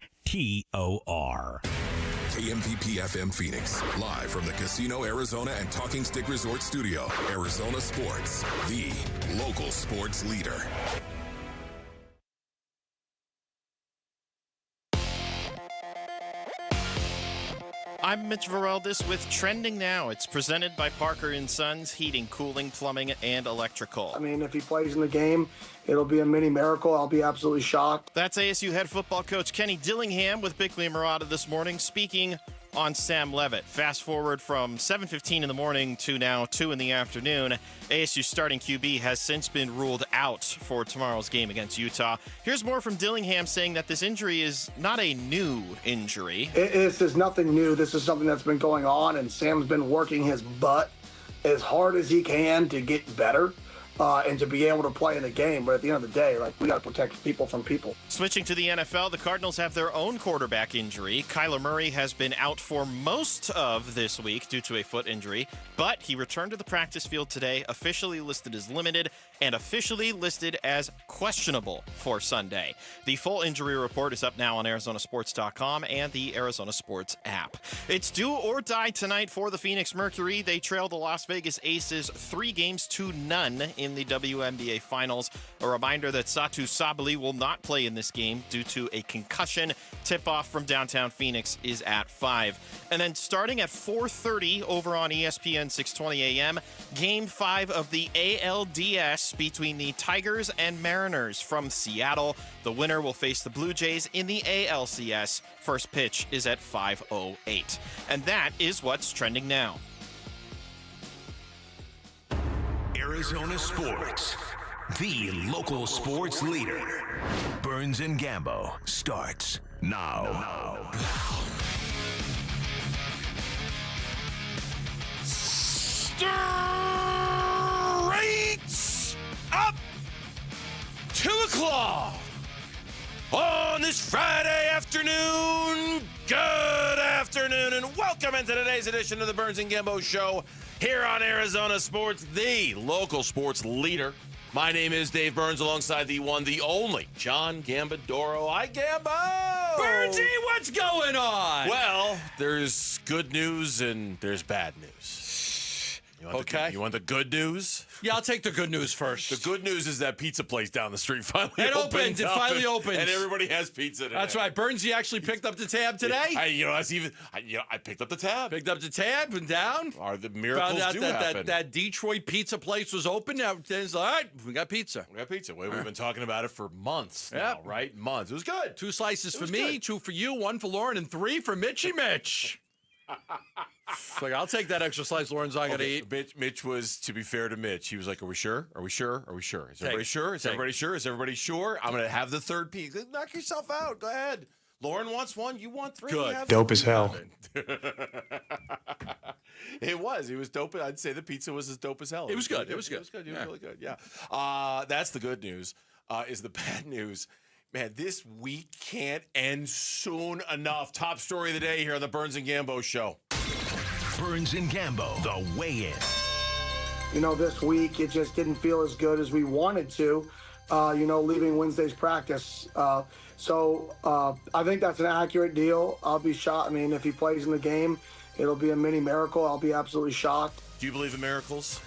KMVP FM Phoenix, live from the Casino Arizona and Talking Stick Resort Studio. Arizona Sports, the local sports leader. I'm Mitch Vareldis with Trending Now. It's presented by Parker & Sons Heating, Cooling, Plumbing, and Electrical. I mean, if he plays in the game, it'll be a mini miracle. I'll be absolutely shocked. That's ASU head football coach Kenny Dillingham with Bickley and Murata this morning, speaking on Sam Levitt. Fast forward from 7:15 in the morning to now 2 in the afternoon. ASU starting QB has since been ruled out for tomorrow's game against Utah. Here's more from Dillingham saying that this injury is not a new injury. This is nothing new. This is something that's been going on, and Sam's been working his butt as hard as he can to get better. And to be able to play in the game. But at the end of the day, we got to protect people from people. Switching to the NFL, the Cardinals have their own quarterback injury. Kyler Murray has been out for most of this week due to a foot injury, but he returned to the practice field today, officially listed as limited and officially listed as questionable for Sunday. The full injury report is up now on ArizonaSports.com and the Arizona Sports app. It's do or die tonight for the Phoenix Mercury. They trail the Las Vegas Aces 3-0 in in the WNBA Finals. A reminder that Satu Sabali will not play in this game due to a concussion. Tip-off from downtown Phoenix is at 5. And then starting at 4:30 over on ESPN 620 AM, Game 5 of the ALDS between the Tigers and Mariners from Seattle. The winner will face the Blue Jays in the ALCS. First pitch is at 5:08. And that is what's trending now. Arizona Sports, the local sports leader. Burns and Gambo starts now. Straight up 2 o'clock on this Friday afternoon. Good afternoon and welcome into today's edition of the Burns and Gambo Show here on Arizona Sports, the local sports leader. My name is Dave Burns alongside the one, the only John Gambadoro. Hi, Gambo! Burnsy, what's going on? Well, there's good news and there's bad news. You want the good news? Yeah, I'll take the good news first. The good news is that pizza place down the street finally It opened. It finally opens. And everybody has pizza today. That's right. Burnsy actually picked up the tab today. I picked up the tab. Picked up the tab and down. The miracles Found out do that, happen. that Detroit pizza place was open. Now it's all right, we got pizza. Well, we've been talking about it for months now, right? Months. It was good. 2 slices for me, good. 2 for you, 1 for Lauren, and 3 for Mitchy Mitch. Like, I'll take that extra slice Lauren's I got to eat. Mitch was, to be fair to Mitch, he was like, are we sure? Are we sure? Are we sure? Is everybody sure? Is everybody sure? Is everybody sure? I'm going to have the third piece. Knock yourself out. Go ahead. Lauren wants 1. You want 3. Good. Dope as hell. It was. It was dope. I'd say the pizza was as dope as hell. It was good. It was good. It was good. It was really good. Yeah. That's the good news. Is the bad news. Man, this week can't end soon enough. Top story of the day here on the Burns and Gambo Show. Burns and Gambo, the weigh-in. You know, this week it just didn't feel as good as we wanted to, leaving Wednesday's practice. So I think that's an accurate deal. I'll be shocked. I mean, if he plays in the game, it'll be a mini miracle. I'll be absolutely shocked. Do you believe in miracles?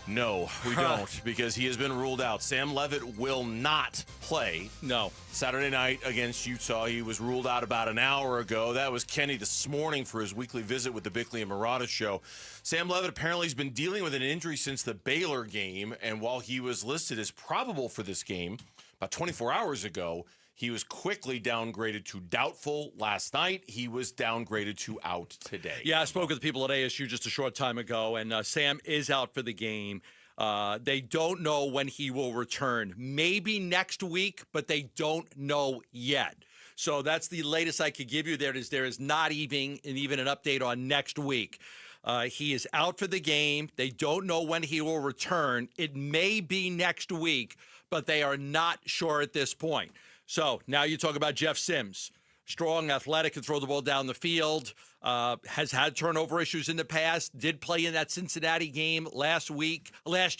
No, we don't, because he has been ruled out. Sam Levitt will not play. No. Saturday night against Utah. He was ruled out about an hour ago. That was Kenny this morning for his weekly visit with the Bickley and Murata show. Sam Levitt apparently has been dealing with an injury since the Baylor game, and while he was listed as probable for this game about 24 hours ago, he was quickly downgraded to doubtful last night. He was downgraded to out today. Yeah, I spoke with people at ASU just a short time ago, and Sam is out for the game. They don't know when he will return. Maybe next week, but they don't know yet. So that's the latest I could give you. There is not even an update on next week. He is out for the game. They don't know when he will return. It may be next week, but they are not sure at this point. So now you talk about Jeff Sims. Strong, athletic, can throw the ball down the field, has had turnover issues in the past, did play in that Cincinnati game last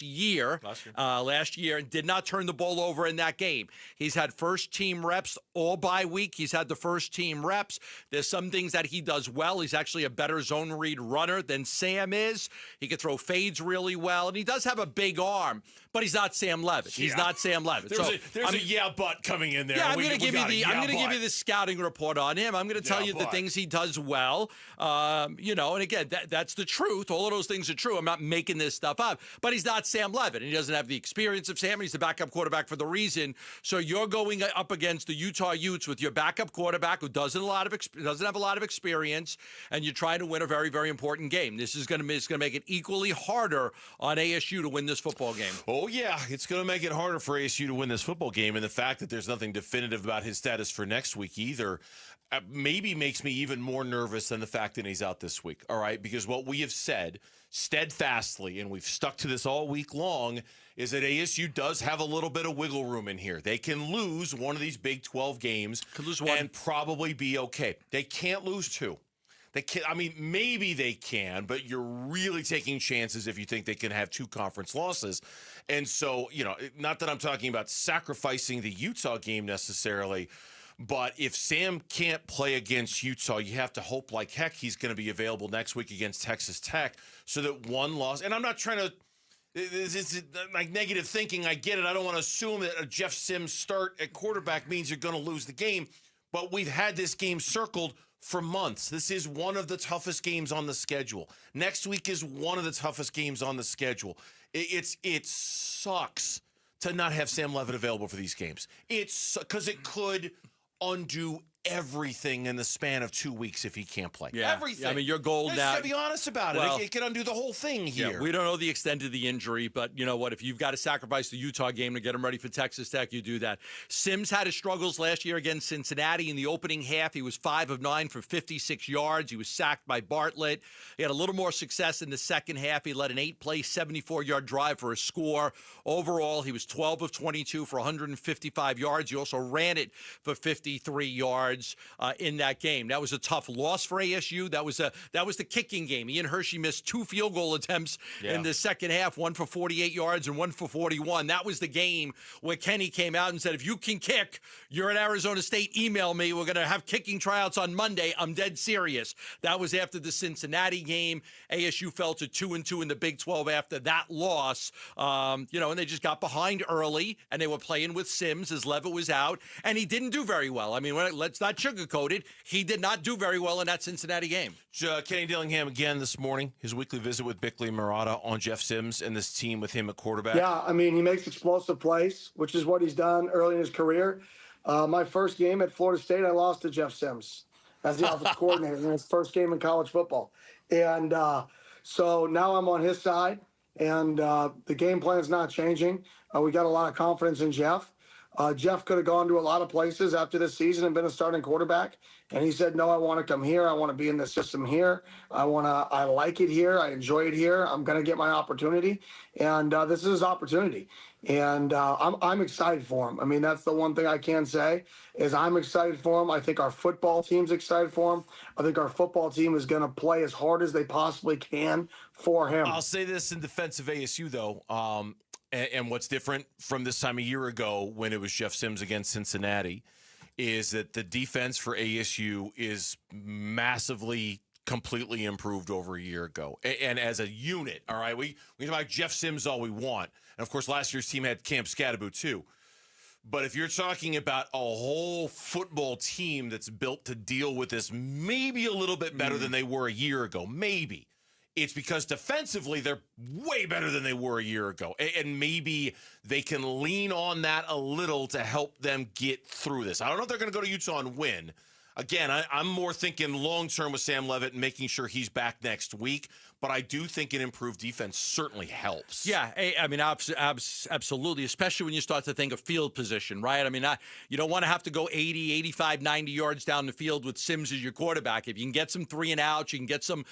year, and did not turn the ball over in that game. He's had first-team reps all bye week. He's had the first-team reps. There's some things that he does well. He's actually a better zone read runner than Sam is. He can throw fades really well, and he does have a big arm, but he's not Sam Levitt. He's not Sam Levitt. There's a butt coming in there. Yeah, I'm going to give you the scouting report on him. I'm going to tell you the things he does well. And again, that's the truth. All of those things are true. I'm not making this stuff up. But he's not Sam Levitt, and he doesn't have the experience of Sam. And he's the backup quarterback for the reason. So you're going up against the Utah Utes with your backup quarterback who doesn't have a lot of experience, and you're trying to win a very, very important game. This is going to make it equally harder on ASU to win this football game. Oh, yeah. It's going to make it harder for ASU to win this football game. And the fact that there's nothing definitive about his status for next week either maybe makes me even more nervous than the fact that he's out this week. All right? Because what we have said steadfastly, and we've stuck to this all week long, is that ASU does have a little bit of wiggle room in here. They can lose one of these Big 12 games and probably be okay. They can't lose 2. They can, maybe they can, but you're really taking chances if you think they can have 2 conference losses. And so, not that I'm talking about sacrificing the Utah game necessarily, but if Sam can't play against Utah, you have to hope like heck he's going to be available next week against Texas Tech so that one loss. And I'm not trying to It's like negative thinking. I get it. I don't want to assume that a Jeff Sims start at quarterback means you're going to lose the game, but we've had this game circled for months. This is one of the toughest games on the schedule. Next week is one of the toughest games on the schedule. It sucks to not have Sam Levitt available for these games. It's because it could undo everything in the span of 2 weeks if he can't play. Yeah. Everything. I mean, your goal now. To be honest about it, it can undo the whole thing here. Yeah, we don't know the extent of the injury, but you know what? If you've got to sacrifice the Utah game to get him ready for Texas Tech, you do that. Sims had his struggles last year against Cincinnati. In the opening half, he was 5 of 9 for 56 yards. He was sacked by Bartlett. He had a little more success in the second half. He led an 8-play, 74-yard drive for a score. Overall, he was 12 of 22 for 155 yards. He also ran it for 53 yards in that game. That was a tough loss for ASU. That was the kicking game. Ian Hershey missed 2 field goal attempts in the second half, one for 48 yards and one for 41. That was the game where Kenny came out and said, if you can kick, you're at Arizona State, email me. We're going to have kicking tryouts on Monday. I'm dead serious. That was after the Cincinnati game. ASU fell to 2-2 in the Big 12 after that loss. And they just got behind early, and they were playing with Sims as Levitt was out, and he didn't do very well. I mean, let's not sugarcoat it. He did not do very well in that Cincinnati game. Kenny Dillingham again this morning, his weekly visit with Bickley and Murata on Jeff Sims and this team with him at quarterback. Yeah, I mean, he makes explosive plays, which is what he's done early in his career. My first game at Florida State, I lost to Jeff Sims as the offensive coordinator in his first game in college football. And so now I'm on his side, and the game plan's not changing. We got a lot of confidence in Jeff. Jeff could have gone to a lot of places after this season and been a starting quarterback. And he said, no, I want to come here. I want to be in the system here. I like it here. I enjoy it here. I'm going to get my opportunity. And this is his opportunity. And I'm excited for him. I mean, that's the one thing I can say is I'm excited for him. I think our football team's excited for him. I think our football team is going to play as hard as they possibly can for him. I'll say this in defense of ASU, though. And what's different from this time a year ago when it was Jeff Sims against Cincinnati is that the defense for ASU is massively, completely improved over a year ago. And as a unit, all right, we talk about Jeff Sims all we want. And, of course, last year's team had Camp Skattabo, too. But if you're talking about a whole football team that's built to deal with this maybe a little bit better than they were a year ago, maybe. It's because defensively they're way better than they were a year ago. And maybe they can lean on that a little to help them get through this. I don't know if they're going to go to Utah and win. Again, I'm more thinking long-term with Sam Levitt and making sure he's back next week. But I do think an improved defense certainly helps. Yeah, I mean, absolutely, especially when you start to think of field position, right? I mean, you don't want to have to go 80, 85, 90 yards down the field with Sims as your quarterback. If you can get some 3 and outs, you can get some,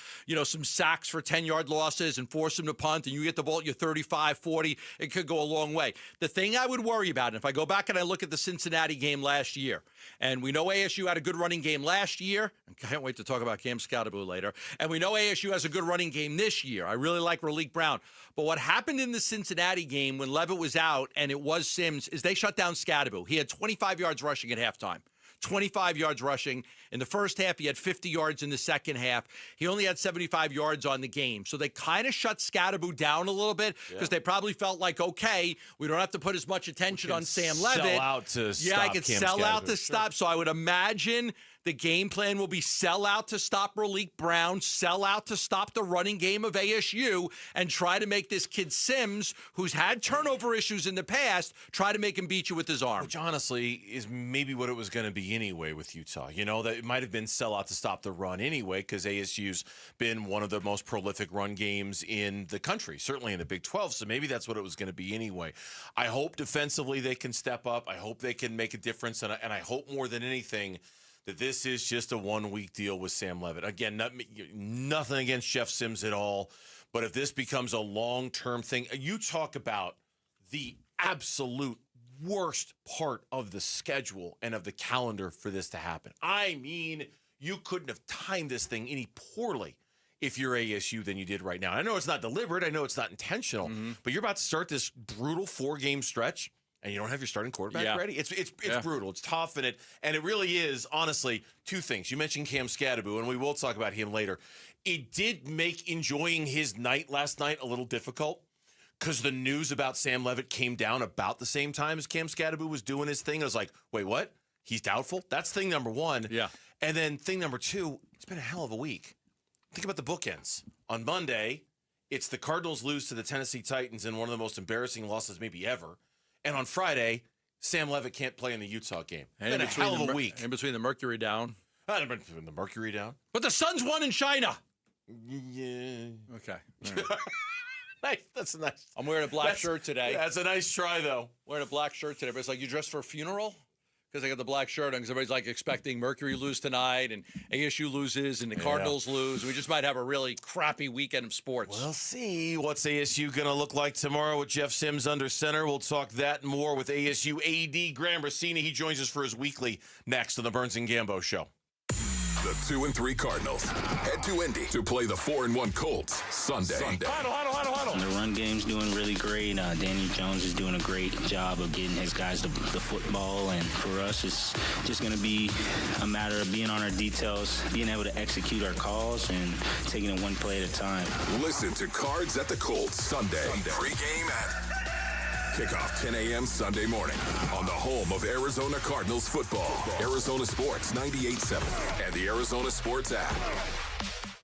some sacks for 10-yard losses and force them to punt, and you get the ball at your 35, 40, it could go a long way. The thing I would worry about, and if I go back and I look at the Cincinnati game last year, and we know ASU had a good running game last year, I can't wait to talk about Cam Skattabo later, and we know ASU has a good running game this year. I really like Raleek Brown. But what happened in the Cincinnati game when Levitt was out and it was Sims is they shut down Skattabo. He had 25 yards rushing at halftime. 25 yards rushing. In the first half, he had 50 yards in the second half. He only had 75 yards on the game. So they kind of shut Skattabo down a little bit because they probably felt like, okay, we don't have to put as much attention on Sam Levitt. Sell out to stop. Yeah, I could sell out to stop. So I would imagine the game plan will be sell out to stop Raleek Brown, sell out to stop the running game of ASU, and try to make this kid Sims, who's had turnover issues in the past, try to make him beat you with his arm. Which honestly is maybe what it was going to be anyway with Utah. That it might have been sell out to stop the run anyway, because ASU's been one of the most prolific run games in the country, certainly in the Big 12. So maybe that's what it was going to be anyway. I hope defensively they can step up. I hope they can make a difference. And I hope more than anything that this is just a one-week deal with Sam Levitt. Again, nothing against Jeff Sims at all, but if this becomes a long-term thing, you talk about the absolute worst part of the schedule and of the calendar for this to happen. I mean, you couldn't have timed this thing any poorly if you're ASU than you did right now. I know it's not deliberate. I know it's not intentional, but you're about to start this brutal 4-game stretch. And you don't have your starting quarterback ready. It's brutal. It's tough, and it really is. Honestly, 2 things. You mentioned Cam Skattabo, and we will talk about him later. It did make enjoying his night last night a little difficult because the news about Sam Levitt came down about the same time as Cam Skattabo was doing his thing. I was like, wait, what? He's doubtful? That's thing number one. Yeah. And then thing number two, it's been a hell of a week. Think about the bookends. On Monday, it's the Cardinals lose to the Tennessee Titans in one of the most embarrassing losses maybe ever. And on Friday, Sam Levitt can't play in the Utah game. It's been a hell of a week. In between the Mercury down. The Mercury down. But the Suns won in China. Yeah. Okay. Nice. That's a nice. I'm wearing a black shirt today. That's a nice try, though. Wearing a black shirt today, but it's like, you dressed for a funeral? Because I got the black shirt on, because everybody's like expecting Mercury lose tonight, and ASU loses, and the Cardinals lose. We just might have a really crappy weekend of sports. We'll see. What's ASU going to look like tomorrow with Jeff Sims under center? We'll talk that and more with ASU AD Graham Rossini. He joins us for his weekly next on the Burns and Gambo Show. The 2-3 Cardinals head to Indy to play the 4-1 Colts Sunday. The run game's doing really great. Danny Jones is doing a great job of getting his guys the football. And for us, it's just going to be a matter of being on our details, being able to execute our calls, and taking it one play at a time. Listen to Cards at the Colts Sunday. Pre-game at kickoff 10 a.m. Sunday morning on the home of Arizona Cardinals football. Arizona Sports 98.7 and the Arizona Sports app.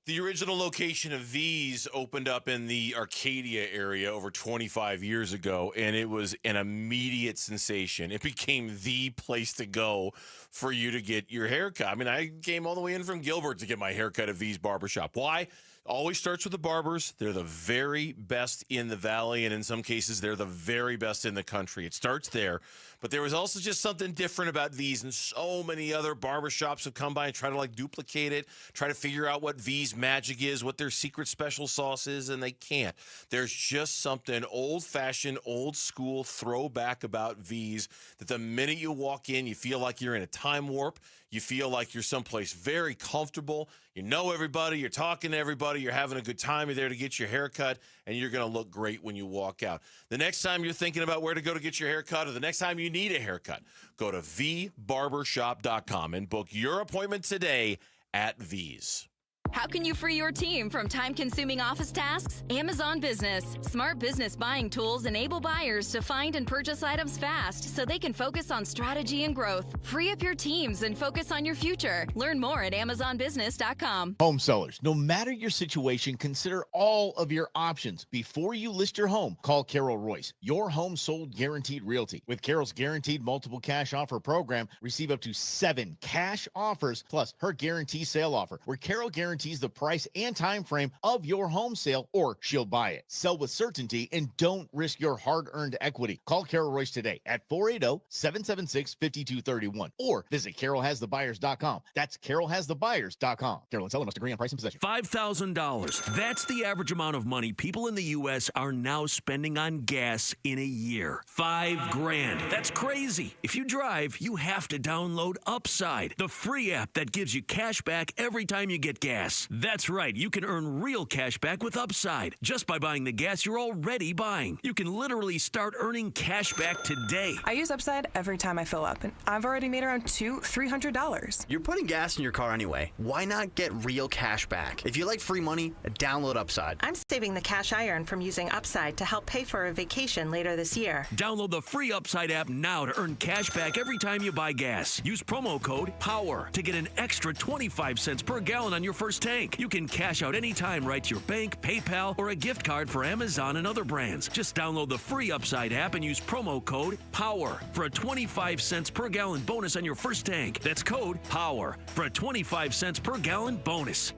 The original location of V's opened up in the Arcadia area over 25 years ago, and it was an immediate sensation. It became the place to go for you to get your haircut. I mean, I came all the way in from Gilbert to get my haircut at V's Barbershop. Why? Always starts with the barbers. They're the very best in the valley, and in some cases, they're the very best in the country. It starts there. But there was also just something different about V's, and so many other barbershops have come by and try to duplicate it, try to figure out what V's magic is, what their secret special sauce is, and they can't. There's just something old-fashioned, old-school throwback about V's that the minute you walk in, you feel like you're in a time warp. You feel like you're someplace very comfortable. You know everybody. You're talking to everybody. You're having a good time. You're there to get your hair cut, and you're going to look great when you walk out. The next time you're thinking about where to go to get your hair cut, or the next time you need a haircut, go to vbarbershop.com and book your appointment today at V's. How can you free your team from time-consuming office tasks? Amazon Business. Smart business buying tools enable buyers to find and purchase items fast so they can focus on strategy and growth. Free up your teams and focus on your future. Learn more at amazonbusiness.com. Home sellers, no matter your situation, consider all of your options before you list your home. Call Carol Royce, your home sold guaranteed realty. With Carol's guaranteed multiple cash offer program, receive up to 7 cash offers plus her guarantee sale offer, where Carol guarantees the price and time frame of your home sale, or she'll buy it. Sell with certainty and don't risk your hard-earned equity. Call Carol Royce today at 480-776-5231 or visit carolhasthebuyers.com. That's carolhasthebuyers.com. Carol and seller must agree on price and possession. $5,000. That's the average amount of money people in the U.S. are now spending on gas in a year. $5,000. That's crazy. If you drive, you have to download Upside, the free app that gives you cash back every time you get gas. That's right. You can earn real cash back with Upside just by buying the gas you're already buying. You can literally start earning cash back today. I use Upside every time I fill up, and I've already made around $200-$300. You're putting gas in your car anyway. Why not get real cash back? If you like free money, download Upside. I'm saving the cash I earn from using Upside to help pay for a vacation later this year. Download the free Upside app now to earn cash back every time you buy gas. Use promo code POWER to get an extra 25 cents per gallon on your first tank. You can cash out anytime right to your bank, PayPal, or a gift card for Amazon and other brands. Just download the free Upside app and use promo code POWER for a 25 cents per gallon bonus on your first tank. That's code POWER for a 25 cents per gallon bonus.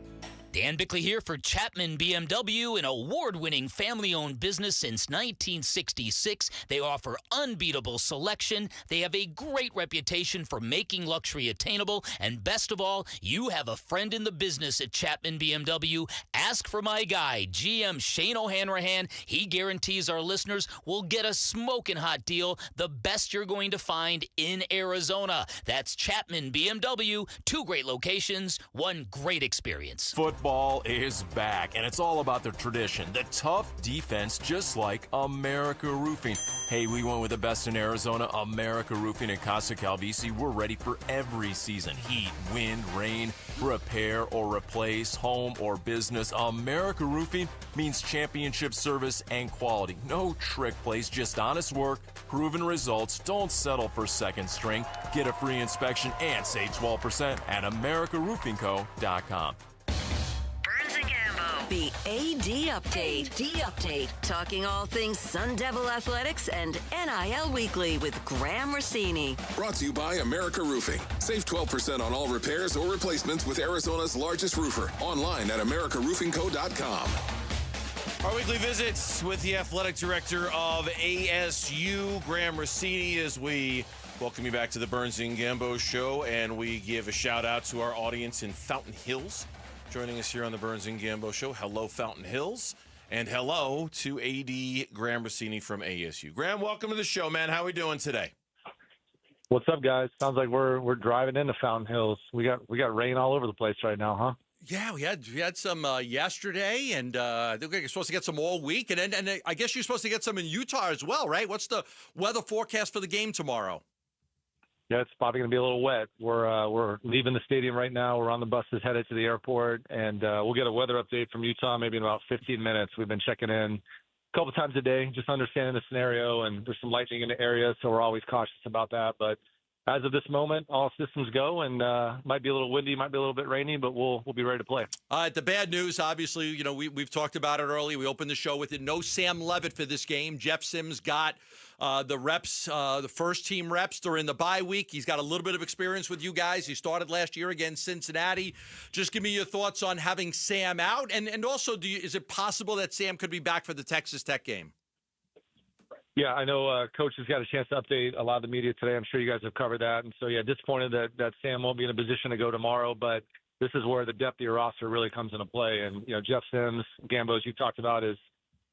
Dan Bickley here for Chapman BMW, an award-winning family-owned business since 1966. They offer unbeatable selection. They have a great reputation for making luxury attainable. And best of all, you have a friend in the business at Chapman BMW. Ask for my guy, GM Shane O'Hanrahan. He guarantees our listeners will get a smoking hot deal, the best you're going to find in Arizona. That's Chapman BMW. 2 great locations, 1 great experience. Football Football is back, and it's all about the tradition, the tough defense, just like America Roofing. Hey, we went with the best in Arizona, America Roofing in Casa Calvisi. We're ready for every season. Heat, wind, rain, repair or replace, home or business. America Roofing means championship service and quality. No trick plays, just honest work, proven results. Don't settle for second string. Get a free inspection and save 12% at AmericaRoofingCo.com. Burns and Gambo. The AD Update. Talking all things Sun Devil Athletics and NIL Weekly with Graham Rossini. Brought to you by America Roofing. Save 12% on all repairs or replacements with Arizona's largest roofer. Online at AmericaRoofingCo.com. Our weekly visits with the athletic director of ASU, Graham Rossini, as we welcome you back to the Burns and Gambo Show, and we give a shout out to our audience in Fountain Hills, joining us here on the Burns and Gambo Show. Hello, Fountain Hills, and hello to AD Graham Rossini from ASU. Graham, welcome to the show, man. How are we doing today? What's up, guys? Sounds like we're driving into Fountain Hills. We got rain all over the place right now, huh? Yeah, we had some yesterday, and I think we're supposed to get some all week, and I guess you're supposed to get some in Utah as well, right? What's the weather forecast for the game tomorrow? Yeah, it's probably going to be a little wet. We're leaving the stadium right now. We're on the buses headed to the airport, and we'll get a weather update from Utah maybe in about 15 minutes. We've been checking in a couple times a day, just understanding the scenario, and there's some lightning in the area, so we're always cautious about that. But as of this moment, all systems go, and might be a little windy, might be a little bit rainy, but we'll be ready to play. The bad news, obviously, you know, we've talked about it early. We opened the show with it. No Sam Levitt for this game. Jeff Sims got the reps, the first team reps during the bye week. He's got a little bit of experience with you guys. He started last year against Cincinnati. Just give me your thoughts on having Sam out, and also, is it possible that Sam could be back for the Texas Tech game? Yeah, I know Coach has got a chance to update a lot of the media today. I'm sure you guys have covered that. And so, yeah, disappointed that Sam won't be in a position to go tomorrow. But this is where the depth of your roster really comes into play. And, you know, Jeff Sims, Gambo, as you talked about, is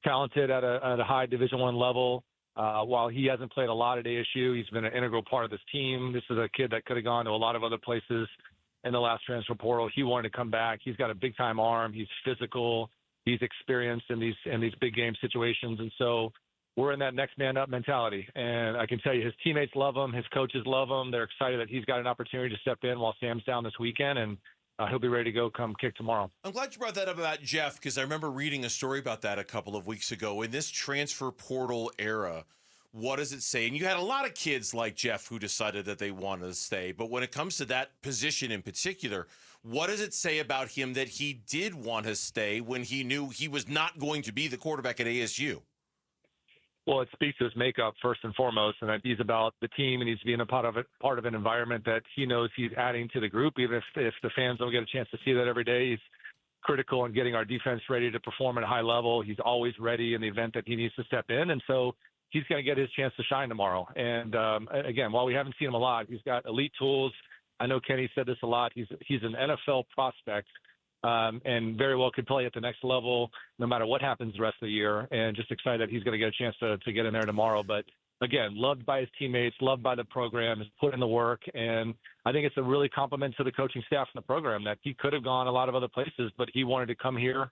talented at a high Division I level. While he hasn't played a lot at ASU, he's been an integral part of this team. This is a kid that could have gone to a lot of other places in the last transfer portal. He wanted to come back. He's got a big-time arm. He's physical. He's experienced in these big game situations. And so we're in that next man up mentality. And I can tell you his teammates love him. His coaches love him. They're excited that he's got an opportunity to step in while Sam's down this weekend, and he'll be ready to go come kick tomorrow. I'm glad you brought that up about Jeff, because I remember reading a story about that a couple of weeks ago. In this transfer portal era, what does it say? And you had a lot of kids like Jeff who decided that they wanted to stay. But when it comes to that position in particular, what does it say about him that he did want to stay when he knew he was not going to be the quarterback at ASU? Well, it speaks to his makeup first and foremost, and that he's about the team and he's being a part of an environment that he knows he's adding to the group. Even if the fans don't get a chance to see that every day, he's critical in getting our defense ready to perform at a high level. He's always ready in the event that he needs to step in, and so he's going to get his chance to shine tomorrow. And again, while we haven't seen him a lot, he's got elite tools. I know Kenny said this a lot. He's an NFL prospect. And very well could play at the next level no matter what happens the rest of the year, and just excited that he's going to get a chance to get in there tomorrow. But again, loved by his teammates, loved by the program, has put in the work, and I think it's a really compliment to the coaching staff and the program that he could have gone a lot of other places, but he wanted to come here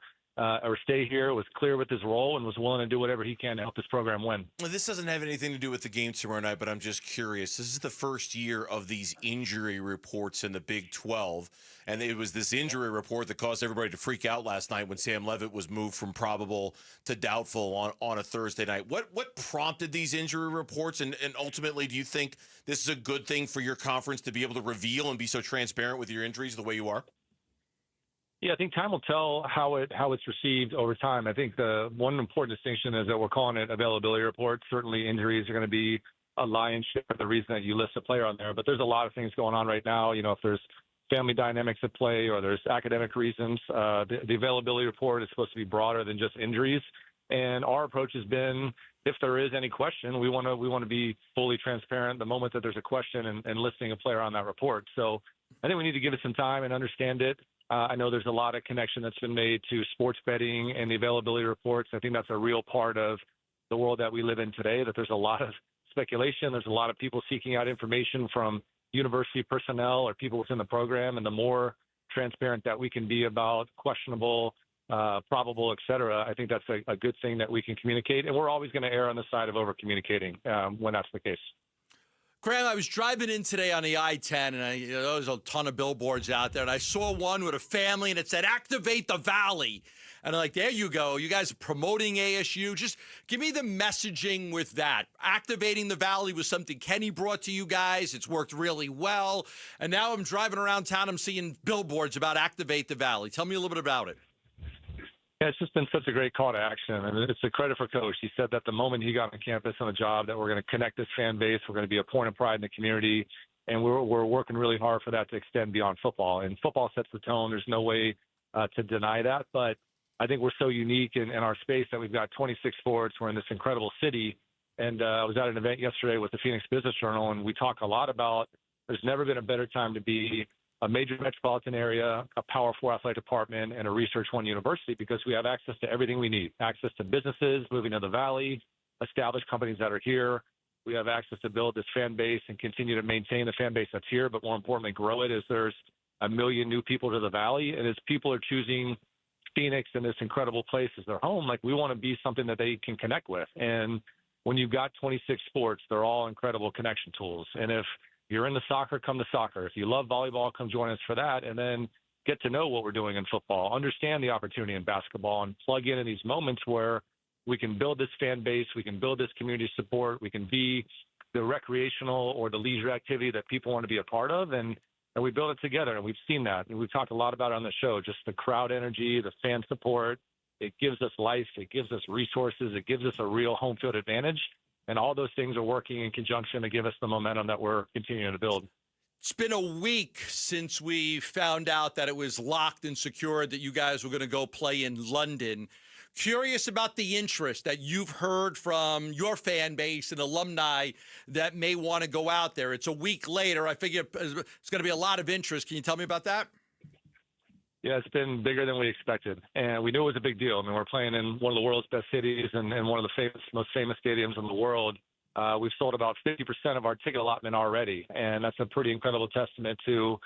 or stay here, was clear with his role, and was willing to do whatever he can to help this program win. Well, this doesn't have anything to do with the game tomorrow night, but I'm just curious. This is the first year of these injury reports in the Big 12, and it was this injury report that caused everybody to freak out last night when Sam Levitt was moved from probable to doubtful on a Thursday night. What prompted these injury reports, and ultimately, do you think this is a good thing for your conference to be able to reveal and be so transparent with your injuries the way you are? Yeah, I think time will tell how it's received over time. I think the one important distinction is that we're calling it availability report. Certainly injuries are going to be a lion's share of the reason that you list a player on there. But there's a lot of things going on right now. You know, if there's family dynamics at play or there's academic reasons, the availability report is supposed to be broader than just injuries. And our approach has been, if there is any question, we want to be fully transparent the moment that there's a question and listing a player on that report. So I think we need to give it some time and understand it. I know there's a lot of connection that's been made to sports betting and the availability reports. I think that's a real part of the world that we live in today, that there's a lot of speculation. There's a lot of people seeking out information from university personnel or people within the program. And the more transparent that we can be about questionable, probable, et cetera, I think that's a good thing that we can communicate. And we're always going to err on the side of over-communicating when that's the case. Graham, I was driving in today on the I-10, and there's a ton of billboards out there, and I saw one with a family, and it said, "Activate the Valley." And I'm like, there you go. You guys are promoting ASU. Just give me the messaging with that. Activating the Valley was something Kenny brought to you guys. It's worked really well. And now I'm driving around town. I'm seeing billboards about Activate the Valley. Tell me a little bit about it. Yeah, it's just been such a great call to action. I mean, it's a credit for Coach. He said that the moment he got on campus on the job that we're going to connect this fan base, we're going to be a point of pride in the community, and we're working really hard for that to extend beyond football. And football sets the tone. There's no way to deny that. But I think we're so unique in our space that we've got 26 sports. We're in this incredible city. And I was at an event yesterday with the Phoenix Business Journal, and we talk a lot about there's never been a better time to be a major metropolitan area, a Power 4 athletic department, and a Research 1 university because we have access to everything we need, access to businesses moving to the Valley, established companies that are here. We have access to build this fan base and continue to maintain the fan base that's here, but more importantly, grow it as there's 1 million new people to the Valley. And as people are choosing Phoenix and this incredible place as their home, like we want to be something that they can connect with. And when you've got 26 sports, they're all incredible connection tools. And if you're into soccer, come to soccer. If you love volleyball, come join us for that. And then get to know what we're doing in football, understand the opportunity in basketball, and plug in these moments where we can build this fan base, we can build this community support, we can be the recreational or the leisure activity that people want to be a part of. And we build it together, and we've seen that. And we've talked a lot about it on the show, just the crowd energy, the fan support. It gives us life. It gives us resources. It gives us a real home field advantage. And all those things are working in conjunction to give us the momentum that we're continuing to build. It's been a week since we found out that it was locked and secured that you guys were going to go play in London. Curious about the interest that you've heard from your fan base and alumni that may want to go out there. It's a week later. I figure it's going to be a lot of interest. Can you tell me about that? Yeah, it's been bigger than we expected, and we knew it was a big deal. I mean, we're playing in one of the world's best cities and one of the most famous stadiums in the world. We've sold about 50% of our ticket allotment already, and that's a pretty incredible testament to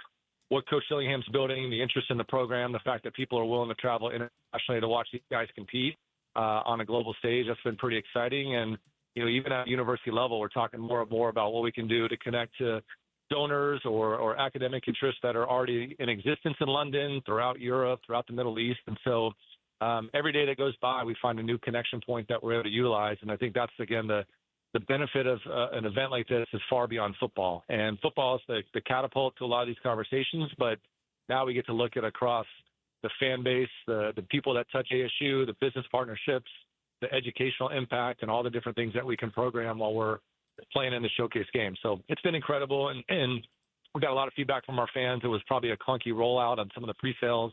what Coach Dillingham's building, the interest in the program, the fact that people are willing to travel internationally to watch these guys compete on a global stage. That's been pretty exciting. And, you know, even at university level, we're talking more and more about what we can do to connect to donors or academic interests that are already in existence in London, throughout Europe, throughout the Middle East. And so every day that goes by, we find a new connection point that we're able to utilize. And I think that's, again, the benefit of an event like this is far beyond football. And football is the catapult to a lot of these conversations, but now we get to look at across the fan base, the people that touch ASU, the business partnerships, the educational impact, and all the different things that we can program while we're playing in the showcase game. So it's been incredible, and we got a lot of feedback from our fans. It was probably a clunky rollout on some of the pre-sales.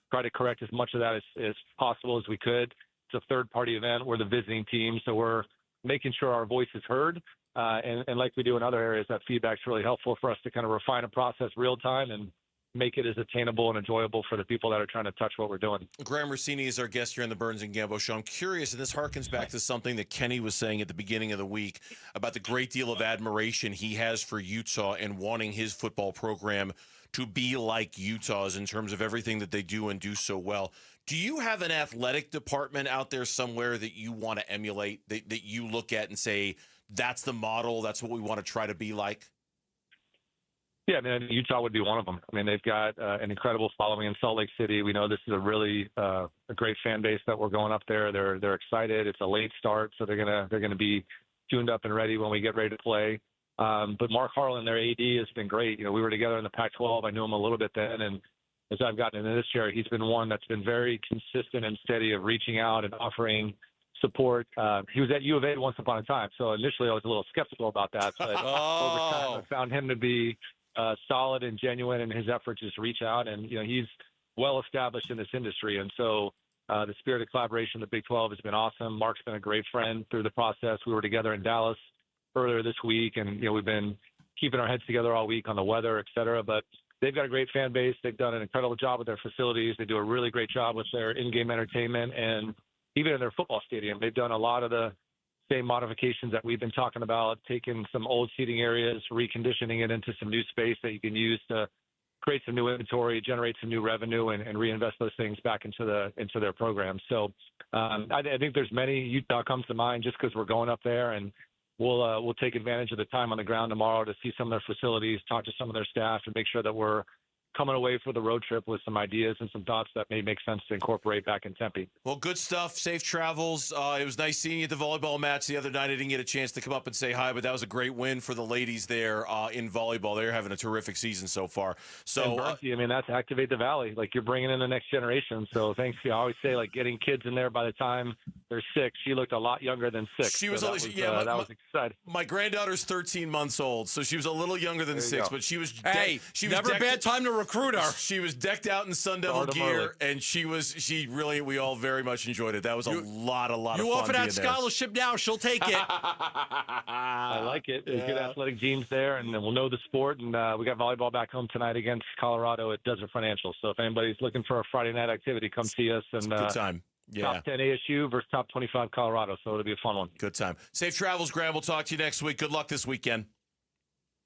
Try to correct as much of that as possible as we could. It's a third-party event. We're the visiting team, so we're making sure our voice is heard. And like we do in other areas, that feedback's really helpful for us to kind of refine a process real time and make it as attainable and enjoyable for the people that are trying to touch what we're doing. Graham Rossini is our guest here on the Burns and Gambo Show. I'm curious, and this harkens back to something that Kenny was saying at the beginning of the week about the great deal of admiration he has for Utah and wanting his football program to be like Utah's in terms of everything that they do and do so well. Do you have an athletic department out there somewhere that you want to emulate, that you look at and say, that's the model, that's what we want to try to be like? Yeah, I mean, Utah would be one of them. I mean, they've got an incredible following in Salt Lake City. We know this is a really a great fan base that we're going up there. They're excited. It's a late start, so they're gonna be tuned up and ready when we get ready to play. But Mark Harlan, their AD, has been great. You know, we were together in the Pac-12. I knew him a little bit then, and as I've gotten into this chair, he's been one that's been very consistent and steady of reaching out and offering support. He was at U of A once upon a time, so initially I was a little skeptical about that, but over time I found him to be solid and genuine in his effort to just reach out. And, you know, he's well established in this industry. And so the spirit of collaboration of the Big 12 has been awesome. Mark's been a great friend through the process. We were together in Dallas earlier this week, and, you know, we've been keeping our heads together all week on the weather, et cetera. But they've got a great fan base. They've done an incredible job with their facilities. They do a really great job with their in-game entertainment. And even in their football stadium, they've done a lot of the same modifications that we've been talking about, taking some old seating areas, reconditioning it into some new space that you can use to create some new inventory, generate some new revenue, and reinvest those things back into their programs. So I think there's many. Utah comes to mind just because we're going up there, and we'll take advantage of the time on the ground tomorrow to see some of their facilities, talk to some of their staff, and make sure that we're coming away for the road trip with some ideas and some thoughts that may make sense to incorporate back in Tempe. Well, good stuff. Safe travels. It was nice seeing you at the volleyball match the other night. I didn't get a chance to come up and say hi, but that was a great win for the ladies there in volleyball. They're having a terrific season so far. So, I mean, that's Activate the Valley. Like, you're bringing in the next generation. So thanks. I always say, like, getting kids in there by the time they're 6. She looked a lot younger than 6. She was, that was exciting. My granddaughter's 13 months old, so she was a little younger than 6, but she was. She was never a bad time to recruit her. She was decked out in Sun Devil gear, and we all very much enjoyed it. That was a lot of fun. You offer that scholarship now, she'll take it. I like it. There's good athletic genes there, and then we'll know the sport. And we got volleyball back home tonight against Colorado at Desert Financial. So if anybody's looking for a Friday night activity, come see us. And good time. Yeah. Top 10 ASU versus top 25 Colorado. So it'll be a fun one. Good time. Safe travels, Graham. We'll talk to you next week. Good luck this weekend.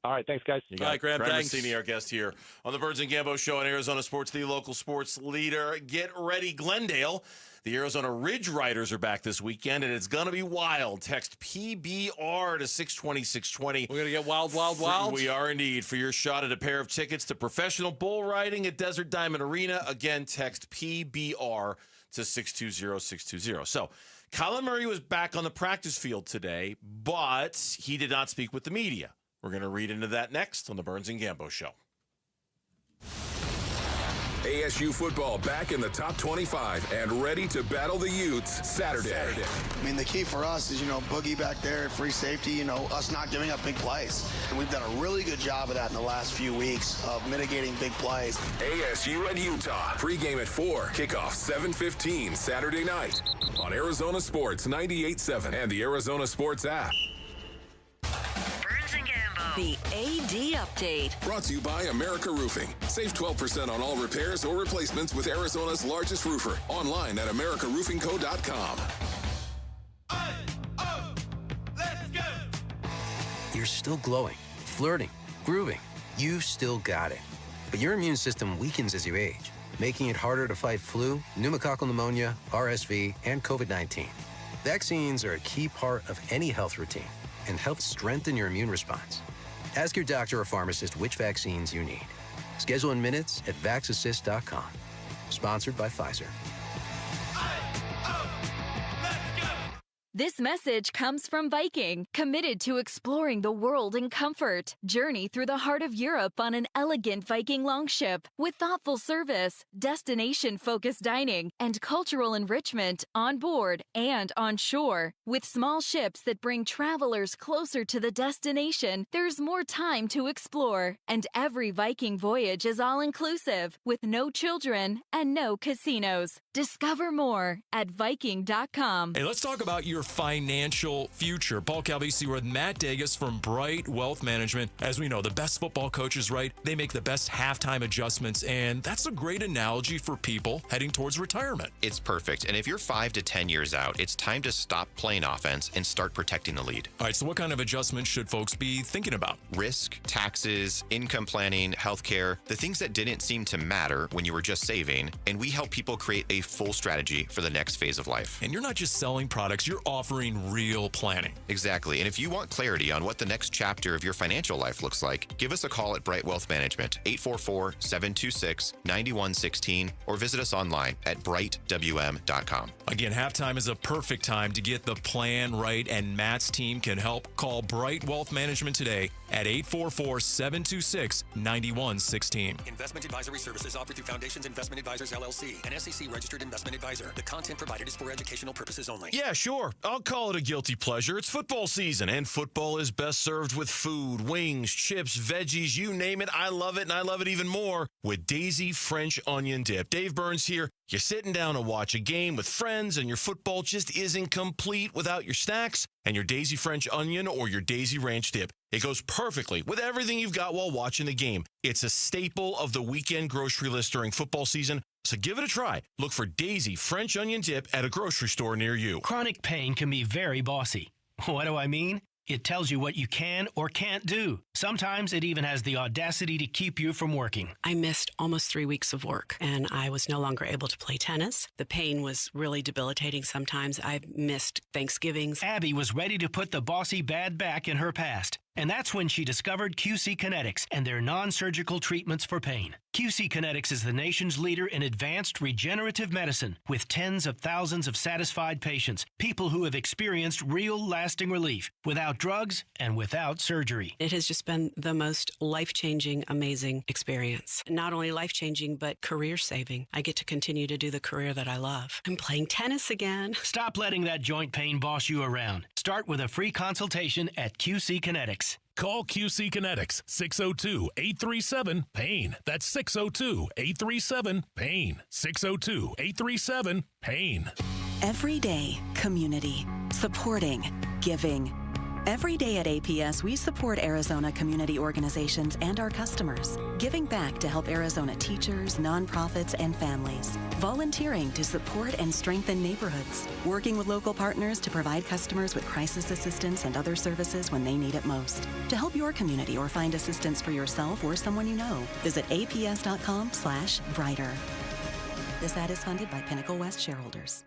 All right, thanks, guys. All right, Graham, thanks. Rossini, our guest here on the Burns and Gambo Show on Arizona Sports, the local sports leader. Get ready, Glendale. The Arizona Ridge Riders are back this weekend, and it's going to be wild. Text PBR to 620-620. We're going to get wild, wild, wild? We are indeed. For your shot at a pair of tickets to professional bull riding at Desert Diamond Arena, again, text PBR to 620-620. So, Colin Murray was back on the practice field today, but he did not speak with the media. We're going to read into that next on the Burns and Gambo Show. ASU football back in the top 25 and ready to battle the Utes Saturday. I mean, the key for us is, Boogie back there, free safety, us not giving up big plays. And we've done a really good job of that in the last few weeks of mitigating big plays. ASU and Utah. Pregame at 4. Kickoff 7:15 Saturday night on Arizona Sports 98.7 and the Arizona Sports app. The AD Update. Brought to you by America Roofing. Save 12% on all repairs or replacements with Arizona's largest roofer. Online at americaroofingco.com. Let's go! You're still glowing, flirting, grooving. You still got it. But your immune system weakens as you age, making it harder to fight flu, pneumococcal pneumonia, RSV, and COVID-19. Vaccines are a key part of any health routine and help strengthen your immune response. Ask your doctor or pharmacist which vaccines you need. Schedule in minutes at vaxassist.com. Sponsored by Pfizer. This message comes from Viking, committed to exploring the world in comfort. Journey through the heart of Europe on an elegant Viking longship with thoughtful service, destination-focused dining, and cultural enrichment on board and on shore. With small ships that bring travelers closer to the destination, there's more time to explore. And every Viking voyage is all-inclusive, with no children and no casinos. Discover more at Viking.com. Hey, let's talk about your financial future. Paul Calvisi with Matt Degas from Bright Wealth Management. As we know, the best football coaches, right? They make the best halftime adjustments, and that's a great analogy for people heading towards retirement. It's perfect. And if you're 5 to 10 years out, it's time to stop playing offense and start protecting the lead. All right, so what kind of adjustments should folks be thinking about? Risk, taxes, income planning, healthcare, the things that didn't seem to matter when you were just saving, and we help people create a full strategy for the next phase of life. And you're not just selling products, you're offering real planning. Exactly. And if you want clarity on what the next chapter of your financial life looks like, give us a call at Bright Wealth Management, 844-726-9116, or visit us online at brightwm.com. Again, halftime is a perfect time to get the plan right, and Matt's team can help. Call Bright Wealth Management today at 844-726-9116. Investment advisory services offered through Foundations Investment Advisors, LLC, an SEC-registered investment advisor. The content provided is for educational purposes only. Yeah, sure. I'll call it a guilty pleasure. It's football season, and football is best served with food, wings, chips, veggies, you name it. I love it, and I love it even more with Daisy French Onion Dip. Dave Burns here. You're sitting down to watch a game with friends, and your football just isn't complete without your snacks and your Daisy French Onion or your Daisy Ranch Dip. It goes perfectly with everything you've got while watching the game. It's a staple of the weekend grocery list during football season, so give it a try. Look for Daisy French Onion Dip at a grocery store near you. Chronic pain can be very bossy. What do I mean? It tells you what you can or can't do. Sometimes it even has the audacity to keep you from working. I missed almost 3 weeks of work, and I was no longer able to play tennis. The pain was really debilitating sometimes. I missed Thanksgivings. Abby was ready to put the bossy bad back in her past. And that's when she discovered QC Kinetics and their non-surgical treatments for pain. QC Kinetics is the nation's leader in advanced regenerative medicine with tens of thousands of satisfied patients, people who have experienced real lasting relief without drugs and without surgery. It has just been the most life-changing, amazing experience. Not only life-changing, but career-saving. I get to continue to do the career that I love. I'm playing tennis again. Stop letting that joint pain boss you around. Start with a free consultation at QC Kinetics. Call QC Kinetics, 602-837-PAIN. That's 602-837-PAIN. 602-837-PAIN. Every day, community, supporting, giving. Every day at APS, we support Arizona community organizations and our customers, giving back to help Arizona teachers, nonprofits, and families, volunteering to support and strengthen neighborhoods, working with local partners to provide customers with crisis assistance and other services when they need it most. To help your community or find assistance for yourself or someone you know, visit aps.com/brighter. This ad is funded by Pinnacle West shareholders.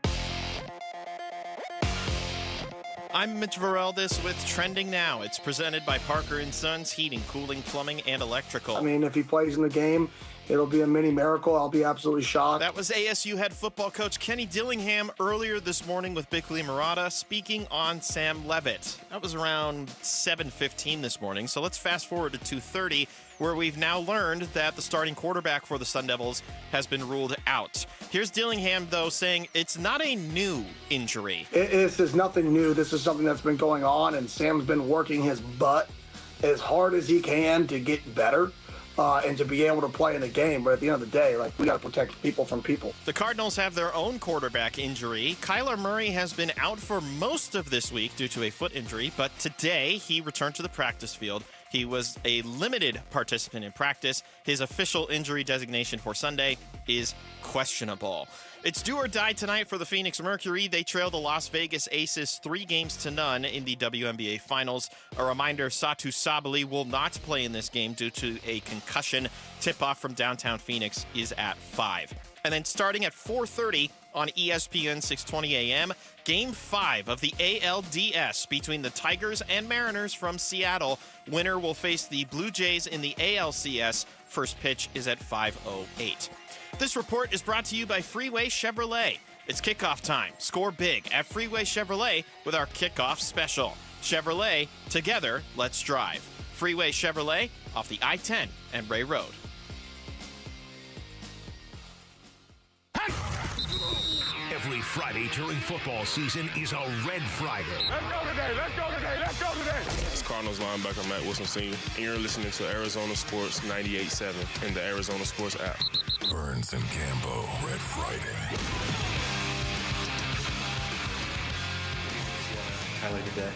I'm Mitch Vareldes with Trending Now. It's presented by Parker & Sons Heating, Cooling, Plumbing, and Electrical. I mean, if he plays in the game, it'll be a mini miracle. I'll be absolutely shocked. That was ASU head football coach Kenny Dillingham earlier this morning with Bickley Murata speaking on Sam Levitt. That was around 7:15 this morning. So let's fast forward to 2:30, where we've now learned that the starting quarterback for the Sun Devils has been ruled out. Here's Dillingham, though, saying it's not a new injury. This is nothing new. This is something that's been going on, and Sam's been working his butt as hard as he can to get better. And to be able to play in the game. But at the end of the day, we got to protect people from people. The Cardinals have their own quarterback injury. Kyler Murray has been out for most of this week due to a foot injury, but today he returned to the practice field. He was a limited participant in practice. His official injury designation for Sunday is questionable. It's do or die tonight for the Phoenix Mercury. They trail the Las Vegas Aces 3-0 in the WNBA Finals. A reminder, Satu Sabally will not play in this game due to a concussion. Tip-off from downtown Phoenix is at 5. And then starting at 4:30 on ESPN 620 AM, Game 5 of the ALDS between the Tigers and Mariners from Seattle. Winner will face the Blue Jays in the ALCS. First pitch is at 5:08. This report is brought to you by Freeway Chevrolet. It's kickoff time. Score big at Freeway Chevrolet with our kickoff special. Chevrolet, together, let's drive. Freeway Chevrolet off the I-10 and Ray Road. Every Friday during football season is a Red Friday. Let's go today, let's go today, let's go today. It's Cardinals linebacker Matt Wilson Sr., and you're listening to Arizona Sports 98.7 in the Arizona Sports app. Burns and Gambo, Red Friday. Kyler, good day.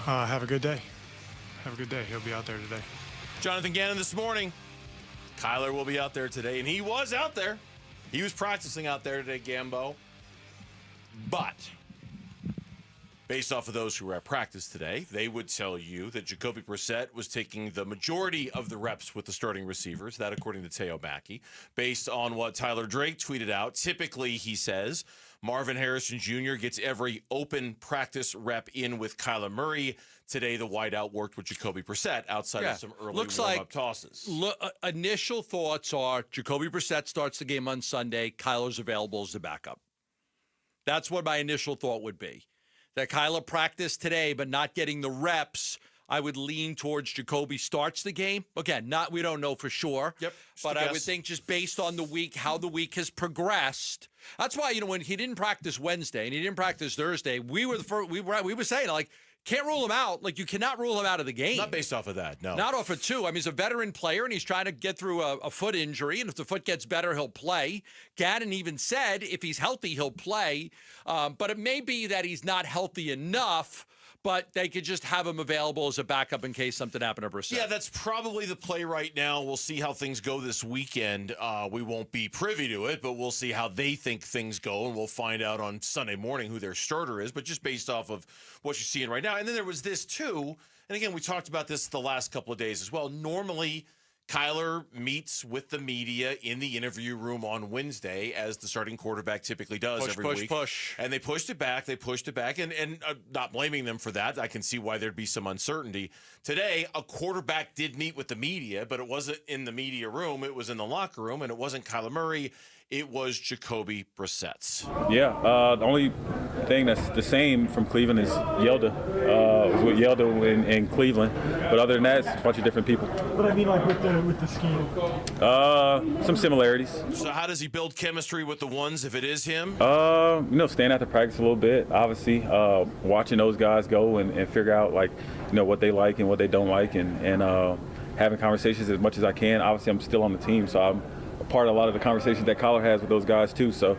Have a good day. Have a good day. He'll be out there today. Jonathan Gannon this morning. Kyler will be out there today, and he was out there. He was practicing out there today, Gambo. But based off of those who were at practice today, they would tell you that Jacoby Brissett was taking the majority of the reps with the starting receivers. That, according to Teo Mackey. Based on what Tyler Drake tweeted out, typically, he says, Marvin Harrison Jr. gets every open practice rep in with Kyler Murray. Today, the wideout worked with Jacoby Brissett outside of some early warm-up tosses. Initial thoughts are Jacoby Brissett starts the game on Sunday. Kyler's available as the backup. That's what my initial thought would be. That Kyler practiced today, but not getting the reps, I would lean towards Jacoby starts the game. Again, we don't know for sure. Yep. But I would think just based on the week, how the week has progressed. That's why, when he didn't practice Wednesday and he didn't practice Thursday, we were saying, can't rule him out. You cannot rule him out of the game. Not based off of that, no. Not off of two. He's a veteran player, and he's trying to get through a foot injury, and if the foot gets better, he'll play. Gannon even said if he's healthy, he'll play. But it may be that he's not healthy enough. but they could just have him available as a backup in case something happened to Brissett. Yeah, that's probably the play right now. We'll see how things go this weekend. We won't be privy to it, but we'll see how they think things go, and we'll find out on Sunday morning who their starter is, but just based off of what you're seeing right now. And then there was this, too, and again, we talked about this the last couple of days as well. Normally, Kyler meets with the media in the interview room on Wednesday, as the starting quarterback typically does every week. Push. And they pushed it back. And not blaming them for that. I can see why there'd be some uncertainty. Today, a quarterback did meet with the media, but it wasn't in the media room. It was in the locker room, and it wasn't Kyler Murray. It was Jacoby Brissett. Yeah, the only thing that's the same from Cleveland is Yelda. With Yelda in Cleveland, but other than that, it's a bunch of different people. What I mean, like with the scheme. Some similarities. So how does he build chemistry with the ones if it is him? Staying after practice a little bit, obviously, watching those guys go and figure out what they like and what they don't like, and having conversations as much as I can. Obviously, I'm still on the team, so I'm a part of a lot of the conversations that Kyler has with those guys too. So,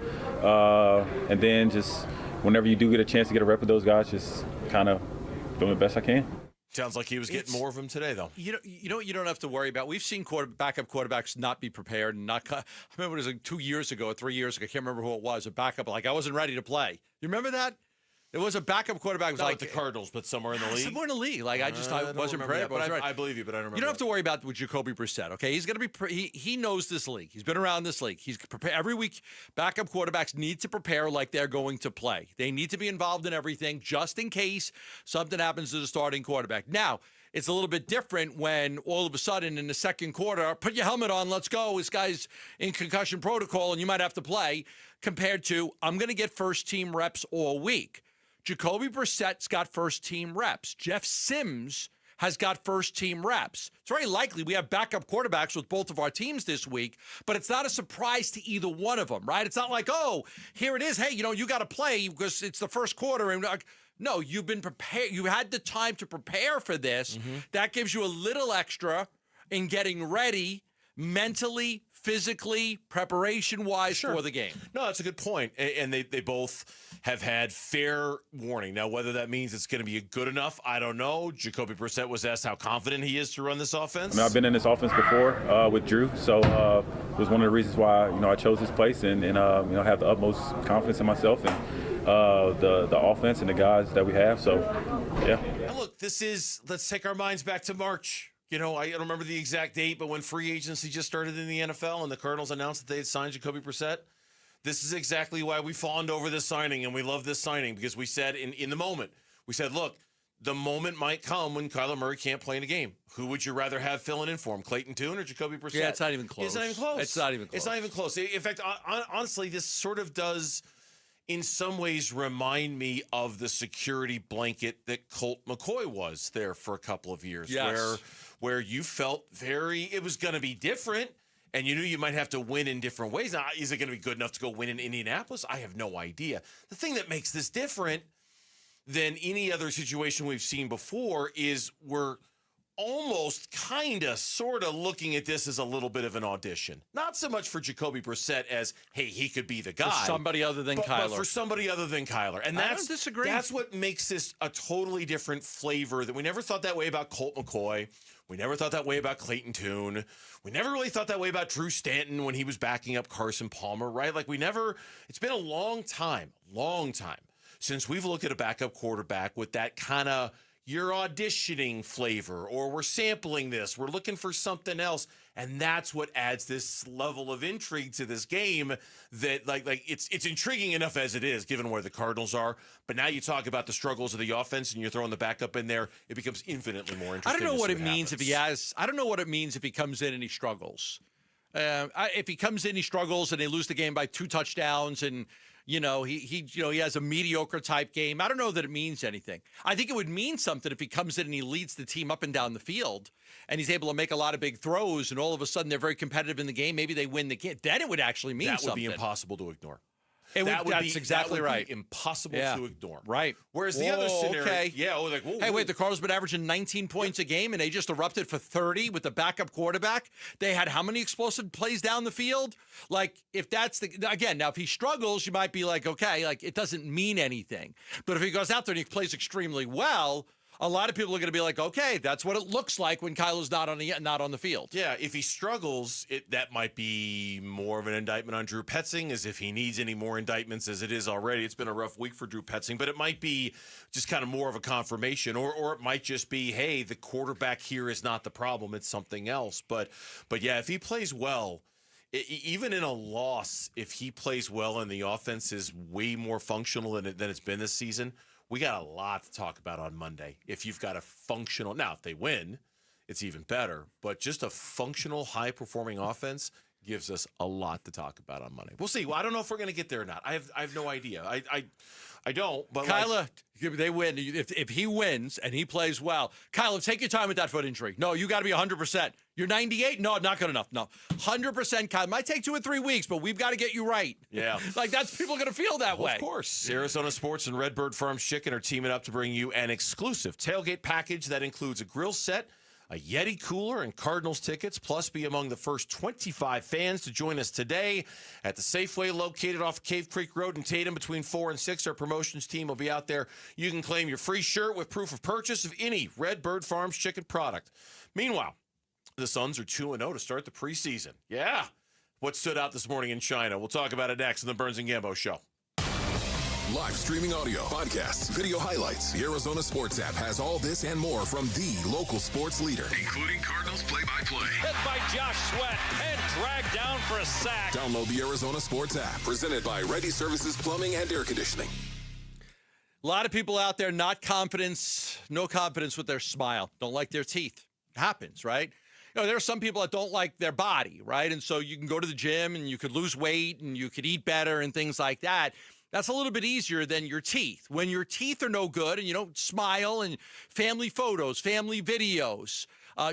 and then just whenever you do get a chance to get a rep with those guys, just kind of doing the best I can. Sounds like he was getting more of them today, though. You know what you don't have to worry about? We've seen backup quarterbacks not be prepared and not. I remember it was like 2 years ago or 3 years ago. I can't remember who it was. A backup, like I wasn't ready to play. You remember that? There was a backup quarterback. It was Not like the Cardinals, but somewhere in the league. Somewhere in the league. Like I wasn't prepared. But I believe you, but I don't remember. You don't have to worry about with Jacoby Brissett. Okay, he's going to be. He knows this league. He's been around this league. He's prepared every week. Backup quarterbacks need to prepare like they're going to play. They need to be involved in everything, just in case something happens to the starting quarterback. Now, it's a little bit different when all of a sudden in the second quarter, put your helmet on, let's go. This guy's in concussion protocol, and you might have to play. Compared to, I'm going to get first team reps all week. Jacoby Brissett's got first-team reps. Jeff Sims has got first-team reps. It's very likely we have backup quarterbacks with both of our teams this week, but it's not a surprise to either one of them, right? It's not like, oh, here it is. Hey, you got to play because it's the first quarter. And no, you've been prepared. You had the time to prepare for this. Mm-hmm. That gives you a little extra in getting ready mentally, physically, preparation-wise for the game. No, that's a good point. And they both have had fair warning. Now, whether that means it's going to be good enough, I don't know. Jacoby Brissett was asked how confident he is to run this offense. I've been in this offense before with Drew, so it was one of the reasons why I chose this place and have the utmost confidence in myself and the offense and the guys that we have. So, yeah. Now, look, let's take our minds back to March. I don't remember the exact date, but when free agency just started in the NFL and the Cardinals announced that they had signed Jacoby Brissett, this is exactly why we fawned over this signing, and we love this signing because we said in the moment, we said, look, the moment might come when Kyler Murray can't play in a game. Who would you rather have filling in for him, Clayton Tune or Jacoby Brissett? Yeah, it's not even close. It's not even close. It's not even close. It's not even close. In fact, honestly, this sort of does in some ways remind me of the security blanket that Colt McCoy was there for a couple of years. Yes. Where you felt it was going to be different, and you knew you might have to win in different ways. Now, is it going to be good enough to go win in Indianapolis? I have no idea. The thing that makes this different than any other situation we've seen before is we're almost kind of sort of looking at this as a little bit of an audition. Not so much for Jacoby Brissett as, hey, he could be the guy. For somebody other than Kyler. But for somebody other than Kyler. And I don't disagree. That's what makes this a totally different flavor. That we never thought that way about Colt McCoy. We never thought that way about Clayton Tune. We never really thought that way about Drew Stanton when he was backing up Carson Palmer, right? It's been a long time since we've looked at a backup quarterback with that kind of you're auditioning flavor, or we're sampling this, we're looking for something else. And that's what adds this level of intrigue to this game that it's intriguing enough as it is, given where the Cardinals are. But now you talk about the struggles of the offense and you're throwing the backup in there, it becomes infinitely more interesting. I don't know what it means I don't know what it means if he comes in and he struggles. If he comes in, he struggles and they lose the game by 2 touchdowns and he has a mediocre type game. I don't know that it means anything. I think it would mean something if he comes in and he leads the team up and down the field and he's able to make a lot of big throws and all of a sudden they're very competitive in the game. Maybe they win the game. Then it would actually mean something. That would be impossible to ignore. That's exactly right. Impossible to ignore. Right. Whereas the other scenario, the Cardinals been averaging 19 points a game, and they just erupted for 30 with the backup quarterback. They had how many explosive plays down the field? Like, if that's now if he struggles, you might be like, okay, like it doesn't mean anything. But if he goes out there and he plays extremely well, a lot of people are going to be like, okay, that's what it looks like when Kyler's not on the field. Yeah, if he struggles, that might be more of an indictment on Drew Petzing, as if he needs any more indictments as it is already. It's been a rough week for Drew Petzing, but it might be just kind of more of a confirmation, or it might just be, hey, the quarterback here is not the problem, it's something else. But yeah, if he plays well, even in a loss, if he plays well and the offense is way more functional than it's been this season, we got a lot to talk about on Monday. If you've got a functional, now if they win, it's even better. But just a functional, high-performing offense gives us a lot to talk about on Monday. We'll see. Well, I don't know if we're going to get there or not. I have no idea. I don't. But Kyler, they win. If he wins and he plays well, Kyler, take your time with that foot injury. No, you got to be 100%. You're 98? No, not good enough. No, 100%, Kyler. Might take 2 or 3 weeks, but we've got to get you right. Yeah. Like, that's people are going to feel that way. Of course. Arizona Sports and Redbird Farms Chicken are teaming up to bring you an exclusive tailgate package that includes a grill set, a Yeti cooler, and Cardinals tickets. Plus, be among the first 25 fans to join us today at the Safeway located off Cave Creek Road in Tatum between 4 and 6. Our promotions team will be out there. You can claim your free shirt with proof of purchase of any Redbird Farms chicken product. Meanwhile, the Suns are 2-0 to start the preseason. Yeah. What stood out this morning in China? We'll talk about it next on the Burns and Gambo Show. Live streaming audio, podcasts, video highlights. The Arizona Sports app has all this and more from the local sports leader, including Cardinals play-by-play. Hit by Josh Sweat and dragged down for a sack. Download the Arizona Sports app, presented by Ready Services Plumbing and Air Conditioning. A lot of people out there no confidence with their smile. Don't like their teeth. It happens, right? There are some people that don't like their body, right? And so you can go to the gym and you could lose weight and you could eat better and things like that. That's a little bit easier than your teeth. When your teeth are no good and you don't smile, and family photos, family videos,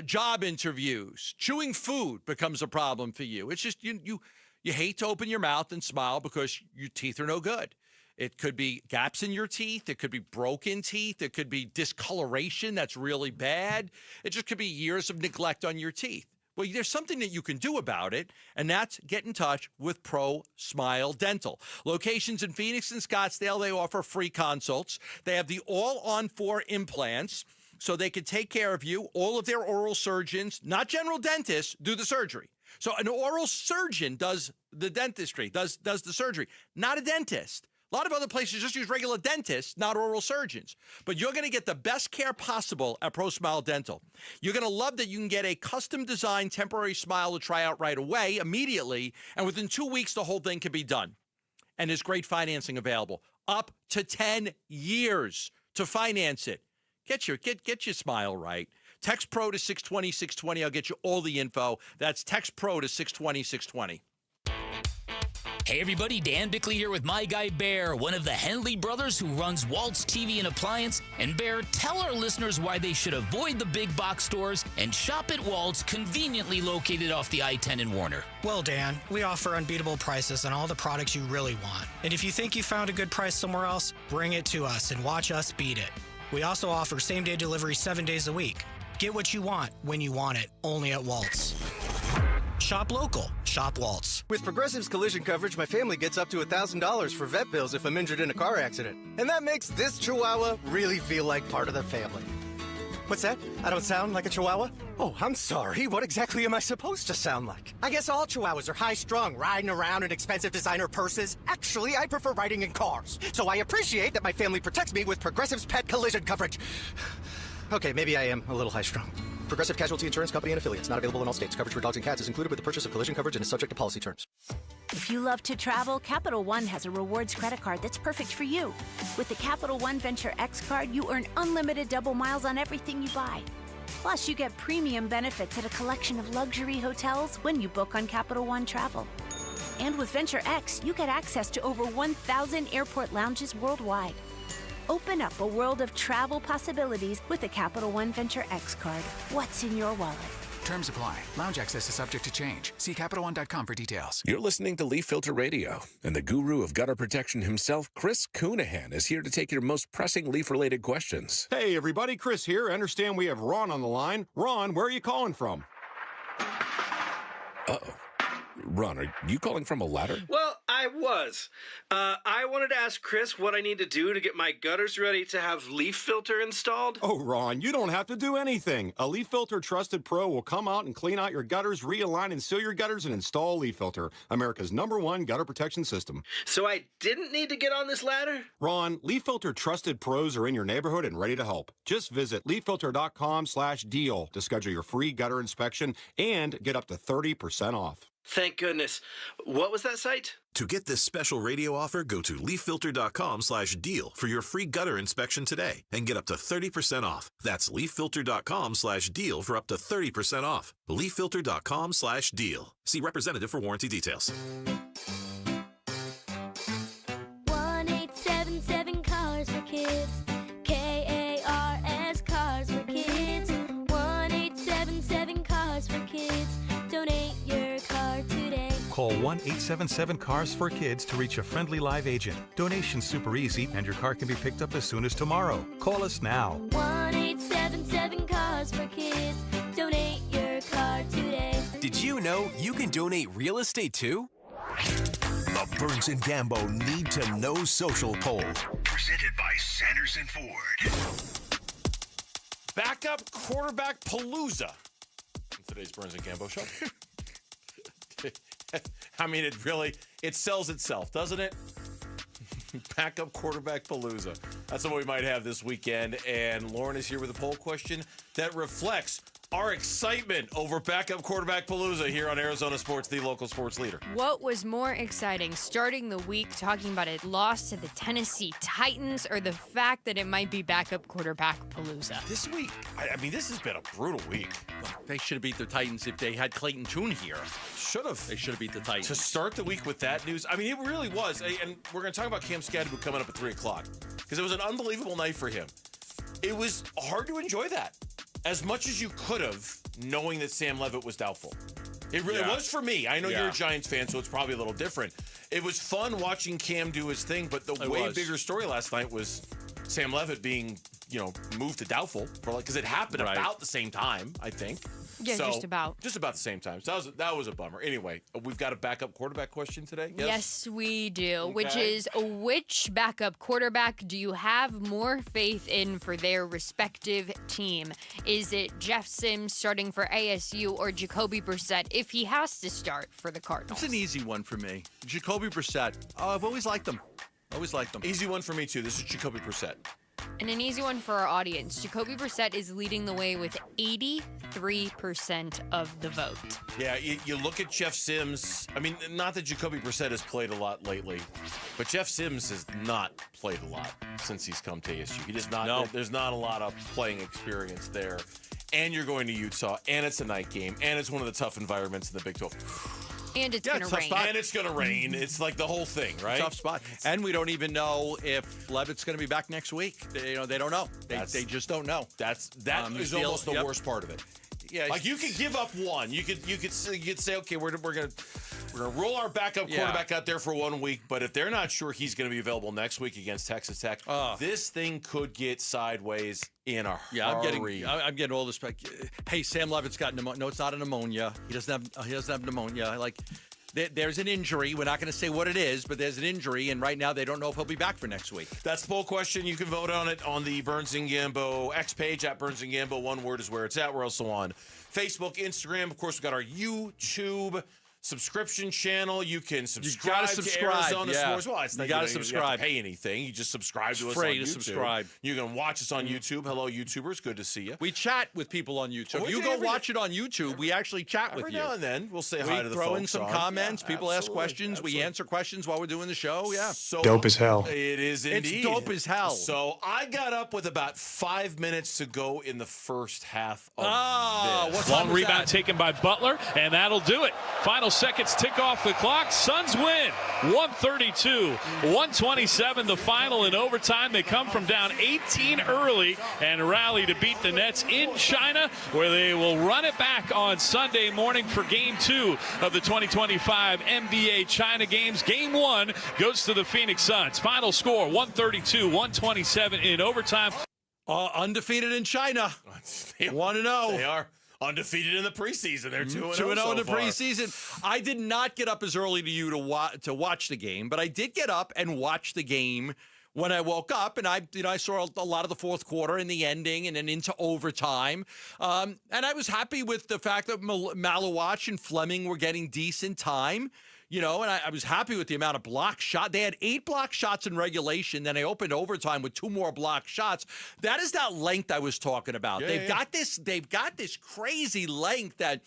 job interviews, chewing food becomes a problem for you. It's just you hate to open your mouth and smile because your teeth are no good. It could be gaps in your teeth. It could be broken teeth. It could be discoloration that's really bad. It just could be years of neglect on your teeth. Well, there's something that you can do about it, and that's get in touch with Pro Smile Dental. Locations in Phoenix and Scottsdale, they offer free consults. They have the all-on-4 implants, so they can take care of you. All of their oral surgeons, not general dentists, do the surgery. So an oral surgeon does the dentistry, does the surgery, not a dentist. A lot of other places just use regular dentists, not oral surgeons. But you're going to get the best care possible at Pro Smile Dental. You're going to love that you can get a custom-designed temporary smile to try out right away, immediately, and within 2 weeks, the whole thing can be done. And there's great financing available, up to 10 years to finance it. Get your smile right. Text PRO to 620-620. I'll get you all the info. That's text PRO to 620-620. Hey everybody, Dan Bickley here with my guy Bear, one of the Henley brothers who runs Waltz TV and Appliance. And Bear, tell our listeners why they should avoid the big box stores and shop at Waltz, conveniently located off the I-10 in Warner. Well, Dan, we offer unbeatable prices on all the products you really want. And if you think you found a good price somewhere else, bring it to us and watch us beat it. We also offer same-day delivery 7 days a week. Get what you want when you want it, only at Waltz. Shop local. Shop Waltz. With Progressive's collision coverage, my family gets up to $1,000 for vet bills if I'm injured in a car accident. And that makes this Chihuahua really feel like part of the family. What's that? I don't sound like a Chihuahua? Oh, I'm sorry. What exactly am I supposed to sound like? I guess all Chihuahuas are high-strung, riding around in expensive designer purses. Actually, I prefer riding in cars. So I appreciate that my family protects me with Progressive's pet collision coverage. Okay, maybe I am a little high-strung. Progressive Casualty Insurance Company and affiliates. Not available in all states. Coverage for dogs and cats is included with the purchase of collision coverage and is subject to policy terms. If you love to travel, Capital One has a rewards credit card that's perfect for you. With the Capital One Venture X card, you earn unlimited double miles on everything you buy. Plus, you get premium benefits at a collection of luxury hotels when you book on Capital One Travel. And with Venture X, you get access to over 1,000 airport lounges worldwide. Open up a world of travel possibilities with the Capital One Venture X card. What's in your wallet? Terms apply. Lounge access is subject to change. See CapitalOne.com for details. You're listening to Leaf Filter Radio, and the guru of gutter protection himself, Chris Coonahan, is here to take your most pressing leaf-related questions. Hey, everybody. Chris here. I understand we have Ron on the line. Ron, where are you calling from? Uh-oh. Ron, are you calling from a ladder? Well, I was. I wanted to ask Chris what I need to do to get my gutters ready to have leaf filter installed. Oh, Ron, you don't have to do anything. A Leaf Filter Trusted Pro will come out and clean out your gutters, realign and seal your gutters, and install Leaf Filter, America's #1 gutter protection system. So I didn't need to get on this ladder? Ron, Leaf Filter Trusted Pros are in your neighborhood and ready to help. Just visit leaffilter.com/deal to schedule your free gutter inspection and get up to 30% off. Thank goodness. What was that site? To get this special radio offer, go to leaffilter.com/deal for your free gutter inspection today and get up to 30% off. That's leaffilter.com/deal for up to 30% off. leaffilter.com/deal. See representative for warranty details. 1-877 Cars for Kids. KARS Cars for Kids. 1-877 Cars for Kids. Donate your car today. Call 1-877-CARS for Kids to reach a friendly live agent. Donation's super easy, and your car can be picked up as soon as tomorrow. Call us now. 1-877 Cars for Kids. Donate your car today. Did you know you can donate real estate too? The Burns and Gambo Need to Know Social Poll. Presented by Sanderson Ford. Backup quarterback palooza. Today's Burns and Gambo show. I mean, it sells itself, doesn't it? Backup quarterback palooza. That's what we might have this weekend. And Lauren is here with a poll question that reflects our excitement over backup quarterback palooza here on Arizona Sports, the local sports leader. What was more exciting, starting the week talking about a loss to the Tennessee Titans, or the fact that it might be backup quarterback palooza? This week, I mean, this has been a brutal week. They should have beat the Titans if they had Clayton Tune here. Should have. They should have beat the Titans. To start the week with that news, I mean, it really was. And we're going to talk about Cam Skattabo coming up at 3 o'clock because it was an unbelievable night for him. It was hard to enjoy that as much as you could have, knowing that Sam Levitt was doubtful. It really was for me. I know you're a Giants fan, so it's probably a little different. It was fun watching Cam do his thing, but the way bigger story last night was Sam Levitt being, moved to doubtful because it happened about the same time, I think. Yeah, so, just about. Just about the same time. So that was a bummer. Anyway, we've got a backup quarterback question today? Yes, we do, Okay. which is, which backup quarterback do you have more faith in for their respective team? Is it Jeff Sims starting for ASU or Jacoby Brissett if he has to start for the Cardinals? It's an easy one for me. Jacoby Brissett. Oh, I've always liked them. Easy one for me, too. This is Jacoby Brissett. And an easy one for our audience. Jacoby Brissett is leading the way with 83% of the vote. Yeah, you look at Jeff Sims. I mean, not that Jacoby Brissett has played a lot lately, but Jeff Sims has not played a lot since he's come to ASU. He does not. No. There's not a lot of playing experience there. And you're going to Utah, and it's a night game, and it's one of the tough environments in the Big 12. And it's going to rain. And it's going to rain. It's like the whole thing, right? Tough spot. And we don't even know if Levitt's going to be back next week. They don't know. They just don't know. That is almost the worst part of it. Yeah, like you could give up one. You could say, okay, we're gonna roll our backup quarterback out there for 1 week, but if they're not sure he's going to be available next week against Texas Tech, this thing could get sideways in a hurry. I'm getting all this. Hey, Sam Levitt's got pneumonia. No, it's not a pneumonia. He doesn't have pneumonia. Like, there's an injury. We're not going to say what it is, but there's an injury, and right now they don't know if he'll be back for next week. That's the poll question. You can vote on it on the Burns and Gambo X page at Burns and Gambo. One word is where it's at. We're also on Facebook, Instagram. Of course, we've got our YouTube subscription channel. You can subscribe to Arizona Sports. Well, it's not you got to subscribe. You don't have subscribe. to pay anything. You just subscribe to us free on to YouTube. subscribe. You can watch us on YouTube. Hello, YouTubers. Good to see you. We chat with people on YouTube. You go watch it on YouTube. We actually chat with you. Every now and then, we'll say hi to the folks. We throw in some comments. People ask questions. Absolutely. We answer questions while we're doing the show. Yeah. So dope as hell. It is indeed. It's dope as hell. So I got up with about 5 minutes to go in the first half of this. Long rebound taken by Butler, and that'll do it. Final final seconds tick off the clock. Suns win 132-127, the final in overtime. They come from down 18 early and rally to beat the Nets in China, where they will run it back on Sunday morning for Game 2 of the 2025 NBA China Games. Game 1 goes to the Phoenix Suns. Final score 132-127 in overtime. Undefeated in China. 1-0. They are undefeated in the preseason. They're 2-0 2-0 so in the far. preseason. I did not get up as early to you to watch the game, but I did get up and watch the game when I woke up, and I saw a lot of the fourth quarter and the ending and then into overtime. And I was happy with the fact that Malawach and Fleming were getting decent time. And I was happy with the amount of block shot. They had 8 block shots in regulation. Then they opened overtime with 2 more block shots. That is that length I was talking about. They've got this crazy length that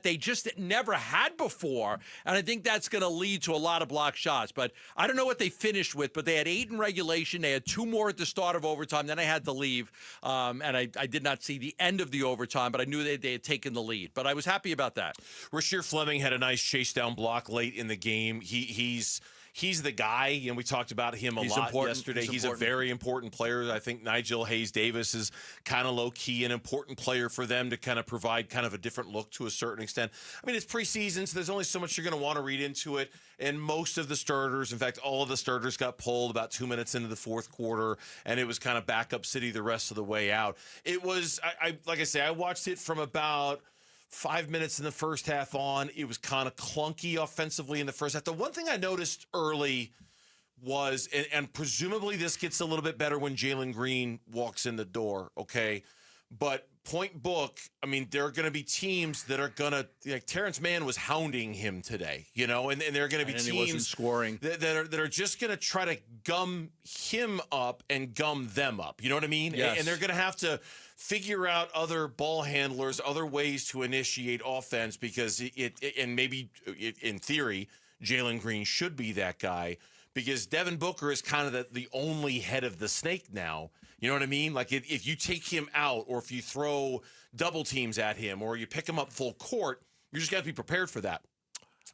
they just never had before. And I think that's going to lead to a lot of block shots. But I don't know what they finished with, but they had 8 in regulation. They had 2 more at the start of overtime. Then I had to leave. And I did not see the end of the overtime, but I knew they had taken the lead. But I was happy about that. Rasheer Fleming had a nice chase down block late in the game. He's the guy, and we talked about him a lot yesterday. He's a very important player. I think Nigel Hayes-Davis is kind of low-key an important player for them to kind of provide kind of a different look to a certain extent. I mean, it's preseason, so there's only so much you're going to want to read into it. And most of the starters, in fact, all of the starters got pulled about 2 minutes into the fourth quarter, and it was kind of backup city the rest of the way out. It was, like I say, I watched it from about 5 minutes in the first half on. It was kind of clunky offensively in the first half. The one thing I noticed early was, and presumably this gets a little bit better when Jalen Green walks in the door, okay? But point book, I mean, there are going to be teams that are going to, like Terrence Mann was hounding him today, and there are going to be teams he wasn't scoring that are just going to try to gum him up and gum them up. You know what I mean? Yes. And they're going to have to figure out other ball handlers, other ways to initiate offense, because and maybe in theory, Jalen Green should be that guy, because Devin Booker is kind of the only head of the snake now. You know what I mean? Like if you take him out, or if you throw double teams at him, or you pick him up full court, you just got to be prepared for that.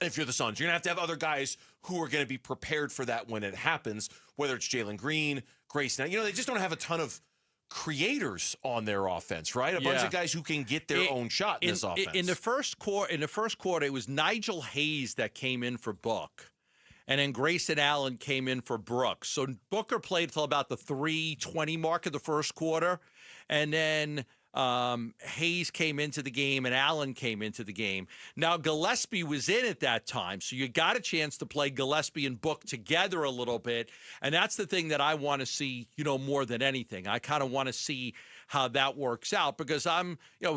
If you're the Suns, you're going to have other guys who are going to be prepared for that when it happens, whether it's Jalen Green, Grayson. They just don't have a ton of creators on their offense, right? A bunch of guys who can get their own shot in this offense. In the first quarter, it was Nigel Hayes that came in for Book, and then Grayson Allen came in for Brooks. So Booker played till about the 3:20 mark of the first quarter, and then Hayes came into the game and Allen came into the game. Now, Gillespie was in at that time, so you got a chance to play Gillespie and Book together a little bit, and that's the thing that I want to see, more than anything. I kind of want to see how that works out, because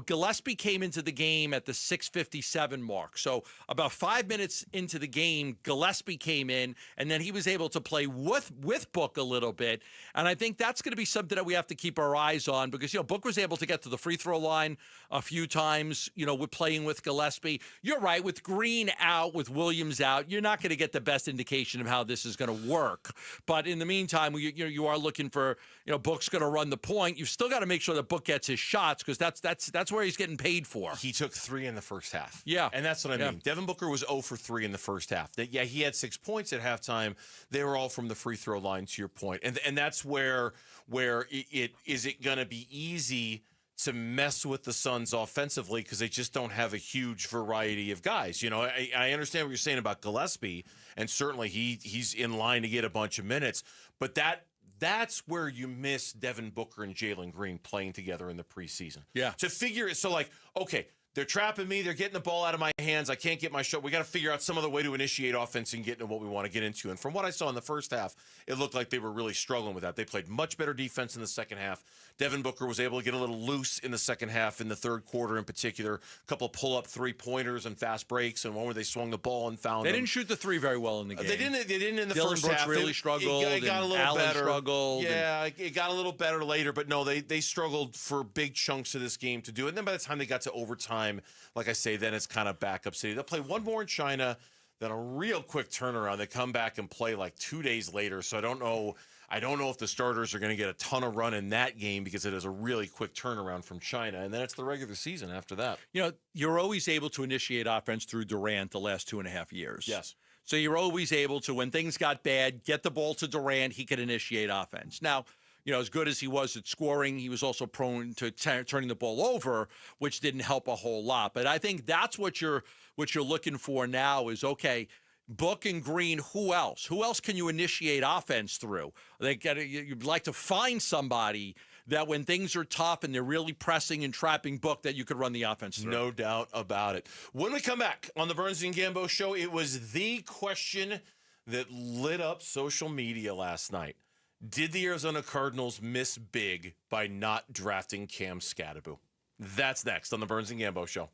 Gillespie came into the game at the 6:57 mark. So about 5 minutes into the game, Gillespie came in, and then he was able to play with Book a little bit. And I think that's going to be something that we have to keep our eyes on, because, Book was able to get to the free throw line a few times, with playing with Gillespie. You're right, with Green out, with Williams out, you're not going to get the best indication of how this is going to work. But in the meantime, you are looking for, Book's going to run the point. You've still got to make sure that Book gets his shots, because that's where he's getting paid for. He took 3 in the first half. Yeah. And that's what I mean. Devin Booker was 0 for 3 in the first half. He had 6 points at halftime. They were all from the free throw line, to your point. And that's where is it going to be easy to mess with the Suns offensively, because they just don't have a huge variety of guys. I understand what you're saying about Gillespie, and certainly he's in line to get a bunch of minutes, but that's where you miss Devin Booker and Jalen Green playing together in the preseason. Yeah. To figure it, so okay, they're trapping me, they're getting the ball out of my hands, I can't get my shot. We got to figure out some other way to initiate offense and get into what we want to get into. And from what I saw in the first half, it looked like they were really struggling with that. They played much better defense in the second half. Devin Booker was able to get a little loose in the second half, in the third quarter in particular. A couple of pull-up three-pointers and fast breaks, and one where they swung the ball and found They them. didn't shoot the three very well in the game. They didn't in the Dylan first Brooks half. really struggled. It got a little Allen better. struggled. Yeah, it got a little better later, but no, they struggled for big chunks of this game to do it. And then by the time they got to overtime, like I say, then it's kind of backup city. They'll play one more in China, then a real quick turnaround. They come back and play like 2 days later, so I don't know I don't know if the starters are going to get a ton of run in that game because it is a really quick turnaround from China, and then it's the regular season after that. You know, you're always able to initiate offense through Durant the last 2.5 years. Yes. So you're always able to, when things got bad, get the ball to Durant. He could initiate offense. Now, you know, as good as he was at scoring, he was also prone to turning the ball over, which didn't help a whole lot. But I think that's what you're looking for now is, okay, Book and Green, who else? Who else can you initiate offense through? You'd like to find somebody that when things are tough and they're really pressing and trapping Book, that you could run the offense through. No doubt about it. When we come back on the Burns and Gambo show, it was the question that lit up social media last night. Did the Arizona Cardinals miss big by not drafting Cam Skattabo? That's next on the Burns and Gambo show.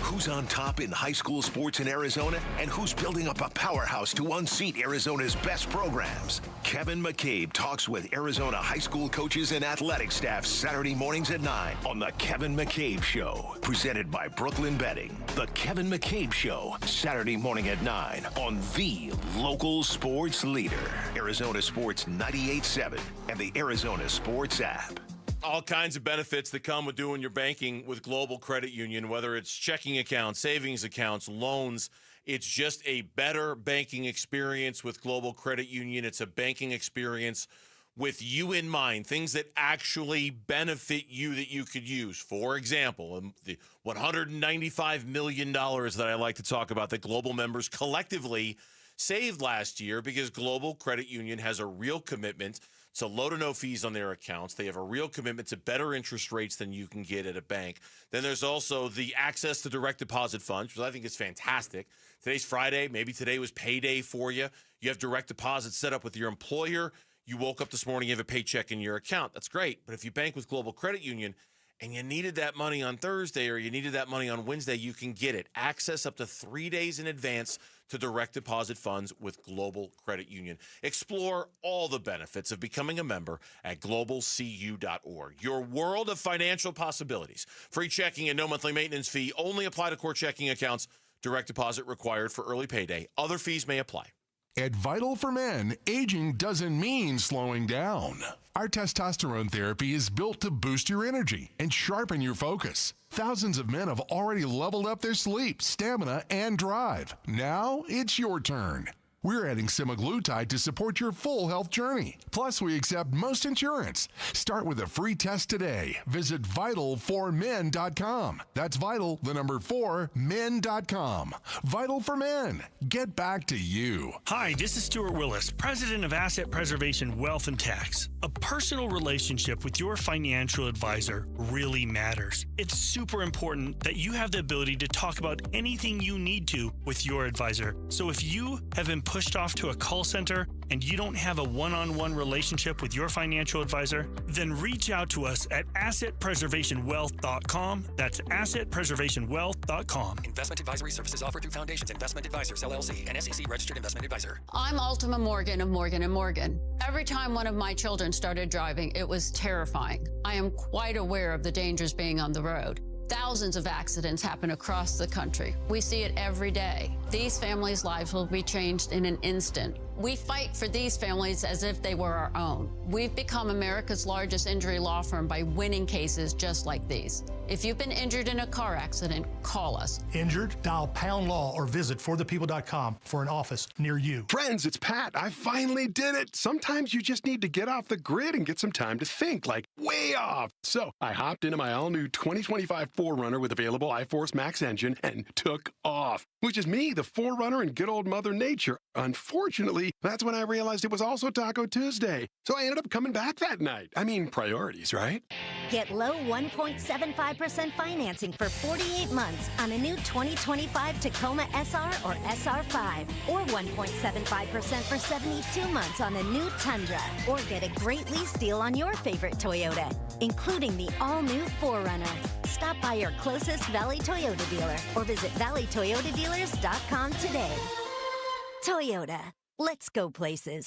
Who's on top in high school sports in Arizona and who's building up a powerhouse to unseat Arizona's best programs? Kevin McCabe talks with Arizona high school coaches and athletic staff Saturday mornings at 9 on The Kevin McCabe Show. Presented by Brooklyn Betting. The Kevin McCabe Show, Saturday morning at 9 on the local sports leader. Arizona Sports 98.7 and the Arizona Sports app. All kinds of benefits that come with doing your banking with Global Credit Union, whether it's checking accounts, savings accounts, loans. It's just a better banking experience with Global Credit Union. It's a banking experience with you in mind, things that actually benefit you that you could use. For example, the $195 million that I like to talk about that Global members collectively saved last year because Global Credit Union has a real commitment to low to no fees on their accounts. They have a real commitment to better interest rates than you can get at a bank. Then there's also the access to direct deposit funds, which I think is fantastic. Today's Friday. Maybe today was payday for you. You have direct deposit set up with your employer. You woke up this morning, you have a paycheck in your account. That's great. But if you bank with Global Credit Union and you needed that money on Thursday or you needed that money on Wednesday, you can get it. Access up to 3 days in advance to direct deposit funds with Global Credit Union. Explore all the benefits of becoming a member at globalcu.org. Your world of financial possibilities. Free checking and no monthly maintenance fee only apply to core checking accounts. Direct deposit required for early payday. Other fees may apply. At Vital for Men, aging doesn't mean slowing down. Our testosterone therapy is built to boost your energy and sharpen your focus. Thousands of men have already leveled up their sleep, stamina, and drive. Now it's your turn. We're adding semaglutide to support your full health journey. Plus, we accept most insurance. Start with a free test today. Visit vital4men.com. That's vital, the number 4, men.com. Vital for Men. Get back to you. Hi, this is Stuart Willis, president of Asset Preservation Wealth and Tax. A personal relationship with your financial advisor really matters. It's super important that you have the ability to talk about anything you need to with your advisor. So if you have been pushed off to a call center and you don't have a one-on-one relationship with your financial advisor, then reach out to us at assetpreservationwealth.com. That's assetpreservationwealth.com. Investment advisory services offered through Foundations Investment Advisors, LLC, an SEC-registered investment advisor. I'm Ultima Morgan of Morgan & Morgan. Every time one of my children started driving, it was terrifying. I am quite aware of the dangers being on the road. Thousands of accidents happen across the country. We see it every day. These families' lives will be changed in an instant. We fight for these families as if they were our own. We've become America's largest injury law firm by winning cases just like these. If you've been injured in a car accident, call us. Injured? Dial # law or visit forthepeople.com for an office near you. Friends, it's Pat. I finally did it. Sometimes you just need to get off the grid and get some time to think, like way off. So I hopped into my all-new 2025 4Runner with available iForce Max engine and took off, which is me, the 4Runner and good old Mother Nature. Unfortunately, that's when I realized it was also Taco Tuesday. So I ended up coming back that night. I mean, priorities, right? Get low 1.75% financing for 48 months on a new 2025 Tacoma SR or SR5, or 1.75% for 72 months on a new Tundra, or get a great lease deal on your favorite Toyota, including the all-new 4Runner. Stop by your closest Valley Toyota dealer or visit valleytoyotadealers.com today. Toyota. Let's go places.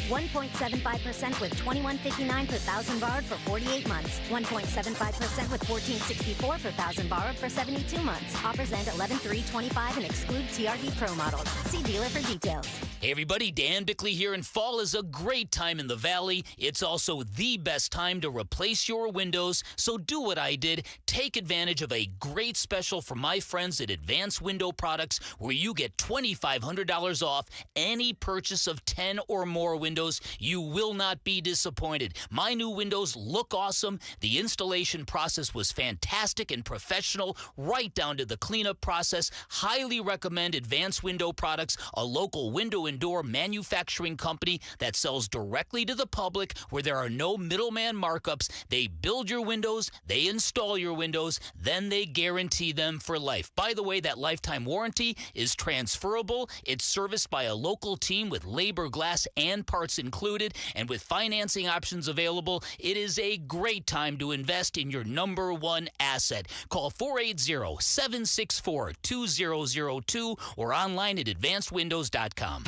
1.75% with $21.59 per thousand borrowed for 48 months. 1.75% with $14.64 per thousand borrowed for 72 months. Offers end 11/3/25 and exclude TRD Pro models. See dealer for details. Hey everybody, Dan Bickley here, and fall is a great time in the Valley. It's also the best time to replace your windows, so do what I did. Take advantage of a great special from my friends at Advanced Window Products, where you get $2,500 off any purchase of 10 or more windows. You will not be disappointed. My new windows look awesome. The installation process was fantastic and professional, right down to the cleanup process. Highly recommend Advanced Window Products, a local window and door manufacturing company that sells directly to the public, where there are no middleman markups. They build your windows, they install your windows, then they guarantee them for life. By the way, that lifetime warranty is transferable. It's serviced by a local team with labor, glass, and parts included, and with financing options available. It is a great time to invest in your number one asset. Call 480-764-2002 or online at advancedwindows.com.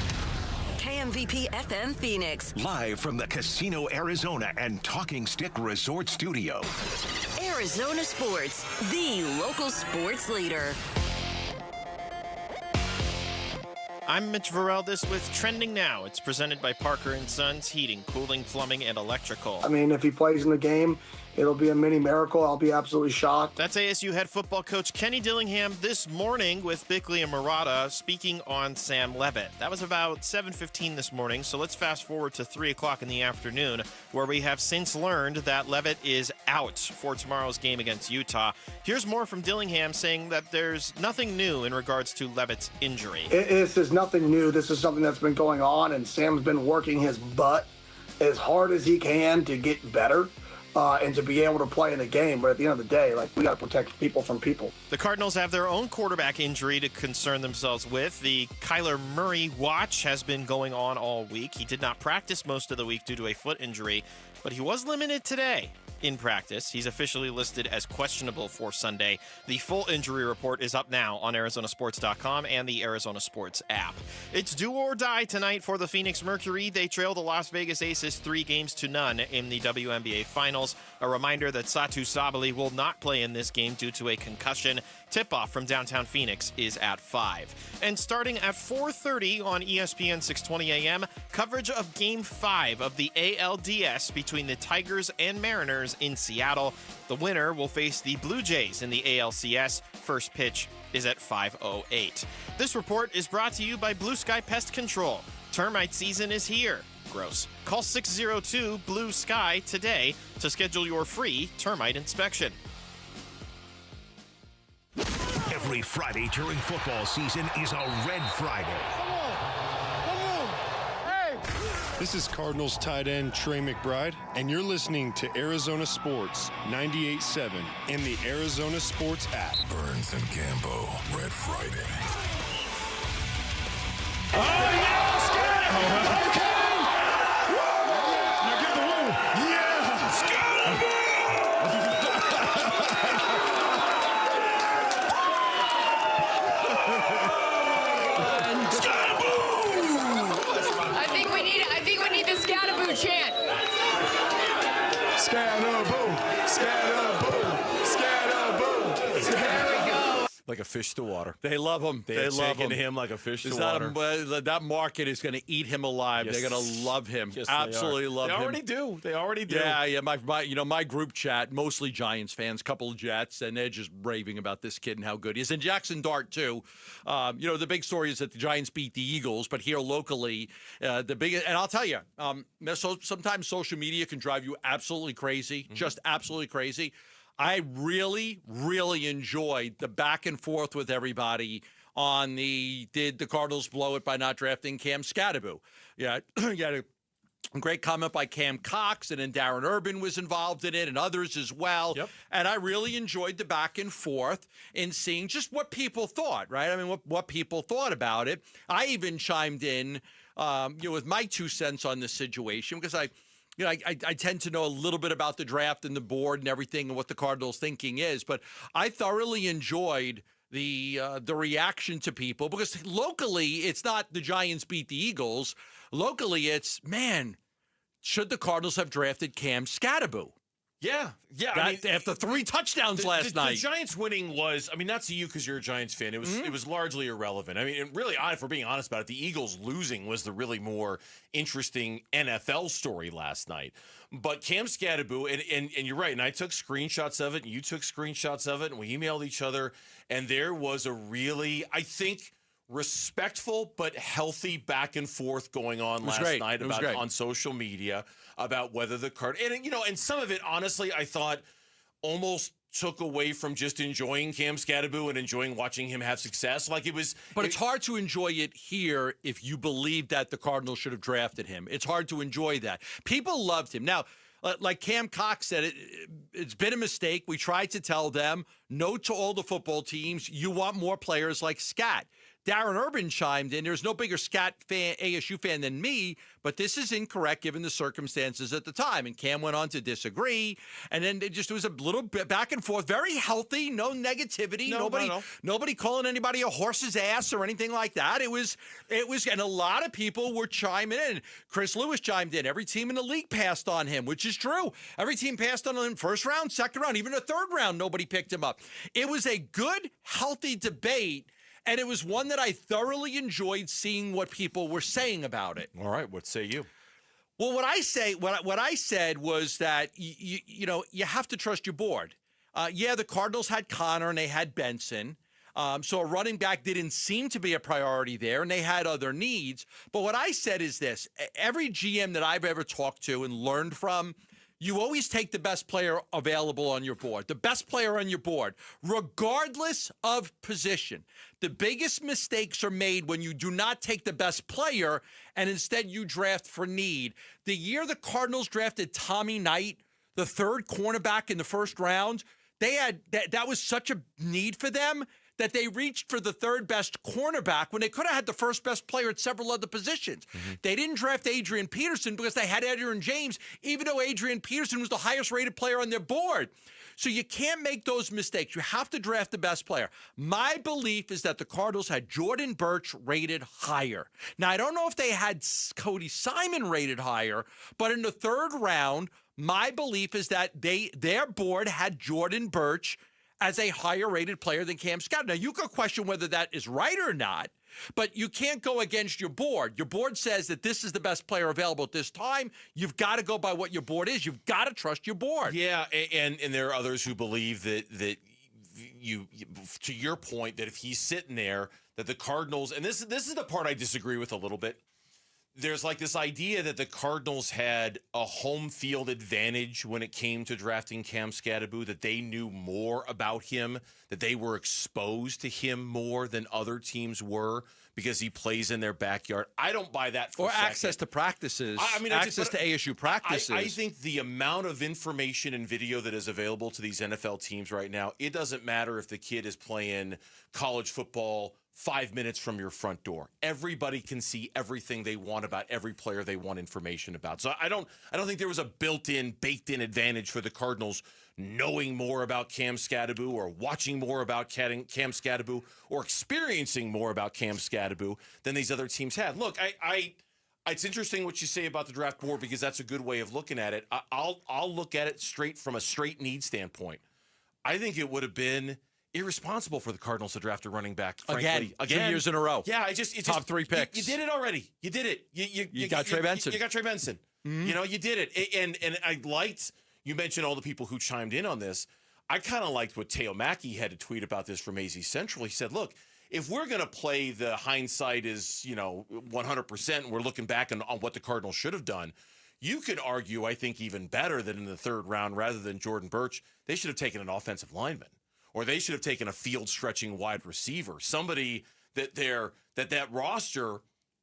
KMVP FM Phoenix. Live from the Casino Arizona and Talking Stick Resort Studio. Arizona Sports, the local sports leader. I'm Mitch Vareldes with Trending Now. It's presented by Parker & Sons Heating, Cooling, Plumbing, and Electrical. I mean, if he plays in the game, it'll be a mini miracle. I'll be absolutely shocked. That's ASU head football coach Kenny Dillingham this morning with Bickley and Murata speaking on Sam Levitt. That was about 7:15 this morning, so let's fast forward to 3 o'clock in the afternoon, where we have since learned that Levitt is out for tomorrow's game against Utah. Here's more from Dillingham saying that there's nothing new in regards to Levitt's injury. This is nothing new. This is something that's been going on, and Sam's been working his butt as hard as he can to get better. And to be able to play in the game. But at the end of the day, we got to protect people from people. The Cardinals have their own quarterback injury to concern themselves with. The Kyler Murray watch has been going on all week. He did not practice most of the week due to a foot injury, but he was limited today in practice. He's officially listed as questionable for Sunday. The full injury report is up now on ArizonaSports.com and the Arizona Sports app. It's do or die tonight for the Phoenix Mercury. They trail the Las Vegas Aces 3-0 in the WNBA Finals. A reminder that Satu Sabali will not play in this game due to a concussion. Tip-off from downtown Phoenix is at 5. And starting at 4:30 on ESPN 620 AM, coverage of Game 5 of the ALDS between the Tigers and Mariners in Seattle. The winner will face the Blue Jays in the ALCS. First pitch is at 5:08. This report is brought to you by Blue Sky Pest Control. Termite season is here. Gross. Call 602-BLUE-SKY today to schedule your free termite inspection. Every Friday during football season is a Red Friday. This is Cardinals tight end Trey McBride, and you're listening to Arizona Sports 98.7 and the Arizona Sports app. Burns and Gambo, Red Friday. Oh, yeah! Skattabo! Okay! Now get the woo! Yeah! Skattabo! I think we need the Skattabo chant. Skattabo! Skattabo! Skattabo! There we go. Like a fish to water. They love him. They love him like a fish to that water. That market is going to eat him alive. Yes. They're going to love him. Yes, Absolutely love him. They already do. They already do. Yeah. My group chat, mostly Giants fans, couple of Jets, and they're just raving about this kid and how good he is. And Jackson Dart too. The big story is that the Giants beat the Eagles, but here locally, the biggest. And I'll tell you, sometimes social media can drive you absolutely crazy, just absolutely crazy. I really, really enjoyed the back and forth with everybody on did the Cardinals blow it by not drafting Cam Skattabo? Yeah, you had a great comment by Cam Cox, and then Darren Urban was involved in it, and others as well. Yep. And I really enjoyed the back and forth in seeing just what people thought, right? I mean, what people thought about it. I even chimed in, with my 2 cents on this situation because I tend to know a little bit about the draft and the board and everything and what the Cardinals' thinking is, but I thoroughly enjoyed the reaction to people, because locally it's not the Giants beat the Eagles. Locally it's, man, should the Cardinals have drafted Cam Skattabo? Yeah. After 3 touchdowns last night. The Giants winning was, not to you because you're a Giants fan. It was largely irrelevant. And really, if we're being honest about it, the Eagles losing was the really more interesting NFL story last night. But Cam Skattabo, and you're right, and I took screenshots of it, and you took screenshots of it, and we emailed each other, and there was a really, I think, respectful but healthy back and forth going on last night on social media about whether the and some of it, honestly, I thought almost took away from just enjoying Cam Skattabo and enjoying watching him have success. But it's hard to enjoy it here if you believe that the Cardinals should have drafted him. It's hard to enjoy that. People loved him. Now, like Cam Cox said, it's been a mistake. We tried to tell them, no to all the football teams. You want more players like Scat. Darren Urban chimed in. There's no bigger Scat fan, ASU fan than me, but this is incorrect given the circumstances at the time. And Cam went on to disagree. And then it was a little bit back and forth, very healthy, no negativity. Nobody calling anybody a horse's ass or anything like that. It was, and a lot of people were chiming in. Chris Lewis chimed in. Every team in the league passed on him, which is true. Every team passed on him first round, second round, even the third round, nobody picked him up. It was a good, healthy debate. And it was one that I thoroughly enjoyed seeing what people were saying about it. All right, what say you? Well, what I said was that you have to trust your board. The Cardinals had Connor and they had Benson. So a running back didn't seem to be a priority there, and they had other needs. But what I said is this. Every GM that I've ever talked to and learned from, you always take the best player available on your board, the best player on your board, regardless of position. The biggest mistakes are made when you do not take the best player and instead you draft for need. The year the Cardinals drafted Tommy Knight, the third cornerback in the first round, they had that was such a need for them that they reached for the third best cornerback when they could have had the first best player at several other positions. Mm-hmm. They didn't draft Adrian Peterson because they had Adrian James, even though Adrian Peterson was the highest rated player on their board. So you can't make those mistakes. You have to draft the best player. My belief is that the Cardinals had Jordan Birch rated higher. Now, I don't know if they had Cody Simon rated higher, but in the third round, my belief is that their board had Jordan Birch as a higher-rated player than Cam Scott. Now, you could question whether that is right or not, but you can't go against your board. Your board says that this is the best player available at this time. You've got to go by what your board is. You've got to trust your board. Yeah, and there are others who believe that you to your point, that if he's sitting there, that the Cardinals, and this is the part I disagree with a little bit. There's like this idea that the Cardinals had a home field advantage when it came to drafting Cam Skattabo, that they knew more about him, that they were exposed to him more than other teams were because he plays in their backyard. I don't buy that for a second. Access to practices. Access to ASU practices. I think the amount of information and video that is available to these NFL teams right now, it doesn't matter if the kid is playing college football 5 minutes from your front door. Everybody can see everything they want about every player they want information about. So I don't think there was a built-in, baked-in advantage for the Cardinals knowing more about Cam Skattabo or watching more about Cam Skattabo or experiencing more about Cam Skattabo than these other teams had. Look, it's interesting what you say about the draft board because that's a good way of looking at it. I'll look at it from a straight need standpoint. I think it would have been irresponsible for the Cardinals to draft a running back, frankly. Again. 2 years in a row. Yeah, it's top 3 picks. You did it already. You did it. You got Trey Benson. You got Trey Benson. Mm-hmm. You did it. And I liked, you mentioned all the people who chimed in on this. I kind of liked what Teo Mackey had to tweet about this from AZ Central. He said, look, if we're going to play the hindsight is, 100% and we're looking back on what the Cardinals should have done, you could argue, I think, even better that in the third round, rather than Jordan Birch, they should have taken an offensive lineman. Or they should have taken a field-stretching wide receiver, somebody that roster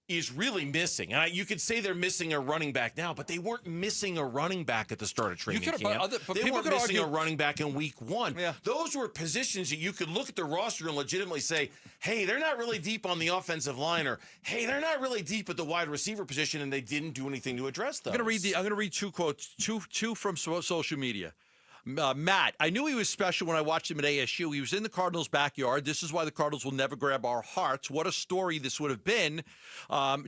is really missing. And you could say they're missing a running back now, but they weren't missing a running back at the start of training camp. They weren't missing a running back in week 1. Yeah. Those were positions that you could look at the roster and legitimately say, hey, they're not really deep on the offensive line, or hey, they're not really deep at the wide receiver position, and they didn't do anything to address those. I'm going to read 2 quotes, two from social media. Matt, I knew he was special when I watched him at ASU. He was in the Cardinals' backyard. This is why the Cardinals will never grab our hearts. What a story this would have been.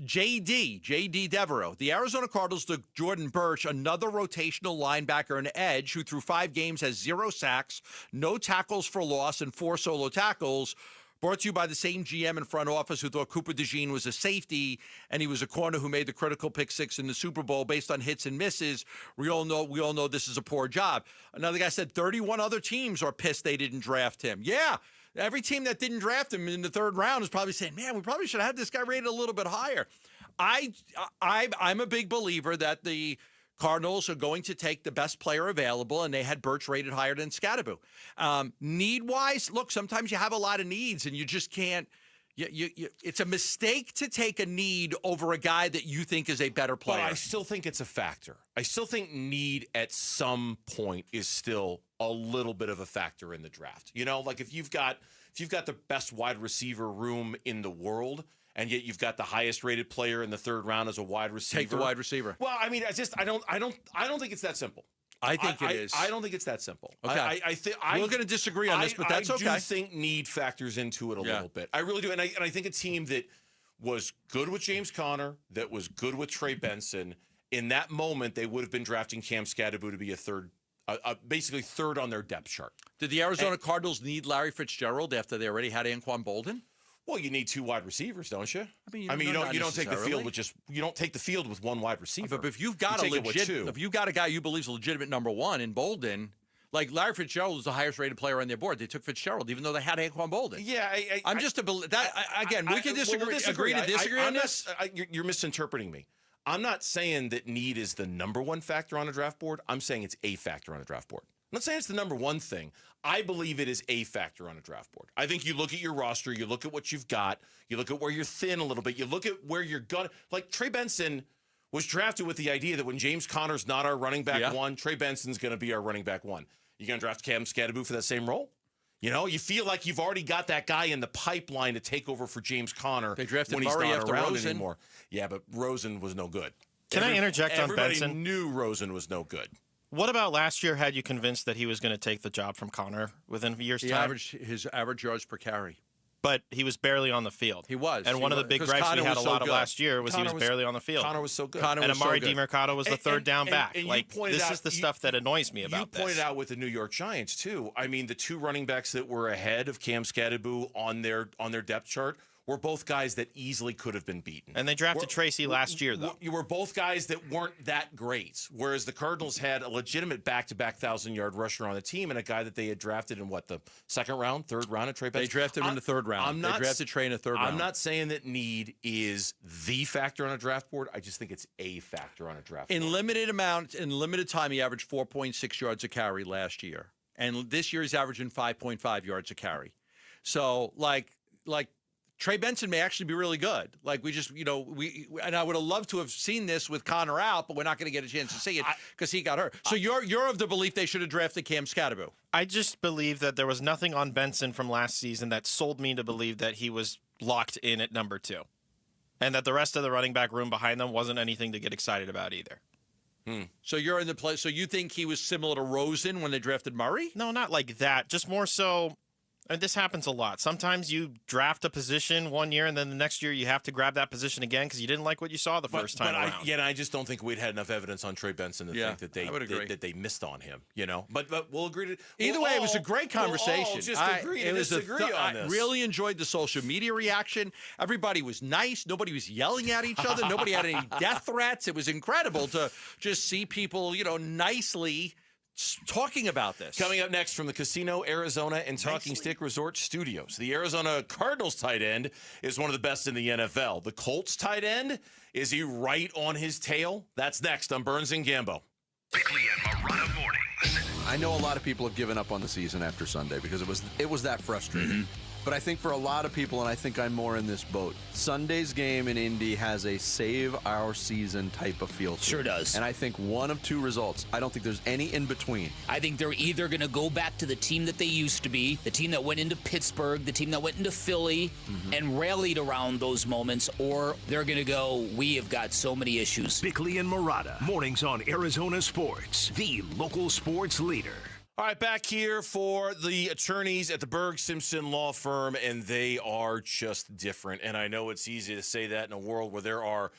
J.D. Devereaux. The Arizona Cardinals took Jordan Birch, another rotational linebacker and edge, who through 5 games has 0 sacks, no tackles for loss, and 4 solo tackles. Brought to you by the same GM and front office who thought Cooper DeJean was a safety, and he was a corner who made the critical pick 6 in the Super Bowl based on hits and misses. We all know this is a poor job. Another guy said 31 other teams are pissed they didn't draft him. Yeah, every team that didn't draft him in the 3rd round is probably saying, man, we probably should have had this guy rated a little bit higher. I'm a big believer that the Cardinals are going to take the best player available, and they had Birch rated higher than Skattabo. Need-wise, look, sometimes you have a lot of needs, and you just can't. It's a mistake to take a need over a guy that you think is a better player. But I still think it's a factor. I still think need at some point is still a little bit of a factor in the draft. You know, like if you've got the best wide receiver room in the world, and yet you've got the highest rated player in the 3rd round as a wide receiver. Take the wide receiver. Well, I mean, I don't think it's that simple. I think it is. I don't think it's that simple. Okay. We're going to disagree on this, but that's okay. I do think need factors into it a little bit. I really do. And I think a team that was good with James Conner, that was good with Trey Benson, in that moment, they would have been drafting Cam Skattabo to be basically third on their depth chart. Did the Arizona Cardinals need Larry Fitzgerald after they already had Anquan Bolden? Well, you need 2 wide receivers, don't you? You don't take the field with you don't take the field with 1 wide receiver. But if you've got a guy you believe is a legitimate number 1 in Bolden, like Larry Fitzgerald was the highest rated player on their board. They took Fitzgerald even though they had Anquan Bolden. Yeah, we can disagree. Agree to disagree on this. You're misinterpreting me. I'm not saying that need is the number 1 factor on a draft board. I'm saying it's a factor on a draft board. I'm not saying it's the number 1 thing. I believe it is a factor on a draft board. I think you look at your roster, you look at what you've got, you look at where you're thin a little bit, you look at where you're going. Like Trey Benson was drafted with the idea that when James Conner's not our running back 1, Trey Benson's going to be our running back 1. You going to draft Cam Skattabo for that same role? You know, you feel like you've already got that guy in the pipeline to take over for James Conner they drafted when he's Murray not after around Rosen. anymore. Yeah, but Rosen was no good. Can I interject on Benson? Everybody knew Rosen was no good. What about last year had you convinced that he was going to take the job from Conner within a year's time? His average yards per carry. But he was barely on the field. He was. And one of the big gripes we had a lot of last year was he was barely on the field. Conner was so good. And Amari DiMercato was the 3rd down back. And like, this is the stuff that annoys me about this. You pointed out with the New York Giants, too. I mean, the 2 running backs that were ahead of Cam Skattabo on their depth chart were both guys that easily could have been beaten. And they drafted Tracy last year, though. You were both guys that weren't that great, whereas the Cardinals had a legitimate back-to-back 1,000-yard rusher on the team and a guy that they had drafted in, the 2nd round, 3rd round of Trey Benson? They drafted him in the 3rd round. They drafted Trey in the 3rd round. I'm not saying that need is the factor on a draft board. I just think it's a factor on a draft board. In limited time, he averaged 4.6 yards a carry last year. And this year he's averaging 5.5 yards a carry. So, like Trey Benson may actually be really good. Like and I would have loved to have seen this with Conner out, but we're not going to get a chance to see it because he got hurt. So you're of the belief they should have drafted Cam Skattabo. I just believe that there was nothing on Benson from last season that sold me to believe that he was locked in at number 2. And that the rest of the running back room behind them wasn't anything to get excited about either. So you're in the place. So you think he was similar to Rosen when they drafted Murray? No, not like that. Just more so. And this happens a lot. Sometimes you draft a position one year, and then the next year you have to grab that position again because you didn't like what you saw the first time around. I just don't think we'd had enough evidence on Trey Benson to think that they missed on him. You know, but we'll agree to either way. It was a great conversation. We'll just agree to disagree on this. I really enjoyed the social media reaction. Everybody was nice. Nobody was yelling at each other. Nobody had any death threats. It was incredible to just see people, nicely talking about this. Coming up next from the Casino Arizona and Talking Stick Resort Studios, the Arizona Cardinals tight end is one of the best in the NFL. The Colts tight end, is he right on his tail? That's next on Burns and Gambo. Bickley and Marotta mornings. I know a lot of people have given up on the season after Sunday because it was that frustrating. But I think for a lot of people, and I think I'm more in this boat, Sunday's game in Indy has a save our season type of feel to it. Sure does. And I think one of 2 results. I don't think there's any in between. I think they're either going to go back to the team that they used to be, the team that went into Pittsburgh, the team that went into Philly, and rallied around those moments, or they're going to go, we have got so many issues. Bickley and Marotta, mornings on Arizona Sports, the local sports leader. All right, back here for the attorneys at the Berg Simpson Law Firm, and they are just different. And I know it's easy to say that in a world where there are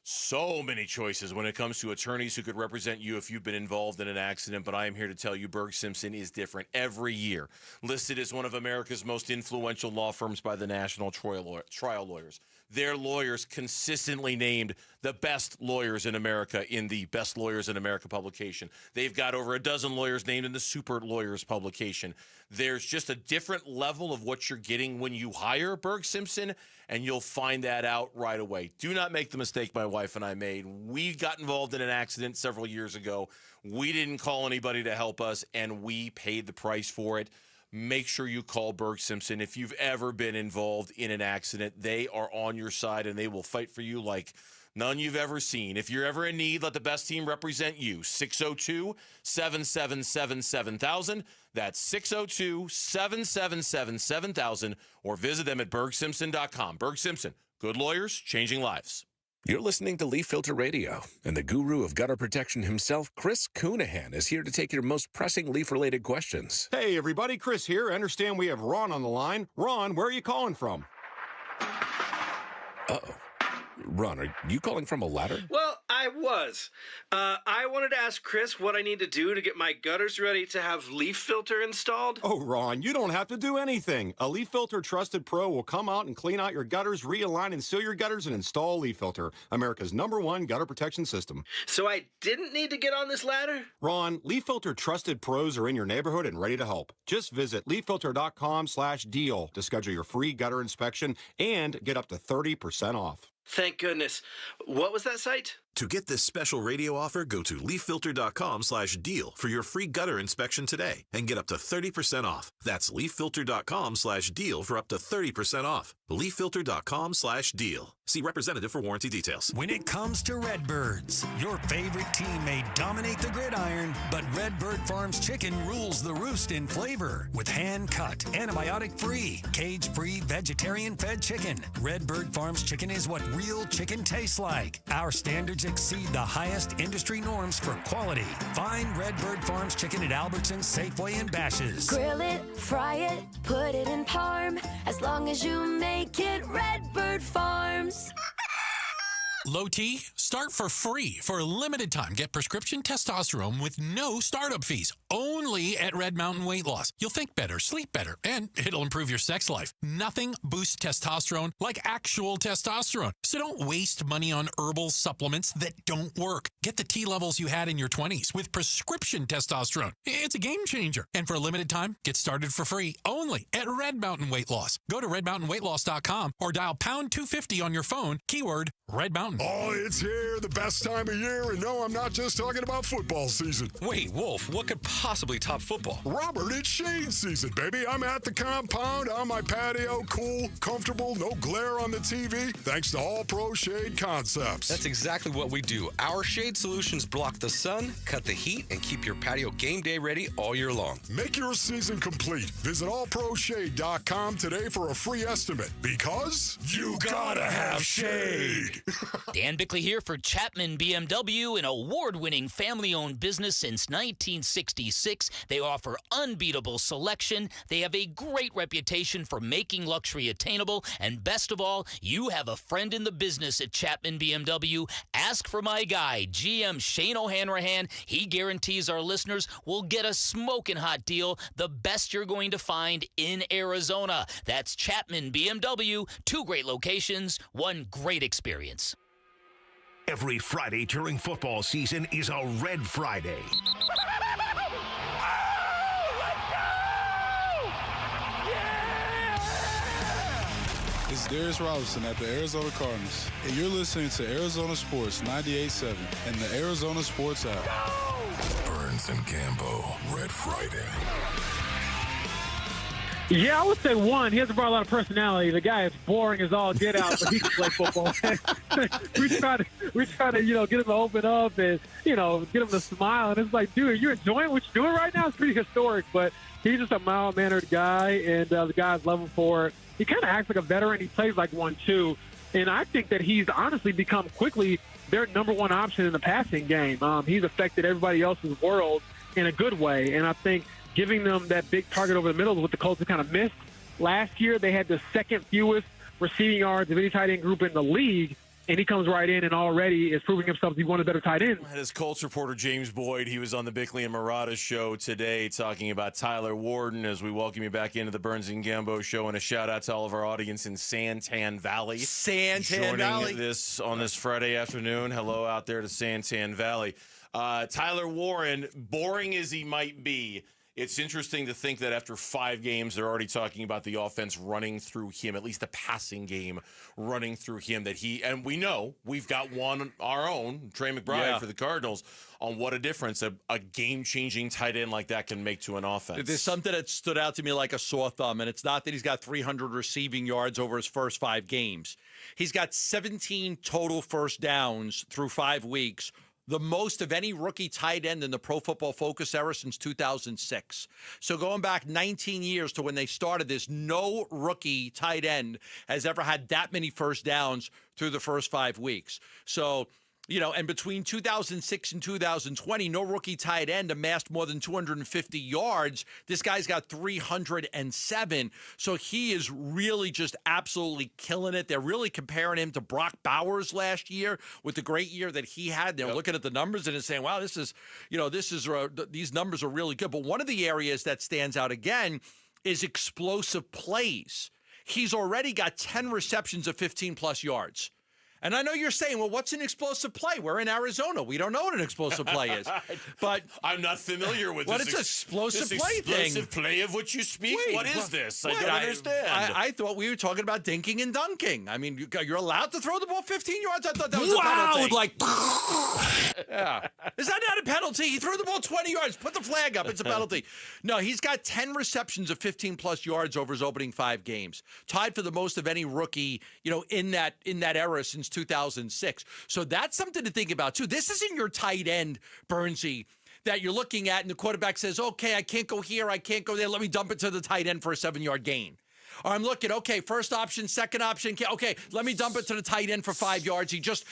so many choices when it comes to attorneys who could represent you if you've been involved in an accident, but I am here to tell you Berg Simpson is different every year. Listed as one of America's most influential law firms by the National Trial Lawyers. Their lawyers consistently named the best lawyers in America in the Best Lawyers in America publication. They've got over a dozen lawyers named in the Super Lawyers publication. There's just a different level of what you're getting when you hire Berg Simpson, and you'll find that out right away. Do not make the mistake my wife and I made. We got involved in an accident several years ago. We didn't call anybody to help us, and we paid the price for it. Make sure you call Berg Simpson. If you've ever been involved in an accident, they are on your side, and they will fight for you like none you've ever seen. If you're ever in need, let the best team represent you. 602-777-7000. That's 602-777-7000. Or visit them at bergsimpson.com. Berg Simpson, good lawyers, changing lives. You're listening to Leaf Filter Radio, and the guru of gutter protection himself, Chris Coonahan, is here to take your most pressing leaf-related questions. Hey, everybody, Chris here. I understand we have Ron on the line. Ron, where are you calling from? Uh-oh. Ron, are you calling from a ladder? Well, I was. I wanted to ask Chris what I need to do to get my gutters ready to have leaf filter installed. Oh, Ron, you don't have to do anything. A Leaf Filter Trusted Pro will come out and clean out your gutters, realign and seal your gutters, and install Leaf Filter, America's #1 gutter protection system. So I didn't need to get on this ladder? Ron, Leaf Filter Trusted Pros are in your neighborhood and ready to help. Just visit leaffilter.com/deal to schedule your free gutter inspection and get up to 30% off. Thank goodness. What was that site? To get this special radio offer, go to leaffilter.com/deal for your free gutter inspection today and get up to 30% off. That's leaffilter.com/deal for up to 30% off. leaffilter.com/deal. See representative for warranty details. When it comes to Redbirds, your favorite team may dominate the gridiron, but Redbird Farms chicken rules the roost in flavor with hand-cut, antibiotic-free, cage-free, vegetarian-fed chicken. Redbird Farms chicken is what real chicken tastes like. Our standards exceed the highest industry norms for quality. Find Redbird Farms chicken at Albertsons, Safeway, and Bash's. Grill it, fry it, put it in parm. As long as you make it Redbird Farms. Low T, start for free for a limited time. Get prescription testosterone with no startup fees. Only at Red Mountain Weight Loss. You'll think better, sleep better, and it'll improve your sex life. Nothing boosts testosterone like actual testosterone. So don't waste money on herbal supplements that don't work. Get the T levels you had in your 20s with prescription testosterone. It's a game changer. And for a limited time, get started for free only at Red Mountain Weight Loss. Go to redmountainweightloss.com or dial pound 250 on your phone, keyword Red Mountain. Oh, it's here, the best time of year, and no, I'm not just talking about football season. Wait, Wolf, what could possibly top football? Robert, it's shade season, baby. I'm at the compound, on my patio, cool, comfortable, no glare on the TV, thanks to All Pro Shade Concepts. That's exactly what we do. Our shade solutions block the sun, cut the heat, and keep your patio game day ready all year long. Make your season complete. Visit allproshade.com today for a free estimate, because you gotta have shade. Dan Bickley here for Chapman BMW, an award-winning family-owned business since 1966. They offer unbeatable selection. They have a great reputation for making luxury attainable. And best of all, you have a friend in the business at Chapman BMW. Ask for my guy, GM Shane O'Hanrahan. He guarantees our listeners will get a smoking hot deal, the best you're going to find in Arizona. That's Chapman BMW, 2 great locations, 1 great experience. Every Friday during football season is a Red Friday. It's Darius Robinson at the Arizona Cardinals, and you're listening to Arizona Sports 98.7 and the Arizona Sports app. Burns and Gambo, Red Friday. Yeah, I would say 1. He hasn't brought a lot of personality. The guy is boring as all get out, but he can play football. we try to, get him to open up and, get him to smile. And it's like, dude, are you enjoying what you're doing right now? It's pretty historic, but he's just a mild-mannered guy, and the guys love him for it. He kind of acts like a veteran. He plays like one, too. And I think that he's honestly become quickly their number 1 option in the passing game. He's affected everybody else's world in a good way, and I think giving them that big target over the middle is what the Colts have kind of missed. Last year, they had the second fewest receiving yards of any tight end group in the league, and he comes right in and already is proving himself to be one of the better tight ends. And as Colts reporter James Boyd, he was on the Bickley and Murata show today talking about Tyler Warden as we welcome you back into the Burns and Gambo show, and a shout-out to all of our audience in Santan Valley. Joining this on this Friday afternoon. Hello out there to Santan Valley. Tyler Warren, boring as he might be, it's interesting to think that after 5 games, they're already talking about the offense running through him, at least the passing game running through him. And we know we've got one, our own, Trey McBride for the Cardinals, on what a difference a game-changing tight end like that can make to an offense. There's something that stood out to me like a sore thumb, and it's not that he's got 300 receiving yards over his first 5 games. He's got 17 total first downs through 5 weeks, the most of any rookie tight end in the Pro Football Focus era since 2006. So going back 19 years to when they started this, no rookie tight end has ever had that many first downs through the first 5 weeks. So, and between 2006 and 2020, no rookie tight end amassed more than 250 yards. This guy's got 307. So he is really just absolutely killing it. They're really comparing him to Brock Bowers last year with the great year that he had. They're looking at the numbers and saying, wow, these numbers are really good. But one of the areas that stands out again is explosive plays. He's already got 10 receptions of 15-plus yards. And I know you're saying, well, what's an explosive play? We're in Arizona. We don't know what an explosive play is. But I'm not familiar with what it's explosive play thing. Explosive play of which you speak? What is this? I don't understand. I thought we were talking about dinking and dunking. I mean, you're allowed to throw the ball 15 yards? I thought that was a penalty. Yeah. Is that not a penalty? He threw the ball 20 yards. Put the flag up. It's a penalty. No, he's got 10 receptions of 15-plus yards over his opening 5 games. Tied for the most of any rookie, in that era since 2006. So that's something to think about, too. This isn't your tight end, Burnsy, that you're looking at and the quarterback says, okay, I can't go here, I can't go there, let me dump it to the tight end for a 7-yard gain. Or I'm looking, okay, first option, second option, okay, let me dump it to the tight end for 5 yards. He just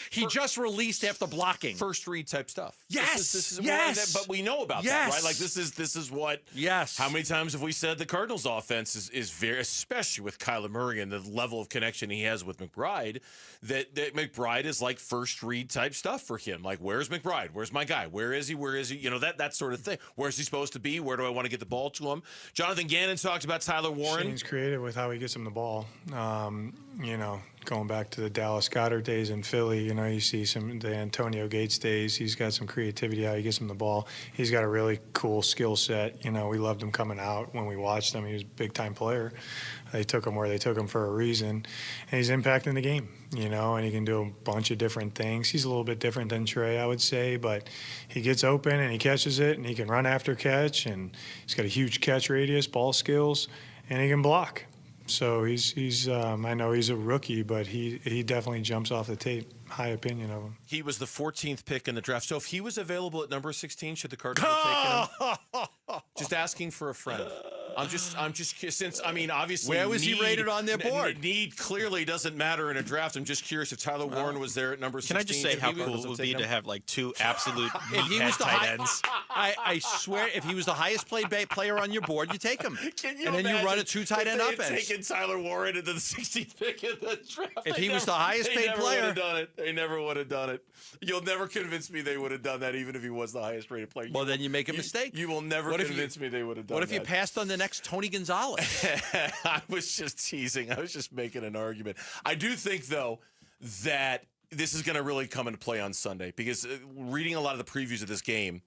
released after blocking. First read type stuff. Yes, this is yes. But we know about that, right? Like this is what. Yes. How many times have we said the Cardinals' offense is very, especially with Kyler Murray and the level of connection he has with McBride, that McBride is like first read type stuff for him. Like, where's McBride? Where's my guy? Where is he? Where is he? That sort of thing. Where's he supposed to be? Where do I want to get the ball to him? Jonathan Gannon talked about Tyler Warren. Shane's creative with how he gets him the ball. Going back to the Dallas Goedert days in Philly, you see the Antonio Gates days. He's got some creativity how he gets him the ball. He's got a really cool skill set. We loved him coming out when we watched him. He was a big-time player. They took him where they took him for a reason. And he's impacting the game, and he can do a bunch of different things. He's a little bit different than Trey, I would say, but he gets open and he catches it, and he can run after catch, and he's got a huge catch radius, ball skills, and he can block. So he's I know he's a rookie, but he definitely jumps off the tape. High opinion of him. He was the 14th pick in the draft. So if he was available at number 16, should the Cardinals have taken him? Just asking for a friend. I'm just since obviously where was he rated on their board? Need clearly doesn't matter in a draft. I'm just curious if Tyler Warren was there at number 16. Can I just say how cool it would be to have like 2 absolute meathead tight ends? I swear, if he was the highest player on your board, you take him. And then you run a 2 tight end offense. Taken Tyler Warren into the 16th pick in the draft. If he was the highest paid player, they never would have done it. You'll never convince me they would have done that, even if he was the highest rated player. Well, then you make a mistake. You will never convince me they would have done that. What if you passed on the next Tony Gonzalez? I was just teasing. I was just making an argument. I do think, though, that this is going to really come into play on Sunday, because reading a lot of the previews of this game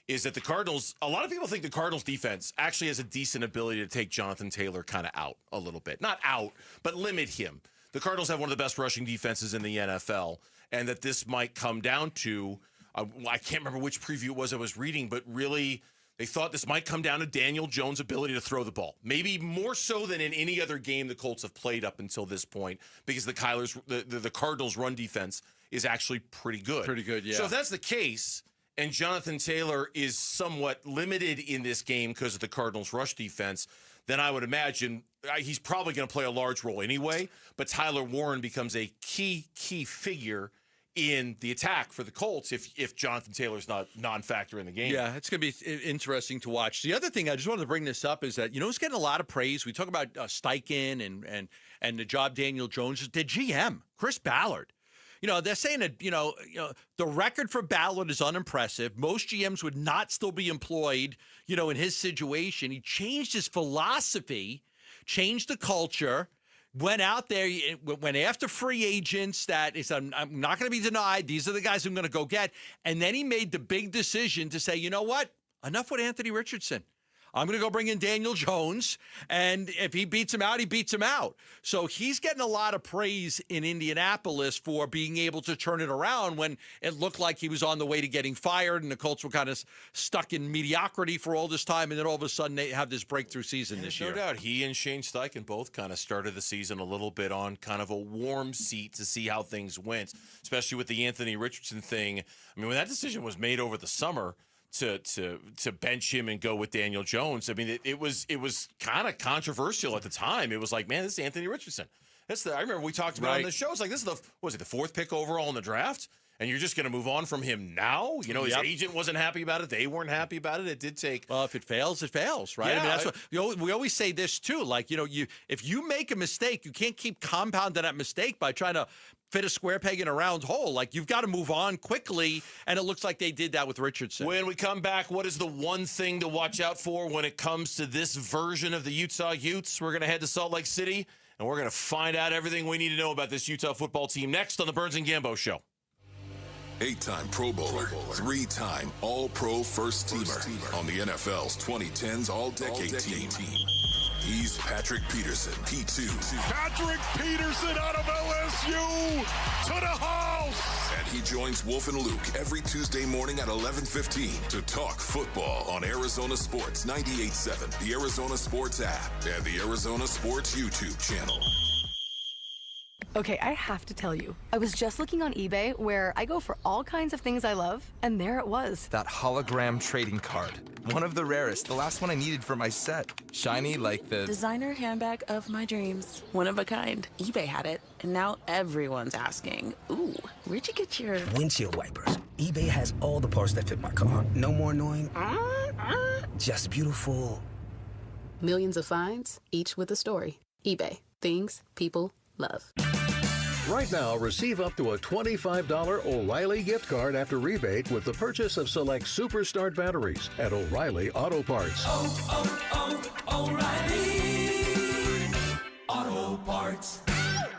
is that the Cardinals, a lot of people think the Cardinals defense actually has a decent ability to take Jonathan Taylor kind of out a little bit. Not out, but limit him. The Cardinals have one of the best rushing defenses in the NFL, and that this might come down to, I can't remember which preview it was I was reading, but really they thought this might come down to Daniel Jones' ability to throw the ball. Maybe more so than in any other game the Colts have played up until this point, because the Cardinals' run defense is actually pretty good. Pretty good, yeah. So if that's the case, and Jonathan Taylor is somewhat limited in this game because of the Cardinals' rush defense, then I would imagine he's probably going to play a large role anyway, but Tyler Warren becomes a key figure in the attack for the Colts if Jonathan Taylor's not non-factor in the game. Yeah, it's going to be interesting to watch. The other thing I just wanted to bring this up is that, who's getting a lot of praise? We talk about Steichen and the job Daniel Jones, the GM, Chris Ballard. They're saying that, the record for Ballard is unimpressive. Most GMs would not still be employed, in his situation. He changed his philosophy, changed the culture, went out there, went after free agents that he said, I'm not going to be denied. These are the guys I'm going to go get. And then he made the big decision to say, you know what? Enough with Anthony Richardson. I'm going to go bring in Daniel Jones, and if he beats him out, he beats him out. So he's getting a lot of praise in Indianapolis for being able to turn it around when it looked like he was on the way to getting fired, and the Colts were kind of stuck in mediocrity for all this time, and then all of a sudden they have this breakthrough season this year. No doubt. He and Shane Steichen both kind of started the season a little bit on kind of a warm seat to see how things went, especially with the Anthony Richardson thing. I mean, when that decision was made over the summer, to bench him and go with Daniel Jones. I mean, it was kind of controversial at the time. It was like, man, this is Anthony Richardson. I remember we talked about it on the show. It's like, this is the fourth pick overall in the draft, and you're just going to move on from him now? His agent wasn't happy about it. They weren't happy about it. It did take. Well, if it fails, it fails, right? Yeah, I mean, that's what we always say this too. Like, if you make a mistake, you can't keep compounding that mistake by trying to fit a square peg in a round hole. Like, you've got to move on quickly, and it looks like they did that with Richardson. When we come back, what is the one thing to watch out for when it comes to this version of the Utah Utes? We're going to head to Salt Lake City, and we're going to find out everything we need to know about this Utah football team next on the Burns and Gambo Show. 8-time Pro Bowler, 3-time All-Pro First Teamer on the NFL's 2010s All-Decade Team. He's Patrick Peterson, P2. Patrick Peterson out of LSU to the house. And he joins Wolf and Luke every Tuesday morning at 11:15 to talk football on Arizona Sports 98.7, the Arizona Sports app, and the Arizona Sports YouTube channel. Okay, I have to tell you, I was just looking on eBay where I go for all kinds of things I love, and there it was. That hologram trading card. One of the rarest, the last one I needed for my set. Shiny like the designer handbag of my dreams. One of a kind. eBay had it, and now everyone's asking, ooh, where'd you get your windshield wipers? eBay has all the parts that fit my car. No more annoying, just beautiful. Millions of finds, each with a story. eBay. Things people love. Right now, receive up to a $25 O'Reilly gift card after rebate with the purchase of select Superstart batteries at O'Reilly Auto Parts. O'Reilly Auto Parts.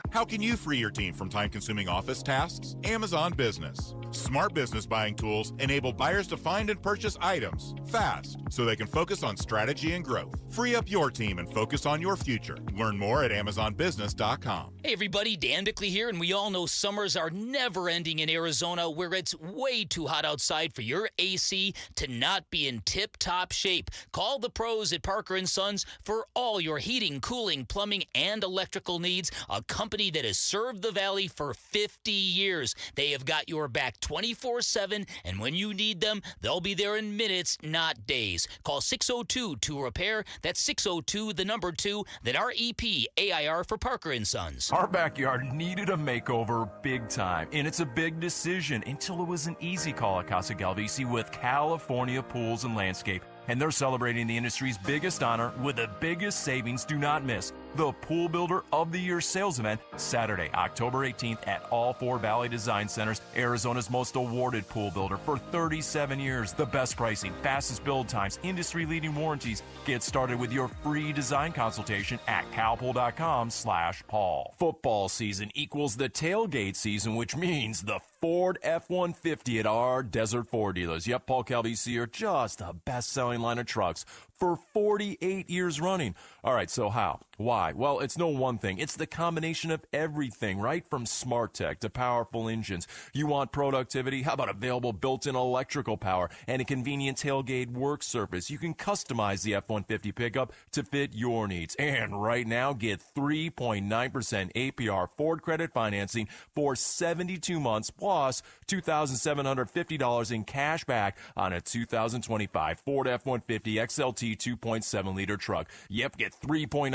How can you free your team from time-consuming office tasks? Amazon Business. Smart business buying tools enable buyers to find and purchase items fast so they can focus on strategy and growth. Free up your team and focus on your future. Learn more at AmazonBusiness.com. Hey everybody, Dan Bickley here, and we all know summers are never ending in Arizona, where it's way too hot outside for your AC to not be in tip-top shape. Call the pros at Parker & Sons for all your heating, cooling, plumbing, and electrical needs, a company that has served the Valley for 50 years. They have got your back 24/7, and when you need them, they'll be there in minutes, not days. Call 602-2-REPAIR. That's 602, the number 2, then REP AIR for Parker & Sons. Our backyard needed a makeover big time, and it's a big decision until it was an easy call at Casa Galvisi with California Pools and Landscape. And they're celebrating the industry's biggest honor with the biggest savings. Do not miss the Pool Builder of the Year sales event Saturday, October 18th at all 4 Valley Design Centers, Arizona's most awarded pool builder for 37 years. The best pricing, fastest build times, industry-leading warranties. Get started with your free design consultation at calpool.com/Paul. Football season equals the tailgate season, which means the Ford F-150 at our Desert Ford dealers. Yep, Paul Calvisi are just the best-selling line of trucks for 48 years running. All right, so how? Why? Well, it's no one thing. It's the combination of everything, right? From smart tech to powerful engines. You want productivity? How about available built-in electrical power and a convenient tailgate work surface? You can customize the F-150 pickup to fit your needs. And right now, get 3.9% APR Ford credit financing for 72 months plus $2,750 in cash back on a 2025 Ford F-150 XLT XLT 2.7-liter truck. Yep, get 3.9%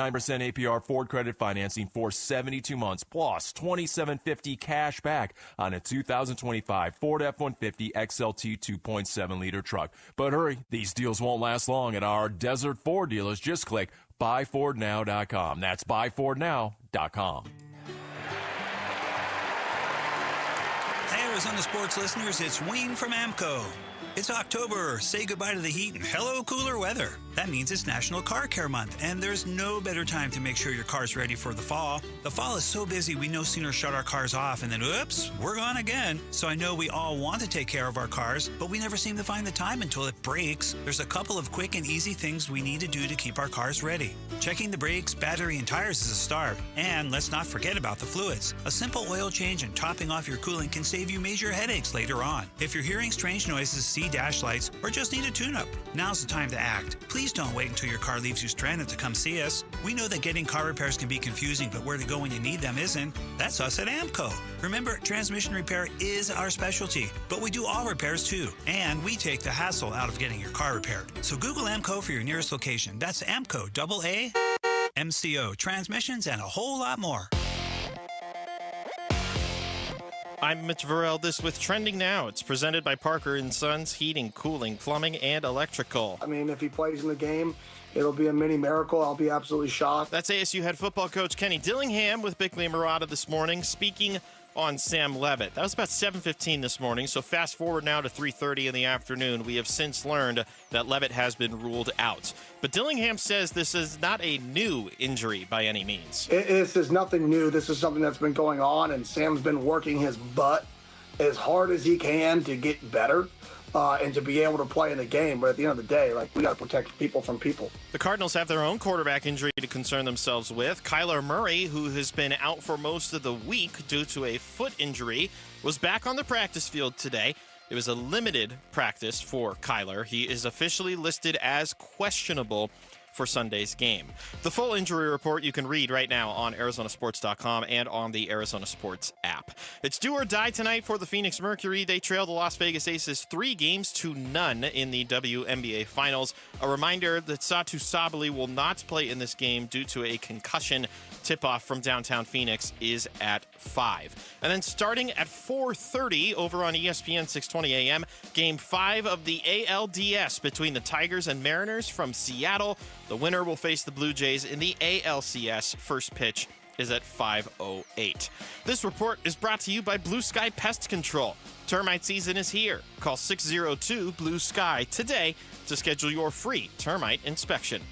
APR Ford credit financing for 72 months, plus $2,750 cash back on a 2025 Ford F-150 XLT 2.7-liter truck. But hurry, these deals won't last long at our Desert Ford dealers. Just click buyfordnow.com. That's buyfordnow.com. Hey, Arizona sports listeners, it's Wayne from AMCO. It's October. Say goodbye to the heat and hello cooler weather. That means it's National Car Care Month, and there's no better time to make sure your car's ready for the fall. The fall is so busy, we no sooner shut our cars off and then, oops, we're gone again. So I know we all want to take care of our cars, but we never seem to find the time until it breaks. There's a couple of quick and easy things we need to do to keep our cars ready. Checking the brakes, battery, and tires is a start. And let's not forget about the fluids. A simple oil change and topping off your coolant can save you major headaches later on. If you're hearing strange noises, see dash lights, or just need a tune-up, now's the time to act. Please don't wait until your car leaves you stranded to come see us. We know that getting car repairs can be confusing, but where to go when you need them isn't. That's us at AMCO. Remember, transmission repair is our specialty, but we do all repairs too, and we take the hassle out of getting your car repaired. So Google AMCO for your nearest location. That's AMCO, AA, MCO, transmissions, and a whole lot more. I'm Mitch Varell. This with Trending Now. It's presented by Parker & Sons Heating, Cooling, Plumbing, and Electrical. I mean, if he plays in the game, it'll be a mini miracle. I'll be absolutely shocked. That's ASU head football coach Kenny Dillingham with Bickley and Murata this morning, speaking on Sam Levitt. That was about 7:15 this morning, so fast forward now to 3:30 in the afternoon. We have since learned that Levitt has been ruled out. But Dillingham says this is not a new injury by any means. This is nothing new. This is something that's been going on, and Sam's been working his butt as hard as he can to get better. And to be able to play in the game. But at the end of the day, we got to protect people from people. The Cardinals have their own quarterback injury to concern themselves with. Kyler Murray, who has been out for most of the week due to a foot injury, was back on the practice field today. It was a limited practice for Kyler. He is officially listed as questionable for Sunday's game. The full injury report you can read right now on Arizonasports.com and on the Arizona Sports app. It's do or die tonight for the Phoenix Mercury. They trail the Las Vegas Aces 3-0 in the WNBA Finals. A reminder that Satu Sabally will not play in this game due to a concussion. Tip-off from downtown Phoenix is at 5. And then starting at 4:30 over on ESPN 620 AM, Game 5 of the ALDS between the Tigers and Mariners from Seattle. The winner will face the Blue Jays in the ALCS. First pitch is at 5:08. This report is brought to you by Blue Sky Pest Control. Termite season is here. Call 602-BLUE-SKY today to schedule your free termite inspection.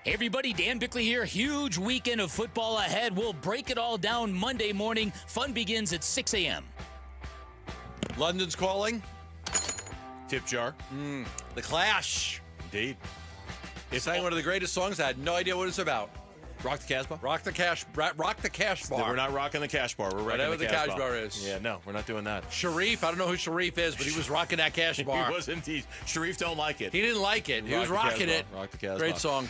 Hey everybody, Dan Bickley here. Huge weekend of football ahead. We'll break it all down Monday morning. Fun begins at 6 a.m. London's calling. Tip jar. The Clash. Indeed. It's sang one of the greatest songs. I had no idea what it's about. Rock the Cash Bar? Rock the Cash Bar. We're not rocking the Cash Bar. We're rocking whatever the Cash Bar is. Yeah, no, we're not doing that. Sharif, I don't know who Sharif is, but he was rocking that Cash Bar. He was indeed. Sharif don't like it. He didn't like it. He was rocking it. Rock the Cash Great Bar. song.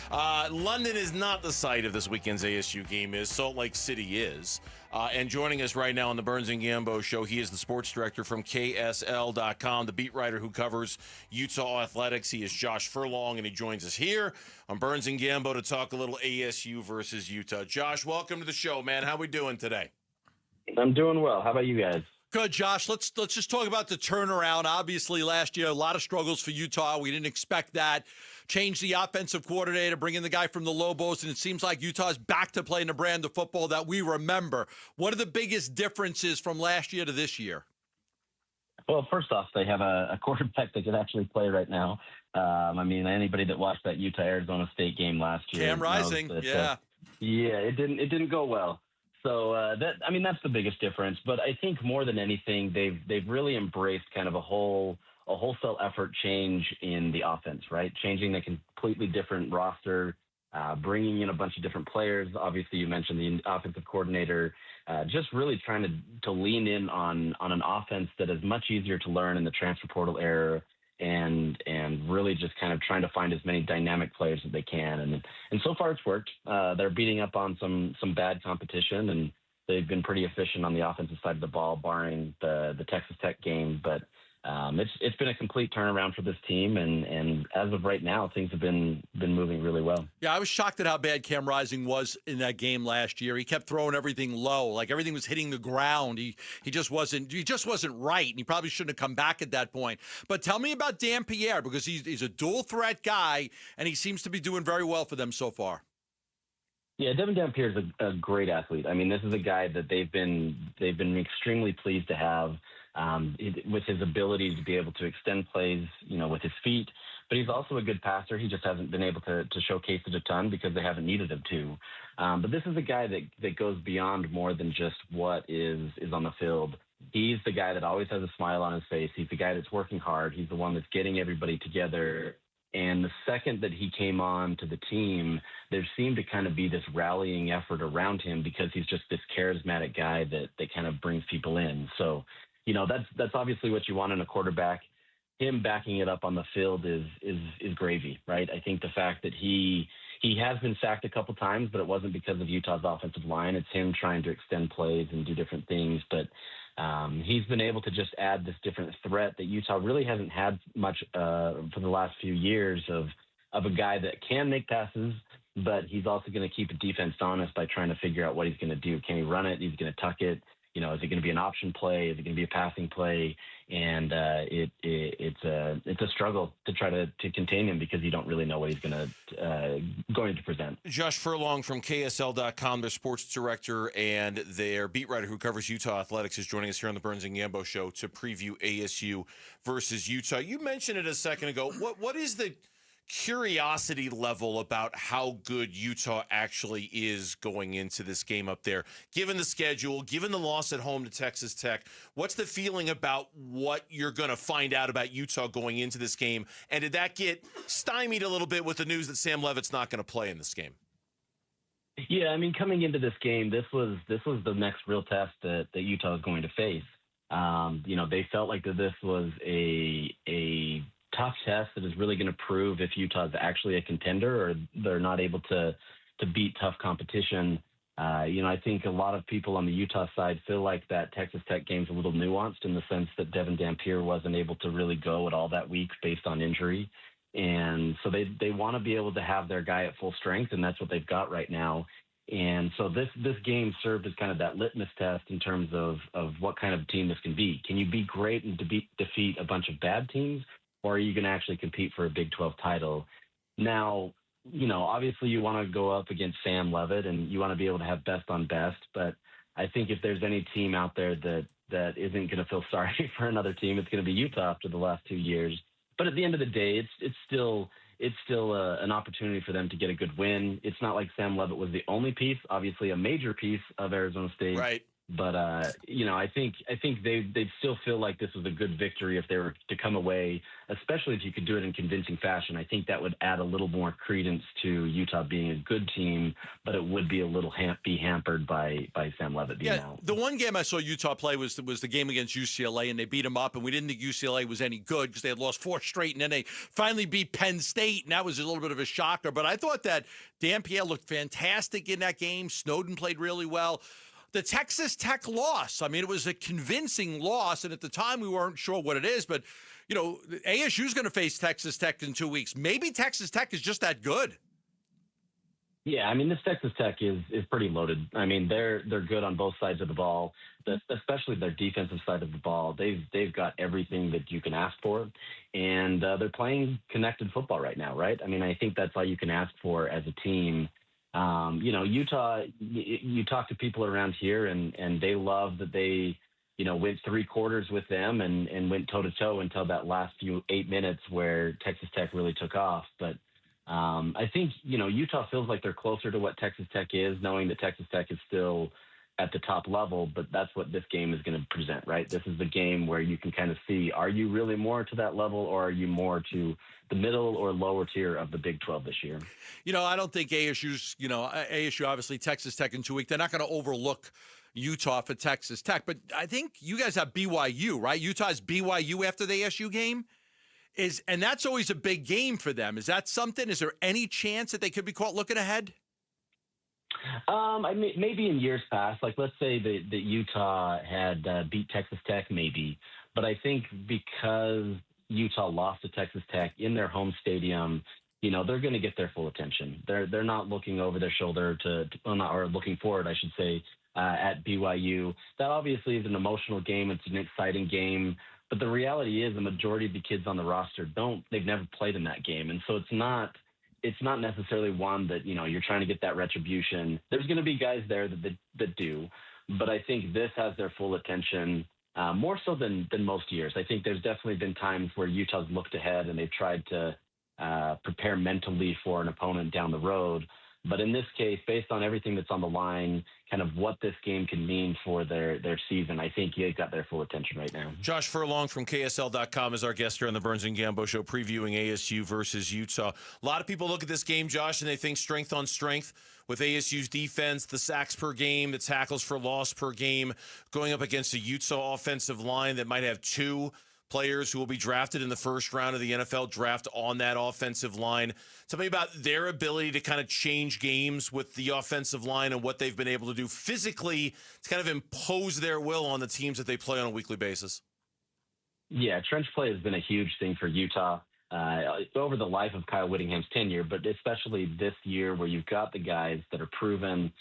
London is not the site of this weekend's ASU game. Is Salt Lake City is. And joining us right now on the Burns and Gambo show, he is the sports director from KSL.com, the beat writer who covers Utah athletics. He is Josh Furlong, and he joins us here on Burns and Gambo to talk a little ASU versus Utah. Josh, welcome to the show, man. How we doing today? I'm doing well. How about you guys? Good, Josh. Let's just talk about the turnaround. Obviously, last year, a lot of struggles for Utah. We didn't expect that. Change the offensive coordinator, bring in the guy from the Lobos, and it seems like Utah's back to playing the brand of football that we remember. What are the biggest differences from last year to this year? Well, first off, they have a quarterback that can actually play right now. I mean, anybody that watched that Utah-Arizona State game last year. Cam Rising, yeah. It didn't go well. So that's the biggest difference. But I think more than anything, they've really embraced kind of a wholesale effort change in the offense, right? Changing a completely different roster, bringing in a bunch of different players. Obviously, you mentioned the offensive coordinator, just really trying to lean in on an offense that is much easier to learn in the transfer portal era, and really just kind of trying to find as many dynamic players as they can. And so far it's worked. They're beating up on some bad competition, they've been pretty efficient on the offensive side of the ball, barring the Texas Tech game. But it's been a complete turnaround for this team, and as of right now, things have been moving really well. Yeah, I was shocked at how bad Cam Rising was in that game last year. He kept throwing everything low, like everything was hitting the ground. He just wasn't right, and he probably shouldn't have come back at that point. But tell me about Dan Pierre, because he's a dual threat guy, and he seems to be doing very well for them so far. Yeah, Devin Dampier is a great athlete. I mean, this is a guy that they've been extremely pleased to have. With his ability to be able to extend plays, with his feet. But he's also a good passer. He just hasn't been able to showcase it a ton because they haven't needed him to. But this is a guy that goes beyond more than just what is on the field. He's the guy that always has a smile on his face. He's the guy that's working hard. He's the one that's getting everybody together. And the second that he came on to the team, there seemed to kind of be this rallying effort around him because he's just this charismatic guy that kind of brings people in. So, that's obviously what you want in a quarterback. Him backing it up on the field is gravy, right? I think the fact that he has been sacked a couple times, but it wasn't because of Utah's offensive line. It's him trying to extend plays and do different things. But he's been able to just add this different threat that Utah really hasn't had much for the last few years of a guy that can make passes, but he's also going to keep a defense honest by trying to figure out what he's going to do. Can he run it? He's going to tuck it. Is it going to be an option play? Is it going to be a passing play? And it's a struggle to try to contain him because you don't really know what he's going to present. Josh Furlong from KSL.com, their sports director and their beat writer who covers Utah athletics, is joining us here on the Burns and Gambo Show to preview ASU versus Utah. You mentioned it a second ago. What is the curiosity level about how good Utah actually is going into this game up there, given the schedule, given the loss at home to Texas Tech? What's the feeling about what you're going to find out about Utah going into this game? And did that get stymied a little bit with the news that Sam Leavitt's not going to play in this game? Yeah, I mean, coming into this game, this was the next real test that Utah is going to face. They felt like that this was a tough test that is really going to prove if Utah is actually a contender or they're not able to beat tough competition. I think a lot of people on the Utah side feel like that Texas Tech game's a little nuanced in the sense that Devin Dampier wasn't able to really go at all that week based on injury. And so they want to be able to have their guy at full strength, and that's what they've got right now. And so this game served as kind of that litmus test in terms of what kind of team this can be. Can you be great and defeat a bunch of bad teams? Or are you going to actually compete for a Big 12 title? Now, obviously you want to go up against Sam Leavitt and you want to be able to have best on best. But I think if there's any team out there that isn't going to feel sorry for another team, it's going to be Utah after the last 2 years. But at the end of the day, it's still an opportunity for them to get a good win. It's not like Sam Leavitt was the only piece, obviously a major piece of Arizona State. Right. But I think they'd still feel like this was a good victory if they were to come away, especially if you could do it in convincing fashion. I think that would add a little more credence to Utah being a good team, but it would be a little be hampered by Sam Leavitt being out. The one game I saw Utah play was the game against UCLA, and they beat them up, and we didn't think UCLA was any good because they had lost 4 straight, and then they finally beat Penn State, and that was a little bit of a shocker. But I thought that Dampier looked fantastic in that game. Snowden played really well. The Texas Tech loss, I mean, it was a convincing loss, and at the time we weren't sure what it is, but, ASU's going to face Texas Tech in 2 weeks. Maybe Texas Tech is just that good. Yeah, I mean, this Texas Tech is pretty loaded. I mean, they're good on both sides of the ball, especially their defensive side of the ball. They've got everything that you can ask for, and they're playing connected football right now, right? I mean, I think that's all you can ask for as a team. Utah, you talk to people around here and they love that they, went 3 quarters with them and went toe to toe until that last 8 minutes where Texas Tech really took off. But I think, Utah feels like they're closer to what Texas Tech is, knowing that Texas Tech is still at the top level, but that's what this game is going to present, right? This is the game where you can kind of see, are you really more to that level or are you more to the middle or lower tier of the Big 12 this year? I don't think ASU, obviously Texas Tech in 2 weeks, they're not going to overlook Utah for Texas Tech, but I think you guys have BYU, right? Utah's BYU after the ASU game and that's always a big game for them. Is that something? Is there any chance that they could be caught looking ahead? Maybe in years past, like let's say that Utah had beat Texas Tech, maybe. But I think because Utah lost to Texas Tech in their home stadium, they're going to get their full attention. They're not looking over their shoulder or looking forward, I should say, at BYU. That obviously is an emotional game. It's an exciting game. But the reality is the majority of the kids on the roster they've never played in that game. And so it's not necessarily one that, you're trying to get that retribution. There's going to be guys there that do. But I think this has their full attention more so than most years. I think there's definitely been times where Utah's looked ahead and they've tried to prepare mentally for an opponent down the road. But in this case, based on everything that's on the line, kind of what this game can mean for their season, I think you've got their full attention right now. Josh Furlong from KSL.com is our guest here on the Burns and Gambo Show, previewing ASU versus Utah. A lot of people look at this game, Josh, and they think strength on strength with ASU's defense, the sacks per game, the tackles for loss per game, going up against a Utah offensive line that might have two players who will be drafted in the first round of the NFL draft on that offensive line. Tell me about their ability to kind of change games with the offensive line and what they've been able to do physically to kind of impose their will on the teams that they play on a weekly basis. Yeah, trench play has been a huge thing for Utah over the life of Kyle Whittingham's tenure, but especially this year where you've got the guys that are proven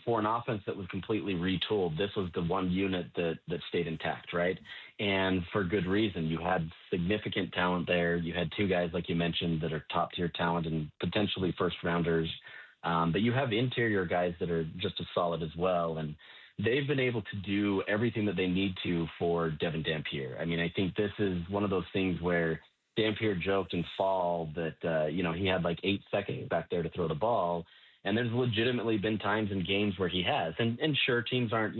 for an offense that was completely retooled. This was the one unit that stayed intact, right? And for good reason. You had significant talent there. You had two guys, like you mentioned, that are top-tier talent and potentially first-rounders. But you have interior guys that are just as solid as well. And they've been able to do everything that they need to for Devin Dampier. I mean, I think this is one of those things where Dampier joked in fall that, he had like 8 seconds back there to throw the ball. And there's legitimately been times in games where he has. And sure, teams aren't,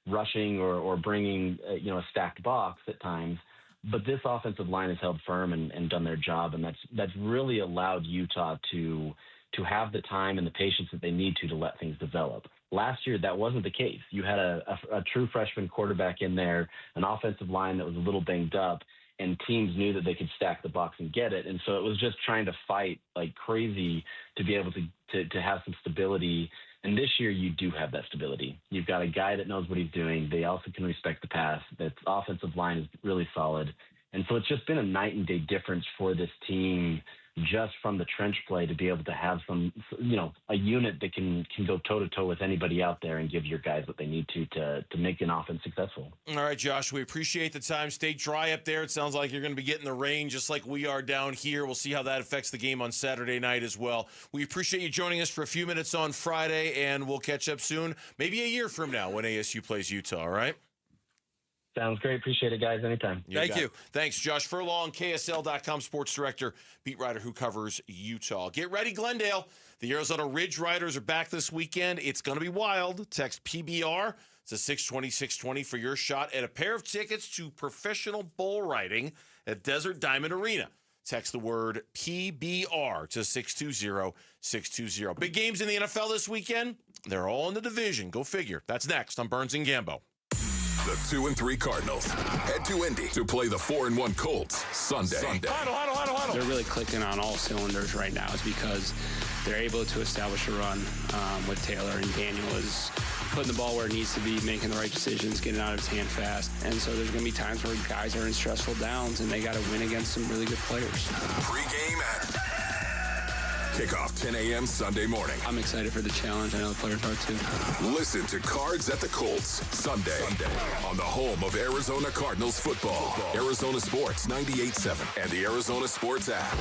rushing or bringing, a stacked box at times. But this offensive line has held firm and done their job. And that's really allowed Utah to have the time and the patience that they need to let things develop. Last year, that wasn't the case. You had a true freshman quarterback in there, an offensive line that was a little banged up, and teams knew that they could stack the box and get it. And so it was just trying to fight like crazy to be able to have some stability. And this year you do have that stability. You've got a guy that knows what he's doing. They also can respect the pass. That offensive line is really solid. And so it's just been a night and day difference for this team just from the trench play to be able to have some, a unit that can go toe-to-toe with anybody out there and give your guys what they need to make an offense successful. All right, Josh, we appreciate the time. Stay dry up there. It sounds like you're going to be getting the rain just like we are down here. We'll see how that affects the game on Saturday night as well. We appreciate you joining us for a few minutes on Friday, and we'll catch up soon, maybe a year from now when ASU plays Utah, all right? Sounds great. Appreciate it, guys. Anytime. Thank you. Thanks, Josh Furlong, KSL.com sports director, beat writer who covers Utah. Get ready, Glendale. The Arizona Ridge Riders are back this weekend. It's going to be wild. Text PBR to 620-620 for your shot at a pair of tickets to professional bull riding at Desert Diamond Arena. Text the word PBR to 620-620. Big games in the NFL this weekend. They're all in the division. Go figure. That's next on Burns and Gambo. The 2-3 Cardinals head to Indy to play the 4-1 Colts Sunday. Huddle. They're really clicking on all cylinders right now is because they're able to establish a run with Taylor, and Daniel is putting the ball where it needs to be, making the right decisions, getting out of his hand fast. And so there's going to be times where guys are in stressful downs and they got to win against some really good players. Pre-game and kickoff 10 a.m. Sunday morning. I'm excited for the challenge. I know the players are too. Listen to Cards at the Colts Sunday on the home of Arizona Cardinals football. Arizona Sports 98.7 and the Arizona Sports app.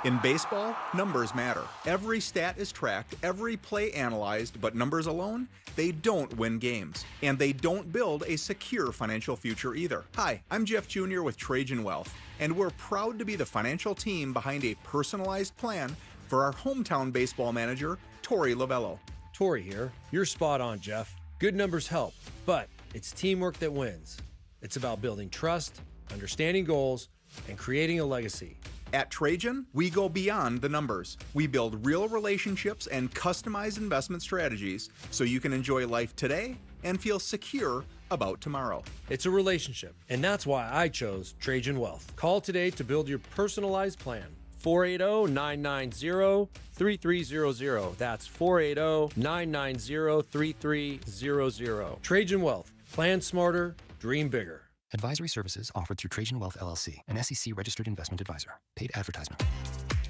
In baseball, numbers matter. Every stat is tracked, every play analyzed, but numbers alone, they don't win games. And they don't build a secure financial future either. Hi, I'm Jeff Jr. with Trajan Wealth, and we're proud to be the financial team behind a personalized plan for our hometown baseball manager, Tori Lavello. Tori here. You're spot on, Jeff. Good numbers help, but it's teamwork that wins. It's about building trust, understanding goals, and creating a legacy. At Trajan, we go beyond the numbers. We build real relationships and customize investment strategies so you can enjoy life today and feel secure about tomorrow. It's a relationship, and that's why I chose Trajan Wealth. Call today to build your personalized plan. 480-990-3300. That's 480-990-3300. Trajan Wealth. Plan smarter, dream bigger. Advisory services offered through Trajan Wealth LLC, an SEC-registered investment advisor. Paid advertisement.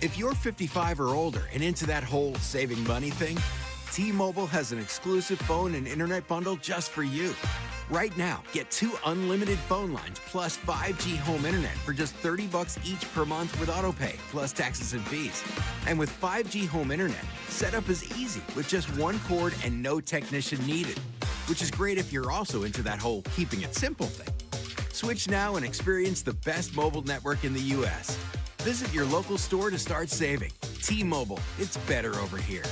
If you're 55 or older and into that whole saving money thing, T-Mobile has an exclusive phone and internet bundle just for you. Right now, get 2 unlimited phone lines plus 5G home internet for just $30 each per month with AutoPay, plus taxes and fees. And with 5G home internet, setup is easy with just 1 cord and no technician needed, which is great if you're also into that whole keeping it simple thing. Switch now and experience the best mobile network in the U.S. Visit your local store to start saving. T-Mobile, it's better over here.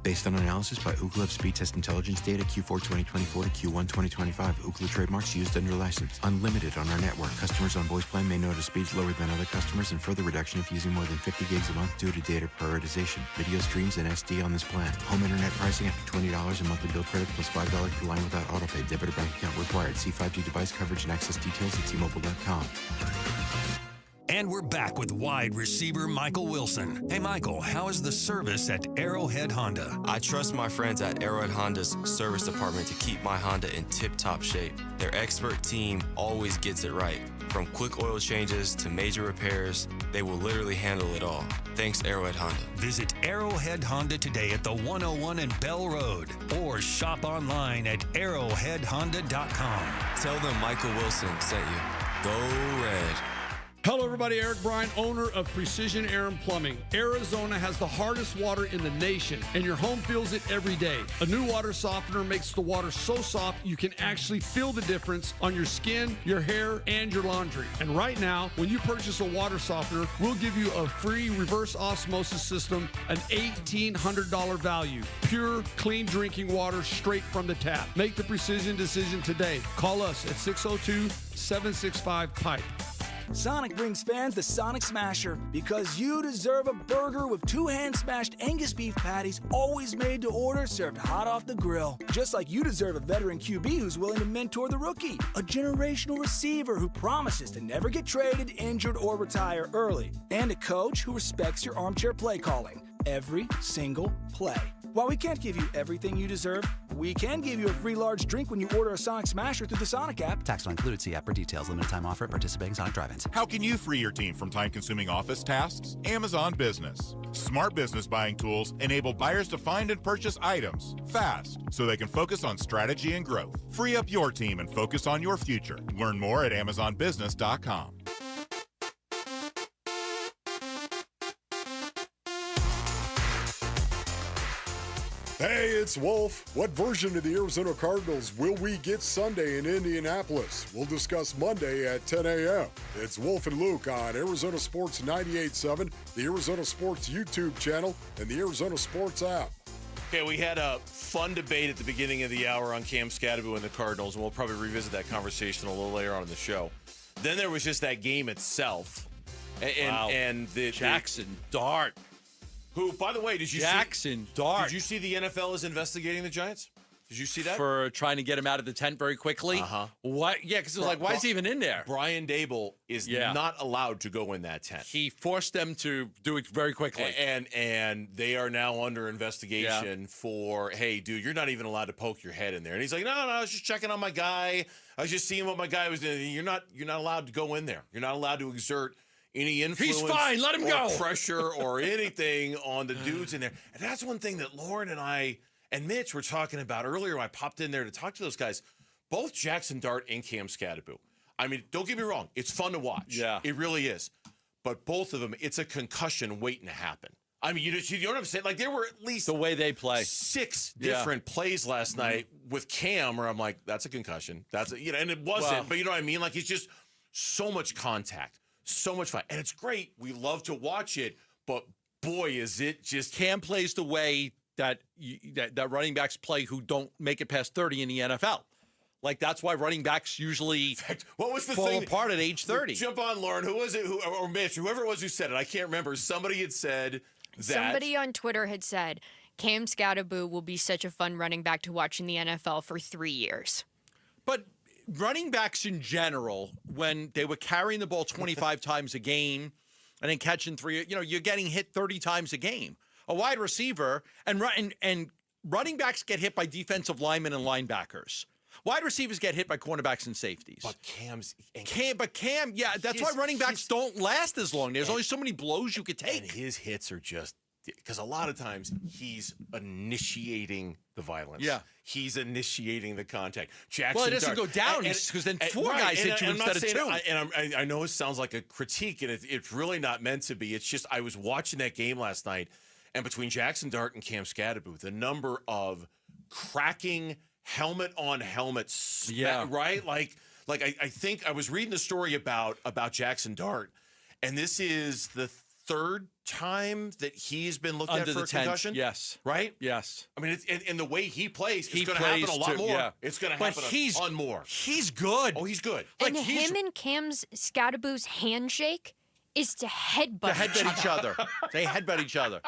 Based on analysis by Ookla of speed test intelligence data Q4 2024 to Q1 2025. Ookla trademarks used under license. Unlimited on our network. Customers on voice plan may notice speeds lower than other customers and further reduction if using more than 50 gigs a month due to data prioritization. Video streams and SD on this plan. Home internet pricing after $20 a monthly bill credit plus $5 per line without autopay. Debit or bank account required. See 5G device coverage and access details at T-Mobile.com. And we're back with wide receiver Michael Wilson. Hey, Michael, how is the service at Arrowhead Honda? I trust my friends at Arrowhead Honda's service department to keep my Honda in tip-top shape. Their expert team always gets it right. From quick oil changes to major repairs, they will literally handle it all. Thanks, Arrowhead Honda. Visit Arrowhead Honda today at the 101 and Bell Road or shop online at arrowheadhonda.com. Tell them Michael Wilson sent you. Go Red. Hello, everybody. Eric Bryan, owner of Precision Air and Plumbing. Arizona has the hardest water in the nation, and your home feels it every day. A new water softener makes the water so soft you can actually feel the difference on your skin, your hair, and your laundry. And right now, when you purchase a water softener, we'll give you a free reverse osmosis system, an $1,800 value. Pure, clean drinking water straight from the tap. Make the precision decision today. Call us at 602-765-PIPE. Sonic brings fans the Sonic Smasher because you deserve a burger with 2 hand-smashed Angus beef patties, always made to order, served hot off the grill. Just like you deserve a veteran QB who's willing to mentor the rookie, a generational receiver who promises to never get traded, injured, or retire early, and a coach who respects your armchair play calling every single play. While we can't give you everything you deserve, we can give you a free large drink when you order a Sonic Smasher through the Sonic app. Tax not included. See app for details. Limited time offer at participating Sonic drive-ins. How can you free your team from time-consuming office tasks? Amazon Business. Smart business buying tools enable buyers to find and purchase items fast so they can focus on strategy and growth. Free up your team and focus on your future. Learn more at amazonbusiness.com. Hey, it's Wolf. What version of the Arizona Cardinals will we get Sunday in Indianapolis? We'll discuss Monday at 10 a.m. It's Wolf and Luke on Arizona Sports 98.7, the Arizona Sports YouTube channel, and the Arizona Sports app. Okay, we had a fun debate at the beginning of the hour on Cam Skattabo and the Cardinals, and we'll probably revisit that conversation a little later on in the show. Then there was just that game itself. And the Jackson Dart. Who, by the way, did you Jackson Dart. Did you see the NFL is investigating the Giants? Did you see that? For trying to get him out of the tent very quickly? Uh-huh. What? Yeah, because it was like, why is he even in there? Brian Dable is not allowed to go in that tent. He forced them to do it very quickly. And they are now under investigation for, hey, dude, you're not even allowed to poke your head in there. And he's like, no, I was just checking on my guy. I was just seeing what my guy was doing. You're not allowed to go in there. You're not allowed to exert any influence. He's fine. Let him go. Pressure or anything on the dudes in there. And that's one thing that Lauren and I and Mitch were talking about earlier when I popped in there to talk to those guys. Both Jackson Dart and Cam Skattabo. I mean, don't get me wrong. It's fun to watch. Yeah. It really is. But both of them, it's a concussion waiting to happen. I mean, you know what I'm saying? Like, there were at least the way they play 6 different plays last night with Cam where I'm like, that's a concussion. That's a, and it wasn't, but you know what I mean? Like, it's just so much contact. So much fun. And it's great. We love to watch it, but boy, is it just... Cam plays the way that running backs play who don't make it past 30 in the NFL. Like, that's why running backs usually what was the fall thing apart at age 30. Jump on, Lauren. Who was it? Or Mitch, whoever it was who said it. I can't remember. Somebody had said that... Somebody on Twitter had said, Cam Skattabo will be such a fun running back to watch in the NFL for 3 years. But running backs in general, when they were carrying the ball 25 times a game and then catching 3, you're getting hit 30 times a game. A wide receiver and running backs get hit by defensive linemen and linebackers. Wide receivers get hit by cornerbacks and safeties. But Cam, yeah, that's why running backs don't last as long. There's only so many blows you could take. And his hits are just because a lot of times he's initiating the violence. Yeah. He's initiating the contact. Jackson Well, it doesn't go down because then 4 guys hit you instead of 2. I know it sounds like a critique, and it's really not meant to be. It's just I was watching that game last night, and between Jackson Dart and Cam Skattabo, the number of cracking helmet on helmet, right? Like I think I was reading the story about Jackson Dart, and this is the 3rd time that he's been looked Under at for the a tent, concussion. yes. Right? Yes. I mean, and the way he plays, He it's going to happen a plays lot too, more. yeah. It's going to But happen he's- a ton more. He's good. Oh, he's good. And him and Cam's Skattabo's handshake is to headbutt each other. They headbutt each other.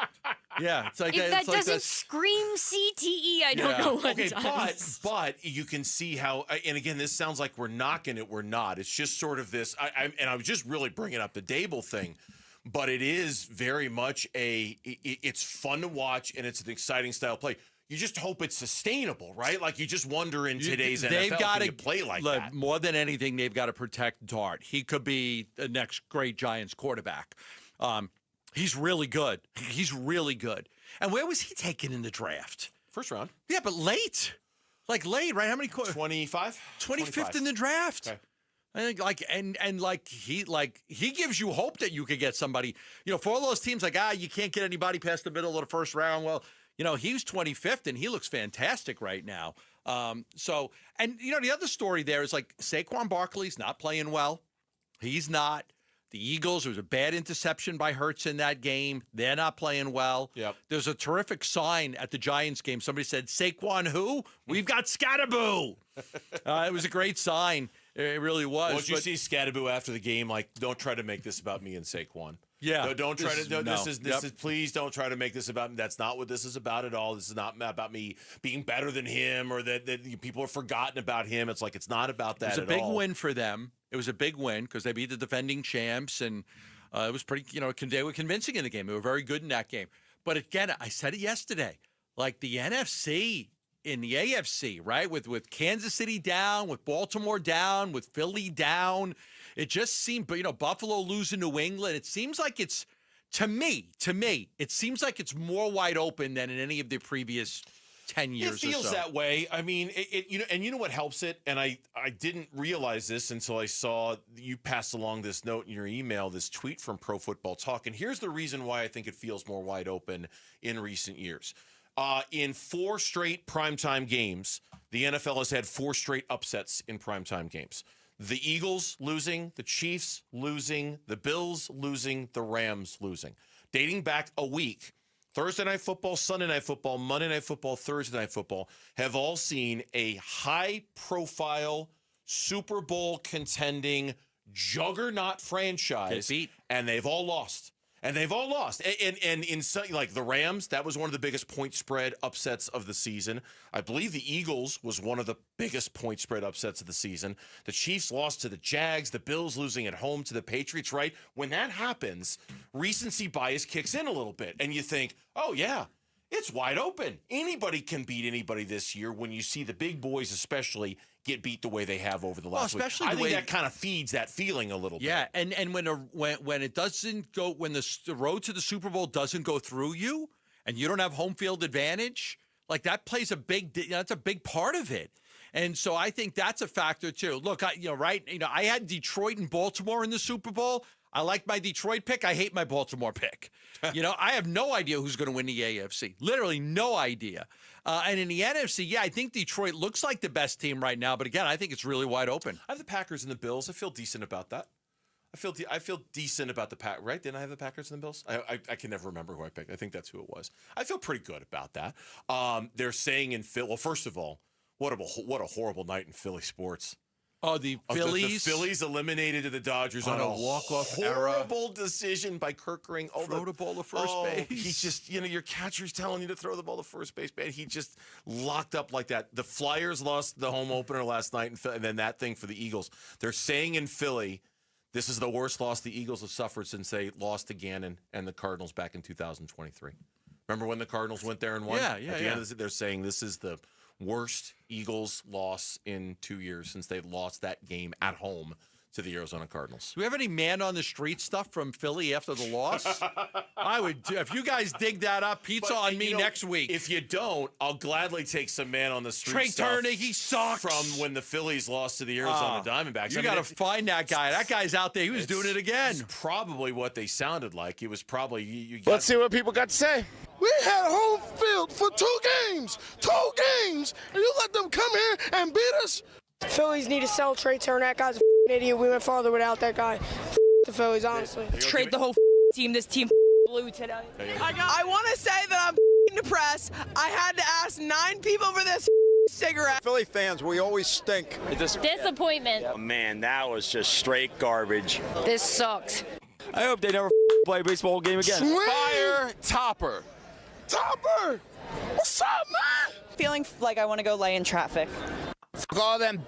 Yeah. It's like If that it's like doesn't this- scream CTE, I don't know what does. But you can see how, and again, this sounds like we're knocking it. We're not. It's just sort of this. I was just really bringing up the Dable thing, but it is very much it's fun to watch and it's an exciting style play. You just hope it's sustainable, right? Like you just wonder in today's NFL, can you play like that? More than anything, they've got to protect Dart. He could be the next great Giants quarterback. He's really good. He's really good. And where was he taken in the draft? First round. Yeah, but late. Like late, right? How many? 25? 25th in the draft. Okay. I think he gives you hope that you could get somebody. For all those teams you can't get anybody past the middle of the first round. Well, he's 25th and he looks fantastic right now. The other story there is Saquon Barkley's not playing well. He's not. The Eagles, there was a bad interception by Hurts in that game. They're not playing well. Yep. There's a terrific sign at the Giants game. Somebody said, Saquon who? We've got Skattabo. It was a great sign. It really was. Well, did you see Skattabo after the game? Don't try to make this about me and Saquon. Yeah. No, don't try to. This is. Please don't try to make this about me. That's not what this is about at all. This is not about me being better than him or that people have forgotten about him. It's not about that at all. It was a big win for them. It was a big win because they beat the defending champs, and it was pretty. They were convincing in the game. They were very good in that game. But again, I said it yesterday. The NFC. In the AFC, right? With Kansas City down, with Baltimore down, with Philly down. It just seemed, Buffalo losing New England. It seems like it's, to me, it seems like it's more wide open than in any of the previous 10 years or so. It feels that way. I mean, and you know what helps it? And I didn't realize this until I saw you passed along this note in your email, this tweet from Pro Football Talk. And here's the reason why I think it feels more wide open in recent years. In 4 straight primetime games, the NFL has had 4 straight upsets in primetime games. The Eagles losing, the Chiefs losing, the Bills losing, the Rams losing. Dating back a week, Thursday Night Football, Sunday Night Football, Monday Night Football, Thursday Night Football have all seen a high-profile Super Bowl contending juggernaut franchise, and they've all lost. And they've all lost. And in some, the Rams, that was one of the biggest point spread upsets of the season. I believe the Eagles was one of the biggest point spread upsets of the season. The Chiefs lost to the Jags. The Bills losing at home to the Patriots, right? When that happens, recency bias kicks in a little bit. And you think, oh, yeah, it's wide open. Anybody can beat anybody this year when you see the big boys especially get beat the way they have over the last week. I think that kind of feeds that feeling a little bit. Yeah, and when it doesn't go, when the road to the Super Bowl doesn't go through you, and you don't have home field advantage, that plays that's a big part of it. And so I think that's a factor too. Look, I had Detroit and Baltimore in the Super Bowl. I like my Detroit pick. I hate my Baltimore pick. I have no idea who's going to win the AFC. Literally no idea. And in the NFC, I think Detroit looks like the best team right now. But again, I think it's really wide open. I have the Packers and the Bills. I feel decent about that. I feel decent about the Packers, right? Didn't I have the Packers and the Bills? I can never remember who I picked. I think that's who it was. I feel pretty good about that. They're saying in Philly, well, first of all, what a horrible night in Philly sports. Oh, the Phillies? The Phillies eliminated the Dodgers on a walk-off horrible decision by Kirk Ring. Throw the ball to first base. He just, your catcher's telling you to throw the ball to first base, man. He just locked up like that. The Flyers lost the home opener last night, and then that thing for the Eagles. They're saying in Philly, this is the worst loss the Eagles have suffered since they lost to Gannon and the Cardinals back in 2023. Remember when the Cardinals went there and won? Yeah. At the end of this, they're saying this is the worst Eagles loss in 2 years since they lost that game at home to the Arizona Cardinals. Do we have any man on the street stuff from Philly after the loss? I would. If you guys dig that up, pizza on me next week. If you don't, I'll gladly take some man on the street Trey stuff Turner, he sucks. From when the Phillies lost to the Arizona Diamondbacks. You got to find that guy. That guy's out there. He was doing it again. It's probably what they sounded like. It was probably you Let's see what people got to say. We had home field for 2 games, and you let them come here and beat us. Phillies need to sell Trey Turner. That guy's an idiot. We went farther without that guy. The Phillies, honestly. Trade the whole team. This team blew today. I want to say that I'm depressed. I had to ask 9 people for this cigarette. Philly fans, we always stink. Disappointment. Oh, man, that was just straight garbage. This sucks. I hope they never play a baseball game again. Fire Topper. Topper! What's up, man? Feeling like I want to go lay in traffic. All them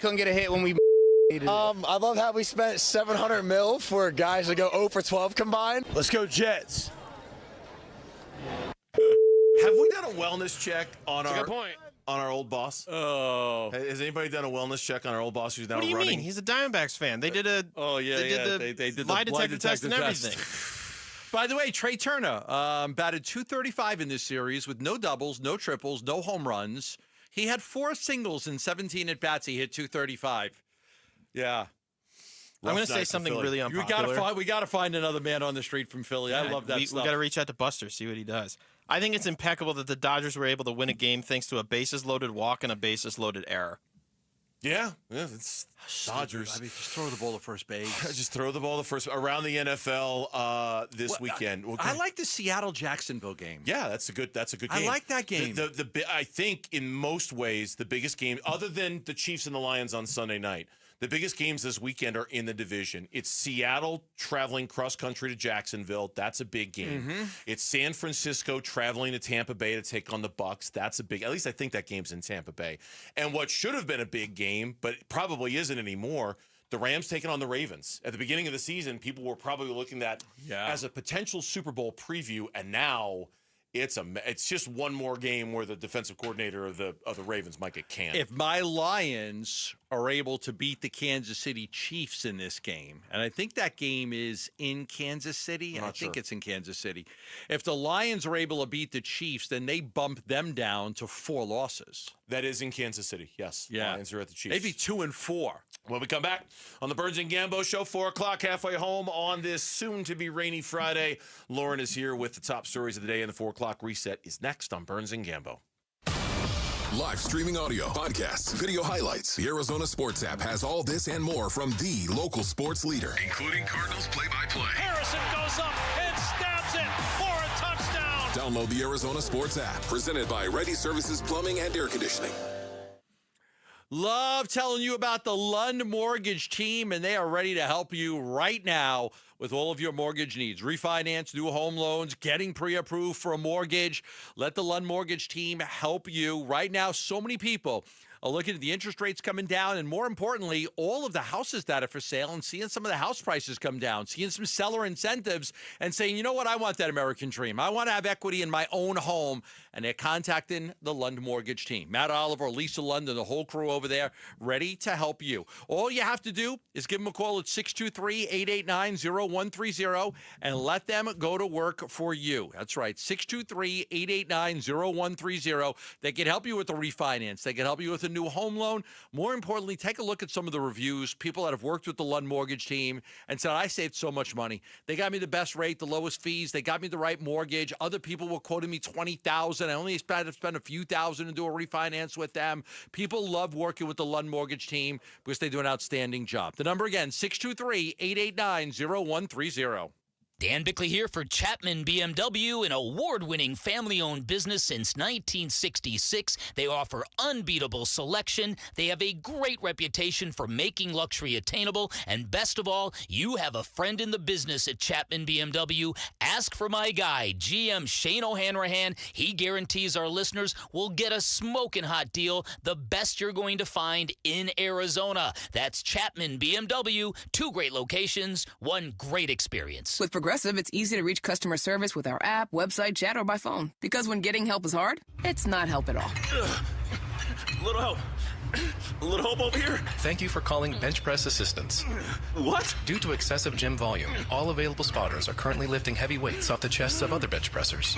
couldn't get a hit when we needed it. I love how we spent $700 million for guys to go 0 for 12 combined. Let's go Jets. Have we done a wellness check on That's a good point. On our old boss? Oh. Has anybody done a wellness check on our old boss who's now running? What do you mean? He's a Diamondbacks fan. They did a They did the lie detector test and everything. By the way, Trey Turner batted .235 in this series with no doubles, no triples, no home runs. He had 4 singles in 17 at-bats. He hit .235. Yeah. I'm going to say something really unpopular. We got to find another man on the street from Philly. I love that stuff. We got to reach out to Buster, see what he does. I think it's impeccable that the Dodgers were able to win a game thanks to a bases-loaded walk and a bases-loaded error. Yeah, it's Dodgers. I mean, just throw the ball to first base. Just throw the ball to first around the NFL this weekend. I like the Seattle-Jacksonville game. Yeah, that's a good game. I like that game. I think in most ways the biggest game, other than the Chiefs and the Lions on Sunday night, the biggest games this weekend are in the division. It's Seattle traveling cross-country to Jacksonville. That's a big game. Mm-hmm. It's San Francisco traveling to Tampa Bay to take on the Bucs. That's a big – at least I think that game's in Tampa Bay. And what should have been a big game, but probably isn't anymore, the Rams taking on the Ravens. At the beginning of the season, people were probably looking at as a potential Super Bowl preview, and now – it's just one more game where the defensive coordinator of the Ravens might get canned. If my Lions are able to beat the Kansas City Chiefs in this game, and I think that game is in Kansas City. I think it's in Kansas City. If the Lions are able to beat the Chiefs, then they bump them down to 4 losses. That is in Kansas City, yes. Yeah. Lions are at the Chiefs. Maybe 2-4. When we come back on the Burns and Gambo Show, 4 o'clock, halfway home on this soon-to-be rainy Friday. Lauren is here with the top stories of the day, and the 4 o'clock reset is next on Burns and Gambo. Live streaming audio, podcasts, video highlights. The Arizona Sports app has all this and more from the local sports leader, including Cardinals play-by-play. Harrison goes up and stabs it for a touchdown. Download the Arizona Sports app, presented by Ready Services Plumbing and Air Conditioning. Love telling you about the Lund Mortgage team, and they are ready to help you right now with all of your mortgage needs. Refinance, new home loans, getting pre-approved for a mortgage. Let the Lund Mortgage team help you. Right now, so many people are looking at the interest rates coming down, and more importantly, all of the houses that are for sale, and seeing some of the house prices come down, seeing some seller incentives, and saying, you know what, I want that American dream. I want to have equity in my own home, and they're contacting the Lund Mortgage team. Matt Oliver, Lisa Lund, and the whole crew over there, ready to help you. All you have to do is give them a call at 623-889-0130 and let them go to work for you. That's right, 623-889-0130. They can help you with the refinance. They can help you with a new home loan. More importantly, take a look at some of the reviews, people that have worked with the Lund Mortgage team and said, I saved so much money. They got me the best rate, the lowest fees. They got me the right mortgage. Other people were quoting me $20,000. I only had to spend a few thousand to do a refinance with them. People love working with the Lund Mortgage team because they do an outstanding job. The number again, 623-889-0130. Dan Bickley here for Chapman BMW, an award-winning family-owned business since 1966. They offer unbeatable selection. They have a great reputation for making luxury attainable. And best of all, you have a friend in the business at Chapman BMW. Ask for my guy, GM Shane O'Hanrahan. He guarantees our listeners will get a smoking hot deal, the best you're going to find in Arizona. That's Chapman BMW. 2 great locations, 1 great experience. With Progressive, it's easy to reach customer service with our app, website, chat, or by phone. Because when getting help is hard, it's not help at all. Little help. A little help over here. Thank you for calling Bench Press Assistance. What? Due to excessive gym volume, all available spotters are currently lifting heavy weights off the chests of other bench pressers.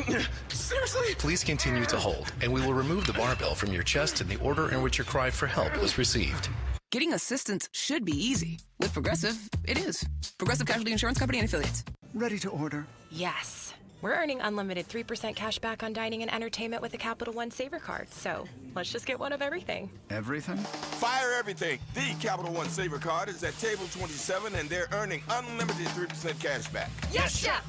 Seriously? Please continue to hold, and we will remove the barbell from your chest in the order in which your cry for help was received. Getting assistance should be easy. With Progressive, it is. Progressive Casualty Insurance Company and Affiliates. Ready to order? Yes. We're earning unlimited 3% cash back on dining and entertainment with the Capital One Saver Card, so let's just get one of everything. Everything? Fire everything. The Capital One Saver Card is at table 27, and they're earning unlimited 3% cash back. Yes, Chef!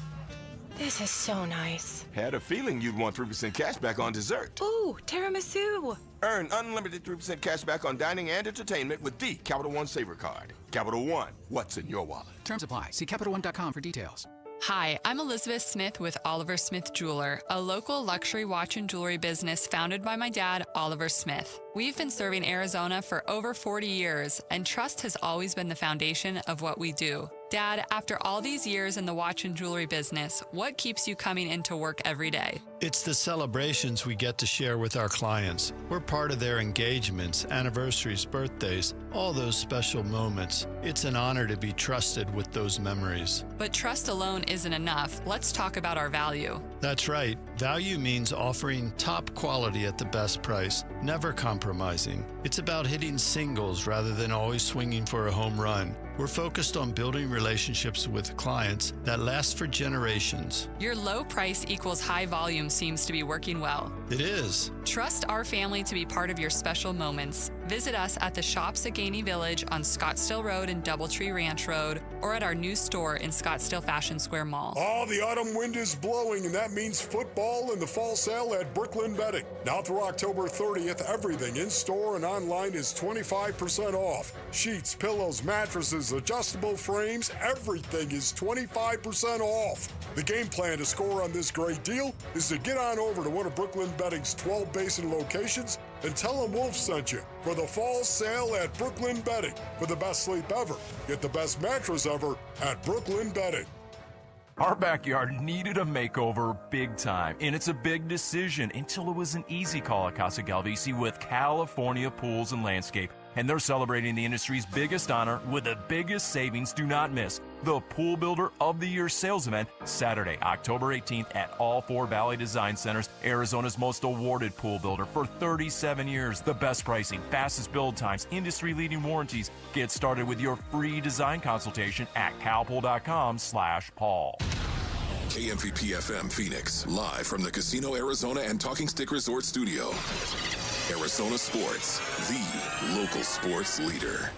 This is so nice. Had a feeling you'd want 3% cash back on dessert. Ooh, tiramisu. Earn unlimited 3% cash back on dining and entertainment with the Capital One Saver Card. Capital One, what's in your wallet? Terms apply. See CapitalOne.com for details. Hi, I'm Elizabeth Smith with Oliver Smith Jeweler, a local luxury watch and jewelry business founded by my dad, Oliver Smith. We've been serving Arizona for over 40 years, and trust has always been the foundation of what we do. Dad, after all these years in the watch and jewelry business, what keeps you coming into work every day? It's the celebrations we get to share with our clients. We're part of their engagements, anniversaries, birthdays, all those special moments. It's an honor to be trusted with those memories. But trust alone isn't enough. Let's talk about our value. That's right. Value means offering top quality at the best price, never compromising. It's about hitting singles rather than always swinging for a home run. We're focused on building relationships with clients that last for generations. Your low price equals high volume seems to be working well. It is. Trust our family to be part of your special moments. Visit us at the Shops at Gainey Village on Scottsdale Road and Doubletree Ranch Road, or at our new store in Scottsdale Fashion Square Mall. Oh, the autumn wind is blowing, and that means football and the fall sale at Brooklyn Bedding. Now through October 30th, everything in store and online is 25% off. Sheets, pillows, mattresses, adjustable frames, everything is 25% off. The game plan to score on this great deal is to get on over to one of Brooklyn Bedding's 12 Basin locations and tell them Wolf sent you for the fall sale at Brooklyn Bedding. For the best sleep ever, get the best mattress ever at Brooklyn Bedding. Our backyard needed a makeover big time, and it's a big decision until it was an easy call at Casa Galvisi with California Pools and Landscape. And they're celebrating the industry's biggest honor with the biggest savings. Do not miss the Pool Builder of the Year sales event Saturday, October 18th at all 4 Valley Design Centers, Arizona's most awarded pool builder for 37 years. The best pricing, fastest build times, industry-leading warranties. Get started with your free design consultation at calpool.com/Paul. KMVP FM Phoenix, live from the Casino Arizona and Talking Stick Resort Studio. Arizona Sports, the local sports leader.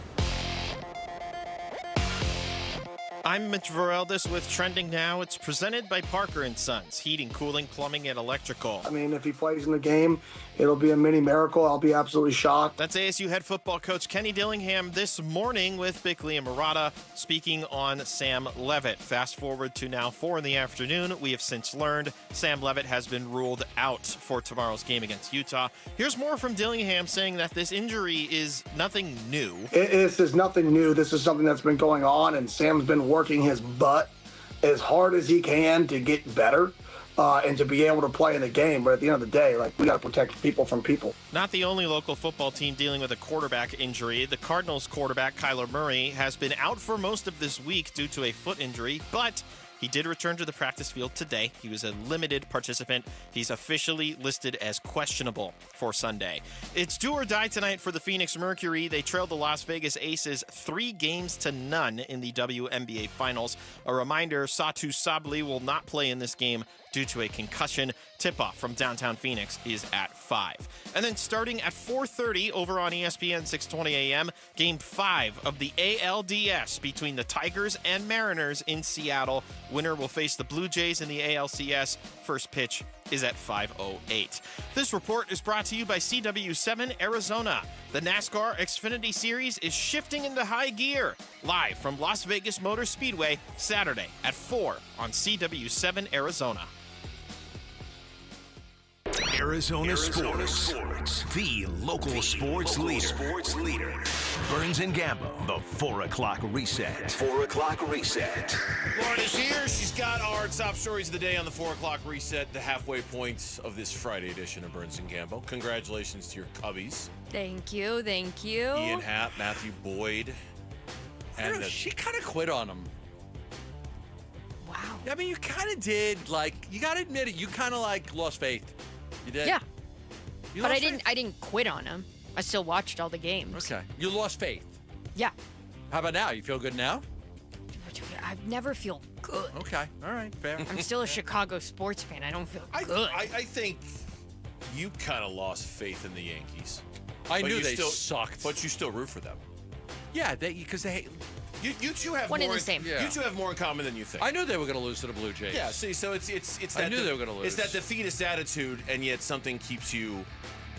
I'm Mitch Vareldis with Trending Now. It's presented by Parker & Sons, heating, cooling, plumbing, and electrical. I mean, if he plays in the game, it'll be a mini miracle. I'll be absolutely shocked. That's ASU head football coach Kenny Dillingham this morning with Bickley and Murata speaking on Sam Levitt. Fast forward to now 4 in the afternoon. We have since learned Sam Levitt has been ruled out for tomorrow's game against Utah. Here's more from Dillingham saying that this injury is nothing new. This is nothing new. This is something that's been going on, and Sam's been working his butt as hard as he can to get better and to be able to play in the game. But at the end of the day, we got to protect people from people. Not the only local football team dealing with a quarterback injury. The Cardinals quarterback Kyler Murray has been out for most of this week due to a foot injury, but he did return to the practice field today. He was a limited participant. He's officially listed as questionable for Sunday. It's do or die tonight for the Phoenix Mercury. They trailed the Las Vegas Aces 3-0 in the WNBA Finals. A reminder, Satu Sabli will not play in this game due to a concussion. Tip-off from downtown Phoenix is at 5. And then starting at 4:30 over on ESPN 620 AM, Game 5 of the ALDS between the Tigers and Mariners in Seattle Winner will face the Blue Jays in the ALCS. First pitch is at 5:08. This report is brought to you by CW7 Arizona. The NASCAR Xfinity Series is shifting into high gear. Live from Las Vegas Motor Speedway, Saturday at 4 on CW7 Arizona. Arizona Sports, the local sports leader. Burns and Gambo, the 4 o'clock reset. 4 o'clock reset. Lauren is here. She's got our top stories of the day on the 4 o'clock reset, the halfway point of this Friday edition of Burns and Gambo. Congratulations to your Cubbies. Thank you. Ian Happ, Matthew Boyd. And she kind of quit on him. Wow. I mean, you kind of did. You got to admit it. You kind of lost faith. You did. Yeah. But I didn't quit on him. I still watched all the games. Okay. You lost faith. Yeah. How about now? You feel good now? I never feel good. Okay. All right. Fair. I'm still a Chicago sports fan. I don't feel good. I think you kind of lost faith in the Yankees. I knew they sucked. But you still root for them. Yeah, because they You two have one more and the same. You two have more in common than you think. I knew they were going to lose to the Blue Jays. Yeah, see, so it's that I knew they were going to lose. It's that defeatist attitude, and yet something keeps you.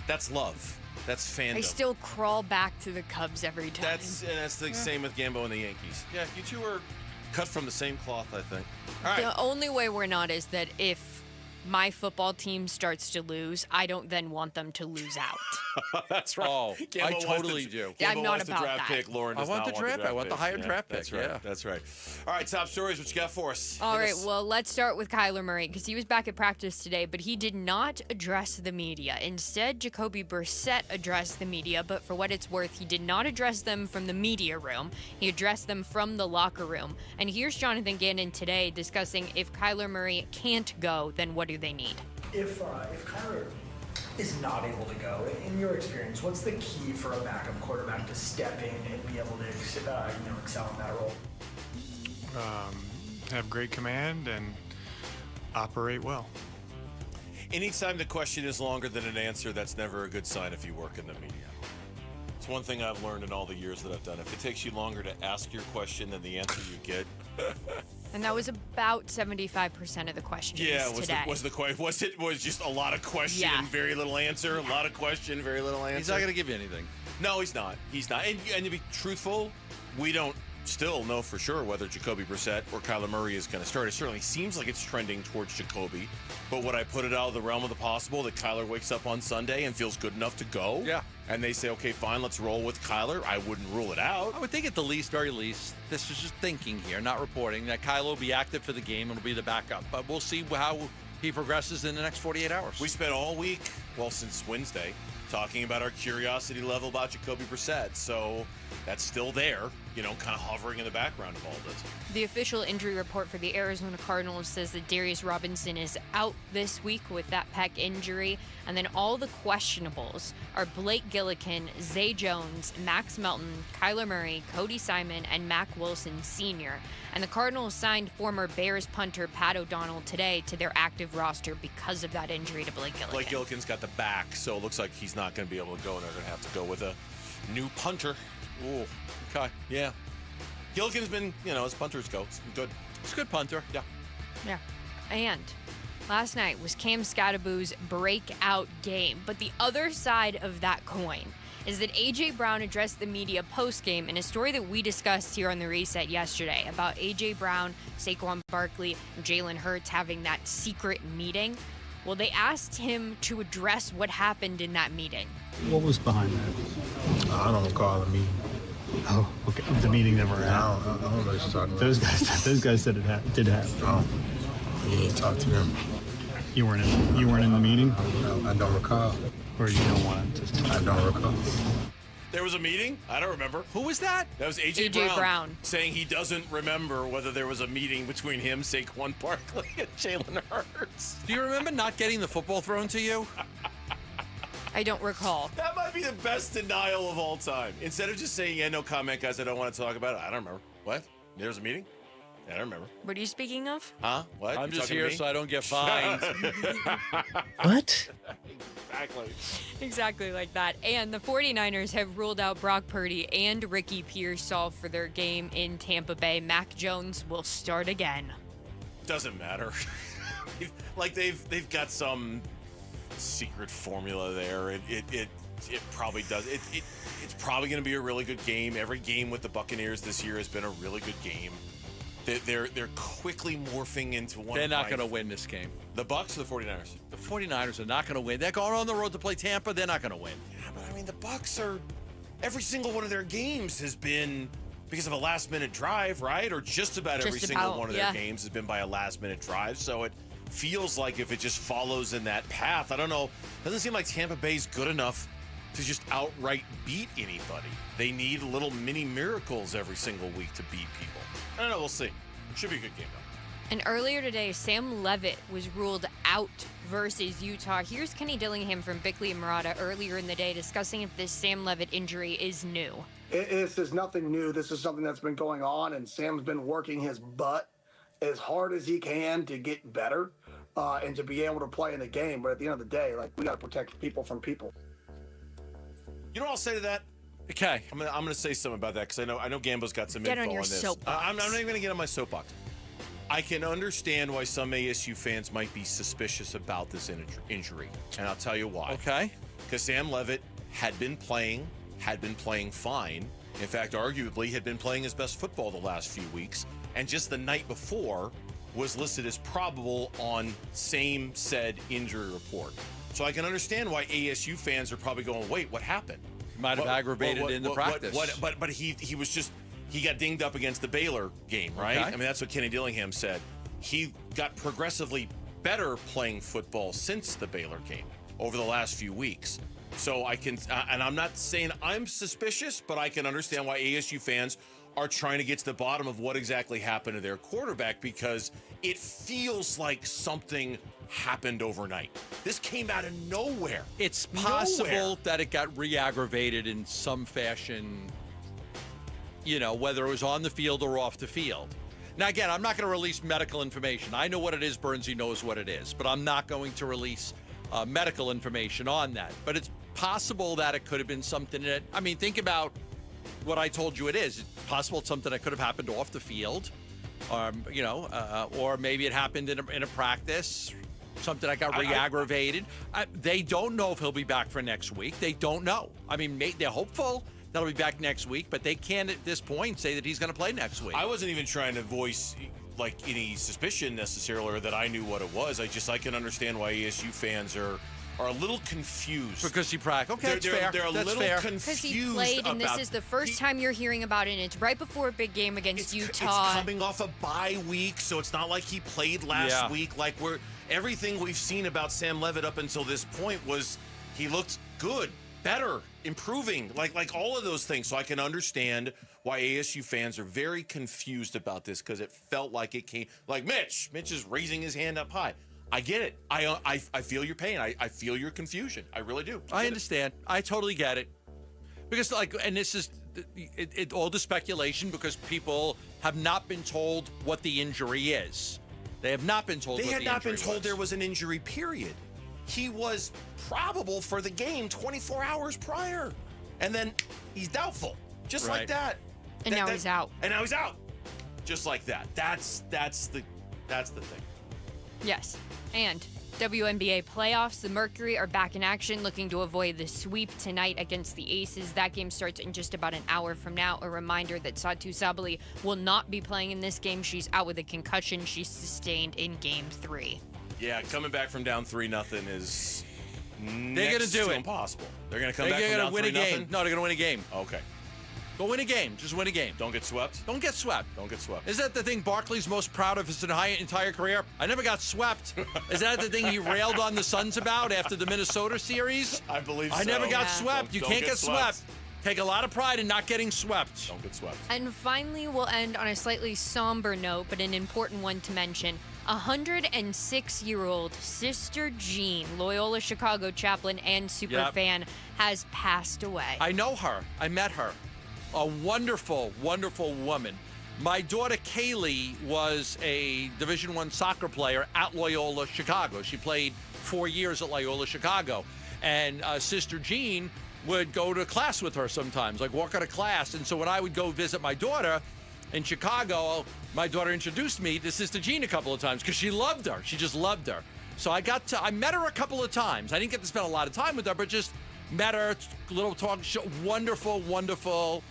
That's love. That's fandom. I still crawl back to the Cubs every time. That's the same with Gambo and the Yankees. Yeah, you two are cut from the same cloth, I think. All right. The only way we're not is that if my football team starts to lose, I don't then want them to lose out. That's right. Oh, Gambo I totally do. I'm not wants the about draft that. pick. Lauren I does want not the draft. I want the higher pick. draft pick. That's right. Yeah. That's right. All right, top stories. What you got for us? All right, well, let's start with Kyler Murray because he was back at practice today, but he did not address the media. Instead, Jacoby Brissett addressed the media, but for what it's worth, he did not address them from the media room. He addressed them from the locker room. And here's Jonathan Gannon today discussing if Kyler Murray can't go, then what do they need? If Kyler is not able to go, in your experience, what's the key for a backup quarterback to step in and be able to excel in that role? Have great command and operate well. Anytime the question is longer than an answer, that's never a good sign if you work in the media. It's one thing I've learned in all the years that I've done. If it takes you longer to ask your question than the answer you get. And that was about 75% of the questions today. Was it just a lot of question, very little answer? A lot of question, very little answer? He's not going to give you anything. No, he's not. He's not. And to be truthful, we don't still know for sure whether Jacoby Brissett or Kyler Murray is going to start. It certainly seems like it's trending towards Jacoby. But would I put it out of the realm of the possible that Kyler wakes up on Sunday and feels good enough to go? Yeah. And they say, okay, fine, let's roll with Kyler. I wouldn't rule it out. I would think at the very least, this is just thinking here, not reporting, that Kyler will be active for the game and will be the backup. But we'll see how he progresses in the next 48 hours. We spent all week, well, since Wednesday, talking about our curiosity level about Jacoby Brissett. So that's still there, kind of hovering in the background of all this. The official injury report for the Arizona Cardinals says that Darius Robinson is out this week with that pec injury. And then all the questionables are Blake Gillikin, Zay Jones, Max Melton, Kyler Murray, Cody Simon, and Mac Wilson Sr. And the Cardinals signed former Bears punter Pat O'Donnell today to their active roster because of that injury to Blake Gillikin. Blake Gillikin's got the back, so it looks like he's not going to be able to go, and they're going to have to go with a new punter. Ooh, okay, yeah. Gillikin's been, as punters go, it's been good. He's a good punter. Yeah. Yeah. And last night was Cam Skattabo's breakout game. But the other side of that coin is that A.J. Brown addressed the media post-game in a story that we discussed here on the Reset yesterday about A.J. Brown, Saquon Barkley, and Jalen Hurts having that secret meeting. Well, they asked him to address what happened in that meeting. What was behind that? I don't recall the meeting. Oh, okay. The meeting that we're at. I don't know what you're talking about. Those guys said it did happen. Oh, you didn't talk to them. You weren't in the meeting? I don't recall. Or you don't want to? I don't recall. There was a meeting? I don't remember. Who was that? That was A.J. Brown saying he doesn't remember whether there was a meeting between him, Saquon Barkley, and Jalen Hurts. Do you remember not getting the football thrown to you? I don't recall. That might be the best denial of all time. Instead of just saying, no comment, guys, I don't want to talk about it. I don't remember. What? There was a meeting? I don't remember. What are you speaking of? Huh? What? I'm just here so I don't get fined. What? Exactly like that. And the 49ers have ruled out Brock Purdy and Ricky Pearsall for their game in Tampa Bay. Mac Jones will start again. Doesn't matter. Like they've got some secret formula there. It probably does. It's probably going to be a really good game. Every game with the Buccaneers this year has been a really good game. They're quickly morphing into one. They're not going to win this game. The Bucs or the 49ers? The 49ers are not going to win. They're going on the road to play Tampa. They're not going to win. Yeah, but I mean, the Bucs are. Every single one of their games has been because of a last-minute drive, right? Or just about every single one of their games has been by a last-minute drive. So it feels like if it just follows in that path, I don't know. Doesn't seem like Tampa Bay's good enough to just outright beat anybody. They need little mini miracles every single week to beat people. I don't know. We'll see. Should be a good game, though. And earlier today, Sam Levitt was ruled out versus Utah. Here's Kenny Dillingham from Bickley and Murata earlier in the day discussing if this Sam Levitt injury is new. This is nothing new. This is something that's been going on, and Sam's been working his butt as hard as he can to get better and to be able to play in the game. But at the end of the day, like, we got to protect people from people. You know what I'll say to that? Okay. I'm gonna say something about that because I know Gambo's got some Get info on your this. soapbox. I'm not even gonna get on my soapbox. I can understand why some ASU fans might be suspicious about this injury, and I'll tell you why. Okay. Because Sam Levitt had been playing fine. In fact, arguably had been playing his best football the last few weeks, and just the night before was listed as probable on same said injury report. So I can understand why ASU fans are probably going, wait, what happened? Might have aggravated in the practice. But he was just, he got dinged up against the Baylor game, right? Okay. I mean, that's what Kenny Dillingham said. He got progressively better playing football since the Baylor game over the last few weeks. So I can, and I'm not saying I'm suspicious, but I can understand why ASU fans are trying to get to the bottom of what exactly happened to their quarterback, because it feels like something happened overnight. This came out of nowhere. It's possible that it got re-aggravated in some fashion, you know, whether it was on the field or off the field. Now, again, I'm not going to release medical information. I know what it is. Bernsey knows what it is. But I'm not going to release medical information on that. But it's possible that it could have been something that, I mean, think about what I told you it is. It's possible it's something that could have happened off the field, or maybe it happened in a practice, something that got re-aggravated. They don't know if he'll be back for next week. They don't know. I mean, they're hopeful that he'll be back next week, but they can't at this point say that he's going to play next week. I wasn't even trying to voice like any suspicion necessarily, or that I knew what it was. I can understand why ASU fans are a little confused. Because he practiced. Okay, they're, that's fair. They're a that's little fair. confused. Because he played, and this is the first time you're hearing about it, and it's right before a big game against Utah. It's coming off a bye week, so it's not like he played last week. Like everything we've seen about Sam Levitt up until this point was he looked good, better, improving, like all of those things. So I can understand why ASU fans are very confused about this, because it felt like it came like Mitch is raising his hand up high. I get it. I feel your pain. I feel your confusion. I really do. I understand. I totally get it. Because and this is all the speculation, because people have not been told what the injury is. They have not been told. They what had the not been injury told was. there was an injury. Period. He was probable for the game 24 hours prior, and then he's doubtful, just like that. And now he's out. And now he's out, just like that. That's the thing. Yes. And WNBA playoffs, the Mercury are back in action, looking to avoid the sweep tonight against the Aces. That game starts in just about an hour from now. A reminder that Satou Sabally will not be playing in this game. She's out with a concussion she sustained in Game 3. Yeah, coming back from down 3-0 is They're going to do it. Impossible. They're going to come back They're from going to down win a 3-0? game. No, they're going to win a game. Okay. Go win a game. Just win a game. Don't get swept? Don't get swept. Don't get swept. Is that the thing Barkley's most proud of his entire career? I never got swept. Is that the thing he railed on the Suns about after the Minnesota series? I believe so. I never got swept. You Don't can't get swept. Take a lot of pride in not getting swept. Don't get swept. And finally, we'll end on a slightly somber note, but an important one to mention. 106-year-old Sister Jean, Loyola Chicago chaplain and superfan, has passed away. I know her. I met her. A wonderful, wonderful woman. My daughter Kaylee was a Division I soccer player at Loyola Chicago. She played 4 years at Loyola Chicago. And Sister Jean would go to class with her sometimes, like walk out of class. And so when I would go visit my daughter, In Chicago, my daughter introduced me to Sister Jean a couple of times because she loved her. She just loved her. So I met her a couple of times. I didn't get to spend a lot of time with her, but just met her, little talk show. Wonderful, wonderful,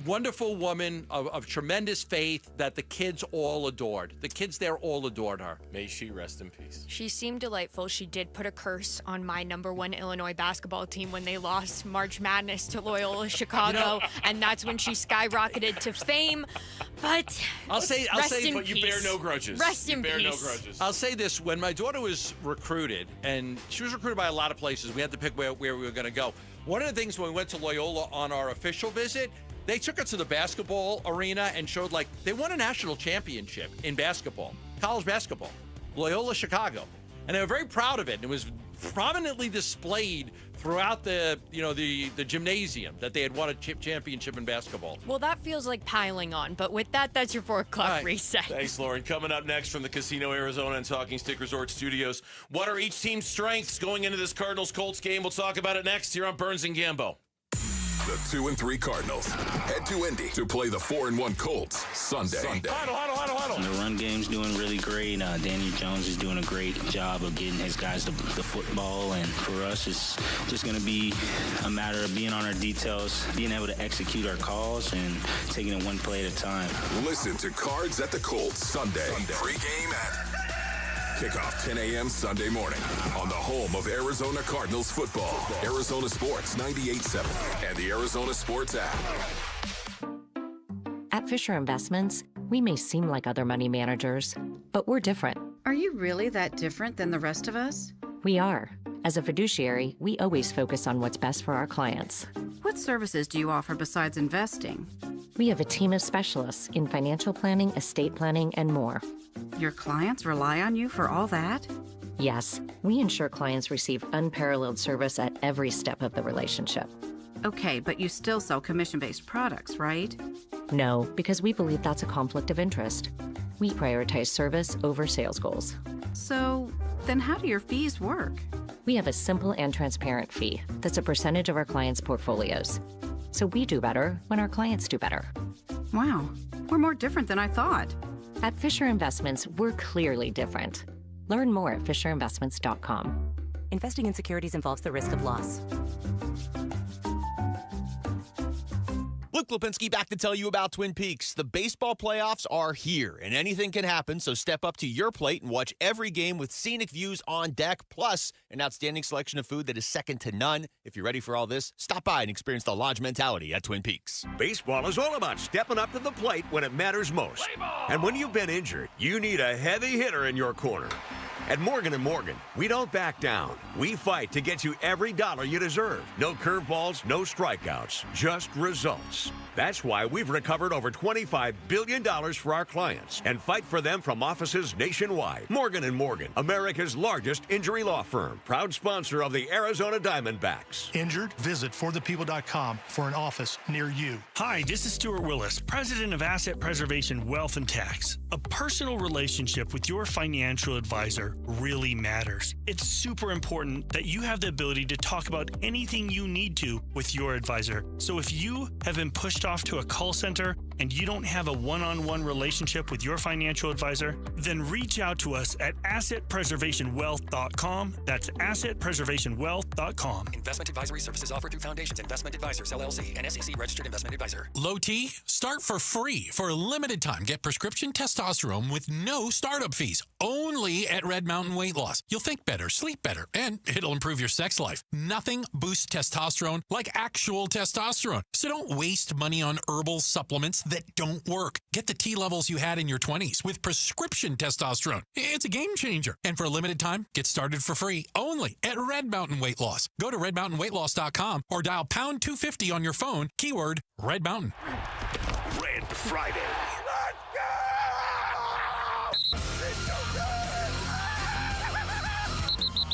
wonderful woman of tremendous faith that the kids all adored. The kids there all adored her. May she rest in peace. She seemed delightful. She did put a curse on my number 1 Illinois basketball team when they lost March Madness to Loyola Chicago, and that's when she skyrocketed to fame. But I'll say, but you bear no grudges. Rest in peace. You bear no grudges. I'll say this: when my daughter was recruited, and she was recruited by a lot of places, we had to pick where we were going to go. One of the things when we went to Loyola on our official visit, they took her to the basketball arena and showed they won a national championship in basketball, college basketball, Loyola Chicago. And they were very proud of it. And it was prominently displayed throughout the gymnasium that they had won a championship in basketball. Well, that feels like piling on. But with that, that's your 4 o'clock reset. Thanks, Lauren. Coming up next from the Casino Arizona and Talking Stick Resort Studios, what are each team's strengths going into this Cardinals-Colts game? We'll talk about it next here on Burns and Gambo. The 2-3 Cardinals head to Indy to play the 4-1 Colts Sunday. Huddle. The run game's doing really great. Danny Jones is doing a great job of getting his guys the football. And for us, it's just going to be a matter of being on our details, being able to execute our calls, and taking it one play at a time. Listen to Cards at the Colts Sunday. Pre-game at kickoff 10 a.m. Sunday morning on the home of Arizona Cardinals football. Arizona Sports 98.7 and the Arizona Sports app. At Fisher Investments, we may seem like other money managers, but we're different. Are you really that different than the rest of us? We are. As a fiduciary, we always focus on what's best for our clients. What services do you offer besides investing? We have a team of specialists in financial planning, estate planning, and more. Your clients rely on you for all that? Yes, we ensure clients receive unparalleled service at every step of the relationship. Okay, but you still sell commission-based products, right? No, because we believe that's a conflict of interest. We prioritize service over sales goals. So, then how do your fees work? We have a simple and transparent fee that's a percentage of our clients' portfolios. So we do better when our clients do better. Wow, we're more different than I thought. At Fisher Investments, we're clearly different. Learn more at FisherInvestments.com. Investing in securities involves the risk of loss. Luke Lipinski back to tell you about Twin Peaks. The baseball playoffs are here, and anything can happen, so step up to your plate and watch every game with scenic views on deck, plus an outstanding selection of food that is second to none. If you're ready for all this, stop by and experience the lodge mentality at Twin Peaks. Baseball is all about stepping up to the plate when it matters most. And when you've been injured, you need a heavy hitter in your corner. At Morgan & Morgan, we don't back down. We fight to get you every dollar you deserve. No curveballs, no strikeouts, just results. That's why we've recovered over $25 billion for our clients and fight for them from offices nationwide. Morgan & Morgan, America's largest injury law firm, proud sponsor of the Arizona Diamondbacks. Injured? Visit forthepeople.com for an office near you. Hi, this is Stuart Willis, president of Asset Preservation Wealth and Tax. A personal relationship with your financial advisor really matters. It's super important that you have the ability to talk about anything you need to with your advisor. So if you have been pushed off to a call center and you don't have a one-on-one relationship with your financial advisor, then reach out to us at assetpreservationwealth.com. That's assetpreservationwealth.com. Investment advisory services offered through Foundations Investment Advisors, LLC, an SEC-registered investment advisor. Low T, start for free. For a limited time, get prescription testosterone with no startup fees. Only at Red Mountain Weight Loss. You'll think better, sleep better, and it'll improve your sex life. Nothing boosts testosterone like actual testosterone. So don't waste money on herbal supplements that don't work. Get the T levels you had in your 20s with prescription testosterone. It's a game changer. And for a limited time, get started for free only at Red Mountain Weight Loss. Go to redmountainweightloss.com or dial pound 250 on your phone, keyword Red Mountain. Red Friday.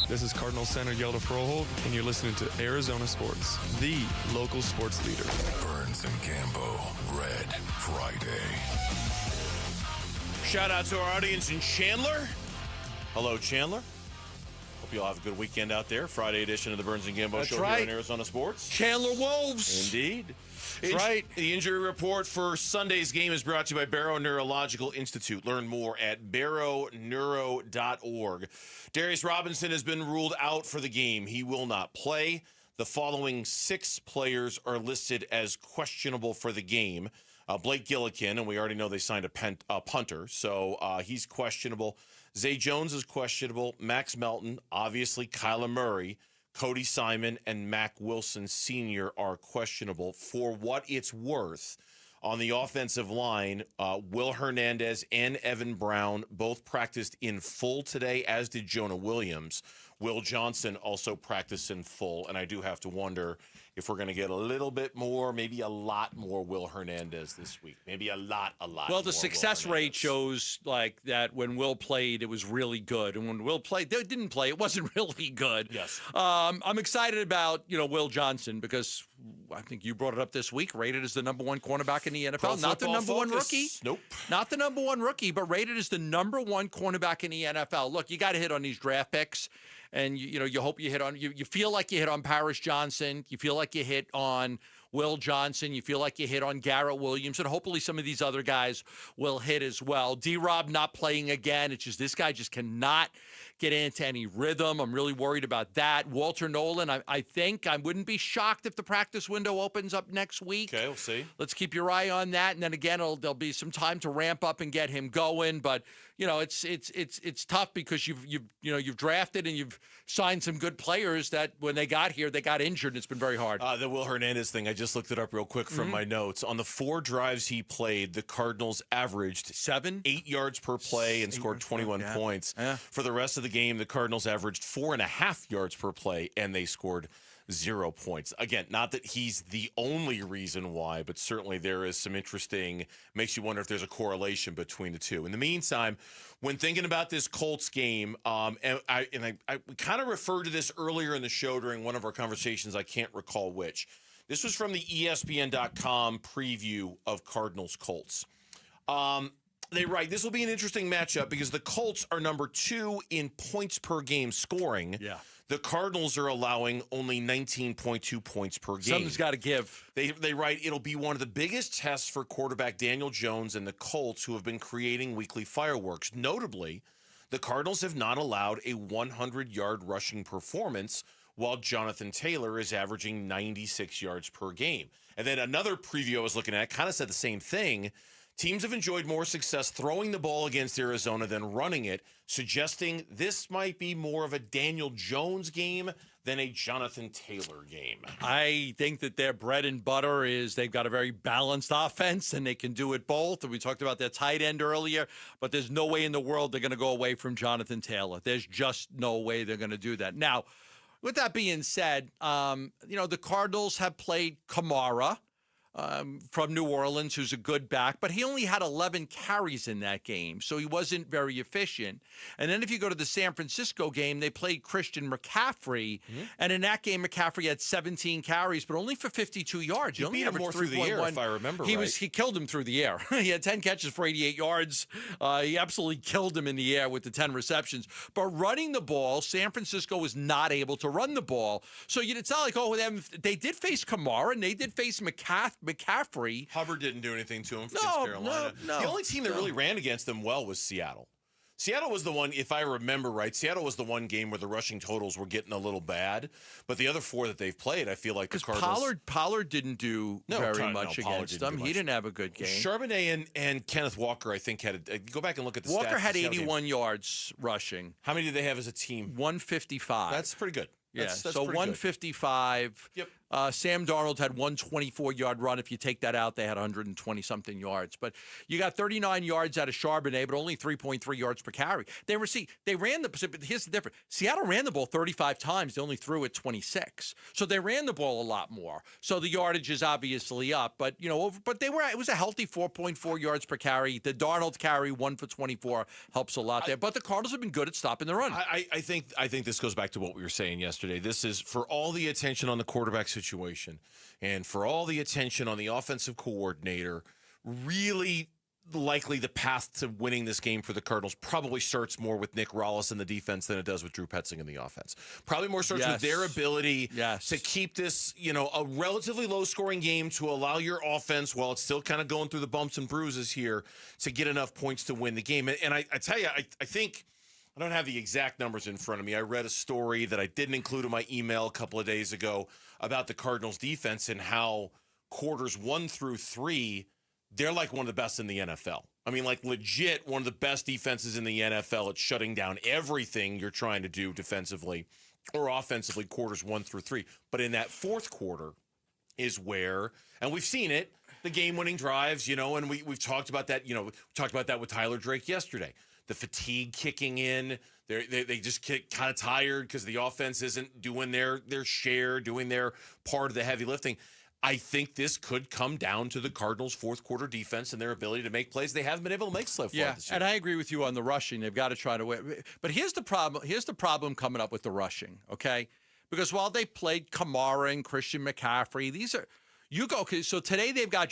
This is Cardinals center Yelda Froholt, and you're listening to Arizona Sports, the local sports leader. Burns and Gambo, Red Friday. Shout out to our audience in Chandler. Hello, Chandler. Hope you all have a good weekend out there. Friday edition of the Burns and Gambo Show right. here in Arizona Sports. Chandler Wolves. Indeed. That's right. The injury report for Sunday's game is brought to you by Barrow Neurological Institute. Learn more at barrowneuro.org. Darius Robinson has been ruled out for the game. He will not play. The following 6 players are listed as questionable for the game. Blake Gillikin, and we already know they signed a punter, so he's questionable. Zay Jones is questionable. Max Melton, obviously Kyler Murray, Cody Simon, and Mac Wilson Sr. are questionable. For what it's worth, on the offensive line, Will Hernandez and Evan Brown both practiced in full today, as did Jonah Williams. Will Johnson also practiced in full, and I do have to wonder if we're going to get a little bit more, maybe a lot more Will Hernandez this week. Maybe a lot Well, the success rate shows like that when Will played, it was really good. And when Will played, they didn't play, it wasn't really good. Yes. I'm excited about, Will Johnson because I think you brought it up this week, rated as the number 1 cornerback in the NFL. Pro Not the number Football 1 Focus. rookie. Nope. Not the number 1 rookie, but rated as the number 1 cornerback in the NFL. Look, you got to hit on these draft picks. And, you hope you hit on, you feel like you hit on Paris Johnson. You feel like you hit on Will Johnson. You feel like you hit on Garrett Williams. And hopefully some of these other guys will hit as well. D-Rob not playing again. It's just this guy just cannot get into any rhythm. I'm really worried about that. Walter Nolan, I think I wouldn't be shocked if the practice window opens up next week. Okay, we'll see. Let's keep your eye on that. And then again, there'll be some time to ramp up and get him going. But it's tough because you've drafted and you've signed some good players that when they got here, they got injured. And it's been very hard. The Will Hernandez thing, I just looked it up real quick from my notes. On the 4 drives he played, the Cardinals averaged 8 yards per play and scored 21 points. Yeah. For the rest of the game, the Cardinals averaged 4.5 yards per play, and they scored 0 points. Again, not that he's the only reason why, but certainly there is some interesting, makes you wonder if there's a correlation between the two. In the meantime, when thinking about this Colts game, and I kind of referred to this earlier in the show during one of our conversations, I can't recall which. This was from the ESPN.com preview of Cardinals Colts. They write, this will be an interesting matchup because the Colts are number 2 in points per game scoring. Yeah. The Cardinals are allowing only 19.2 points per game. Something's got to give. They write, it'll be one of the biggest tests for quarterback Daniel Jones and the Colts, who have been creating weekly fireworks. Notably, the Cardinals have not allowed a 100-yard rushing performance, while Jonathan Taylor is averaging 96 yards per game. And then another preview I was looking at kind of said the same thing. Teams have enjoyed more success throwing the ball against Arizona than running it, suggesting this might be more of a Daniel Jones game than a Jonathan Taylor game. I think that their bread and butter is they've got a very balanced offense, and they can do it both. And we talked about their tight end earlier, but there's no way in the world they're going to go away from Jonathan Taylor. There's just no way they're going to do that. Now, with that being said, the Cardinals have played Kamara from New Orleans, who's a good back, but he only had 11 carries in that game, so he wasn't very efficient. And then if you go to the San Francisco game, they played Christian McCaffrey, and in that game, McCaffrey had 17 carries, but only for 52 yards. He only beat him more through the air, if I remember right. He killed him through the air. He had 10 catches for 88 yards. He absolutely killed him in the air with the 10 receptions. But running the ball, San Francisco was not able to run the ball. So it's not like, they did face Kamara, and they did face McCaffrey. Hubbard didn't do anything to him against Carolina. No. The only team that really ran against them well was Seattle. Seattle was the one, if I remember right, Seattle was the one game where the rushing totals were getting a little bad. But the other 4 that they've played, I feel like the Cardinals... Pollard didn't do very much against them. He didn't have a good game. Charbonnet and Kenneth Walker, I think, had... go back and look at the stats. Walker had 81 yards rushing. How many did they have as a team? 155. That's pretty good. That's so pretty 155. Yep. Sam Darnold had 124-yard run. If you take that out, they had 120-something yards. But you got 39 yards out of Charbonnet, but only 3.3 yards per carry. They ran but here's the difference. Seattle ran the ball 35 times. They only threw it 26. So they ran the ball a lot more. So the yardage is obviously up. But, it was a healthy 4.4 yards per carry. The Darnold carry, 1 for 24, helps a lot there. But the Cardinals have been good at stopping the run. I think this goes back to what we were saying yesterday. This is for all the attention on the quarterback situation and for all the attention on the offensive coordinator, really likely the path to winning this game for the Cardinals probably starts more with Nick Rollis in the defense than it does with Drew Petzing in the offense. Probably more starts with their ability to keep this, a relatively low-scoring game to allow your offense, while it's still kind of going through the bumps and bruises here, to get enough points to win the game. And I tell you, I think I don't have the exact numbers in front of me. I read a story that I didn't include in my email a couple of days ago about the Cardinals defense and how quarters 1 through 3, they're like one of the best in the NFL. I mean, like legit one of the best defenses in the NFL at shutting down everything you're trying to do defensively or offensively, quarters 1 through 3. But in that fourth quarter is where, and we've seen it, the game-winning drives, and we've talked about that, we talked about that with Tyler Drake yesterday. The fatigue kicking in, they just get kind of tired because the offense isn't doing their share, doing their part of the heavy lifting. I think this could come down to the Cardinals' fourth quarter defense and their ability to make plays they haven't been able to make so far this year. And I agree with you on the rushing. They've got to try to win. But here's the problem. Here's the problem coming up with the rushing, okay? Because while they played Kamara and Christian McCaffrey, so today they've got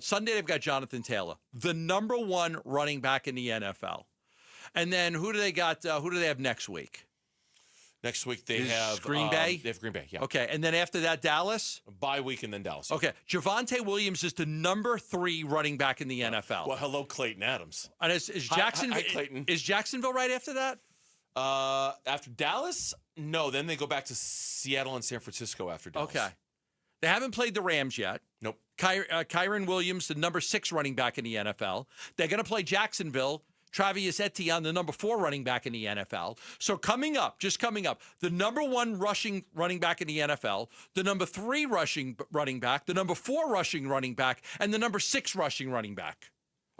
Sunday they've got Jonathan Taylor, the number 1 running back in the NFL. And then who do they got? Who do they have next week? Next week they have Green Bay? They have Green Bay, yeah. Okay, and then after that, Dallas? Bye week and then Dallas. Okay, Javonte Williams is the number 3 running back in the NFL. Well, hello, Clayton Adams. And is Jacksonville? Hi, Clayton. Is Jacksonville right after that? After Dallas? No, then they go back to Seattle and San Francisco after Dallas. Okay. They haven't played the Rams yet. Nope. Kyron Williams, the number 6 running back in the NFL. They're going to play Jacksonville. Travis Etienne, the number 4 running back in the NFL. So coming up, the number 1 rushing running back in the NFL, the number 3 rushing running back, the number 4 rushing running back, and the number 6 rushing running back.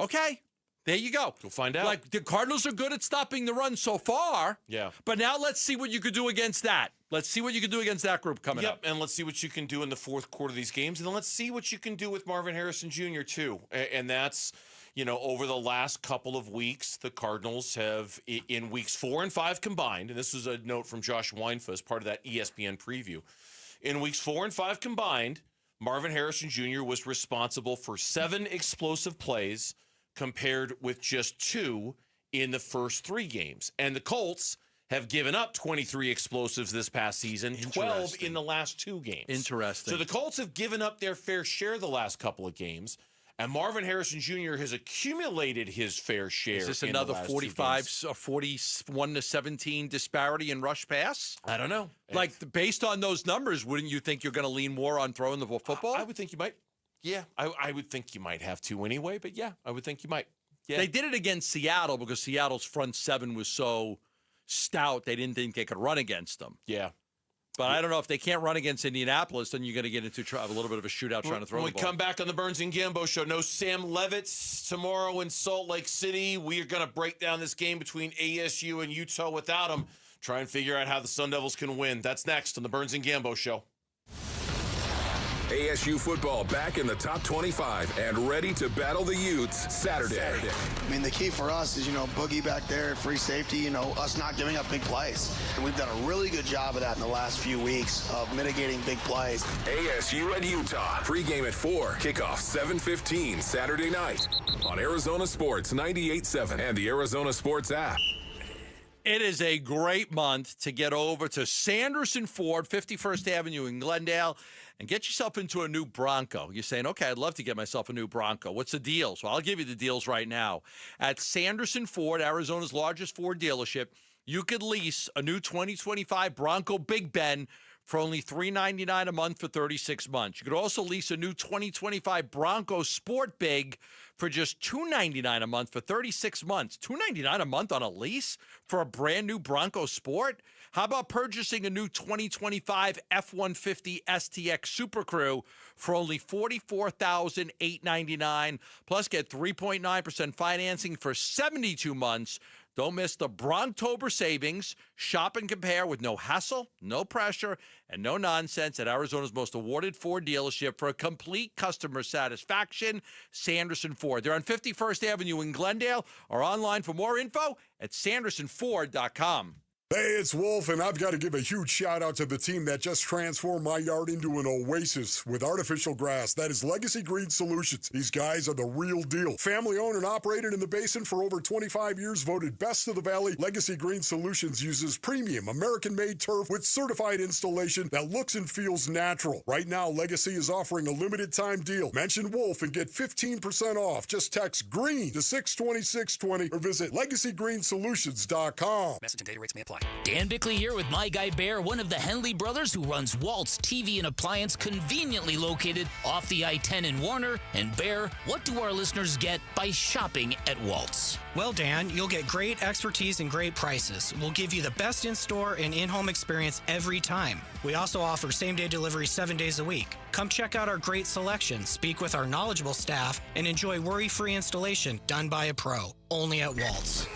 Okay? There you go. We'll find out. Like, the Cardinals are good at stopping the run so far. Yeah. But now let's see what you could do against that. Let's see what you can do against that group coming up. And let's see what you can do in the fourth quarter of these games. And then let's see what you can do with Marvin Harrison Jr., too. And that's, over the last couple of weeks, the Cardinals have, in weeks 4 and 5 combined, and this is a note from Josh Weinfa as part of that ESPN preview. In weeks 4 and 5 combined, Marvin Harrison Jr. was responsible for 7 explosive plays compared with just 2 in the first 3 games. And the Colts have given up 23 explosives this past season, 12 in the last 2 games. Interesting. So the Colts have given up their fair share the last couple of games, and Marvin Harrison Jr. has accumulated his fair share. Is this in another the last 41-17 disparity in rush pass? I don't know. Like, based on those numbers, wouldn't you think you're going to lean more on throwing the football? I would think you might. Yeah, I would think you might have to anyway, but yeah, I would think you might. Yeah. They did it against Seattle because Seattle's front 7 was so stout, they didn't think they could run against them. Yeah. But I don't know, if they can't run against Indianapolis, then you're going to get into a little bit of a shootout trying to throw the ball. When we come back on the Burns and Gambo show, no Sam Levitz tomorrow in Salt Lake City. We are going to break down this game between ASU and Utah without him. Try and figure out how the Sun Devils can win. That's next on the Burns and Gambo show. ASU football back in the top 25 and ready to battle the Utes Saturday. I mean, the key for us is, Boogie back there, free safety, us not giving up big plays. And we've done a really good job of that in the last few weeks of mitigating big plays. ASU and Utah. Pregame at 4. Kickoff 7:15 Saturday night on Arizona Sports 98.7 and the Arizona Sports app. It is a great month to get over to Sanderson Ford, 51st Avenue in Glendale, and get yourself into a new Bronco. You're saying, okay, I'd love to get myself a new Bronco. What's the deals? Well, I'll give you the deals right now. At Sanderson Ford, Arizona's largest Ford dealership, you could lease a new 2025 Bronco Big Ben for only $399 a month for 36 months. You could also lease a new 2025 Bronco Sport Big for just $299 a month for 36 months. $299 a month on a lease for a brand new Bronco Sport? How about purchasing a new 2025 F-150 STX Super Crew for only $44,899, plus get 3.9% financing for 72 months? Don't miss the Bronctober savings. Shop and compare with no hassle, no pressure, and no nonsense at Arizona's most awarded Ford dealership for a complete customer satisfaction, Sanderson Ford. They're on 51st Avenue in Glendale or online for more info at sandersonford.com. Hey, it's Wolf, and I've got to give a huge shout out to the team that just transformed my yard into an oasis with artificial grass. That is Legacy Green Solutions. These guys are the real deal. Family owned and operated in the basin for over 25 years, voted best of the valley. Legacy Green Solutions uses premium American-made turf with certified installation that looks and feels natural. Right now, Legacy is offering a limited time deal. Mention Wolf and get 15% off. Just text GREEN to 620-620 or visit LegacyGreenSolutions.com. Message and data rates may apply. Dan Bickley here with my guy Bear, one of the Henley brothers who runs Waltz TV and Appliance, conveniently located off the I-10 in Warner. And Bear, what do our listeners get by shopping at Waltz? Well, Dan, you'll get great expertise and great prices. We'll give you the best in-store and in-home experience every time. We also offer same-day delivery 7 days a week. Come check out our great selection, speak with our knowledgeable staff, and enjoy worry-free installation done by a pro. Only at Waltz.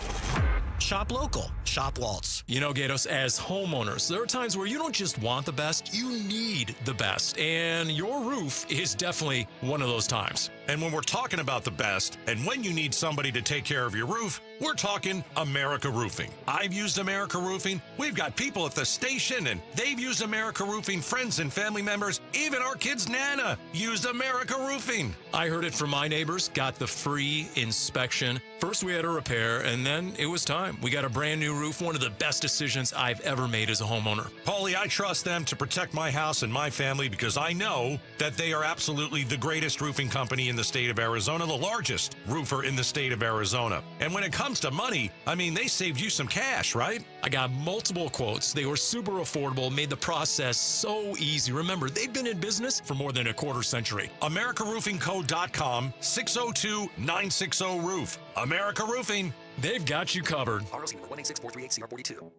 Shop local. Shop Waltz. You know, Gatos, as homeowners, there are times where you don't just want the best, you need the best. And your roof is definitely one of those times. And when we're talking about the best, and when you need somebody to take care of your roof, we're talking America Roofing. I've used America Roofing. We've got people at the station, and they've used America Roofing, friends and family members. Even our kid's Nana used America Roofing. I heard it from my neighbors, got the free inspection. First, we had a repair, and then it was time. We got a brand new roof, one of the best decisions I've ever made as a homeowner. Paulie, I trust them to protect my house and my family because I know that they are absolutely the greatest roofing company in the state of Arizona, the largest roofer in the state of Arizona. And when it comes to money, I mean, they saved you some cash, right? I got multiple quotes. They were super affordable, made the process so easy. Remember, they've been in business for more than a quarter century. AmericaRoofingCo.com, 602-960-ROOF. America Roofing. They've got you covered. ROC number 186438CR42.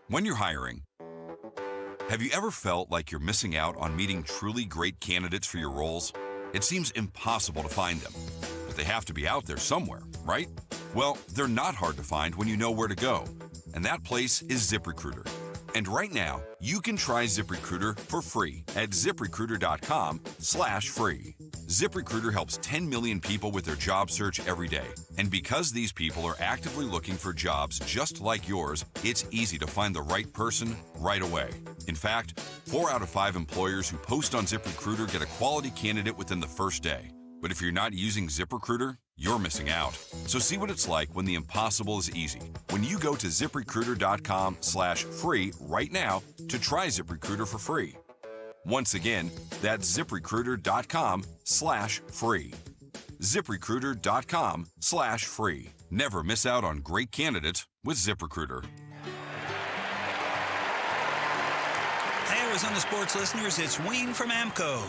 When you're hiring, have you ever felt like you're missing out on meeting truly great candidates for your roles? It seems impossible to find them, but they have to be out there somewhere, right? Well, they're not hard to find when you know where to go, and that place is ZipRecruiter. And right now, you can try ZipRecruiter for free at ZipRecruiter.com/free. ZipRecruiter helps 10 million people with their job search every day. And because these people are actively looking for jobs just like yours, it's easy to find the right person right away. In fact, 4 out of 5 employers who post on ZipRecruiter get a quality candidate within the first day. But if you're not using ZipRecruiter, you're missing out. So see what it's like when the impossible is easy. When you go to ZipRecruiter.com/free right now to try ZipRecruiter for free. Once again, that's ZipRecruiter.com/free. ZipRecruiter.com/free. Never miss out on great candidates with ZipRecruiter. Hey, Arizona sports listeners, it's Wayne from AMCO.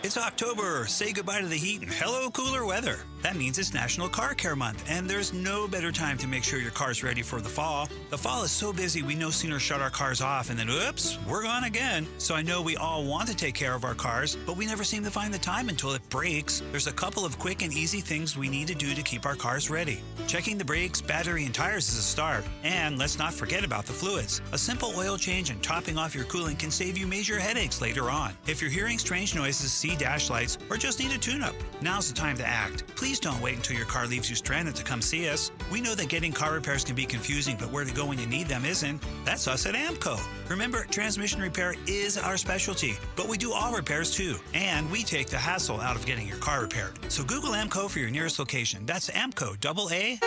It's October. Say goodbye to the heat and hello cooler weather. That means it's National Car Care Month, and there's no better time to make sure your car's ready for the fall. The fall is so busy we no sooner shut our cars off and then, oops, we're gone again. So I know we all want to take care of our cars, but we never seem to find the time until it breaks. There's a couple of quick and easy things we need to do to keep our cars ready. Checking the brakes, battery, and tires is a start. And let's not forget about the fluids. A simple oil change and topping off your coolant can save you major headaches later on. If you're hearing strange noises, see dash lights, or just need a tune-up, now's the time to act. Please don't wait until your car leaves you stranded to come see us. We know that getting car repairs can be confusing, but where to go when you need them isn't. That's us at AMCO. Remember, transmission repair is our specialty, but we do all repairs too, and we take the hassle out of getting your car repaired. So Google AMCO for your nearest location. That's AMCO, AA,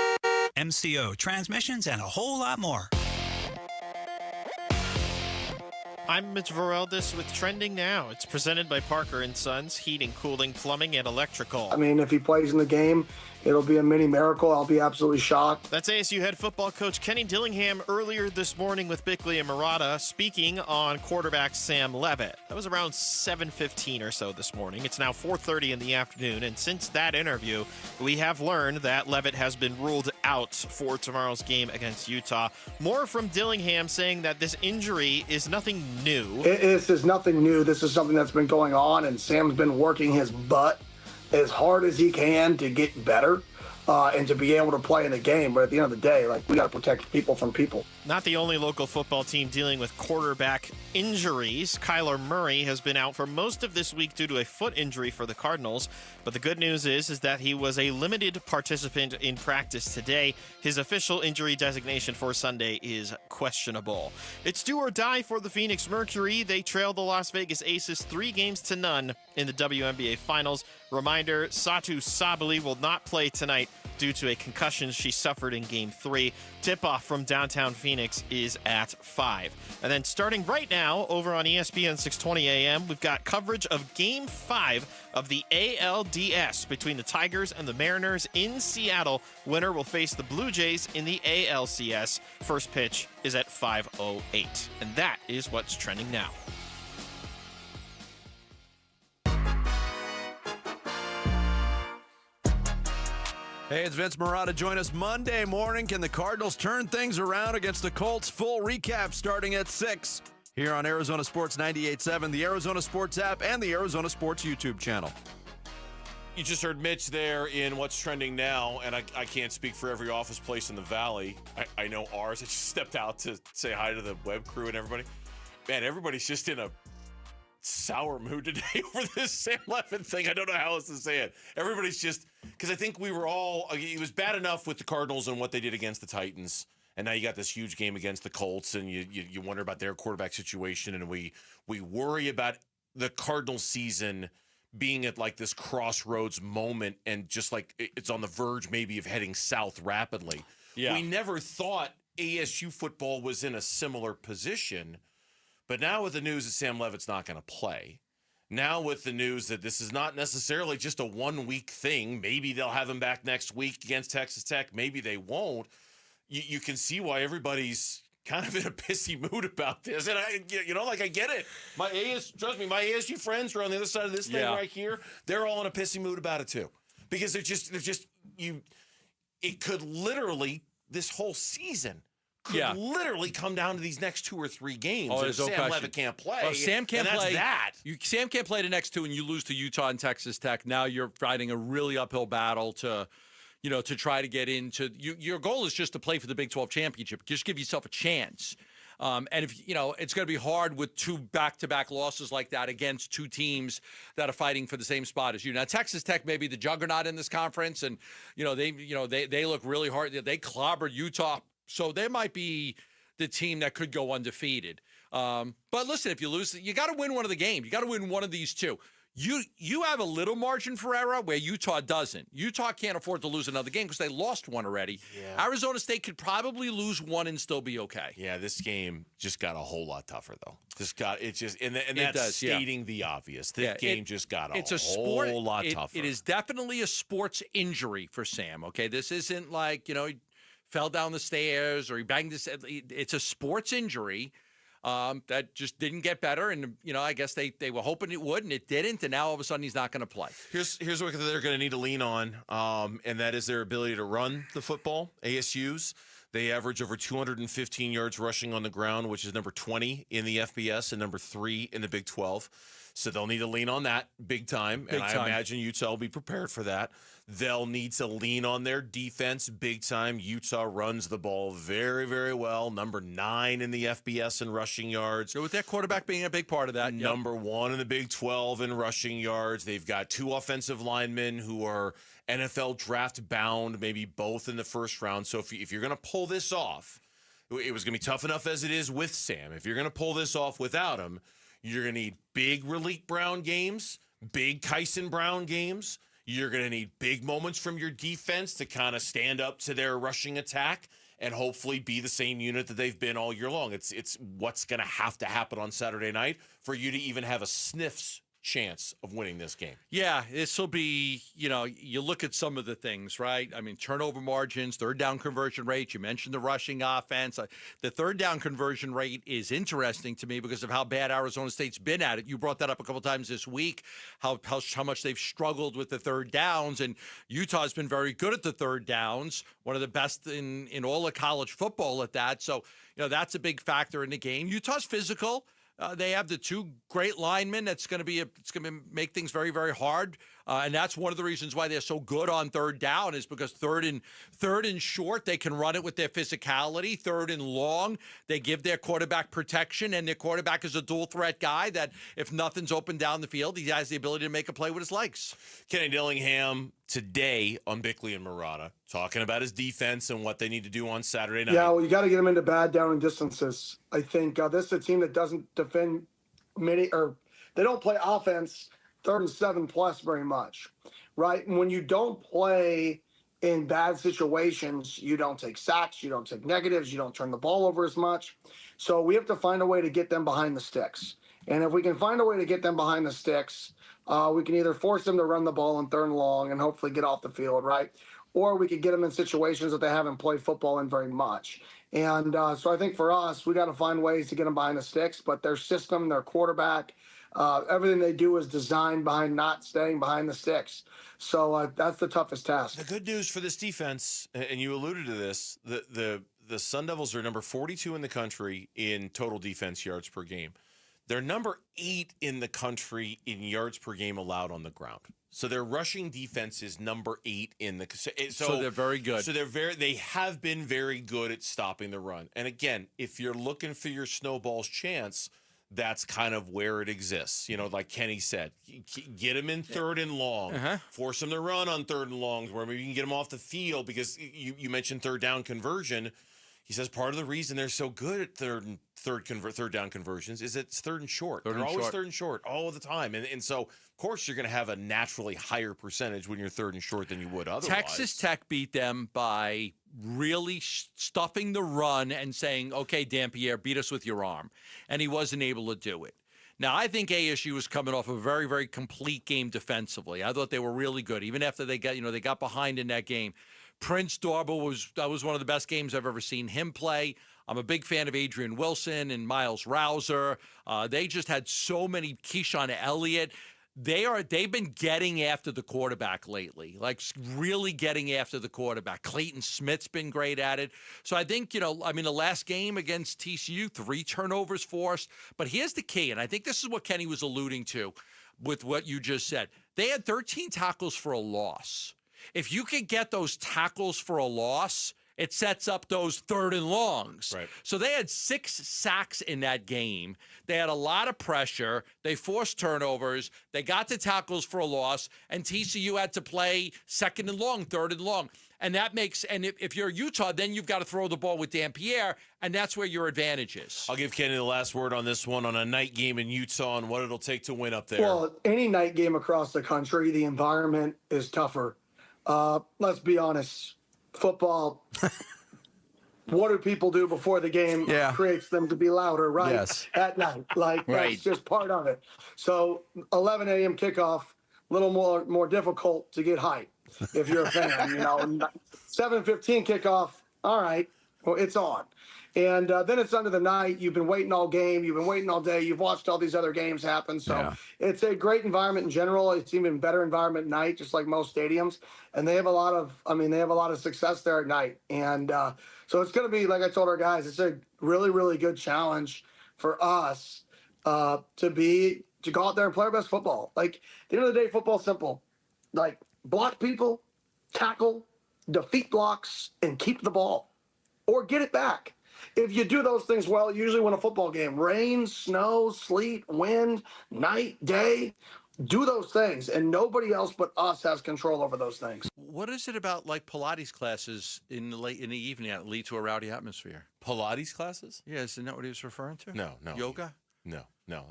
MCO, transmissions, and a whole lot more. I'm Mitch Vareldis with Trending Now. It's presented by Parker & Sons, heating, cooling, plumbing, and electrical. I mean, if he plays in the game, it'll be a mini miracle. I'll be absolutely shocked. That's ASU head football coach Kenny Dillingham earlier this morning with Bickley and Murata speaking on quarterback Sam Levitt. That was around 7:15 or so this morning. It's now 4:30 in the afternoon, and since that interview, we have learned that Levitt has been ruled out for tomorrow's game against Utah. More from Dillingham saying that this injury is nothing new. This is nothing new. This is something that's been going on, and Sam's been working his butt as hard as he can to get better and to be able to play in the game. But at the end of the day, like, we got to protect people from people. Not the only local football team dealing with quarterback injuries. Kyler Murray has been out for most of this week due to a foot injury for the Cardinals. But the good news is that he was a limited participant in practice today. His official injury designation for Sunday is questionable. It's do or die for the Phoenix Mercury. They trailed the Las Vegas Aces 3-0 in the WNBA Finals. Reminder, Satu Sabali will not play tonight due to a concussion she suffered in Game 3. Tip-off from downtown Phoenix is at 5. And then starting right now over on ESPN 620 AM, we've got coverage of Game 5 of the ALDS between the Tigers and the Mariners in Seattle. Winner will face the Blue Jays in the ALCS. First pitch is at 5:08. And that is what's trending now. Hey, it's Vince Marotta. Join us Monday morning. Can the Cardinals turn things around against the Colts? Full recap starting at 6 here on Arizona Sports 98.7, the Arizona Sports app, and the Arizona Sports YouTube channel. You just heard Mitch there in What's Trending Now, and I can't speak for every office place in the Valley. I know ours. I just stepped out to say hi to the web crew and everybody. Man, everybody's just in a sour mood today over this Sam Levitt thing. I don't know how else to say it. Everybody's just, because I think we were all, it was bad enough with the Cardinals and what they did against the Titans, and now you got this huge game against the Colts, and you wonder about their quarterback situation, and we worry about the Cardinals season being at like this crossroads moment, and just like it's on the verge maybe of heading south rapidly. Yeah. We never thought ASU football was in a similar position. But now with the news that Sam Levitt's not going to play, now with the news that this is not necessarily just a one-week thing, maybe they'll have him back next week against Texas Tech, maybe they won't, you can see why everybody's kind of in a pissy mood about this. And I get it. Trust me, my ASU friends are on the other side of this thing right here. They're all in a pissy mood about it too. Because it could literally, this whole season could literally come down to these next 2 or 3 games. Oh, if Sam Levitt can't play, well, Sam can't and play. That's that. Sam can't play the next 2, and you lose to Utah and Texas Tech. Now you're fighting a really uphill battle to try to get into. Your goal is just to play for the Big 12 championship. Just give yourself a chance. And if it's going to be hard with 2 back-to-back losses like that against 2 teams that are fighting for the same spot as you. Now Texas Tech may be the juggernaut in this conference, and they look really hard. They clobbered Utah. So they might be the team that could go undefeated. But listen, if you lose, you got to win one of the games. You got to win one of these 2. You have a little margin for error where Utah doesn't. Utah can't afford to lose another game because they lost one already. Yeah. Arizona State could probably lose one and still be okay. Yeah, this game just got a whole lot tougher though. That's stating the obvious. This game just got a whole lot tougher. It is definitely a sports injury for Sam. Okay, this isn't like he fell down the stairs or he banged his head. It's a sports injury that just didn't get better. And, I guess they were hoping it would, and it didn't. And now all of a sudden he's not going to play. Here's what they're going to need to lean on, and that is their ability to run the football. ASU's, they average over 215 yards rushing on the ground, which is number 20 in the FBS and number 3 in the Big 12. So they'll need to lean on that big time. I imagine Utah will be prepared for that. They'll need to lean on their defense big time. Utah runs the ball very, very well. Number 9 in the FBS in rushing yards. So with their quarterback being a big part of that. Number 1 in the Big 12 in rushing yards. They've got 2 offensive linemen who are NFL draft bound, maybe both in the first round. So if you're going to pull this off, it was going to be tough enough as it is with Sam. If you're going to pull this off without him, you're going to need big Raleek Brown games, big Kyson Brown games. You're going to need big moments from your defense to kind of stand up to their rushing attack and hopefully be the same unit that they've been all year long. It's what's going to happen on Saturday night for you to even have a sniff's chance of winning this game. Yeah, this will be, you look at some of the things, right? I mean, turnover margins, third down conversion rate. You mentioned the rushing offense. The third down conversion rate is interesting to me because of how bad Arizona State's been at it. You brought that up a couple times this week, how much they've struggled with the third downs, and Utah's been very good at the third downs, one of the best in all of college football at that. So, that's a big factor in the game. Utah's physical. They have the 2 great linemen. It's going to make things very, very hard And that's one of the reasons why they're so good on third down is because third and short, they can run it with their physicality. Third and long, they give their quarterback protection, and their quarterback is a dual threat guy that if nothing's open down the field, he has the ability to make a play with his legs. Kenny Dillingham today on Bickley and Murata talking about his defense and what they need to do on Saturday night. Yeah, well, you got to get them into bad down and distances. I think this is a team that doesn't defend many, or they don't play offense 3rd and 7+ very much, right? And when you don't play in bad situations, you don't take sacks, you don't take negatives, you don't turn the ball over as much. So we have to find a way to get them behind the sticks. And if we can find a way to get them behind the sticks, we can either force them to run the ball in 3rd and long and hopefully get off the field, right? Or we could get them in situations that they haven't played football in very much. And so I think for us, we got to find ways to get them behind the sticks, but their system, their quarterback, everything they do is designed behind not staying behind the sticks. So that's the toughest task. The good news for this defense, and you alluded to this, the Sun Devils are number 42 in the country in total defense yards per game. They're number 8 in the country in yards per game allowed on the ground. So their rushing defense is number 8 in the. So they're very good. So they have been very good at stopping the run. And again, if you're looking for your snowball's chance, that's kind of where it exists. You know, like Kenny said, get them in 3rd and long, force them to run on 3rd and longs, where maybe you can get them off the field because you mentioned third down conversion. He says part of the reason they're so good at third down conversions is it's 3rd and short. They're always 3rd and short all the time. And so, of course, you're going to have a naturally higher percentage when you're 3rd and short than you would otherwise. Texas Tech beat them by really stuffing the run and saying, okay, Dampierre, beat us with your arm. And he wasn't able to do it. Now, I think ASU was coming off a very, very complete game defensively. I thought they were really good, even after they got behind in that game. Prince Darby was one of the best games I've ever seen him play. I'm a big fan of Adrian Wilson and Miles Rouser. They just had so many. Keyshawn Elliott. They've been getting after the quarterback lately, like really getting after the quarterback. Clayton Smith's been great at it. So I think, the last game against TCU, 3 turnovers forced. But here's the key, and I think this is what Kenny was alluding to with what you just said. They had 13 tackles for a loss. If you could get those tackles for a loss, it sets up those 3rd and longs. Right. So they had 6 sacks in that game. They had a lot of pressure. They forced turnovers. They got the tackles for a loss, and TCU had to play 2nd and long, 3rd and long. And that makes, and if you're Utah, then you've got to throw the ball with Dampierre, and that's where your advantage is. I'll give Kenny the last word on this one, on a night game in Utah and what it'll take to win up there. Well, any night game across the country, the environment is tougher. Let's be honest. Football, what do people do before the game creates them to be louder, right? Yes. At night. That's just part of it. So 11 a.m. kickoff, a little more difficult to get hype if you're a fan. 7:15 kickoff, all right, well, it's on. And then it's under the night. You've been waiting all game. You've been waiting all day. You've watched all these other games happen. So it's a great environment in general. It's even better environment at night, just like most stadiums. And they have a lot of success there at night. And so it's going to be, like I told our guys, it's a really, really good challenge for us to go out there and play our best football. Like, at the end of the day, football's simple. Like, block people, tackle, defeat blocks, and keep the ball. Or get it back. If you do those things well, you usually win a football game. Rain, snow, sleet, wind, night, day. Do those things, and nobody else but us has control over those things. What is it about, like, Pilates classes in the evening that lead to a rowdy atmosphere? Pilates classes? Yeah, isn't that what he was referring to? No. Yoga? No.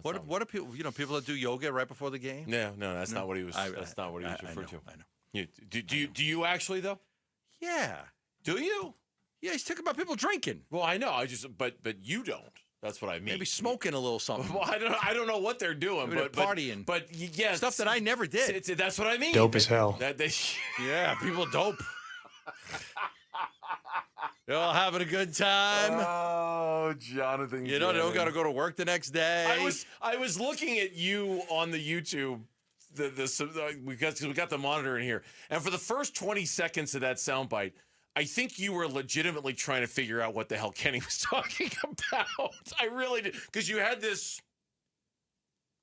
What are people? People that do yoga right before the game? No, that's not what he was. That's not what he was referring to. I know. Do you actually though? Yeah. Do you? Yeah, he's talking about people drinking. Well, I know. But you don't. That's what I mean. Maybe smoking a little something. Well, I don't know what they're doing, but partying. But yes, stuff that I never did. That's what I mean. Dope as hell. Yeah, people dope. You're all having a good time. Oh, Jonathan. They don't got to go to work the next day. I was looking at you on the YouTube. We got the monitor in here, and for the first 20 seconds of that soundbite, I think you were legitimately trying to figure out what the hell Kenny was talking about. I really did, because you had this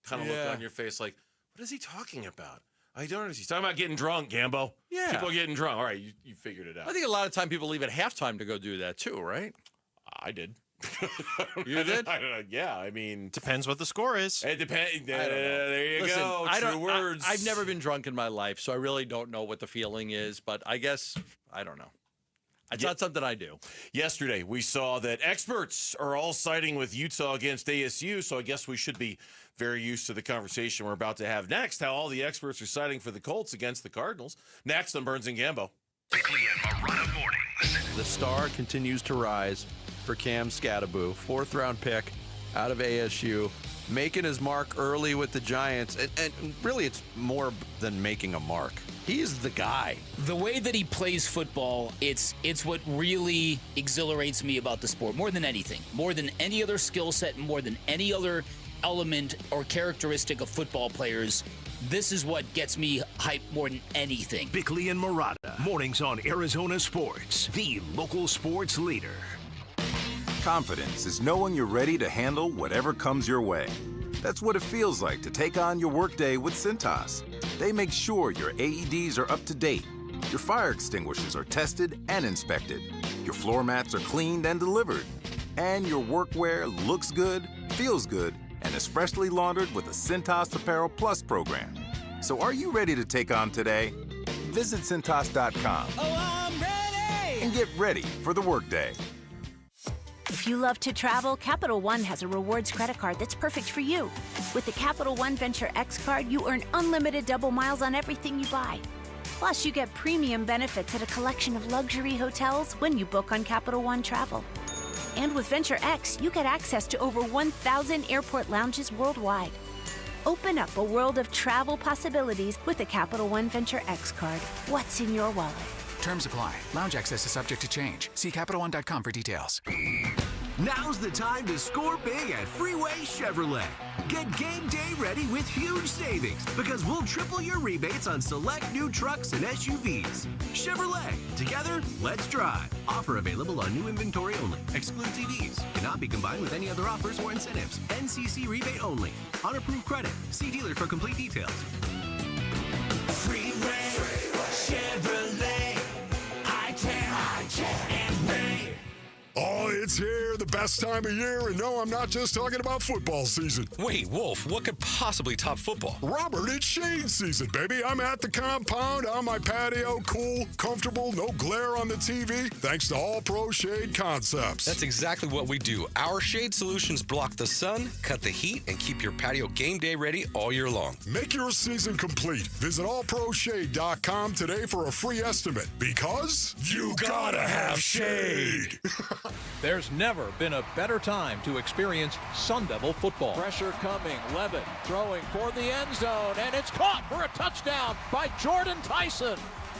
kind of look on your face, like, what is he talking about? I don't understand. He's talking about getting drunk, Gambo. Yeah. People are getting drunk. All right, you figured it out. I think a lot of time people leave at halftime to go do that too, right? I did. You did? Yeah, I mean... Depends what the score is. It depends. There you go. True words. I've never been drunk in my life, so I really don't know what the feeling is, but I guess, I don't know. It's not something I do. Yesterday, we saw that experts are all siding with Utah against ASU, so I guess we should be very used to the conversation we're about to have next, how all the experts are siding for the Colts against the Cardinals. Next on Burns and Gambo. Bickley and Marotta mornings. The star continues to rise for Cam Skattabo, 4th-round pick out of ASU, making his mark early with the Giants. And really, it's more than making a mark. He's the guy. The way that he plays football, it's what really exhilarates me about the sport more than anything, more than any other skill set, more than any other element or characteristic of football players. This is what gets me hyped more than anything. Bickley and Marotta, mornings on Arizona Sports, the local sports leader. Confidence is knowing you're ready to handle whatever comes your way. That's what it feels like to take on your workday with Cintas. They make sure your AEDs are up to date, your fire extinguishers are tested and inspected, your floor mats are cleaned and delivered, and your workwear looks good, feels good, and is freshly laundered with the Cintas Apparel Plus program. So are you ready to take on today? Visit Cintas.com. Oh, I'm ready! And get ready for the workday. If you love to travel, Capital One has a rewards credit card that's perfect for you. With the Capital One Venture X card, you earn unlimited double miles on everything you buy. Plus, you get premium benefits at a collection of luxury hotels when you book on Capital One Travel. And with Venture X, you get access to over 1,000 airport lounges worldwide. Open up a world of travel possibilities with the Capital One Venture X card. What's in your wallet? Terms apply. Lounge access is subject to change. See CapitalOne.com for details. Now's the time to score big at Freeway Chevrolet. Get game day ready with huge savings because we'll triple your rebates on select new trucks and SUVs. Chevrolet, together, let's drive. Offer available on new inventory only. Excludes EVs. Cannot be combined with any other offers or incentives. NCC rebate only. On approved credit. See dealer for complete details. Freeway, Chevrolet, I-10, and Ray. Oh, it's here, the best time of year, and no, I'm not just talking about football season. Wait, Wolf, what could possibly top football? Robert, it's shade season, baby. I'm at the compound, on my patio, cool, comfortable, no glare on the TV, thanks to All Pro Shade Concepts. That's exactly what we do. Our shade solutions block the sun, cut the heat, and keep your patio game day ready all year long. Make your season complete. Visit allproshade.com today for a free estimate, because you gotta have shade. There's never been a better time to experience Sun Devil football. Pressure coming. Levitt throwing for the end zone, and it's caught for a touchdown by Jordan Tyson.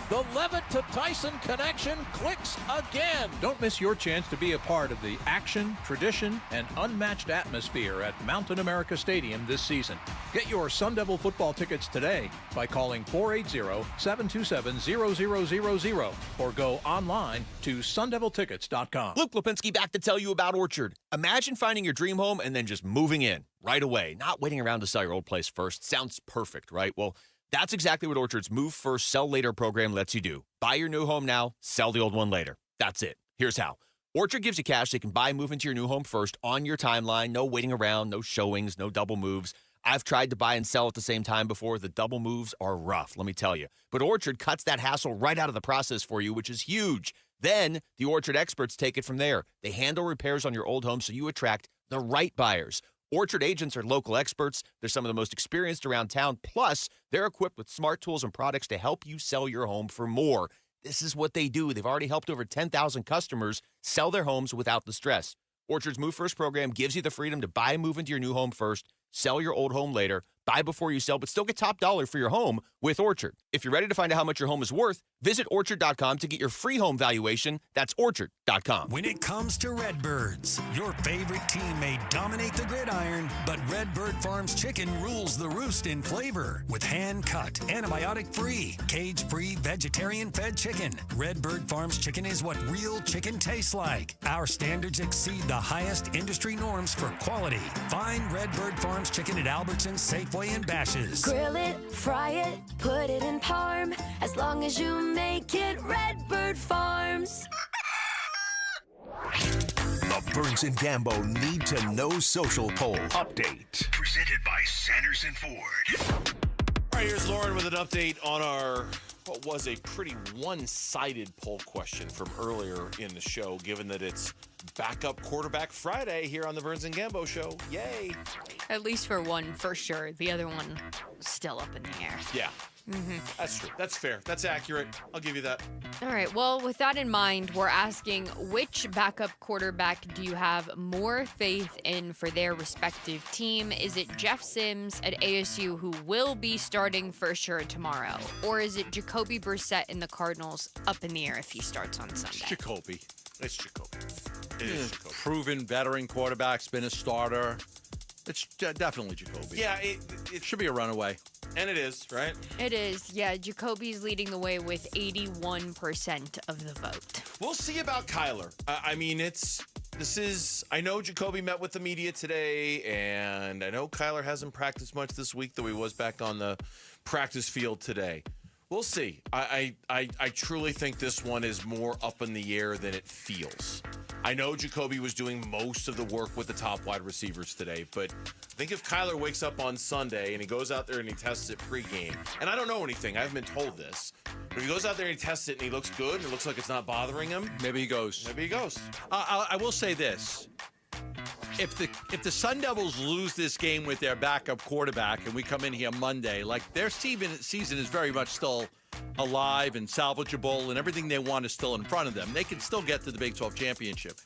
The Levitt to Tyson connection clicks again. Don't miss your chance to be a part of the action, tradition, and unmatched atmosphere at Mountain America Stadium this season. Get your Sun Devil football tickets today by calling 480-727-0000 or go online to sundeviltickets.com. Luke Lipinski back to tell you about Orchard. Imagine finding your dream home and then just moving in right away, not waiting around to sell your old place first. Sounds perfect, right? Well, that's exactly what Orchard's Move First, Sell Later program lets you do. Buy your new home now, sell the old one later. That's it. Here's how. Orchard gives you cash so you can buy and move into your new home first on your timeline. No waiting around, no showings, no double moves. I've tried to buy and sell at the same time before. The double moves are rough, let me tell you. But Orchard cuts that hassle right out of the process for you, which is huge. Then the Orchard experts take it from there. They handle repairs on your old home so you attract the right buyers. Orchard agents are local experts. They're some of the most experienced around town. Plus, they're equipped with smart tools and products to help you sell your home for more. This is what they do. They've already helped over 10,000 customers sell their homes without the stress. Orchard's Move First program gives you the freedom to buy and move into your new home first, sell your old home later, buy before you sell, but still get top dollar for your home with Orchard. If you're ready to find out how much your home is worth, visit Orchard.com to get your free home valuation. That's Orchard.com. When it comes to Redbirds, your favorite team may dominate the gridiron, but Redbird Farms chicken rules the roost in flavor. With hand-cut, antibiotic-free, cage-free, vegetarian-fed chicken, Redbird Farms chicken is what real chicken tastes like. Our standards exceed the highest industry norms for quality. Find Redbird Farms chicken at Albertsons, Safeway, Hawaiian bashes. Grill it, fry it, put it in parm. As long as you make it Redbird Farms. The Burns and Gambo Need to Know Social Poll Update. Presented by Sanderson Ford. All right, here's Lauren with an update on our, what was a pretty one-sided poll question from earlier in the show, given that it's Backup Quarterback Friday here on the Burns and Gambo Show. Yay. At least for one, for sure. The other one, still up in the air. Yeah. That's true. That's fair. That's accurate. I'll give you that. All right. Well, with that in mind, we're asking which backup quarterback do you have more faith in for their respective team? Is it Jeff Sims at ASU, who will be starting for sure tomorrow? Or is it Jacoby Brissett in the Cardinals, up in the air if he starts on Sunday? It's Jacoby. It's Jacoby. It is Jacoby. Proven veteran quarterback's been a starter. It's definitely Jacoby. Yeah, it should be a runaway. And it is, right? It is. Yeah, Jacoby's leading the way with 81% of the vote. We'll see about Kyler. I mean, I know Jacoby met with the media today, and I know Kyler hasn't practiced much this week, though he was back on the practice field today. We'll see. I truly think this one is more up in the air than it feels. I know Jacoby was doing most of the work with the top wide receivers today, but I think if Kyler wakes up on Sunday and he goes out there and he tests it pregame, and I don't know anything, I haven't been told this, but if he goes out there and he tests it and he looks good and it looks like it's not bothering him, maybe he goes. Maybe he goes. I will say this. If the Sun Devils lose this game with their backup quarterback and we come in here Monday, like their season is very much still alive and salvageable and everything they want is still in front of them. They can still get to the Big 12 championship.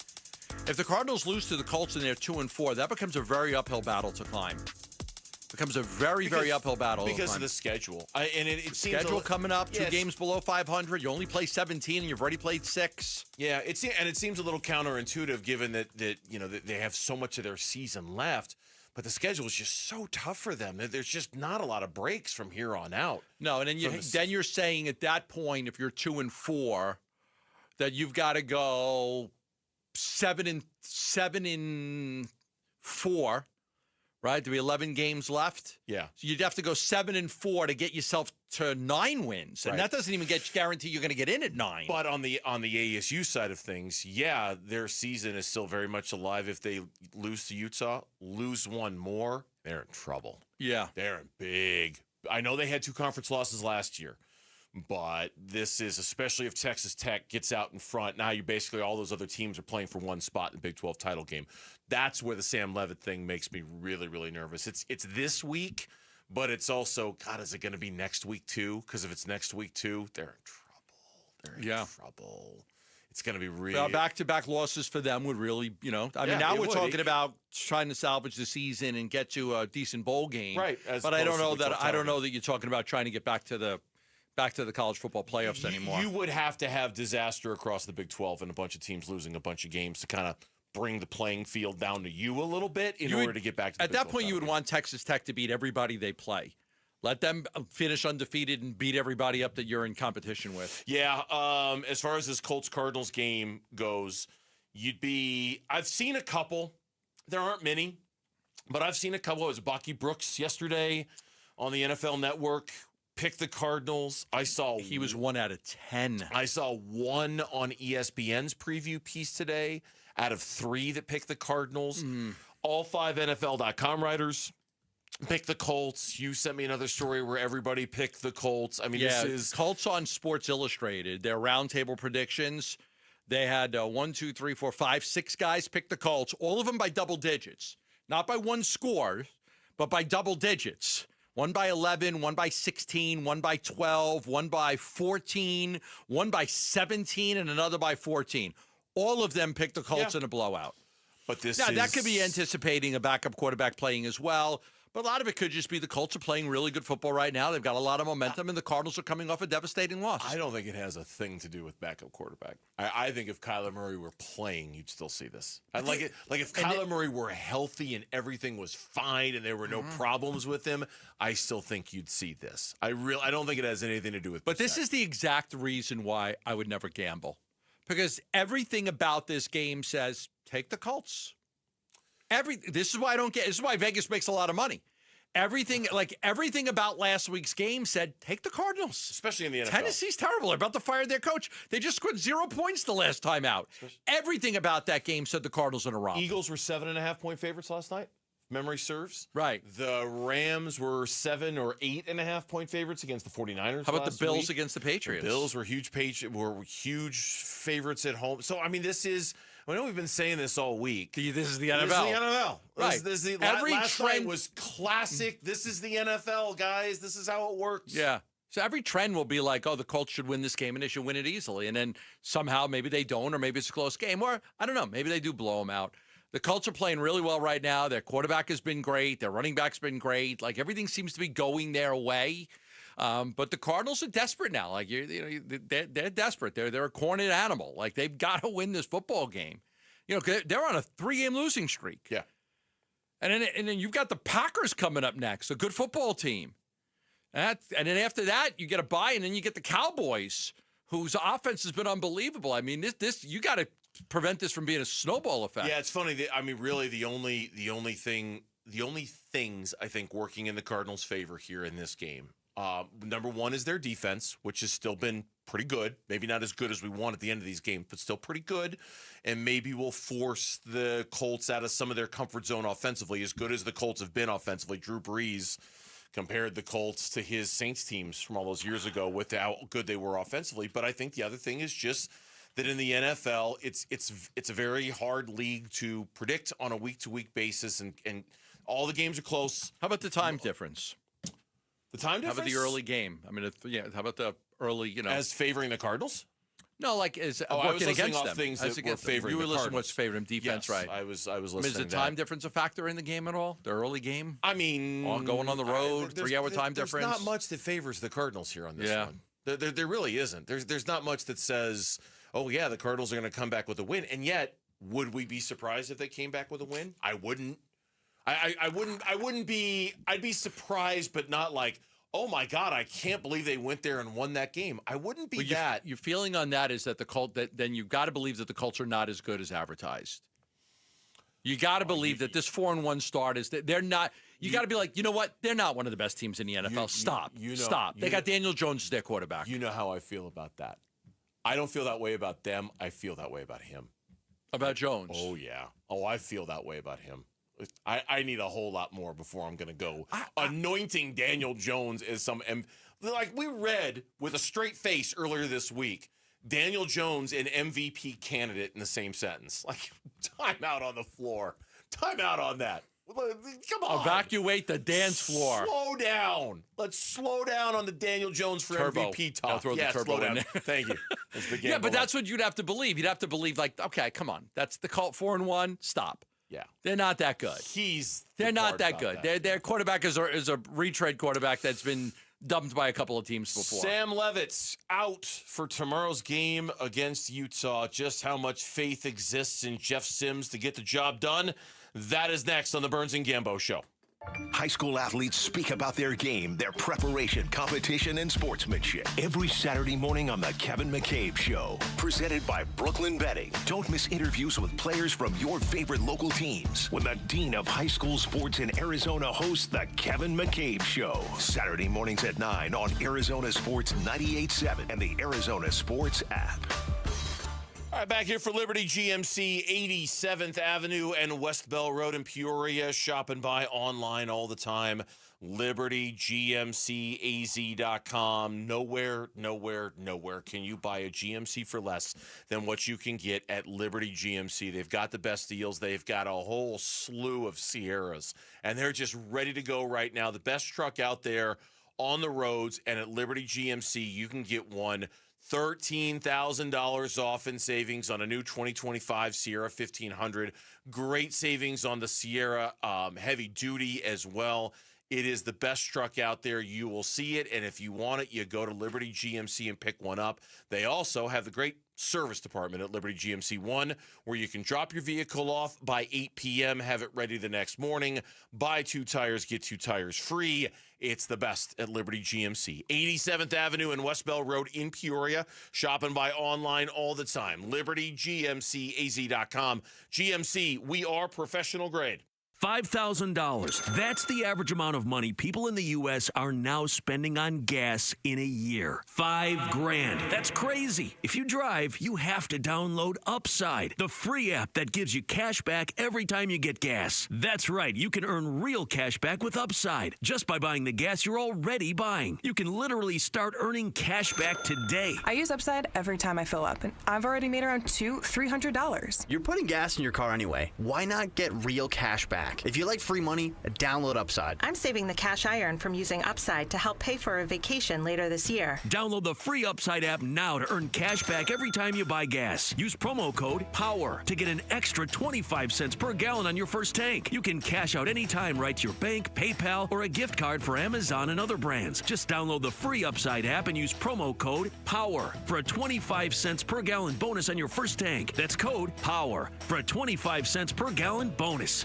If the Cardinals lose to the Colts and they're 2-4, that becomes a very uphill battle to climb. Becomes a very uphill battle because of the schedule. And it seems schedule coming up, 2 games below 500. You only play 17 and you've already played 6. Yeah, it seems a little counterintuitive given that they have so much of their season left. But the schedule is just so tough for them. There's just not a lot of breaks from here on out. No, and then you're saying at that point, if you're 2-4, that you've got to go 7-4, right? There'll be 11 games left. Yeah. So you'd have to go 7-4 to get yourself to 9 wins, and Right. that doesn't even guarantee you're going to get in at 9. But on the ASU side of things, yeah, their season is still very much alive. If they lose to Utah, lose one more, they're in trouble. Yeah. They're in big. I know they had 2 conference losses last year, but this is, especially if Texas Tech gets out in front, now you basically, all those other teams are playing for one spot in the Big 12 title game. That's where the Sam Levitt thing makes me really, really nervous. It's this week, but it's also, God, is it going to be next week too? Because if it's next week too, they're in trouble. They're in trouble. It's going to be really... Well, back-to-back losses for them would really, now we're talking about trying to salvage the season and get to a decent bowl game. Right. But I don't know that you're talking about trying to get back to the college football playoffs anymore. You would have to have disaster across the Big 12 and a bunch of teams losing a bunch of games to kind of bring the playing field down to you a little bit in order to get back to the At Big that 12 point, you would want Texas Tech to beat everybody they play. Let them finish undefeated and beat everybody up that you're in competition with. Yeah, as far as this Colts-Cardinals game goes, I've seen a couple. There aren't many, but I've seen a couple. It was Bucky Brooks yesterday on the NFL Network. Pick the Cardinals. He was 1 out of 10. I saw 1 on ESPN's preview piece today out of 3 that picked the Cardinals. All 5 NFL.com writers picked the Colts. You sent me another story where everybody picked the Colts. I mean, this is Colts on Sports Illustrated. Their roundtable predictions. They had 1, 2, 3, 4, 5, 6 guys pick the Colts. All of them by double digits, not by one score, but by double digits. 1 by 11, 1 by 16, 1 by 12, 1 by 14, 1 by 17, and another by 14. All of them picked the Colts in a blowout. But that could be anticipating a backup quarterback playing as well. But a lot of it could just be the Colts are playing really good football right now. They've got a lot of momentum, and the Cardinals are coming off a devastating loss. I don't think it has a thing to do with backup quarterback. I think if Kyler Murray were playing, you'd still see this. Like if Kyler Murray were healthy and everything was fine and there were no problems with him, I still think you'd see this. I don't think it has anything to do with. But this is the exact reason why I would never gamble, because everything about this game says take the Colts. This is why I don't get. This is why Vegas makes a lot of money. everything about last week's game said take the Cardinals. Especially in the NFL. Tennessee's terrible. They're about to fire their coach. They just scored 0 points the last time out. Everything about that game said the Cardinals in a romp. Eagles were 7.5-point favorites last night. Memory serves. Right. The Rams were 7 or 8.5-point favorites against the 49ers. How about the Bills week? against the Patriots? The Bills were huge favorites at home. So, I mean, I know we've been saying this all week. This is the NFL. This is the NFL. Right. Last night was classic. This is the NFL, guys. This is how it works. Yeah. So every trend will be like, oh, the Colts should win this game and they should win it easily. And then somehow maybe they don't, or maybe it's a close game. Or, I don't know, maybe they do blow them out. The Colts are playing really well right now. Their quarterback has been great. Their running back's been great. Like, everything seems to be going their way. But the Cardinals are desperate now. Like, they're desperate. They're a cornered animal. Like, they've got to win this football game. They're on a 3-game losing streak. Yeah. And then you've got the Packers coming up next, a good football team. And then after that, you get a bye, and then you get the Cowboys, whose offense has been unbelievable. I mean, this you got to prevent this from being a snowball effect. Yeah, it's funny. I mean, really, the only things I think working in the Cardinals' favor here in this game. Number one is their defense, which has still been pretty good. Maybe not as good as we want at the end of these games, but still pretty good. And maybe we'll force the Colts out of some of their comfort zone offensively, as good as the Colts have been offensively. Drew Brees compared the Colts to his Saints teams from all those years ago with how good they were offensively. But I think the other thing is just that in the NFL, it's a very hard league to predict on a week-to-week basis, and all the games are close. How about the time difference? The time difference? How about the early game? I mean, how about the early, As favoring the Cardinals? No, like as I was working listening against off them. things that were favoring you were the listening Cardinals. what's favoring defense, Yes, right? I was listening. Is the time difference a factor in the game at all? The early game? I mean, going on the road, 3-hour time difference. There's not much that favors the Cardinals here on this one. There really isn't. There's not much that says, oh yeah, the Cardinals are going to come back with a win. And yet, would we be surprised if they came back with a win? I wouldn't. I wouldn't be. I'd be surprised, but not like, oh my God, I can't believe they went there and won that game. I wouldn't be that. Your feeling on that is that then you've got to believe that the Colts are not as good as advertised. You got to believe that this 4-1 start is that they're not. You got to be like, you know what? They're not one of the best teams in the NFL. Stop. They got Daniel Jones as their quarterback. You know how I feel about that. I don't feel that way about them. I feel that way about him. About Jones? Oh, yeah. Oh, I feel that way about him. I need a whole lot more before I'm going to go anointing Daniel Jones as some like we read with a straight face earlier this week. Daniel Jones an MVP candidate in the same sentence. Like, time out on the floor. Time out on that. Come on. Evacuate the dance floor. Slow down. Let's slow down on the Daniel Jones for turbo. MVP talk. I'll throw the turbo in there. Thank you. That's the game. Yeah, but that's what you'd have to believe. You'd have to believe, like, okay, come on. That's the Colt 4-1. Stop. Yeah. They're not that good. They're not that good. Their quarterback is a retread quarterback that's been dumped by a couple of teams before. Sam Levitt's out for tomorrow's game against Utah. Just how much faith exists in Jeff Sims to get the job done? That is next on the Burns and Gambo Show. High school athletes speak about their game, their preparation, competition, and sportsmanship. Every Saturday morning on The Kevin McCabe Show. Presented by Brooklyn Betting. Don't miss interviews with players from your favorite local teams when the Dean of High School Sports in Arizona hosts The Kevin McCabe Show. Saturday mornings at 9 on Arizona Sports 98.7 and the Arizona Sports app. All right, back here for Liberty GMC, 87th Avenue and West Bell Road in Peoria. Shop and buy online all the time. LibertyGMCAZ.com. Nowhere can you buy a GMC for less than what you can get at Liberty GMC. They've got the best deals. They've got a whole slew of Sierras, and they're just ready to go right now. The best truck out there on the roads, and at Liberty GMC, you can get one $13,000 off in savings on a new 2025 Sierra 1500. Great savings on the Sierra heavy duty as well. It is the best truck out there. You will see it, and if you want it, you go to Liberty GMC and pick one up. They also have the great service department at Liberty GMC 1, where you can drop your vehicle off by 8 p.m., have it ready the next morning, buy 2 tires, get 2 tires free. It's the best at Liberty GMC. 87th Avenue and West Bell Road in Peoria. Shop and buy online all the time. LibertyGMCAZ.com. GMC, we are professional grade. $5,000. That's the average amount of money people in the U.S. are now spending on gas in a year. $5,000. That's crazy. If you drive, you have to download Upside, the free app that gives you cash back every time you get gas. That's right. You can earn real cash back with Upside just by buying the gas you're already buying. You can literally start earning cash back today. I use Upside every time I fill up, and I've already made around $300. You're putting gas in your car anyway. Why not get real cash back? If you like free money, download Upside. I'm saving the cash I earn from using Upside to help pay for a vacation later this year. Download the free Upside app now to earn cash back every time you buy gas. Use promo code POWER to get an extra 25 cents per gallon on your first tank. You can cash out anytime right to your bank, PayPal, or a gift card for Amazon and other brands. Just download the free Upside app and use promo code POWER for a 25 cents per gallon bonus on your first tank. That's code POWER for a 25 cents per gallon bonus.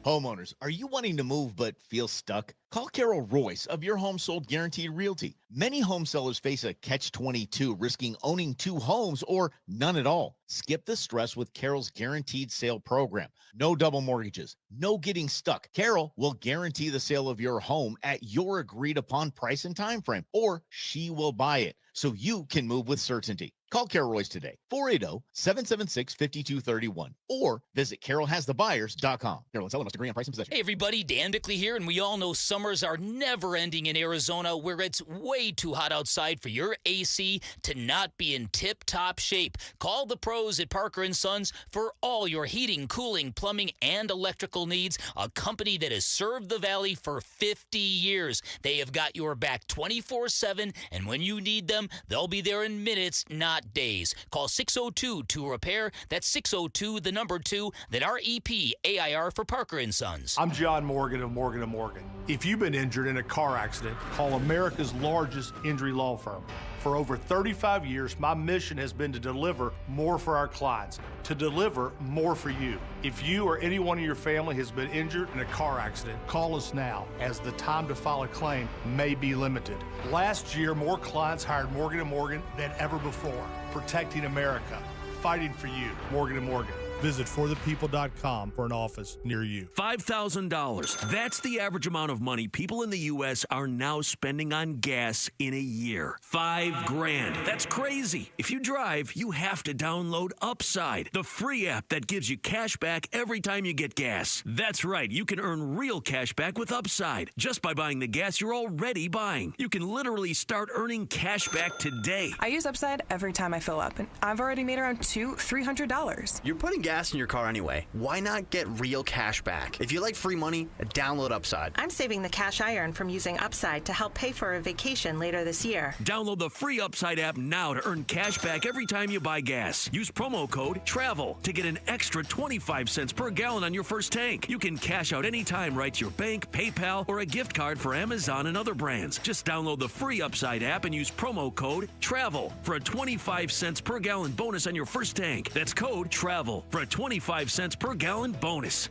Homeowners, are you wanting to move but feel stuck? Call Carol Royce of Your Home Sold Guaranteed Realty. Many home sellers face a catch-22, risking owning 2 homes or none at all. Skip the stress with Carol's Guaranteed Sale Program. No double mortgages, no getting stuck. Carol will guarantee the sale of your home at your agreed-upon price and time frame, or she will buy it so you can move with certainty. Call Carol Royce today, 480-776-5231, or visit carolhasthebuyers.com. Carol and seller must agree on price and possession. Hey everybody, Dan Bickley here, and we all know summers are never ending in Arizona, where it's way too hot outside for your AC to not be in tip-top shape. Call the pros at Parker & Sons for all your heating, cooling, plumbing, and electrical needs, a company that has served the Valley for 50 years. They have got your back 24/7, and when you need them, they'll be there in minutes, not days. Call 602-2-REPAIR. That's 602-2, then REPAIR for Parker & Sons. I'm John Morgan of Morgan & Morgan. If you've been injured in a car accident, call America's largest injury law firm. For over 35 years, my mission has been to deliver more for our clients, to deliver more for you. If you or anyone in your family has been injured in a car accident, call us now, as the time to file a claim may be limited. Last year, more clients hired Morgan & Morgan than ever before, protecting America, fighting for you. Morgan & Morgan. Visit forthepeople.com for an office near you. $5,000. That's the average amount of money people in the U.S. are now spending on gas in a year. $5,000. That's crazy. If you drive, you have to download Upside, the free app that gives you cash back every time you get gas. That's right. You can earn real cash back with Upside just by buying the gas you're already buying. You can literally start earning cash back today. I use Upside every time I fill up, and I've already made around $300. You're putting gas in your car anyway. Why not get real cash back? If you like free money, download Upside. I'm saving the cash I earn from using Upside to help pay for a vacation later this year. Download the free Upside app now to earn cash back every time you buy gas. Use promo code TRAVEL to get an extra 25 cents per gallon on your first tank. You can cash out anytime right to your bank, PayPal, or a gift card for Amazon and other brands. Just download the free Upside app and use promo code TRAVEL for a 25 cents per gallon bonus on your first tank. That's code TRAVEL for a 25 cents per gallon bonus.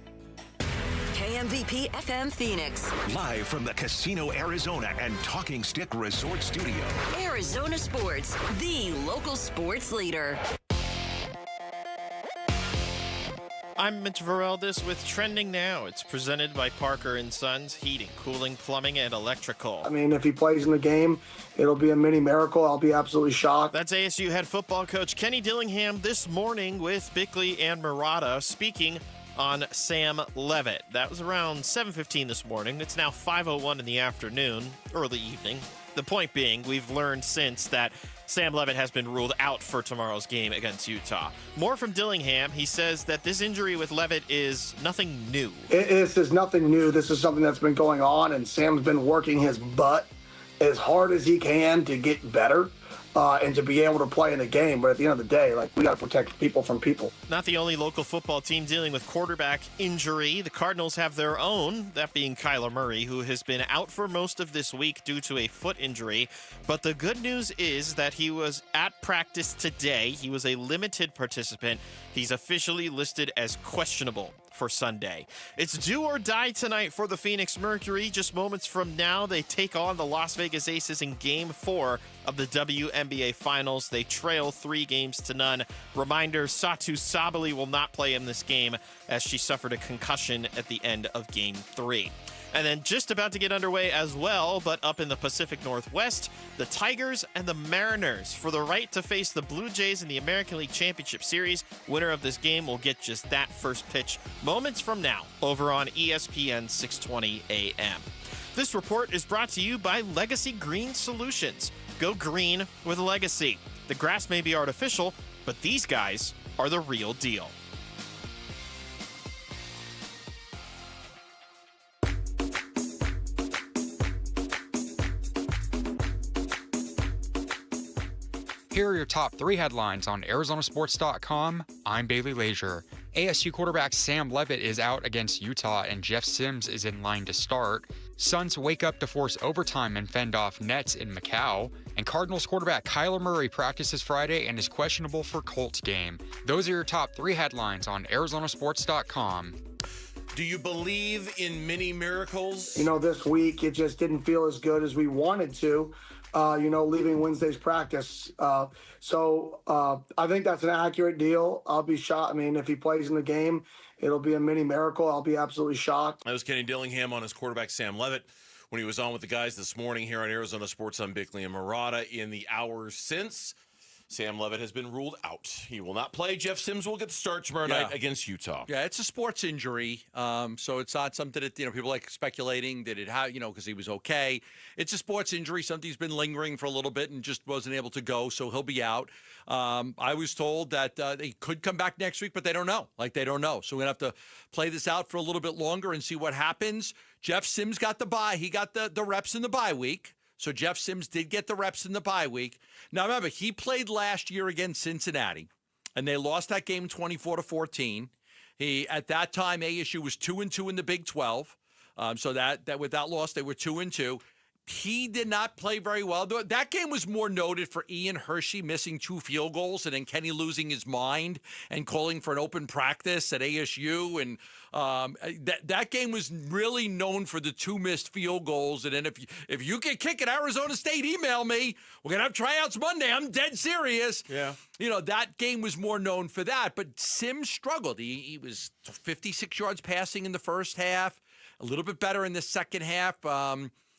KMVP FM Phoenix. Live from the Casino Arizona and Talking Stick Resort Studio. Arizona Sports, the local sports leader. I'm Mitch Vareldes with Trending Now. It's presented by Parker & Sons Heating, Cooling, Plumbing, and Electrical. I mean, if he plays in the game, it'll be a mini miracle. I'll be absolutely shocked. That's ASU head football coach Kenny Dillingham this morning with Bickley and Murata speaking on Sam Levitt. That was around 7:15 this morning. It's now 5:01 in the afternoon, early evening. The point being, we've learned since that Sam Levitt has been ruled out for tomorrow's game against Utah. More from Dillingham. He says that this injury with Levitt is nothing new. This is nothing new. This is something that's been going on, and Sam's been working his butt as hard as he can to get better and to be able to play in the game. But at the end of the day, we got to protect people from people. Not the only local football team dealing with quarterback injury. The Cardinals have their own, that being Kyler Murray, who has been out for most of this week due to a foot injury. But the good news is that he was at practice today. He was a limited participant. He's officially listed as questionable for Sunday. It's do or die tonight for the Phoenix Mercury. Just moments from now, they take on the Las Vegas Aces in Game 4 of the WNBA Finals. They trail 3-0. Reminder, Satu Sabali will not play in this game as she suffered a concussion at the end of Game 3. And then just about to get underway as well, but up in the Pacific Northwest, the Tigers and the Mariners for the right to face the Blue Jays in the American League Championship Series. Winner of this game will get just that first pitch moments from now over on ESPN 620 AM. This report is brought to you by Legacy Green Solutions. Go green with Legacy. The grass may be artificial, but these guys are the real deal. Here are your top 3 headlines on ArizonaSports.com. I'm Bailey Leisure. ASU quarterback Sam Leavitt is out against Utah and Jeff Sims is in line to start. Suns wake up to force overtime and fend off Nets in Macau. And Cardinals quarterback Kyler Murray practices Friday and is questionable for Colts game. Those are your top 3 headlines on ArizonaSports.com. Do you believe in mini miracles? This week it just didn't feel as good as we wanted to. Leaving Wednesday's practice. So I think that's an accurate deal. I'll be shocked. If he plays in the game, it'll be a mini miracle. I'll be absolutely shocked. That was Kenny Dillingham on his quarterback, Sam Leavitt, when he was on with the guys this morning here on Arizona Sports on Bickley and Murata. In the hours since, Sam Leavitt has been ruled out. He will not play. Jeff Sims will get the start tomorrow night against Utah. Yeah, it's a sports injury, so it's not something that people like speculating that it because he was okay. It's a sports injury. Something he's been lingering for a little bit and just wasn't able to go, so he'll be out. I was told that he could come back next week, but they don't know. They don't know. So we're going to have to play this out for a little bit longer and see what happens. Jeff Sims got the bye. He got the reps in the bye week. So Jeff Sims did get the reps in the bye week. Now remember, he played last year against Cincinnati, and they lost that game 24-14. At that time, ASU was 2-2 in the Big 12. So that with that loss, they were 2-2. He did not play very well. That game was more noted for Ian Hershey missing 2 field goals and then Kenny losing his mind and calling for an open practice at ASU. And that game was really known for the 2 missed field goals. And then if you can kick at Arizona State, email me. We're going to have tryouts Monday. I'm dead serious. Yeah. That game was more known for that. But Sims struggled. He was 56 yards passing in the first half, a little bit better in the second half.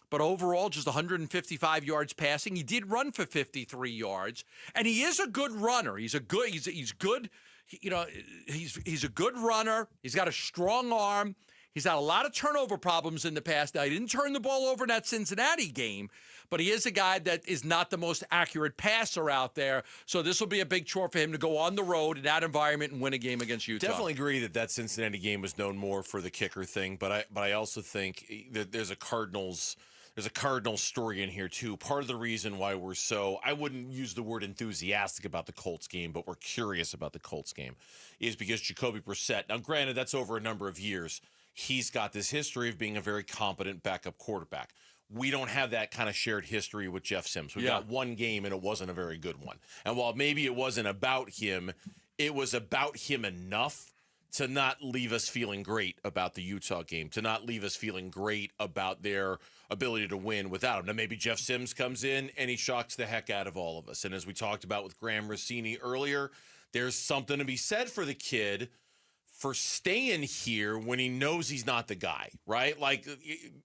But overall, just 155 yards passing. He did run for 53 yards, and he is a good runner. He's good. He's good. He's a good runner. He's got a strong arm. He's had a lot of turnover problems in the past. Now, he didn't turn the ball over in that Cincinnati game, but he is a guy that is not the most accurate passer out there. So this will be a big chore for him to go on the road in that environment and win a game against Utah. Definitely agree that Cincinnati game was known more for the kicker thing, but I also think that there's a Cardinals story in here too. Part of the reason why we're I wouldn't use the word enthusiastic about the Colts game, but we're curious about the Colts game, is because Jacoby Brissett. Now, granted, that's over a number of years. He's got this history of being a very competent backup quarterback. We don't have that kind of shared history with Jeff Sims. We got one game, and it wasn't a very good one. And while maybe it wasn't about him, it was about him enough to not leave us feeling great about the Utah game, to not leave us feeling great about their ability to win without him. Now, maybe Jeff Sims comes in and he shocks the heck out of all of us. And as we talked about with Graham Rossini earlier, there's something to be said for the kid for staying here when he knows he's not the guy, right? Like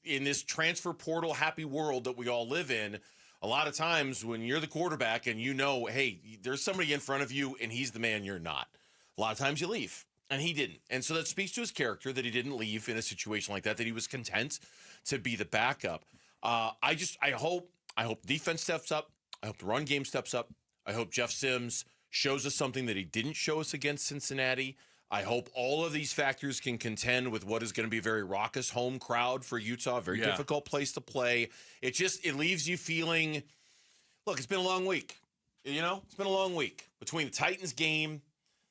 in this transfer portal happy world that we all live in, a lot of times when you're the quarterback and hey, there's somebody in front of you and he's the man you're not, a lot of times you leave. And he didn't. And so that speaks to his character that he didn't leave in a situation like that he was content to be the backup. I hope defense steps up. I hope the run game steps up. I hope Jeff Sims shows us something that he didn't show us against Cincinnati. I hope all of these factors can contend with what is going to be a very raucous home crowd for Utah, a very difficult place to play. It leaves you feeling, look, it's been a long week. It's been a long week between the Titans game,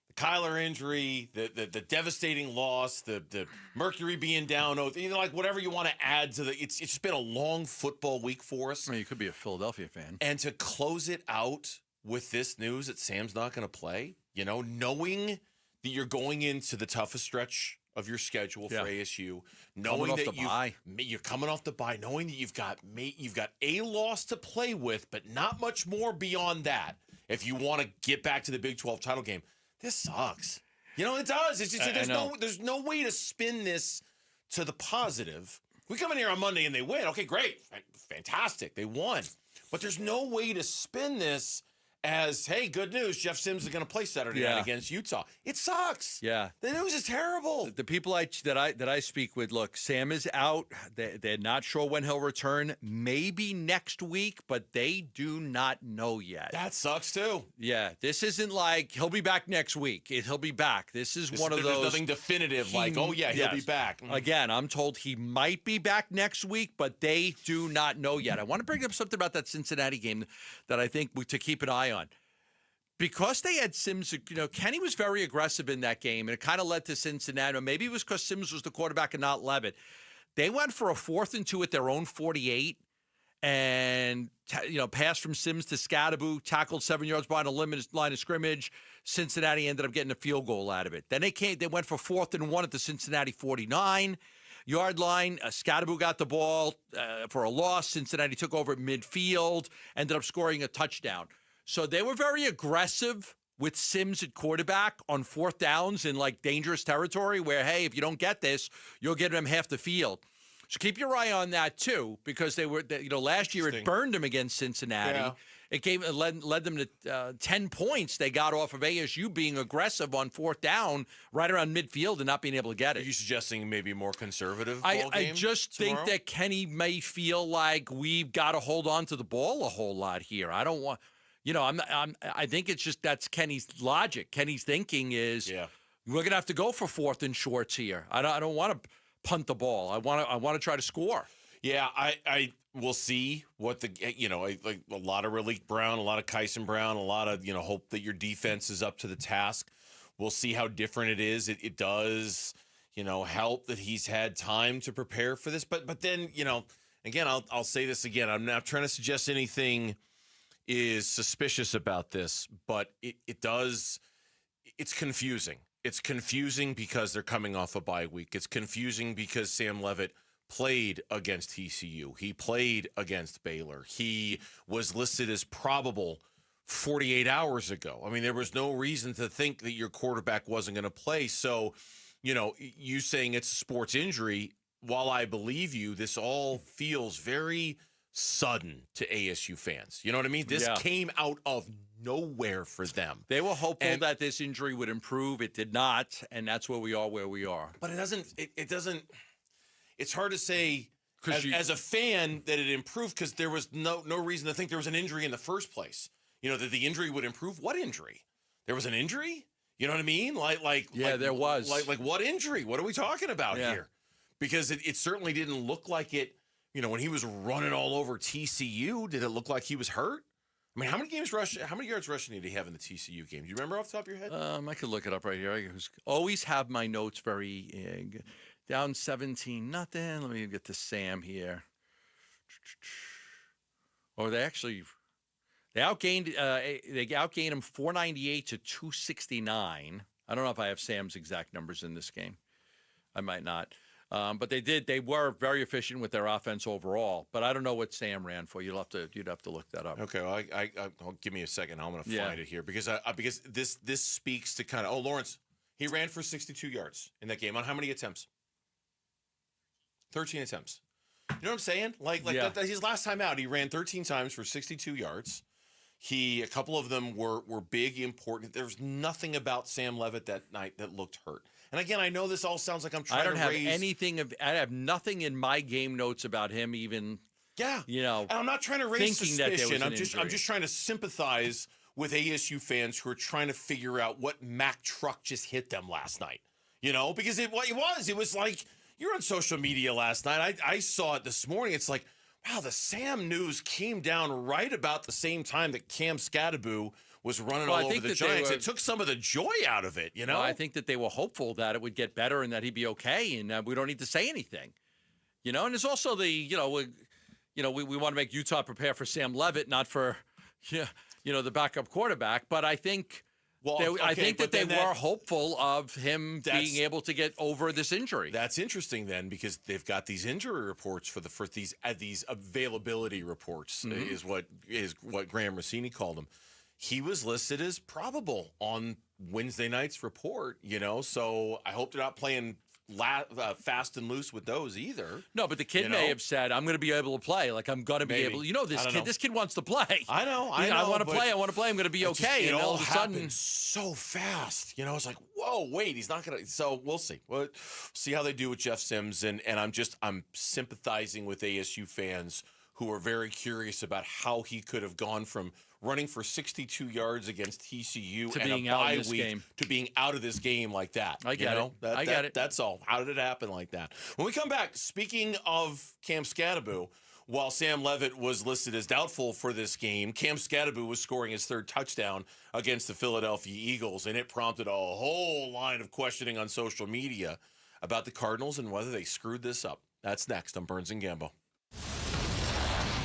the Kyler injury, the devastating loss, the Mercury being down, whatever you want to add to it's just been a long football week for us. I mean, you could be a Philadelphia fan. And to close it out with this news that Sam's not going to play, knowing that you're going into the toughest stretch of your schedule for ASU, Coming knowing off that the bye. you're coming off the bye, knowing that you've got a loss to play with, but not much more beyond that. If you want to get back to the Big 12 title game, this sucks. You know, it does. It's just, there's no way to spin this to the positive. We come in here on Monday and they win. Okay, great. Fantastic. They won. But there's no way to spin this as, hey, good news, Jeff Sims is going to play Saturday night against Utah. It sucks. Yeah. The news is terrible. The people that I speak with, look, Sam is out. They're not sure when he'll return. Maybe next week, but they do not know yet. That sucks too. Yeah. This isn't like he'll be back next week. He'll be back. This is one of those. There's nothing definitive he'll be back. Again, I'm told he might be back next week, but they do not know yet. I want to bring up something about that Cincinnati game that I think to keep an eye on. Because they had Sims, Kenny was very aggressive in that game, and it kind of led to Cincinnati. Maybe it was because Sims was the quarterback and not Levitt. They went for a 4th and 2 at their own 48, and pass from Sims to Skattabo, tackled 7 yards behind a limited line of scrimmage. Cincinnati ended up getting a field goal out of it. Then they went for 4th and 1 at the Cincinnati 49-yard line. Skattabo got the ball for a loss. Cincinnati took over at midfield, ended up scoring a touchdown. So they were very aggressive with Sims at quarterback on 4th downs in dangerous territory where, hey, if you don't get this, you'll get them half the field. So keep your eye on that too, because they were, last year it burned them against Cincinnati. Yeah. It led them to 10 points they got off of ASU being aggressive on 4th down right around midfield and not being able to get it. Are you suggesting maybe more conservative ball game I just tomorrow? think that Kenny may feel like we've got to hold on to the ball a whole lot here. I don't want... I think it's just that's Kenny's logic. Kenny's thinking is we're going to have to go for 4th and shorts here. I don't want to punt the ball. I want to try to score. Yeah, I will see what like a lot of Raleigh Brown, a lot of Kyson Brown, a lot of hope that your defense is up to the task. We'll see how different it is. It does help that he's had time to prepare for this. But then again, I'll say this again. I'm not trying to suggest anything is suspicious about this, but it's confusing. It's confusing because they're coming off a bye week. It's confusing because Sam Levitt played against TCU. He played against Baylor. He was listed as probable 48 hours ago. I mean, there was no reason to think that your quarterback wasn't going to play. So, you saying it's a sports injury, while I believe you, this all feels very sudden to ASU fans. You know what I mean? This came out of nowhere for them. They were hopeful that this injury would improve. It did not, and that's where we are where we are. But it doesn't it's hard to say as a fan that it improved because there was no reason to think there was an injury in the first place. That the injury would improve. What injury? There was an injury? You know what I mean? There was. Like what injury? What are we talking about here? Because it certainly didn't look like it. When he was running all over TCU, did it look like he was hurt? I mean, how many yards rushing did he have in the TCU game? Do you remember off the top of your head? I could look it up right here. I always have my notes very down 17-0. Let me get to Sam here. Oh, they outgained him 498 to 269. I don't know if I have Sam's exact numbers in this game. I might not. But they were very efficient with their offense overall. But I don't know what Sam ran for. You'd have to look that up. Okay, well, I'll give me a second. I'm going to find it here because this speaks to kind of Lawrence. He ran for 62 yards in that game on how many attempts? 13 attempts. You know what I'm saying? That, his last time out, he ran 13 times for 62 yards. A couple of them were big, important. There was nothing about Sam Levitt that night that looked hurt. And again, I know this all sounds like I'm trying to raise... I have nothing in my game notes about him even... Yeah. And I'm not trying to raise suspicion. I'm just trying to sympathize with ASU fans who are trying to figure out what Mack truck just hit them last night. Because it was like, you're on social media last night. I saw it this morning. It's like, wow, the Sam news came down right about the same time that Cam Skattabo was running all over the Giants. It took some of the joy out of it, Well, I think that they were hopeful that it would get better and that he'd be okay, and we don't need to say anything. And there's also we want to make Utah prepare for Sam Levitt, not for, the backup quarterback. But I think Well, I think that they were hopeful of him being able to get over this injury. That's interesting then, because they've got these injury reports for these availability reports is what Graham Rossini called them. He was listed as probable on Wednesday night's report, so I hope they're not playing fast and loose with those either. No, but the kid may have said, I'm going to be able to play. Like, I'm going to be able to. This kid wants to play. I know. I want to play. I'm going to be okay. It and all all of a sudden, happened so fast. It's like, whoa, wait, he's not going to. So we'll see. We'll see how they do with Jeff Sims. And I'm sympathizing with ASU fans who are very curious about how he could have gone from running for 62 yards against TCU to and being a out bye of this week game. to being out of this game like that. I get it. I get it. That's all. How did it happen like that? When we come back, speaking of Cam Skattabo, while Sam Levitt was listed as doubtful for this game, Cam Skattabo was scoring his third touchdown against the Philadelphia Eagles, and it prompted a whole line of questioning on social media about the Cardinals and whether they screwed this up. That's next on Burns and Gambo.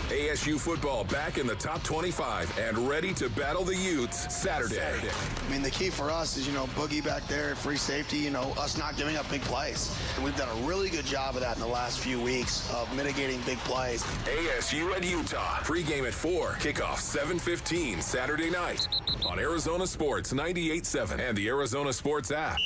ASU football back in the top 25 and ready to battle the Utes Saturday. I mean, the key for us is, Boogie back there, free safety, us not giving up big plays. And we've done a really good job of that in the last few weeks of mitigating big plays. ASU and Utah. Pregame at 4. Kickoff 7:15 Saturday night on Arizona Sports 98.7 and the Arizona Sports app.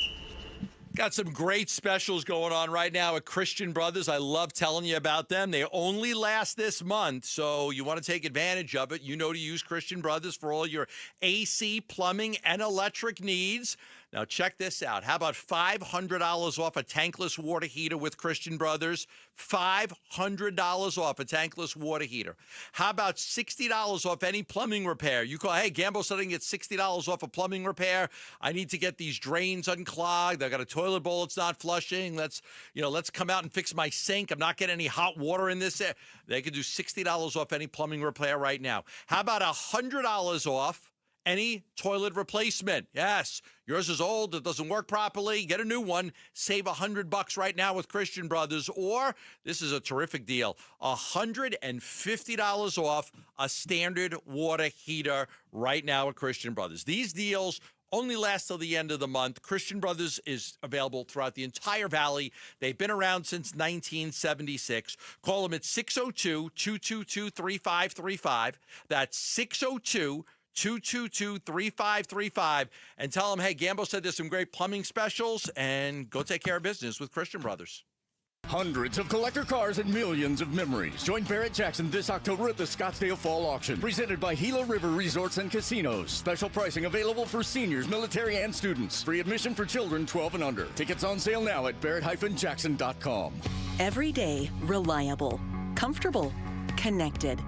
Got some great specials going on right now at Christian Brothers. I love telling you about them. They only last this month, so you want to take advantage of it. You know to use Christian Brothers for all your AC, plumbing, and electric needs. Now, check this out. How about $500 off a tankless water heater with Christian Brothers? $500 off a tankless water heater. How about $60 off any plumbing repair? You call, hey, Gambo said I can get $60 off a plumbing repair. I need to get these drains unclogged. I got a toilet bowl that's not flushing. Let's come out and fix my sink. I'm not getting any hot water in this. They can do $60 off any plumbing repair right now. How about $100 off any toilet replacement? Yes, yours is old, it doesn't work properly. Get a new one. Save $100 right now with Christian Brothers. Or, this is a terrific deal, $150 off a standard water heater right now at Christian Brothers. These deals only last till the end of the month. Christian Brothers is available throughout the entire valley. They've been around since 1976. Call them at 602-222-3535. That's 602-222-3535, and tell them, hey, Gambo said there's some great plumbing specials, and go take care of business with Christian Brothers. Hundreds of collector cars and millions of memories. Join Barrett Jackson this October at the Scottsdale Fall Auction, presented by Gila River Resorts and Casinos. Special pricing available for seniors, military, and students. Free admission for children 12 and under. Tickets on sale now at barrett-jackson.com. Every day, reliable, comfortable, connected.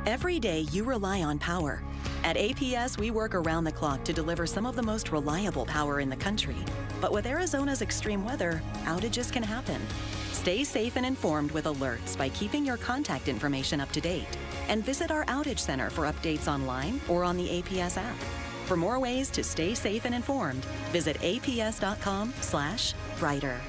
Every day you rely on power. At APS, we work around the clock to deliver some of the most reliable power in the country. But with Arizona's extreme weather, outages can happen. Stay safe and informed with alerts by keeping your contact information up to date. And visit our outage center for updates online or on the APS app. For more ways to stay safe and informed, visit aps.com/brighter.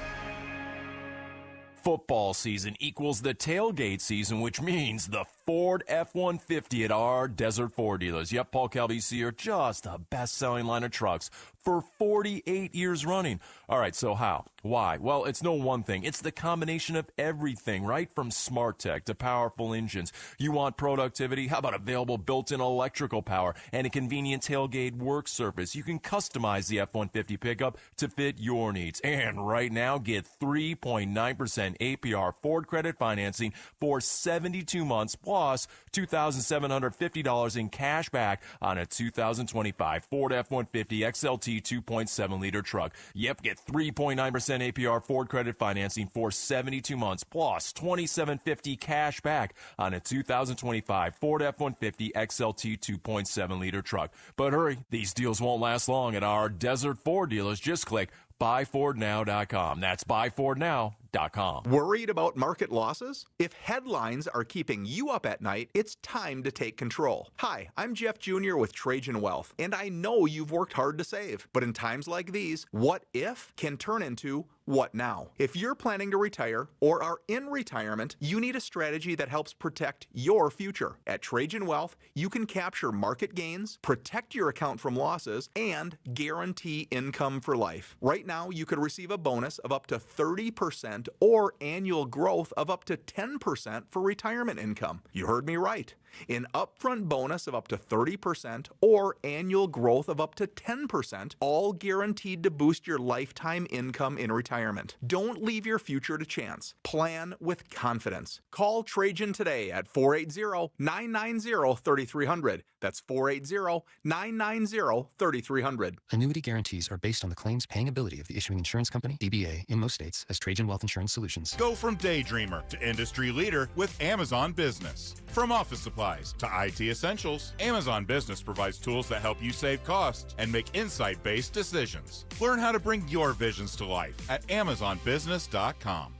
Football season equals the tailgate season, which means the Ford F-150 at our Desert Ford dealers. Yep, Paul Calvisi are just the best-selling line of trucks for 48 years running. All right, so how? Why? Well, it's no one thing. It's the combination of everything, right? From smart tech to powerful engines. You want productivity? How about available built-in electrical power and a convenient tailgate work surface? You can customize the F-150 pickup to fit your needs. And right now, get 3.9% APR Ford credit financing for 72 months plus $2,750 in cash back on a 2025 Ford F-150 XLT 2.7-liter truck. Yep, get 3.9% APR Ford credit financing for 72 months plus $2,750 cash back on a 2025 Ford F-150 XLT 2.7-liter truck. But hurry, these deals won't last long at our Desert Ford dealers. Just click buyfordnow.com. That's buyfordnow.com. Worried about market losses? If headlines are keeping you up at night, it's time to take control. Hi, I'm Jeff Jr. with Trajan Wealth, and I know you've worked hard to save. But in times like these, what if can turn into what now? If you're planning to retire or are in retirement, you need a strategy that helps protect your future. At Trajan Wealth, you can capture market gains, protect your account from losses, and guarantee income for life. Right now, you could receive a bonus of up to 30% or annual growth of up to 10% for retirement income. You heard me right. An upfront bonus of up to 30% or annual growth of up to 10%, all guaranteed to boost your lifetime income in retirement. Don't leave your future to chance. Plan with confidence. Call Trajan today at 480-990-3300. That's 480-990-3300. Annuity guarantees are based on the claims paying ability of the issuing insurance company, DBA, in most states as Trajan Wealth Insurance Solutions. Go from daydreamer to industry leader with Amazon Business. From office supplies to IT essentials, Amazon Business provides tools that help you save costs and make insight-based decisions. Learn how to bring your visions to life at AmazonBusiness.com.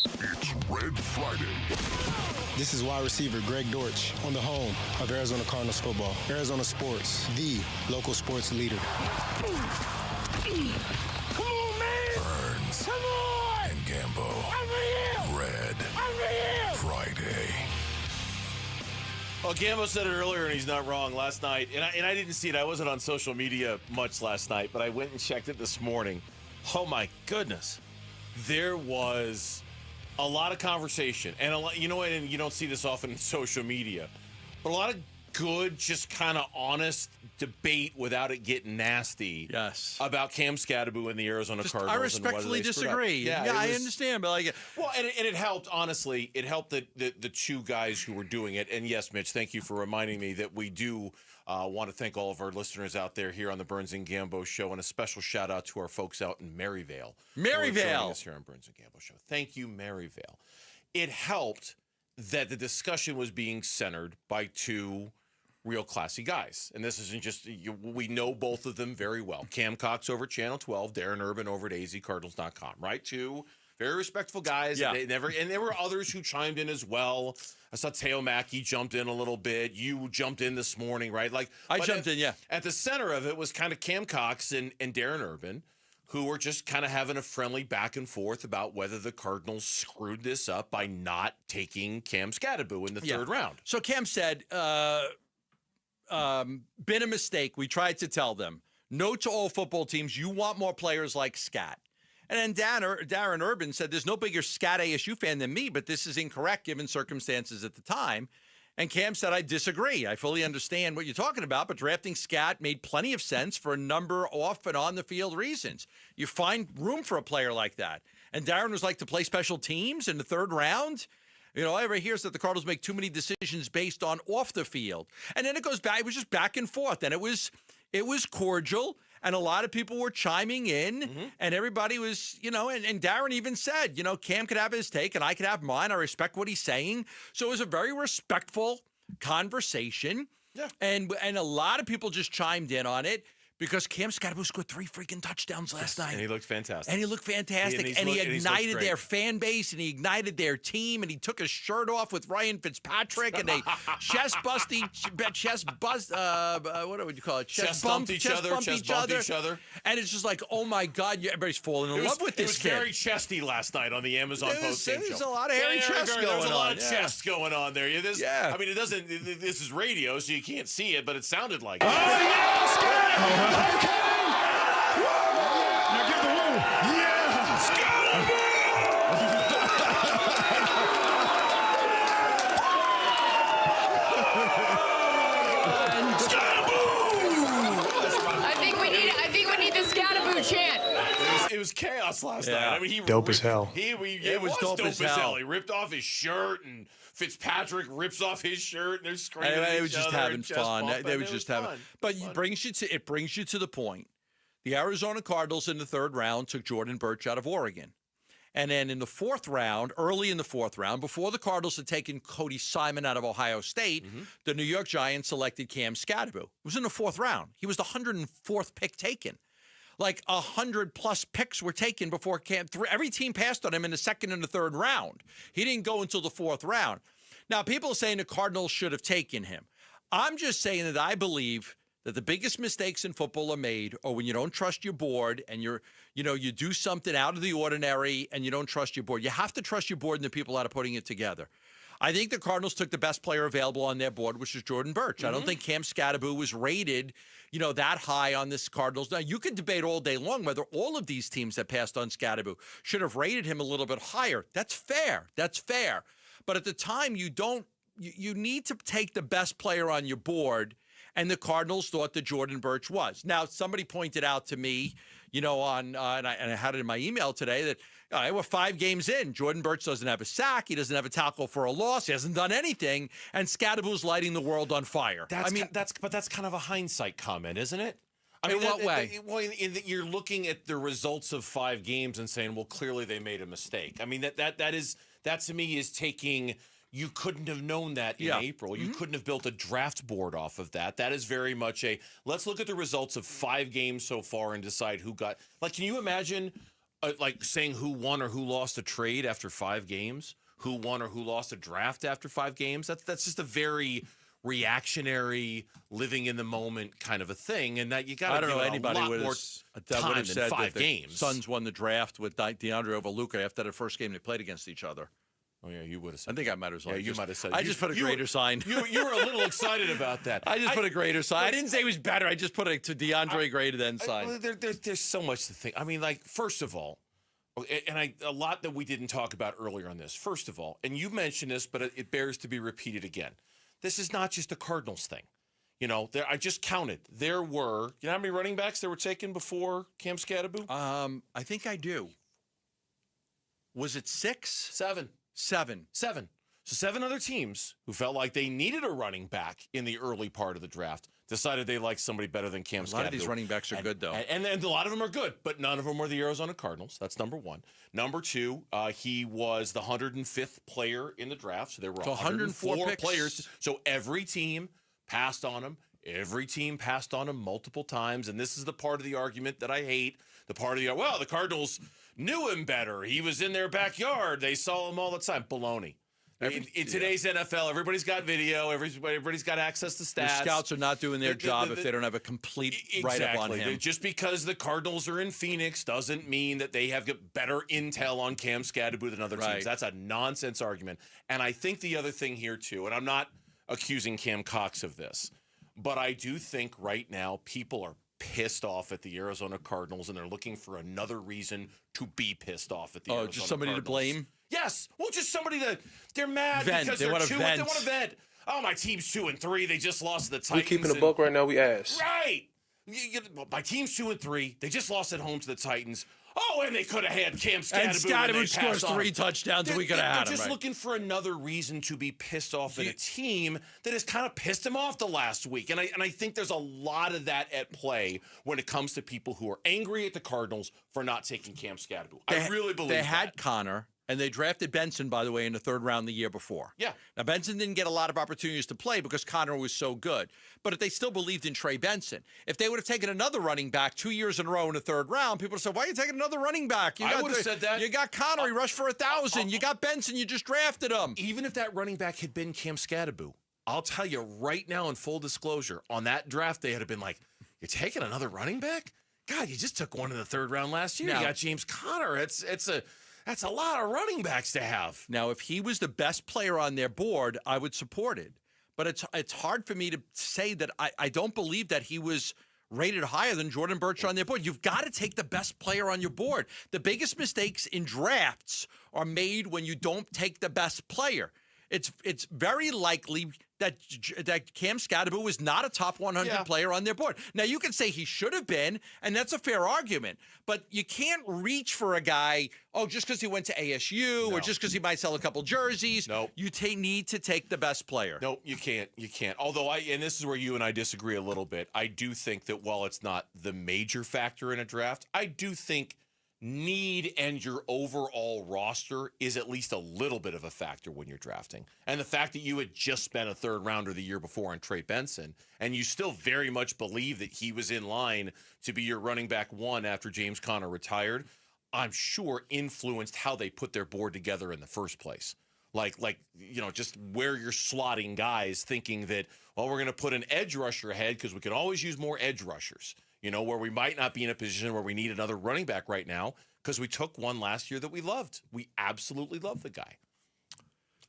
It's Red Friday. This is wide receiver Greg Dortch on the home of Arizona Cardinals football. Arizona Sports, the local sports leader. Come on, man! Burns. Come on! And Gambo. Red Friday. Well, Gambo said it earlier, and he's not wrong. Last night, and I didn't see it. I wasn't on social media much last night, but I went and checked it this morning. Oh, my goodness. There was a lot of conversation. And, and you don't see this often in social media, but a lot of good, just kind of honest debate without it getting nasty. Yes. About Cam Skattabo and the Arizona Cardinals. I respectfully disagree. Yeah, I understand, but well, and it helped. Honestly, it helped the two guys who were doing it. And yes, Mitch, thank you for reminding me that we do want to thank all of our listeners out there here on the Burns and Gambo Show, and a special shout out to our folks out in Maryvale. Maryvale. Us here on Burns and Gambo Show. Thank you, Maryvale. It helped that the discussion was being centered by two real classy guys. And this isn't just, we know both of them very well. Cam Cox over at Channel 12, Darren Urban over at azcardinals.com, right? Two very respectful guys. Yeah. And there were others who chimed in as well. I saw Teo Mackey jumped in a little bit. You jumped in this morning, right? I jumped in, yeah. At the center of it was kind of Cam Cox and Darren Urban, who were just kind of having a friendly back and forth about whether the Cardinals screwed this up by not taking Cam Skattabo in the third round. So Cam said, been a mistake. We tried to tell them. Note to all football teams, you want more players like Scat. And then Darren Urban said, there's no bigger Scat ASU fan than me, but this is incorrect given circumstances at the time. And Cam said, I disagree. I fully understand what you're talking about, but drafting Scat made plenty of sense for a number off and on the field reasons. You find room for a player like that. And Darren was like, to play special teams in the third round? Everybody hears that the Cardinals make too many decisions based on off the field. And then it goes back. It was just back and forth. And it was cordial. And a lot of people were chiming in. And everybody was, and Darren even said, Cam could have his take and I could have mine. I respect what he's saying. So it was a very respectful conversation. Yeah. And a lot of people just chimed in on it. Because Cam Skattabo scored 3 freaking touchdowns last night. And he looked fantastic. And he ignited their fan base, and he ignited their team, and he took his shirt off with Ryan Fitzpatrick, and they chest bumped each other. And it's just like, oh my God, everybody's falling in love with this kid. It was very chesty last night on the Amazon post-game show. There's a lot of hairy chests going on. There's a lot of chests going on there. I mean, this is radio, so you can't see it, but it sounded like it. Oh, yeah, okay. Now get the woo. Yeah. I think we need the Skattabo chant. It was chaos last night. I mean, Dope as hell. It was dope as hell. He ripped off his shirt, and Fitzpatrick rips off his shirt, and they're screaming. They were just having fun. They were just having. But it brings you to the point. The Arizona Cardinals in the third round took Jordan Birch out of Oregon. And then in the fourth round, early in the fourth round, before the Cardinals had taken Cody Simon out of Ohio State, the New York Giants selected Cam Skattabo. It was in the fourth round. He was the 104th pick taken. Like 100+ picks were taken before Cam. Every team passed on him in the second and the third round. He didn't go until the fourth round. Now, people are saying the Cardinals should have taken him. I'm just saying that I believe that the biggest mistakes in football are made or when you don't trust your board and you do something out of the ordinary and you don't trust your board. You have to trust your board and the people that are putting it together. I think the Cardinals took the best player available on their board, which is Jordan Birch. I don't think Cam Skattabo was rated, that high on this Cardinals. Now, you could debate all day long whether all of these teams that passed on Skattabo should have rated him a little bit higher. That's fair. But at the time, you need to take the best player on your board, and the Cardinals thought that Jordan Birch was. Now, somebody pointed out to me, and I had it in my email today that we're 5 games in. Jordan Birch doesn't have a sack. He doesn't have a tackle for a loss. He hasn't done anything. And Skattabo's lighting the world on fire. That's kind of a hindsight comment, isn't it? In what way? You're looking at the results of 5 games and saying, well, clearly they made a mistake. I mean, that to me is taking. You couldn't have known that in April. You couldn't have built a draft board off of that. That is very much let's look at the results of 5 games so far and decide who got. Can you imagine saying who won or who lost a trade after 5 games? Who won or who lost a draft after 5 games? That's just a very reactionary, living in the moment kind of a thing, and that you got to. I don't know anybody would more time have than said 5 that games. The Suns won the draft with DeAndre over Luka after the first game they played against each other. Oh, yeah, you would have said I think I might as well. Yeah, you might have said I just put a greater sign. You were a little excited about that. I just put a greater sign. I didn't say it was better. I just put a to DeAndre greater than sign. There's so much to think. I mean, first of all, and a lot that we didn't talk about earlier on this. First of all, and you mentioned this, but it bears to be repeated again. This is not just a Cardinals thing. I just counted. There were, how many running backs that were taken before Cam Skattabo? I think I do. Was it 6? 7. 7. So 7 other teams who felt like they needed a running back in the early part of the draft decided they liked somebody better than Cam Skattabo. A lot of these running backs are good, though. And a lot of them are good, but none of them were the Arizona Cardinals. That's number 1. Number 2, he was the 105th player in the draft. So there were 104 players. So every team passed on him. Every team passed on him multiple times. And this is the part of the argument that I hate. The Cardinals knew him better. He was in their backyard. They saw him all the time. Baloney. In today's NFL, everybody's got video. Everybody's got access to stats. The scouts are not doing their job if they don't have a complete write-up on him. Just because the Cardinals are in Phoenix doesn't mean that they have better intel on Cam Skattabo than other teams. That's a nonsense argument. And I think the other thing here, too, and I'm not accusing Cam Cox of this, but I do think right now people are pissed off at the Arizona Cardinals, and they're looking for another reason to be pissed off at the Arizona Cardinals. Just somebody to blame? Yes. Well, just somebody they're mad because they want to vent. They want to vent. Oh, my team's 2-3. They just lost to the Titans. We're keeping the book right now. We ass. Right. My team's 2-3. They just lost at home to the Titans. Oh, and they could have had Cam Skattabo. And Skattabo scores 3 touchdowns, and we could have had him. They're just looking for another reason to be pissed off at a team that has kind of pissed him off the last week. And I think there's a lot of that at play when it comes to people who are angry at the Cardinals for not taking Cam Skattabo. I really believe they had Connor. And they drafted Benson, by the way, in the 3rd round the year before. Yeah. Now, Benson didn't get a lot of opportunities to play because Connor was so good. But if they still believed in Trey Benson, if they would have taken another running back 2 years in a row in the 3rd round, people would have said, why are you taking another running back? I would have said that. You got Connor, he rushed for 1,000. You got Benson, you just drafted him. Even if that running back had been Cam Skattabo, I'll tell you right now in full disclosure, on that draft, they had been like, you're taking another running back? God, you just took one in the 3rd round last year. You got James Conner. That's a lot of running backs to have. Now, if he was the best player on their board, I would support it. But it's hard for me to say that I don't believe that he was rated higher than Jordan Birch on their board. You've got to take the best player on your board. The biggest mistakes in drafts are made when you don't take the best player. It's very likely that Cam Skattabo was not a top 100 player on their board. Now, you can say he should have been, and that's a fair argument. But you can't reach for a guy, just because he went to ASU or just because he might sell a couple jerseys. Nope. You need to take the best player. Nope, you can't. You can't. Although, and this is where you and I disagree a little bit, I do think that while it's not the major factor in a draft, I do think need and your overall roster is at least a little bit of a factor when you're drafting. And the fact that you had just spent a 3rd rounder the year before on Trey Benson, and you still very much believe that he was in line to be your running back 1 after James Conner retired, I'm sure influenced how they put their board together in the first place. just where you're slotting guys, thinking that, well, we're going to put an edge rusher ahead because we can always use more edge rushers, where we might not be in a position where we need another running back right now because we took one last year that we loved. We absolutely love the guy.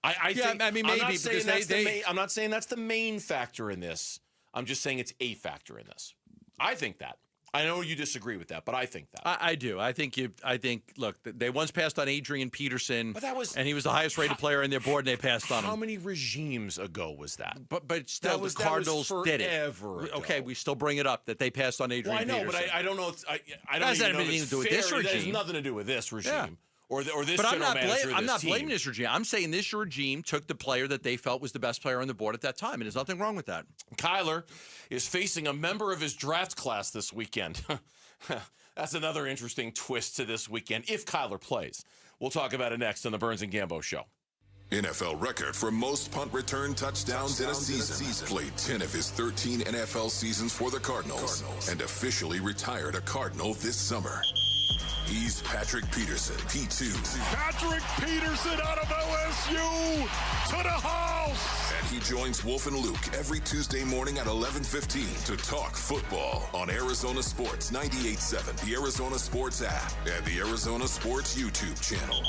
I think, maybe I'm not saying that's the main factor in this. I'm just saying it's a factor in this. I think that. I know you disagree with that, but I think that. I do. I think, look, they once passed on Adrian Peterson, and he was the highest rated player on their board, and they passed on him. How many regimes ago was that? But still, the Cardinals did it. Okay, we still bring it up that they passed on Adrian Peterson. Well, I know, but I don't know. I don't That has even know if anything it's to do with fair. this regime. That has nothing to do with this regime. Yeah. Or this but general manager. I'm not team. blaming this regime. I'm saying this regime took the player that they felt was the best player on the board at that time, and there's nothing wrong with that. Kyler is facing a member of his draft class this weekend. That's another interesting twist to this weekend, if Kyler plays. We'll talk about it next on the Burns and Gambo Show. NFL record for most punt return touchdowns in a season. Played 10 of his 13 NFL seasons for the Cardinals and officially retired a Cardinal this summer. He's Patrick Peterson, P2. Patrick Peterson out of LSU to the house. And he joins Wolf and Luke every Tuesday morning at 11:15 to talk football on Arizona Sports 98.7, the Arizona Sports app, and the Arizona Sports YouTube channel.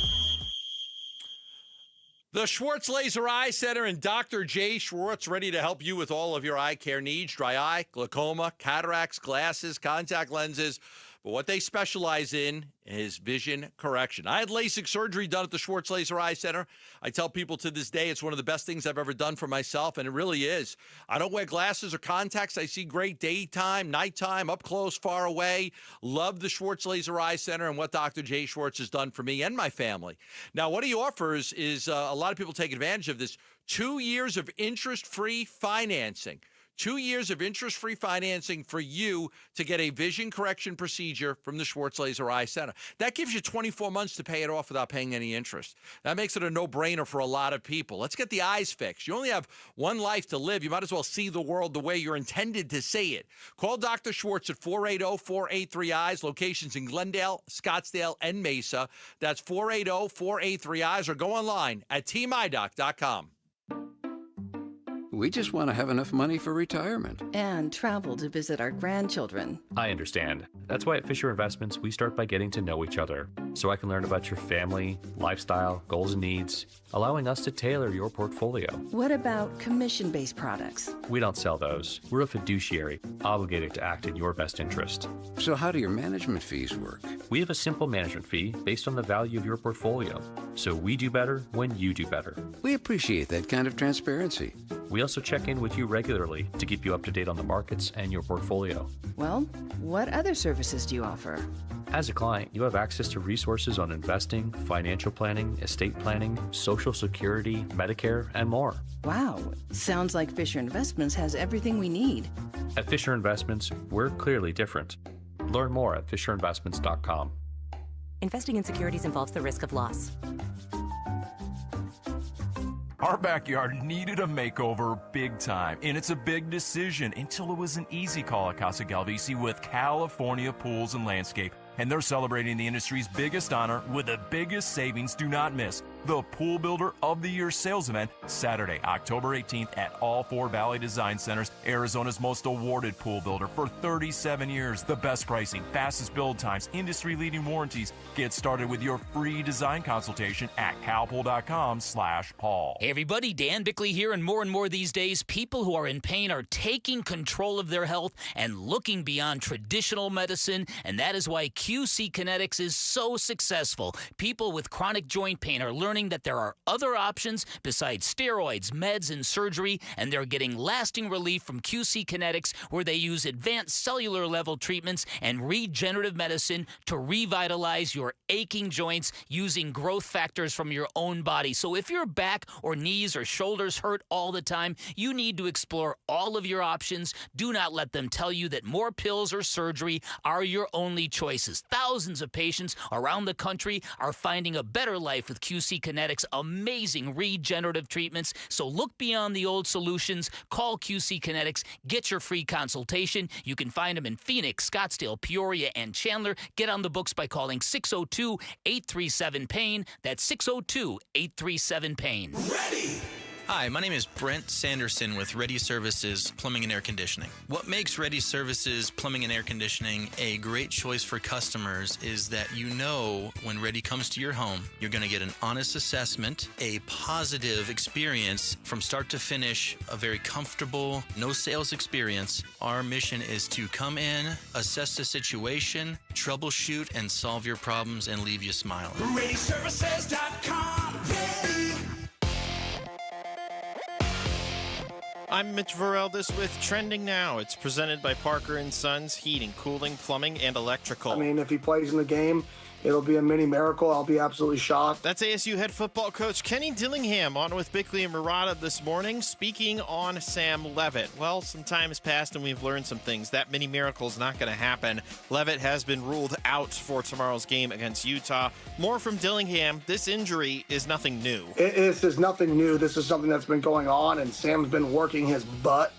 The Schwartz Laser Eye Center and Dr. J. Schwartz ready to help you with all of your eye care needs, dry eye, glaucoma, cataracts, glasses, contact lenses. But what they specialize in is vision correction. I had LASIK surgery done at the Schwartz Laser Eye Center. I tell people to this day it's one of the best things I've ever done for myself, and it really is. I don't wear glasses or contacts. I see great daytime, nighttime, up close, far away. Love the Schwartz Laser Eye Center and what Dr. J. Schwartz has done for me and my family. Now, what he offers is a lot of people take advantage of this. 2 years of interest-free financing. 2 years of interest-free financing for you to get a vision correction procedure from the Schwartz Laser Eye Center. That gives you 24 months to pay it off without paying any interest. That makes it a no-brainer for a lot of people. Let's get the eyes fixed. You only have one life to live. You might as well see the world the way you're intended to see it. Call Dr. Schwartz at 480-483-EYES. Locations in Glendale, Scottsdale, and Mesa. That's 480-483-EYES, or go online at tmydoc.com. We just want to have enough money for retirement. And travel to visit our grandchildren. I understand. That's why at Fisher Investments, we start by getting to know each other, so I can learn about your family, lifestyle, goals and needs, allowing us to tailor your portfolio. What about commission-based products? We don't sell those. We're a fiduciary, obligated to act in your best interest. So how do your management fees work? We have a simple management fee based on the value of your portfolio. So we do better when you do better. We appreciate that kind of transparency. We also check in with you regularly to keep you up to date on the markets and your portfolio. Well, what other services do you offer? As a client, you have access to resources on investing, financial planning, estate planning, Social Security, Medicare, and more. Wow, sounds like Fisher Investments has everything we need. At Fisher Investments, we're clearly different. Learn more at FisherInvestments.com. Investing in securities involves the risk of loss. Our backyard needed a makeover big time, and it's a big decision until it was an easy call at Casa Galvisi with California Pools and Landscape. And they're celebrating the industry's biggest honor with the biggest savings. Do not miss the Pool Builder of the Year sales event Saturday, October 18th at all four Valley Design Centers, Arizona's most awarded pool builder for 37 years. The best pricing, fastest build times, industry-leading warranties. Get started with your free design consultation at calpool.com/Paul. Hey everybody, Dan Bickley here, and more these days, people who are in pain are taking control of their health and looking beyond traditional medicine, and that is why QC Kinetics is so successful. People with chronic joint pain are learning that there are other options besides steroids, meds, and surgery, and they're getting lasting relief from QC Kinetics, where they use advanced cellular level treatments and regenerative medicine to revitalize your aching joints using growth factors from your own body. So if your back or knees or shoulders hurt all the time, you need to explore all of your options. Do not let them tell you that more pills or surgery are your only choices. Thousands of patients around the country are finding a better life with QC Kinetics' amazing regenerative treatments. So look beyond the old solutions. Call QC Kinetics. Get your free consultation. You can find them in Phoenix, Scottsdale, Peoria, and Chandler. Get on the books by calling 602-837-PAIN. That's 602-837-PAIN. Ready! Hi, my name is Brent Sanderson with Ready Services Plumbing and Air Conditioning. What makes Ready Services Plumbing and Air Conditioning a great choice for customers is that you know when Ready comes to your home, you're going to get an honest assessment, a positive experience from start to finish, a very comfortable, no sales experience. Our mission is to come in, assess the situation, troubleshoot, and solve your problems and leave you smiling. ReadyServices.com. Ready. I'm Mitch Varel. This with Trending Now. It's presented by Parker & Sons Heating, Cooling, Plumbing, and Electrical. I mean, if he plays in the game, it'll be a mini miracle. I'll be absolutely shocked. That's ASU head football coach Kenny Dillingham on with Bickley and Murata this morning, speaking on Sam Levitt. Well, some time has passed and we've learned some things. That mini miracle is not going to happen. Levitt has been ruled out for tomorrow's game against Utah. More from Dillingham. This injury is nothing new. This is nothing new. This is something that's been going on, and Sam's been working his butt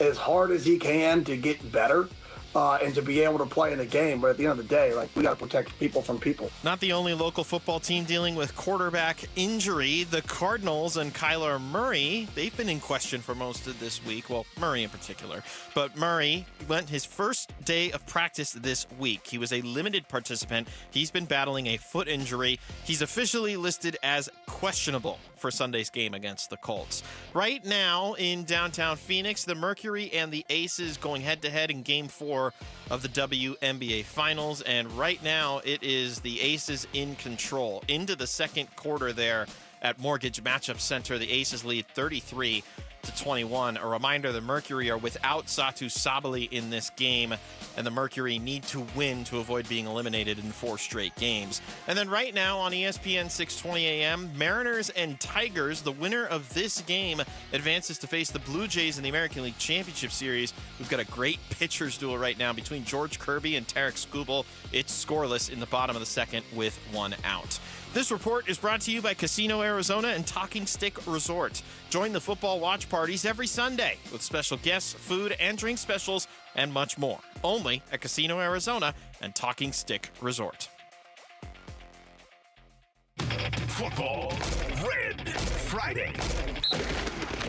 as hard as he can to get better. And to be able to play in the game. But at the end of the day, we got to protect people from people. Not the only local football team dealing with quarterback injury. The Cardinals and Kyler Murray, they've been in question for most of this week. Well, Murray in particular. But Murray went his first day of practice this week. He was a limited participant. He's been battling a foot injury. He's officially listed as questionable for Sunday's game against the Colts. Right now in downtown Phoenix, the Mercury and the Aces going head-to-head in Game 4 of the WNBA Finals, and right now it is the Aces in control. Into the second quarter there at Mortgage Matchup Center, the Aces lead 33-21. A reminder, the Mercury are without Satu Sabali in this game, and the Mercury need to win to avoid being eliminated in 4 straight games. And then right now on ESPN 620 AM, Mariners and Tigers, the winner of this game advances to face the Blue Jays in the American League Championship Series. We've got a great pitchers duel right now between George Kirby and Tarek Skubal. It's scoreless in the bottom of the second with 1 out. This report is brought to you by Casino Arizona and Talking Stick Resort. Join the football watch parties every Sunday with special guests, food and drink specials, and much more. Only at Casino Arizona and Talking Stick Resort. Football Red Friday.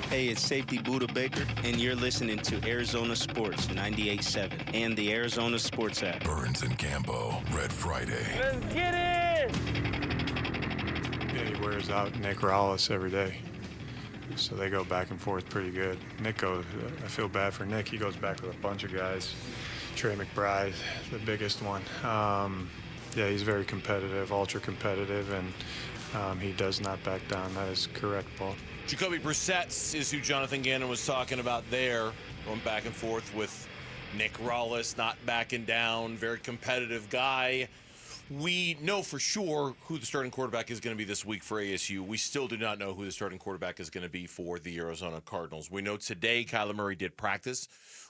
Hey, it's Safety Buddha Baker, and you're listening to Arizona Sports 98.7 and the Arizona Sports app. Burns and Campo, Red Friday. Let's get it! Yeah, he wears out Nick Rallis every day. So they go back and forth pretty good. I feel bad for Nick. He goes back with a bunch of guys. Trey McBride, the biggest one. Yeah, he's very competitive, ultra competitive, and he does not back down. That is correct, Paul. Jacoby Brissett is who Jonathan Gannon was talking about there, going back and forth with Nick Rallis, not backing down, very competitive guy. We know for sure who the starting quarterback is going to be this week for ASU. We still do not know who the starting quarterback is going to be for the Arizona Cardinals. We know today Kyler Murray did practice.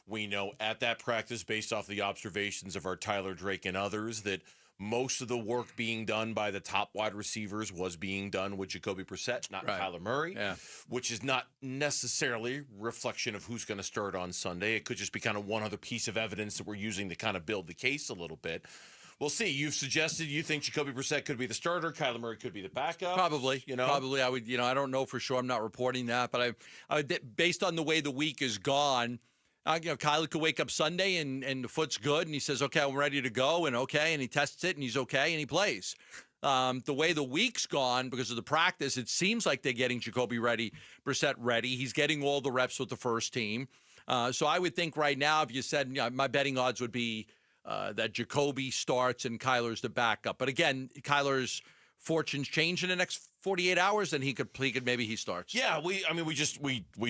We know at that practice, based off the observations of our Tyler Drake and others, that most of the work being done by the top wide receivers was being done with Jacoby Brissett, not Kyler Murray, which is not necessarily reflection of who's going to start on Sunday. It could just be kind of one other piece of evidence that we're using to kind of build the case a little bit. We'll see. You've suggested you think Jacoby Brissett could be the starter. Kyler Murray could be the backup. Probably. Probably. I would. I don't know for sure. I'm not reporting that, but I based on the way the week is gone, Kyler could wake up Sunday and the foot's good, and he says, "Okay, I'm ready to go," and he tests it, and he's okay, and he plays. The way the week's gone because of the practice, it seems like they're getting Jacoby Brissett ready. He's getting all the reps with the first team. So I would think right now, if you said my betting odds would be that Jacoby starts and Kyler's the backup. But again, Kyler's fortunes change in the next 48 hours, and he starts. Yeah, we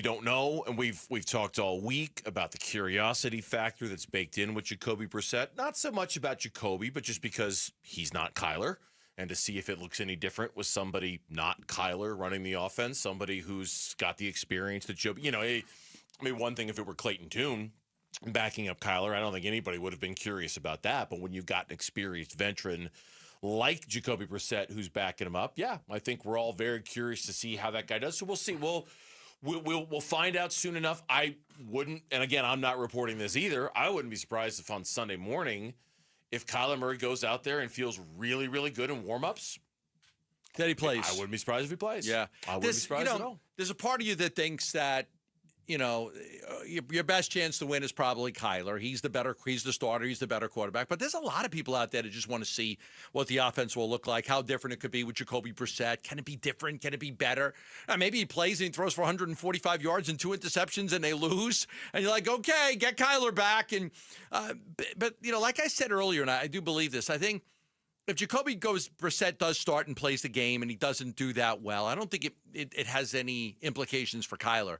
don't know, and we've talked all week about the curiosity factor that's baked in with Jacoby Brissett. Not so much about Jacoby, but just because he's not Kyler, and to see if it looks any different with somebody not Kyler running the offense, somebody who's got the experience that one thing if it were Clayton Tune backing up Kyler, I don't think anybody would have been curious about that. But when you've got an experienced veteran like Jacoby Brissett, who's backing him up. Yeah, I think we're all very curious to see how that guy does. So we'll see. We'll find out soon enough. I wouldn't, and again, I'm not reporting this either. I wouldn't be surprised if on Sunday morning, if Kyler Murray goes out there and feels really, really good in warmups, that he plays. I wouldn't be surprised if he plays. Yeah. I wouldn't be surprised at all. There's a part of you that thinks that, your best chance to win is probably Kyler. He's the starter. He's the better quarterback. But there's a lot of people out there that just want to see what the offense will look like, how different it could be with Jacoby Brissett. Can it be different? Can it be better? Maybe he plays and he throws for 145 yards and 2 interceptions and they lose. And you're like, okay, get Kyler back. And but like I said earlier, and I do believe this, I think if Jacoby Brissett does start and plays the game and he doesn't do that well, I don't think it has any implications for Kyler.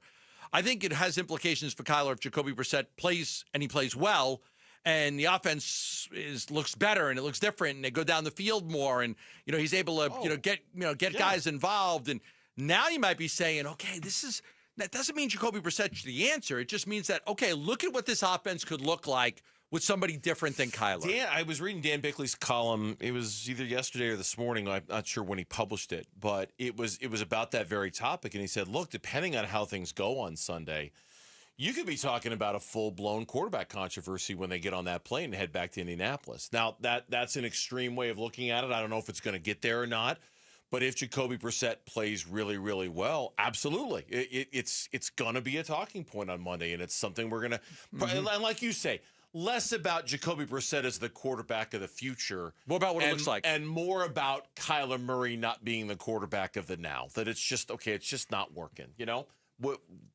I think it has implications for Kyler if Jacoby Brissett plays and he plays well and the offense looks better and it looks different and they go down the field more and he's able to get guys involved, and now you might be saying, okay, that doesn't mean Jacoby Brissett's the answer. It just means that, okay, look at what this offense could look like with somebody different than Kyler. I was reading Dan Bickley's column. It was either yesterday or this morning. I'm not sure when he published it, but it was about that very topic. And he said, look, depending on how things go on Sunday, you could be talking about a full-blown quarterback controversy when they get on that plane and head back to Indianapolis. Now, that's an extreme way of looking at it. I don't know if it's going to get there or not. But if Jacoby Brissett plays really, really well, absolutely. It's going to be a talking point on Monday, and it's something we're going to and like you say, less about Jacoby Brissett as the quarterback of the future. More about what it looks like. And more about Kyler Murray not being the quarterback of the now. That it's just not working.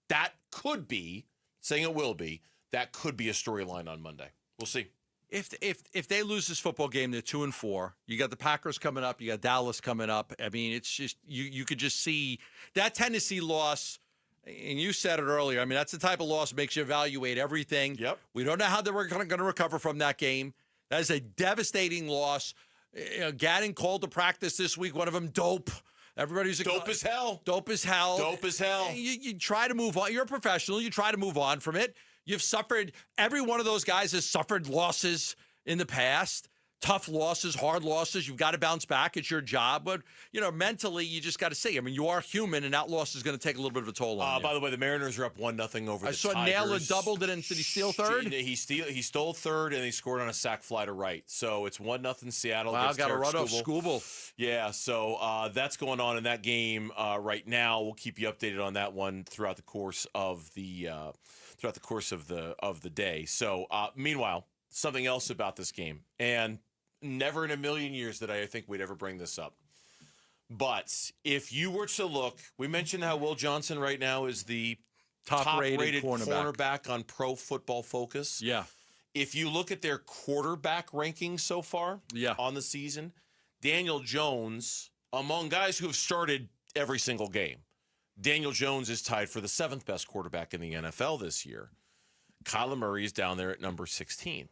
That could be, saying it will be, that could be a storyline on Monday. We'll see. If they lose this football game, they're 2-4. You got the Packers coming up. You got Dallas coming up. I mean, it's just you could just see that Tennessee loss. And you said it earlier. I mean, that's the type of loss that makes you evaluate everything. Yep. We don't know how they're going to recover from that game. That is a devastating loss. Gannon called to practice this week. One of them, dope. Everybody's dope as hell. Dope as hell. Dope as hell. You try to move on. You're a professional. You try to move on from it. You've suffered. Every one of those guys has suffered losses in the past. Tough losses, hard losses. You've got to bounce back. It's your job. But, mentally, you just got to see. I mean, you are human, and that loss is going to take a little bit of a toll on you. By the way, the Mariners are up 1-0 over the Tigers. I saw Naylor doubled it, and did he steal third? He stole third, and he scored on a sac fly to right. So it's 1-0 Seattle. Wow, got a run off Scooble. Yeah, so that's going on in that game right now. We'll keep you updated on that one throughout the course of the day. So meanwhile, something else about this game, and never in a million years did I think we'd ever bring this up. But if you were to look, we mentioned how Will Johnson right now is the top-rated cornerback on Pro Football Focus. Yeah. If you look at their quarterback rankings so far on the season, Daniel Jones, among guys who have started every single game, Daniel Jones is tied for the 7th best quarterback in the NFL this year. Kyler Murray is down there at number 16.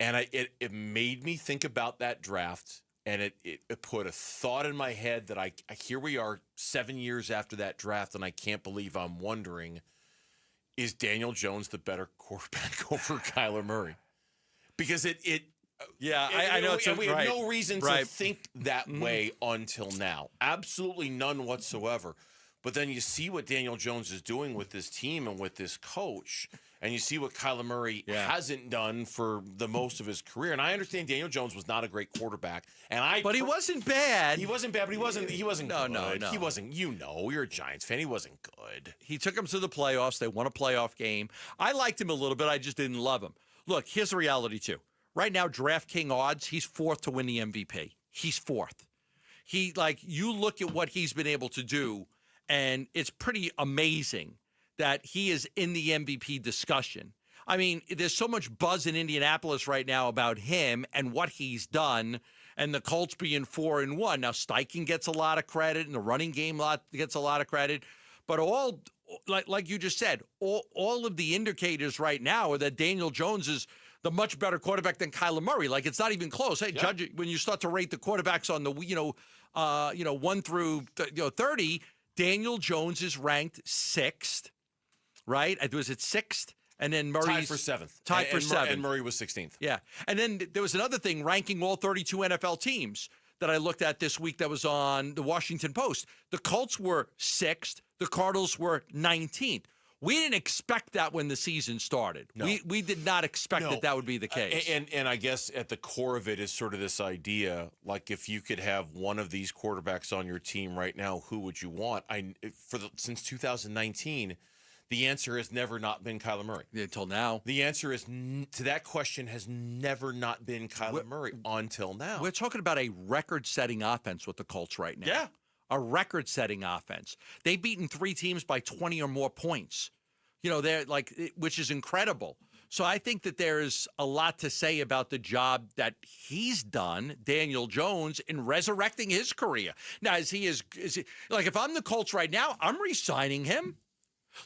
And it made me think about that draft, and it put a thought in my head that here we are 7 years after that draft, and I can't believe I'm wondering, is Daniel Jones the better quarterback over Kyler Murray? Because I know. We have no reason to think that way until now. Absolutely none whatsoever. But then you see what Daniel Jones is doing with this team and with this coach, and you see what Kyler Murray hasn't done for the most of his career. And I understand Daniel Jones was not a great quarterback, but he wasn't bad. He wasn't bad, but he wasn't good. No. He wasn't. You're a Giants fan. He wasn't good. He took them to the playoffs. They won a playoff game. I liked him a little bit. I just didn't love him. Look, here's the reality too. Right now, DraftKings odds, he's 4th to win the MVP. He's 4th. You look at what he's been able to do, and it's pretty amazing that he is in the MVP discussion. I mean, there's so much buzz in Indianapolis right now about him and what he's done, and the Colts being 4-1. Now, Steichen gets a lot of credit, and the running game gets a lot of credit. But all, like you just said, all of the indicators right now are that Daniel Jones is the much better quarterback than Kyler Murray. It's not even close. Hey, judge it when you start to rate the quarterbacks on the 1 through 30. Daniel Jones is ranked 6th. Right? Was it 6th? And then Murray's tied for 7th. Tied for 7th. And Murray was 16th. Yeah. And then there was another thing, ranking all 32 NFL teams that I looked at this week that was on the Washington Post. The Colts were 6th. The Cardinals were 19th. We didn't expect that when the season started. No. We did not expect that would be the case. And I guess at the core of it is sort of this idea, like if you could have one of these quarterbacks on your team right now, who would you want? Since 2019, the answer has never not been Kyler Murray. Until now. The answer is to that question has never not been Kyler Murray until now. We're talking about a record-setting offense with the Colts right now. Yeah. A record-setting offense. They've beaten 3 teams by 20 or more points. They're which is incredible. So I think that there is a lot to say about the job that he's done, Daniel Jones, in resurrecting his career. Now, is he if I'm the Colts right now, I'm re-signing him.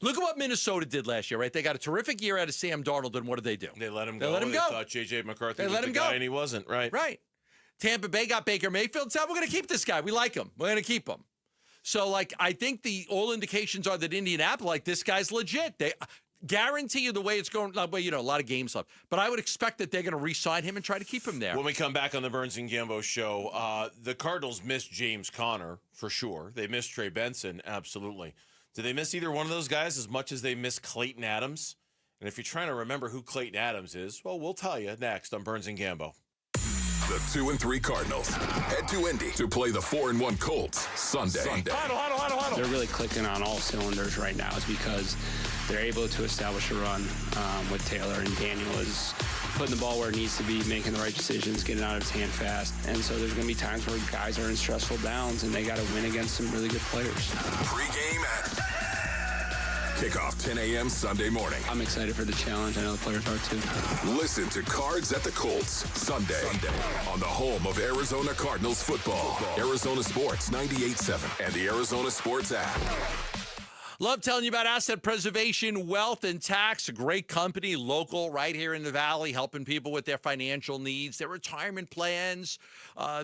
Look at what Minnesota did last year, right? They got a terrific year out of Sam Darnold, and what did they do? They let him go. They thought J.J. McCarthy was the guy, and he wasn't, right? Right. Tampa Bay got Baker Mayfield. Said, we're going to keep this guy. We like him. We're going to keep him. So, I think all indications are that Indianapolis, this guy's legit. They guarantee you the way it's going. Well, a lot of games left. But I would expect that they're going to re-sign him and try to keep him there. When we come back on the Burns and Gambo show, the Cardinals missed James Conner, for sure. They missed Trey Benson, absolutely. Do they miss either one of those guys as much as they miss Clayton Adams? And if you're trying to remember who Clayton Adams is, well, we'll tell you next on Burns and Gambo. The 2-3 Cardinals head to Indy to play the 4-1 Colts Sunday. Huddle. They're really clicking on all cylinders right now is because they're able to establish a run with Taylor, and Daniel is putting the ball where it needs to be, making the right decisions, getting out of his hand fast. And so there's going to be times where guys are in stressful downs, and they got to win against some really good players. Pre-game at kickoff 10 a.m. Sunday morning. I'm excited for the challenge. I know the players are too. Listen to Cards at the Colts Sunday on the home of Arizona Cardinals football. Arizona Sports 98.7 and the Arizona Sports app. Love telling you about Asset Preservation, Wealth, and Tax. A great company, local, right here in the Valley, helping people with their financial needs, their retirement plans,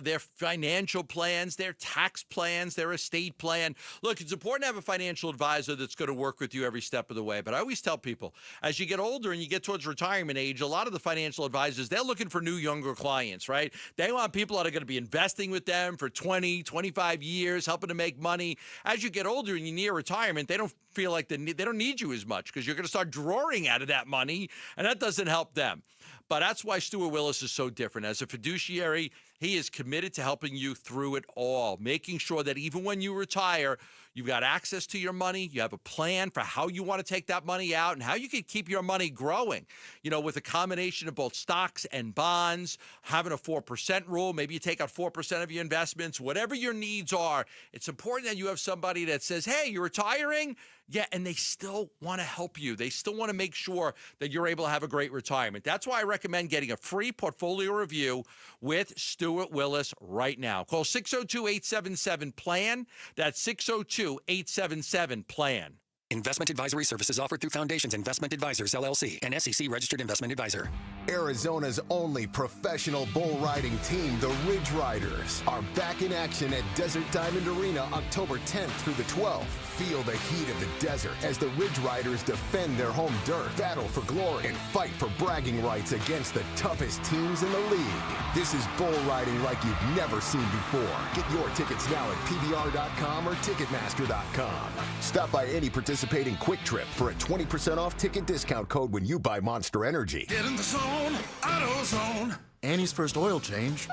their financial plans, their tax plans, their estate plan. Look, it's important to have a financial advisor that's going to work with you every step of the way. But I always tell people, as you get older and you get towards retirement age, a lot of the financial advisors, they're looking for new, younger clients, right? They want people that are going to be investing with them for 20, 25 years, helping to make money. As you get older and you're near retirement, they don't feel like they don't need you as much because you're going to start drawing out of that money, and that doesn't help them. But that's why Stuart Willis is so different. As a fiduciary, he is committed to helping you through it all, making sure that even when you retire, you've got access to your money, you have a plan for how you want to take that money out and how you can keep your money growing, with a combination of both stocks and bonds, having a 4% rule. Maybe you take out 4% of your investments, whatever your needs are. It's important that you have somebody that says, hey, you're retiring? Yeah, and they still want to help you. They still want to make sure that you're able to have a great retirement. That's why I recommend getting a free portfolio review with Stuart Willis right now. Call 602-877-PLAN. That's 602-877-PLAN. Investment advisory services offered through Foundations Investment Advisors, LLC, an SEC-registered investment advisor. Arizona's only professional bull riding team, the Ridge Riders, are back in action at Desert Diamond Arena October 10th through the 12th. Feel the heat of the desert as the Ridge Riders defend their home dirt, battle for glory, and fight for bragging rights against the toughest teams in the league. This is bull riding like you've never seen before. Get your tickets now at PBR.com or Ticketmaster.com. Stop by any participating Quick Trip for a 20% off ticket discount code when you buy Monster Energy. Get in the zone, AutoZone. Annie's first oil change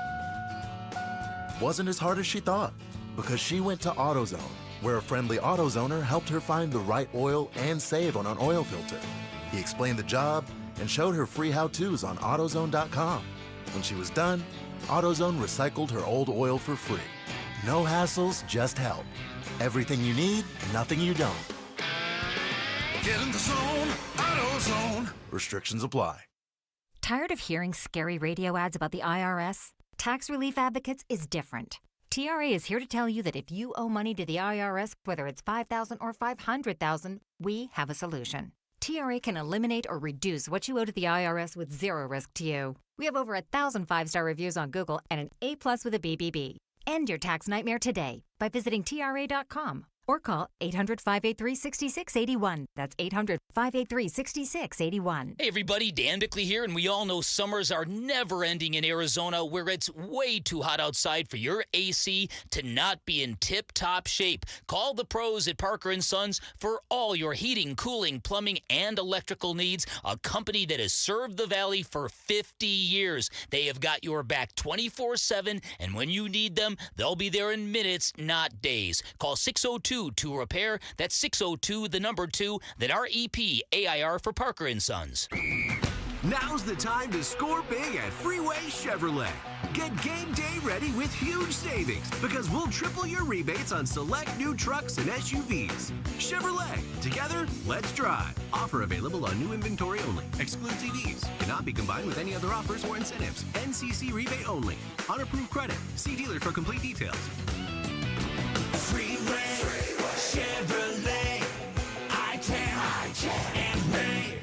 wasn't as hard as she thought because she went to AutoZone, where a friendly AutoZoner helped her find the right oil and save on an oil filter. He explained the job and showed her free how-tos on AutoZone.com. When she was done, AutoZone recycled her old oil for free. No hassles, just help. Everything you need, nothing you don't. Get in the zone, AutoZone. Restrictions apply. Tired of hearing scary radio ads about the IRS? Tax Relief Advocates is different. TRA is here to tell you that if you owe money to the IRS, whether it's $5,000 or $500,000, we have a solution. TRA can eliminate or reduce what you owe to the IRS with zero risk to you. We have over 1,000 5-star reviews on Google and an A+ with a BBB. End your tax nightmare today by visiting TRA.com or call 800-583-6681. That's 800-583-6681. Hey everybody, Dan Bickley here, and we all know summers are never ending in Arizona, where it's way too hot outside for your AC to not be in tip-top shape. Call the pros at Parker & Sons for all your heating, cooling, plumbing, and electrical needs, a company that has served the Valley for 50 years. They have got your back 24/7, and when you need them, they'll be there in minutes, not days. Call 602-2-REPAIR. That's 602, the number 2, then REP AIR for Parker & Sons. Now's the time to score big at Freeway Chevrolet. Get game day ready with huge savings because we'll triple your rebates on select new trucks and SUVs. Chevrolet, together, let's drive. Offer available on new inventory only. Excludes EVs. Cannot be combined with any other offers or incentives. NCC rebate only. On approved credit. See dealer for complete details. Freeway, Chevrolet, I-10, and Ray.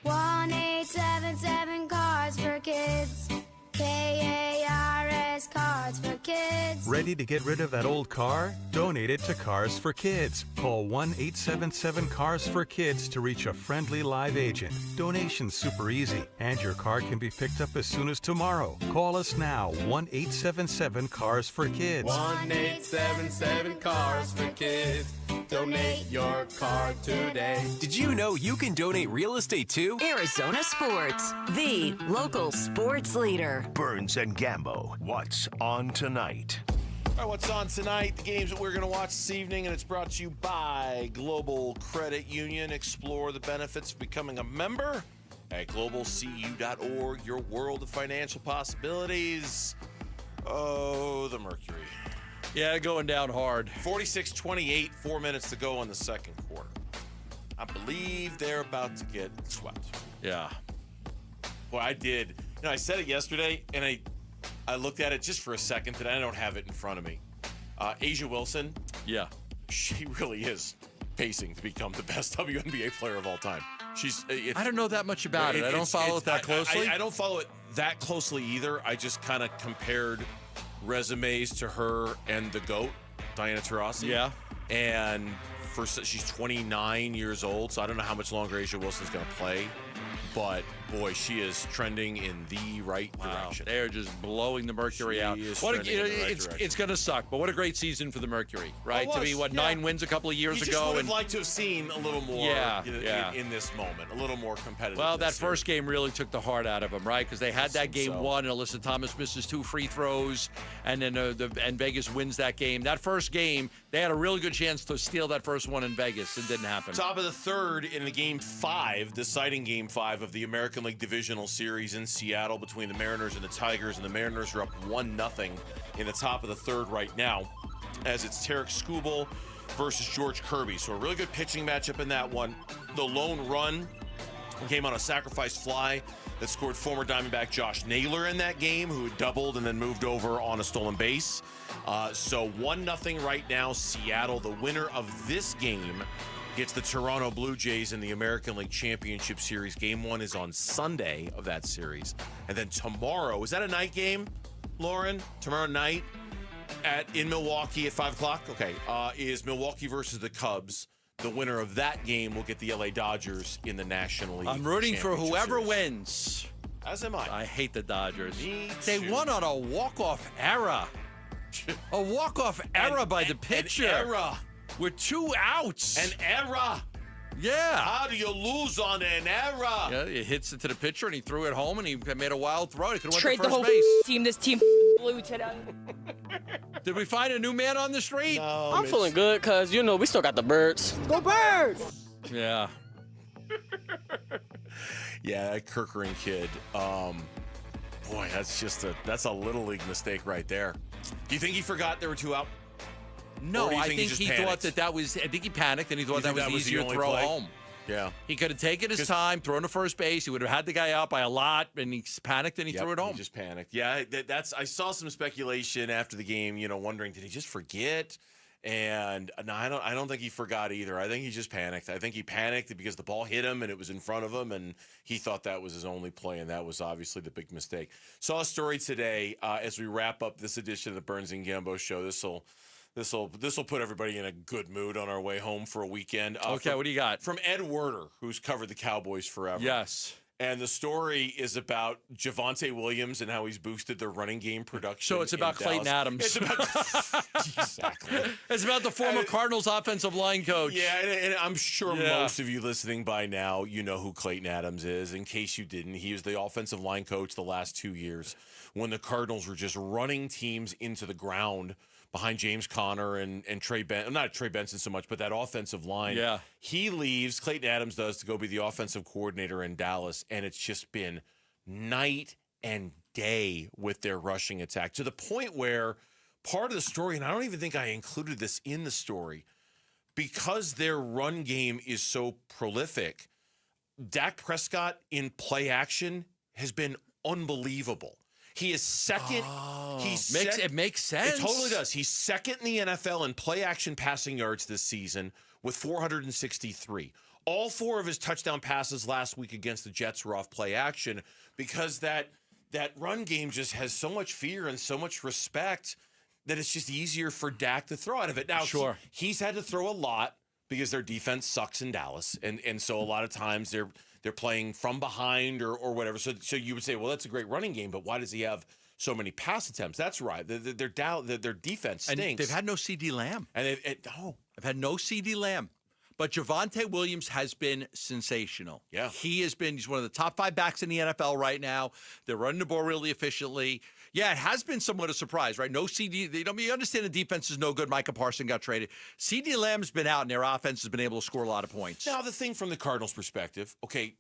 1-877 Cars for Kids. KARS Cars for Kids. Ready to get rid of that old car? Donate it to Cars for Kids. Call 1-877-CARS-FOR-KIDS to reach a friendly live agent. Donation's super easy, and your car can be picked up as soon as tomorrow. Call us now, 1-877-CARS-FOR-KIDS. 1-877-CARS-FOR-KIDS. Donate your car today. Did you know you can donate real estate too? Arizona Sports, the local sports leader. Burns and Gambo, what's on tonight? All right, what's on tonight? The games that we're going to watch this evening, and it's brought to you by Global Credit Union. Explore the benefits of becoming a member at globalcu.org. Your world of financial possibilities. Oh, the Mercury. Yeah, going down hard. 46-28, 4 minutes to go in the second quarter. I believe they're about to get swept. Yeah. Boy, I did. You know, I said it yesterday, and I looked at it just for a second, and I don't have it in front of me. Asia Wilson. Yeah. She really is pacing to become the best WNBA player of all time. I don't know that much about it. I don't follow it that closely. I don't follow it that closely either. I just kind of compared resumes to her and the GOAT, Diana Taurasi. Yeah. And she's 29 years old, so I don't know how much longer Asia Wilson's going to play. But, boy, she is trending in the right direction. They're just blowing the Mercury out. It's going to suck, but what a great season for the Mercury, right? To be, 9 wins a couple of years ago. You just would have liked to have seen a little more in this moment, a little more competitive. Well, that first game really took the heart out of them, right? Because they had that game won, and Alyssa Thomas misses 2 free throws, and then and Vegas wins that game. That first game, they had a really good chance to steal that first one in Vegas. It didn't happen. Top of the third in the game 5, deciding game 5 of the American League Divisional Series in Seattle between the Mariners and the Tigers, and the Mariners are up 1-0 in the top of the third right now, as it's Tarek Skubal versus George Kirby. So a really good pitching matchup in that one. The lone run came on a sacrifice fly that scored former Diamondback Josh Naylor in that game, who had doubled and then moved over on a stolen base. So 1-0 right now, Seattle. The winner of this game gets the Toronto Blue Jays in the American League Championship Series. Game 1 is on Sunday of that series. And then tomorrow, is that a night game, Lauren? Tomorrow night in Milwaukee at 5 o'clock? Okay. Is Milwaukee versus the Cubs. The winner of that game will get the LA Dodgers in the National League. I'm rooting for whoever wins. As am I. I hate the Dodgers. They won on a walk-off error. A walk-off error by the pitcher. An error. With 2 outs. An error. Yeah. How do you lose on an error? Yeah, he hits it to the pitcher, and he threw it home, and he made a wild throw. He could have went Trade to the first whole base. team. This team blew today. Did we find a new man on the street? No, I'm feeling good because, we still got the birds. Go birds! Yeah. Yeah, that Kirkering kid. Boy, that's a little league mistake right there. Do you think he forgot there were 2 out? No, I think he thought that was. I think he panicked and he thought that was the easier throw home. Yeah. He could have taken his time, thrown to first base. He would have had the guy out by a lot, and he panicked and he threw it home. He just panicked. Yeah, I saw some speculation after the game, wondering, did he just forget? And no, I don't think he forgot either. I think he just panicked. I think he panicked because the ball hit him and it was in front of him, and he thought that was his only play, and that was obviously the big mistake. Saw a story today as we wrap up this edition of the Burns and Gambo Show. This will put everybody in a good mood on our way home for a weekend. Okay, what do you got? From Ed Werder, who's covered the Cowboys forever. Yes. And the story is about Javonte Williams and how he's boosted their running game production. So it's about Clayton Adams. It's about exactly. It's about the former Cardinals offensive line coach. Yeah, and I'm sure most of you listening by now, you know who Clayton Adams is. In case you didn't, he was the offensive line coach the last 2 years when the Cardinals were just running teams into the ground behind James Conner and Trey Benson. Not Trey Benson so much, but that offensive line. Yeah. He leaves, Clayton Adams does, to go be the offensive coordinator in Dallas, and it's just been night and day with their rushing attack to the point where part of the story, and I don't even think I included this in the story, because their run game is so prolific, Dak Prescott in play action has been unbelievable. He is second. It makes sense. It totally does. He's second in the NFL in play-action passing yards this season with 463. All 4 of his touchdown passes last week against the Jets were off play-action because that run game just has so much fear and so much respect that it's just easier for Dak to throw out of it. Now, he's had to throw a lot because their defense sucks in Dallas, and so a lot of times they're playing from behind or whatever. So you would say, well, that's a great running game, but why does he have so many pass attempts? That's right. Their defense stinks. And they've had no CD Lamb. And they've had no CD Lamb. But Javonte Williams has been sensational. Yeah. He's one of the top 5 backs in the NFL right now. They're running the ball really efficiently. Yeah, it has been somewhat a surprise, right? No CD. You understand the defense is no good. Micah Parsons got traded. CD Lamb's been out, and their offense has been able to score a lot of points. Now, the thing from the Cardinals' perspective, okay,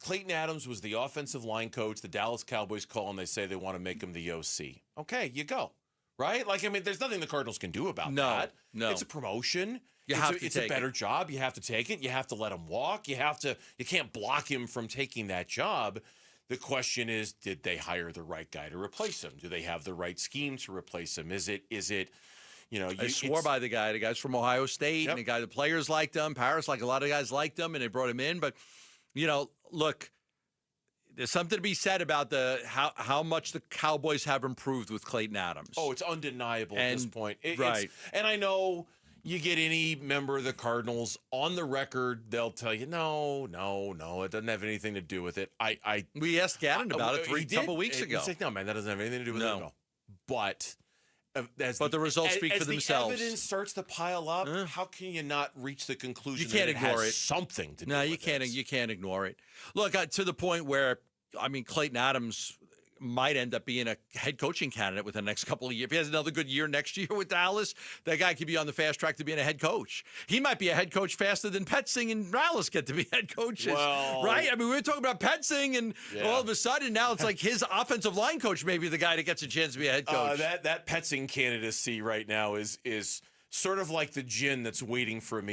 Clayton Adams was the offensive line coach. The Dallas Cowboys call and they say they want to make him the OC. Okay, you go. Right? There's nothing the Cardinals can do about that. No. It's a promotion. It's a better job. You have to take it. You have to let him walk. You can't block him from taking that job. The question is, did they hire the right guy to replace him? Do they have the right scheme to replace him? Is it I swore by the guy. The guy's from Ohio State, and the players liked him. Paris, a lot of guys liked him, and they brought him in. But, look, there's something to be said about how much the Cowboys have improved with Clayton Adams. Oh, it's undeniable at this point. Right. And I know you get any member of the Cardinals on the record, they'll tell you, no, it doesn't have anything to do with it. We asked Gannon about it a couple weeks ago. He's like, no, man, that doesn't have anything to do with it. No. But the results speak for themselves. As the evidence starts to pile up, how can you not reach the conclusion that it has it. something to do with it? No, you can't ignore it. Look, to the point where, Clayton Adams might end up being a head coaching candidate within the next couple of years. If he has another good year next year with Dallas, that guy could be on the fast track to being a head coach. He might be a head coach faster than Petzing and Rallis get to be head coaches, right? We were talking about Petzing, and all of a sudden now it's like his offensive line coach may be the guy that gets a chance to be a head coach. That Petzing candidacy right now is sort of like the gin that's waiting for me